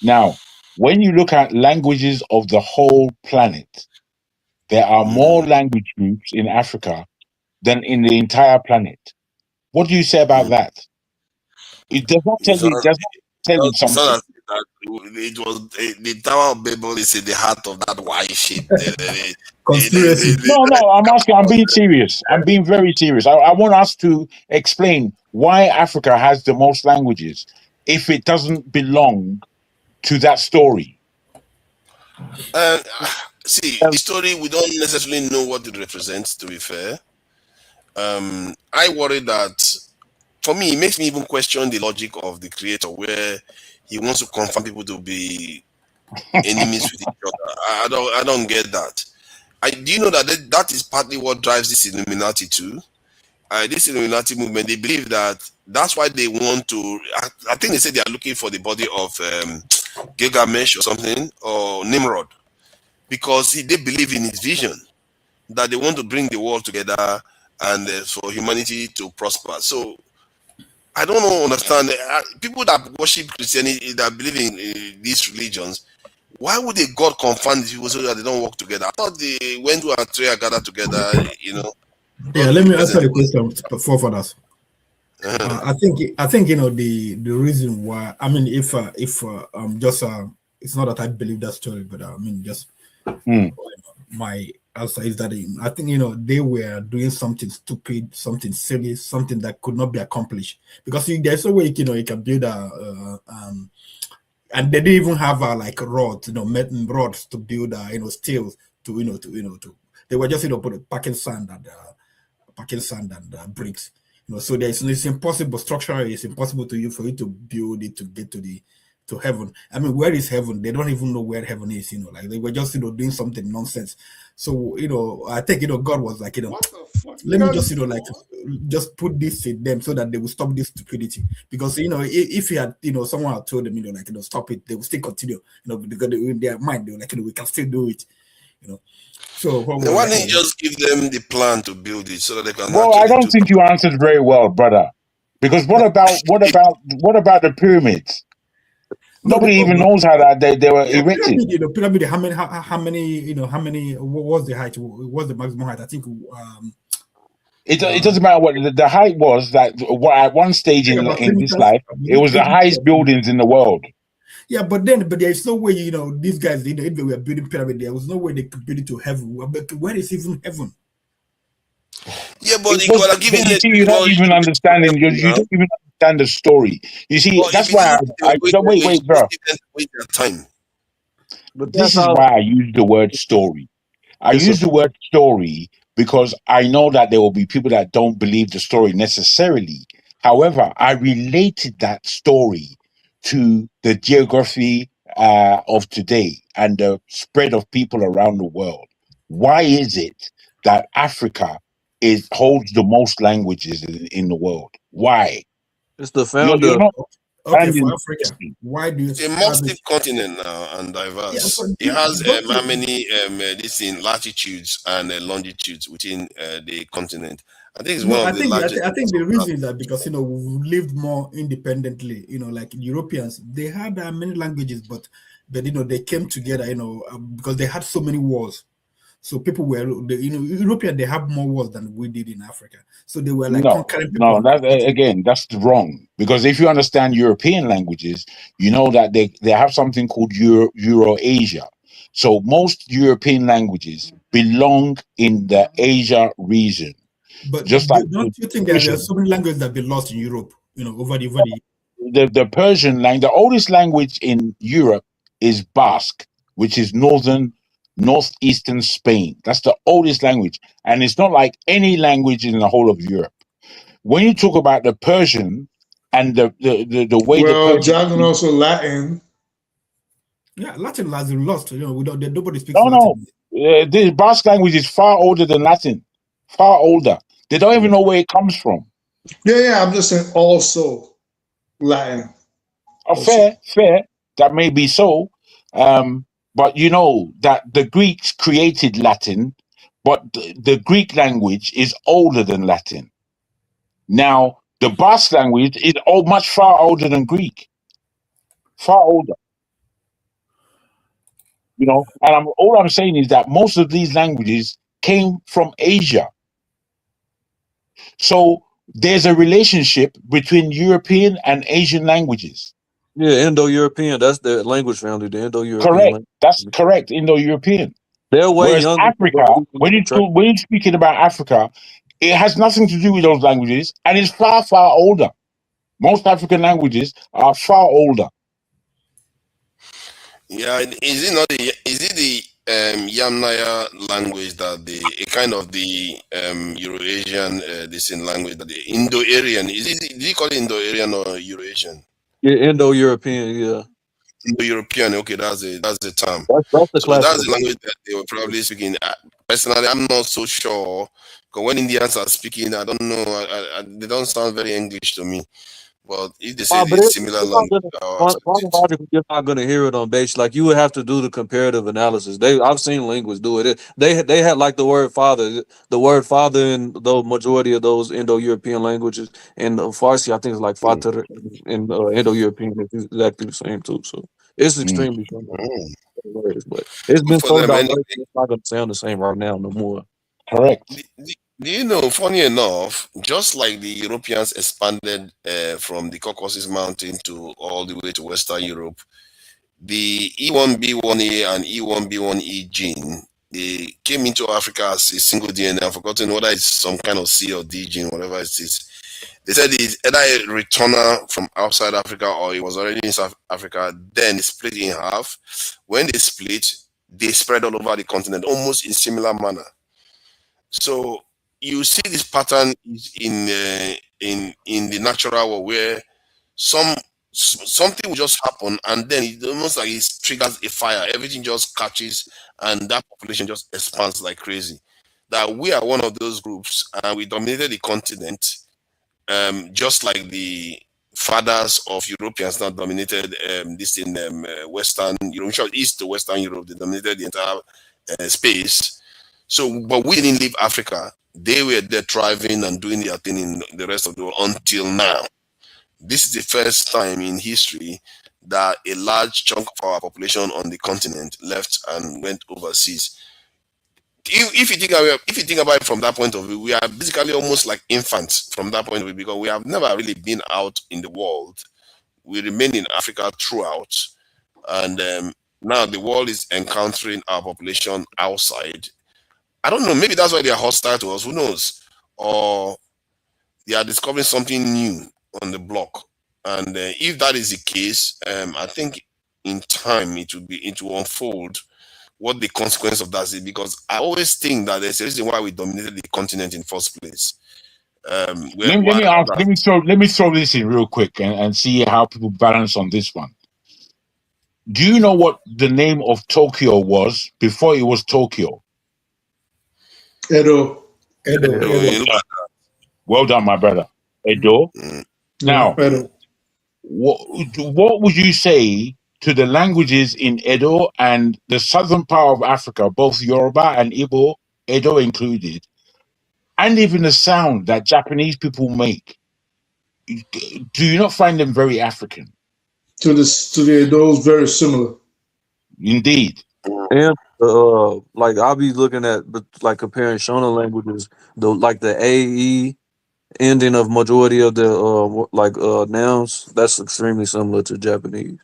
Now, when you look at languages of the whole planet, there are more language groups in Africa than in the entire planet. What do you say about that? It does not tell you. It does not tell you something. It was the Tower of Babel is in the heart of that white shit. Conspiracy. No, I'm asking. I'm being serious. I'm being very serious. I want us to explain why Africa has the most languages if it doesn't belong to that story. See, the story, we don't necessarily know what it represents, to be fair. I worry that, for me, it makes me even question the logic of the creator, where he wants to confirm people to be enemies with each other. I don't get that. Do you know that is partly what drives this Illuminati too? This Illuminati movement, they believe that that's why they want to. I think they say they are looking for the body of Gilgamesh or something, or Nimrod, because they believe in his vision that they want to bring the world together and for humanity to prosper. So I don't understand people that worship Christianity, that believe in these religions. Why would a God confound these people so that they don't work together? I thought they went to a tree and gathered together, Yeah, let me answer the question, forefathers. I think the reason why, I mean, if just it's not that I believe that story, but I mean just my answer is that I think they were doing something stupid, something silly, something that could not be accomplished, because there's no way you can build and they didn't even have like rods, metal rods to build steels to they were just put packing sand and bricks. So it's impossible structurally. It's impossible for you to build it to get to heaven. I mean, where is heaven? They don't even know where heaven is. Like they were just doing something nonsense. So I think God was like let me just just put this in them so that they will stop this stupidity. Because if he had someone had told them stop it, they will still continue. Because in their mind they were like we can still do it. So why didn't you just give them the plan to build it so that they can? Well, I don't think you answered very well, brother. Because what about the pyramids? Nobody even knows how that they were erected. Pyramid. How many? What was the height? What was the maximum height? I think. It doesn't matter what the height was. That at one stage in this life, it was the highest buildings in the world. Yeah, but there's no way, these guys, if they were building pyramid, there was no way they could build it to heaven. But where is even heaven? Yeah, but you're not even understanding. You don't even understand the story. You see, that's why I wait, bro. But this is why I use the word story. I use the word story because I know that there will be people that don't believe the story necessarily. However, I related that story to the geography of today and the spread of people around the world. Why is it that Africa holds the most languages in the world? Why? It's the founder. Okay, for Africa, why do you? It's a multi-continent now and diverse. It has how many latitudes and longitudes within the continent. I think it's one of the largest. I think the reason is that because we lived more independently. Like Europeans, they had many languages, but they came together. Because they had so many wars. So people were, European, they have more wars than we did in Africa. So they were like No, conquering people. no, that's wrong. Because if you understand European languages, you know that they have something called Euro-Asia. So most European languages belong in the Asia region. But just like don't you think there are so many languages that have been lost in Europe, over the the Persian language, the oldest language in Europe is Basque, which is northeastern Spain. That's the oldest language. And it's not like any language in the whole of Europe. When you talk about the Persian and the way the Persian, Jargon also Latin. Yeah, Latin has been lost. Nobody speaks no, Latin. The Basque language is far older than Latin. Far older. They don't even know where it comes from. Yeah, I'm just saying also Latin. Fair. That may be so. But you know that the Greeks created Latin, but the Greek language is older than Latin. Now, the Basque language is much far older than Greek. Far older. And all I'm saying is that most of these languages came from Asia. So there's a relationship between European and Asian languages. Yeah, Indo-European. That's the language family, the Indo-European. Correct. Language. That's correct. Indo-European. They're way Whereas younger. Africa, when you're speaking about Africa, it has nothing to do with those languages, and it's far, far older. Most African languages are far older. Yeah, is it the Yamnaya language that the Euro-Asian this in language that the Indo-Aryan do you call it Indo-Aryan or Eurasian? Yeah, Indo-European, yeah. Indo-European, okay, that's the term. That's the So that's the language that they were probably speaking. Personally, I'm not so sure because when Indians are speaking, I don't know. They don't sound very English to me. But if they say it's similar language, you're not going to hear it on base. Like you would have to do the comparative analysis. I've seen linguists do it. They had like the word father. The word father in the majority of those Indo-European languages, and Farsi, I think it's like father in Indo-European. It's exactly the same too. So it's extremely similar. But it's been so diverse. It's not going to sound the same right now no more. Correct. Do you know, funny enough, just like the Europeans expanded from the Caucasus Mountain to all the way to Western Europe, the E1B1A and E1B1E gene, they came into Africa as a single DNA. I've forgotten whether it's some kind of C or D gene, whatever it is. They said it's either a returner from outside Africa or it was already in South Africa, then it split in half. When they split, they spread all over the continent, almost in similar manner. So you see this pattern in the natural world where something will just happen and then it almost like it triggers a fire. Everything just catches and that population just expands like crazy. That we are one of those groups and we dominated the continent, just like the fathers of Europeans now dominated this in Western Europe, East to Western Europe. They dominated the entire space. So, but we didn't leave Africa. They were there thriving and doing their thing in the rest of the world until now. This is the first time in history that a large chunk of our population on the continent left and went overseas. If you think about it from that point of view, we are basically almost like infants from that point of view because we have never really been out in the world. We remain in Africa throughout, and now the world is encountering our population outside. I don't know, maybe that's why they are hostile to us, who knows? Or they are discovering something new on the block. And if that is the case, I think in time it will unfold what the consequence of that is, because I always think that there's a reason why we dominated the continent in the first place. Let me throw this in real quick and see how people balance on this one. Do you know what the name of Tokyo was before it was Tokyo? Edo. Well done, my brother. Edo. Now, what would you say to the languages in Edo and the southern part of Africa, both Yoruba and Igbo, Edo included, and even the sound that Japanese people make? Do you not find them very African? To the Edos, very similar. Indeed. And like I'll be looking at, but like comparing Shona languages, the AE ending of majority of the nouns, that's extremely similar to Japanese.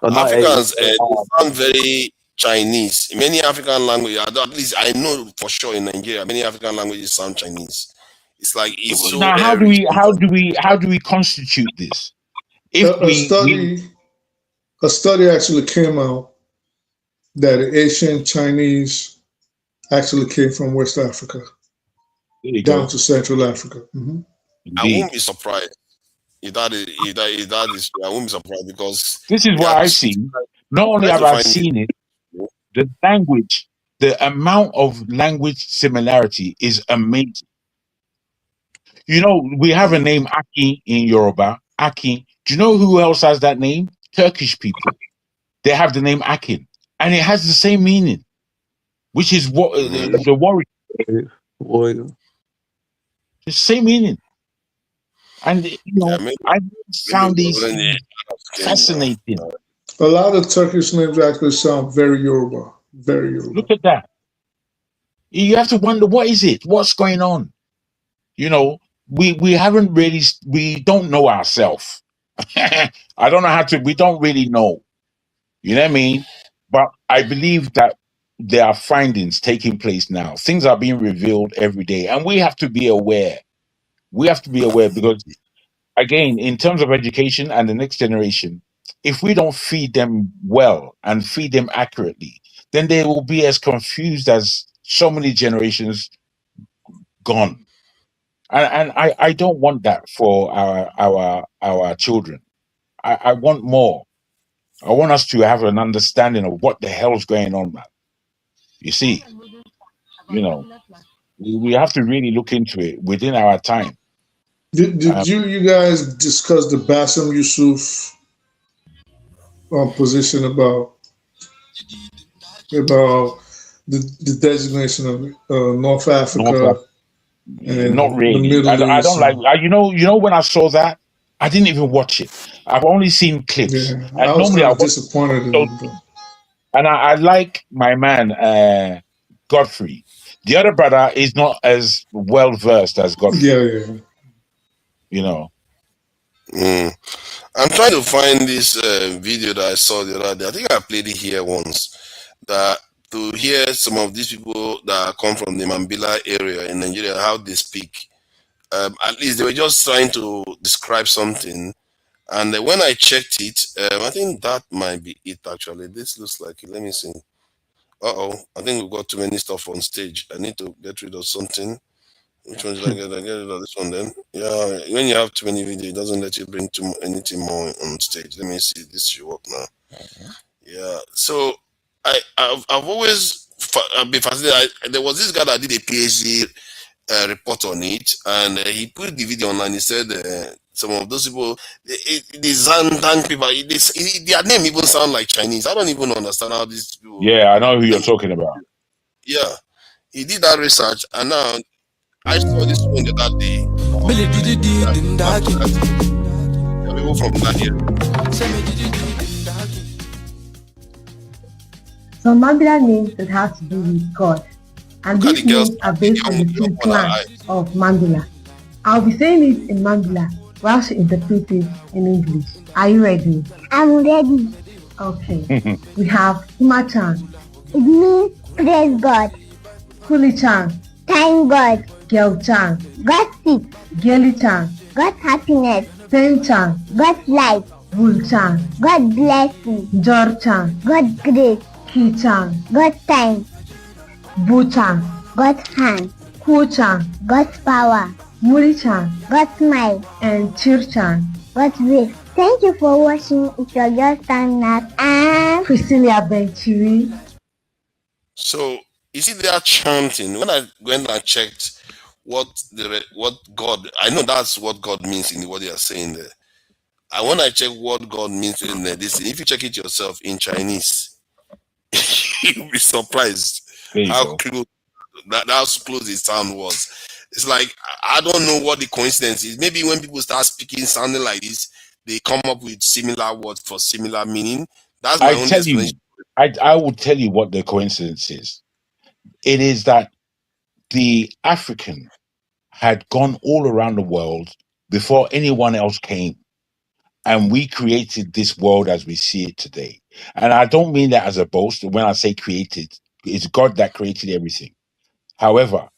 Not AE. Africans, they sound very Chinese. In many African languages, at least I know for sure in Nigeria, many African languages sound Chinese. It's like it's so Now, how do we constitute this? If a study actually came out that the ancient Chinese actually came from West Africa down to Central Africa. Mm-hmm. I won't be surprised if that is true. I won't be surprised because this is what I see. Not only have I seen it, the language, the amount of language similarity is amazing. You know, we have a name Aki in Yoruba. Aki. Do you know who else has that name? Turkish people. They have the name Akin, and it has the same meaning, which is what the warrior. The same meaning. And I found these fascinating. A lot of Turkish names actually sound very Yoruba. Very Yoruba. Look at that. You have to wonder, what is it? What's going on? You know, we don't know ourselves. I don't know we don't really know. You know what I mean? But I believe that there are findings taking place now. Things are being revealed every day, and we have to be aware. We have to be aware because, again, in terms of education and the next generation, if we don't feed them well and feed them accurately, then they will be as confused as so many generations gone. And I don't want that for our children. I want more. I want us to have an understanding of what the hell's going on, man. You see, we have to really look into it within our time. Did you guys discuss the Bassem Yusuf position about the designation of North Africa? Not really. I don't like. You know, when I saw that, I didn't even watch it. I've only seen clips. Yeah, I was kind of disappointed in it. And I like my man Godfrey. The other brother is not as well versed as Godfrey. Yeah. You know. I'm trying to find this video that I saw the other day. I think I played it here once. That to hear some of these people that come from the Mambila area in Nigeria, how they speak. At least they were just trying to describe something. And when I checked it, I think that might be it actually. This looks like it. Let me see. I think we've got too many stuff on stage. I need to get rid of something. Which one did I get? I get rid of this one then. Yeah, when you have too many videos, it doesn't let you bring anything more on stage. Let me see. This should work now. Yeah. So I've always been fascinated. There was this guy that did a PhD report on it, and he put the video online. He said some of those people, the Zandang people, their name even sound like Chinese. I don't even understand how these people. Yeah, I know who you're talking about. Yeah, he did that research, and now I saw this one the other day. People from that Some Mambila names that have to do with God, and these names are based on the two clans of Mambila. I'll be saying it in Mambila while she interprets it in English. Are you ready? I'm ready. Okay. We have Hima-chan. It means praise God. Kuli-chan. Thank God. Girl-chan. Gossip. Girly-chan. God's happiness. Pen-chan. God's life. Bull-chan. God bless you. Jor-chan. God grace. Ki-chan. God's time. Bu-chan. God's hand. Ku-chan. God's power. Muri-chan. God's smile. And Chir-chan. God's grace. Thank you for watching. It's your girl Standard and Priscilla Benchiri. So you see, they are chanting. When I went and checked what God, I know that's what God means in what they are saying there. And when I check what God means in there, this, if you check it yourself in Chinese, you'll be surprised how close the sound was. It's like, I don't know what the coincidence is. Maybe when people start speaking sounding like this, they come up with similar words for similar meaning. That's my own explanation. I will tell you what the coincidence is. It is that the African had gone all around the world before anyone else came. And we created this world as we see it today. And I don't mean that as a boast. When I say created, it's God that created everything. However,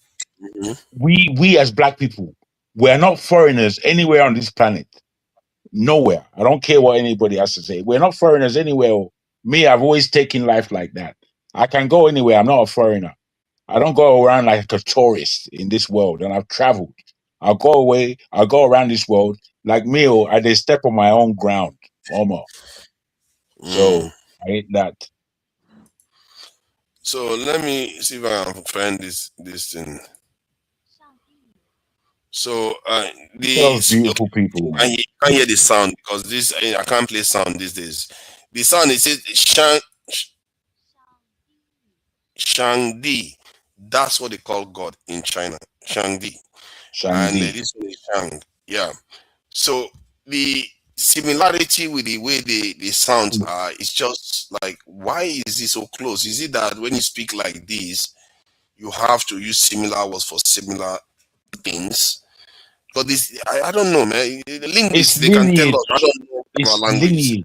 we as black people, we're not foreigners anywhere on this planet. Nowhere. I don't care what anybody has to say. We're not foreigners anywhere. Me, I've always taken life like that. I can go anywhere. I'm not a foreigner. I don't go around like a tourist in this world, and I've traveled. I'll go around this world like me, or I just step on my own ground, almost. So I hate that. So let me see if I can find this thing. So Those beautiful people. I can't hear the sound because this I can't play sound these days. The sound it says Shangdi. That's what they call God in China. Shangdi. And this one is Shang. Yeah. So the similarity with the way the sounds are, it's just like, why is it so close? Is it that when you speak like this, you have to use similar words for similar things? But this, I don't know, man. The linguists, they can tell us. I don't know it's our language. Lineage.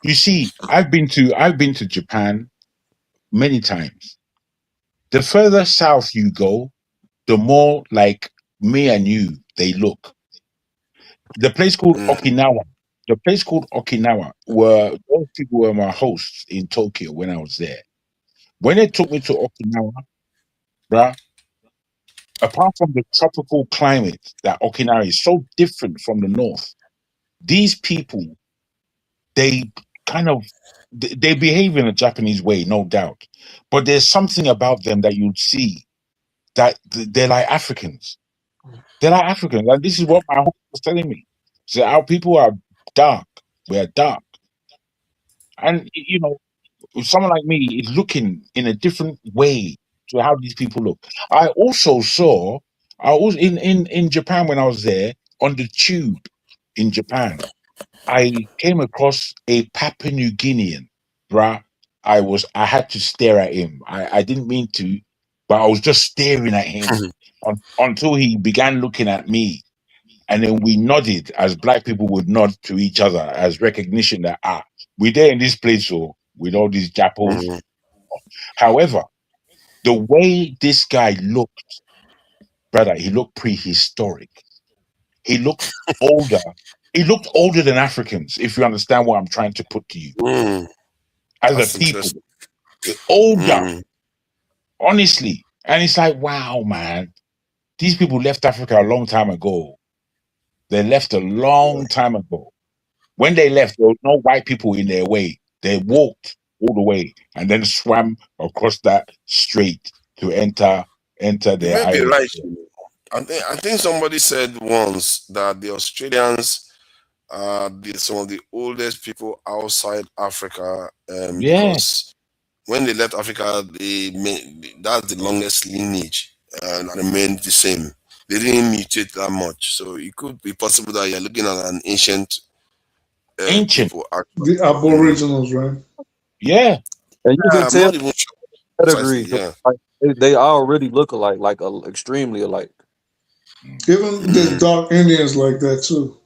You see, I've been to Japan many times. The further south you go, the more like me and you they look. The place called Okinawa. The place called Okinawa those people were my hosts in Tokyo when I was there. When they took me to Okinawa, bruh, apart from the tropical climate that Okinawa is so different from the north, these people, they they behave in a Japanese way, no doubt. But there's something about them that you'd see that they're like Africans. They're like Africans. And this is what my host was telling me. So our people are dark. We're dark. And, you know, someone like me is looking in a different way to how these people look. I was in Japan when I was there, on the tube in Japan, I came across a Papua New Guinean, bruh. I had to stare at him. I didn't mean to, but I was just staring at him until he began looking at me. And then we nodded as black people would nod to each other as recognition that, we're there in this place, so with all these Japos. However, the way this guy looked, brother, he looked prehistoric. He looked older. He looked older than Africans, if you understand what I'm trying to put to you. As a people, older, honestly. And it's like, wow, man, these people left Africa a long time ago. They left a long time ago. When they left, there was no white people in their way. They walked all the way and then swam across that strait to enter their You may be island. right. I think somebody said once that the Australians are some of the oldest people outside Africa because when they left Africa, that's the longest lineage and remained the same. They didn't mutate that much, so it could be possible that you're looking at an ancient people. The Aboriginals, right? Yeah, and you can tell I'm not even sure. pedigree. Like, they already look alike, like extremely alike. Even the dark Indians like that too.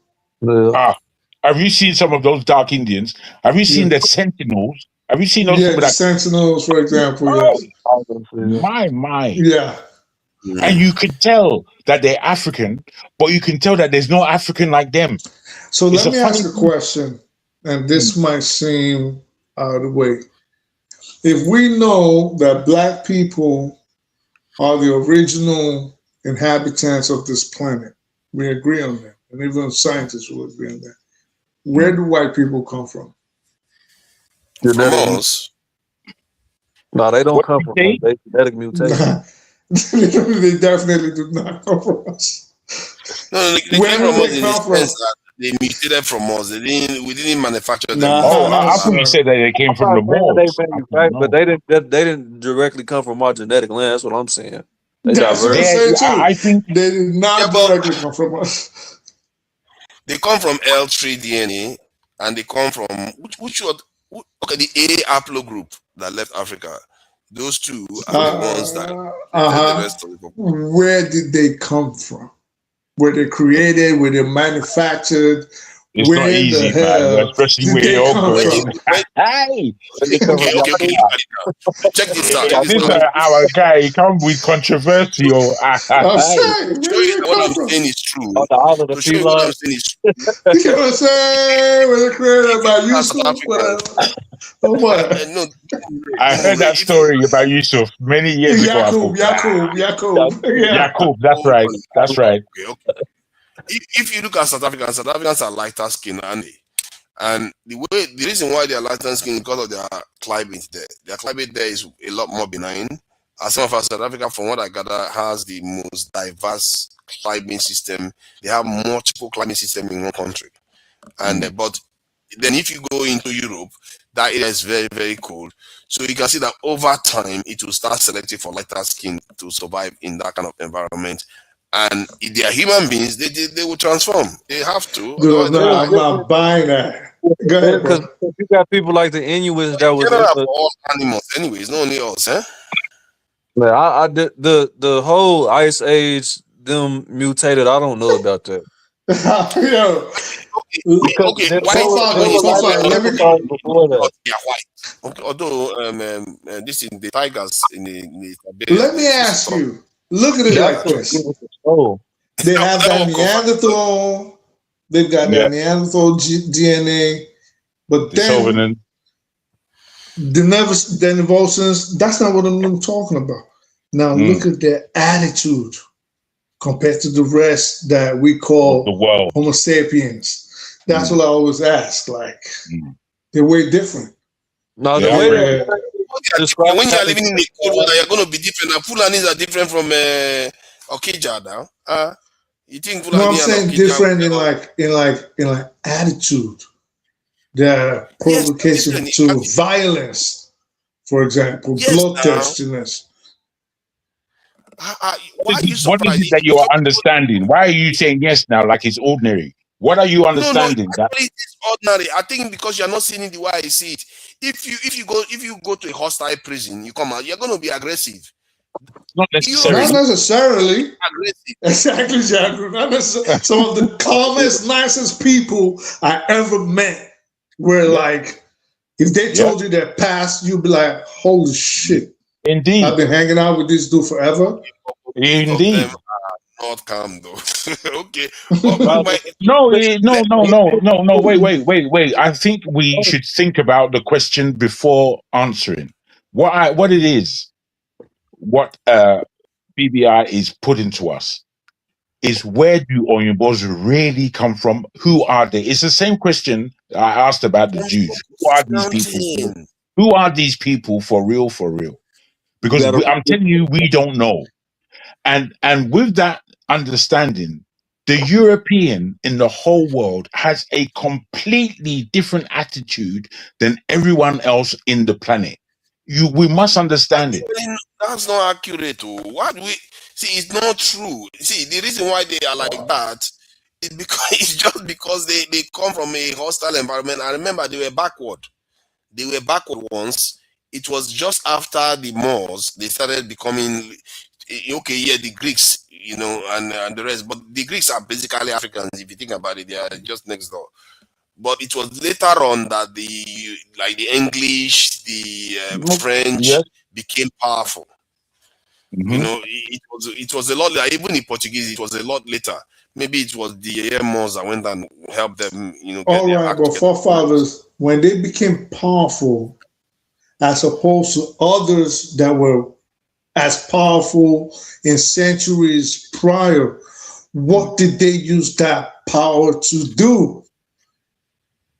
Have you seen some of those dark Indians? Have you seen the Sentinels? Have you seen those people the Sentinels, for example? Yes. My. Yeah. And you can tell that they're African, but you can tell that there's no African like them. So let me ask a question, and this might seem out of the way. If we know that black people are the original inhabitants of this planet, we agree on that, and even scientists will agree on that. Where do white people come from? From us? No, they don't come from us. They genetic mutation. They definitely do not come from us. No, they came from us in the sense that they mutated from us. We didn't manufacture them. I thought you said that they came from the Moors. But they didn't directly come from our genetic land. That's what I'm saying. That's what I'm saying too. I think they did not directly come from us. They come from L3 DNA, and they come from which Okay, the A-Aplo group that left Africa, those two are the ones that the rest of the population. Where did they come from? Were they created? Were they manufactured? It's not Where easy, the man, hell especially did where they you're come going. from? Hey, Okay, look at it now. Check this out. yeah, this our guy. He come with controversial. I'm saying, To where show you did that they what come I'm from? saying is true. On the island of To show you what I'm Felines. saying is true. You know what I'm saying? Were they created by South Yusuf? Africans. Whatever. Or what? No, I heard that story about Yusuf many years ago. I thought, Yakub. Yeah. Yakub, that's right. That's right. Okay. If you look at South Africans are lighter skin, and the reason why they are lighter skin is because of their climate there. Their climate there is a lot more benign. As some of us, South Africa, from what I gather, has the most diverse climate system. They have multiple climate systems in one country, and but then if you go into Europe, that area is very, very cold. So you can see that over time it will start selecting for lighter skin to survive in that kind of environment. And if they are human beings, they will transform. They have to. Dude, no, I'm not buying that. Go ahead, bro. Because you got people like the Inuits that was general for all animals, anyways, not only us, eh? Man, I did the whole ice age, them mutated. I don't know about that. Yo, Okay. Let me before that. They are white. Okay, although this in the tigers in the let me ask you. Look at it like this. They have that Neanderthal. They've got that Neanderthal DNA, but then the Neanderthals. That's not what I'm talking about. Now look at their attitude compared to the rest that we call the world Homo sapiens. That's what I always ask. Like they're way different. No, the way when you are living in the cold weather, you're going to be different. Now, Fulanis are different from Okija now. You think Fulani? No, I'm saying different in like attitude. The provocation to violence, for example, bloodthirstiness. What is it that you are understanding? Why are you saying yes now like it's ordinary? What are you understanding? No, it's ordinary. I think because you're not seeing it the way I see it. If you go to a hostile prison, you come out, you're going to be aggressive. Not necessarily. Not necessarily. Aggressive. Exactly, Jack. Not necessarily. Some of the calmest, nicest people I ever met were like, if they told you their past, you'd be like, holy shit. Indeed. I've been hanging out with this dude forever. Indeed. Not calm though. Okay. No. Wait. I think we should think about the question before answering. What it is, what BBI is putting to us is, where do Oyinbos really come from? Who are they? It's the same question I asked about the Jews. Who are these people? Who are these people for real? Because I'm telling you, we don't know. And with that understanding, the European in the whole world has a completely different attitude than everyone else in the planet. We must understand it. That's not accurate. What we see is not true. See, the reason why they are like that is because it's just because they come from a hostile environment. I remember they were backward. They were backward once. It was just after the Moors they started becoming the Greeks, and the rest. But the Greeks are basically Africans. If you think about it, they are just next door. But it was later on that the English, the French became powerful. It was a lot. Even in Portuguese, it was a lot later. Maybe it was the Moors that went and helped them. All right, but forefathers, when they became powerful, as opposed to others that were as powerful in centuries prior, what did they use that power to do?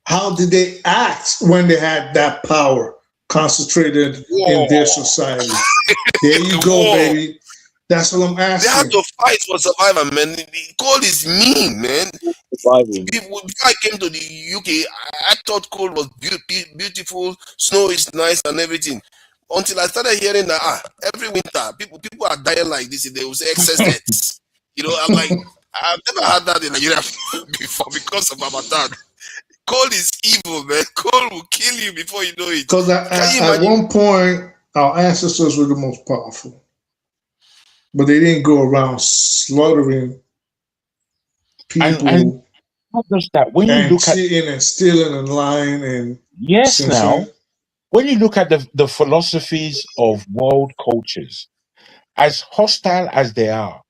How did they act when they had that power concentrated in their society? There you go, baby. That's what I'm asking. They had to fight for survival, man. The cold is mean, man. Before I came to the UK, I thought cold was beautiful, snow is nice and everything. Until I started hearing that every winter people are dying like this. They will say excess deaths. I'm like, I've never had that in Nigeria before because of Ramadan. Cold is evil, man. Cold will kill you before you know it. Because at one point, our ancestors were the most powerful, but they didn't go around slaughtering people and not just that. When you and look at cheating and stealing and lying and yes, now censoring. when you look at the philosophies of world cultures, as hostile as they are,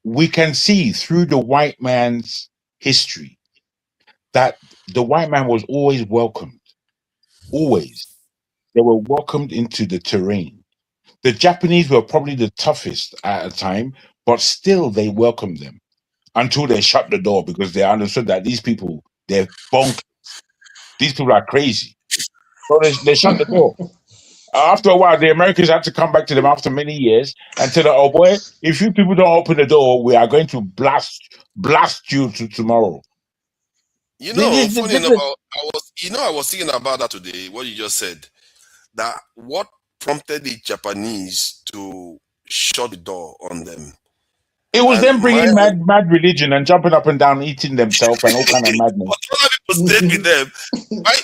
we can see through the white man's history that the white man was always welcomed. Always. They were welcomed into the terrain. The Japanese were probably the toughest at a time, but still they welcomed them until they shut the door because they understood that these people, they're bonkers. These people are crazy. So they shut the door. After a while, the Americans had to come back to them after many years and tell them, oh boy, if you people don't open the door, we are going to blast you to tomorrow. You know, funny enough, I was thinking about that today, what you just said. That what prompted the Japanese to shut the door on them? It was them bringing mad religion and jumping up and down, eating themselves and all kind of madness. Other people stayed with them.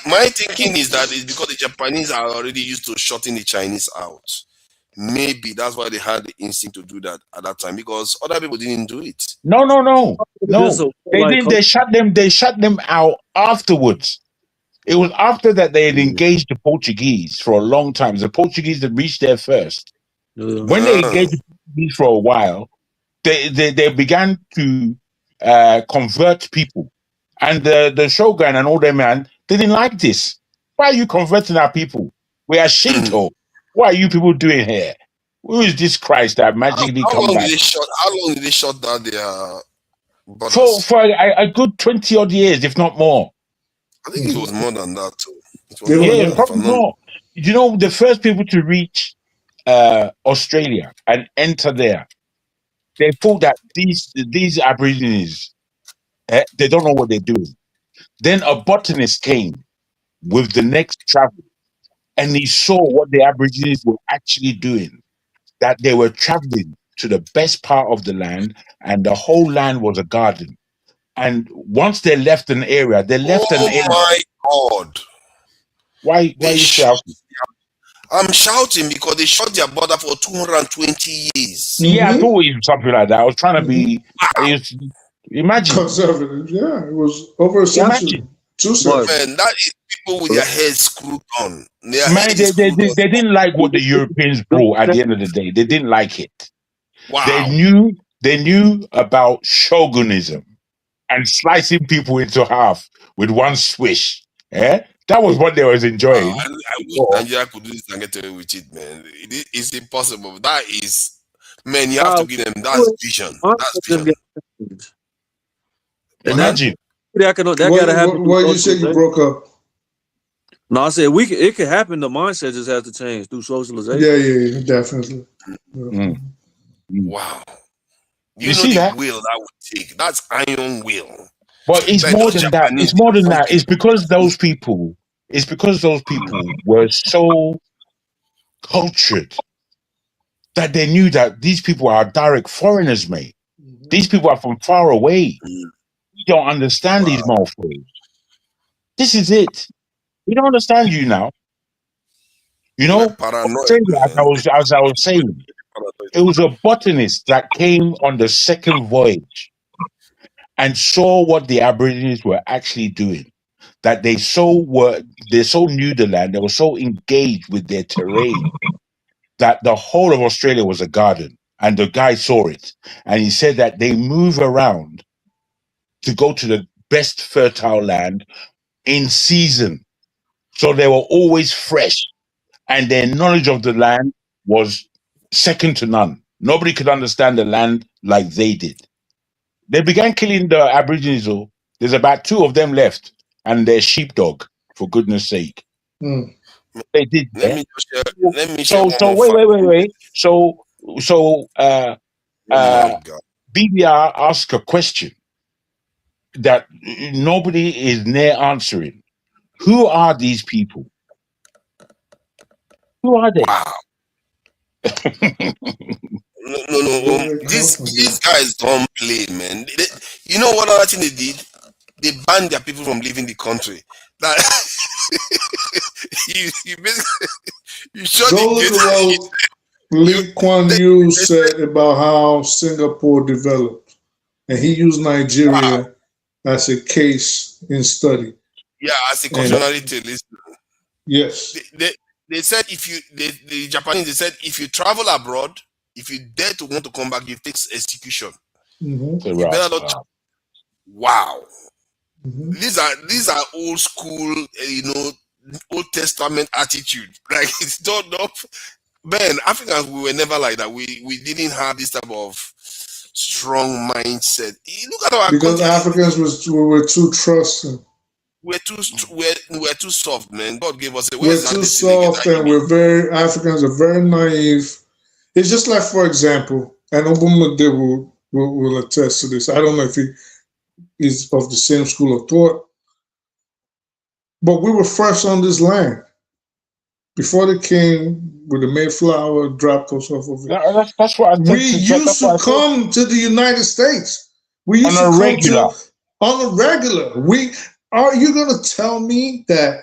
My thinking is that it's because the Japanese are already used to shutting the Chinese out. Maybe that's why they had the instinct to do that at that time, because other people didn't do it. No. They didn't. They shut them out afterwards. It was after that they had engaged the Portuguese for a long time. The Portuguese had reached there first. When they engaged the Portuguese for a while, they began to convert people. And the Shogun and all them, man, they didn't like this. Why are you converting our people? We are Shinto. What are you people doing here? Who is this Christ that magically come back? How long did they shut down their borders? For a good 20 odd years, if not more. I think it was more than that too. Yeah, probably more. You know, the first people to reach Australia and enter there, they thought that these Aborigines, they don't know what they're doing. Then a botanist came with the next travel, and he saw what the Aborigines were actually doing, that they were traveling to the best part of the land, and the whole land was a garden. And once they left an area, they left an area. Oh my God. Why are you shouting? I'm shouting because they shut their border for 220 years. Yeah, I thought it was something like that. I was trying to be... Imagine. Conservative, yeah. It was over a century. 2 centuries. Man, that is people with their heads screwed on. Man, they didn't like what the Europeans brought at the end of the day. They didn't like it. Wow. They knew about shogunism and slicing people into half with one swish. That was what they was enjoying. I wish Nigeria could do this and get away with it, man. It's impossible. That is, man, you have to give them that vision. That's vision. Imagine. That gotta happen. What you said you broke up? No, I said it could happen. The mindset just has to change through socialization. Yeah, definitely. Yeah. Wow. You see that? Will that would take. That's iron will. But it's more than that. It's more than that. It's because those people were so cultured that they knew that these people are direct foreigners, mate. These people are from far away. We don't understand these mofos. This is it. We don't understand you now. You know, as I was saying, it was a botanist that came on the second voyage and saw what the Aborigines were actually doing. That they so knew the land, they were so engaged with their terrain that the whole of Australia was a garden. And the guy saw it. And he said that they move around to go to the best fertile land in season. So they were always fresh. And their knowledge of the land was second to none. Nobody could understand the land like they did. They began killing the Aborigines. There's about 2 of them left. And their sheepdog, for goodness sake. They did that. Let me share wait. So BBR asked a question that nobody is near answering. Who are these people? Who are they? Wow. No. These guys don't play, man. You know what other thing they did? they ban their people from leaving the country. That you basically you shut Go look at what Lee Kuan Yew said about how Singapore developed, and he used Nigeria as a case in study. Yeah, as a cautionary tale. Yes. They said the Japanese, they said if you travel abroad, if you dare to want to come back, you face execution. You better not. Wow. These are old school, Old Testament attitude. Like it's done up. Man, Africans, we were never like that. We didn't have this type of strong mindset. Look at our because country. Africans were too trusting. We're too soft, man. God gave us a We're too soft, and Africans are very naive. It's just like, for example, and Obama will attest to this. I don't know if he is of the same school of thought, but we were first on this land before they came with the Mayflower, dropped us off of it. That's what I we used to come to the United States. We used on to a come regular. On a regular. Are you going to tell me that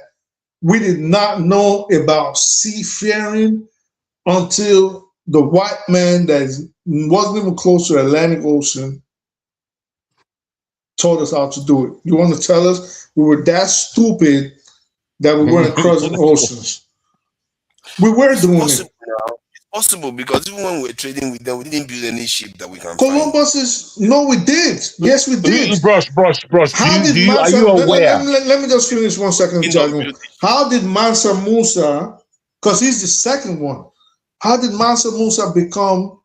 we did not know about seafaring until the white man that wasn't even close to the Atlantic Ocean taught us how to do it? You want to tell us we were that stupid that we weren't crossing oceans? We were doing it. It's possible because even when we were trading with them, we didn't build any ship that we can Columbus is, no, we did. Yes, we did. Brush. How did Mansa, are you aware? Let me just finish 1 second, Jagun. How did Mansa Musa, because he's the second one, how did Mansa Musa become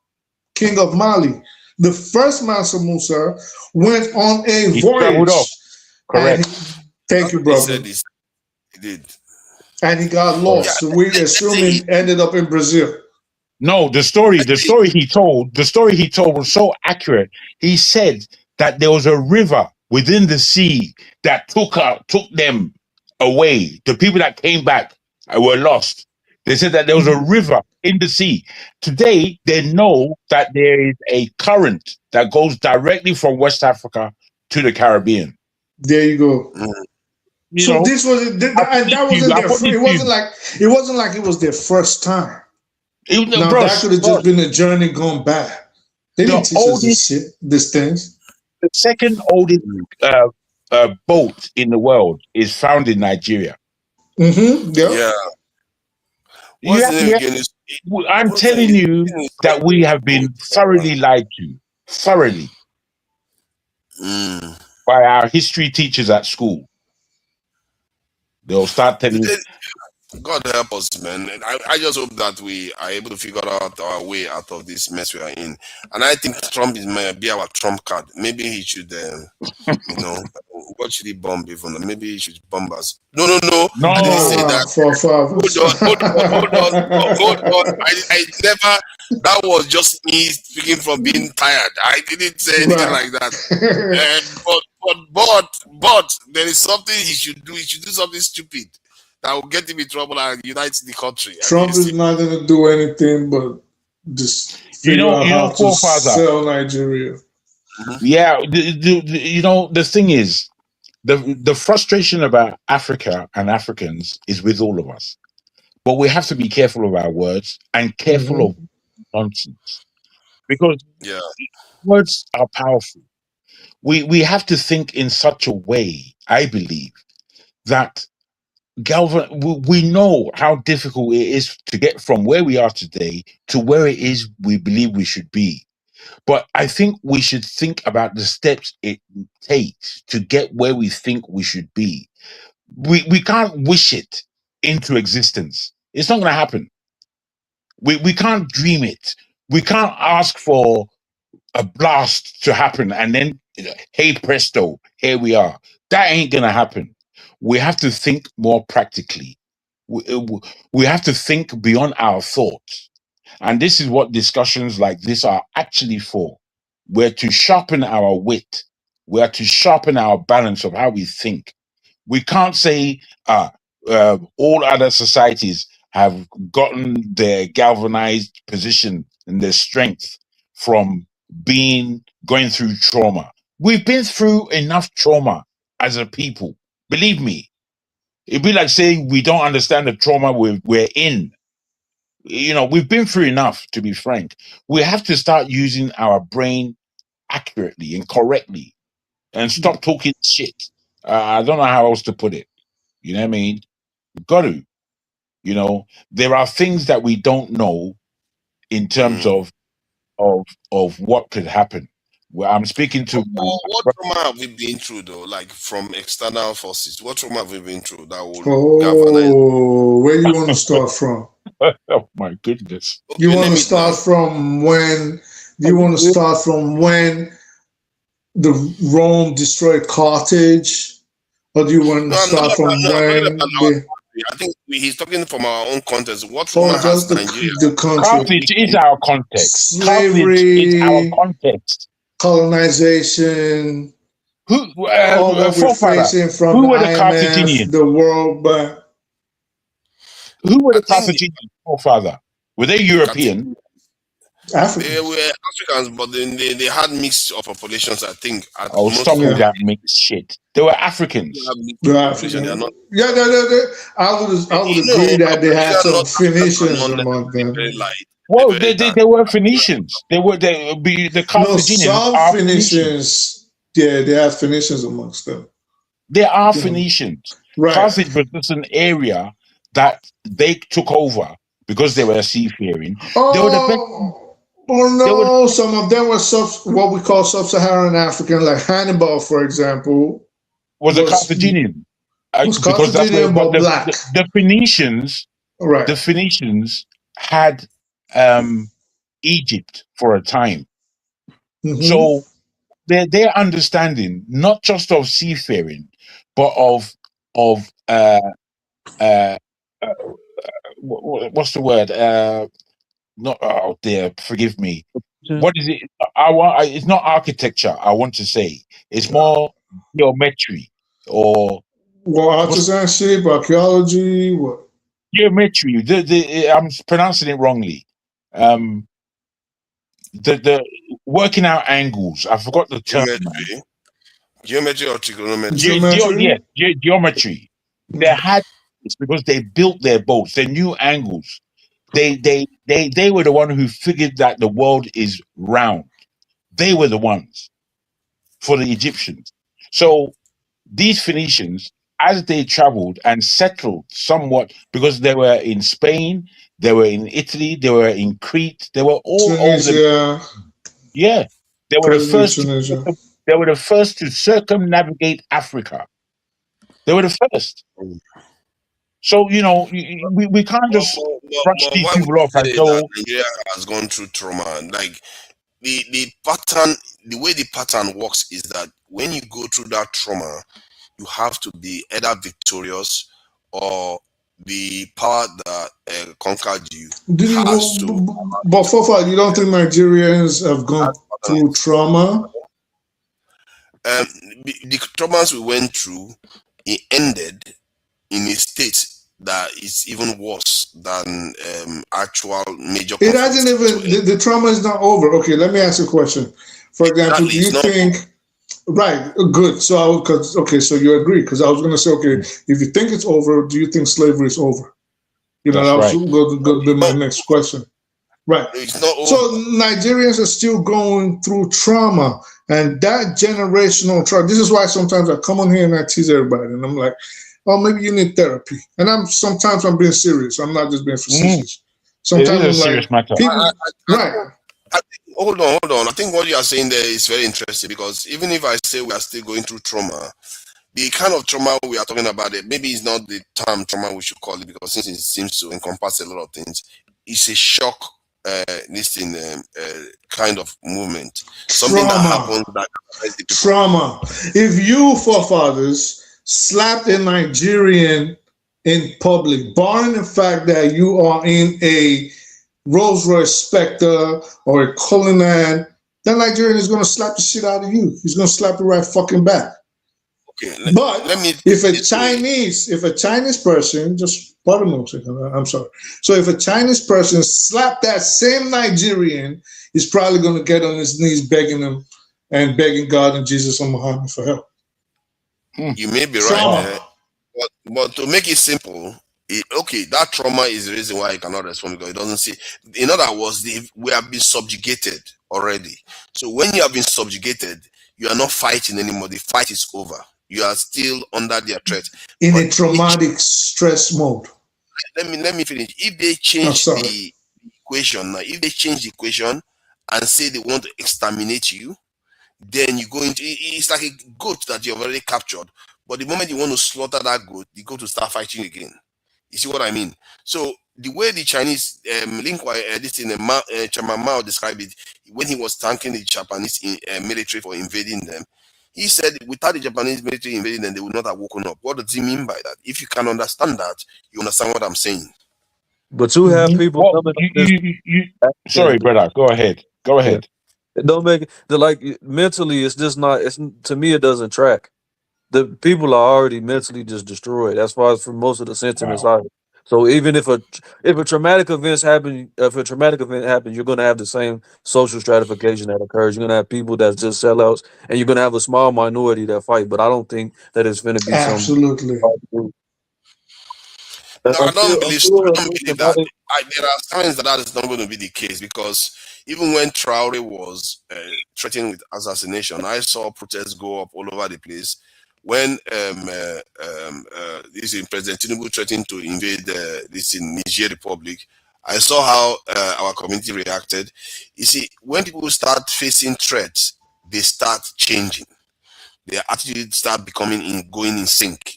king of Mali? The first Mansa Musa went on a voyage. Correct. Thank you, brother. He did. And he got lost. So we assume he ended up in Brazil. No, the story he told was so accurate. He said that there was a river within the sea that took them away. The people that came back were lost. They said that there was a river in the sea. Today, they know that there is a current that goes directly from West Africa to the Caribbean. There you go. This was, it wasn't like it was their first time. That could have just been a journey gone by. They didn't teach us these things. The second oldest boat in the world is found in Nigeria. Yeah. I'm telling you that we have been thoroughly lied to. Thoroughly. By our history teachers at school. They'll start telling you. God help us, man. I just hope that we are able to figure out our way out of this mess we are in. And I think Trump might be our trump card. Maybe he should, what should he bomb even? Maybe he should bomb us. No. I didn't say that. Hold on. I never. That was just me speaking from being tired. I didn't say anything like that. But there is something he should do. He should do something stupid that will get him in trouble and unite the country. Trump is not going to do anything but just figure out how to sell Nigeria. Yeah, the thing is, the frustration about Africa and Africans is with all of us. But we have to be careful of our words and careful of nonsense. Because words are powerful. We have to think in such a way, I believe, that we know how difficult it is to get from where we are today to where it is we believe we should be. But I think we should think about the steps it takes to get where we think we should be. We can't wish it into existence. It's not going to happen. We can't dream it. We can't ask for a blast to happen and then, hey presto, here we are. That ain't going to happen. We have to think more practically. We have to think beyond our thoughts. And this is what discussions like this are actually for. We're to sharpen our wit. We're to sharpen our balance of how we think. We can't say all other societies have gotten their galvanized position and their strength from going through trauma. We've been through enough trauma as a people. Believe me. It'd be like saying we don't understand the trauma we're in. We've been through enough, to be frank. We have to start using our brain accurately and correctly and stop talking shit. I don't know how else to put it. You know what I mean? We've got to. There are things that we don't know in terms of what could happen. Well, I'm speaking to what trauma have we been through though? Like from external forces, what trauma have we been through that will galvanize? Where you want to start from? Oh my goodness! You want to start from when? Do you want to start from when the Rome destroyed Carthage, or do you want to start from when? I think he's talking from our own context. What trauma has Nigeria? The country. Carthage is our context. Slavery is our context. Colonization. Who all what we're facing from who were the IMF, Carthaginians? the World Bank. Who were the Carthaginian forefather? Were they European? Africans. They were Africans, but then they had mix of populations, I think. Stop with that mixed shit. They were Africans. They're African. I would agree that they had some Phoenicians among them. Well, they were Phoenicians. They were the Carthaginians. No, some Phoenicians. Yeah, they have Phoenicians amongst them. They are Phoenicians. Right. Carthage was just an area that they took over because they were seafaring. They were the best. Oh no, some of them were what we call sub-Saharan African, like Hannibal, for example. Was a Carthaginian. Was Carthaginian, but black. The Phoenicians, right? The Phoenicians had Egypt for a time. Mm-hmm. So their understanding, not just of seafaring, but of what's the word? Not oh dear, forgive me. What is it? It's not architecture. I want to say it's more geometry or artisanship, archaeology. What geometry? I'm pronouncing it wrongly. The working out angles. I forgot the term. Geometry or trigonometry? Geometry. They had it's because they built their boats. They knew angles. They were the one who figured that the world is round. They were the ones for the Egyptians. So these Phoenicians, as they traveled and settled somewhat, because they were in Spain, they were in Italy, they were in Crete, they were all over. Yeah, they were the first. They were the first to circumnavigate Africa. They were the first. So we can't just brush these people off as though Nigeria has gone through trauma. Like the pattern, the way the pattern works is that when you go through that trauma, you have to be either victorious or the power that conquered you. But so far, you don't think Nigerians have gone through trauma? The traumas we went through, it ended in a state that is even worse than actual major. It hasn't even the trauma is not over. Okay, let me ask you a question. For example, do you think right? Good. So so you agree? Because I was going to say, okay, if you think it's over, do you think slavery is over? That was going to be my next question. Right. It's not over. So Nigerians are still going through trauma, and that generational trauma. This is why sometimes I come on here and I tease everybody, and I'm like, oh, maybe you need therapy. And sometimes I'm being serious. I'm not just being facetious. Sometimes it is a serious matter. Right. Hold on. I think what you are saying there is very interesting, because even if I say we are still going through trauma, the kind of trauma we are talking about, maybe it's not the term trauma we should call it, because since it seems to encompass a lot of things, it's a shock, kind of movement. Something that happens that trauma. If you forefathers slapped a Nigerian in public, barring the fact that you are in a Rolls Royce Spectre or a Cullinan, that Nigerian is going to slap the shit out of you. He's going to slap you right fucking back. Okay, if a Chinese person, just pardon me, I'm sorry. So if a Chinese person slapped that same Nigerian, he's probably going to get on his knees begging him and begging God and Jesus and Muhammad for help. You may be right, but to make it simple, okay, that trauma is the reason why you cannot respond, because it doesn't see. In other words, we have been subjugated already. So when you have been subjugated, you are not fighting anymore. The fight is over. You are still under their threat. In a traumatic stress mode. Let me finish. If they change the equation now, if they change the equation and say they want to exterminate you, then you go into it's like a goat that you've already captured. But the moment you want to slaughter that goat, the goat will start fighting again. You see what I mean? So the way the Chinese this in Chairman Mao described it when he was thanking the Japanese military for invading them, he said without the Japanese military invading them, they would not have woken up. What does he mean by that? If you can understand that, you understand what I'm saying. But you have people coming sorry, brother. Go ahead. Go ahead. It don't make it like mentally. It's just not. It's to me. It doesn't track. The people are already mentally just destroyed. As far as for most of the sentiments are. So even if a traumatic event happens, you're going to have the same social stratification that occurs. You're going to have people that just sellouts, and you're going to have a small minority that fight. But I don't think that it's going to be absolutely. No, I don't believe that. There are signs that is not going to be the case, because even when Traore was threatening with assassination, I saw protests go up all over the place. When this is President Tinubu threatened to invade this in Niger Republic, I saw how our community reacted. You see, when people start facing threats, they start changing. Their attitude start going in sync.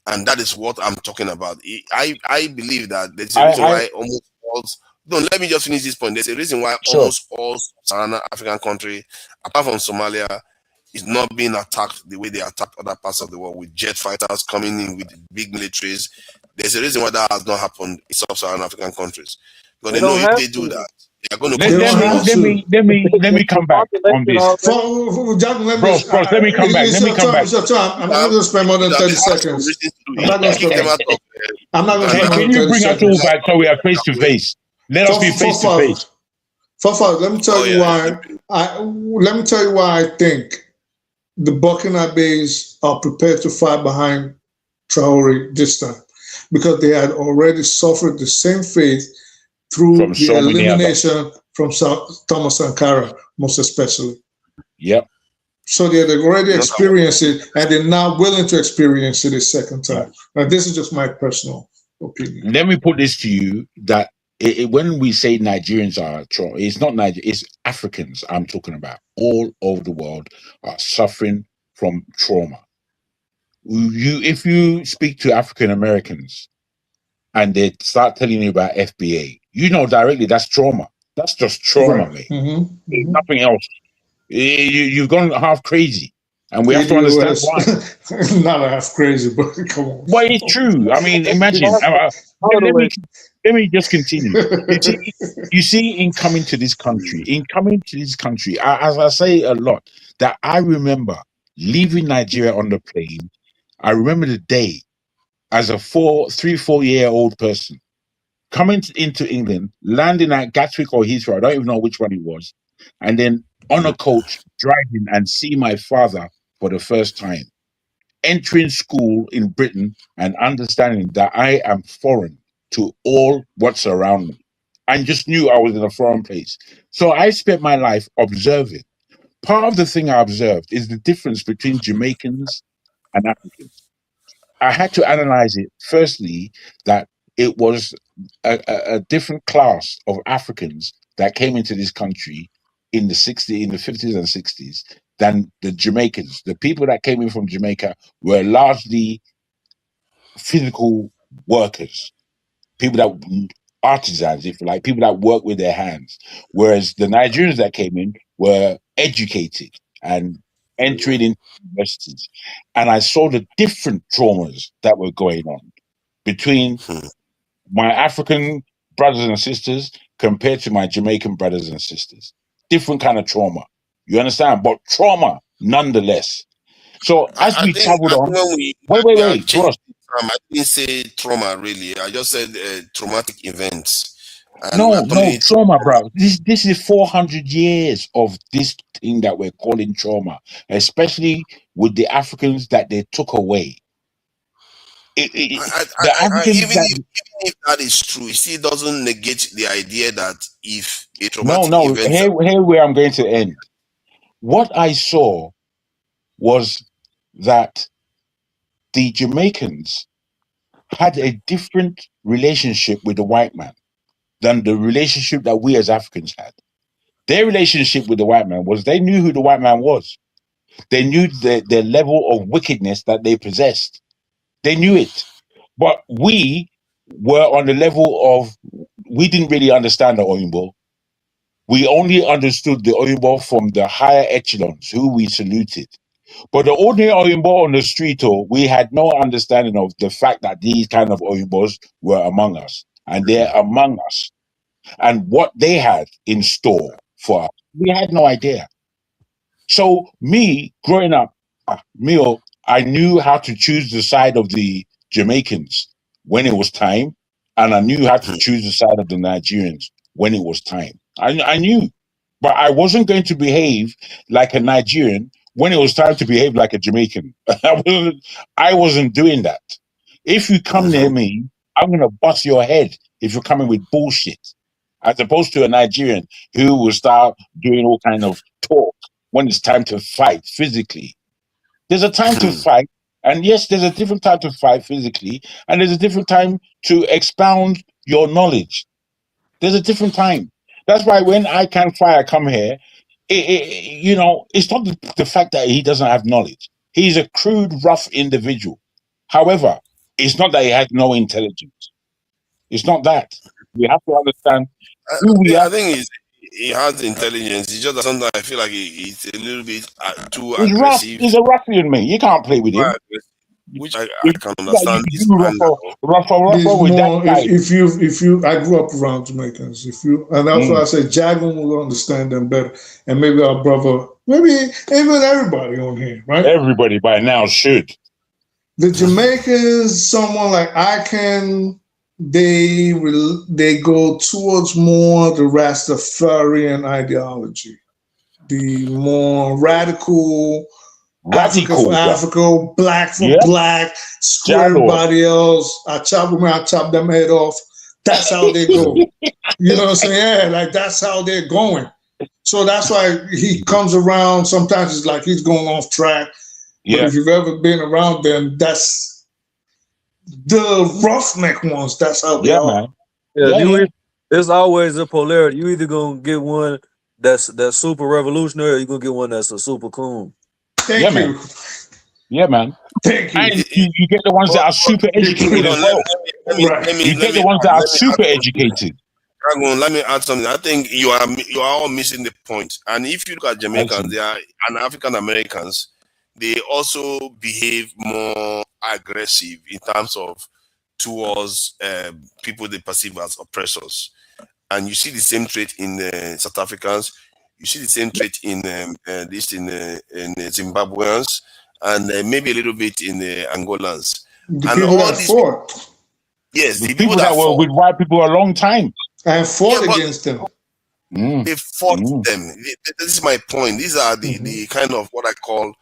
And that is what I'm talking about. I believe that there's a reason why almost all... No, let me just finish this point. There's a reason why almost all Sahara African countries, apart from Somalia, is not being attacked the way they attack other parts of the world, with jet fighters coming in with big militaries. There's a reason why that has not happened in sub-Saharan African countries. Because they know if they do that, they are going to... Let me come back on this. Bro, let me come back. Let me come back. I'm not going to spend more than 30 seconds. I'm not going to spend more than 30 seconds. Can you bring us all back so we are face to face? Let us be face to face. Let me tell you why I think the Burkinabés are prepared to fight behind Traore this time, because they had already suffered the same fate through the elimination from Thomas Sankara, most especially. Yep. So they had already experienced it, and they're now willing to experience it a second time. And this is just my personal opinion. Let me put this to you, that when we say Nigerians are trauma, it's not Niger, it's Africans I'm talking about. All over the world are suffering from trauma. If you speak to African Americans and they start telling you about FBA, you know directly that's trauma. That's just trauma, mate. Nothing else. You've gone half crazy. And we have to understand why. Not half crazy, but come on. Well, it's true. I mean, imagine. Let me just continue. You see, in coming to this country, as I say a lot, that I remember leaving Nigeria on the plane. I remember the day as a 4-year-old person coming into England, landing at Gatwick or Heathrow, I don't even know which one it was, and then on a coach driving and see my father for the first time, entering school in Britain and understanding that I am foreign to all what's around me. I just knew I was in a foreign place. So I spent my life observing. Part of the thing I observed is the difference between Jamaicans and Africans. I had to analyze it. Firstly, that it was a different class of Africans that came into this country in the 50s and 60s than the Jamaicans. The people that came in from Jamaica were largely physical workers, people that artisans, if you like, people that work with their hands. Whereas the Nigerians that came in were educated and entering into universities. And I saw the different traumas that were going on between my African brothers and sisters compared to my Jamaican brothers and sisters. Different kind of trauma. You understand? But trauma nonetheless. So as we traveled on, wait, trust. I didn't say trauma really. I just said traumatic events. And no, trauma, bro. This is 400 years of this thing that we're calling trauma, especially with the Africans that they took away. Even if that is true, it still doesn't negate the idea that if a traumatic event... Here where I'm going to end. What I saw was that the Jamaicans had a different relationship with the white man than the relationship that we as Africans had. Their relationship with the white man was they knew who the white man was. They knew the level of wickedness that they possessed. They knew it. But we were on the level of, we didn't really understand the Oyinbo. We only understood the Oyinbo from the higher echelons, who we saluted. But the ordinary Oyinbo on the street, we had no understanding of the fact that these kind of Oyimbos were among us. And they're among us. And what they had in store for us, we had no idea. So me, growing up, I knew how to choose the side of the Jamaicans when it was time, and I knew how to choose the side of the Nigerians when it was time. I knew, but I wasn't going to behave like a Nigerian when it was time to behave like a Jamaican. I wasn't doing that. If you come near me, I'm going to bust your head if you're coming with bullshit, as opposed to a Nigerian who will start doing all kind of talk when it's time to fight physically. There's a time to fight, and yes, there's a different time to fight physically, and there's a different time to expound your knowledge. There's a different time. That's why when I Can Fire come here, it's not the fact that he doesn't have knowledge. He's a crude, rough individual. However, it's not that he has no intelligence. It's not that. We have to understand who we are. I think he has intelligence. It's just that sometimes I feel like he's a little bit too He's aggressive. rough. He's a ruffian, man. You can't play with him. Which I can understand. If I grew up around Jamaicans. And that's why I said Jagan will understand them better, and maybe our brother, maybe even everybody on here, right? Everybody by now should. The Jamaicans, someone like they go towards more the Rastafarian ideology, the more radical. Africa for Africa, black for black, screw everybody else. I chop them head off. That's how they go. You know what I'm saying? Yeah, like that's how they're going. So that's why he comes around. Sometimes it's like he's going off track. But if you've ever been around them, that's the roughneck ones. That's how they are. Man. There's always a polarity. You either gonna get one that's super revolutionary, or you're gonna get one that's a super coon. Thank you. Man. Yeah, man. Thank you. And you get the ones that are super educated as well. You get the ones that are super educated. Let me add something. I think you are all missing the point. And if you look at Jamaicans, and African Americans, they also behave more aggressive in terms of towards people they perceive as oppressors. And you see the same trait in South Africans. You see the same trait in Zimbabweans, and maybe a little bit in Angolans. The people that fought. Yes, the people that were with white people a long time. And fought against them. They fought them. This is my point. These are the kind of what I call,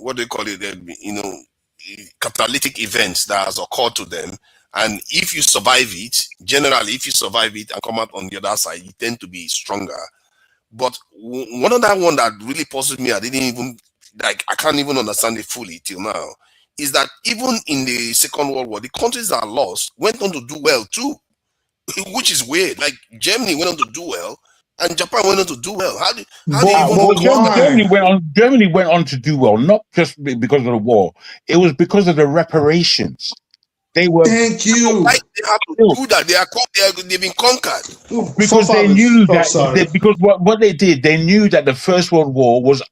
what they call it, catalytic events that has occurred to them. And if you survive it, generally, if you survive it and come out on the other side, you tend to be stronger. But one other one that really puzzled me, I can't even understand it fully till now, is that even in the Second World War, the countries that lost went on to do well too, which is weird. Like Germany went on to do well, and Japan went on to do well. Germany went on to do well, not just because of the war. It was because of the reparations. They were. Thank you. Why they have to do that? They've been conquered. Because they knew that. Because what they did, they knew that the First World War was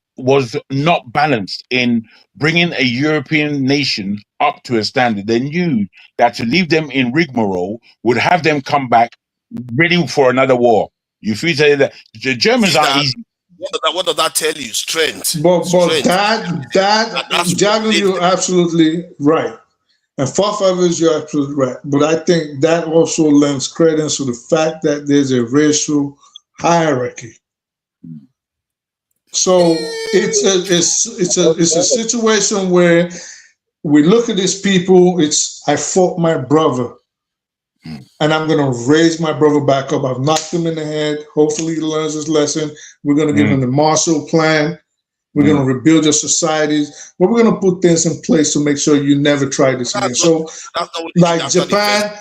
not balanced in bringing a European nation up to a standard. They knew that to leave them in rigmarole would have them come back ready for another war. You feel that the Germans are easy. What does that tell you? Strength. But Jagan, you're absolutely right. And forefathers, you're absolutely right. But I think that also lends credence to the fact that there's a racial hierarchy. So it's a situation where we look at these people. I fought my brother, and I'm going to raise my brother back up. I've knocked him in the head. Hopefully, he learns his lesson. We're going to give him the Marshall Plan. We're going to rebuild your societies, but we're going to put things in place to make sure you never try this again. So, like Japan,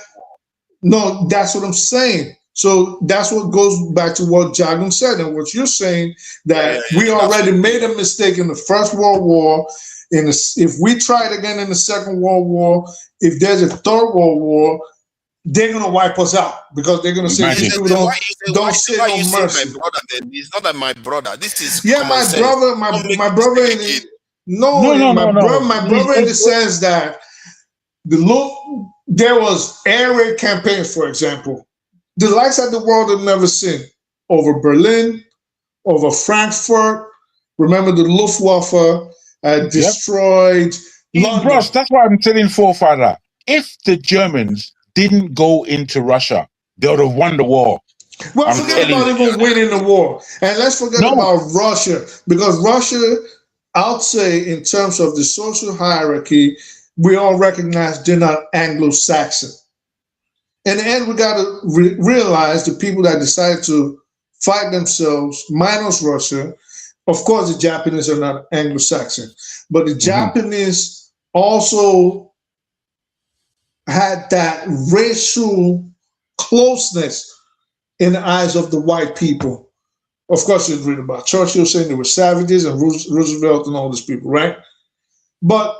no, that's what I'm saying. So that's what goes back to what Jagan said and what you're saying, that we already made a mistake in the First World War. If we try it again in the Second World War, if there's a Third World War, they're gonna wipe us out because they're gonna say these people don't say no mercy. It's not that my brother. This is my brother. My brother. My brother in the sense that there was air raid campaigns, for example, the likes that the world had never seen over Berlin, over Frankfurt. Remember the Luftwaffe destroyed London. Bros, that's why I'm telling forefather. If the Germans didn't go into Russia, they would have won the war. Well, forget about even winning the war. And let's forget about Russia, because Russia, I'll say in terms of the social hierarchy, we all recognize they're not Anglo-Saxon. In the end, we got to realize the people that decided to fight themselves, minus Russia, of course, the Japanese are not Anglo-Saxon, but the Japanese also had that racial closeness in the eyes of the white people. Of course, you read about Churchill saying they were savages and Roosevelt and all these people, right? But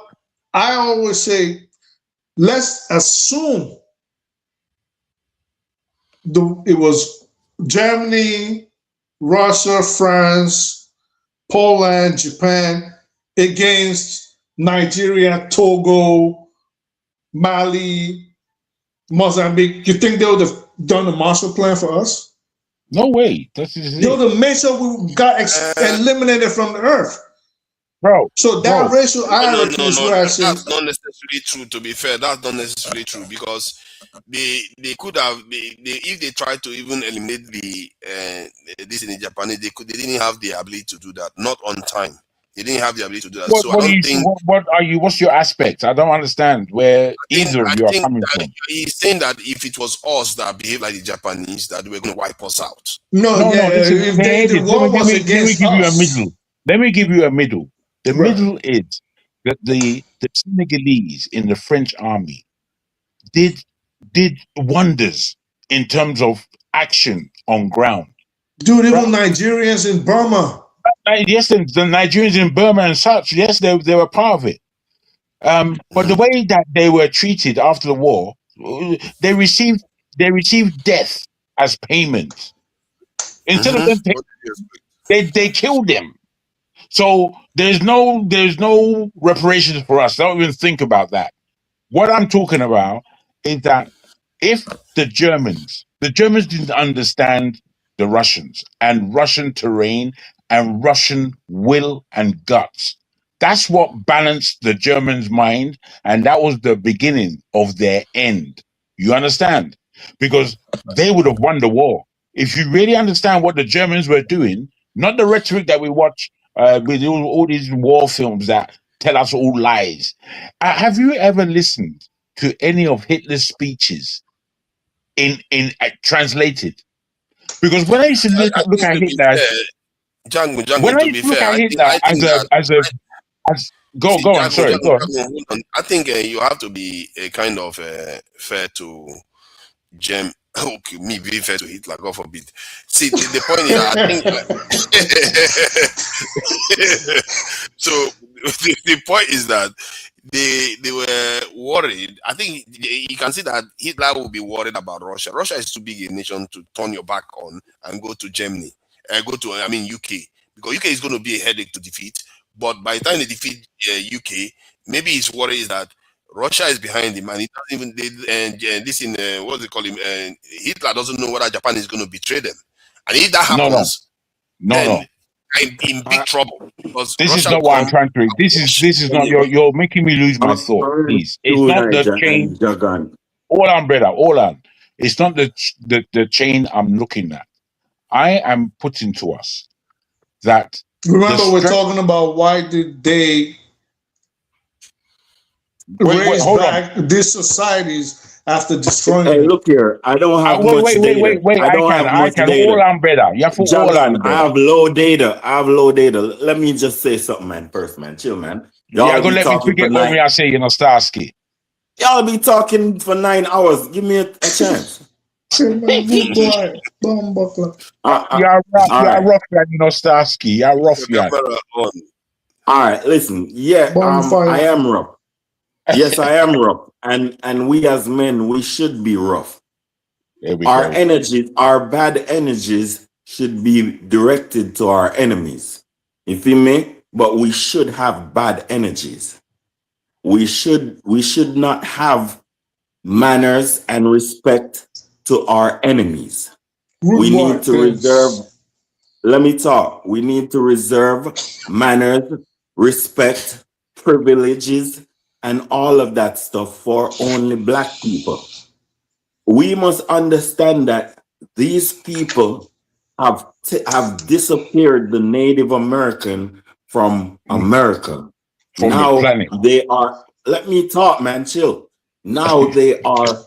I always say, let's assume it was Germany, Russia, France, Poland, Japan against Nigeria, Togo, Mali, Mozambique. You think they would have done the Marshall Plan for us? No way. They would have made sure we got eliminated from the earth. Bro. So that racial hierarchy is where I say that's not necessarily true, to be fair. That's not necessarily true because they could have if they tried to even eliminate this in Japan, they didn't have the ability to do that. Not on time. They didn't have the ability to do that. What's your aspect? I don't understand where either of you are coming from. He's saying that if it was us that behaved like the Japanese, that we're going to wipe us out. Let me give you a middle. The middle is that the Senegalese in the French army did wonders in terms of action on ground. Dude, even Nigerians in Burma. Yes, the Nigerians in Burma and such, yes, they were part of it. But the way that they were treated after the war, they received death as payment. Instead of them they killed them. So there's no reparations for us. Don't even think about that. What I'm talking about is that if the Germans didn't understand the Russians and Russian terrain and Russian will and guts. That's what balanced the Germans' mind, and that was the beginning of their end. You understand? Because they would have won the war. If you really understand what the Germans were doing, not the rhetoric that we watch with all these war films that tell us all lies. Have you ever listened to any of Hitler's speeches in translated? Because when I used to look at Hitler, go on. I think you have to be a kind of fair to Jem. Okay, me be fair to Hitler, God forbid. See, the point is, I think. So the point is that they were worried. I think you can see that Hitler will be worried about Russia. Russia is too big a nation to turn your back on and go to Germany, UK, because UK is going to be a headache to defeat. But by the time they defeat UK, maybe his worry is that Russia is behind him, and he doesn't even. Hitler doesn't know whether Japan is going to betray them, and if that happens, then I'm in big trouble. Because this is not what I'm trying to. This is not. You're making me lose my thought. Please, it's not the chain. All on, brother. All on. It's not the chain I'm looking at. I am putting to us that Remember, we're talking about why did they raise back these societies after destroying them? Look here, I don't have much data. I don't have much data. All on better. You have all Jagan, on I have low data. Let me just say something, man. First, man, chill, man. Y'all gonna let me forget what me I say, you know, Starsky. Y'all be talking for 9 hours. Give me a chance. You're rough, you know, Starsky. You're rough, yeah. All right, listen. Yeah, I am rough. Yes, I am rough. And we as men, we should be rough. Our energies, our bad energies should be directed to our enemies. You feel me? But we should have bad energies. We should not have manners and respect to our enemies. We need to reserve, let me talk. We need to reserve manners, respect, privileges, and all of that stuff for only black people. We must understand that these people have disappeared the Native American from America. From now the planet. They are, let me talk, man, chill. Now they are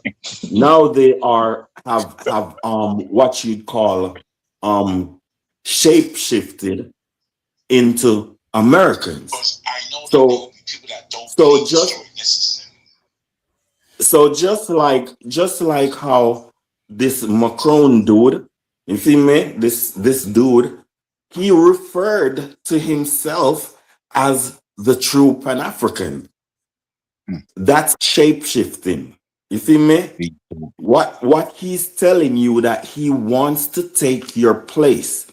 have what you'd call shape shifted into Americans. So just like how this Macron dude, you see me, this dude, he referred to himself as the true Pan-African. That's shape-shifting. You see me? What he's telling you that he wants to take your place.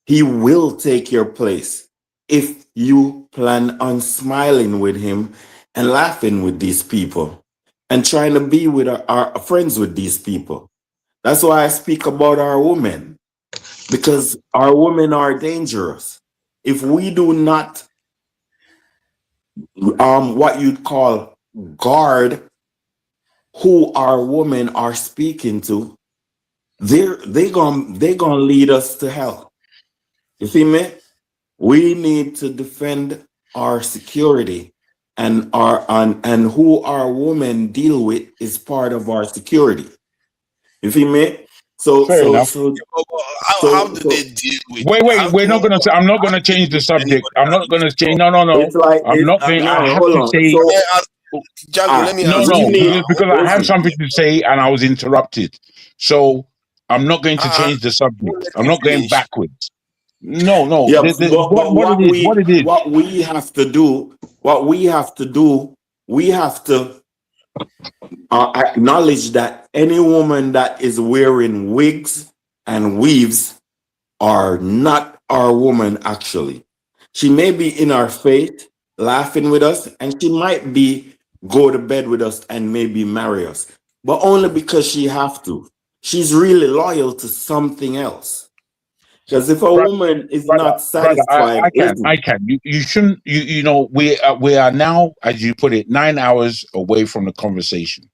He will take your place if you plan on smiling with him and laughing with these people and trying to be with our friends with these people. That's why I speak about our women, because our women are dangerous. If we do not what you'd call guard who our women are speaking to, they gonna lead us to hell. You see me? We need to defend our security, and who our women deal with is part of our security. You see me? So Fair enough. How do they deal with? Wait, we're not gonna. I'm not gonna change the subject. I'm not gonna change. No. It's like I'm not going. I have to say. Let me ask because I have something to say and I was interrupted. So I'm not going to change the subject. I'm not going backwards. No. Yeah, what we have to do, we have to acknowledge that any woman that is wearing wigs and weaves are not our woman, actually. She may be in our face, laughing with us, and she might be go to bed with us and maybe marry us, but only because she have to. She's really loyal to something else. Because if a woman is not satisfied, I can. You shouldn't. You know, we are now, as you put it, 9 hours away from the conversation.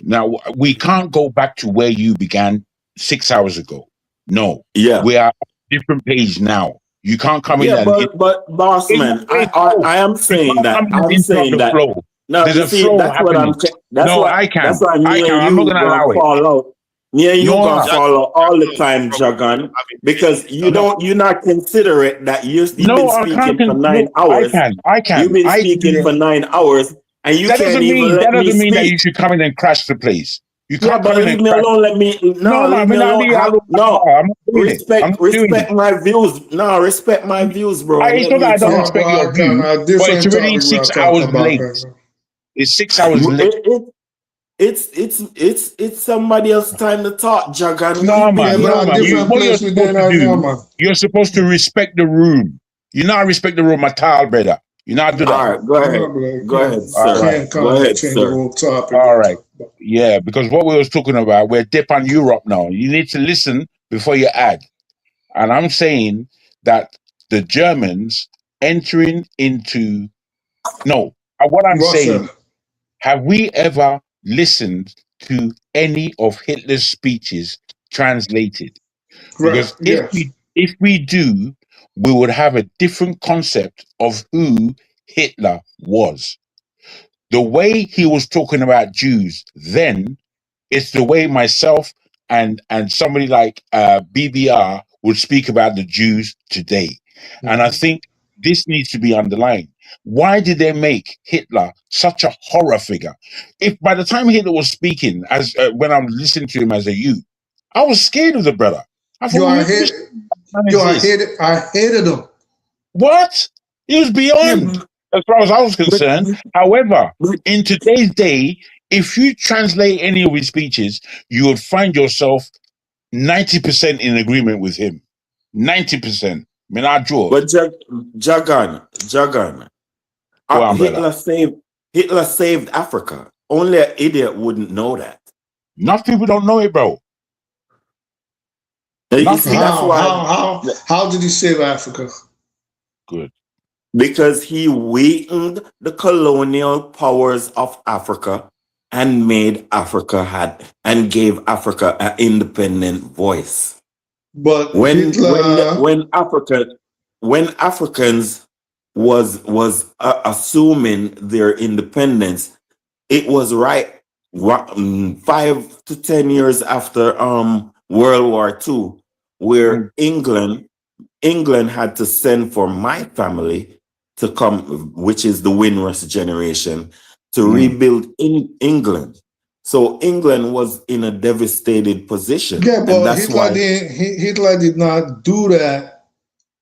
Now we can't go back to where you began 6 hours ago. No. Yeah. We are on a different page now. You can't come in. But boss man, I am saying that. I'm saying that. Flow. No, there's you a see, flow that's happening. what I'm. That's what I can. That's why me and I'm you not gonna allow fall out. Me and you gonna fall out all the time, Jagan, because you're not considerate that you've been speaking for 9 hours. I can. You've been speaking for 9 hours, and you can't even let me speak. That doesn't mean that you should come in and crash the place. You can't but leave me alone. Let me leave me alone. Respect my views. No, respect my views, bro. It's not that I don't respect your views, but it's already 6 hours late. It's 6 hours late. It's somebody else's time to talk, Jagan. No, man. You're supposed to respect the room. You not respect the room at all, brother. You not do that. All right, go ahead, sir. Go ahead, sir. All right. Yeah, because what we was talking about, we're deep on Europe now. You need to listen before you add. And I'm saying that the Germans entering into what I'm saying, have we ever listened to any of Hitler's speeches translated? Because if we do, we would have a different concept of who Hitler was. The way he was talking about Jews then, it's the way myself and somebody like BBR would speak about the Jews today. Mm-hmm. And I think this needs to be underlined. Why did they make Hitler such a horror figure? If by the time Hitler was speaking, as when I'm listening to him as a youth, I was scared of the brother. I thought, I hated him. What? He was beyond, as far as I was concerned. However, in today's day, if you translate any of his speeches, you would find yourself 90% in agreement with him. 90%. But Jagan, Hitler saved Africa. Only an idiot wouldn't know that. Enough people don't know it, bro. How did he save Africa? Good. Because he weakened the colonial powers of Africa and made Africa gave Africa an independent voice. But when Africans was assuming their independence, it was right 5 to 10 years after World War II, where England had to send for my family to come, which is the Windrush generation, to rebuild England. So England was in a devastated position. Yeah, but Hitler did not do that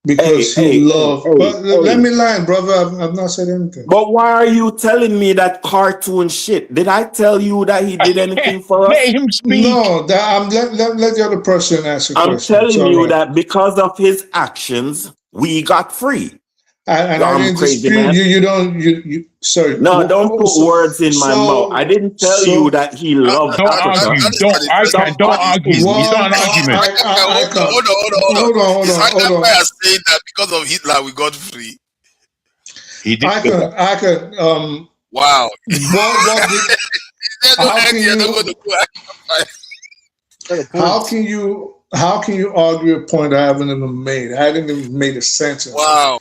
because he loved. Let me line, brother. I've not said anything. But why are you telling me that cartoon shit? Did I tell you that he did anything for us? Let him speak. No, let the other person ask a question. I'm telling you that because of his actions, we got free. And I didn't dispute you. Sorry. No, don't put words in my mouth. I didn't tell you that he loved Don't Africa. argue. Don't argue. It's not an argument. Hold on. Is Hakabai saying that because of Hitler we got free? He did. Wow. How can you argue a point I haven't even made? I haven't even made a sentence. Wow.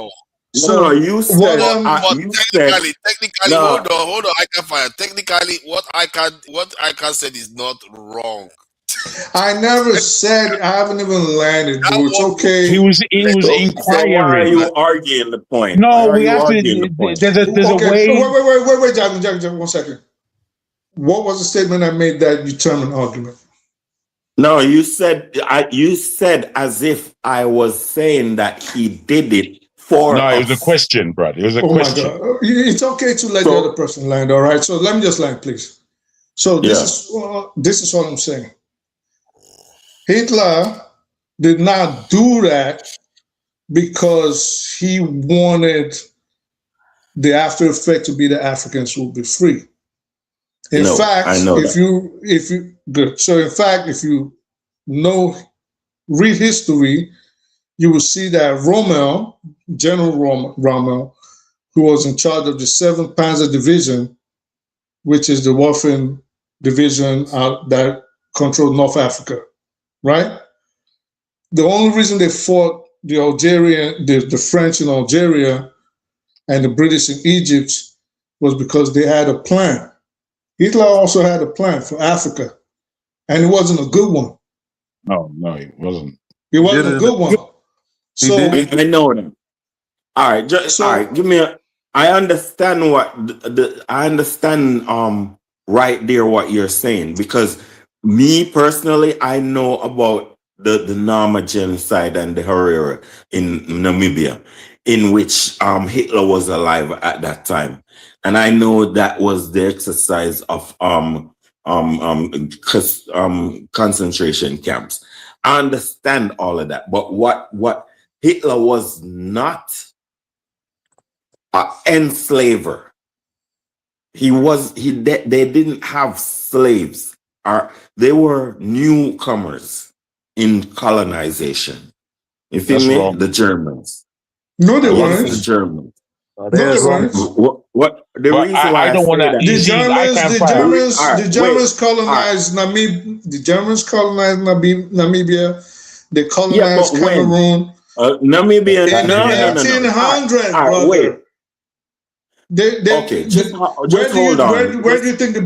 So you said, technically, hold on, I can find. Technically, what I can said is not wrong. I never said. I haven't even landed. Bro. It's okay. He was inquiring. So why are you arguing the point? No, we have to. There's a way. Wait, Jack, 1 second. What was the statement I made that determined argument? No, you said as if I was saying that he did it for us. It was a question, brother. It was a question. My God. It's okay to let the other person land, all right? So let me just land, please. So this is what I'm saying. Hitler did not do that because he wanted the after effect to be the Africans will be free. In fact, if you read history, you will see that General Rommel, who was in charge of the 7th Panzer Division, which is the Waffen division that controlled North Africa, right? The only reason they fought the French in Algeria and the British in Egypt was because they had a plan. Hitler also had a plan for Africa, and it wasn't a good one. No, it wasn't. It wasn't a good one. So I know them. All right, all right. Give me I understand right there what you're saying, because me personally, I know about the Nama genocide and the Herero in Namibia, in which Hitler was alive at that time. And I know that was the exercise of concentration camps. I understand all of that, but what Hitler was not an enslaver. They didn't have slaves. They were newcomers in colonization. You feel me? Wrong. The Germans. No, they weren't. The Germans. No, they weren't. What the reason why I don't want to. The Germans colonized Namibia. The Germans colonized Namibia. They colonized Cameroon. Namibia. In No. 1800, All right, brother. wait. Okay, just hold on. Where do you think the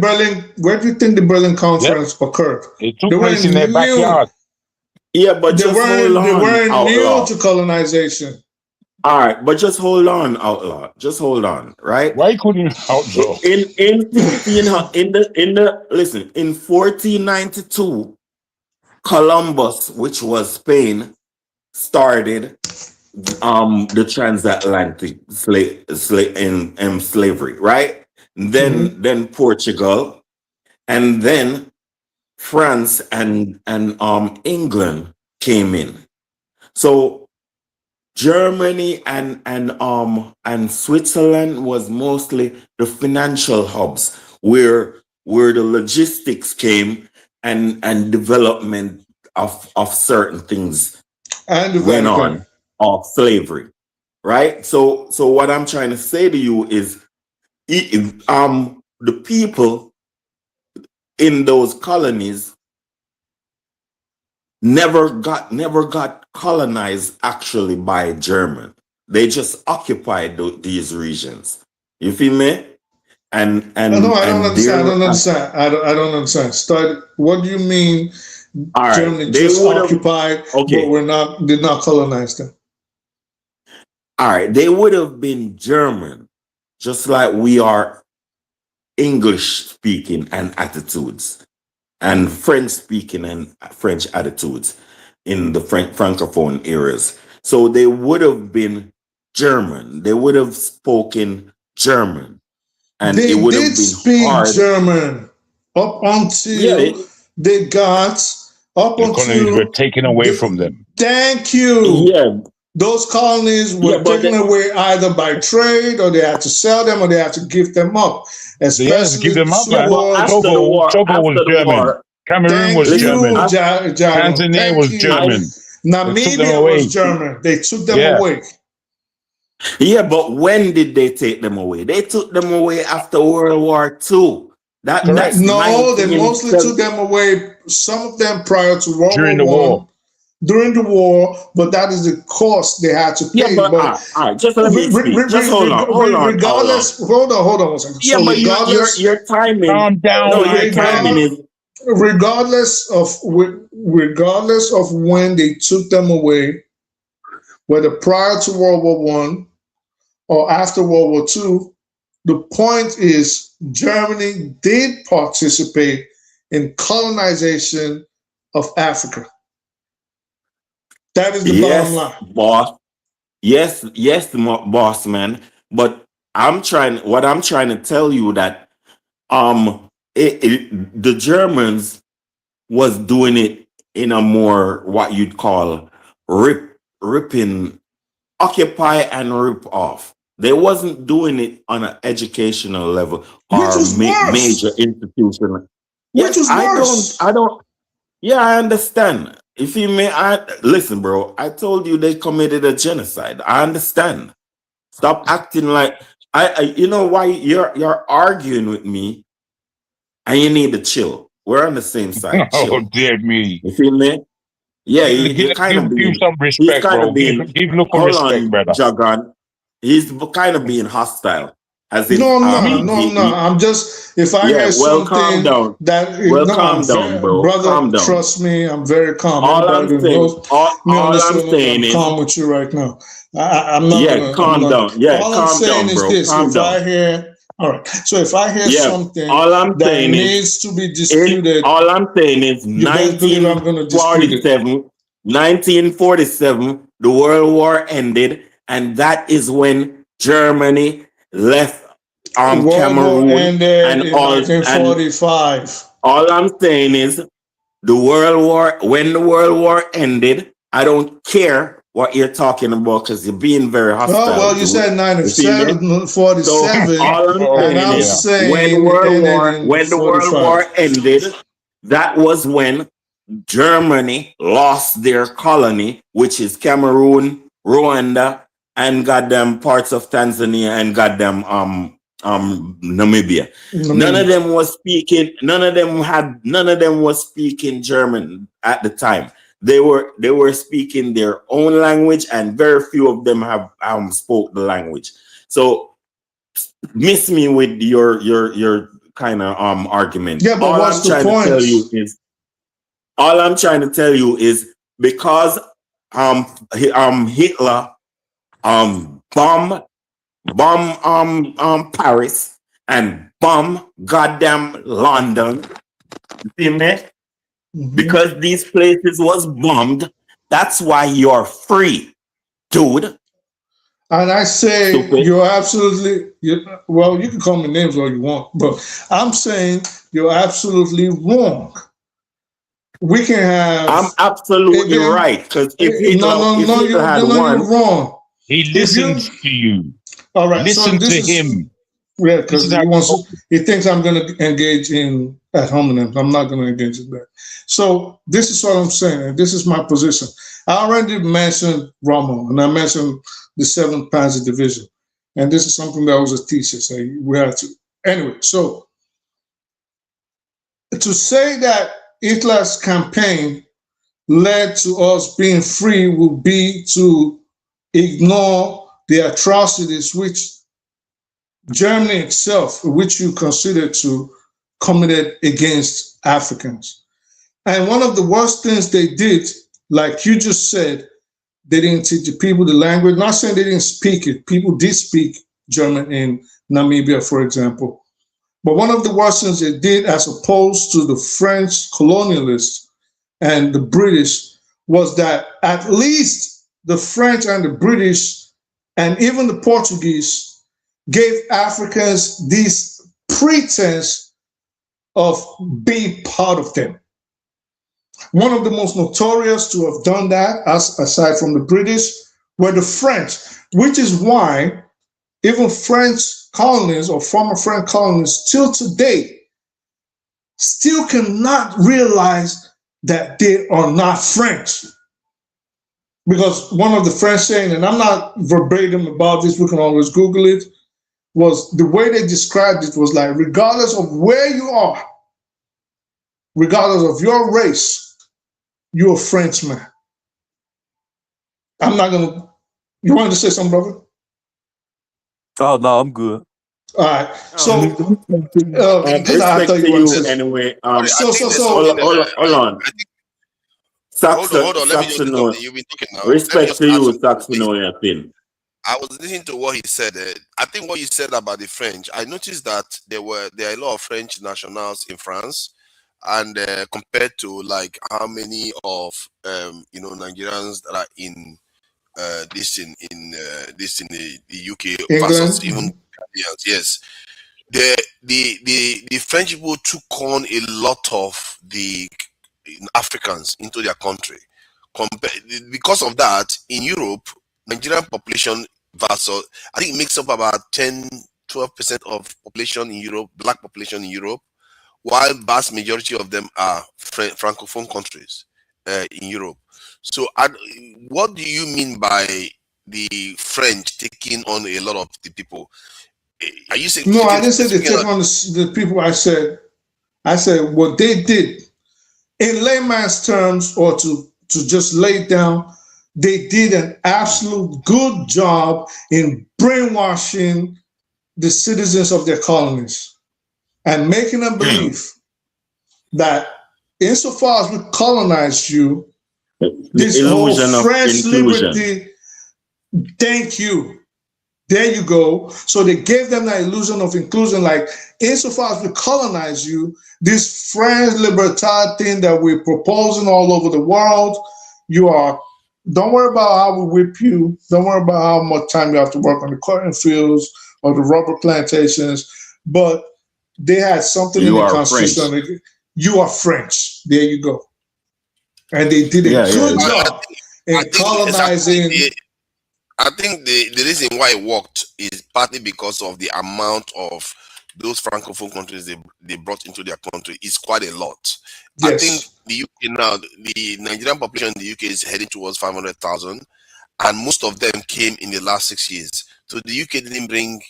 Berlin Conference occurred? It took place in their backyard. Yeah, but just hold on. They weren't Outlaw. new to colonization. All right, but just hold on, Outlaw. Just hold on, right? Why couldn't Outlaw? In 1492, Columbus, which was Spain, started the transatlantic slavery, right? Then Portugal, and then France and England came in. So Germany and Switzerland was mostly the financial hubs where the logistics came and development of certain things went on of slavery, right? So what I'm trying to say to you is the people in those colonies never got colonized actually by German. They just occupied these regions. You feel me? And I don't understand. I don't understand. What do you mean? All Germany right, just occupied, but did not colonize them. All right, they would have been German, just like we are English speaking and attitudes, and French speaking and French attitudes in the Francophone areas. So they would have been German. They would have spoken German, and they it would have did been speak hard. German up until they got up The until colonies were taken away from them. Thank you. Yeah. Those colonies were taken away either by trade, or they had to sell them, or they had to give them up. They had to give them up, man. towards Togo was German. Cameroon was German. Tanzania was German. Namibia was German. They took them away. Yeah, but when did they take them away? They took them away after World War II. That's no, they mostly took them away. Some of them prior to World War I. During the war, but that is the cost they had to pay. Yeah, but all right, just let me speak. Just hold on. Regardless, hold on one second. Yeah, but your timing. Calm down. No, your timing is. Regardless of when they took them away, whether prior to World War I or after World War II, the point is Germany did participate in colonization of Africa. That is the bottom line. Boss. Yes, boss man. But what I'm trying to tell you that the Germans was doing it in a more what you'd call ripping, occupy and rip off. They wasn't doing it on an educational level or major institution. Which was worse. I understand. If you may, listen, bro. I told you they committed a genocide. I understand. Stop acting like you know why you're arguing with me, and you need to chill. We're on the same side. Oh, dear me. You feel me? Yeah, give some respect, bro. Give local respect, brother. Jagan. He's kind of being hostile. As in, no, I'm just, if I hear something down. that calm down, bro. Brother, calm down. Trust me, I'm very calm. All I'm saying is, calm with you right now. I'm not. Yeah, calm down. Yeah, all calm I'm saying down, is bro. this: calm if down. I hear, all right. So if I hear something all I'm that saying needs to be disputed, all I'm saying is 1947, the World War ended, and that is when Germany left Cameroon and in 1945. All I'm saying is when the World War ended, I don't care what you're talking about because you're being very hostile. Well, you said 1947, so and I'm saying when the World War ended, that was when Germany lost their colony, which is Cameroon, Rwanda, and goddamn parts of Tanzania and goddamn Namibia. None of them was speaking German at the time. they were speaking their own language, and very few of them have spoke the language. So miss me with your kind of argument. Yeah, but what's the point? All I'm trying to tell you is because Hitler bomb Paris and bomb goddamn London. See me? Because these places was bombed, that's why you're free, dude. And I say you're absolutely, well, you can call me names all you want, but I'm saying you're absolutely wrong. We can have. I'm absolutely right, because if Hitler had won, you're wrong. He listens to you. All right, listen to him. Yeah, because he thinks I'm going to engage in ad hominem. I'm not going to engage in that. So this is what I'm saying, and this is my position. I already mentioned Rommel, and I mentioned the 7th Panzer Division, and this is something that was a thesis. We had to anyway. So to say that Hitler's campaign led to us being free would be to ignore the atrocities which Germany itself, which you consider to committed against Africans. And one of the worst things they did, like you just said, they didn't teach the people the language. Not saying they didn't speak it. People did speak German in Namibia, for example. But one of the worst things they did, as opposed to the French colonialists and the British, was that at least the French and the British and even the Portuguese gave Africans this pretense of being part of them. One of the most notorious to have done that, aside from the British, were the French, which is why even French colonists or former French colonists till today still cannot realize that they are not French. Because one of the French saying, and I'm not verbatim about this, we can always Google it, was the way they described it was like, regardless of where you are, regardless of your race, you're a Frenchman. I'm not going to, you wanted to say something, brother? Oh, no, I'm good. All right. So, respect to you anyway. Hold on. Hold on. Let me just do something. You've been talking now. Respect to you, Saxonoya Pin. I was listening to what he said. I think what you said about the French, I noticed that there are a lot of French nationals in France, and compared to like how many of Nigerians that are in the UK versus even Canadians. Yes, the French people took on a lot of the Africans into their country. Because of that, in Europe, Nigerian population versus, I think it makes up about 10-12% of population in Europe, black population in Europe, while vast majority of them are francophone countries in Europe. So what do you mean by the French taking on a lot of the people? Are you saying? No, I didn't say they take on the people. I said what they did in layman's terms, or to just lay it down, they did an absolute good job in brainwashing the citizens of their colonies and making them believe that insofar as we colonized you, this whole French liberty, thank you. There you go. So they gave them that illusion of inclusion, like insofar as we colonize you, this French libertad thing that we're proposing all over the world, you are, don't worry about how we whip you. Don't worry about how much time you have to work on the cotton fields or the rubber plantations. But they had something in the Constitution. French. You are French. There you go. And they did a good job in colonizing. I think the reason why it worked is partly because of the amount of those francophone countries they brought into their country is quite a lot. Yes. I think the UK now, the Nigerian population in the UK is heading towards 500,000, and most of them came in the last 6 years. So the UK didn't bring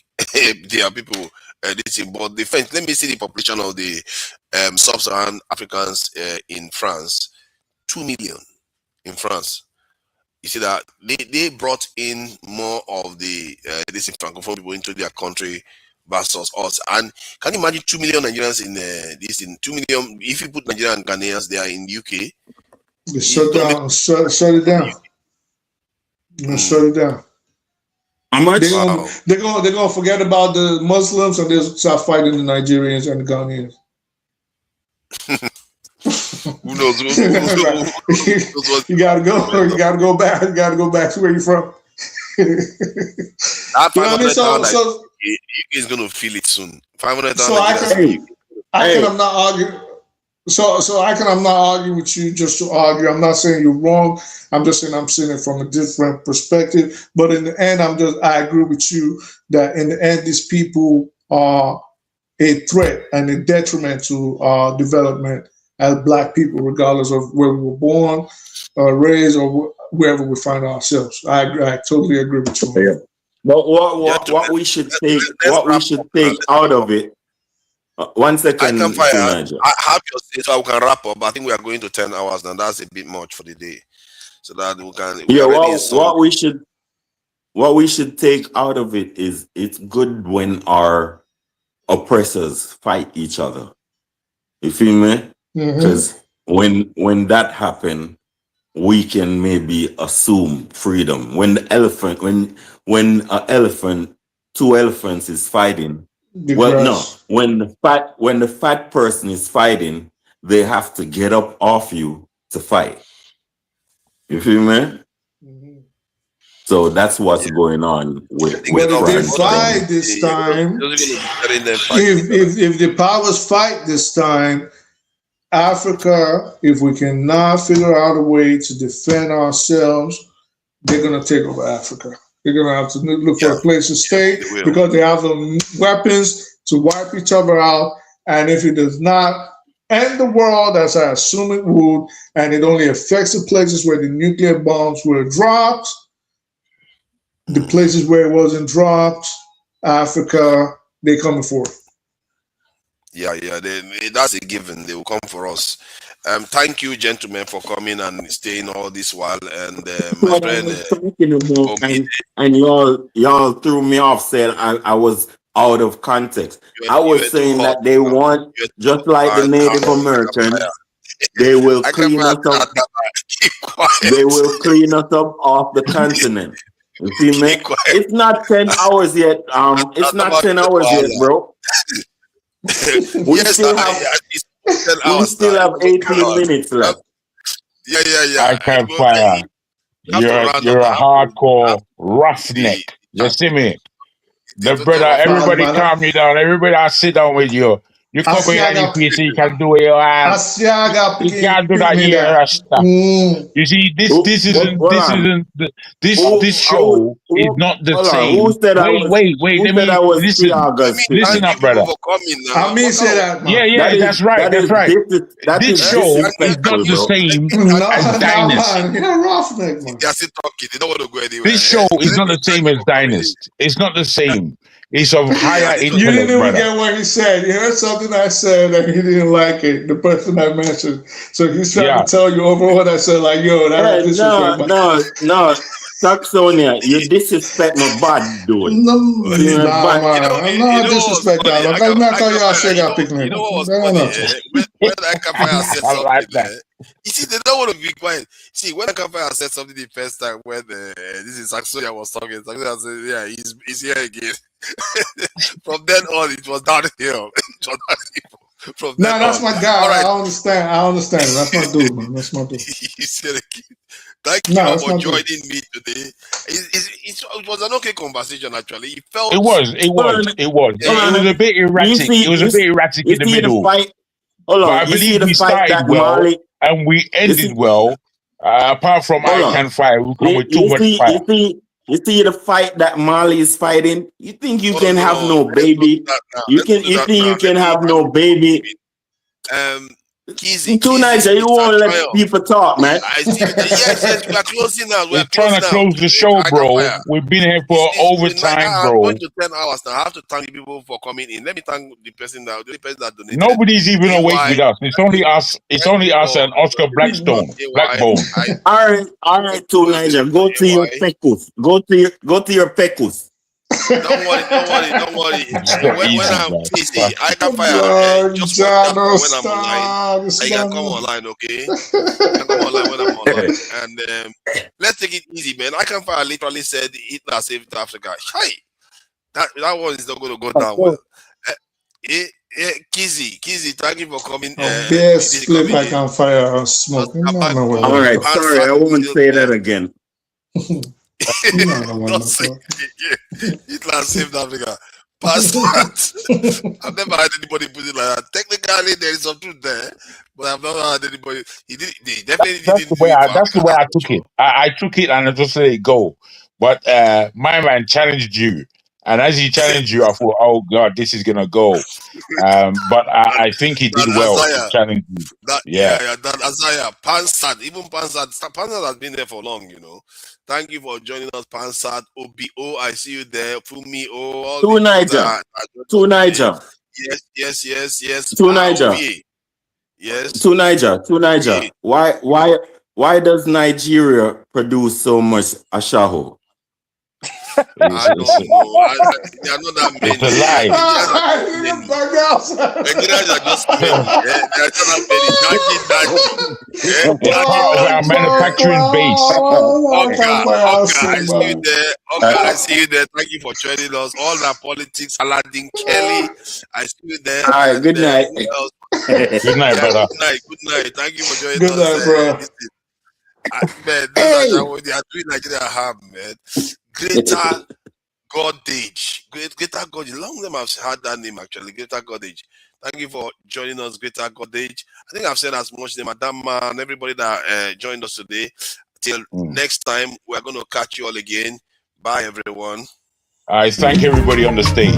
their people this thing, but the French. Let me see the population of the sub-Saharan Africans in France: 2 million. in France. You see that they brought in more of the this Francophone people into their country versus us. And can you imagine 2 million Nigerians in this? In 2 million, if you put Nigerian Ghanaians there in UK, they shut it down. Shut it down. How much? They're gonna forget about the Muslims and they'll start fighting the Nigerians and the Ghanaians. Who knows? You gotta go. You gotta go back. You gotta go back to where you're from. That 500,000, so is gonna feel it soon. 500,000. So I'm not arguing. So I'm not arguing with you just to argue. I'm not saying you're wrong. I'm just saying I'm seeing it from a different perspective. But in the end, I agree with you that in the end, these people are a threat and a detriment to our development as Black people, regardless of where we were born, raised, or wherever we find ourselves. I totally agree with you. Yeah. But what we should take out of it. 1 second. I have your say so we can wrap up. I think we are going to 10 hours now. That's a bit much for the day. So that we can. What we should take out of it is it's good when our oppressors fight each other. You feel me? Because when that happens, we can maybe assume freedom. When the elephant, when an elephant, 2 elephants is fighting. When the fat person is fighting, they have to get up off you to fight. You feel me? So that's what's going on with if they fight this time, if the powers fight this time, Africa, if we cannot figure out a way to defend ourselves, they're going to take over Africa. They're going to have to look for a place to stay because they have the weapons to wipe each other out. And if it does not end the world, as I assume it would, and it only affects the places where the nuclear bombs were dropped, the places where it wasn't dropped, Africa, they're coming forth. Yeah, that's a given. They will come for us. Thank you, gentlemen, for coming and staying all this while. And my friend, and y'all threw me off. Said I was out of context. I was saying that they want, just like the Native Americans, they will clean us up. They will clean us up off the continent. You see, man? It's not 10 hours yet. It's not 10 hours yet, bro. We still have 18 minutes left. Yeah. I can't fire. You're a hardcore roughneck. You see me? The brother, everybody calm me down. Everybody, I sit down with you. You come with your PC, you can do your ass. You can't do that here stuff. You see, this show is not the same. Wait. Listen up, brother. I mean, say that. Yeah, that's right. This show is not the same as Dynast. You're roughneck, man. This show is not the same as Dynast. It's not the same. It's of higher intellect. You didn't even get what he said. You heard something I said and he didn't like it. The person I mentioned. So he's trying to tell you over what I said. Like, yo, that disrespect. No. Saxonia, you disrespect my bad, dude. No, I'm not disrespect that. I'm not telling you I said that picnic. You know what was funny? When Akafaya said something, you see, they don't want to be quiet. See, when Akafaya said something the first time when this is Saxonia was talking, Saxonia said, yeah, he's here again. From then on, it was downhill. That's my guy. Right. I understand. That's my dude, man. That's my dude. Thank you for joining me today. It was an okay conversation, actually. It was. It was a bit erratic. It was a bit erratic in the middle. But I believe we started well and we ended well. Apart from I Can Fire, who come with too much fire. You see the fight that Mali is fighting? You think you can have no baby? You think you can have no baby? Kizzy, Too nice, you won't let people talk, man. I see. Yes, we are closing now. We're trying to close the show, bro. We've been here for overtime, bro. I'm going to 10 hours now. I have to thank the people for coming in. Let me thank the person that donated. Nobody's even awake with us. It's only us. It's only us and Oscar Blackbone. All right, Too Niger. Go to your pecus. Go to your pecus. Don't worry. When I'm busy, I can fire just when I'm online. I can come online, okay? I can come online when I'm online. And let's take it easy, man. I can fire literally said Hitler saved Africa. Hi, that one is not going to go down well. Kizzy, thank you for coming. Best clip I can fire on smoke. All right, sorry, I won't say that again. Not saying Hitler saved Africa. Past that, I've never had anybody put it like that. Technically, there is some truth there, but I've never had anybody. He definitely that's the way I took it. I took it and I just let it go. But my man challenged you, and as he challenged you, I thought, oh God, this is gonna go. But I think he did well to challenge you. That Isaiah, Pansat, even Pansat has been there for long, you know. Thank you for joining us, Pansat, OBO. I see you there. Fumi, Too Niger. Too Niger. Yes. Too Niger. Yes. Too Niger. Why does Nigeria produce so much ashaho? I don't know. There are not that many. It's a lie. Nigerians are just many. There are not that many. It's part of our manufacturing base. I see you there. Thank you for joining us. All our politics, Aladdin Kelly. I see you there. All right, good night. Good night, brother. Good night. Thank you for joining us. Good night, bro. Man, they are doing Nigeria harm, man. Greater Godage. Greater Godage. Long time I've heard that name actually. Greater Godage. Thank you for joining us, Greater Godage. I think I've said as much to Madam and everybody that joined us today. Till next time, we're going to catch you all again. Bye, everyone. I thank everybody on the stage.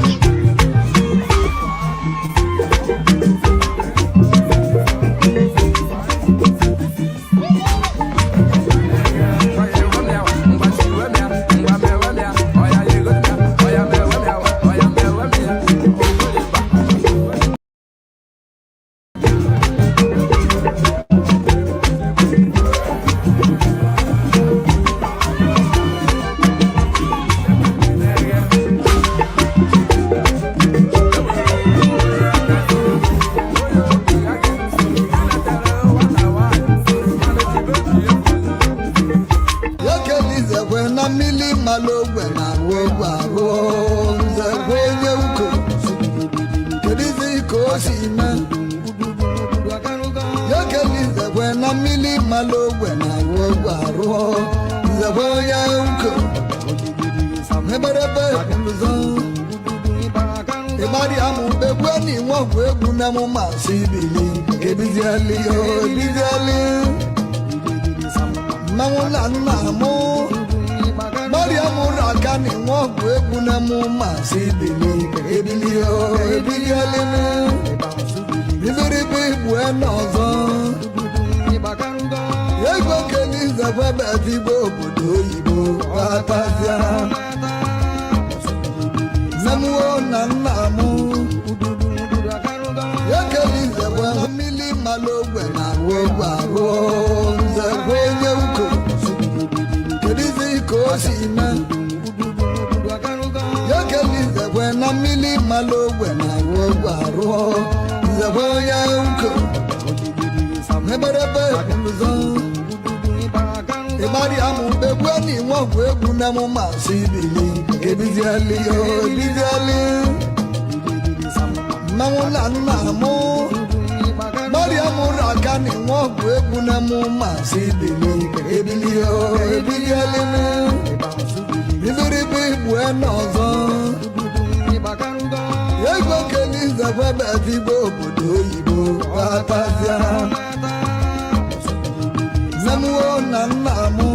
Namu